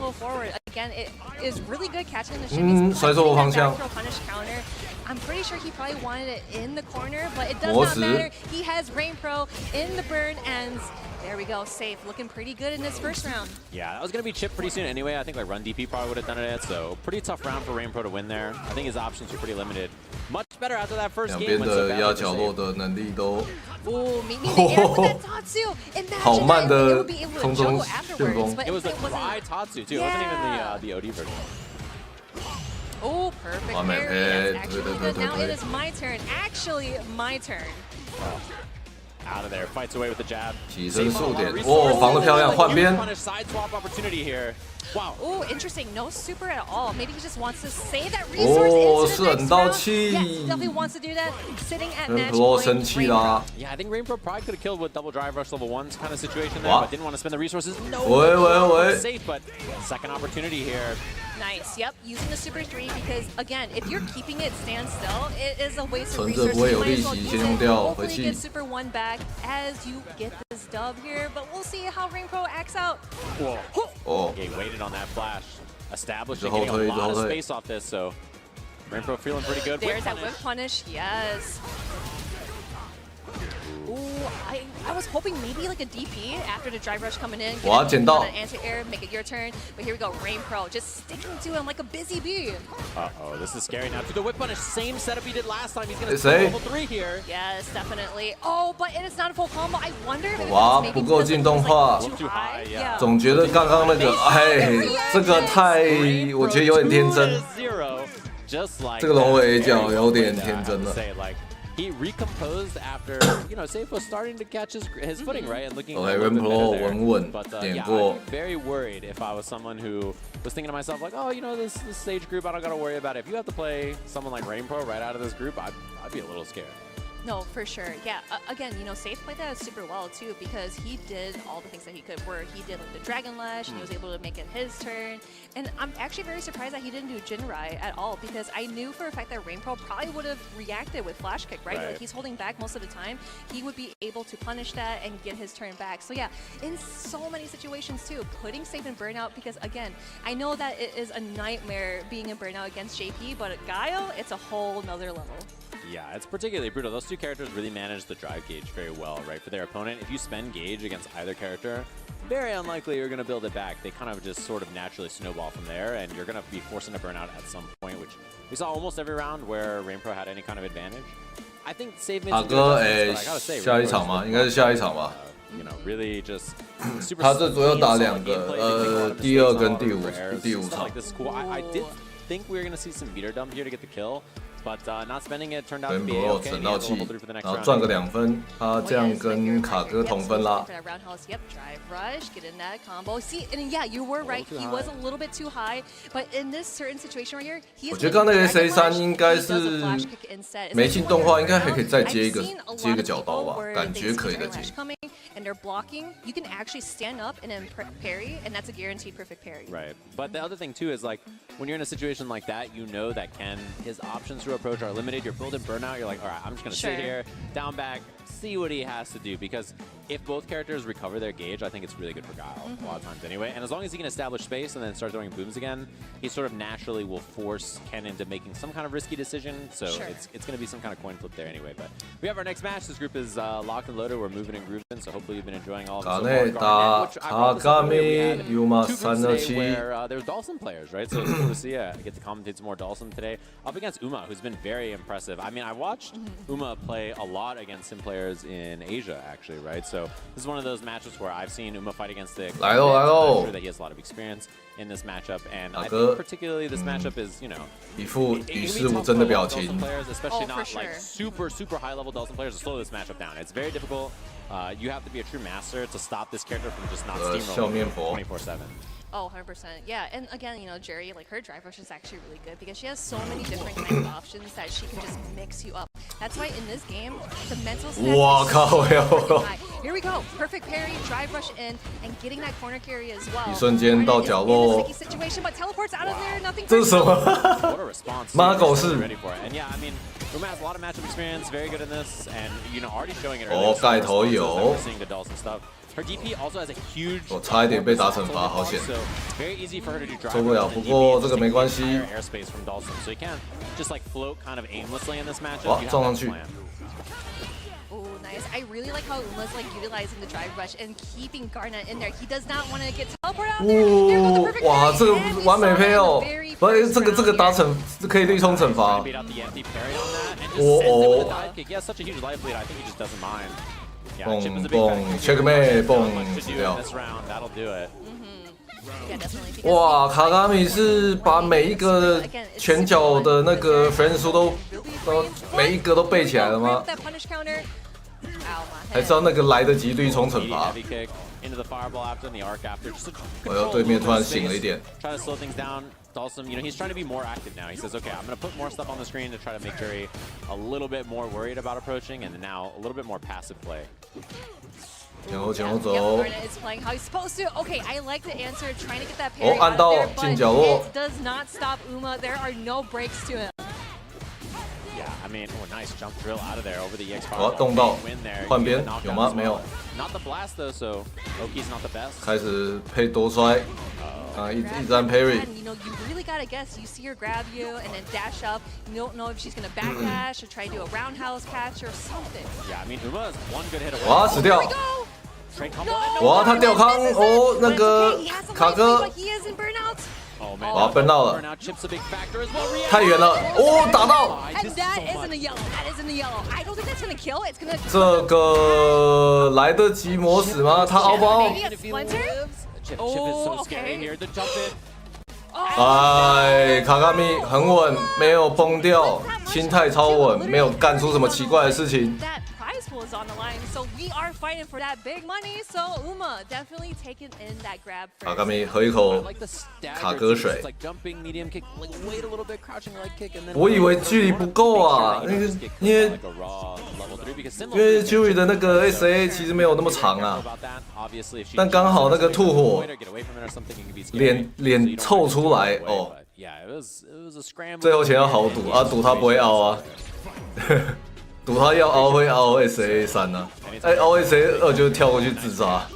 Speaker 10: Again, it is really good catching the shimmy.
Speaker 1: 摔错方向。
Speaker 10: I'm pretty sure he probably wanted it in the corner, but it does not matter. He has RainPro in the burn, and there we go. Safe, looking pretty good in this first round.
Speaker 11: Yeah, that was going to be chipped pretty soon anyway. I think like Run DP probably would have done it, so pretty tough round for RainPro to win there. I think his options were pretty limited. Much better after that first game.
Speaker 1: 两边的压角落的能力都。 好慢的空中旋风。
Speaker 11: It was a dry Tatsu too. It wasn't even the OD version.
Speaker 10: Oh, perfect parry. That's actually good. Now it is my turn. Actually, my turn.
Speaker 11: Out of there, fights away with the jab.
Speaker 1: 起身速点，哦，防得漂亮，换边。
Speaker 11: Side swap opportunity here. Wow.
Speaker 10: Oh, interesting. No super at all. Maybe he just wants to save that resource into the next round. Yes, he definitely wants to do that. Sitting at match point.
Speaker 11: Yeah, I think Rainbow probably could have killed with double drive rush level 1's kind of situation there, but didn't want to spend the resources. No, safe, but second opportunity here.
Speaker 10: Nice. Yep, using the super 3 because again, if you're keeping it stand still, it is a waste of resources. You might as well use it. Hopefully get super 1 back as you get this dub here, but we'll see how Rainbow acts out.
Speaker 11: Whoa.
Speaker 1: Oh.
Speaker 11: Okay, waited on that flash. Establishing getting a lot of space off this, so Rainbow feeling pretty good.
Speaker 10: There's that whip punish, yes. Ooh, I was hoping maybe like a DP after the drive rush coming in.
Speaker 1: Wow, 捡到
Speaker 10: anti-air, make it your turn. But here we go, Rain Pro just sticking to him like a busy bee.
Speaker 11: Uh-oh, this is scary now. Through the whip punish, same setup he did last time. He's gonna see level 3 here.
Speaker 10: Yes, definitely. Oh, but it is not a full combo. I wonder if
Speaker 1: 哇，不够进动化，总觉得刚刚那个，哎，这个太，我觉得有点天真。这个龙尾角有点天真了。
Speaker 11: He recomposed after, you know, Safe was starting to catch his footing, right? And looking
Speaker 1: okay, Rain Pro 稳，
Speaker 11: But
Speaker 1: 点
Speaker 11: yeah,
Speaker 1: 过。
Speaker 11: I'm very worried if I was someone who was thinking to myself, like, oh, you know, this stage group, I don't got to worry about it. If you have to play someone like Rain Pro right out of this group, I'd be a little scared.
Speaker 10: No, for sure. Yeah, again, you know, Safe played that super well, too, because he did all the things that he could, where he did like the Dragon Lash, and he was able to make it his turn. And I'm actually very surprised that he didn't do Jinrai at all, because I knew for a fact that Rain Pro probably would have reacted with Flash Kick, right? Like, he's holding back most of the time. He would be able to punish that and get his turn back. So yeah, in so many situations, too, putting Safe in Burnout, because again, I know that it is a nightmare being in Burnout against JP, but at Gaio, it's a whole nother level.
Speaker 11: Yeah, it's particularly brutal. Those two characters really manage the drive gauge very well, right? For their opponent, if you spend gauge against either character, very unlikely you're going to build it back. They kind of just sort of naturally snowball from there, and you're going to be forcing a burnout at some point, which we saw almost every round where Rain Pro had any kind of advantage. I think Save made some good adjustments, but I gotta say,
Speaker 1: 下一场吗？应该是下一场吧。
Speaker 11: You know, really just super.
Speaker 1: 他这主要打2个，第2跟第5场。
Speaker 11: Like this is cool. I did think we were going to see some meter dump here to get the kill. But not spending it turned out to be okay.
Speaker 1: 沉到气，然后赚个2分，他这样跟卡哥同分啦。
Speaker 10: Yep, drive rush, get in that combo. See, and yeah, you were right. He was a little bit too high, but in this certain situation right here, he is.
Speaker 1: 我觉得刚刚那个 SA3 应该是没进动画，应该还可以再接一个角刀吧，感觉可以的接。
Speaker 10: And they're blocking, you can actually stand up and then parry, and that's a guaranteed perfect parry.
Speaker 11: Right. But the other thing, too, is like when you're in a situation like that, you know that his options to approach are limited. You're building burnout. You're like, all right, I'm just going to sit here, down back, see what he has to do. Because if both characters recover their gauge, I think it's really good for Guile a lot of times anyway. And as long as he can establish space and then start throwing booms again, he sort of naturally will force Ken into making some kind of risky decision. So it's going to be some kind of coin flip there anyway. But we have our next match. This group is locked and loaded. We're moving and grooving. So hopefully you've been enjoying all of it so far. Kagami, Yuma 327. Where there's Dawson players, right? So it's cool to see get to commentate some more Dawson today. Up against Uma, who's been very impressive. I mean, I watched Uma play a lot against sim players in Asia, actually, right? So this is one of those matches where I've seen Uma fight against the. I'm sure that he has a lot of experience in this matchup, and I think particularly this matchup is, you know,
Speaker 1: 一副与世无争的表情。
Speaker 11: players, especially not like super high level Dawson players, to slow this matchup down. It's very difficult. You have to be a true master to stop this character from just not steamrolling 24/7.
Speaker 10: Oh, 100%. Yeah, and again, you know, Jerry, like her drive rush is actually really good because she has so many different kinds of options that she can just mix you up. That's why in this game, the mental stack is so high. Here we go, perfect parry, drive rush in, and getting that corner carry as well.
Speaker 1: 一瞬间到角落。
Speaker 10: situation, but teleports out of there, nothing.
Speaker 1: 这是什么？
Speaker 11: What a response!
Speaker 1: 妈狗式。
Speaker 11: Ready for it, and yeah, I mean, Uma has a lot of matchup experience, very good in this, and you know, already showing it.
Speaker 1: 哦，盖头有。
Speaker 11: Seeing the Dawson stuff. Her DP also has a huge.
Speaker 1: 我差一点被打惩罚，好险。
Speaker 11: Very easy for her to do drive.
Speaker 1: 受不了，不过这个没关系。
Speaker 11: Airspace from Dawson, so you can't just like float kind of aimlessly in this matchup.
Speaker 1: 哇，撞上去。
Speaker 10: Oh, nice. I really like how Uma's like utilizing the drive rush and keeping Garnet in there. He does not want to get teleported out there. There goes the perfect
Speaker 1: 哇，这个完美配哦！不是这个打惩可以对冲惩罚。哦。
Speaker 11: He has such a huge life lead. I think he just doesn't mind.
Speaker 1: 蹦蹦 checkmate 蹦掉。哇，卡卡米是把每一个拳脚的那个分数都每一个都背起来了吗？
Speaker 10: Wow, my
Speaker 1: 还知道那个来得及对冲惩罚。
Speaker 11: Into the fireball after and the arc after. Just
Speaker 1: 哎呦，对面突然醒了一点。
Speaker 11: Try to slow things down. Dawson, you know, he's trying to be more active now. He says, okay, I'm going to put more stuff on the screen to try to make Jury a little bit more worried about approaching, and now a little bit more passive play.
Speaker 1: 前后前后走。
Speaker 10: Garnet is playing how he's supposed to. Okay, I like the answer, trying to get that parry
Speaker 1: 按
Speaker 10: out
Speaker 1: 到
Speaker 10: of there,
Speaker 1: 进
Speaker 10: but
Speaker 1: 角落。
Speaker 10: it does not stop Uma. There are no breaks to him.
Speaker 11: Yeah, I mean, oh, nice jump drill out of there over the EX
Speaker 1: 好，
Speaker 11: fireball.
Speaker 1: 动到
Speaker 11: Win there.
Speaker 1: 换边
Speaker 11: Knockdown
Speaker 1: 有吗？
Speaker 11: as
Speaker 1: 没有。
Speaker 11: well. Not the blast though, so Oki's not the best.
Speaker 1: 开始配多摔，啊，一战 parry。
Speaker 10: And, you know, you really gotta guess. You see her grab you and then dash up. You don't know if she's gonna backdash or try to do a roundhouse catch or something.
Speaker 11: Yeah, I mean, Uma is one good hit away.
Speaker 1: 哇，死掉！
Speaker 11: Straight combo.
Speaker 1: 哇，他吊康哦，那个卡哥，
Speaker 10: But he is in burnout.
Speaker 1: 哇，崩到了，
Speaker 11: Chip's a big factor as well.
Speaker 1: 太远了，哦，打到。
Speaker 10: And that isn't a yellow. That isn't a yellow. I don't think that's gonna kill. It's gonna.
Speaker 1: 这个来得及磨死吗？他凹不凹？
Speaker 10: Maybe a splinter.
Speaker 11: Chip is so scary here. The jump in.
Speaker 1: 哎，卡卡米很稳，没有崩掉，心态超稳，没有干出什么奇怪的事情。
Speaker 10: That prize pool is on the line, so we are fighting for that big money. So Uma definitely taking in that grab
Speaker 1: 卡卡
Speaker 10: first.
Speaker 1: 米喝一口卡哥水。
Speaker 11: Like jumping, medium kick, like wait a little bit, crouching leg kick, and then.
Speaker 1: 我以为距离不够啊，那个因为 Jury 的那个 SA 其实没有那么长啊，但刚好那个吐火脸凑出来哦，最后钱要好赌啊，赌他不会凹啊，赌他要凹会凹 SA 3啊，哎凹 SA 2就跳过去自杀。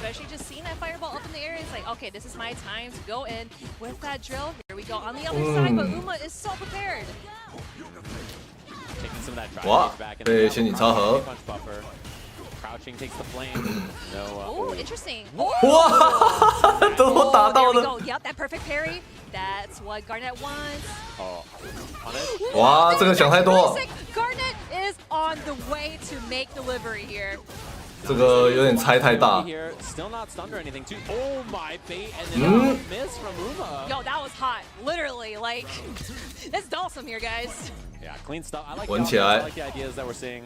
Speaker 10: Especially just seeing that fireball up in the air, it's like, okay, this is my time to go in with that drill. Here we go on the other side, but Uma is so prepared.
Speaker 1: 哇，被陷阱插合。
Speaker 11: Crouching takes the flame.
Speaker 10: Oh, interesting.
Speaker 1: 哇，都打到
Speaker 10: There we
Speaker 1: 了
Speaker 10: go. Yep, that perfect parry. That's what Garnet wants.
Speaker 1: 哇，这个想太多。
Speaker 10: Garnet is on the way to make delivery here.
Speaker 1: 这个有点猜太大。
Speaker 11: Still not stunned or anything. Too. Oh my bait and then miss from Uma.
Speaker 10: Yo, that was hot. Literally, like, it's Dawson here, guys.
Speaker 11: Yeah, clean stuff. I like
Speaker 1: 稳起来
Speaker 11: I like the ideas that we're seeing.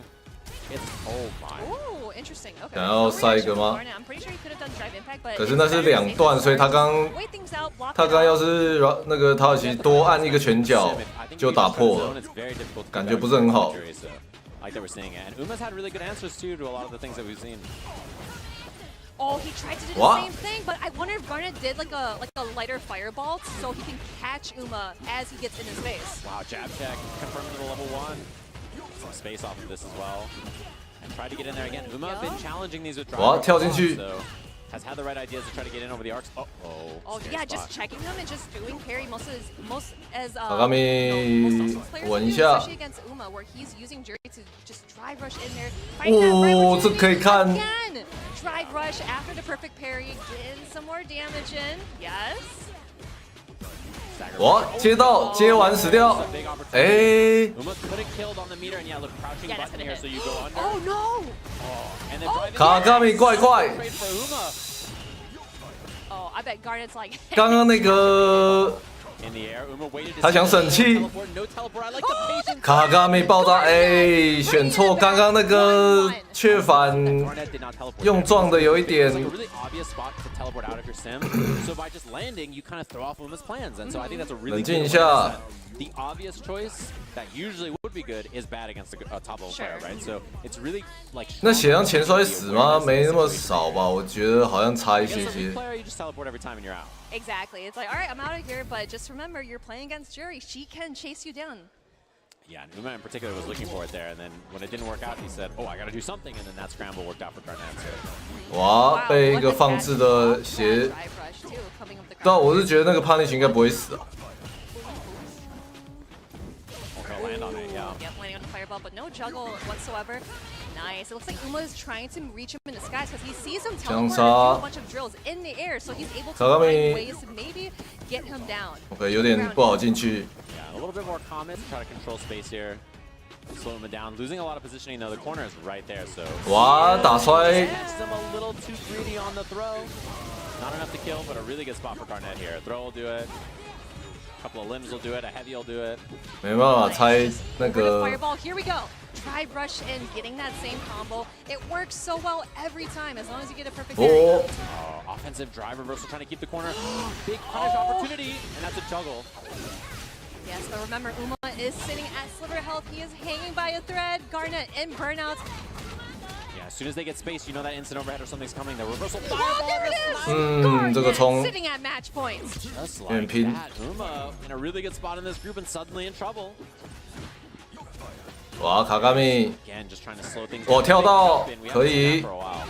Speaker 11: It's oh my.
Speaker 10: Ooh, interesting. Okay.
Speaker 1: 想要塞一个吗？
Speaker 10: I'm pretty sure he could have done drive impact, but
Speaker 1: 可是那是两段，所以他刚要是那个塔尔奇多按一个拳脚就打破了，感觉不是很好。
Speaker 11: Like that we're seeing it. And Uma's had really good answers too to a lot of the things that we've seen.
Speaker 10: Oh, he tried to do the
Speaker 1: What?
Speaker 10: same thing, but I wonder if Garnet did like a lighter fireball so he can catch Uma as he gets in his face.
Speaker 11: Wow, jab check confirming the level 1. Some space off of this as well. And try to get in there again. Uma been challenging these with drive.
Speaker 1: 哇，跳进去。
Speaker 11: So has had the right ideas to try to get in over the arcs.
Speaker 10: Oh, yeah, just checking them and just doing parry most as
Speaker 1: 卡卡米稳一下。
Speaker 10: especially against Uma, where he's using Jury to just drive rush in there. Find that right
Speaker 1: 哦，
Speaker 10: opportunity
Speaker 1: 这可以看。
Speaker 10: again. Drive rush after the perfect parry, getting some more damage in. Yes.
Speaker 1: 哇，接到接完死掉，哎，
Speaker 11: Uma could have killed on the meter, and yeah, look, crouching
Speaker 10: Yeah, that's
Speaker 11: button
Speaker 10: gonna
Speaker 11: here,
Speaker 10: hit.
Speaker 11: so you go under.
Speaker 10: Oh no!
Speaker 11: And then driving
Speaker 1: 卡卡米怪怪，
Speaker 11: straight for Uma.
Speaker 10: Oh, I bet Garnet's like.
Speaker 1: 刚刚那个
Speaker 11: In the air, Uma waited to
Speaker 1: 他想省气，
Speaker 11: teleport, no teleport. I like the patience.
Speaker 1: 卡卡米爆炸，哎，选错，刚刚那个雀反
Speaker 11: Garnet did not teleport.
Speaker 1: 用撞的有一
Speaker 11: It's
Speaker 1: 点
Speaker 11: like a really obvious spot to teleport out of your sim. So by just landing, you kind of throw off Uma's plans. And so I think that's a really
Speaker 1: 冷
Speaker 11: good
Speaker 1: 静一
Speaker 11: way
Speaker 1: 下
Speaker 11: to set. The obvious choice that usually would be good is bad against a top level player, right? So it's really like.
Speaker 1: 那血量前摔死吗？没那么少吧，我觉得好像差一些
Speaker 11: Against a
Speaker 1: 些
Speaker 11: weak。player, you just teleport every time and you're out.
Speaker 10: Exactly. It's like, all right, I'm out of here, but just remember, you're playing against Jury. She can chase you down.
Speaker 11: Yeah, and Uma in particular was looking for it there, and then when it didn't work out, he said, "Oh, I got to do something," and then that scramble worked out for Garnet. So.
Speaker 1: 哇，被一个放置的斜，
Speaker 10: Drive rush too, coming up the
Speaker 1: 但我是觉得那个 punish 应该不会死啊。
Speaker 11: Okay, land on it, yeah.
Speaker 10: Yep, landing on a fireball, but no juggle whatsoever. Nice. It looks like Uma is trying to reach him in the skies because he sees him teleport and do a bunch of drills in the air, so he's able to find ways to maybe get him down.
Speaker 1: OK， 有点不好进去。
Speaker 11: Yeah, a little bit more common to try to control space here. Slow him down, losing a lot of positioning though. The corner is right there, so.
Speaker 1: 哇，打摔！
Speaker 11: Catch them a little too greedy on the throw. Not enough to kill, but a really good spot for Garnet here. Throw will do it. Couple of limbs will do it. A heavy will do it.
Speaker 1: 没办法猜那个。
Speaker 10: Fireball. Here we go. Try rush in, getting that same combo. It works so well every time as long as you get a perfect parry.
Speaker 11: Oh, offensive drive reversal trying to keep the corner. Big punish opportunity, and that's a juggle.
Speaker 10: Yes, but remember, Uma is sitting at sliver health. He is hanging by a thread. Garnet in burnout.
Speaker 11: Yeah, as soon as they get space, you know that instant overhead or something's coming. The reversal fireball.
Speaker 10: There it is.
Speaker 1: 这个冲
Speaker 10: sitting at match points.
Speaker 11: Just like that, Uma in a really good spot in this group and suddenly in trouble.
Speaker 1: 哇，卡卡米
Speaker 11: Again, just trying to slow things
Speaker 1: 我
Speaker 11: down.
Speaker 1: 跳到
Speaker 11: We haven't
Speaker 1: 可
Speaker 11: seen
Speaker 1: 以
Speaker 11: that for a while.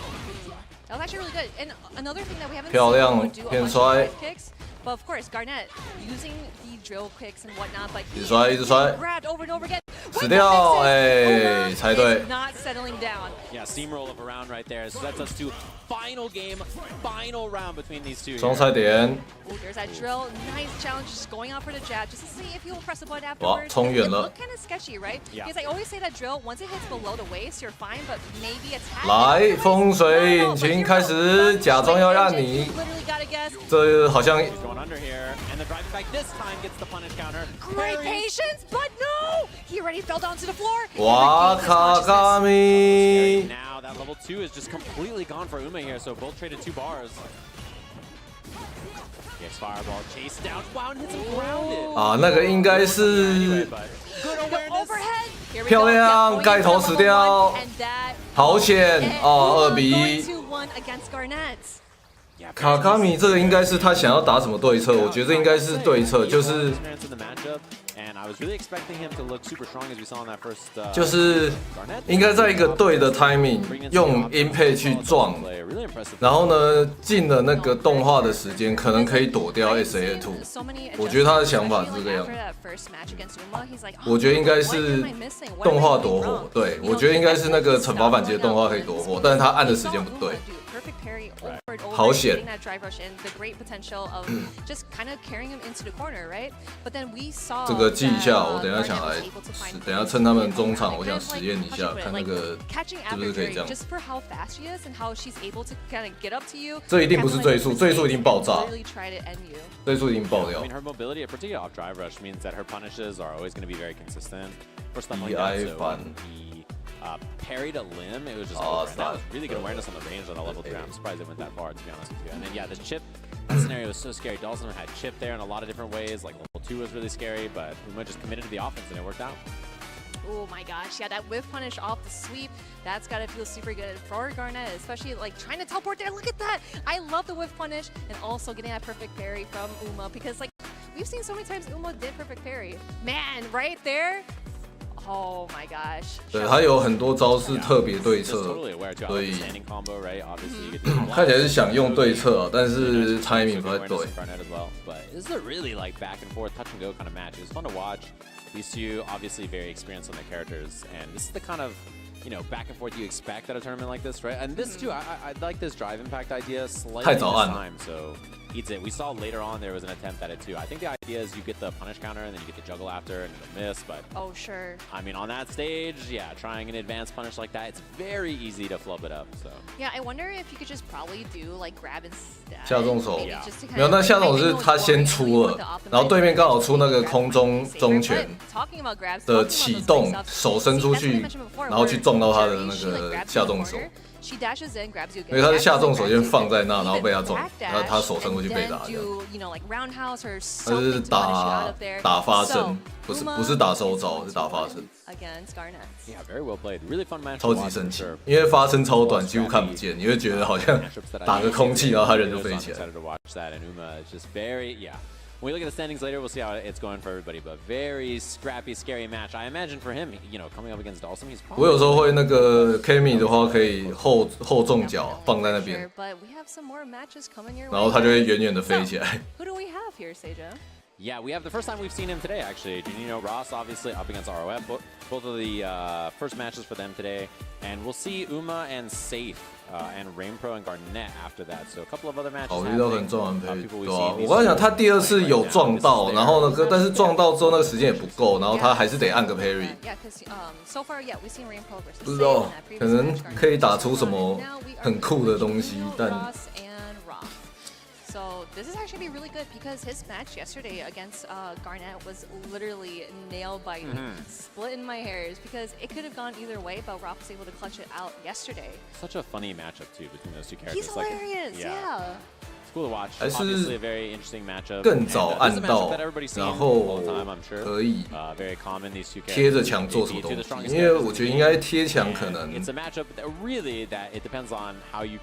Speaker 10: That was actually really good. And another thing that we haven't
Speaker 1: 漂
Speaker 10: seen
Speaker 1: 亮
Speaker 10: Uma do a
Speaker 1: 偏
Speaker 10: bunch of
Speaker 1: 摔
Speaker 10: dive kicks. But of course, Garnet using the drill kicks and whatnot, but
Speaker 1: 一直摔一直摔
Speaker 10: grabbed over and over again.
Speaker 1: 死掉，哎，猜对
Speaker 10: Is。not settling down.
Speaker 11: Yeah, steamroll of a round right there. So that's us to final game, final round between these two.
Speaker 1: 双赛点，
Speaker 10: Ooh, there's that drill. Nice challenge, just going out for the jab, just to see if he will press the button
Speaker 1: 哇，
Speaker 10: afterwards.
Speaker 1: 冲远
Speaker 10: It
Speaker 1: 了
Speaker 10: looked kind of sketchy, right?
Speaker 11: Yeah.
Speaker 10: Because I always say that drill, once it hits below the waist, you're fine, but maybe it's
Speaker 1: 来，风水引擎开始，假装要让你，
Speaker 10: literally gotta guess.
Speaker 1: 这好像
Speaker 11: He's going under here, and the driving back this time gets the punish counter.
Speaker 10: Great patience, but no! He already fell down to the floor.
Speaker 1: 哇，卡卡米，
Speaker 11: Now that level 2 is just completely gone for Uma here, so both traded 2 bars. Yes, fireball chased down. Wow, and hits him grounded.
Speaker 1: 啊，那个应该是
Speaker 11: Good
Speaker 10: The
Speaker 11: awareness.
Speaker 10: overhead. Here we
Speaker 1: 漂
Speaker 10: go.
Speaker 1: 亮，
Speaker 10: Yep,
Speaker 1: 盖
Speaker 10: going
Speaker 1: 头
Speaker 10: into
Speaker 1: 死
Speaker 10: level
Speaker 1: 掉
Speaker 10: 1, and that
Speaker 1: 好险
Speaker 10: and
Speaker 1: 哦，2
Speaker 10: Uma
Speaker 1: 比
Speaker 10: going
Speaker 1: 1。
Speaker 10: to 1 against Garnet.
Speaker 1: 卡卡米这个应该是他想要打什么对策，我觉得应该是对策，就是就是应该在一个对的 timing 用 impact 去撞，然后呢进了那个动画的时间，可能可以躲掉 SA2。我觉得他的想法是这个样子。我觉得应该是动画夺火，对我觉得应该是那个惩罚反击的动画可以夺火，但是他按的时间不对。 好险！这个记一下，我等一下想来，等一下趁他们中场，我想实验一下，看那个是不是可以这样。这一定不是最速，最速一定爆炸，最速一定爆掉。 EI 版。
Speaker 11: parried a limb. It was just that was really good awareness on the range on the level 3. I'm surprised they went that far, to be honest with you. And then yeah, this chip that scenario was so scary. Dawson had chip there in a lot of different ways. Like level 2 was really scary, but Uma just committed to the offense and it worked out.
Speaker 10: Oh my gosh, yeah, that whiff punish off the sweep, that's gotta feel super good for Garnet, especially like trying to teleport there. Look at that! I love the whiff punish and also getting that perfect parry from Uma because like we've seen so many times Uma did perfect parry. Man, right there. Oh my gosh！
Speaker 1: 对，他有很多招式特别对策，所以看起来是想用对策，但是 timing 不太对。
Speaker 11: This is a really like back and forth, touch and go kind of match. It was fun to watch. These two obviously very experienced on the characters, and this is the kind of back and forth you expect at a tournament like this, right? And this too, I like this drive impact idea slightly this time, so eats it. We saw later on there was an attempt at it too. I think the idea is you get the punish counter and then you get the juggle after and you'll miss, but
Speaker 10: oh sure.
Speaker 11: I mean on that stage, yeah, trying an advanced punish like that, it's very easy to flub it up. So
Speaker 10: yeah, I wonder if you could just probably do like grab instead.
Speaker 1: 下重手，没有，那下重手是他先出了，然后对面刚好出那个空中中拳的启动，手伸出去，然后去撞到他的那个下重手。 因为他的下重手先放在那，然后被他撞，然后他手伸过去被打，他是打发身，不是打收招，是打发身。超级生气，因为发身超短，几乎看不见，你会觉得好像打个空气，然后他人就飞起来。
Speaker 11: When we look at the standings later, we'll see how it's going for everybody. But very scrappy, scary match. I imagine for him, coming up against Dawson, he's.
Speaker 1: 我有时候会那个 K.Mi 的话，可以后重脚放在那边，然后他就会远远的飞起来。
Speaker 10: Who do we have here, Seja?
Speaker 11: Yeah, we have the first time we've seen him today, actually. Junino Ross, obviously, up against ROF. Both of the first matches for them today. And we'll see Uma and Safe and Rainpro and Garnet after that. So a couple of other matches.
Speaker 1: 考虑到很重要的配，对啊，我刚才讲他第二次有撞到，然后呢，但是撞到之后那个时间也不够，然后他还是得按个 parry。不知道，可能可以打出什么很酷的东西，但。
Speaker 10: this is actually be really good because his match yesterday against Garnett was literally nail biting, splitting my hairs because it could have gone either way, but Roth was able to clutch it out yesterday.
Speaker 11: Such a funny matchup too between those two characters.
Speaker 10: He's hilarious, yeah.
Speaker 11: It's cool to watch.
Speaker 1: 还是
Speaker 11: Obviously a very interesting matchup.
Speaker 1: 更早按到，然后可以贴着墙做什么东西？因为我觉得应该贴墙可能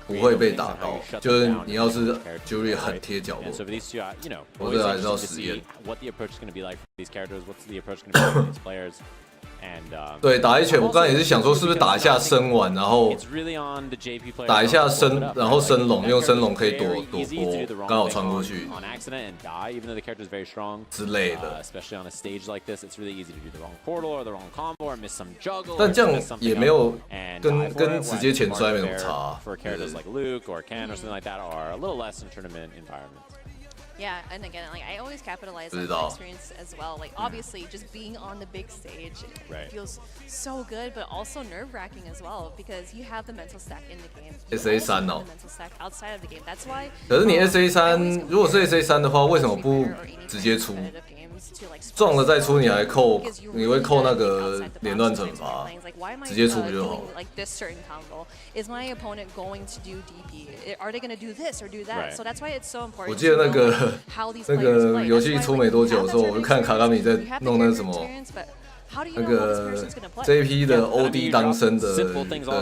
Speaker 1: 不会被打到，就是你要是 Jury 很贴角落，我这还是要实验。对，打一拳，我刚才也是想说，是不是打一下升完，然后打一下升，然后升龙，用升龙可以躲波，刚好穿过去之类的。但这样也没有跟直接前摔没什么差。
Speaker 10: Yeah, and again, like I always capitalize on my experience as well. Like obviously, just being on the big stage feels so good, but also nerve-wracking as well because you have the mental stack in the game.
Speaker 1: SA3 哦
Speaker 10: mental stack outside of the game. That's why.
Speaker 1: 可是你 SA3 如果是 SA3 的话，为什么不直接出？撞了再出，你会扣那个连段惩罚，直接出不就好？
Speaker 10: Like this certain combo, is my opponent going to do DP? Are they going to do this or do that? So that's why it's so important.
Speaker 1: 我记得那个游戏出没多久的时候，我就看卡卡米在弄那什么。那个 JP 的 OD 当身的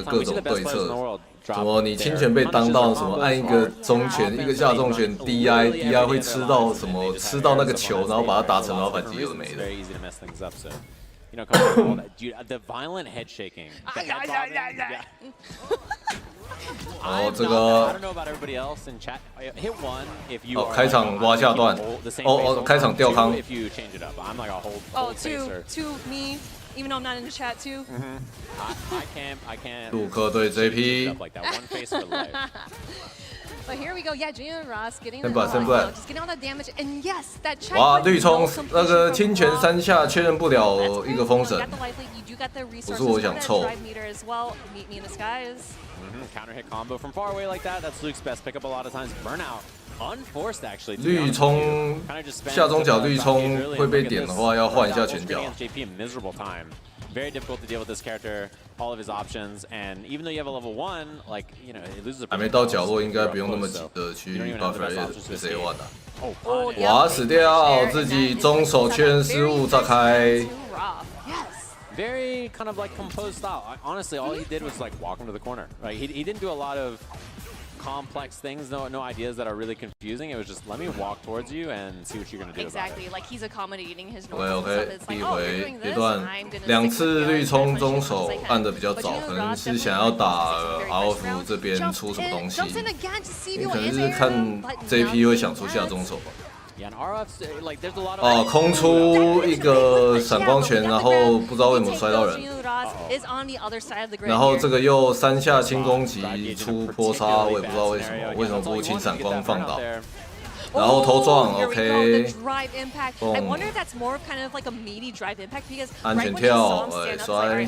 Speaker 1: 各种对策，什么你侵权被当到什么按一个中拳一个下重拳 DI 会吃到什么吃到那个球，然后把它打成然后反击有的没的。然后这个开场挖下段，开场吊康。
Speaker 10: to me. Even though I'm not in the chat too.
Speaker 11: I can't.
Speaker 1: 杜克对 JP.
Speaker 10: But here we go. Yeah, Junior Ross getting the just getting all that damage. And yes, that check.
Speaker 1: 哇，绿冲那个侵权3下确认不了一个封神，不是我想凑。
Speaker 11: Counter hit combo from far away like that. That's Luke's best pickup a lot of times. Burnout. Unforced actually.
Speaker 1: 绿冲下中角绿冲会被点的话，要换一下拳脚。
Speaker 11: Very difficult to deal with this character, all of his options, and even though you have a level 1, like, you know, it loses a
Speaker 1: 还没到角落，应该不用那么急的去 buffer SA1 啊。哇，死掉！自己中手确认失误，炸开。
Speaker 11: Very kind of like composed style. Honestly, all he did was like walk him to the corner. Like he didn't do a lot of complex things, no ideas that are really confusing. It was just let me walk towards you and see what you're gonna do.
Speaker 10: Exactly, like he's accommodating his
Speaker 1: normal stuff. It's like, oh, you're doing this, I'm gonna 2次绿冲中手按的比较早，可能是想要打 RF 这边出什么东西，你可能是看 JP 会想出下中手吧。哦，空出一个闪光拳，然后不知道为什么摔到人，然后这个又3下轻攻击出波杀，我也不知道为什么不轻闪光放倒，然后头撞 OK， 安全跳，摔，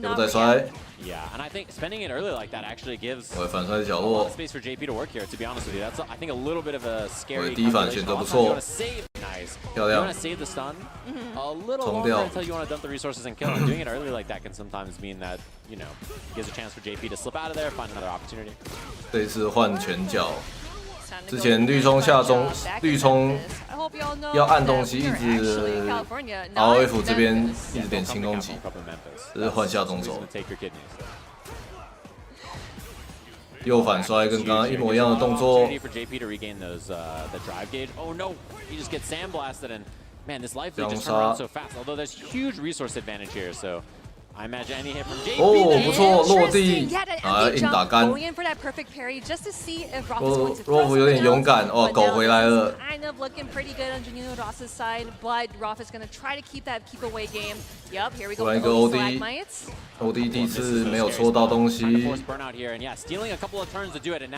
Speaker 1: 又再摔。
Speaker 11: Yeah, and I think spending it early like that actually gives
Speaker 1: a lot
Speaker 11: of space for JP to work here. To be honest with you, that's I think a little bit of a scary.
Speaker 1: 第一反选择不错，漂亮。
Speaker 11: You want to save the stun a little longer until you want to dump the resources and kill. And doing it early like that can sometimes mean that you know gives a chance for JP to slip out of there, find another opportunity.
Speaker 1: 这一次换拳脚。之前绿冲下中，绿冲要按东西，一直 RF 这边一直点轻攻击，这是换下中手。右反摔跟刚刚一模一样的动作。两杀。哦，不错，落地啊，硬打杆。Rolf 有点勇敢哦，狗回来了。突然一个 OD 第一次没有戳到东西。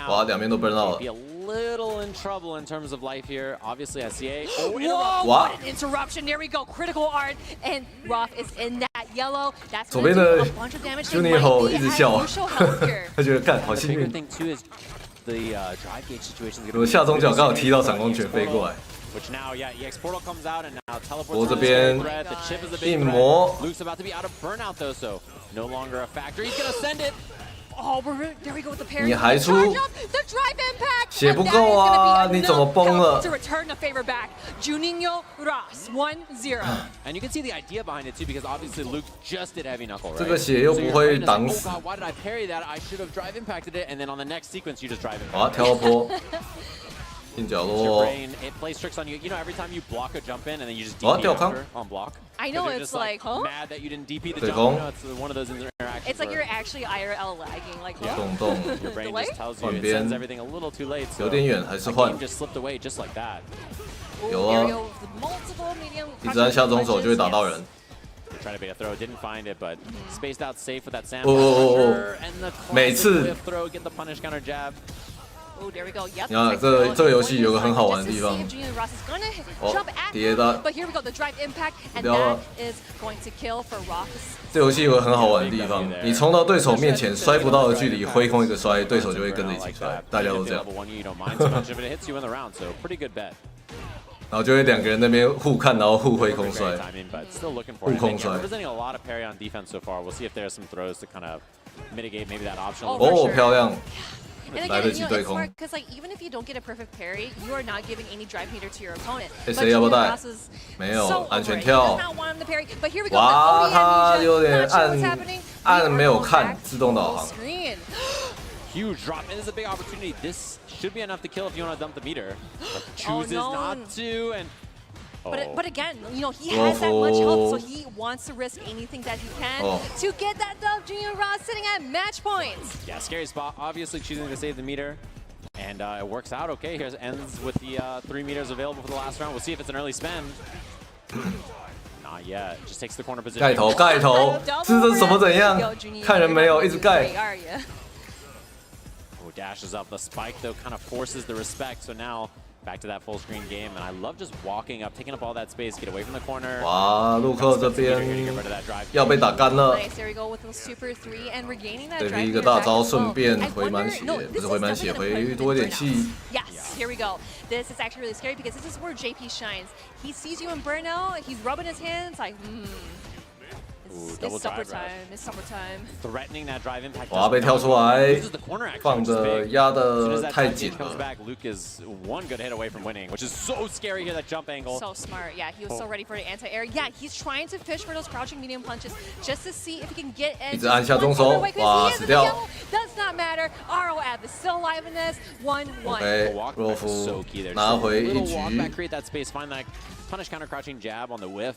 Speaker 1: 哇，两边都 burn 到了。
Speaker 11: Little in trouble in terms of life here. Obviously, SCA.
Speaker 10: Whoa! What an interruption! There we go. Critical art, and Roth is in that yellow. That's
Speaker 1: 左边的
Speaker 10: bunch of damage.
Speaker 1: Junior 一直笑，他觉得干好幸运。
Speaker 11: the drive gauge situation is
Speaker 1: 我下中脚刚好踢到闪光拳飞过来。
Speaker 11: Which now, yeah, EX Portal comes out and now
Speaker 1: 我
Speaker 11: teleports
Speaker 1: 这边
Speaker 11: the chip is a big
Speaker 1: 硬魔
Speaker 11: threat. Luke's about to be out of burnout though, so no longer a factor. He's gonna send it.
Speaker 10: Oh, there we go with the parry.
Speaker 1: 你还出
Speaker 10: The drive impact.
Speaker 1: 血不够啊！你怎么崩了
Speaker 10: To return the favor back, Juninho Ross 1-0.
Speaker 11: And you can see the idea behind it too, because obviously Luke just did heavy knuckle, right?
Speaker 1: 这个血又不会挡死
Speaker 11: So you're trying to say, oh god, why did I parry that? I should have drive impacted it, and then on the next sequence you just drive it.
Speaker 1: 啊，跳坡，进角
Speaker 11: Your
Speaker 1: 落，
Speaker 11: brain, it plays tricks on you. You know, every time you block a jump in and then you just
Speaker 1: 啊，
Speaker 11: DP
Speaker 1: 吊康
Speaker 11: after on block.
Speaker 10: I know,
Speaker 11: Because you're
Speaker 10: it's
Speaker 11: just
Speaker 10: like, huh?
Speaker 11: mad that you didn't DP the
Speaker 1: 对
Speaker 11: jump.
Speaker 1: 攻
Speaker 11: You know, it's one of those interactions.
Speaker 10: It's like
Speaker 11: where
Speaker 10: you're actually IRL lagging, like, huh?
Speaker 1: 动动，
Speaker 11: your brain
Speaker 10: Delay?
Speaker 11: just tells you
Speaker 1: 换
Speaker 11: it
Speaker 1: 边
Speaker 11: sends everything a little too late. So
Speaker 1: 有点远，还是
Speaker 11: the
Speaker 1: 换
Speaker 11: game。just slipped away just like that.
Speaker 1: 有啊，
Speaker 10: Multiple medium
Speaker 1: 一直按下中手就会打到人。
Speaker 11: Try to bait a throw, didn't find it, but spaced out safe with that sand.
Speaker 1: 哦，
Speaker 11: And the
Speaker 1: 每次
Speaker 11: whiff throw, get the punish counter jab.
Speaker 10: Oh, there we go. Yep.
Speaker 1: 你看这个游戏有个很好玩的地方，
Speaker 10: Oh,
Speaker 1: 叠的。
Speaker 10: But here we go, the drive impact, and
Speaker 1: 不要
Speaker 10: that
Speaker 1: 啊
Speaker 10: is going to kill for Ross.
Speaker 1: 这游戏有个很好玩的地方，你冲到对手面前摔不到的距离，挥空一个摔，对手就会跟着一起摔，大家都这样。
Speaker 11: Level 1, you don't mind so much if it hits you in the round, so pretty good bet.
Speaker 1: 然后就会两个人那边互看，然后互挥空摔，
Speaker 11: But still looking for
Speaker 1: 互
Speaker 11: it.
Speaker 1: 空
Speaker 11: And
Speaker 1: 摔
Speaker 11: yeah,。representing a lot of parry on defense so far. We'll see if there's some throws to kind of mitigate maybe that optional.
Speaker 1: 哦，漂亮，
Speaker 10: And
Speaker 1: 来
Speaker 10: again,
Speaker 1: 得
Speaker 10: you
Speaker 1: 及
Speaker 10: know,
Speaker 1: 对
Speaker 10: it's
Speaker 1: 空
Speaker 10: smart。because like even if you don't get a perfect parry, you are not giving any drive meter to your opponent.
Speaker 1: 哎，
Speaker 10: But
Speaker 1: 谁要不
Speaker 10: Julian
Speaker 1: 带
Speaker 10: Ross is
Speaker 1: 没有
Speaker 10: so
Speaker 1: 安全
Speaker 10: over it. He
Speaker 1: 跳
Speaker 10: does not want him to parry. But here we go.
Speaker 1: 哇，
Speaker 10: the
Speaker 1: 他
Speaker 10: OE
Speaker 1: 有点
Speaker 10: amnesia. Not sure
Speaker 1: 按
Speaker 10: what's happening.
Speaker 1: 按
Speaker 10: We
Speaker 1: 没
Speaker 10: are
Speaker 1: 有
Speaker 10: going
Speaker 1: 看
Speaker 10: back
Speaker 1: 自动导
Speaker 10: full
Speaker 1: 航。
Speaker 10: screen.
Speaker 11: Huge drop. And this is a big opportunity. This should be enough to kill if you want to dump the meter. But chooses
Speaker 10: no.
Speaker 11: not to. And
Speaker 10: But again, you know, he has that much health, so he wants to risk anything that he can to get that dub. Junior Ross sitting at match points.
Speaker 11: yeah, scary spot. Obviously choosing to save the meter. And it works out okay. Here ends with the 3 meters available for the last round. We'll see if it's an early spend. Not yet. Just takes the corner position.
Speaker 1: 盖头盖头，这是什么怎样？看人没有，一直盖。
Speaker 11: Oh, dashes up the spike though, kind of forces the respect. So now back to that full screen game, and I love just walking up, taking up all that space, get away from the corner.
Speaker 1: 哇，陆克这边要被打干了。
Speaker 10: Nice, there we go with the super 3 and regaining that
Speaker 1: 对
Speaker 10: drive
Speaker 1: 一个
Speaker 10: meter
Speaker 1: 大
Speaker 10: back
Speaker 1: 招，
Speaker 10: as
Speaker 1: 顺
Speaker 10: well.
Speaker 1: 便
Speaker 10: I
Speaker 1: 回满
Speaker 10: wonder-
Speaker 1: 血
Speaker 10: no,
Speaker 1: 不
Speaker 10: this
Speaker 1: 是
Speaker 10: is
Speaker 1: 回满血，
Speaker 10: definitely
Speaker 1: 回
Speaker 10: gonna
Speaker 1: 多一点
Speaker 10: play
Speaker 1: 气。
Speaker 10: Yes, here we go. This is actually really scary because this is where JP shines. He sees you in burnout, he's rubbing his hands like,
Speaker 11: double
Speaker 10: it's supper
Speaker 11: drive rush.
Speaker 10: time, it's supper time.
Speaker 11: Threatening that drive impact.
Speaker 1: 哇，被跳出来
Speaker 11: Loses the corner action,
Speaker 1: 放
Speaker 11: which is
Speaker 1: 的
Speaker 11: big.
Speaker 1: 压
Speaker 11: As soon
Speaker 1: 的
Speaker 11: as that
Speaker 1: 太
Speaker 11: drive
Speaker 1: 紧
Speaker 11: comes
Speaker 1: 了。
Speaker 11: back, Luke is one good hit away from winning, which is so scary here, that jump angle.
Speaker 10: So smart, yeah. He was so ready for the anti-air. Yeah, he's trying to fish for those crouching medium punches just to see if he can get in.
Speaker 1: 一直按下中手，哇，死掉。
Speaker 10: Does not matter. RO Ab is still alive in this. 1-1.
Speaker 1: OK，
Speaker 11: Walk
Speaker 1: 若
Speaker 11: back is
Speaker 1: 夫
Speaker 11: so key there.
Speaker 1: 拿
Speaker 11: Just a
Speaker 1: 回一
Speaker 11: little walk
Speaker 1: 局
Speaker 11: back,。create that space, find that punish counter crouching jab on the whiff.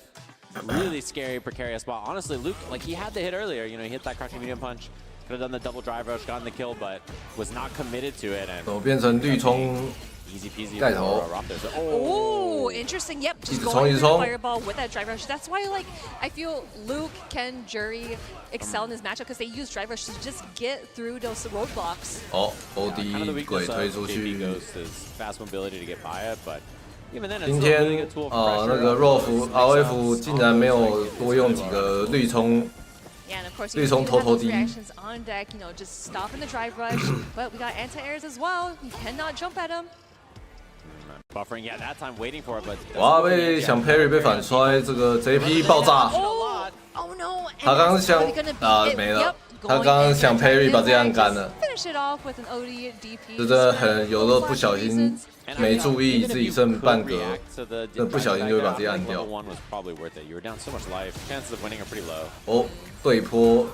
Speaker 11: Really scary, precarious spot. Honestly, Luke, like he had the hit earlier. You know, he hit that crouching medium punch. Could have done the double drive rush, gotten the kill, but was not committed to it. And
Speaker 1: 怎么变成绿冲
Speaker 11: easy peasy
Speaker 1: 盖头
Speaker 11: for Raptors.
Speaker 10: Oh, interesting. Yep,
Speaker 1: 一
Speaker 10: just
Speaker 1: 直
Speaker 10: going
Speaker 1: 冲一
Speaker 10: through
Speaker 1: 直
Speaker 10: the
Speaker 1: 冲。
Speaker 10: fireball with that drive rush. That's why, like, I feel Luke, Ken, Jury excel in this matchup because they use drive rush to just get through those roadblocks.
Speaker 1: 哦
Speaker 11: kind of the
Speaker 1: ，OD 鬼
Speaker 11: weakness
Speaker 1: 推
Speaker 11: of
Speaker 1: 出
Speaker 11: JP
Speaker 1: 去。
Speaker 11: Ghost is fast mobility to get by it, but even then, it's
Speaker 1: 今
Speaker 11: still a really
Speaker 1: 天
Speaker 11: good tool for
Speaker 1: 那
Speaker 11: pressure.
Speaker 1: 个若夫 RF 竟然没有多用几个绿冲。
Speaker 10: Yeah, and of course,
Speaker 1: 绿
Speaker 10: you
Speaker 1: 冲
Speaker 10: do
Speaker 1: 偷
Speaker 10: have
Speaker 1: 偷
Speaker 10: those
Speaker 1: 滴。
Speaker 10: reactions on deck, you know, just stopping the drive rush. But we got anti-airs as well. You cannot jump at him.
Speaker 11: Buffering, yeah, that time waiting for it, but
Speaker 1: 哇，被想 parry 被反摔，这个 JP 爆炸。
Speaker 10: Oh no!
Speaker 1: 他刚刚想没了，他刚刚想 parry 把这样干了。
Speaker 10: Finish it off with an OD DP.
Speaker 1: 这真的很有时候不小心没注意自己剩半格，这不小心就会把自己按掉。
Speaker 11: One was probably worth it. You were down so much life. Chances of winning are pretty low.
Speaker 1: 哦，对坡。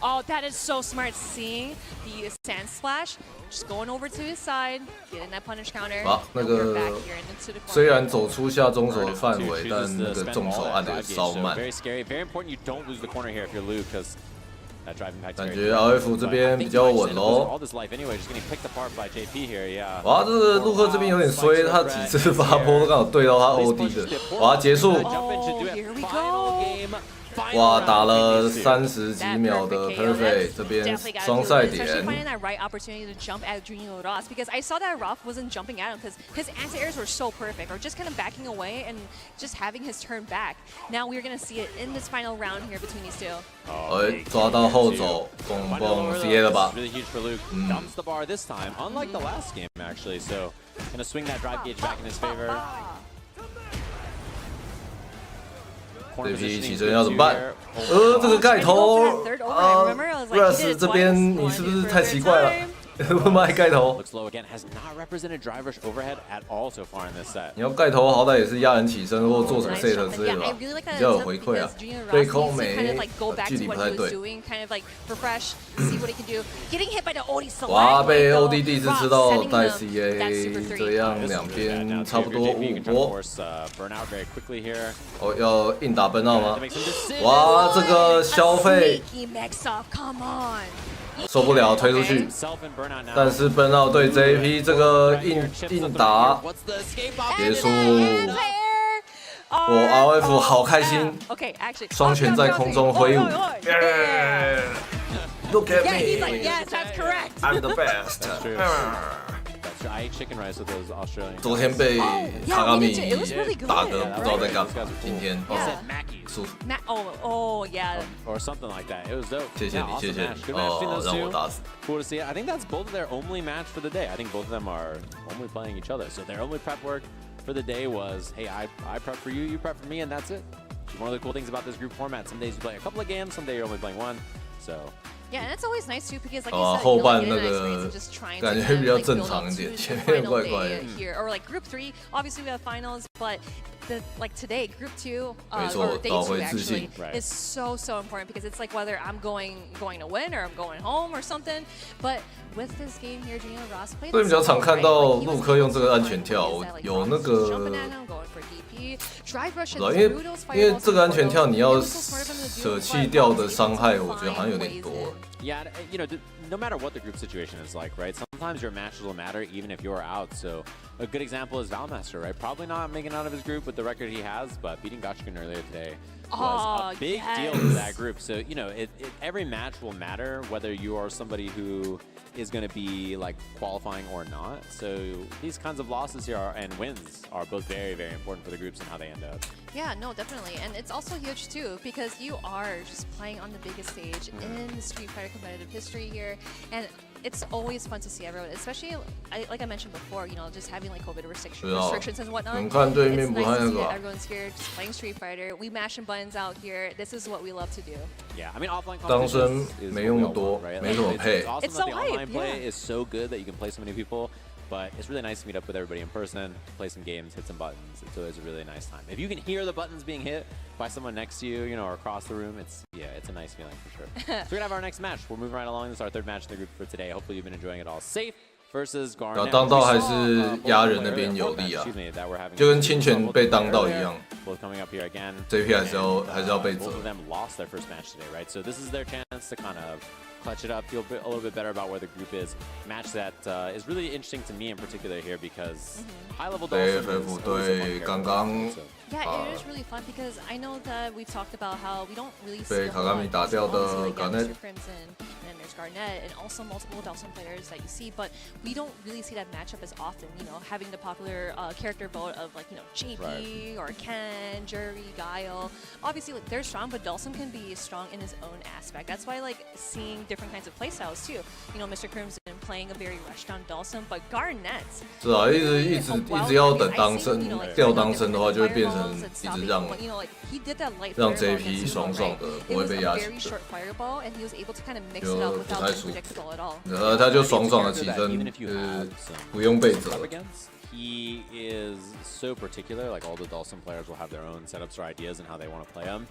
Speaker 10: Oh, that is so smart. Seeing the sand splash, just going over to his side, getting that punish counter.
Speaker 1: 好，那个虽然走出下中手的范围，但那个重手按的稍慢。
Speaker 11: Very scary. Very important. You don't lose the corner here if you're Luke, because that drive impact.
Speaker 1: 感觉 RF 这边比较稳喽。
Speaker 11: All this life anyway, just getting picked apart by JP here. Yeah.
Speaker 1: 哇，这个陆克这边有点衰，他几次发波都刚好对到他 OD 的。哇，结束。
Speaker 10: Oh, here we go.
Speaker 1: 哇，打了30几秒的 perfect， 这边双赛点。
Speaker 10: finding that right opportunity to jump at Junior Ross because I saw that Roth wasn't jumping at him because his anti-airs were so perfect, or just kind of backing away and just having his turn back. Now we're gonna see it in this final round here between these two.
Speaker 1: 哎，抓到后走，蹦蹦 CA 了吧？
Speaker 11: Really huge for Luke. Dumps the bar this time, unlike the last game actually. So gonna swing that drive gauge back in his favor.
Speaker 1: 这批起身要怎么办？这个盖头啊 ，Russ 这边你是不是太奇怪了？不卖盖头。
Speaker 11: Looks low again. Has not represented drive rush overhead at all so far in this set.
Speaker 1: 你要盖头，好歹也是压人起身或做什么 set 之类的吧，比较有回馈啊。对空没，距离不太对。哇，被 OD 第一次吃到带 CA， 这样两边差不多5波。哦，要硬打奔奥吗？哇，这个消费。 受不了，推出去。但是奔奥对 JP 这个硬打结束。我 RF 好开心，双拳在空中挥舞。Look at me, I'm the best. 昨天被卡卡米打的不知道在干嘛，今天输。
Speaker 10: Oh yeah.
Speaker 11: Or something like that. It was dope.
Speaker 1: 谢谢你，谢谢你。哦，让我打死。
Speaker 11: Cool to see it. I think that's both of their only match for the day. I think both of them are only playing each other. So their only prep work for the day was, hey, I prep for you, you prep for me, and that's it. One of the cool things about this group format, some days you play a couple of games, some days you're only playing one. So.
Speaker 10: Yeah, and it's always nice too because like you said,
Speaker 1: 后半那个感觉比较正常一点，前面怪怪的。
Speaker 10: Or like Group 3, obviously we have finals, but like today, Group 2,
Speaker 1: 没错，
Speaker 10: or Day 2 actually
Speaker 11: right.
Speaker 10: is so important because it's like whether I'm going to win or I'm going home or something. But with this game here, Junior Ross played.
Speaker 1: 所以比较常看到陆科用这个安全跳，有那个。 因为这个安全跳你要舍弃掉的伤害，我觉得好像有点多。
Speaker 11: Yeah, you know, no matter what the group situation is like, right? Sometimes your matches will matter even if you're out. So a good example is Valmaster, right? Probably not making out of his group with the record he has, but beating Gachikun earlier today was a big deal to that group. So, you know, every match will matter whether you are somebody who is going to be like qualifying or not. So these kinds of losses here and wins are both very, very important for the groups and how they end up.
Speaker 10: Yeah, no, definitely. And it's also huge too because you are just playing on the biggest stage in the Street Fighter competitive history here. And it's always fun to see everyone, especially like I mentioned before, you know, just having like COVID restrictions and whatnot. It's nice to see that everyone's here just playing Street Fighter. We mashing buttons out here. This is what we love to do.
Speaker 11: Yeah, I mean offline
Speaker 1: competition
Speaker 11: is
Speaker 1: 没用多，没怎么配。
Speaker 11: It's awesome that the online play is so good that you can play so many people. But it's really nice to meet up with everybody in person, play some games, hit some buttons. It's always a really nice time. If you can hear the buttons being hit by someone next to you, you know, or across the room, it's a nice feeling for sure. So we're gonna have our next match. We're moving right along. This is our third match in the group for today. Hopefully you've been enjoying it all. Safe versus Garnet.
Speaker 1: 当到还是压人那边有利啊，就跟侵权被当到一样。JP 还是要被责。
Speaker 11: Both of them lost their first match today, right? So this is their chance to kind of clutch it up, feel a little bit better about where the group is. Match that is really interesting to me in particular here because high-level Dawson
Speaker 1: 对刚刚。
Speaker 10: Yeah, it is really fun because I know that we've talked about how we don't really see
Speaker 1: 被卡卡米打掉的 Garnet。
Speaker 10: and there's Garnet and also multiple Dawson players that you see, but we don't really see that matchup as often. You know, having the popular character vote of like, you know, JP or Ken, Jury, Guile. Obviously, like they're strong, but Dawson can be strong in his own aspect. That's why I like seeing different kinds of playstyles too. You know, Mr. Crimson playing a very rushed down Dawson, but Garnet.
Speaker 1: 是啊，一直要等当升掉当升的话，就会变成一直让 JP 爽爽的，不会被压起来。 就不太舒服，他就爽爽的起身，不用被责。
Speaker 11: He is so particular. Like all the Dawson players will have their own setups or ideas and how they want to play them.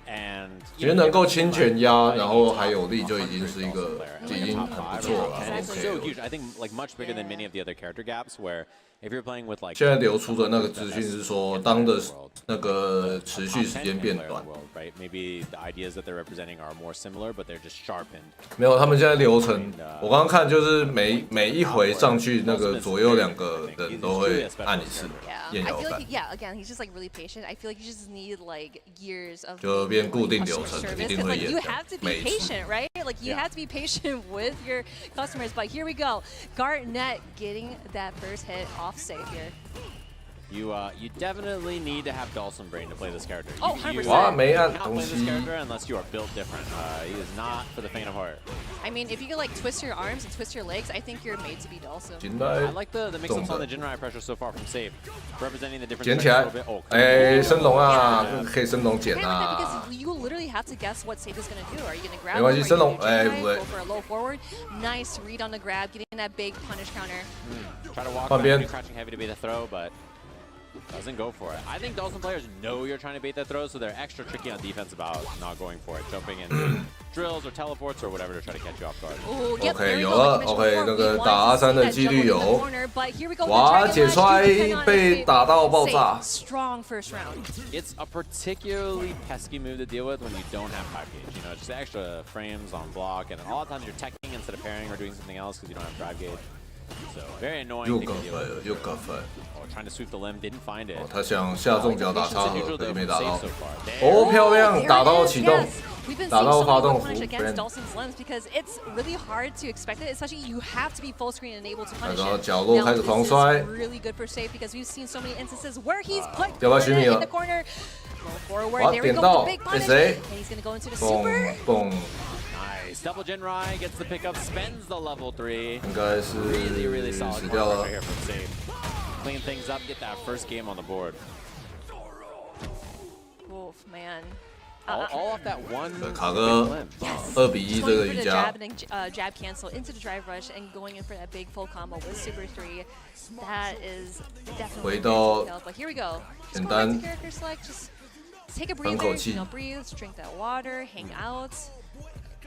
Speaker 11: And
Speaker 1: 其实能够轻拳压，然后还有力，就已经是一个已经很不错了。
Speaker 11: And it's so huge. I think like much bigger than many of the other character gaps where If you're playing with like
Speaker 1: 现在流出的那个资讯是说，当的那个持续时间变短。
Speaker 11: right? Maybe the ideas that they're representing are more similar, but they're just sharpened.
Speaker 1: 没有，他们现在流程，我刚刚看就是每一回上去那个左右2个人都会按一次验
Speaker 10: I
Speaker 1: 摇
Speaker 10: feel
Speaker 1: 杆
Speaker 10: like, yeah, again, he's just like really patient. I feel like you just need like years of
Speaker 1: 就变固定流程，
Speaker 10: service.
Speaker 1: 一定
Speaker 10: Because
Speaker 1: 会
Speaker 10: like
Speaker 1: 验
Speaker 10: you
Speaker 1: 的
Speaker 10: have to be
Speaker 1: 每一次。
Speaker 10: patient, right? Like you have to be patient with your customers. But here we go. Garnett getting that first hit off safe here.
Speaker 11: You definitely need to have Dawson Brain to play this character.
Speaker 10: Oh,
Speaker 11: you
Speaker 10: 100%.
Speaker 1: 哇，没按
Speaker 11: cannot
Speaker 1: 东
Speaker 11: play this
Speaker 1: 西。
Speaker 11: character unless you are built different. He is not for the faint of heart.
Speaker 10: I mean, if you could like twist your arms and twist your legs, I think you're made to be Dawson.
Speaker 11: I like the mix-ups on the Jinrai pressure so far from Safe, representing the different
Speaker 1: 捡起来
Speaker 11: a little bit. Oh,，
Speaker 1: 哎，升龙啊，可以升龙捡
Speaker 10: Okay,
Speaker 1: 啊。
Speaker 10: because you literally have to guess what Safe is going to do. Are you going to grab
Speaker 1: 没关系
Speaker 10: him? Are you
Speaker 1: 升龙
Speaker 10: gonna
Speaker 1: 哎
Speaker 10: Jinrai?
Speaker 1: 不会
Speaker 10: Go for a low forward. Nice read on the grab, getting that big punish counter.
Speaker 11: Try to walk
Speaker 1: 换
Speaker 11: back,
Speaker 1: 边
Speaker 11: do crouching heavy to bait the throw, but doesn't go for it. I think Dawson players know you're trying to bait that throw, so they're extra tricky on defense about not going for it, jumping in drills or teleports or whatever to try to catch you off guard.
Speaker 10: Oh, yep,
Speaker 1: OK，
Speaker 10: there we
Speaker 1: 有
Speaker 10: go.
Speaker 1: 了
Speaker 10: Like I mentioned
Speaker 1: ，OK，
Speaker 10: before,
Speaker 1: 那
Speaker 10: we
Speaker 1: 个
Speaker 10: want
Speaker 1: 打
Speaker 10: to
Speaker 1: 阿
Speaker 10: see
Speaker 1: 三的
Speaker 10: that
Speaker 1: 几
Speaker 10: jump
Speaker 1: 率
Speaker 10: in the
Speaker 1: 有
Speaker 10: corner, but here we go, the
Speaker 1: 哇，
Speaker 10: Dragon
Speaker 1: 解
Speaker 10: Rush,
Speaker 1: 摔
Speaker 10: keep an eye on
Speaker 1: 被
Speaker 10: Safe.
Speaker 1: 打到爆炸。
Speaker 10: Safe, strong first round.
Speaker 11: It's a particularly pesky move to deal with when you don't have 5 gauge. You know, just extra frames on block, and a lot of times you're teching instead of parrying or doing something else because you don't have drive gauge. So very annoying
Speaker 1: 又
Speaker 11: thing
Speaker 1: 搞
Speaker 11: to deal
Speaker 1: 分
Speaker 11: with.
Speaker 1: 了，又搞分。
Speaker 11: Oh, trying to sweep the limb, didn't find it.
Speaker 1: 哦，他想下重脚打插盒，可是没打到。
Speaker 11: So far.
Speaker 1: 哦，漂
Speaker 10: There
Speaker 1: 亮，
Speaker 10: it
Speaker 1: 打到
Speaker 10: is,
Speaker 1: 启动
Speaker 10: yes.，We've been
Speaker 1: 打
Speaker 10: seeing
Speaker 1: 到
Speaker 10: so
Speaker 1: 发
Speaker 10: many
Speaker 1: 动
Speaker 10: low
Speaker 1: 符
Speaker 10: punish against
Speaker 1: Brand
Speaker 10: Dawson's limbs because it's really hard to expect it, especially you have to be full screen and able to punish
Speaker 1: 然后
Speaker 10: it.
Speaker 1: 角落
Speaker 10: Now,
Speaker 1: 开始
Speaker 10: this
Speaker 1: 狂
Speaker 10: is
Speaker 1: 摔，
Speaker 10: really good for Safe because we've seen so many instances where he's put
Speaker 1: 要不要虚
Speaker 10: Garnett
Speaker 1: 米
Speaker 10: in
Speaker 1: 了
Speaker 10: the？corner. Low forward,
Speaker 1: 哇，
Speaker 10: there we
Speaker 1: 点
Speaker 10: go
Speaker 1: 到
Speaker 10: with the big
Speaker 1: 给
Speaker 10: punish,
Speaker 1: 谁
Speaker 10: and he's gonna go into the
Speaker 1: 嘣
Speaker 10: super.
Speaker 1: 嘣，
Speaker 11: Nice. Double Jinrai gets the pickup, spends the level 3.
Speaker 1: 应该是
Speaker 11: Really solid
Speaker 1: 死掉
Speaker 11: corner
Speaker 1: 了
Speaker 11: right。here from Safe. Clean things up, get that first game on the board.
Speaker 10: Oof, man.
Speaker 11: All off that one.
Speaker 1: 卡哥2比1
Speaker 10: Just
Speaker 1: 这个
Speaker 10: going for
Speaker 1: 瑜
Speaker 10: the
Speaker 1: 伽
Speaker 10: jab，and jab cancel into the drive rush and going in for that big full combo with super 3. That is definitely
Speaker 1: 回到
Speaker 10: But here we go. Just
Speaker 1: 简
Speaker 10: going back
Speaker 1: 单
Speaker 10: to character select, just take a
Speaker 1: 喷口
Speaker 10: breather,
Speaker 1: 气
Speaker 10: you know, breathe, drink that water, hang out.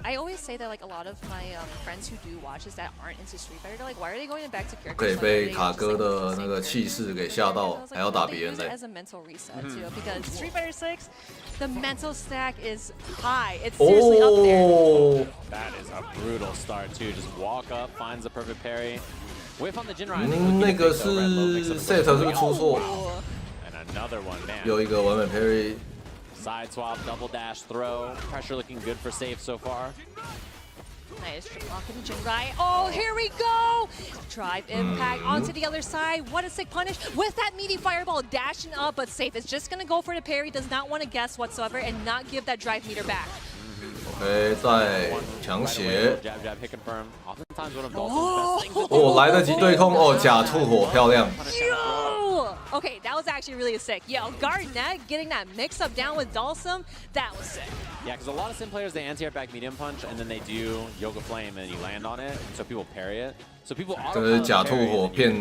Speaker 10: I always say that like a lot of my friends who do watches that aren't into Street Fighter, they're like, why are they going back to
Speaker 1: 可
Speaker 10: character
Speaker 1: 以
Speaker 10: select?
Speaker 1: 被
Speaker 10: They
Speaker 1: 卡
Speaker 10: just,
Speaker 1: 哥
Speaker 10: like,
Speaker 1: 的
Speaker 10: use the
Speaker 1: 那
Speaker 10: same
Speaker 1: 个
Speaker 10: character.
Speaker 1: 气势给吓到
Speaker 10: I was，like,
Speaker 1: 还要打
Speaker 10: they
Speaker 1: 别人
Speaker 10: use it
Speaker 1: 嘞。
Speaker 10: as a mental reset too, because Street Fighter 6, the mental stack is high. It's
Speaker 1: 哦
Speaker 10: seriously up there.
Speaker 11: That is a brutal start too. Just walk up, finds the perfect parry. Whiff on the Jinrai.
Speaker 1: 那个是 set 是不是出错？
Speaker 11: And another one, man.
Speaker 1: 有一个完美 parry，
Speaker 11: Side swap, double dash, throw. Pressure looking good for Safe so far.
Speaker 10: Nice triple lock into Jinrai. Oh, here we go! Drive impact onto the other side. What a sick punish with that meaty fireball dashing up, but Safe is just gonna go for the parry. Does not want to guess whatsoever and not give that drive meter back.
Speaker 1: OK，再强斜，
Speaker 11: Jab, jab, hit confirm. Oftentimes one of Dawson's best things to do.
Speaker 1: 哦，来得及对空，哦，假吐火，漂亮。
Speaker 10: Yo! Okay, that was actually really sick. Yo, Garnett getting that mix up down with Dalsum, that was sick.
Speaker 11: Yeah, because a lot of sim players, they anti-air back medium punch, and then they do Yoga Flame, and you land on it, so people parry it. So people
Speaker 1: 这是
Speaker 11: auto
Speaker 1: 假吐火骗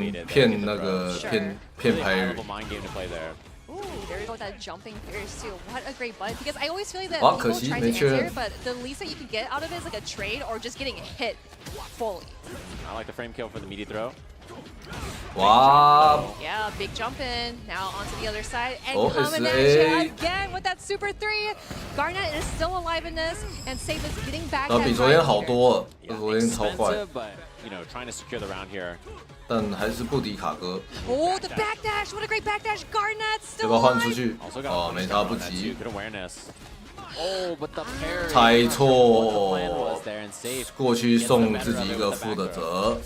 Speaker 1: 那个
Speaker 10: Sure.
Speaker 1: 骗
Speaker 11: high
Speaker 1: parry。
Speaker 11: level mind game to play there.
Speaker 10: Ooh, there we go with that jumping pierce too. What a great button. Because I always feel like that
Speaker 1: 哇，
Speaker 10: people
Speaker 1: 可惜
Speaker 10: try
Speaker 1: 没
Speaker 10: to
Speaker 1: 确
Speaker 10: answer,
Speaker 1: 认。
Speaker 10: but the least that you can get out of it is like a trade or just getting hit fully.
Speaker 11: I like the frame kill for the meaty throw.
Speaker 1: 哇，
Speaker 10: Yeah, big jump in. Now onto the other side. And
Speaker 1: Oh,
Speaker 10: coming at
Speaker 1: SA.
Speaker 10: you again with that super 3. Garnett is still alive in this. And Safe is getting back
Speaker 1: 那
Speaker 10: that
Speaker 1: 比昨天
Speaker 10: drive
Speaker 1: 好
Speaker 10: meter.
Speaker 1: 多了，比昨天超快，
Speaker 11: Expensive, but you know, trying to secure the round here.
Speaker 1: 但还是不敌卡哥。
Speaker 10: Oh, the backdash. What a great backdash. Garnett
Speaker 1: 要
Speaker 10: still
Speaker 1: 不要换出
Speaker 10: alive.
Speaker 1: 去？
Speaker 11: Also got
Speaker 1: 哦，
Speaker 11: a
Speaker 1: 没
Speaker 11: punish
Speaker 1: 差
Speaker 11: down
Speaker 1: 不
Speaker 11: on that
Speaker 1: 急
Speaker 11: too. Good awareness. Oh, but the parry.
Speaker 1: 猜
Speaker 11: Not sure what the
Speaker 1: 错
Speaker 11: plan was there, and Safe
Speaker 1: 过去
Speaker 11: gets the
Speaker 1: 送
Speaker 11: better
Speaker 1: 自
Speaker 11: of
Speaker 1: 己
Speaker 11: it
Speaker 1: 一个
Speaker 11: with the
Speaker 1: 负的
Speaker 11: back
Speaker 1: 责，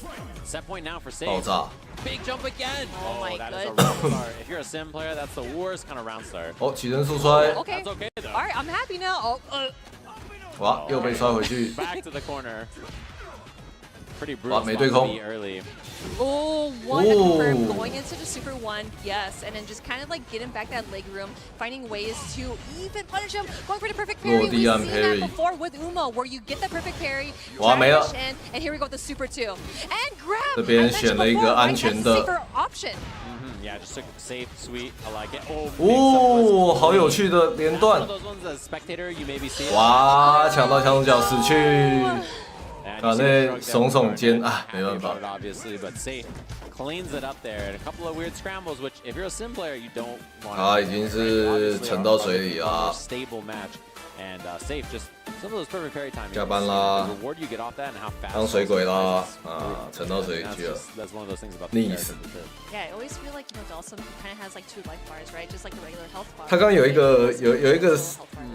Speaker 11: Set point now for
Speaker 1: 爆
Speaker 11: Safe.
Speaker 1: 炸。
Speaker 11: Big jump again.
Speaker 10: Oh my
Speaker 11: that is a
Speaker 10: goodness.
Speaker 11: round start. If you're a sim player, that's the worst kind of round start.
Speaker 1: 哦，起人速摔，
Speaker 10: Okay.
Speaker 11: That's okay though.
Speaker 10: All right, I'm happy now. Oh,
Speaker 1: 哇，又被摔回去。
Speaker 11: Back to the corner. Pretty brutal
Speaker 1: 哇，
Speaker 11: spot
Speaker 1: 没对
Speaker 11: to
Speaker 1: 空
Speaker 11: be early.
Speaker 10: Oh, one confirm
Speaker 1: Ooh.
Speaker 10: going into the super 1, yes, and then just kind of like getting back that leg room, finding ways to even punish him, going for the perfect parry. We've
Speaker 1: Dian
Speaker 10: seen
Speaker 1: parry.
Speaker 10: that before with Uma, where you get the perfect parry,
Speaker 1: 哇，
Speaker 10: try
Speaker 1: 没
Speaker 10: to
Speaker 1: 了
Speaker 10: push in, and here we go with the super 2. And grab!
Speaker 1: 这边
Speaker 10: I mentioned
Speaker 1: 选了一个
Speaker 10: before,
Speaker 1: 安
Speaker 10: right?
Speaker 1: 全
Speaker 10: That's
Speaker 1: 的
Speaker 10: a safer option.
Speaker 11: Yeah, just took safe, sweet. I like it. Oh,
Speaker 1: 哦，好有趣的连
Speaker 11: One
Speaker 1: 段
Speaker 11: of。those ones as a spectator, you maybe see it.
Speaker 1: 哇，抢到枪手脚死去。啊，那耸耸肩啊，没办法。
Speaker 11: Obviously, but Safe cleans it up there and a couple of weird scrambles, which if you're a sim player, you don't want.
Speaker 1: 他已经是沉到水里啊。
Speaker 11: Stable match and Safe just some of those perfect parry timing.
Speaker 1: 加班啦，
Speaker 11: reward you get off that and how fast.
Speaker 1: 当水鬼啦，啊，沉到水里去了，
Speaker 11: That's one of those things about
Speaker 1: 溺死。
Speaker 10: Yeah, I always feel like Dawson kind of has like 2 life bars, right? Just like the regular health bar.
Speaker 1: 他刚刚有一个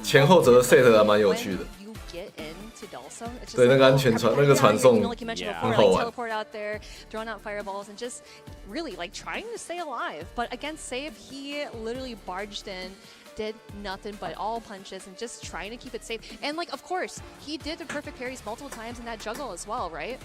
Speaker 1: 前后折的 set 还蛮有趣的。
Speaker 10: Get into Dawson, it's just
Speaker 1: 对，那个安全传那个传送
Speaker 10: like you mentioned before,
Speaker 1: 很好
Speaker 10: like
Speaker 1: 玩。
Speaker 10: teleport out there, throwing out fireballs, and just really like trying to stay alive. But against Save, he literally barged in, did nothing but all punches and just trying to keep it safe. And like, of course, he did the perfect parries multiple times in that juggle as well, right?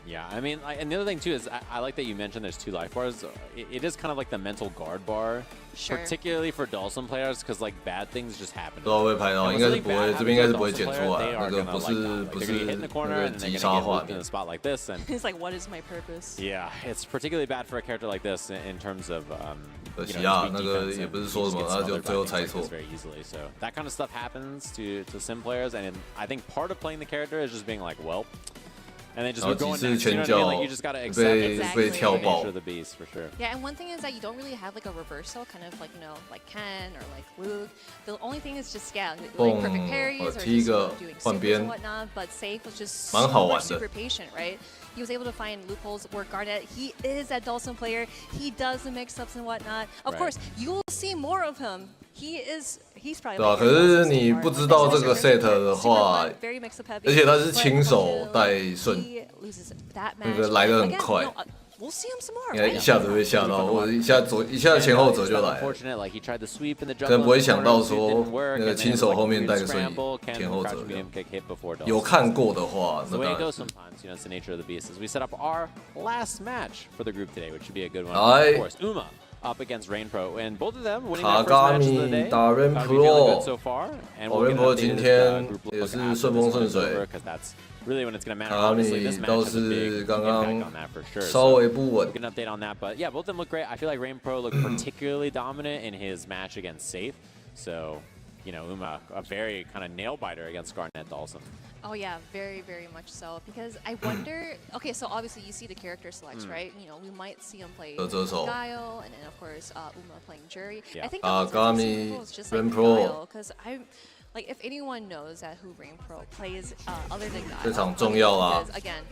Speaker 11: Yeah, I mean, and the other thing too is I like that you mentioned there's 2 life bars. It is kind of like the mental guard bar,
Speaker 10: sure.
Speaker 11: particularly for Dawson players, because like bad things just happen.
Speaker 1: 不知道会拍到，应该是不会，这边应该是不会剪出来，那个不是那个击杀画面。
Speaker 11: spot like this and
Speaker 10: he's like, what is my purpose?
Speaker 11: Yeah, it's particularly bad for a character like this in terms of
Speaker 1: 可惜啊，那个也不是说什么，他就最后猜错。
Speaker 11: very easily. So that kind of stuff happens to sim players, and I think part of playing the character is just being like, well. And then just going next, you know what I mean? Like you just gotta accept the nature of the beast for sure.
Speaker 10: Yeah, and one thing is that you don't really have like a reversal, kind of like like Ken or like Luke. The only thing is just like perfect parries or just doing supers and whatnot. But Safe was just super patient, right? He was able to find loopholes where Garnet, he is that Dawson player. He does the mix-ups and whatnot. Of course, you will see more of him. He's probably.
Speaker 1: 对啊，可是你不知道这个 set 的话，而且他是亲手带顺，那个来得很快。 应该一下子会吓到我，一下前后折就来了，可能不会想到说那个亲手后面带个瞬移前后折。有看过的话，那当然是。
Speaker 11: Up against Rain Pro, and both of them winning
Speaker 1: 卡
Speaker 11: their
Speaker 1: 嘎
Speaker 11: first match of
Speaker 1: 米
Speaker 11: the day.
Speaker 1: 打 Rain
Speaker 11: Good so far, and
Speaker 1: Pro， Rain Pro 今天也是顺风顺水。
Speaker 11: Really, when it's going to matter,
Speaker 1: 卡嘎
Speaker 11: obviously, this
Speaker 1: 米
Speaker 11: match
Speaker 1: 倒
Speaker 11: has a big
Speaker 1: 是刚
Speaker 11: impact
Speaker 1: 刚
Speaker 11: on that for sure.
Speaker 1: 稍微不稳。
Speaker 11: We can update on that, but yeah, both of them look great. I feel like Rain Pro looked particularly dominant in his match against Safe. So, you know, Uma, a very kind of nail biter against Garnet Dawson.
Speaker 10: Oh yeah, very, very much so. Because I wonder. Okay, so obviously you see the character selects, right? You know, we might see him play Guile, and then of course Uma playing Jury.
Speaker 11: Yeah.
Speaker 10: I think
Speaker 1: Gami,
Speaker 10: is just
Speaker 1: Rain
Speaker 10: like
Speaker 1: Pro.
Speaker 10: because I'm like, if anyone knows that who Rain Pro plays other than Guile,
Speaker 1: 这场重要啊
Speaker 10: because again,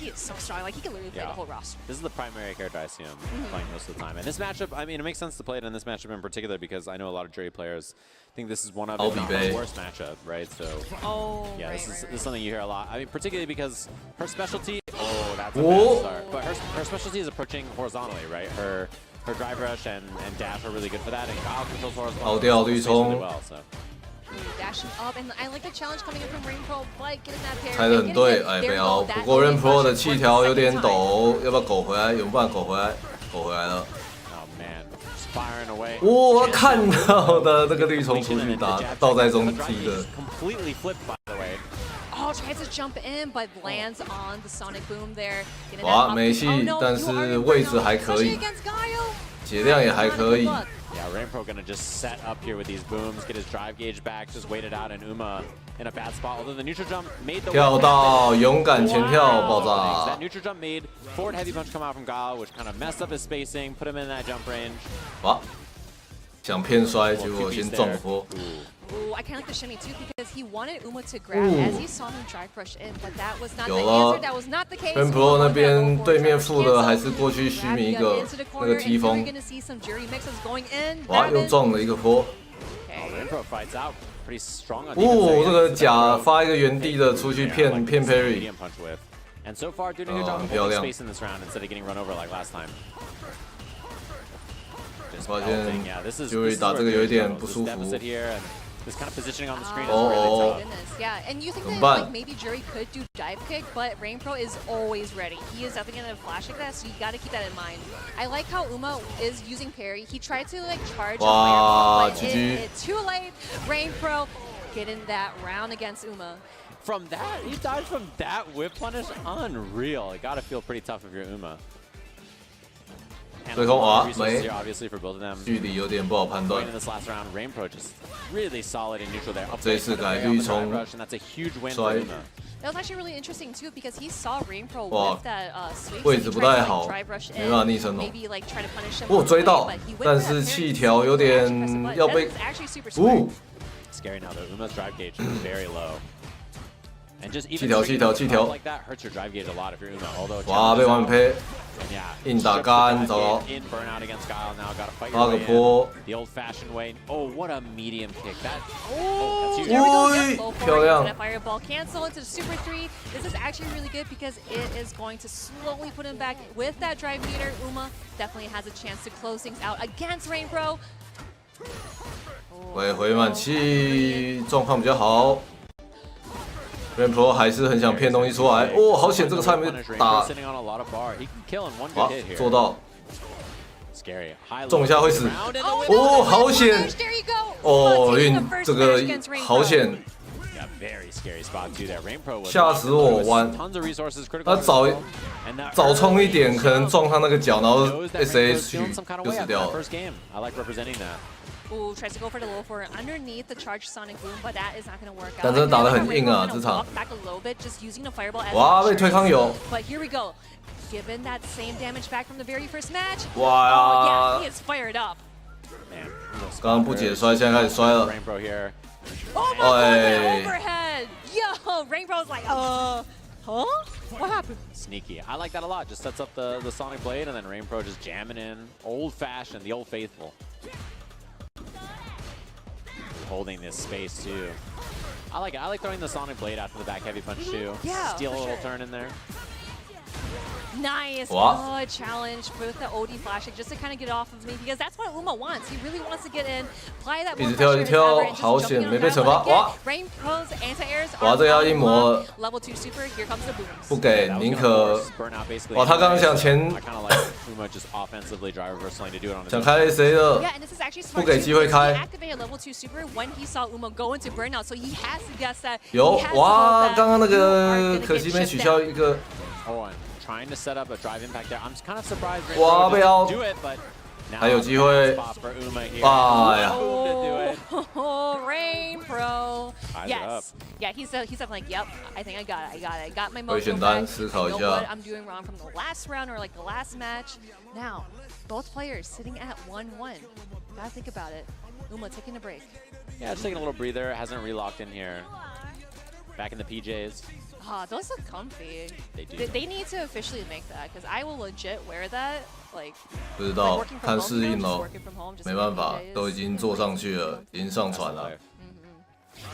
Speaker 10: he is so strong. Like he can literally play the whole roster.
Speaker 11: This is the primary character I see him playing most of the time. And this matchup, I mean, it makes sense to play it in this matchup in particular because I know a lot of Jury players think this is one of the worst matchup, right? So, yeah, this is something you hear a lot. I mean, particularly because her specialty, that's a bad start. But her specialty is approaching horizontally, right? Her drive rush and dash are really good for that, and Guile controls horizontally really well. So.
Speaker 10: Dashing up, and I like the challenge coming in from Rain Pro, but getting that parry.
Speaker 1: 猜得很对，哎，不要。不过 Rain Pro 的气条有点抖，要不要狗回来？有办法狗回来？狗回来了。 我看到的这个绿虫出去打倒在中踢的。
Speaker 10: Oh, tries to jump in, but lands on the Sonic Boom there.
Speaker 1: 哇，没戏，但是位置还可以，血量也还可以。
Speaker 11: Yeah, Rain Pro gonna just set up here with these booms, get his drive gauge back, just wait it out, and Uma in a bad spot. Although the neutral jump made the
Speaker 1: 跳到勇敢前跳爆炸。
Speaker 11: That neutral jump made forward heavy punch come out from Guile, which kind of messed up his spacing, put him in that jump range.
Speaker 1: 哇，想骗摔，结果先撞坡。
Speaker 10: Ooh, I kind of like the shimmy too because he wanted Uma to grab as he saw him drive rush in, but that was not the answer. That was not the case.
Speaker 1: Rain Pro 那边对面负的还是过去虚弥一个那个踢风。哇，又撞了一个坡。哦，这个假发一个原地的出去骗 parry。
Speaker 11: And so far, doing a good job of holding space in this round instead of getting run over like last time.
Speaker 1: 发现 Jury 打这个有一点不舒服。
Speaker 11: This kind of positioning on the screen is
Speaker 10: really tough. Yeah, and you think that like maybe Jury could do dive kick, but Rain Pro is always ready. He is definitely gonna flash like that, so you gotta keep that in mind. I like how Uma is using parry. He tried to like charge, but it's too late. Rain Pro getting that round against Uma.
Speaker 11: From that, he dodged from that whip punish. Unreal. It gotta feel pretty tough if you're Uma.
Speaker 1: 对空啊，没，距离有点不好判断。
Speaker 11: 这
Speaker 1: 一次改绿冲摔，
Speaker 10: That was actually really interesting too because he saw Rainpro
Speaker 1: 哇
Speaker 10: with that sweep.
Speaker 1: 位置不太好，
Speaker 10: drive rush
Speaker 1: 没办法逆身哦。
Speaker 10: maybe like try to punish him.
Speaker 1: 我追到
Speaker 10: but he went，
Speaker 1: 但
Speaker 10: for that
Speaker 1: 是
Speaker 10: parry
Speaker 1: 气条有点要被
Speaker 10: That is actually super smart.
Speaker 1: 哦，
Speaker 11: Scary now though. Uma's drive gauge is very low. And just even
Speaker 1: 气条
Speaker 11: like that hurts your drive gauge a lot if you're Uma. Although
Speaker 1: 哇，被完胚，
Speaker 11: yeah,
Speaker 1: 硬打干，糟糕，
Speaker 11: in burnout against Guile now. Got to fight
Speaker 1: 发
Speaker 11: your
Speaker 1: 个
Speaker 11: way
Speaker 1: 坡
Speaker 11: in. The old-fashioned way. Oh, what a medium kick. That.
Speaker 10: Oh,
Speaker 11: that's
Speaker 10: there we go.
Speaker 1: 哎
Speaker 10: Yep, go for it.
Speaker 1: 漂亮
Speaker 10: Gonna fireball cancel into the super 3. This is actually really good because it is going to slowly put him back with that drive meter. Uma definitely has a chance to close things out against Rainpro.
Speaker 1: 回满气，状况比较好。Rainpro 还是很想骗东西出来，哦，好险，这个差点没打，哇，做到，中一下会死，哦，好险，哦，这个好险，吓死我弯，他早冲一点，可能撞他那个脚，然后 SH 就死掉了。
Speaker 10: Ooh, tries to go for the low for underneath the charged Sonic Boom, but that is not going to work out.
Speaker 1: 但真的打得很硬啊，这场。
Speaker 10: Back a little bit, just using the fireball as
Speaker 1: 哇，被推康油。
Speaker 10: But here we go. Given that same damage back from the very first match.
Speaker 1: 哇呀
Speaker 10: Oh yeah, he is fired up.
Speaker 1: 刚刚不解摔，现在开始摔了。
Speaker 10: Oh my god, overhead. Yo, Rainbow's like, huh? What happened?
Speaker 11: Sneaky. I like that a lot. Just sets up the Sonic Blade, and then Rainpro just jamming in. Old-fashioned, the old faithful. Holding this space too. I like it. I like throwing the Sonic Blade after the back heavy punch too.
Speaker 10: Yeah,
Speaker 11: Steal a little
Speaker 10: sure.
Speaker 11: turn in there.
Speaker 10: Nice.
Speaker 1: Wow.
Speaker 10: Good challenge with the OD flash just to kind of get off of me because that's what Uma wants. He really wants to get in, apply that more pressure as ever, and just jumping on that. But again, Rainpro's anti-airs are on level 2 super. Here comes the booms.
Speaker 1: 不给，宁可。哇，他刚刚想前，想开谁的？
Speaker 10: Yeah, and this is actually
Speaker 1: 不
Speaker 10: smart
Speaker 1: 给
Speaker 10: too
Speaker 1: 机会
Speaker 10: because
Speaker 1: 开
Speaker 10: he。activated level 2 super when he saw Uma go into burnout, so he has to guess that.
Speaker 1: 有
Speaker 10: he has to
Speaker 1: 哇，
Speaker 10: hope that
Speaker 1: 刚刚那
Speaker 10: you are
Speaker 1: 个
Speaker 10: gonna
Speaker 1: 可
Speaker 10: get
Speaker 1: 惜没
Speaker 10: shipped
Speaker 1: 取
Speaker 10: down.
Speaker 1: 消一个。
Speaker 11: Oh, and trying to set up a drive impact there. I'm kind of surprised.
Speaker 1: 哇，被凹。
Speaker 11: Do it, but
Speaker 1: 还有机会。哎呀。
Speaker 10: Oh, Rainpro. Yes. Yeah, he's like, yep, I think I got it. I got my mojo
Speaker 1: 选单
Speaker 10: back.
Speaker 1: 思考
Speaker 10: I
Speaker 1: 一
Speaker 10: know
Speaker 1: 下
Speaker 10: what I'm doing wrong from the last round or like the last match. Now, both players sitting at 1-1. Gotta think about it. Uma taking a break.
Speaker 11: Yeah, just taking a little breather. Hasn't relocked in here. Back in the PJs.
Speaker 10: Ah, those look comfy.
Speaker 11: They do.
Speaker 10: They need to officially make that because I will legit wear that. Like,
Speaker 1: 不知道
Speaker 10: working，from
Speaker 1: 看
Speaker 10: home
Speaker 1: 适应
Speaker 10: now,
Speaker 1: 咯
Speaker 10: just working from home, just
Speaker 1: 没
Speaker 10: in
Speaker 1: 办法，
Speaker 10: PJs.
Speaker 1: 都已经做上去了，已经上传了。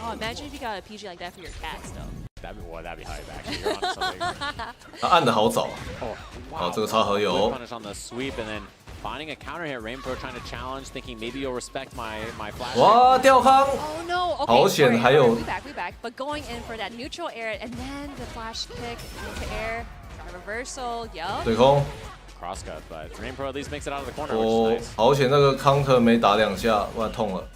Speaker 10: Oh, imagine if you got a PG like that for your cats, though.
Speaker 11: That'd be hype, actually. You're onto something.
Speaker 1: 他按的好早。
Speaker 11: Oh,
Speaker 1: 哦，这个插河油。
Speaker 11: Punish on the sweep, and then finding a counter hit. Rainpro trying to challenge, thinking maybe you'll respect my flash.
Speaker 1: 哇，吊康。
Speaker 10: Oh no! Okay,
Speaker 1: 好险，
Speaker 10: alright,
Speaker 1: 还有
Speaker 10: we back. But going in for that neutral air, and then the flash kick into air, reversal. Yup.
Speaker 1: 对空。
Speaker 11: Crosscut, but Rainpro at least makes it out of the corner,
Speaker 1: 哦
Speaker 11: which is nice.
Speaker 1: 好险，那个 counter 没打2下，不然痛了。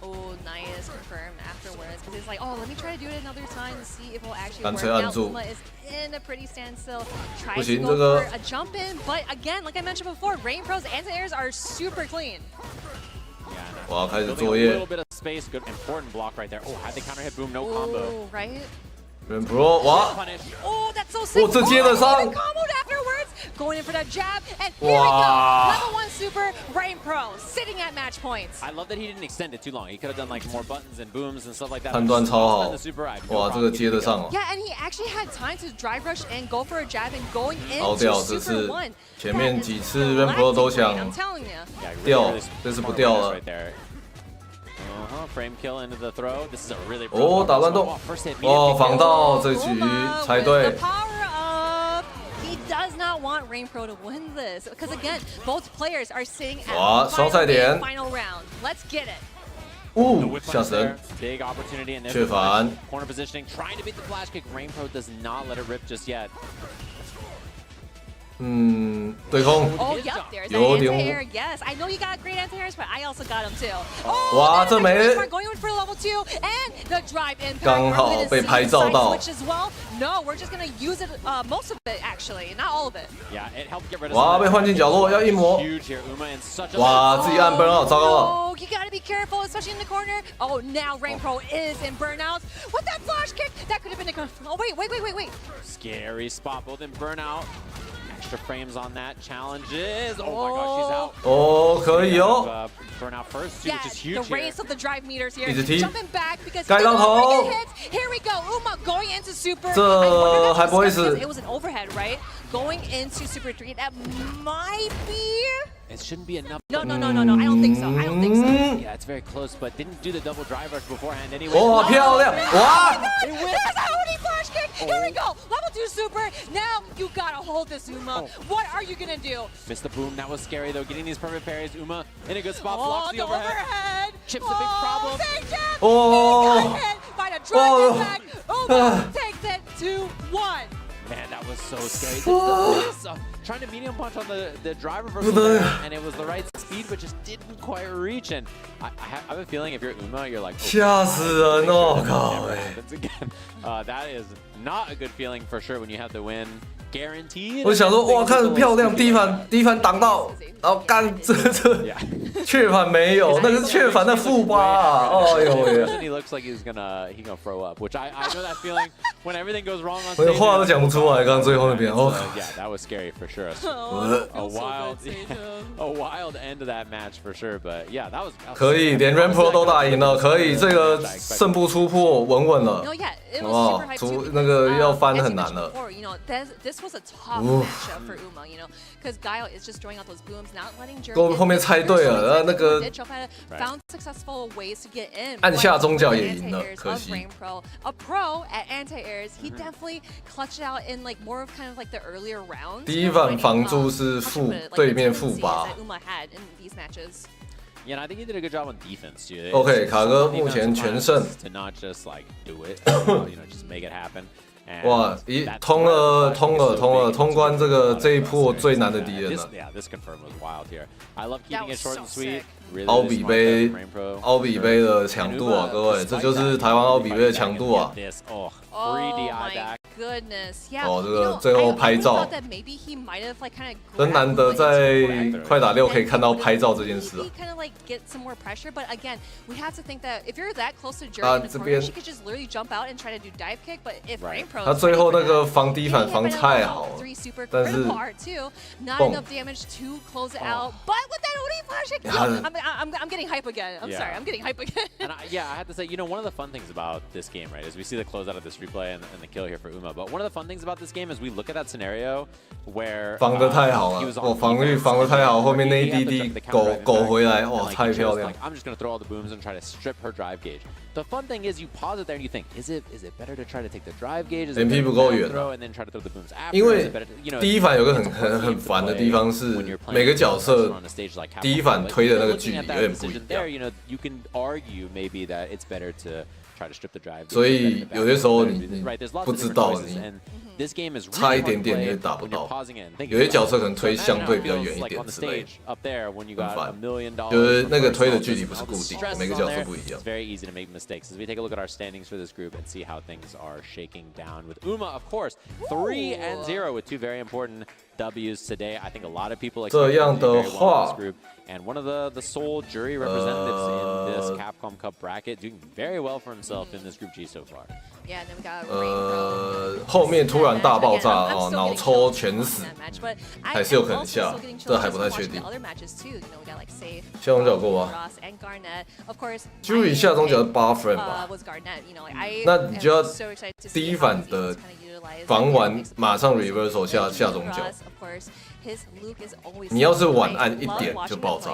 Speaker 10: Oh, nice confirm afterwards because it's like, oh, let me try to do it another time and see if it will actually
Speaker 1: 干
Speaker 10: work.
Speaker 1: 脆按
Speaker 10: Now
Speaker 1: 住。
Speaker 10: Uma is in a pretty standstill,
Speaker 1: 不
Speaker 10: tries to
Speaker 1: 行，
Speaker 10: go
Speaker 1: 这个
Speaker 10: for a jump in, but again, like I mentioned before, Rainpro's anti-airs are super clean.
Speaker 1: 我要开始
Speaker 11: Building
Speaker 1: 作
Speaker 11: a
Speaker 1: 业
Speaker 11: little。bit of space, good important block right there. Oh, had the counter hit boom, no combo.
Speaker 10: Oh, right?
Speaker 1: Rainpro 哇，
Speaker 10: Oh, that's so sick.
Speaker 1: 哦，这接得上。
Speaker 10: Even comboed afterwards, going in for that jab, and here we go.
Speaker 1: Wow.
Speaker 10: Level 1 super, Rainpro sitting at match points.
Speaker 11: I love that he didn't extend it too long. He could have done like more buttons and booms and stuff like that.
Speaker 1: 判断超好
Speaker 11: Spend the super, I have no
Speaker 1: 哇，这
Speaker 11: problem
Speaker 1: 个接得上哦。
Speaker 10: Yeah, and he actually had time to drive rush and go for a jab and going
Speaker 1: 好
Speaker 10: into
Speaker 1: 掉，这
Speaker 10: super
Speaker 1: 次
Speaker 10: 1.
Speaker 1: 前面几次 Rainpro 都
Speaker 10: I'm
Speaker 1: 想
Speaker 10: telling you.
Speaker 1: 掉，这次不掉了。
Speaker 11: Right there. Frame kill into the throw. This is a really
Speaker 1: 哦，打乱动，哦，防到这局猜对。
Speaker 10: Power up. He does not want Rainpro to win this because again, both players are sitting at
Speaker 1: 哇，双赛点。
Speaker 10: final round. Let's get it.
Speaker 1: 哦，下神。
Speaker 11: Big opportunity and
Speaker 1: 确反。
Speaker 11: corner positioning, trying to beat the flash kick. Rainpro does not let it rip just yet.
Speaker 1: 对空。
Speaker 10: Oh, yep, there's
Speaker 1: 有
Speaker 10: an
Speaker 1: 点
Speaker 10: anti-air. Yes, I know you got great anti-airs, but I also got them too.
Speaker 1: 哇，这没
Speaker 10: going for level 2 and the drive impact.
Speaker 1: 刚好被拍照到。
Speaker 10: Switch as well. No, we're just gonna use it most of it actually, not all of it.
Speaker 11: Yeah, it helped get rid of.
Speaker 1: 哇，被换进角落，要一魔。哇，自己按 burnout， 糟糕了。
Speaker 10: Oh, you gotta be careful, especially in the corner. Oh, now Rain Pro is in burnout. With that flash kick, that could have been a. Oh wait.
Speaker 11: Scary spot, both in burnout. Extra frames on that. Challenges. Oh my gosh, she's out.
Speaker 1: 哦，可以哦。
Speaker 11: Burnout first, too,
Speaker 10: yes,
Speaker 11: which is huge
Speaker 10: the race
Speaker 11: here.
Speaker 10: of the drive meters here.
Speaker 1: 一直踢。
Speaker 10: Jumping back because
Speaker 1: 盖到头。
Speaker 10: Here we go. Uma going into super.
Speaker 1: 这还不会死。
Speaker 10: It was an overhead, right? Going into super 3. That might be.
Speaker 11: It shouldn't be enough.
Speaker 10: No. I don't think so.
Speaker 11: Yeah, it's very close, but didn't do the double drive rush beforehand anyway.
Speaker 1: 哇，漂亮！哇！
Speaker 10: There's a Oni flash kick. Here we go. Level 2 super. Now you gotta hold this, Uma. What are you gonna do?
Speaker 11: Missed the boom. That was scary though. Getting these perfect parries. Uma in a good spot. Blocks the overhead. Chips a big problem.
Speaker 1: Oh.
Speaker 10: By the drive back. Uma takes it 2-1.
Speaker 11: Man, that was so scary. Trying to medium punch on the drive reversal there, and it was the right speed, but just didn't quite reach. And I have a feeling if you're Uma, you're like,
Speaker 1: 吓死人哦！靠！
Speaker 11: that is not a good feeling for sure when you have to win. Guaranteed.
Speaker 1: 我想说，哇，看得漂亮，第一盘挡到，然后干这雀反没有，那个是雀反的负八啊！哎呦喂！
Speaker 11: He looks like he's gonna throw up, which I know that feeling when everything goes wrong on
Speaker 1: 我
Speaker 11: stage.
Speaker 1: 话都讲不出来，刚刚最后那边哦。
Speaker 11: Yeah, that was scary for sure. A wild end to that match for sure, but yeah, that was.
Speaker 1: 可以，连 Rain Pro 都打赢了，可以，这个胜不出破，稳稳了。哇，那个要翻很难了。
Speaker 10: This was a tough matchup for Uma, because Guile is just throwing out those booms, not letting Jeremy.
Speaker 1: 后面猜对了，然后那个
Speaker 10: found successful ways to get in.
Speaker 1: 按下中脚也赢了，可惜。
Speaker 10: A pro at anti-airs, he definitely clutched out in like more of kind of like the earlier rounds.
Speaker 1: 第一反防住是对面负八。
Speaker 10: Uma had in these matches.
Speaker 11: Yeah, I think he did a good job on defense too.
Speaker 1: OK， 卡哥目前全胜。
Speaker 11: To not just like do it, just make it happen.
Speaker 1: 哇，通关这一波最难的敌人了。
Speaker 11: Yeah, this confirm was wild here. I love keeping it short and sweet.
Speaker 1: 奥比杯的强度啊，各位，这就是台湾奥比杯的强度啊。
Speaker 10: Oh my goodness! Yeah.
Speaker 1: 哦，这个最后拍照，真难得在快打6可以看到拍照这件事啊。
Speaker 10: Kind of like get some more pressure, but again, we have to think that if you're that close to Jerry in the corner, she could just literally jump out and try to do dive kick. But if Rain Pro,
Speaker 1: 他最后那个防低反防太好了，但是
Speaker 10: not enough damage to close it out. But with that Oni flash kick, I'm getting hype again. I'm sorry, I'm getting hype again.
Speaker 11: And I have to say, one of the fun things about this game, right, is we see the closeout of this replay and the kill here for Uma. But one of the fun things about this game is we look at that scenario where
Speaker 1: 防得太好了，我防御防得太好，后面那一滴滴狗回来，哇，太漂亮。
Speaker 11: I'm just gonna throw all the booms and try to strip her drive gauge. The fun thing is you pause it there and you think, is it better to try to take the drive gauge?
Speaker 1: MP 不够远，
Speaker 11: and then try to throw the booms after?
Speaker 1: 因为第一反有个很烦的地方是每个角色第一反推的那个距离有点不一样。
Speaker 11: You can argue maybe that it's better to try to strip the drive.
Speaker 1: 所以有些时候你不知道你。
Speaker 11: This game is
Speaker 1: 差一点点你也打不到，有些角色可能推相对比较远一点之类的，很烦。就是那个推的距离不是固定，每个角色不一样。
Speaker 11: It's very easy to make mistakes. As we take a look at our standings for this group and see how things are shaking down with Uma, of course, 3-0 with 2 very important W's today. I think a lot of people expect to do very well in this group. And one of the sole jury representatives in this Capcom Cup bracket doing very well for himself in this Group G so far.
Speaker 10: Yeah, and then we got Rain Pro.
Speaker 1: 后面突然大爆炸哦，脑抽全死，还是有可能下，这还不太确定。下中角过吗？Jury 下中角是8 frame 吧？那你就要第一反的防完马上 reversal 下中角。 你要是晚按一点就爆炸，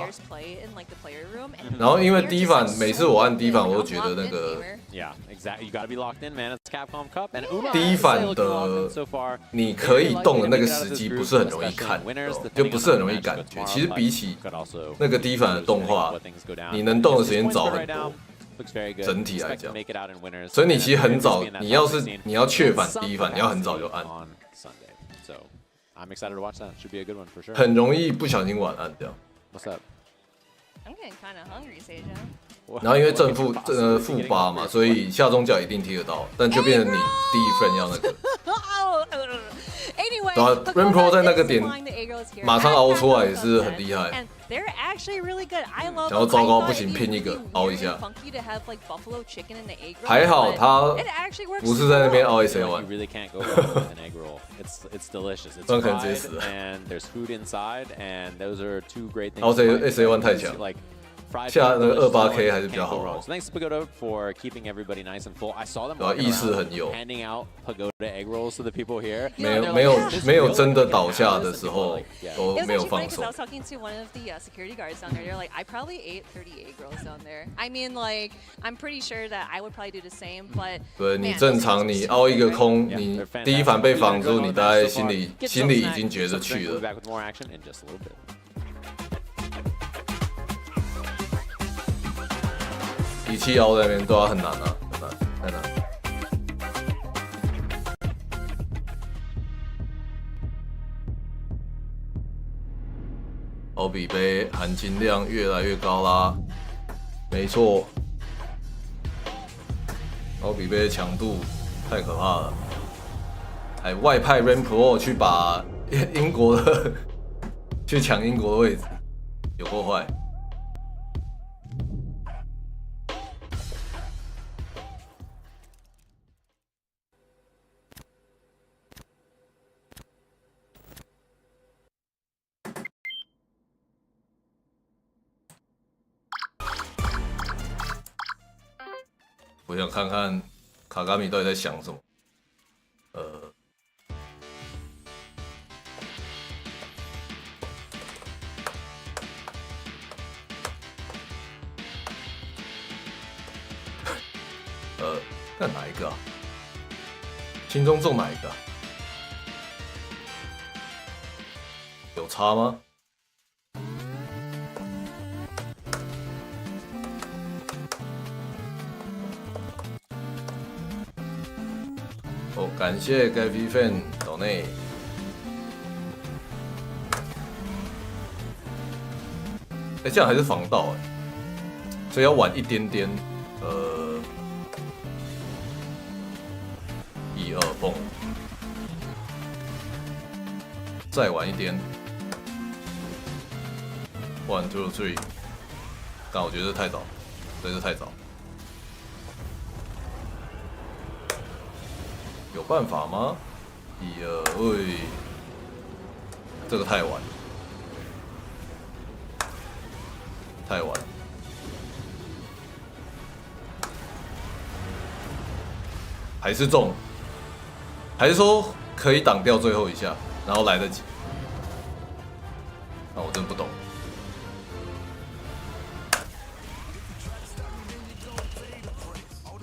Speaker 1: 然后因为第一反每次我按第一反，我都觉得那个第一反的你可以动的那个时机不是很容易看，就不是很容易感觉。其实比起那个第一反的动画，你能动的时间早很多。 整体来讲，所以你其实很早，你要确反第一反，你要很早就按。
Speaker 11: I'm excited to watch that. Should be a good one for sure.
Speaker 1: 很容易不小心晚按这样。
Speaker 11: What's up?
Speaker 10: I'm getting kind of hungry, Seja.
Speaker 1: 然后因为正负负8嘛，所以下中角一定踢得到，但就变成你第一份要那个。
Speaker 10: Anyway,
Speaker 1: 对啊 ，Renpro 在那个点
Speaker 10: flying the egg rolls here.
Speaker 1: 马上凹出来也是很厉害。
Speaker 10: And they're actually really good. I love.
Speaker 1: 然后糟糕不行，拼一个凹一下。
Speaker 10: Funky to have like buffalo chicken in the egg roll.
Speaker 1: 还好他
Speaker 10: It actually works
Speaker 1: 不是在那边凹 SA
Speaker 11: You
Speaker 1: 1。
Speaker 11: really can't go wrong with an egg roll. It's delicious. It's
Speaker 1: 不然可能直接
Speaker 11: fried
Speaker 1: 死了。
Speaker 11: and there's food inside, and those are two great things.
Speaker 1: 凹 SA 1太强。
Speaker 11: Like fried
Speaker 1: 下
Speaker 11: food,
Speaker 1: 那个
Speaker 11: delicious,
Speaker 1: 28K 还是比较
Speaker 11: can't go
Speaker 1: 好
Speaker 11: wrong. So thanks Pagoda for keeping everybody nice and full. I saw them
Speaker 1: 对啊，
Speaker 11: walking
Speaker 1: 意识
Speaker 11: around
Speaker 1: 很有。
Speaker 11: handing out Pagoda egg rolls to the people here.
Speaker 1: 没有真的倒下的时候都
Speaker 10: It was
Speaker 1: 没有
Speaker 10: actually funny
Speaker 1: 放
Speaker 10: because
Speaker 1: 手
Speaker 10: I。was talking to one of the security guards down there. They're like, I probably ate 30 egg rolls down there. I mean, like, I'm pretty sure that I would probably do the same, but
Speaker 1: 对你
Speaker 10: man,
Speaker 1: 正
Speaker 10: those
Speaker 1: 常
Speaker 10: things
Speaker 1: 你
Speaker 10: are
Speaker 1: 凹一个
Speaker 10: so
Speaker 1: 空，
Speaker 10: good.
Speaker 1: 你第一反被防住，你大概心里已经觉得去
Speaker 11: We'll be
Speaker 1: 了。
Speaker 11: back with more action in just a little bit.
Speaker 1: 底气凹在那边都要很难啊，很难，太难。欧比杯含金量越来越高啦，没错，欧比杯的强度太可怕了，还外派 Renpro 去把英国的去抢英国的位置，有够坏。我想看看卡卡米到底在想什么。看哪一个啊？心中中哪一个啊？有差吗？哦，感谢 Gavi Fan 岛内。这样还是防到所以要晚一点点。1、2蹦，再晚一点。1、2、3，但我觉得太早，这是太早。有办法吗？1、2，喂，这个太晚，太晚。还是中，还是说可以挡掉最后一下，然后来得及？那我真不懂。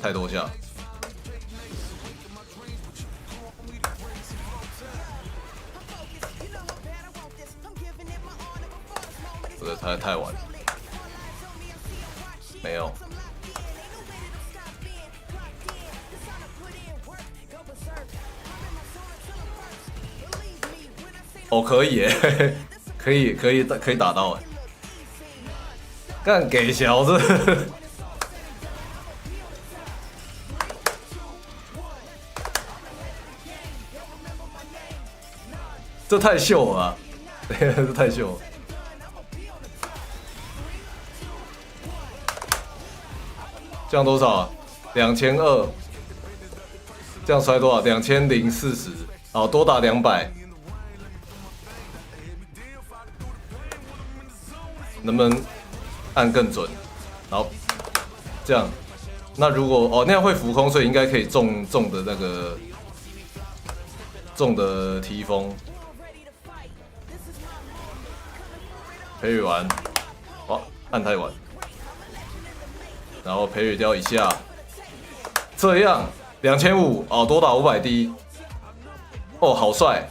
Speaker 1: 太多下。这个太晚了，没有。哦，可以耶，可以打到哎，干给小子，这太秀了啊，这太秀了。这样多少啊？2200，这样摔多少？2040，好，多打200。能不能按更准？然后这样，那如果那样会浮空，所以应该可以中的那个中的提风。培育完，按太晚，然后培育掉一下，这样2500多打500D，好帅，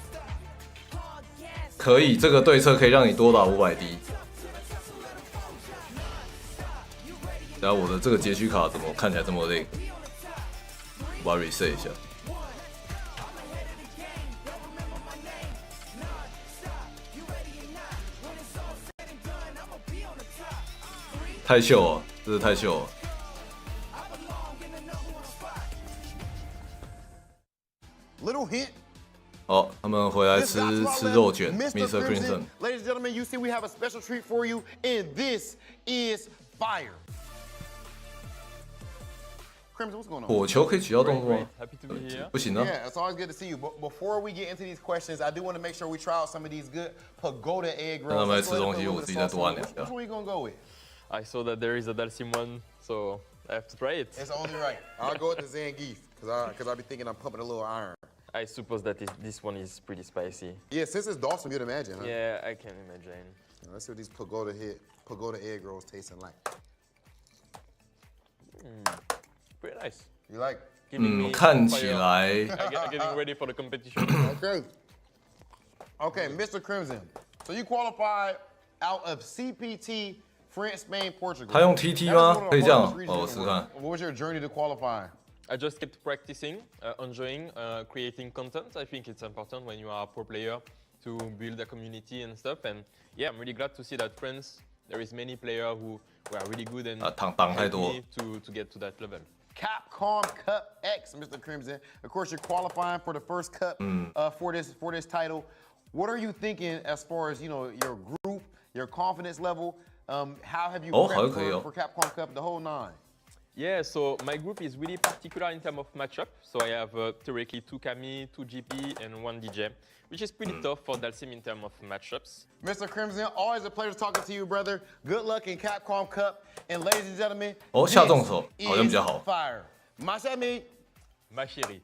Speaker 1: 可以，这个对策可以让你多打500D。然后我的这个截取卡怎么看起来这么累？我把它 reset 一下。太秀了，真的太秀了。
Speaker 2: Little hint.
Speaker 1: 好，他们回来吃肉卷
Speaker 2: Mr.
Speaker 1: Crimson。
Speaker 2: Ladies and gentlemen, you see we have a special treat for you, and this is fire. Crimson, what's going on?
Speaker 1: 火球可以取消动作吗？
Speaker 18: Happy to be here.
Speaker 1: 不行啊。
Speaker 2: Yeah, it's always good to see you. But before we get into these questions, I do want to make sure we try out some of these good pagoda egg rolls.
Speaker 1: 让他们来吃东西，我自己再多按2下。
Speaker 2: Which one are you gonna go with?
Speaker 18: I saw that there is a Dalsim one, so I have to try it.
Speaker 2: It's only right. I'll go with the Zangief because I be thinking I'm pumping a little iron.
Speaker 18: I suppose that this one is pretty spicy.
Speaker 2: Yeah, since it's Dawson, you'd imagine, huh?
Speaker 18: Yeah, I can imagine.
Speaker 2: Let's see what these pagoda egg rolls tasting like.
Speaker 18: Pretty nice.
Speaker 2: You like?
Speaker 1: 看起来
Speaker 18: Getting ready for the competition.
Speaker 2: Okay. Okay, Mr. Crimson. So you qualified out of CPT, France, Spain, Portugal.
Speaker 1: 他用 TT 吗？可以这样？哦，我试看。
Speaker 2: What was your journey to qualify?
Speaker 18: I just kept practicing, enjoying, creating content. I think it's important when you are a pro player to build a community and stuff. And yeah, I'm really glad to see that France, there is many players who are really good and helped me to get to that level.
Speaker 2: Capcom Cup X, Mr. Crimson. Of course, you're qualifying for the first cup for this title. What are you thinking as far as your group, your confidence level? How have you prepped for Capcom Cup, the whole 9?
Speaker 18: Yeah, so my group is really particular in terms of matchup. So I have theoretically 2 Kami, 2 GP, and 1 DJ, which is pretty tough for Dalsim in terms of matchups.
Speaker 2: Mr. Crimson, always a pleasure talking to you, brother. Good luck in Capcom Cup. And ladies and gentlemen,
Speaker 1: 下重手好像比较好。
Speaker 2: Fire. Ma chérie.
Speaker 18: Ma chérie.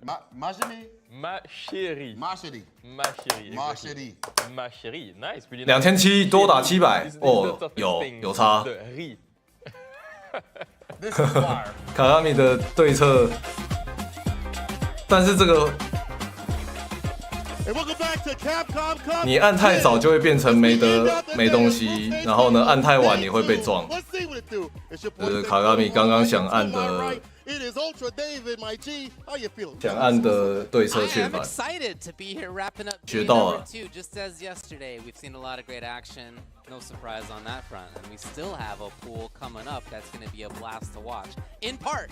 Speaker 2: Ma chérie.
Speaker 18: Ma chérie.
Speaker 2: Ma chérie.
Speaker 18: Ma chérie.
Speaker 2: Ma chérie.
Speaker 18: Ma chérie. Nice, pretty nice.
Speaker 1: 2700多打700，哦，有差。卡卡米的对策，但是这个你按太早就会变成没东西，然后呢按太晚你会被撞。就是卡卡米刚刚想按的。 想按的对策却反，学到了。
Speaker 12: Just as yesterday, we've seen a lot of great action. No surprise on that front, and we still have a pool coming up that's going to be a blast to watch. In part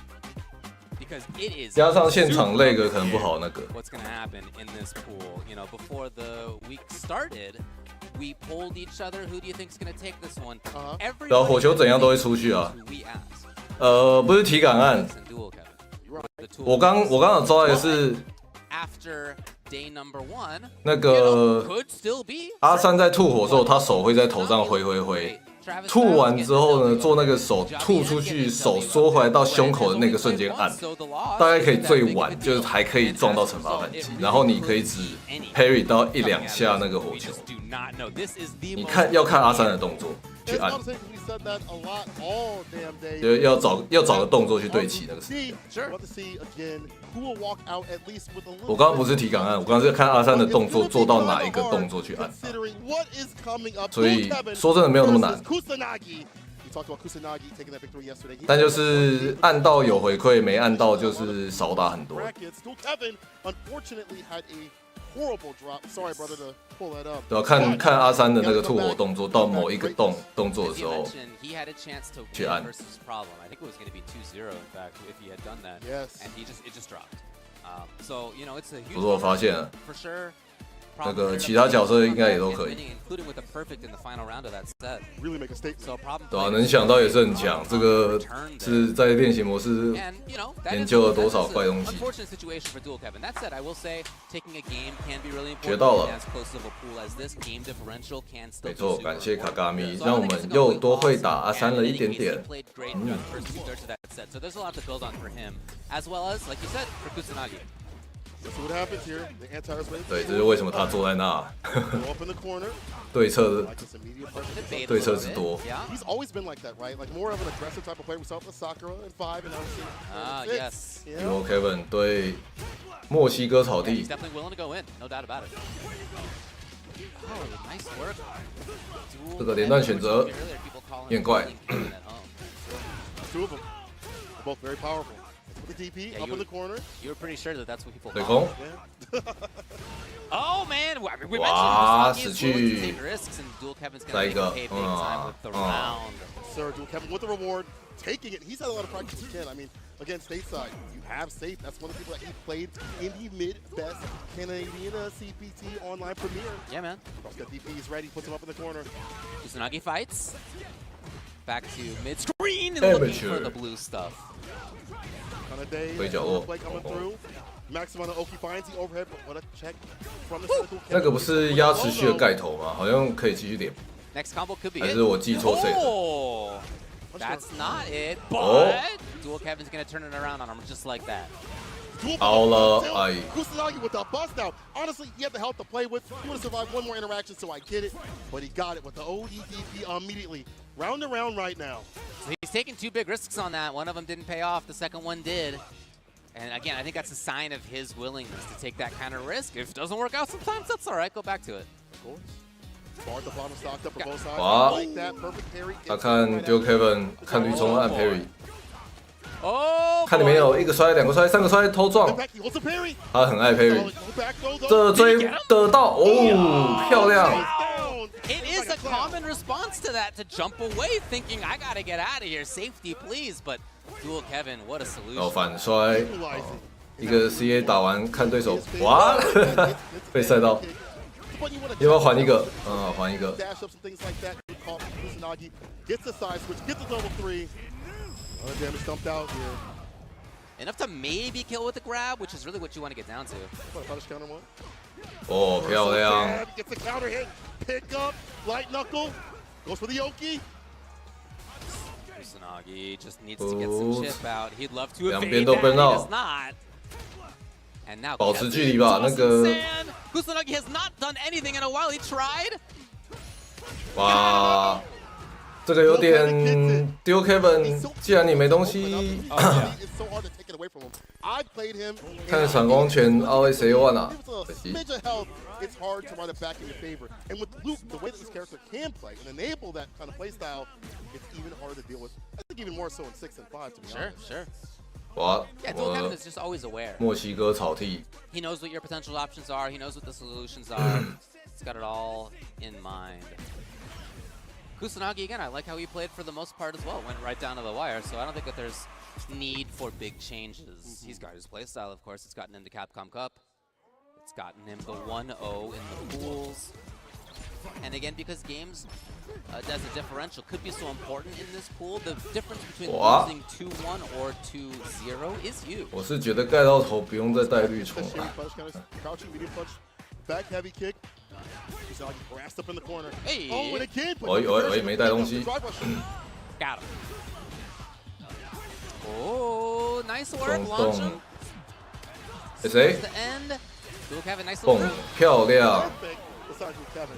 Speaker 12: because it is.
Speaker 1: 加上现场那个可能不好那个。
Speaker 12: What's going to happen in this pool? You know, before the week started, we polled each other. Who do you think is going to take this one?
Speaker 1: 然后火球怎样都会出去啊。不是体感按。 我刚有抓的是那个阿三在吐火的时候，他手会在头上挥，吐完之后呢，做那个手吐出去，手缩回来到胸口的那个瞬间按，大概可以最晚就是还可以撞到惩罚反击，然后你可以只 parry 到1-2下那个火球。你要看阿三的动作去按。 就是要找个动作去对齐那个时间。我刚刚不是体感按，我刚刚是看阿三的动作做到哪一个动作去按，所以说真的没有那么难。但就是按到有回馈，没按到就是少打很多。 对啊，看阿三的那个吐火动作，到某一个动作的时候去按。不过我发现了，那个其他角色应该也都可以。对啊，能想到也是很强。这个是在练习模式研究了多少怪东西，学到了。没错，感谢卡卡米，让我们又多会打阿三了一点点。对，这是为什么他坐在那。对策之多。有 Kevin 对墨西哥草地。这个连段选择有点怪。
Speaker 12: The DP up in the corner. You were pretty sure that that's what people.
Speaker 1: 对攻。
Speaker 12: Oh man, again, we
Speaker 1: Wow,
Speaker 12: mentioned Kusanagi is willing to
Speaker 1: Suchi.
Speaker 12: take risks, and Dual Kevin's going to pay big time with the round.
Speaker 2: Sir, Dual Kevin with the reward, taking it. He's had a lot of practice with Ken. I mean, again, stateside, you have Safe. That's one of the people that he played in the mid-best Canadian CPT online premiere.
Speaker 12: Yeah, man.
Speaker 2: Cross got DP, he's ready, puts him up in the corner.
Speaker 12: Kusanagi fights. Back to mid-screen and looking for the blue stuff.
Speaker 2: On a day, play coming through. Maximum on Oki finds the overhead, but what a check from the Dual
Speaker 1: 那个不是压持续的盖头吗？好像可以继续点。
Speaker 12: Next combo could be
Speaker 1: 还是我记错谁了？
Speaker 12: Oh, that's not it. But Dual Kevin's gonna turn it around on him just like that.
Speaker 1: 好了，哎，
Speaker 2: Kusanagi with the bust now. Honestly, he had the health to play with. He would have survived one more interaction, so I get it. But he got it with the ODDP immediately. Round and round right now.
Speaker 12: So he's taking 2 big risks on that. One of them didn't pay off. The second one did. And again, I think that's a sign of his willingness to take that kind of risk. If it doesn't work out sometimes, that's all right. Go back to it.
Speaker 2: Of course. Bar at the bottom stocked up for both sides.
Speaker 1: 哇
Speaker 2: Like that, perfect parry.
Speaker 1: 他看丢 Kevin， 看绿冲按 parry，
Speaker 12: 哦，
Speaker 1: 看你没有，1个摔、2个摔、3个摔，偷撞，他很爱 parry， 这追得到哦，漂亮。
Speaker 12: It is a common response to that, to jump away thinking, I gotta get out of here, safety please, but Dual Kevin, what a solution.
Speaker 1: 然后反摔，一个 CA 打完看对手，哇，被赛到，要不要还一个？还一个。
Speaker 2: Dash up some things like that. Caught Kusanagi gets the side switch, gets the double 3. Damage dumped out here.
Speaker 12: Enough to maybe kill with the grab, which is really what you want to get down to.
Speaker 2: Punish counter one.
Speaker 1: 哦，漂亮。
Speaker 2: Gets the counter hit. Pick up. Light knuckle. Goes for the Yoki.
Speaker 12: Kusanagi just needs to get some chip out. He'd love to
Speaker 1: 两
Speaker 12: evade
Speaker 1: 边都
Speaker 12: that.
Speaker 1: 奔
Speaker 12: He
Speaker 1: 到
Speaker 12: does not. And now
Speaker 1: 保持
Speaker 12: Kevin
Speaker 1: 距离吧，那
Speaker 12: tosses
Speaker 1: 个
Speaker 12: sand. Kusanagi has not done anything in a while. He tried.
Speaker 1: 哇，这个有点丢 Kevin， 既然你没东西，
Speaker 2: I played him.
Speaker 1: 看闪光拳 RSA1 啊，可惜。
Speaker 2: Smidge health, it's hard to run it back in your favor. And with Luke, the way that this character can play and enable that kind of play style, it's even harder to deal with. I think even more so in 6 and 5, to be honest.
Speaker 12: Sure.
Speaker 1: 哇，
Speaker 12: Yeah, Dual Kevin is just always aware.
Speaker 1: 墨西哥草地，
Speaker 12: He knows what your potential options are. He knows what the solutions are. He's got it all in mind. Kusanagi, again, I like how he played for the most part as well. Went right down to the wire, so I don't think that there's need for big changes. He's got his playstyle, of course. It's gotten him to Capcom Cup. It's gotten him the 1-0 in the pools. And again, because games as a differential could be so important in this pool, the difference between losing 2-1 or 2-0 is huge.
Speaker 1: 我是觉得盖到头不用再带绿虫了。
Speaker 2: Crouching medium punch, back heavy kick. Kusanagi grasped up in the corner.
Speaker 12: Hey.
Speaker 2: Oh, and again.
Speaker 1: 喂，没带东西。
Speaker 12: Got him. Oh, nice work,
Speaker 1: 动
Speaker 12: launch
Speaker 1: 动
Speaker 12: him.
Speaker 1: 谁？
Speaker 12: The end. Dual Kevin, nice
Speaker 1: 蹦
Speaker 12: little，
Speaker 1: 漂亮。
Speaker 2: Perfect. Besides with Kevin.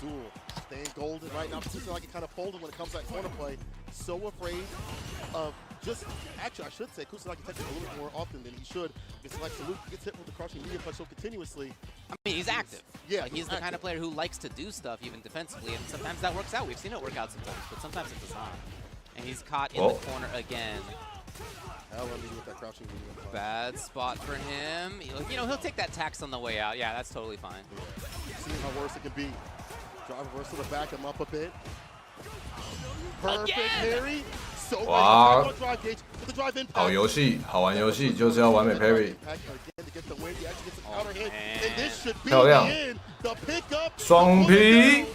Speaker 2: Dual staying golden right now. Kusanagi kind of folded when it comes to that corner play. So afraid of just, actually I should say, Kusanagi touches a little bit more often than he should. It's like Salute gets hit with the crushing medium punch so continuously.
Speaker 12: I mean, he's active.
Speaker 2: Yeah,
Speaker 12: like, he's the kind of player who likes to do stuff even defensively, and sometimes that works out. We've seen it work out sometimes, but sometimes it does not. And he's caught in the corner again.
Speaker 2: With that crouching medium punch.
Speaker 12: Bad spot for him. You know, he'll take that tax on the way out. Yeah, that's totally fine.
Speaker 2: Seeing how worse it can be. Drive reverse to the back him up a bit. Perfect parry. So
Speaker 1: 哇
Speaker 2: drive gauge with the drive in.
Speaker 1: 好游戏，好玩游戏就是要完美 parry。 漂亮。 双劈。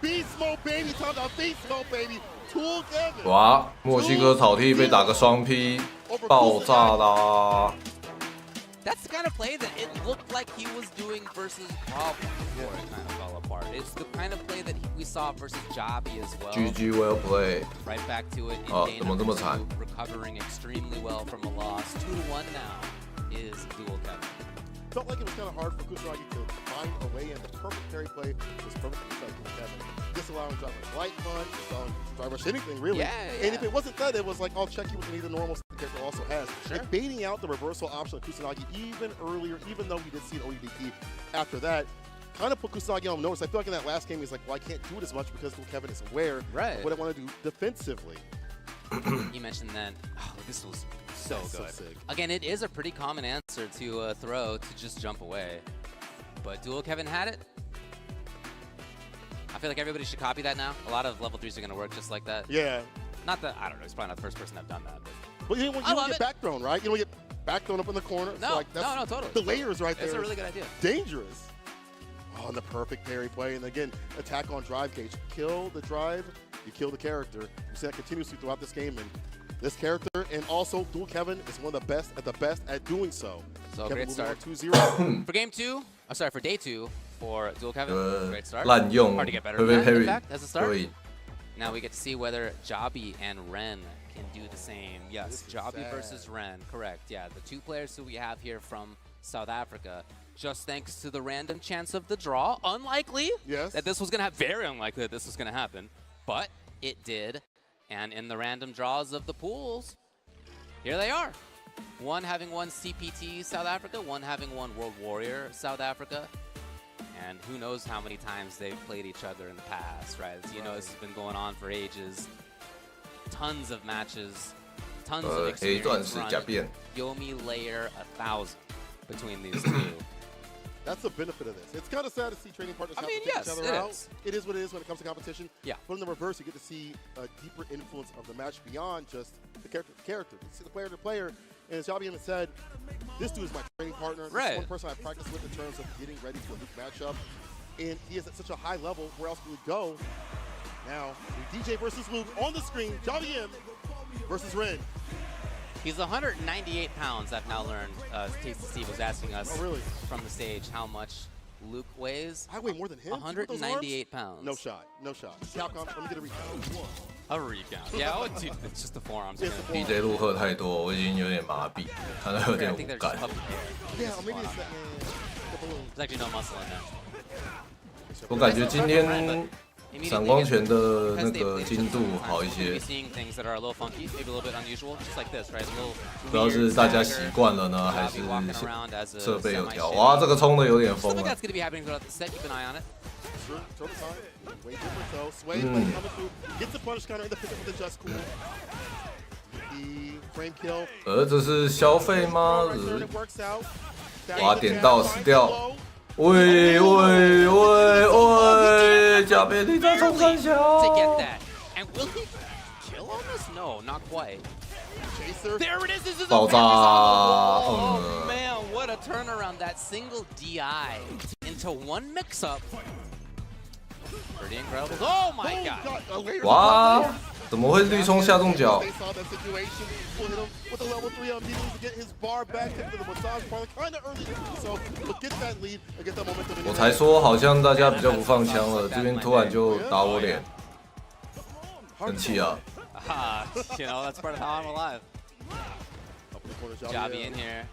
Speaker 2: Beast mode baby, time out beast mode baby. Dual Kevin.
Speaker 1: 哇，墨西哥草地被打个双劈，爆炸啦！
Speaker 12: That's the kind of play that it looked like he was doing versus Rob before it kind of fell apart. It's the kind of play that we saw versus Jabi as well.
Speaker 1: GG well played.
Speaker 12: Right back to it.
Speaker 1: 怎么这么惨？
Speaker 12: Recovering extremely well from a loss. 2-1 now is Dual Kevin.
Speaker 2: Felt like it was kind of hard for Kusanagi to find a way in. The perfect parry play was perfect for Kevin. Disallowing driver light punch, disallowing driver anything really.
Speaker 12: Yeah.
Speaker 2: And if it wasn't that, it was like I'll check you with any of the normal the character also has.
Speaker 12: Sure.
Speaker 2: And baiting out the reversal option of Kusanagi even earlier, even though he did see an OEDP after that, kind of put Kusanagi on notice. I feel like in that last game he's like, well, I can't do it as much because Kevin is aware of what I want to do defensively.
Speaker 12: You mentioned that. Oh, this was so good.
Speaker 2: So sick.
Speaker 12: Again, it is a pretty common answer to throw to just jump away. but Dual Kevin had it. I feel like everybody should copy that now. A lot of level 3s are going to work just like that.
Speaker 2: Yeah.
Speaker 12: Not that, I don't know, he's probably not the first person I've done that.
Speaker 2: But you don't get back thrown, right? You don't get back thrown up in the corner.
Speaker 12: No,
Speaker 2: so like that's,
Speaker 12: no, totally.
Speaker 2: The layers right there.
Speaker 12: That's a really good idea.
Speaker 2: Dangerous. Oh, and the perfect parry play. And again, attack on drive cage. Kill the drive, you kill the character. You see that continuously throughout this game. And this character, and also Dual Kevin, is one of the best at doing so.
Speaker 12: So
Speaker 2: Kevin
Speaker 12: great start.
Speaker 2: 2-0.
Speaker 12: For game 2, I'm sorry, for day 2 for Dual Kevin, great start.
Speaker 1: 滥用
Speaker 12: Hard to get better
Speaker 1: 会被
Speaker 12: than that, in
Speaker 1: parry
Speaker 12: fact, as a start.
Speaker 1: 可以
Speaker 12: Now we get to see whether Jabi and Ren can do the same. Yes, Jabi versus Ren, correct. Yeah, the two players who we have here from South Africa, just thanks to the random chance of the draw, unlikely that this was going to happen, very unlikely that this was going to happen, but it did. And in the random draws of the pools, here they are. One having won CPT South Africa, one having won World Warrior South Africa. And who knows how many times they've played each other in the past, right? As you know, this has been going on for ages. Tons of matches, tons of experience run. Yomi layer 1,000 between these two.
Speaker 2: That's the benefit of this. It's kind of sad to see training partners have to take each other out. It is what it is when it comes to competition.
Speaker 12: Yeah.
Speaker 2: But in the reverse, you get to see a deeper influence of the match beyond just the character to character. You see the player to player. And as Jabi said, this dude is my training partner. This is one person I practice with in terms of getting ready for a Luke matchup. And he is at such a high level. Where else can we go? Now, DJ versus Luke on the screen. Jabi versus Ren.
Speaker 12: He's 198 pounds, I've now learned. Tasty Steve was asking us from the stage how much Luke weighs.
Speaker 2: I weigh more than him.
Speaker 12: 198 pounds.
Speaker 2: No shot. No shot. Capcom, let me get a recount.
Speaker 12: A recount. Yeah, oh, dude, it's just the forearms.
Speaker 1: DJ 路喝太多，我已经有点麻痹，看到有点无感。
Speaker 2: Yeah, maybe it's that.
Speaker 12: There's actually no muscle in there.
Speaker 1: 我感觉今天闪光拳的那个精度好一些，不知道是大家习惯了呢，还是设备有调。哇，这个冲的有点疯了。这是消费吗？哇，点到死掉。 喂喂喂喂！假面你在冲三小。爆炸！
Speaker 12: Oh man, what a turnaround! That single DI into one mix-up. Pretty incredible. Oh my god!
Speaker 1: 哇！怎么会绿冲下中脚？ 我才说好像大家比较不放枪了，这边突然就打我脸，生气啊！
Speaker 12: You know, that's part of how I'm alive. Jabi in here.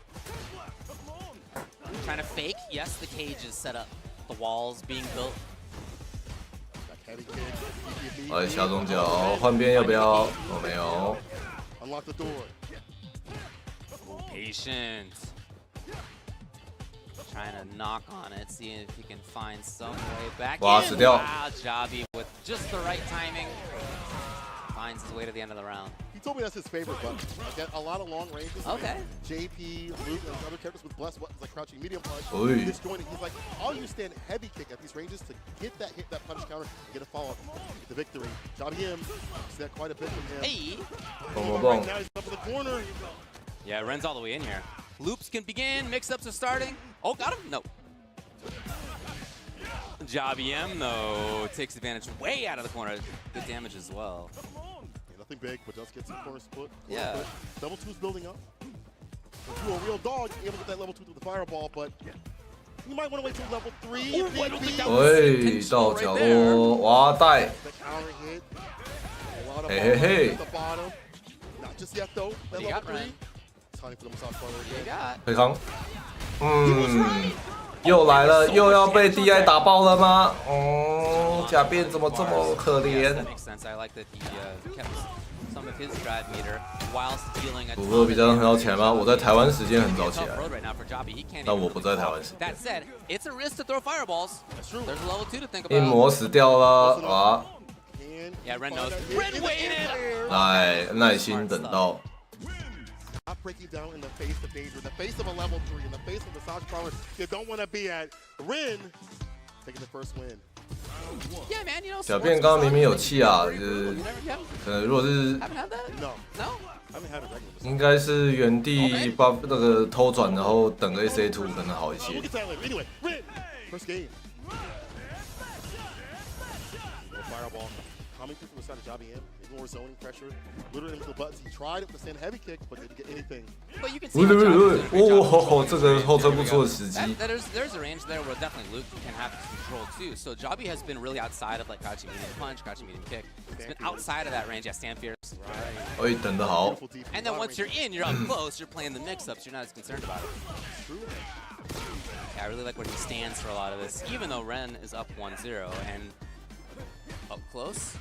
Speaker 12: Trying to fake. Yes, the cage is set up. The walls being built.
Speaker 1: 哎，下中脚换边要不要？我没有。
Speaker 12: Patient. Trying to knock on it, seeing if he can find some way back in. Wow, Jabi with just the right timing. Finds his way to the end of the round.
Speaker 2: He told me that's his favorite button. Like a lot of long ranges.
Speaker 12: Okay.
Speaker 2: JP, Luke, and other characters with blessed buttons like crouching medium punch. Disjointed. He's like, I'll use stand heavy kick at these ranges to get that hit, that punish counter, and get a follow-up, the victory. Jabi, see that quite a bit from him.
Speaker 12: Hey.
Speaker 2: Right now he's up in the corner.
Speaker 12: Yeah, Ren's all the way in here. Loops can begin. Mix-ups are starting. Oh, got him? No. Jabi though takes advantage way out of the corner. Good damage as well.
Speaker 2: Nothing big, but does get some corner split.
Speaker 12: Yeah.
Speaker 2: Level 2's building up. To a real dog, able to get that level 2 through the fireball, but you might want to wait till level 3.
Speaker 1: Oi, 到角落，哇带。嘿嘿嘿。
Speaker 2: Not just yet though. That level 3. Time for the massage parlor again.
Speaker 1: 裴康，又来了，又要被 DI 打爆了吗？假变怎么这么可怜？不过比较很早起来吗？我在台湾时间很早起来，但我不在台湾时间。一魔死掉了啊！来，耐心等到。
Speaker 2: not breaking down in the face of danger, in the face of a level 3, in the face of the Saj Power you don't want to be at. Rin taking the first win.
Speaker 12: Yeah, man, you know,
Speaker 1: 小片刚刚明明有气啊，就是可能如果是
Speaker 12: No.
Speaker 1: 应该是原地把那个偷转，然后等个 SA2 可能好一些。
Speaker 2: Anyway, Rin, first game. Fireball coming through from the side of Javi M. More zoning pressure, literally into the buttons. He tried to send heavy kick, but didn't get anything.
Speaker 12: But you can see Javi
Speaker 1: 哦，这个后撤不出的时机。
Speaker 12: There's a range there where definitely Luke can have control too. So Javi has been really outside of like crouching medium punch, crouching medium kick. It's been outside of that range. Yeah, stand fierce.
Speaker 1: 哎，等得好。
Speaker 12: And then once you're in, you're up close. You're playing the mix-ups. You're not as concerned about it. Yeah, I really like where he stands for a lot of this, even though Ren is up 1-0 and up close.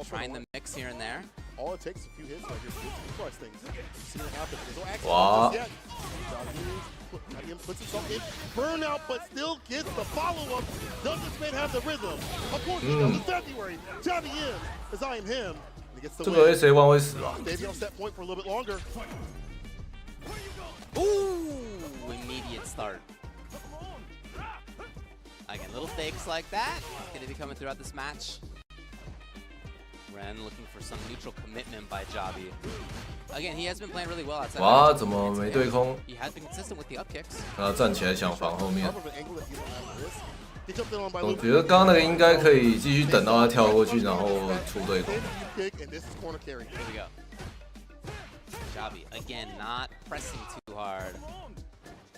Speaker 12: Trying the mix here and there.
Speaker 2: All it takes is a few hits right here to crush things. See what happens. There's no action
Speaker 1: Wow.
Speaker 2: yet. Javi M puts himself in burnout, but still gets the follow-up. Does this man have the rhythm? Of course he does. In February, Javi M, as I am him. He gets the
Speaker 1: 这个
Speaker 2: win.
Speaker 1: SA 1会死吧？
Speaker 2: Maybe on set point for a little bit longer.
Speaker 12: Ooh, immediate start. Again, little fakes like that. Going to be coming throughout this match. Ren looking for some neutral commitment by Javi. Again, he has been playing really well outside.
Speaker 1: 哇，怎么没对空？
Speaker 12: He has been consistent with the up kicks.
Speaker 1: 他站起来想防后面。
Speaker 2: He jumped in on by
Speaker 1: 我
Speaker 2: Luke.
Speaker 1: 觉得刚刚那个应该可以继续等到他跳过去，然后出对空。
Speaker 2: Kick, and this is corner carry.
Speaker 12: Here we go. Javi, again, not pressing too hard.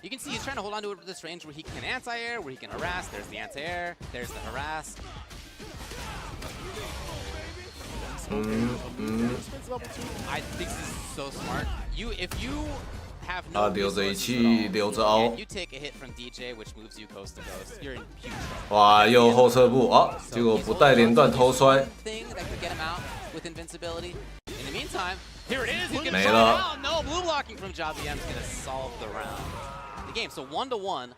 Speaker 12: You can see he's trying to hold on to it with this range where he can anti-air, where he can harass. There's the anti-air, there's the harass. I think this is so smart. If you have no
Speaker 1: 他留着一气，留着凹
Speaker 12: and。you take a hit from DJ, which moves you coast to coast, you're in huge trouble.
Speaker 1: 哇，又后撤步啊！结果不带连段偷摔。
Speaker 12: Thing that could get him out with invincibility. In the meantime, here it is. He's gonna
Speaker 1: 没
Speaker 12: try
Speaker 1: 了
Speaker 12: it out. No blue blocking from Javi M is gonna solve the round. The game, so 1-1.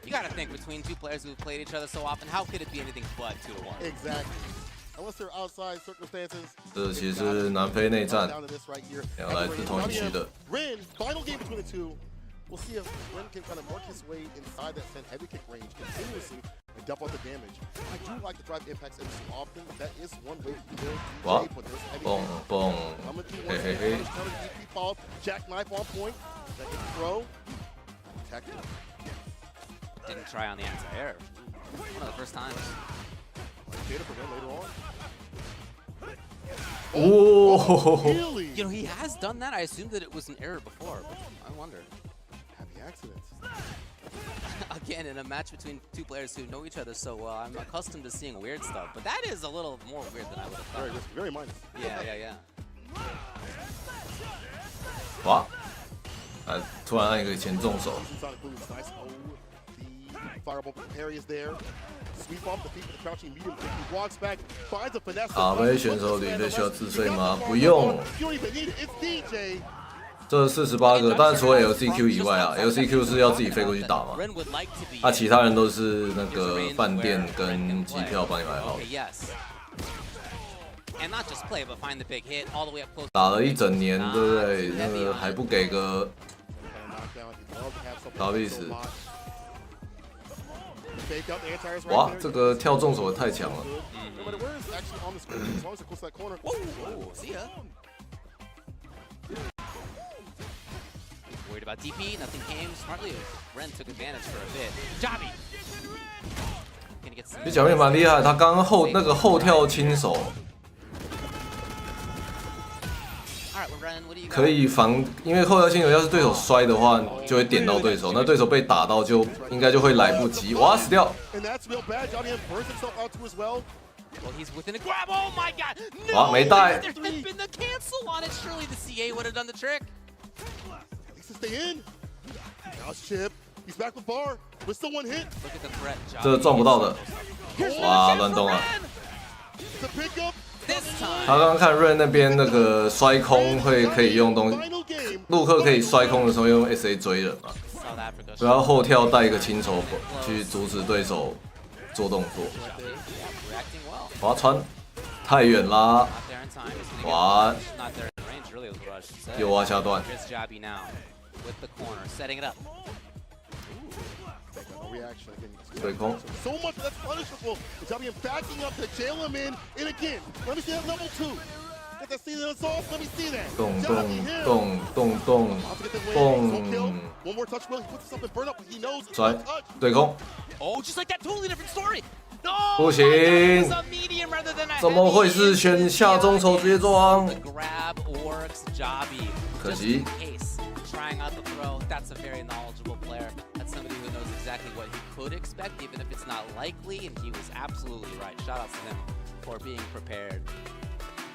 Speaker 12: You gotta think between two players who've played each other so often, how could it be anything but 2-1?
Speaker 2: Exactly. Unless they're outside circumstances.
Speaker 1: 这其实是南非内战，
Speaker 2: Down to this right here.
Speaker 1: 两个来自同一区的。
Speaker 2: Rin, final game between the two. We'll see if Rin can kind of work his way inside that send heavy kick range continuously and dump out the damage. I do like to drive impacts every so often. That is one way to do it.
Speaker 1: 哇
Speaker 2: But there's heavy
Speaker 1: 蹦
Speaker 2: kick.
Speaker 1: 蹦，
Speaker 2: Coming through
Speaker 1: 嘿
Speaker 2: one
Speaker 1: 嘿
Speaker 2: side,
Speaker 1: 嘿，
Speaker 2: counter DP follow, jackknife on point. Second throw. Tactical.
Speaker 12: Didn't try on the anti-air. One of the first times.
Speaker 2: Data for him later on.
Speaker 1: 哦，
Speaker 2: Really?
Speaker 12: You know, he has done that. I assumed that it was an error before, but I wonder.
Speaker 2: Happy accidents.
Speaker 12: Again, in a match between two players who know each other so well, I'm accustomed to seeing weird stuff, but that is a little more weird than I would have thought.
Speaker 2: Very risky, very minor.
Speaker 12: Yeah.
Speaker 1: 哇！啊，突然按一个前重手。
Speaker 2: Sonic Boom is nice. Oh, the fireball parry is there. Sweep off the feet with the crouching medium kick. He walks back, finds a finesse.
Speaker 1: 卡杯选手旅队需要自费吗？不用。
Speaker 2: You don't even need it. It's DJ.
Speaker 1: 这48个，但除了 LCQ 以外啊 ，LCQ 是要自己飞过去打嘛。啊，其他人都是那个饭店跟机票帮你买好。
Speaker 12: And not just play, but find the big hit all the way up close.
Speaker 1: 打了一整年，对不对？那个还不给个啥意思？哇，这个跳重手也太强了。
Speaker 12: See ya. Worried about DP, nothing came. Smartly, Ren took advantage for a bit. Javi.
Speaker 1: 这小妹蛮厉害，他刚刚那个后跳轻手。 可以防，因为后跳轻手要是对手摔的话，就会点到对手，那对手被打到就应该就会来不及，哇，死掉！
Speaker 12: Well, he's within a grab. Oh my God!
Speaker 1: 哇，没带。
Speaker 12: There had been the cancel on it. Surely the CA would have done the trick.
Speaker 2: Needs to stay in. Now it's Chip. He's back with bar. With still one hit.
Speaker 12: Look at the threat.
Speaker 1: 这撞不到的，哇，乱动了。
Speaker 2: The pickup.
Speaker 1: 他刚刚看 Ren 那边那个摔空可以用东西，陆克可以摔空的时候用 SA 追人嘛，然后后跳带一个轻手去阻止对手做动作。划船太远啦，哇！
Speaker 12: really what I should say.
Speaker 1: 右挖下段。
Speaker 12: Here's Jabby now with the corner, setting it up.
Speaker 2: No reaction again.
Speaker 1: 对空。
Speaker 2: So much that's punishable. Jabby backing up to jail him in. And again, let me see that level 2. Get that season assault. Let me see that.
Speaker 1: 动
Speaker 2: Jabby
Speaker 1: 动
Speaker 2: him.
Speaker 1: 动动动
Speaker 2: About to get the win. So kill.
Speaker 1: 动。
Speaker 2: One more touch, Will. He puts himself in burn up. He knows.
Speaker 1: 甩对空。
Speaker 12: Oh, just like that, totally different story. No,
Speaker 1: 不行
Speaker 12: it's a medium rather than a
Speaker 1: 怎么会是
Speaker 12: heavy.
Speaker 1: 选下中手直接装？
Speaker 12: The grab works, Jabby.
Speaker 1: 可
Speaker 12: Just
Speaker 1: 惜
Speaker 12: in case, trying out the throw. That's a very knowledgeable player. That's somebody who knows exactly what he could expect, even if it's not likely. And he was absolutely right. Shout out to him for being prepared.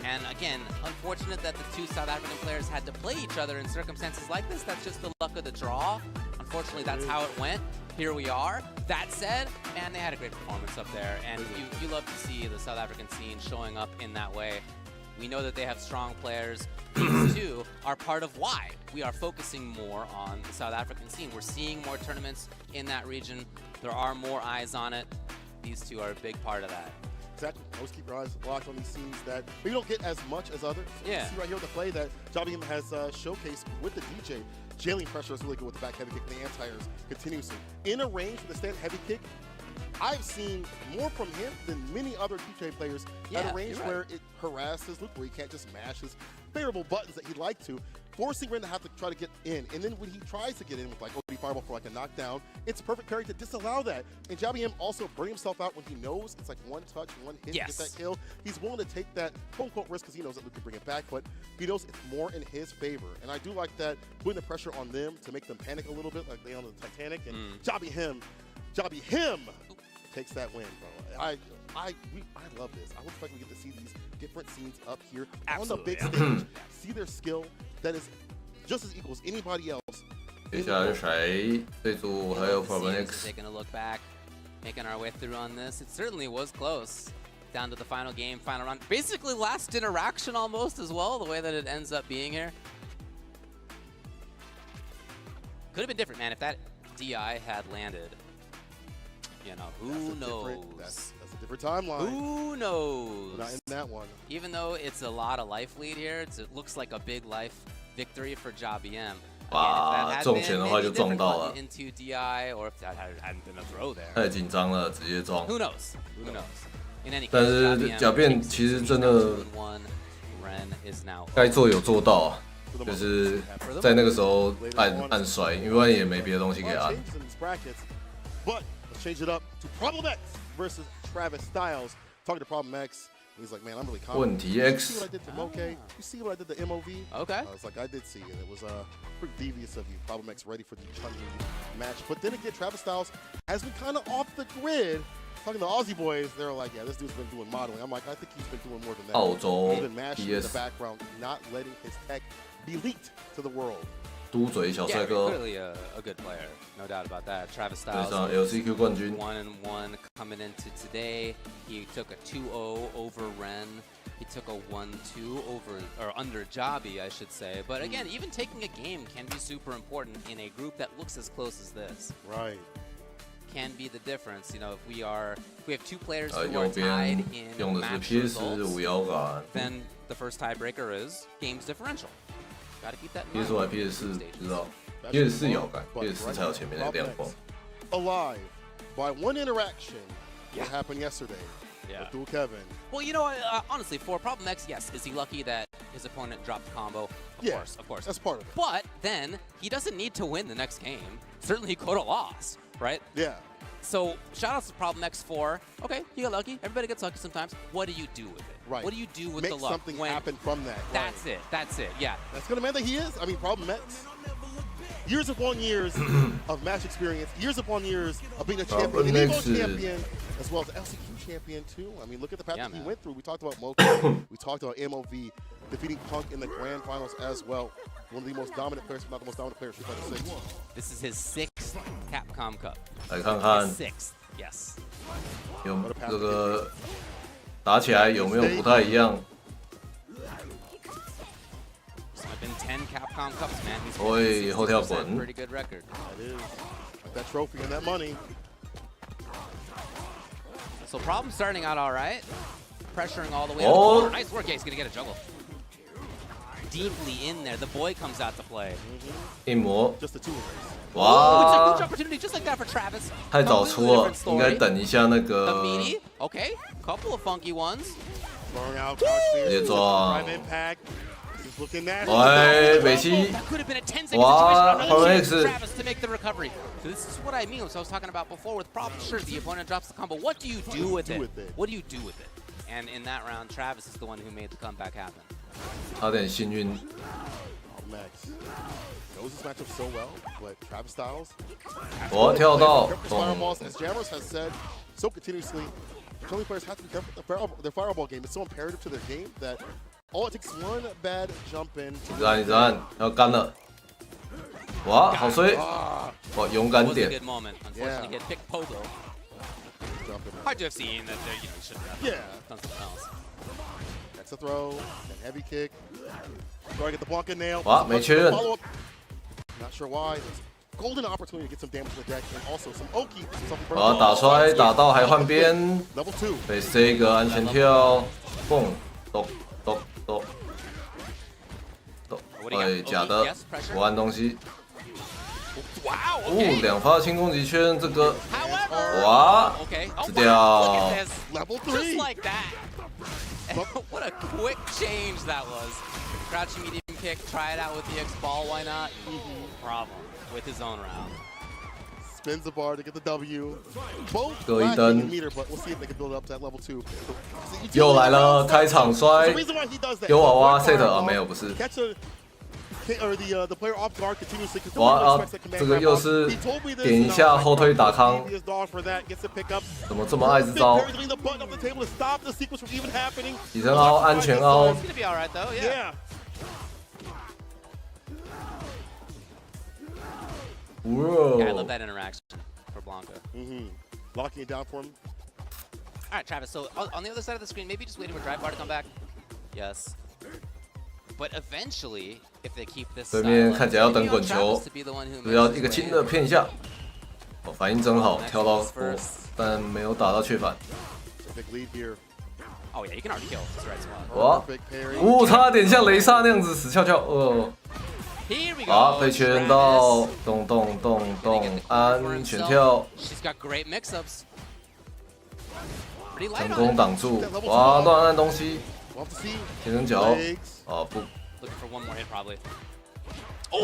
Speaker 12: And again, unfortunate that the two South African players had to play each other in circumstances like this. That's just the luck of the draw. Unfortunately, that's how it went. Here we are. That said, man, they had a great performance up there. And you love to see the South African scene showing up in that way. We know that they have strong players. These two are part of why we are focusing more on the South African scene. We're seeing more tournaments in that region. There are more eyes on it. These two are a big part of that.
Speaker 2: Exactly. Always keep your eyes locked on these scenes that maybe don't get as much as others. So
Speaker 12: Yeah.
Speaker 2: You see right here with the play that Jabby has showcased with the DJ. Jailing pressure is really good with the back heavy kick and the anti-airs continuously. In a range with the stand heavy kick, I've seen more from him than many other DJ players at a range where it harasses Luke, where he can't just mash his favorable buttons that he'd like to, forcing Ren to have to try to get in. And then when he tries to get in with like OD Fireball for like a knockdown, it's a perfect parry to disallow that. And Jabby M also burning himself out when he knows it's like one touch, one hit to get that kill. He's willing to take that quote-unquote risk because he knows that Luke can bring it back, but he knows it's more in his favor. And I do like that, putting the pressure on them to make them panic a little bit, like they on the Titanic. And Jabby him takes that win, bro. I love this. I would expect we get to see these different scenes up here on the big stage. See their skill that is just as equal as anybody else.
Speaker 1: 接下来是谁？这组还有 Problem X。
Speaker 12: Taking a look back, making our way through on this. It certainly was close. Down to the final game, final round. Basically last interaction almost as well, the way that it ends up being here. Could have been different, man, if that DI had landed. You know, who knows?
Speaker 2: That's a different timeline.
Speaker 12: Who knows?
Speaker 2: Not in that one.
Speaker 12: Even though it's a lot of life lead here, it looks like a big life victory for Jabby M.
Speaker 1: 哇，中前的话就撞到了。
Speaker 12: Into DI, or if that hadn't been a throw there.
Speaker 1: 太紧张了，直接撞。
Speaker 12: Who knows? Who knows? In any case,
Speaker 1: 但是假变其实真的
Speaker 12: Ren is now
Speaker 1: 该做有做到啊，就是在那个时候按摔，因为也没别的东西给按。
Speaker 2: But let's change it up to Problem X versus Travis Styles. Talking to Problem X, he's like, man, I'm really confident.
Speaker 1: 问题
Speaker 2: You see
Speaker 1: X
Speaker 2: what I did to Moke? You see what I did to MOV?
Speaker 12: Okay.
Speaker 2: I was like, I did see it. It was pretty devious of you. Problem X ready for the Chun-Li match. But then again, Travis Styles has been kind of off the grid. Talking to Aussie boys, they're like, yeah, this dude's been doing modeling. I'm like, I think he's been doing more than that.
Speaker 1: 澳洲
Speaker 2: He's been mashing in the
Speaker 1: PS
Speaker 2: background, not letting his tech be leaked to the world.
Speaker 1: 嘟嘴小帅
Speaker 12: Yeah,
Speaker 1: 哥，
Speaker 12: clearly a good player, no doubt about that. Travis
Speaker 1: 对
Speaker 12: Styles,
Speaker 1: 上 LCQ 冠军。
Speaker 12: 1-1 coming into today. He took a 2-0 over Ren. He took a 1-2 over or under Jabby, I should say. But again, even taking a game can be super important in a group that looks as close as this.
Speaker 2: Right.
Speaker 12: Can be the difference. You know, if we have two players who
Speaker 1: 右
Speaker 12: are tied
Speaker 1: 边
Speaker 12: in
Speaker 1: 用的是
Speaker 12: match
Speaker 1: PS
Speaker 12: results,
Speaker 1: 五摇杆
Speaker 12: then the first tiebreaker is games differential. Gotta keep that in
Speaker 1: ，PS 五还 PS 四不知道，PS 四摇杆，PS 四才有前面那个亮光。
Speaker 2: Alive by one interaction. What happened yesterday?
Speaker 12: Yeah.
Speaker 2: With Kevin.
Speaker 12: Well, you know, honestly, for Problem X, yes, is he lucky that his opponent dropped the combo? Of course.
Speaker 2: That's part of it.
Speaker 12: But then he doesn't need to win the next game. Certainly, he could have lost, right?
Speaker 2: Yeah.
Speaker 12: So shout outs to Problem X for, okay, you got lucky. Everybody gets lucky sometimes. What do you do with it?
Speaker 2: Right.
Speaker 12: What do you do with
Speaker 2: Make
Speaker 12: the luck?
Speaker 2: something happen from that.
Speaker 12: That's it. That's it. Yeah.
Speaker 2: That's gonna man that he is. I mean, Problem X. Years upon years of match experience, years upon years of being a champion, an Evo champion, as well as an LCQ champion too. I mean, look at the path that he went through. We talked about Moke, we talked about MOV, defeating Punk in the grand finals as well. One of the most dominant players, if not the most dominant player, Street Fighter 6.
Speaker 12: This is his 6th Capcom Cup.
Speaker 1: 来看看
Speaker 12: His 6th, yes.
Speaker 1: 有这个打起来有没有不太一样？
Speaker 12: It's been 10 Capcom Cups, man. He's
Speaker 1: 喂，后跳
Speaker 12: a
Speaker 1: 滚。
Speaker 12: pretty good record.
Speaker 2: That is. That trophy and that money.
Speaker 12: So Problem starting out all right. Pressuring all the way up.
Speaker 1: Oh.
Speaker 12: Nice work. Yeah, he's going to get a juggle. deeply in there. The boy comes out to play.
Speaker 1: 一魔
Speaker 2: Just the two of us.
Speaker 12: Oh, it's a
Speaker 1: 哇
Speaker 12: huge，opportunity just like that for Travis.
Speaker 1: 太早出了，应该等一下那
Speaker 12: The
Speaker 1: 个
Speaker 12: meaty, okay, couple of funky ones.
Speaker 2: Throwing out crouch
Speaker 1: 直接
Speaker 2: spear.
Speaker 1: 撞
Speaker 2: Prime。impact. This is looking nasty.
Speaker 1: 喂，北七
Speaker 12: That could have been a 10-second
Speaker 1: 哇
Speaker 12: situation.
Speaker 1: ，Prime
Speaker 12: Chance
Speaker 1: X
Speaker 12: for Travis to make the recovery. So this is what I mean. So I was talking about before with prop. Sure, the opponent drops the combo. What do you do with it? What do you do with it? And in that round, Travis is the one who made the comeback happen.
Speaker 1: 差点幸运。
Speaker 2: Max knows this matchup so well, but Travis Styles.
Speaker 1: 我跳到
Speaker 2: Fireballs, as Jammers has said so continuously, Chun-Li players have to be careful with their fireball game. It's so imperative to their game that all it takes one bad jump in.
Speaker 1: 一直按一直按，要干了。哇，好衰！哇，勇敢
Speaker 12: That was a
Speaker 1: 点
Speaker 12: good。moment. Unfortunately, he had picked Pogo. Hard to have seen that you should have done something else.
Speaker 2: That's a throw, and heavy kick. Trying to get the Blanca nail.
Speaker 1: 哇，没确认。
Speaker 2: Follow up. Not sure why. Golden opportunity to get some damage to the deck, and also some Oki.
Speaker 1: 哇，打摔打到还换边，
Speaker 2: Level 2.
Speaker 1: 被 C 个安全跳，蹦，咚咚咚咚，哎，假的，我按东西。哦，两发轻攻击确认这个，哇，死掉。
Speaker 2: Level 3.
Speaker 12: Just like that. What a quick change that was. Crouching medium kick, try it out with the X ball, why not? Problem with his own round.
Speaker 2: Spins the bar to get the W. Both
Speaker 1: 各一
Speaker 2: lacking
Speaker 1: 灯
Speaker 2: in meter, but we'll see if they can build it up to that level 2.
Speaker 1: 又来了，开场摔
Speaker 2: The reason why he does that.
Speaker 1: 有娃娃 set 啊，没有不是。
Speaker 2: Catch or the player off guard continuously.
Speaker 1: 哇啊，这个又是点一下后退打康， 怎么这么爱这招？ 底层凹，安全凹。
Speaker 12: It's gonna be alright though, yeah.
Speaker 1: 哇
Speaker 12: Yeah, I love that interaction for Blanca.
Speaker 2: Locking it down for him.
Speaker 12: Alright, Travis, so on the other side of the screen, maybe just waiting for Drive Bar to come back. Yes. But eventually, if they keep this
Speaker 1: 对面
Speaker 12: style
Speaker 1: 看起来要等滚球
Speaker 12: Travis to be the one who
Speaker 1: 只要
Speaker 12: makes
Speaker 1: 一个
Speaker 12: his
Speaker 1: 轻
Speaker 12: way
Speaker 1: 的骗一下，哦，反应真好，跳到波，但没有打到确反。
Speaker 2: Big lead here.
Speaker 12: Oh yeah, you can already kill this red spot.
Speaker 1: 哇，差点像雷萨那样子死翘翘，Here
Speaker 12: we go.
Speaker 1: 啊，被确认到，咚咚咚咚，安全跳，
Speaker 12: She's got great mix-ups. Pretty light
Speaker 1: 成
Speaker 12: on
Speaker 1: 功
Speaker 12: it.
Speaker 1: 挡住，哇，乱按东西，
Speaker 2: We'll have to see.
Speaker 1: 天生脚，哦不，
Speaker 12: Looking for one more hit probably.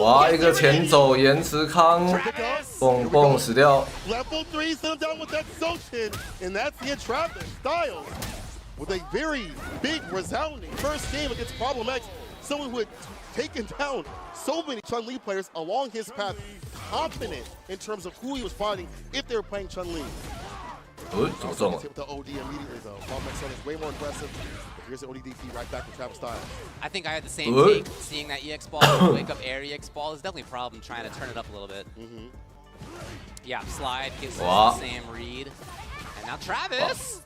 Speaker 1: 哇，一个前走延迟康，蹦蹦死掉，
Speaker 2: Level 3 sent him down with that Sochin, and that's the end. Travis Styles with a very big resounding first game against Problem X. Someone who had taken down so many Chun-Li players along his path, confident in terms of who he was fighting if they were playing Chun-Li.
Speaker 1: 怎么中了？
Speaker 2: With the OD immediately though. Problem X is way more aggressive. But here's the ODDP right back from Travis Styles.
Speaker 12: I think I had the same take. Seeing that EX ball wake up air EX ball is definitely a problem. Trying to turn it up a little bit. Yeah, slide gives us the same read. And now Travis!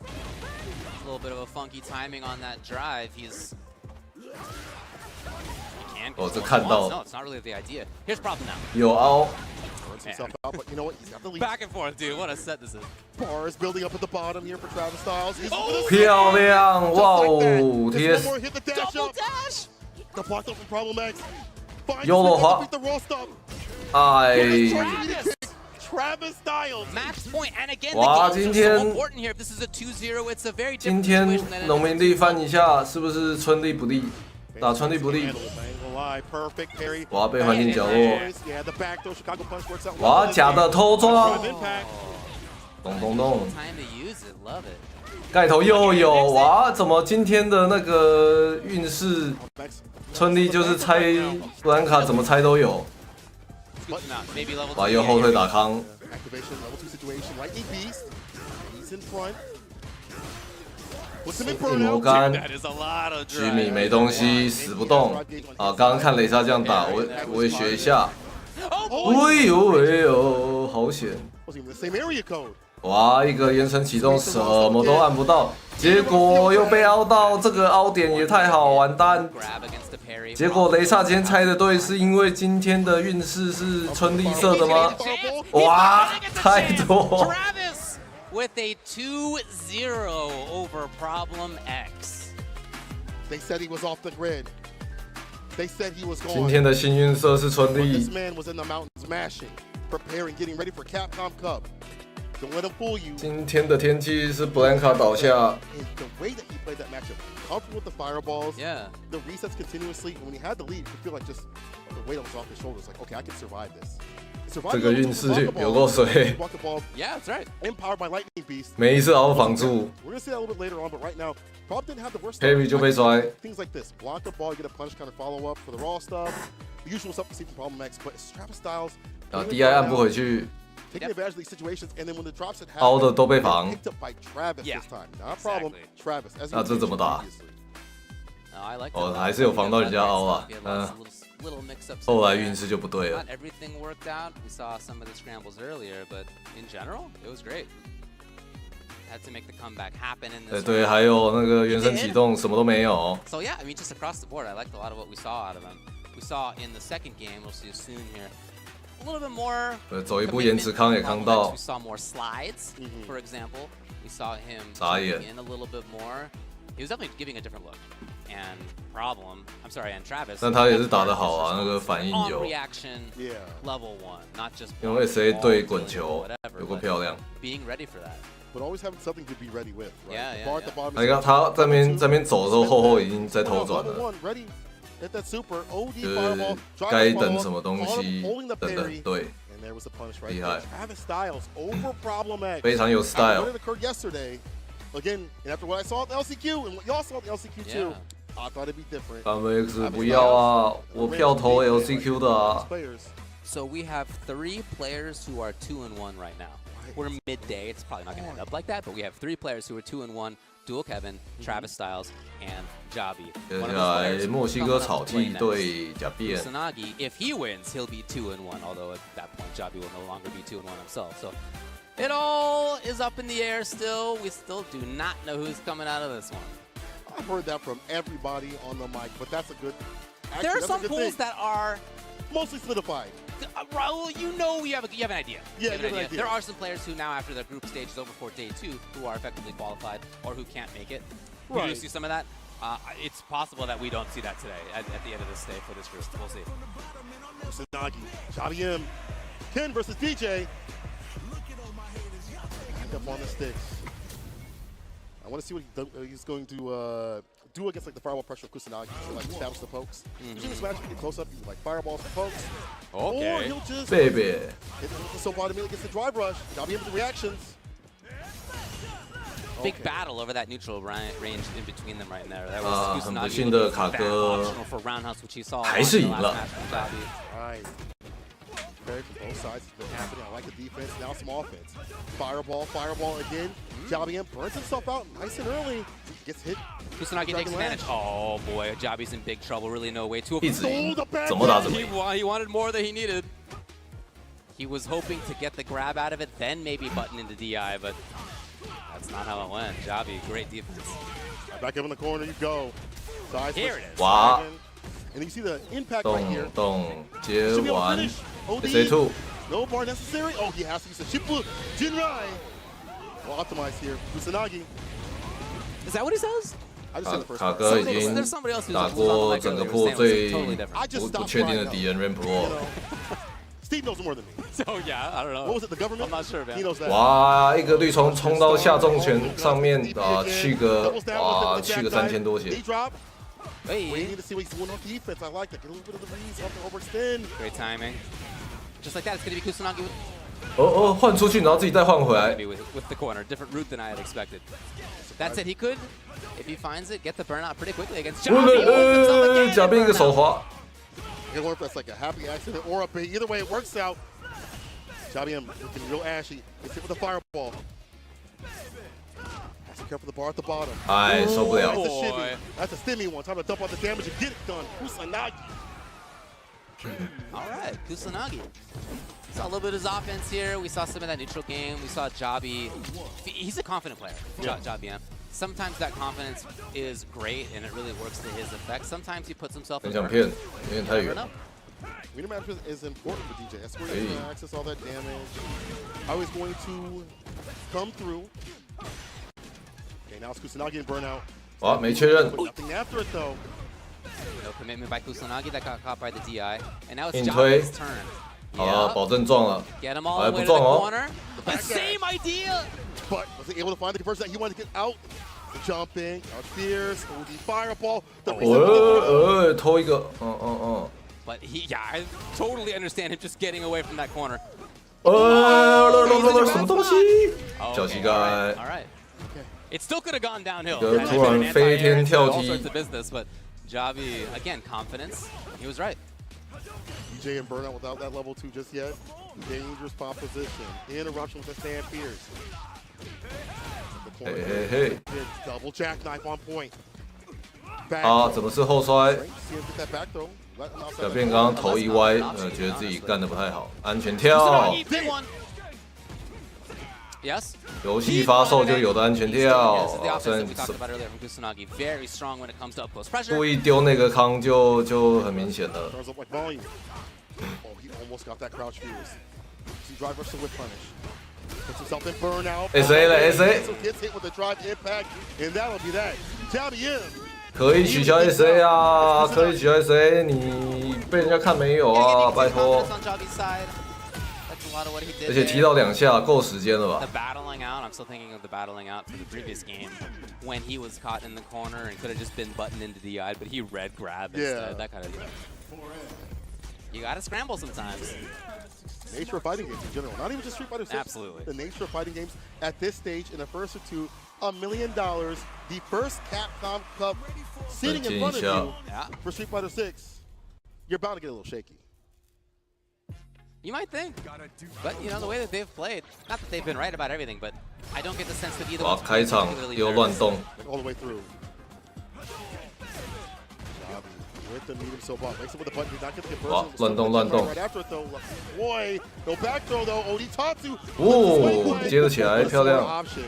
Speaker 12: A little bit of a funky timing on that drive. He's... He can
Speaker 1: 哦，这
Speaker 12: control
Speaker 1: 看
Speaker 12: it
Speaker 1: 到
Speaker 12: once. No, it's not really the idea. Here's problem now.
Speaker 1: 有凹，
Speaker 2: Works himself out, but you know what? He's got the lead.
Speaker 12: Back and forth, dude. What a set this is.
Speaker 2: Bars building up at the bottom here for Travis Styles. He's
Speaker 1: 漂亮，哇哦
Speaker 2: There's
Speaker 1: ，TS
Speaker 2: one more hit the dash
Speaker 12: Double
Speaker 2: up.
Speaker 12: dash!
Speaker 2: The block up from Problem X. Finds
Speaker 1: Yo,
Speaker 2: the
Speaker 1: Loha.
Speaker 2: beat the raw stop.
Speaker 1: 哎，
Speaker 2: Travis Styles.
Speaker 12: Match point, and again,
Speaker 1: Wow,
Speaker 12: the games are
Speaker 1: 今天
Speaker 12: so important here. If this is a 2-0, it's a very
Speaker 1: 今
Speaker 12: different
Speaker 1: 天
Speaker 12: situation than
Speaker 1: 农
Speaker 12: it
Speaker 1: 民地翻一下，是不是春力不利？打春力不利，
Speaker 2: Perfect parry.
Speaker 1: 哇，被环境角落，
Speaker 2: Yeah, the back throw, Chicago punch works out.
Speaker 1: 哇，假的偷装，
Speaker 2: Drive impact.
Speaker 1: 咚咚咚，
Speaker 12: time to use it. Love it.
Speaker 1: 盖头又有，哇，怎么今天的那个运势，春力就是猜布兰卡怎么猜都有，
Speaker 12: Now, maybe level
Speaker 1: 哇，
Speaker 12: 2.
Speaker 1: 又后退打康，
Speaker 2: Activation, level 2 situation. Lightning Beast. He's in front. Puts him in
Speaker 1: 一
Speaker 2: burnout.
Speaker 1: 魔干，
Speaker 12: That is a lot of
Speaker 1: 居米
Speaker 12: drive.
Speaker 1: 没东西，死不动，啊，刚刚看雷莎这样打，我也学一下，哎呦哎呦，好险！
Speaker 2: Wasn't even the same area code.
Speaker 1: 哇，一个延伸启动什么都按不到，结果又被凹到，这个凹点也太好，完蛋！
Speaker 12: Grab against the parry.
Speaker 1: 结果雷萨今天猜的对，是因为今天的运势是春绿色的吗？哇，太多！
Speaker 12: Travis with a 2-0 over Problem X.
Speaker 2: They said he was off the grid. They said he was
Speaker 1: 今
Speaker 2: gone.
Speaker 1: 天的幸运色是春
Speaker 2: But
Speaker 1: 丽
Speaker 2: this，man was in the mountains mashing, preparing, getting ready for Capcom Cup. Don't let him fool you.
Speaker 1: 今天的天气是 Blanca 倒下，
Speaker 2: And the way that he played that matchup, comfortable with the fireballs,
Speaker 12: Yeah.
Speaker 2: the resets continuously. And when he had the lead, you could feel like just the weight was off his shoulders. Like, okay, I can survive this.
Speaker 1: 这个运势有够水，
Speaker 2: Block the ball,
Speaker 12: Yeah, that's right.
Speaker 2: empowered by Lightning Beast.
Speaker 1: 每一次熬防住
Speaker 2: We're gonna see that a little bit later on, but right now, Prob didn't have the worst.
Speaker 1: Perry 就被摔。
Speaker 2: Things like this: block the ball, get a punch, kind of follow up for the raw stuff. The usual stuff we see from Problem X, but it's Travis Styles.
Speaker 1: 然后 DI 按不回去，
Speaker 2: Taking advantage of these situations, and then when the drops had
Speaker 1: 凹的
Speaker 2: happened,
Speaker 1: 都被
Speaker 2: they
Speaker 1: 防
Speaker 2: picked up by Travis
Speaker 12: Yeah.
Speaker 2: this time. Not a problem, Travis. As
Speaker 1: 那这怎么打？
Speaker 12: No, I like
Speaker 1: 哦，还是有防到人家凹啊，
Speaker 12: Little mix-ups.
Speaker 1: 后来运势就不对了
Speaker 12: Not。everything worked out. We saw some of the scrambles earlier, but in general, it was great. Had to make the comeback happen in
Speaker 1: 对
Speaker 12: this.
Speaker 1: 对，
Speaker 12: round.
Speaker 1: 还有那个原神启动什么都没有。
Speaker 12: So yeah, I mean, just across the board, I liked a lot of what we saw out of him. We saw in the second game, we'll see soon here, a little bit more.
Speaker 1: 走一步延迟康也康到
Speaker 12: We saw more slides, for example. We saw him
Speaker 1: 傻眼
Speaker 12: jumping in a little bit more. He was definitely giving a different look. And and Travis.
Speaker 1: 但他也是打得好啊，那个反应
Speaker 12: On
Speaker 1: 有，
Speaker 12: reaction, level 1, not just
Speaker 1: 因为 SA 对滚球有够漂亮。
Speaker 12: being ready for that.
Speaker 2: But always having something to be ready with. Right?
Speaker 12: Yeah,
Speaker 2: The
Speaker 12: yeah,
Speaker 2: bar at the
Speaker 12: yeah.
Speaker 2: bottom
Speaker 1: 你看他在那边走的时候，后已经在偷转
Speaker 2: Level
Speaker 1: 了，
Speaker 2: one, ready. Hit that super. OD
Speaker 1: 就是
Speaker 2: fireball.
Speaker 1: 该
Speaker 2: Drive
Speaker 1: 等
Speaker 2: follow,
Speaker 1: 什么东
Speaker 2: caught
Speaker 1: 西
Speaker 2: him, holding the
Speaker 1: 等等
Speaker 2: parry.
Speaker 1: 对，
Speaker 2: And there was the punish right
Speaker 1: 厉
Speaker 2: there.
Speaker 1: 害，
Speaker 2: Travis Styles over Problem X.
Speaker 1: 非常有 style
Speaker 2: What had occurred yesterday. Again, and after what I saw at the LCQ and what y'all saw at the LCQ too,
Speaker 12: Yeah.
Speaker 2: I thought it'd be different.
Speaker 1: X 不要啊，我票投 LCQ 的啊。
Speaker 12: So we have 3 players who are 2-1 right now. We're midday. It's probably not going to end up like that, but we have 3 players who are 2-1. Dual Kevin, Travis Styles, and Jabi.
Speaker 1: 接下来墨西哥草地对假变。
Speaker 12: Kusanagi, if he wins, he'll be 2-1. Although at that point, Jabi will no longer be 2-1 himself. So it all is up in the air still. We still do not know who's coming out of this one.
Speaker 2: I've heard that from everybody on the mic, but that's a good. Actually,
Speaker 12: There are
Speaker 2: that's a
Speaker 12: some
Speaker 2: good
Speaker 12: pools
Speaker 2: thing.
Speaker 12: that are
Speaker 2: mostly solidified.
Speaker 12: Raul, you know you have an idea.
Speaker 2: Yeah,
Speaker 12: You have an
Speaker 2: you have an idea.
Speaker 12: There are some players who now, after the group stage is over for day 2, who are effectively qualified or who can't make it. We do
Speaker 2: Right.
Speaker 12: see some of that. It's possible that we don't see that today at the end of this day for this group. We'll see.
Speaker 2: Kusanagi, Javi M, Ken versus DJ. Back up on the sticks. I want to see what he's going to do against like the fireball pressure of Kusanagi. So, like establish the pokes. Usually this match, you get close up, you like fireballs and pokes.
Speaker 12: Okay.
Speaker 2: Or he'll just
Speaker 1: Baby.
Speaker 2: hit the soap bottom immediately against the drive rush. Javi M with the reactions.
Speaker 12: Big battle over that neutral range in between them right there. That
Speaker 1: 啊，
Speaker 12: was
Speaker 1: 很不
Speaker 12: Kusanagi
Speaker 1: 幸的
Speaker 12: looking
Speaker 1: 卡
Speaker 12: for that
Speaker 1: 哥
Speaker 12: optional for roundhouse, which he saw
Speaker 1: 还是
Speaker 12: in
Speaker 1: 赢
Speaker 12: the last
Speaker 1: 了。
Speaker 12: match from Jabi.
Speaker 2: Right. Very from both sides. It's been happening. I like the defense. Now some offense. Fireball again. Javi M burns himself out nice and early. Gets hit.
Speaker 12: Kusanagi takes
Speaker 2: Dragon
Speaker 12: advantage.
Speaker 2: Ledge.
Speaker 12: Oh boy, Jabi's in big trouble. Really no way to
Speaker 1: 一直赢
Speaker 2: the back，
Speaker 1: 怎么打怎么赢。
Speaker 12: He wanted more than he needed. He was hoping to get the grab out of it, then maybe button into DI, but that's not how it went. Jabi, great defense.
Speaker 2: Back up in the corner you go. Side
Speaker 12: Here
Speaker 2: switch.
Speaker 12: it is.
Speaker 1: 哇，
Speaker 2: And you see the impact right here.
Speaker 1: 动接
Speaker 2: Should be able to
Speaker 1: 完
Speaker 2: finish. OD.
Speaker 1: SA2，
Speaker 2: No bar necessary. Oh, he has to use the Shippu Jinrai. Well optimized here. Kusanagi.
Speaker 12: Is that what he says?
Speaker 2: I just said the first
Speaker 1: 卡
Speaker 2: part.
Speaker 1: 哥已经
Speaker 12: There's somebody else who's
Speaker 1: 打
Speaker 12: on the
Speaker 1: 过
Speaker 12: mic
Speaker 1: 整个
Speaker 12: earlier
Speaker 1: 破
Speaker 12: saying
Speaker 1: 最
Speaker 12: something totally different.
Speaker 1: 不确定的敌人 Rain Pro。
Speaker 2: You know, Steve knows more than me.
Speaker 12: So yeah, I don't know.
Speaker 2: What was it, the government?
Speaker 12: I'm not sure, man.
Speaker 2: He knows that.
Speaker 1: 哇，一个绿冲冲到下重拳上面啊，去个3000多血
Speaker 2: Knee。drop.
Speaker 12: Hey.
Speaker 2: Waiting to see what he's doing on defense. I like that. Get a little bit of the reads off the overextend.
Speaker 12: Great timing. Just like that, it's going to be Kusanagi with,
Speaker 1: 哦，换出去，然后自己再换回来。
Speaker 12: maybe with the corner. Different route than I had expected. That said, he could, if he finds it, get the burnout pretty quickly against Jabi.
Speaker 1: 假变一个手滑。
Speaker 2: I don't know if that's like a happy accident or a bait. Either way, it works out. Javi M looking real ashy. Gets hit with a fireball. Has to careful the bar at the bottom.
Speaker 1: 哎，受不了
Speaker 2: That's a shimmy. That's a stimmy one. Time to dump out the damage and get it done. Kusanagi.
Speaker 12: All right, Kusanagi. Saw a little bit of his offense here. We saw some of that neutral game. We saw Jabi. He's a confident player, Jabi M. Sometimes that confidence is great and it really works to his effect. Sometimes he puts himself in
Speaker 1: 很想骗，
Speaker 12: hurt.
Speaker 1: 有点太远。
Speaker 2: Winner match is important for DJ. That's where he's going to access all that damage. How he's going to come through. Okay, now it's Kusanagi and burnout.
Speaker 1: 哇，没确认。
Speaker 2: Nothing after it though.
Speaker 12: No commitment by Kusanagi that got caught by the DI, and now it's
Speaker 1: 硬推
Speaker 12: Javi's turn.
Speaker 1: 好啊，保证撞了，
Speaker 12: Get him all
Speaker 1: 还
Speaker 12: the
Speaker 1: 不
Speaker 12: way to
Speaker 1: 撞
Speaker 12: the
Speaker 1: 哦。
Speaker 12: corner. The same idea.
Speaker 2: But was he able to find the conversion that he wanted to get out? The jumping, out fierce, OD fireball. The
Speaker 1: 偷一个，But
Speaker 12: I totally understand him just getting away from that corner.
Speaker 1: 什么东西？脚膝盖。
Speaker 12: All right. It still could have gone downhill.
Speaker 1: 一个突然飞天跳
Speaker 12: All
Speaker 1: 踢
Speaker 12: sorts of business, but Javi again confidence. He was right.
Speaker 2: DJ and Burnout without that level 2 just yet. Dangerous pop position. Interruption with the Sand Pierce.
Speaker 1: Hey.
Speaker 2: Double jackknife on point.
Speaker 1: 啊，怎么是后摔？
Speaker 2: See him get that back throw.
Speaker 1: 小便刚刚头一歪，觉得自己干得不太好，安全跳。
Speaker 12: Yes.
Speaker 1: 游戏发售就有的安全跳，虽然
Speaker 12: Kusanagi very strong when it comes to up close pressure.
Speaker 1: 故意丢那个康就很明显了。
Speaker 2: Throws up like volume. Oh, he almost got that crouch fuse. See drive versus whip punish. Puts himself in burnout.
Speaker 1: SA 了 SA。
Speaker 2: So gets hit with the drive impact, and that'll be that. Javi in.
Speaker 1: 可以取消 SA 啊，可以取消 SA， 你被人家看没有啊？拜托。而且踢到2下，够时间了吧
Speaker 12: The battling out, I'm still thinking of the battling out from the previous game when he was caught in the corner and could have just been buttoned into the eye, but he red grabbed instead. That kind of thing. You gotta scramble sometimes.
Speaker 2: Nature of fighting games in general, not even just Street Fighter 6.
Speaker 12: Absolutely.
Speaker 2: The nature of fighting games at this stage in the first or two, $1 million, the first Capcom Cup sitting in front of you for Street Fighter 6. You're bound to get a little shaky.
Speaker 12: You might think, but you know the way that they've played, not that they've been right about everything, but I don't get the sense that either
Speaker 1: 哇，
Speaker 12: one's
Speaker 1: 开场
Speaker 12: particularly
Speaker 1: 又
Speaker 12: nervous.
Speaker 1: 乱动。
Speaker 2: All the way through. With the medium so ball, makes it with the button, did not get the conversion.
Speaker 1: 哇，乱动乱动。
Speaker 2: Right after it though, boy, no back throw though. Odi Tatsu.
Speaker 1: 哦，接得起来，漂亮。
Speaker 2: Option.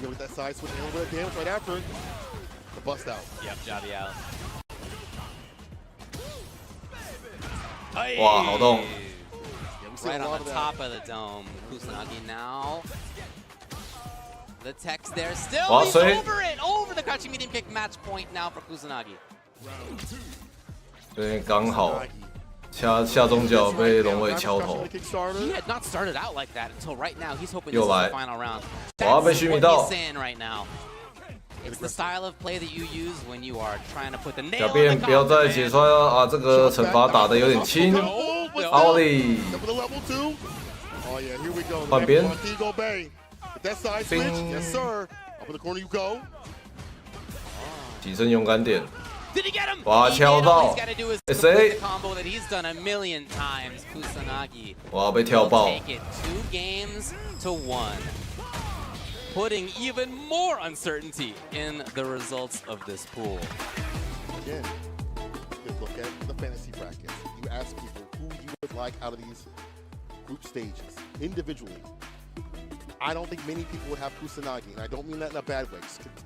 Speaker 2: You with that side switch and a little bit of damage right after it. The bust out.
Speaker 12: Yep, Javi out.
Speaker 1: 哇，好动。
Speaker 12: Right on the top of the dome. Kusanagi now. The text there still.
Speaker 1: Wow,
Speaker 12: He's
Speaker 1: sorry.
Speaker 12: over it. Over the crouching medium kick. Match point now for Kusanagi.
Speaker 1: 对，刚好下中脚被龙尾敲头。
Speaker 12: He had not started out like that until right now. He's hoping this
Speaker 1: 又
Speaker 12: is
Speaker 1: 来
Speaker 12: the final round.
Speaker 1: 哇，被
Speaker 12: That's
Speaker 1: 虚
Speaker 12: what
Speaker 1: 米到
Speaker 12: he's。saying right now. It's the style of play that you use when you are trying to put the nail
Speaker 1: 小
Speaker 12: in
Speaker 1: 便
Speaker 12: the
Speaker 1: 不要
Speaker 12: coffin,
Speaker 1: 再
Speaker 12: man.
Speaker 1: 解摔了啊！这个惩罚打得有点轻。奥利，
Speaker 2: Double the level 2. Oh yeah, here we go.
Speaker 1: 换边。
Speaker 2: Montego Bay. With that side switch, yes sir. Up in the corner you go.
Speaker 1: 起身勇敢点。
Speaker 12: Did he get him?
Speaker 1: 哇，
Speaker 12: He
Speaker 1: 敲
Speaker 12: did. All
Speaker 1: 到
Speaker 12: he's got to do is
Speaker 1: ！SA，
Speaker 12: complete the combo that he's done a million times. Kusanagi
Speaker 1: 哇，被跳爆。
Speaker 12: take it 2 games to 1, putting even more uncertainty in the results of this pool.
Speaker 2: Again, just look at the fantasy brackets. You ask people who you would like out of these group stages individually. I don't think many people would have Kusanagi, and I don't mean that in a bad way.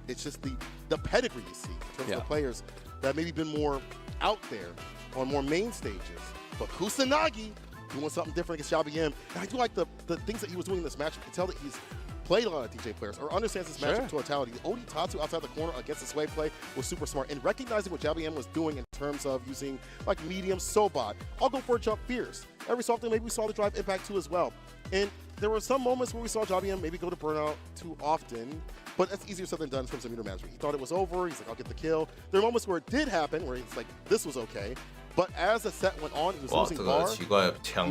Speaker 2: It's just the pedigree you see in terms of the players that maybe been more out there on more main stages. But Kusanagi doing something different against Javi M. And I do like the things that he was doing in this match. You can tell that he's played a lot of DJ players or understands this matchup totality. The Odi Tatsu outside the corner against the sway play was super smart. And recognizing what Javi M was doing in terms of using like medium Sobot, I'll go for a jump fierce. Every so often, maybe we saw the drive impact too as well. And there were some moments where we saw Javi M maybe go to burnout too often, but that's easier said than done in terms of meter management. He thought it was over. He's like, I'll get the kill. There are moments where it did happen where it's like, this was okay. But as the set went on, he was losing bar, he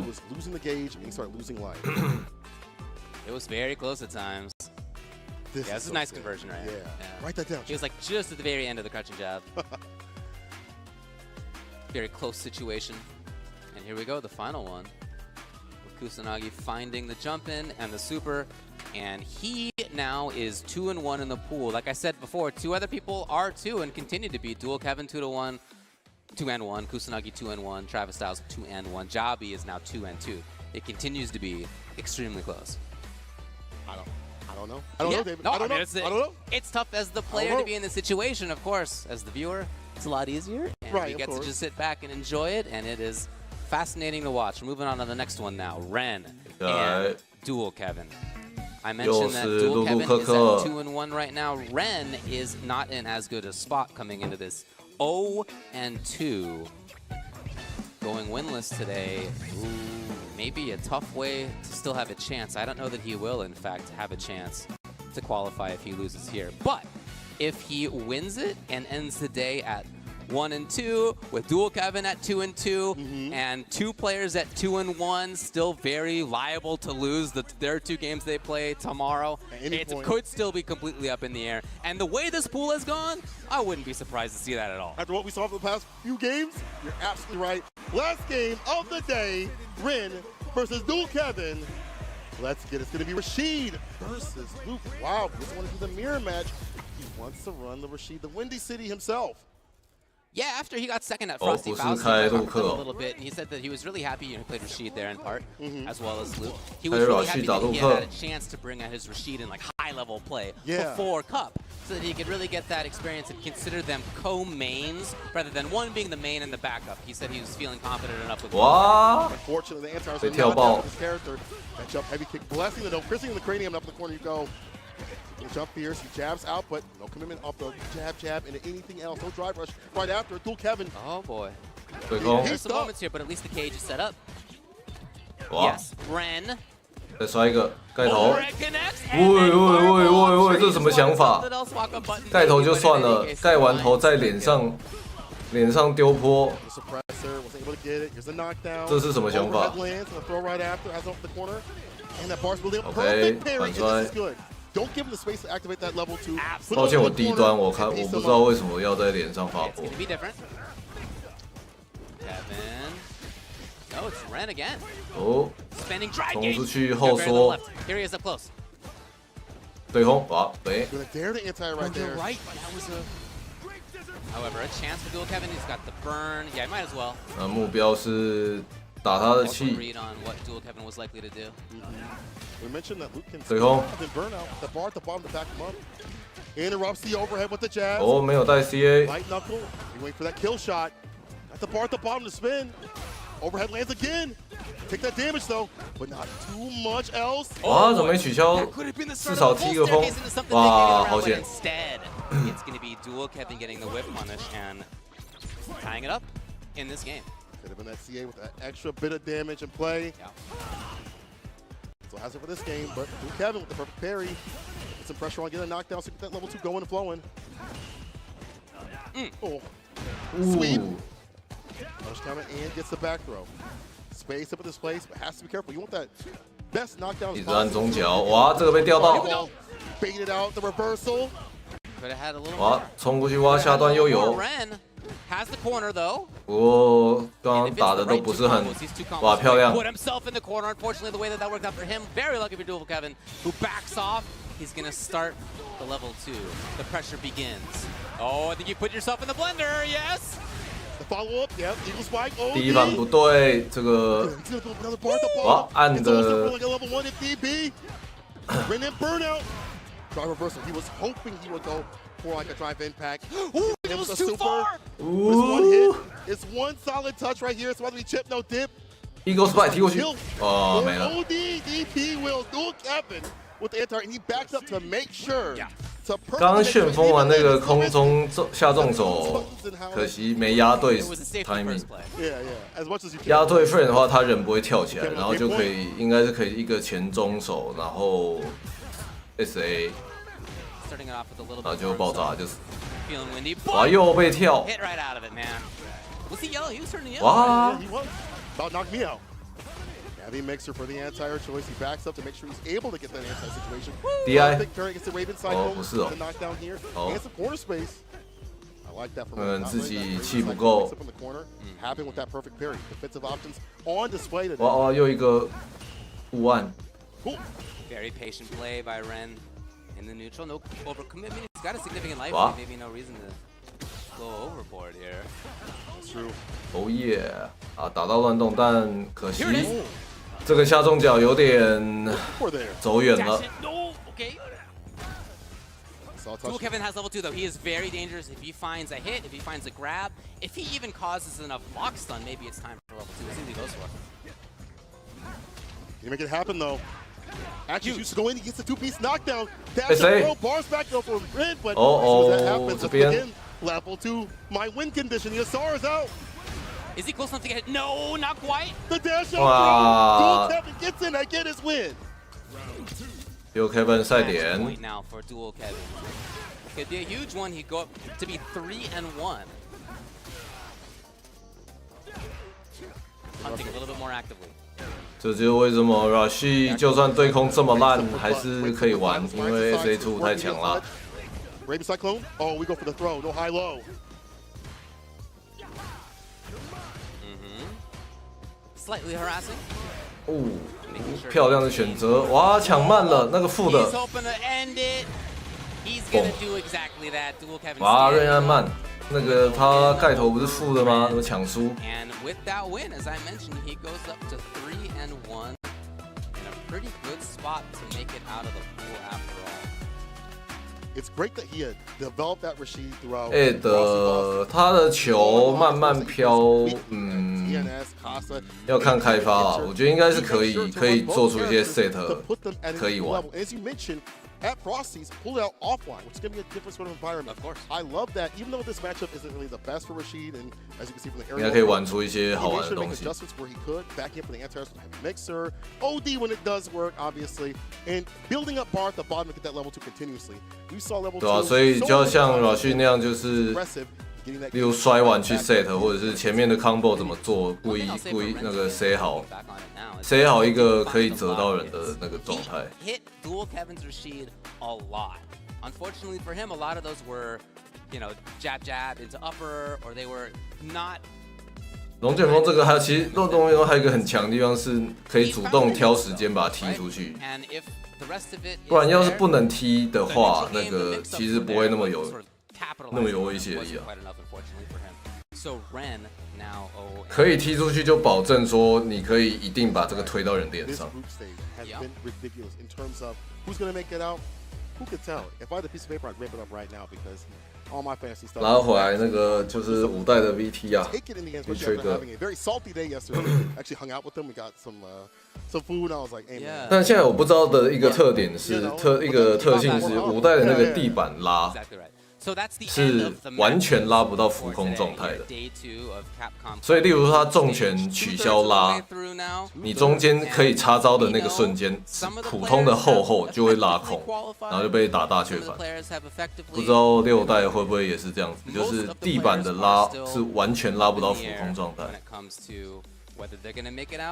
Speaker 2: was losing the gauge, and he started losing life.
Speaker 12: It was very close at times.
Speaker 2: This
Speaker 12: is a nice conversion, right?
Speaker 2: Yeah. Write that down.
Speaker 12: He was like just at the very end of the crouching jab. Very close situation. And here we go, the final one. With Kusanagi finding the jump in and the super. And he now is 2-1 in the pool. Like I said before, 2 other people are 2 and continue to be. Dual Kevin 2-1, 2-1. Kusanagi 2-1. Travis Styles 2-1. Javi is now 2-2. It continues to be extremely close.
Speaker 2: I don't know. I don't know, David.
Speaker 12: No,
Speaker 2: I don't know.
Speaker 12: It's,
Speaker 2: I don't know.
Speaker 12: It's tough as the player to be in the situation, of course. As the viewer, it's a lot easier. And
Speaker 2: Right,
Speaker 12: you
Speaker 2: of
Speaker 12: get to
Speaker 2: course.
Speaker 12: just sit back and enjoy it, and it is fascinating to watch. We're moving on to the next one now. Ren and Dual Kevin. I mentioned that Dual Kevin is at 2-1 right now. Ren is not in as good a spot coming into this 0-2. Going winless today. Ooh, maybe a tough way to still have a chance. I don't know that he will, in fact, have a chance to qualify if he loses here. But if he wins it and ends the day at 1-2, with Dual Kevin at 2-2, and 2 players at 2-1, still very liable to lose their 2 games they play tomorrow. It could still be completely up in the air. And the way this pool has gone, I wouldn't be surprised to see that at all.
Speaker 3: After what we saw for the past few games, you're absolutely right. Last game of the day, Rin versus Dual Kevin. Let's get it. It's going to be Rashid versus Luke. Wow, he doesn't want to do the mirror match. He wants to run the Rashid, the Windy City himself.
Speaker 12: Yeah, after he got second at Frosty Faust, he a little bit, and he said that he was really happy he played Rashid there in part, as well as Luke. He was really happy that he had a chance to bring out his Rashid in like high-level play before Cup, so that he could really get that experience and consider them co-mains rather than one being the main and the backup. He said he was feeling confident enough with
Speaker 3: Unfortunately, the Antar's not down his character. That jump heavy kick, blessing the no, piercing the cranium, up in the corner you go. Jump fierce, he jabs out, but no commitment off the jab into anything else. No drive rush right after. Dual Kevin.
Speaker 12: Oh boy.
Speaker 3: There's
Speaker 12: some moments here, but at least the cage is set up.
Speaker 1: 哇
Speaker 12: Yes, Ren.
Speaker 1: 再摔一个盖头，喂，这是什么想法？盖头就算了，盖完头在脸上丢坡，这是什么想法 ？OK， 反摔。
Speaker 3: Don't give him the space to activate that level 2.
Speaker 1: 抱歉，我低端，我不知道为什么要在脸上发波。哦，冲出去后缩，对轰，哇，没。
Speaker 12: However, a chance for Dual Kevin. He's got the burn. Yeah, might as well.
Speaker 1: 那目标是打他的气。
Speaker 12: Read on what Dual Kevin was likely to do.
Speaker 3: We mentioned that Luke can
Speaker 1: 对轰。
Speaker 3: burn out the bar at the bottom to back him up. Interrupts the overhead with the jab.
Speaker 1: 哦，没有带 CA。
Speaker 3: Light knuckle. You wait for that kill shot. At the bar at the bottom to spin. Overhead lands again. Take that damage though, but not too much else.
Speaker 1: 哇，怎么没取消？至少踢个风。哇，好险。
Speaker 12: Instead, it's going to be Dual Kevin getting the whip punish and tying it up in this game.
Speaker 3: Could have been that CA with that extra bit of damage in play.
Speaker 12: Yeah.
Speaker 3: So has it for this game, but Dual Kevin with the perfect parry. Get some pressure on, get a knockdown, so get that level 2 going and flowing. Oh, sweep. Push coming and gets the back throw. Space up at this place, but has to be careful. You want that best knockdown.
Speaker 1: 一直按中脚，哇，这个被吊到。
Speaker 3: Baited out the reversal.
Speaker 12: Could have had a little
Speaker 1: 哇，冲过去挖下端又有。
Speaker 12: Has the corner though.
Speaker 1: 不过刚刚打的都不是很，哇，漂亮。
Speaker 12: Put himself in the corner. Unfortunately, the way that worked out for him, very lucky for Dual Kevin, who backs off. He's gonna start the level 2. The pressure begins. Oh, I think you put yourself in the blender. Yes.
Speaker 3: The follow up, yeah, eagle spike. Oh,
Speaker 1: 第一反不对，这个哇按的。
Speaker 3: Bring in burnout. Drive reversal. He was hoping he would go for like a drive impact. Ooh, it was too far. It's one hit. It's one solid touch right here. It's about to be chip, no dip.
Speaker 1: Eagle spike 踢过去，哦，没了。
Speaker 3: ODDP will Dual Kevin with the anti, and he backed up to make sure.
Speaker 1: 刚刚旋风完那个空中下重手，可惜没压对 timing。压对 frame 的话，他人不会跳起来，然后就可以，应该是可以一个前中手，然后 SA， 然后就爆炸，就是。哇，又被跳。哇。
Speaker 3: About knocked me out. Heavy mixer for the anti-air choice. He backs up to make sure he's able to get that anti-situation.
Speaker 1: DI.
Speaker 3: Big turret gets the Raven side home. The knockdown here. And some corner space. I like that from him.
Speaker 1: 自己气不够。
Speaker 3: Happy with that perfect parry. Defensive options on display today.
Speaker 1: 哇，又一个5万。
Speaker 12: Very patient play by Ren in the neutral. No overcommitment. He's got a significant life. Maybe no reason to go overboard here.
Speaker 3: That's true.
Speaker 1: Oh yeah！ 啊，打到乱动，但可惜这个下重脚有点走远了。
Speaker 12: Dual Kevin has level 2 though. He is very dangerous if he finds a hit, if he finds a grab, if he even causes enough block stun. Maybe it's time for level 2. Let's see what he goes for.
Speaker 3: You make it happen though. Actually, used to go in, he gets a 2-piece knockdown. Dash throw, bars back though for Ren, but as soon as that happens, let's begin.
Speaker 2: level to my win condition. The Asara's out.
Speaker 12: Is he close enough to get it? No, not quite.
Speaker 2: The dash out.
Speaker 1: Wow.
Speaker 2: Dual Kevin gets in. I get his win.
Speaker 1: Dual Kevin 赛点
Speaker 12: Point now for Dual Kevin. Could be a huge one. He'd go up to be 3-1. Hunting a little bit more actively.
Speaker 1: 这就是为什么 Rashi 就算对空这么烂，还是可以玩，因为 SA2 太强了。
Speaker 2: Raven Cyclone. Oh, we go for the throw. No high low.
Speaker 12: Slightly harassing.
Speaker 1: 哦，漂亮的选择，哇，抢慢了那个负的。
Speaker 12: He's hoping to end it. He's gonna do exactly that. Dual Kevin.
Speaker 1: 哇，瑞安慢，那个他盖头不是负的吗？怎么抢输？
Speaker 12: And with that win, as I mentioned, he goes up to 3-1 in a pretty good spot to make it out of the pool after all.
Speaker 2: It's great that he had developed that Rashid throughout.
Speaker 1: 他的球慢慢飘，要看开发啦。我觉得应该是可以做出一些 set 可以玩。
Speaker 2: As you mentioned, at Frosty's, pull it out offline, which is going to be a different sort of environment.
Speaker 12: Of course.
Speaker 2: I love that, even though this matchup isn't really the best for Rashid, and as you can see from the
Speaker 1: 应该
Speaker 2: aerial,
Speaker 1: 可以玩出一些好玩的
Speaker 2: he
Speaker 1: 东
Speaker 2: made
Speaker 1: 西。
Speaker 2: sure to make adjustments where he could, backing up with the anti-air mixer, OD when it does work, obviously, and building up bar at the bottom to get that level 2 continuously. We saw level 2.
Speaker 1: 对啊，所以就要像老旭那样，就是例如摔完去 set， 或者是前面的 combo 怎么做，故意那个塞好一个可以折到人的那个状态。
Speaker 12: Hit Dual Kevin's Rashid a lot. Unfortunately for him, a lot of those were, jab into upper, or they were not.
Speaker 1: 龙卷风这个其实龙卷风还有一个很强的地方是可以主动挑时间把它踢出去，不然要是不能踢的话，那个其实不会那么有威胁力啊。可以踢出去就保证说你可以一定把这个推到人脸上。
Speaker 2: Who could tell? If I had a piece of paper, I'd rip it up right now because all my fantasy stuff.
Speaker 1: 拉回来那个就是5代的 VT 啊
Speaker 2: Take it in the end, especially after having a very salty day yesterday. Actually hung out with them. We got some food, and I was like, hey man.
Speaker 1: 但现在我不知道的一个特点是一个特性是5代的那个地板拉是完全拉不到浮空状态的，所以例如说他重拳取消拉，你中间可以插招的那个瞬间，普通的后就会拉空，然后就被打大雀反。不知道6代会不会也是这样子，就是地板的拉是完全拉不到浮空状态。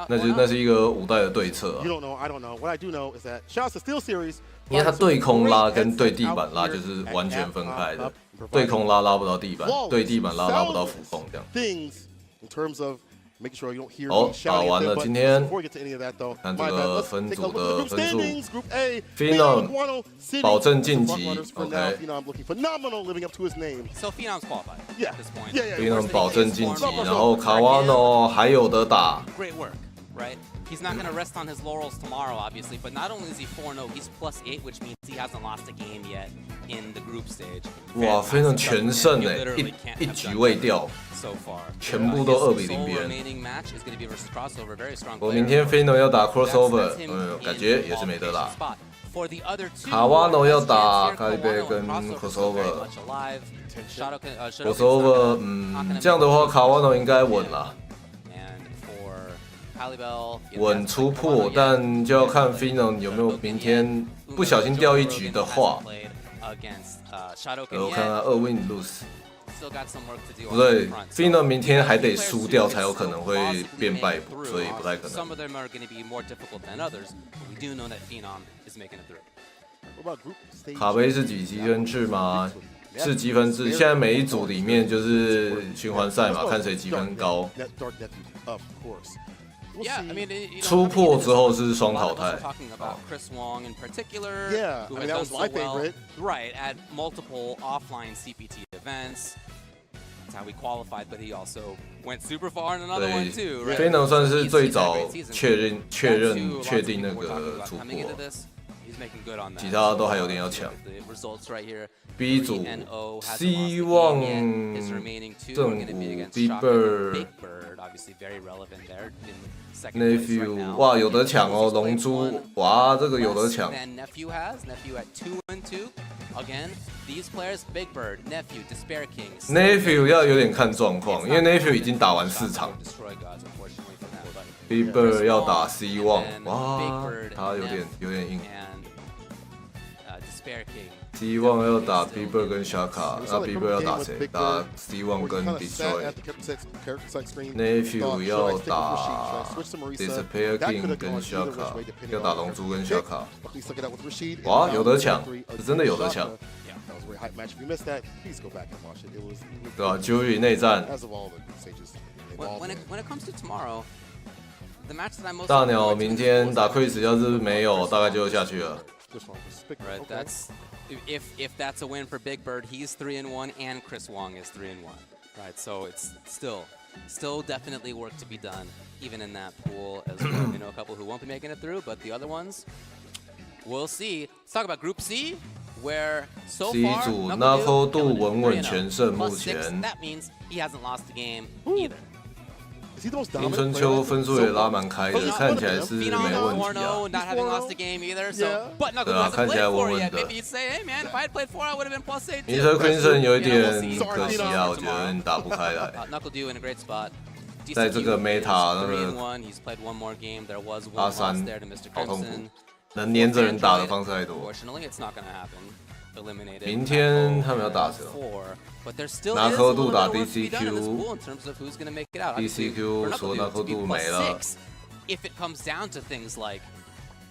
Speaker 1: 那是一个5代的对策啊。
Speaker 2: You don't know, I don't know. What I do know is that shouts to Steel Series.
Speaker 1: 因为它对空拉跟对地板拉就是完全分开的，对空拉不到地板，对地板拉不到浮空这样。
Speaker 2: Things in terms of making sure you don't hear
Speaker 1: 好，
Speaker 2: me
Speaker 1: 打
Speaker 2: shouting
Speaker 1: 完
Speaker 2: at
Speaker 1: 了
Speaker 2: them,
Speaker 1: 今
Speaker 2: but
Speaker 1: 天
Speaker 2: before we get to any of that though,
Speaker 1: 看这
Speaker 2: my bad.
Speaker 1: 个
Speaker 2: Let's
Speaker 1: 分
Speaker 2: take a
Speaker 1: 组
Speaker 2: look at
Speaker 1: 的
Speaker 2: the group
Speaker 1: 分数
Speaker 2: standings. Group A,
Speaker 1: ，Phenom
Speaker 2: Guano City
Speaker 1: 保证晋级
Speaker 2: frontrunners for
Speaker 1: ，OK
Speaker 2: now. Phenom looking phenomenal, living up to his name.
Speaker 12: So Phenom's qualified.
Speaker 2: Yeah,
Speaker 12: at this point.
Speaker 1: Phenom 保证晋级，然后卡瓦诺还有得打。
Speaker 12: Great work, right? He's not going to rest on his laurels tomorrow, obviously, but not only is he 4-0, he's +8, which means he hasn't lost a game yet in the group stage.
Speaker 1: 哇，Phenom全胜哎，一局未掉，全部都2比0别人。我明天 Phenom 要打 crossover，感觉也是没得打。卡瓦诺要打卡利贝跟 crossover，crossover，这样的话卡瓦诺应该稳了。 稳出破，但就要看 Phenom 有没有明天不小心掉一局的话，我看看2 win lose， 不对 ，Phenom 明天还得输掉才有可能会变败补，所以不太可能。卡杯是几积分制吗？是积分制，现在每一组里面就是循环赛嘛，看谁积分高。
Speaker 12: Yeah, I mean,
Speaker 1: 出破之后是双淘汰。
Speaker 12: Chris Wong in particular,
Speaker 2: yeah,
Speaker 12: who
Speaker 2: I mean,
Speaker 12: has
Speaker 2: that
Speaker 12: done
Speaker 2: was
Speaker 12: so
Speaker 2: my
Speaker 12: well,
Speaker 2: favorite.
Speaker 12: right, at multiple offline CPT events. That's how he qualified, but he also went super far in another one too. Right?
Speaker 1: Phenom 算是最早确定那个出破。其他都还有点要抢。B 组希望正午 Big Bird。Nephew 哇，有得抢哦，龙珠哇，这个有得抢。Nephew 要有点看状况，因为 Nephew 已经打完4场。Big Bird 要打希望，哇，他有点硬。希望要打 Big Bird 跟 Shaka， 那 Big Bird 要打谁？打希望跟 Destroy。Nephew 要打 Disappear King 跟 Shaka， 要打龙珠跟 Shaka。哇，有得抢，是真的有得抢。对吧？9羽内战。大鸟明天打 Chris， 要是没有，大概就下去了。
Speaker 12: Right, if that's a win for Big Bird, he's 3-1, and Chris Wong is 3-1. Right, so it's still definitely work to be done, even in that pool as well. We know a couple who won't be making it through, but the other ones, we'll see. Let's talk about Group C, where so far,
Speaker 1: C 组 Knuckle 度稳稳全胜，目前
Speaker 12: that means he hasn't lost the game either.
Speaker 1: 林春秋分数也拉蛮开的，看起来是没问题啊。对啊，看起来稳稳的。Mr. Crimson 有一点可惜啊，我觉得你打不开来。在这个 meta 那个83好痛苦，能黏着人打的方式太多。明天他们要打谁拿科度打 DCQ 说拿科度没了，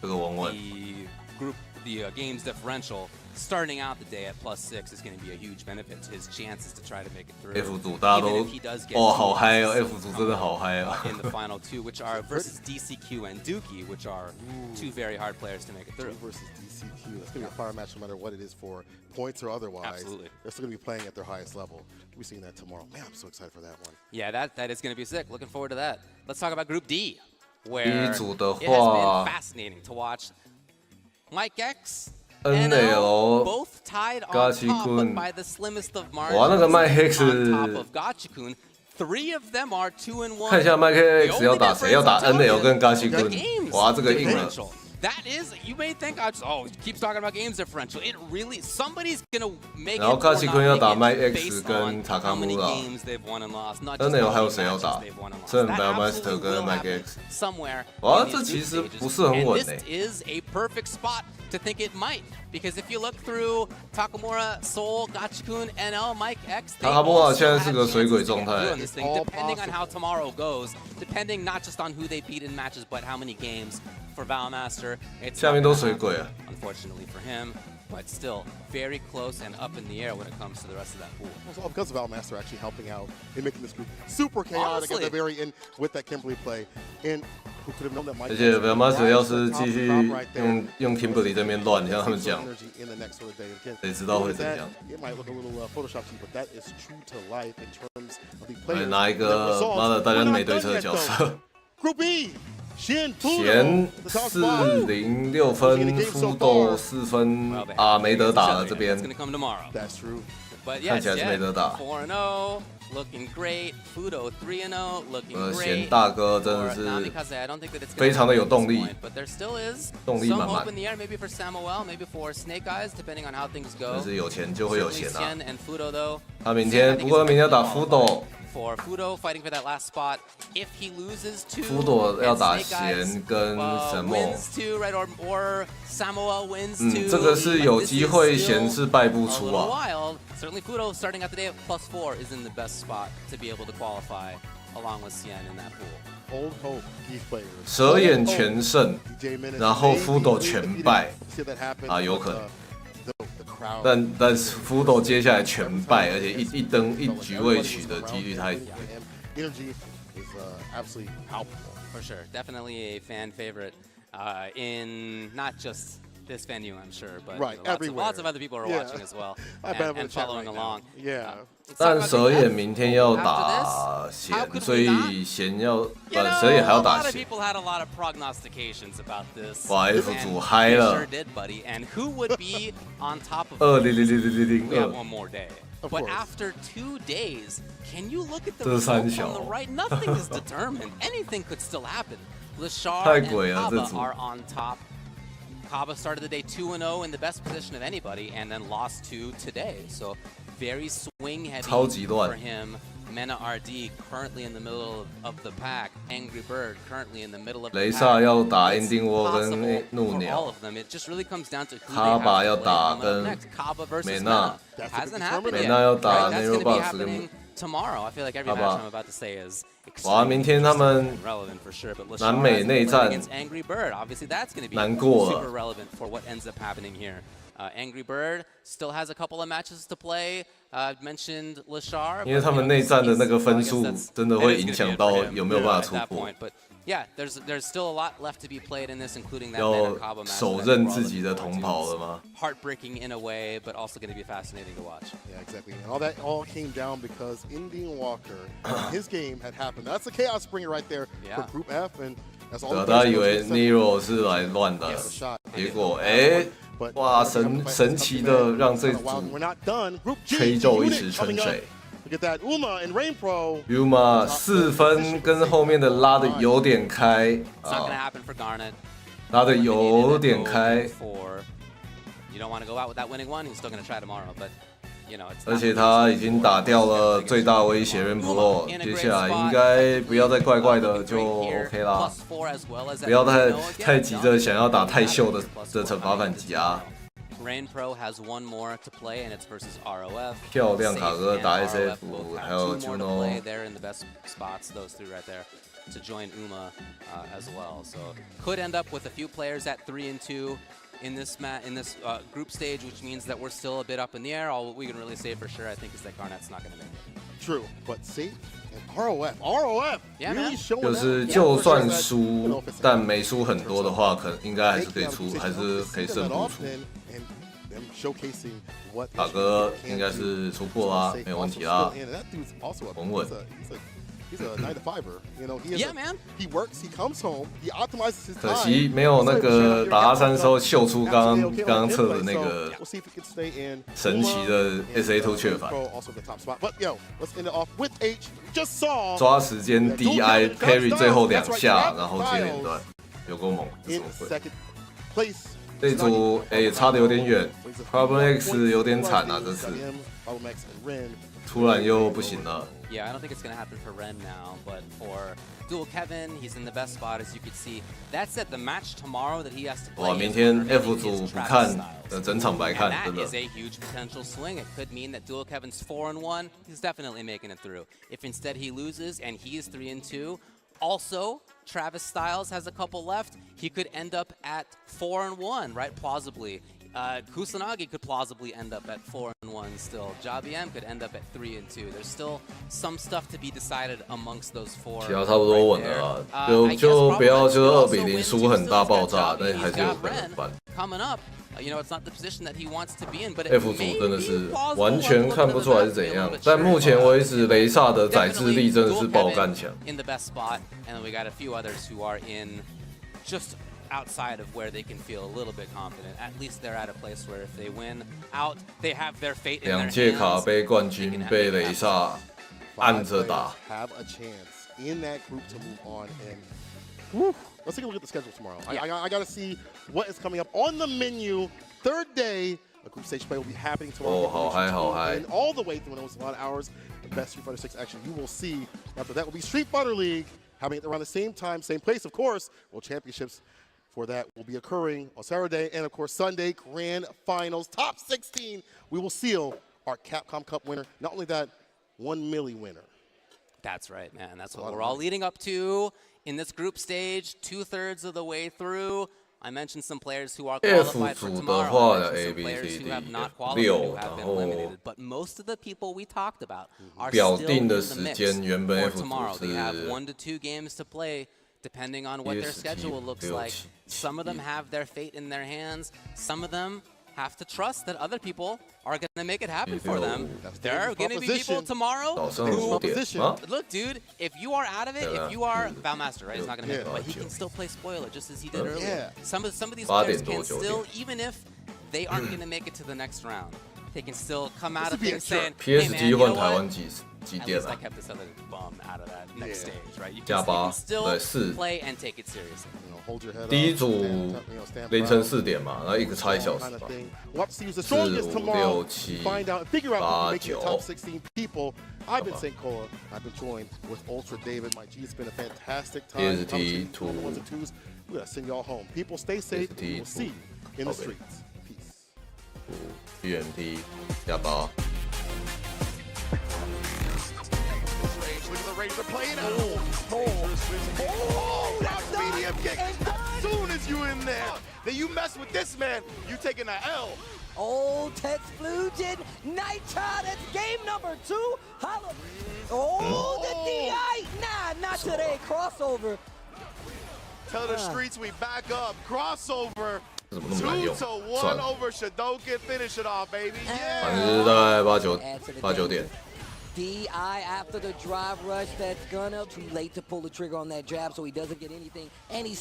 Speaker 1: 这个稳稳。
Speaker 12: The games differential starting out the day at +6 is going to be a huge benefit to his chances to try to make it through.
Speaker 1: F 组大家都好嗨哦 ，F 组真的好嗨哦。
Speaker 12: In the final 2, which are versus DCQ and Dookie, which are 2 very hard players to make it through.
Speaker 2: Versus DCQ, that's going to be a fire match no matter what it is for points or otherwise.
Speaker 12: Absolutely.
Speaker 2: They're still going to be playing at their highest level. We'll be seeing that tomorrow. Man, I'm so excited for that one.
Speaker 12: Yeah, that is going to be sick. Looking forward to that. Let's talk about Group D, where
Speaker 1: D 组的话
Speaker 12: it has been fascinating to watch. Mike X。NL both tied on top, but by the slimmest of margins.
Speaker 1: 哇，那个麦 X
Speaker 12: 3 of them are 2-1.
Speaker 1: 看一下麦 X 要打谁？要打 NL 跟嘎西坤。哇，这个硬了。
Speaker 12: That is, you may think, keeps talking about games differential. It really, somebody's gonna make it.
Speaker 1: 然后嘎西坤要打麦 X 跟塔卡姆拉。NL 还有谁要打？剩 Bellmaster 跟麦 X。哇，这其实不是很稳诶。
Speaker 12: This is a perfect spot to think it might, because if you look through Takamura, Soul, Gachikun, NL, Mike X,
Speaker 1: 塔卡姆拉现在是个水鬼状态。
Speaker 12: Depending on how tomorrow goes, depending not just on who they beat in matches, but how many games for Valmaster.
Speaker 1: 下面都水鬼啊。
Speaker 12: Unfortunately for him, but still very close and up in the air when it comes to the rest of that pool.
Speaker 2: Also, because of Valmaster actually helping out in making this group super chaotic at the very end with that Kimberly play. And who could have known that Mike
Speaker 1: 而且 Valmaster 要是继续用 Kimberly 这边乱，像他们讲，谁知道会怎样？
Speaker 2: It might look a little Photoshop to you, but that is true to life in terms of the players.
Speaker 1: 拿一个妈的大家没对策的角色。
Speaker 2: Group B. 贤
Speaker 1: 406分，夫斗4分啊，没得打了这边。看起来是没得打。贤大哥真的是非常的有动力，动力满满。但是有钱就会有钱啊。他明天不过明天要打夫斗。
Speaker 12: For Fudo fighting for that last spot. If he loses to
Speaker 1: 夫斗要打贤跟什么
Speaker 12: wins to, right, or Samoa wins to
Speaker 1: 这个是有机会贤是败不出啊。
Speaker 12: Certainly Fudo starting out the day at +4 is in the best spot to be able to qualify along with Cien in that pool.
Speaker 2: Old hope, key players.
Speaker 1: 蛇眼全胜，然后夫斗全败啊，有可能。 但是福斗接下来全败，而且一灯一局未取的几率太低。
Speaker 2: Energy is absolutely palpable.
Speaker 12: For sure, definitely a fan favorite in not just this venue, I'm sure, but
Speaker 3: Right,
Speaker 12: lots of other people are watching as well and following along.
Speaker 3: Yeah.
Speaker 1: 但蛇眼明天要打弦，所以弦要蛇眼还要打
Speaker 12: A lot of
Speaker 1: 弦。
Speaker 12: people had a lot of prognostications about this.
Speaker 1: 哇 F 组嗨
Speaker 12: They
Speaker 1: 了
Speaker 12: sure did, buddy. And who would be on top of
Speaker 1: 20000002
Speaker 12: We have one more day. But after 2 days, can you look at the
Speaker 1: 这是三
Speaker 12: results
Speaker 1: 小
Speaker 12: on the right? Nothing is determined. Anything could still happen. Lashar
Speaker 1: 太
Speaker 12: and
Speaker 1: 鬼了，这
Speaker 12: Kaba
Speaker 1: 组。
Speaker 12: are on top. Kaba started the day 2-0 in the best position of anybody, and then lost to today. So very swing heavy
Speaker 1: 超级乱。
Speaker 12: for him. Mena RD currently in the middle of the pack. Angry Bird currently in the middle of the pack.
Speaker 1: 雷萨要打
Speaker 12: It's
Speaker 1: Ending War 跟
Speaker 12: possible
Speaker 1: 怒
Speaker 12: for all
Speaker 1: 鸟
Speaker 12: of them. It just really comes down to who they
Speaker 1: 卡
Speaker 12: have
Speaker 1: 巴
Speaker 12: to
Speaker 1: 要
Speaker 12: play
Speaker 1: 打
Speaker 12: coming up
Speaker 1: 跟
Speaker 12: next. Kaba versus
Speaker 1: 美
Speaker 12: Mena.
Speaker 1: 娜，
Speaker 12: Hasn't happened
Speaker 1: 美
Speaker 12: yet.
Speaker 1: 娜要打
Speaker 12: Right? That's
Speaker 1: Nero
Speaker 12: going to be
Speaker 1: Box
Speaker 12: happening tomorrow. I feel like every
Speaker 1: 好
Speaker 12: match
Speaker 1: 吧
Speaker 12: I'm about to say is
Speaker 1: 哇，明天他们
Speaker 12: relevant for sure. But
Speaker 1: 南
Speaker 12: Lashar
Speaker 1: 美
Speaker 12: has
Speaker 1: 内
Speaker 12: been
Speaker 1: 战
Speaker 12: against Angry Bird. Obviously, that's going to be
Speaker 1: 难过了
Speaker 12: super relevant for what ends up happening here. Angry Bird still has a couple of matches to play. I've mentioned Lashar.
Speaker 1: 因为他们内战的那个分数真的会影响到有没有办法出国。
Speaker 12: But yeah, there's still a lot left to be played in this, including that
Speaker 1: 要
Speaker 12: Mena Kaba match.
Speaker 1: 手刃自己的同袍了吗？
Speaker 12: Heartbreaking in a way, but also going to be fascinating to watch.
Speaker 3: Yeah, exactly. And all that all came down because Indian Walker, his game had happened. That's a chaos bringer right there for Group F, and that's all.
Speaker 1: 对啊，大家以为 Nero 是来乱的，结果哇，神奇的让这组吹奏一池春水。
Speaker 3: Look at that, Uma and Rain Pro.
Speaker 1: Uma 4分跟后面的拉的有点开
Speaker 12: It's not going to happen for Garnet.
Speaker 1: 拉的有点开。
Speaker 12: You don't want to go out with that winning one. He's still going to try tomorrow, but you know it's.
Speaker 1: 而且他已经打掉了最大威胁 Rain Pro， 接下来应该不要再怪怪的就 OK 啦，不要太急着想要打太秀的惩罚反击啊。
Speaker 12: Rain Pro has one more to play, and it's versus ROF.
Speaker 1: 漂亮卡哥打 SF， 还有 Juno。
Speaker 12: They're in the best spots, those three right there, to join Uma as well. So could end up with a few players at 3-2 in this group stage, which means that we're still a bit up in the air. All we can really say for sure, I think, is that Garnet's not going to make it.
Speaker 3: True, but see, and ROF,
Speaker 12: Yeah,
Speaker 3: really
Speaker 12: man.
Speaker 3: showing
Speaker 1: 就
Speaker 3: that.
Speaker 1: 是就算输，但没输很多的话，可能应该还是可以出，还是可以胜负出。
Speaker 3: Showcasing what
Speaker 1: 卡哥应该是突破啦，没有问题啦，稳稳。
Speaker 3: He's a 9 to 5er, you know.
Speaker 12: Yeah, man.
Speaker 3: He works, he comes home, he optimizes his time.
Speaker 1: 可惜没有那个打阿三的时候秀出刚刚测的那个神奇的 SA2 确反。
Speaker 3: But yo, let's end it off with H. Just saw
Speaker 1: 抓时间 DI carry 最后2下，然后接连段，有够猛，什么鬼？ 这组差的有点远 ，Problem X 有点惨啊，这次突然又不行了。
Speaker 12: Yeah, I don't think it's going to happen for Ren now, but for Dual Kevin, he's in the best spot as you could see. That said, the match tomorrow that he has to play.
Speaker 1: 哇，明天 F 组不看，整场白看，真
Speaker 12: That
Speaker 1: 的
Speaker 12: is。a huge potential swing. It could mean that Dual Kevin's 4-1. He's definitely making it through. If instead he loses and he is 3-2, also Travis Styles has a couple left. He could end up at 4-1, right? Plausibly. Kusanagi could plausibly end up at 4-1 still. JaBM could end up at 3-2. There's still some stuff to be decided amongst those four.
Speaker 1: 其他差不多稳了啦，就不要就是2-0输很大爆炸，但还是有可能翻。
Speaker 12: Coming up, you know, it's not the position that he wants to be in, but
Speaker 1: F 组真的是完全看不出来是怎样，但目前为止，雷萨的载智力真的是爆干强。
Speaker 12: In the best spot, and then we got a few others who are in just outside of where they can feel a little bit confident. At least they're at a place where if they win out, they have their fate in their hands.
Speaker 1: 2届卡杯冠军被雷萨按着打。
Speaker 3: Have a chance in that group to move on and. Whew, let's take a look at the schedule tomorrow. I got to see what is coming up on the menu. Third day, a group stage play will be happening tomorrow.
Speaker 1: 好嗨好嗨
Speaker 3: And all the way through, and it was a lot of hours. The best Street Fighter 6 action you will see. After that will be Street Fighter League, having it around the same time, same place, of course. World Championships for that will be occurring on Saturday, and of course Sunday, Grand Finals, top 16. We will seal our Capcom Cup winner. Not only that, 1 milli winner.
Speaker 12: That's right, man. That's what we're all leading up to in this group stage, 2/3 of the way through. I mentioned some players who are qualified for tomorrow. I mentioned some players who have not qualified, who have been eliminated. But most of the people we talked about are still in the mix for tomorrow. They have 1 to 2 games to play depending on what their schedule looks like. Some of them have their fate in their hands. Some of them have to trust that other people are going to make it happen for them. There are going to be people tomorrow who, look, dude, if you are out of it, if you are Valmaster, right, he's not going to make it, but he can still play spoiler just as he did earlier. Some of these players can still, even if they aren't going to make it to the next round, they can still come out of things saying, hey man, you know what? At least I kept this other bum out of that next stage, right? You can still play and take it seriously.
Speaker 1: 第一组凌晨4点嘛，然后一个差1小时吧。4、5、6、7、8、9。
Speaker 2: I've been St. Cola. I've been joined with Ultra David. My G, it's been a fantastic time.
Speaker 1: T2
Speaker 2: ones and twos. We gotta send y'all home. People stay safe. We'll see you in the streets. Peace.
Speaker 1: GMT 加8。
Speaker 3: Look at the Razor playing out. Oh, that's medium kick. As soon as you in there, then you mess with this man, you taking an L.
Speaker 4: Oh, Texplusion, night shot, that's game number 2. Holla. Oh, the DI. Nah, not today. Crossover.
Speaker 3: Tell the streets we back up. Crossover. 2-1 over Shadokan. Finish it off, baby.
Speaker 1: 反正就是大概8、9点。
Speaker 4: DI after the drive rush, that's gonna too late to pull the trigger on that jab, so he doesn't get anything, and he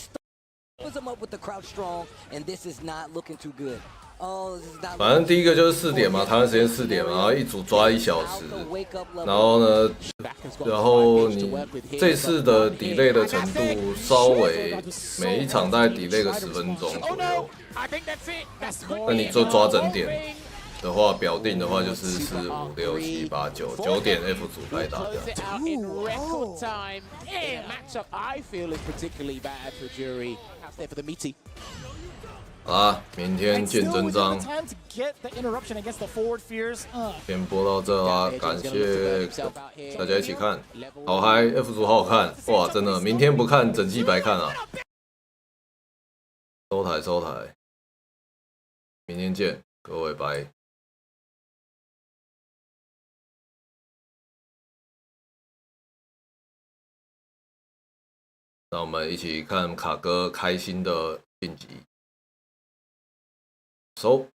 Speaker 4: puts him up with the crouch strong, and this is not looking too good. Oh, this is not.
Speaker 1: 反正第一个就是4点嘛，台湾时间4点嘛，然后一组抓1小时，然后呢，然后你这次的 delay 的程度稍微每一场大概 delay 个10分钟左右，那你就抓整点。 的话，表定的话就是4、5、6、7、8、9点 F 组开打这样。好啦，明天见真章。先播到这啦，感谢大家一起看，好嗨 ！F 组好好看，哇，真的，明天不看整季白看啊！收台，明天见，各位拜。让我们一起看卡哥开心的晋级。收。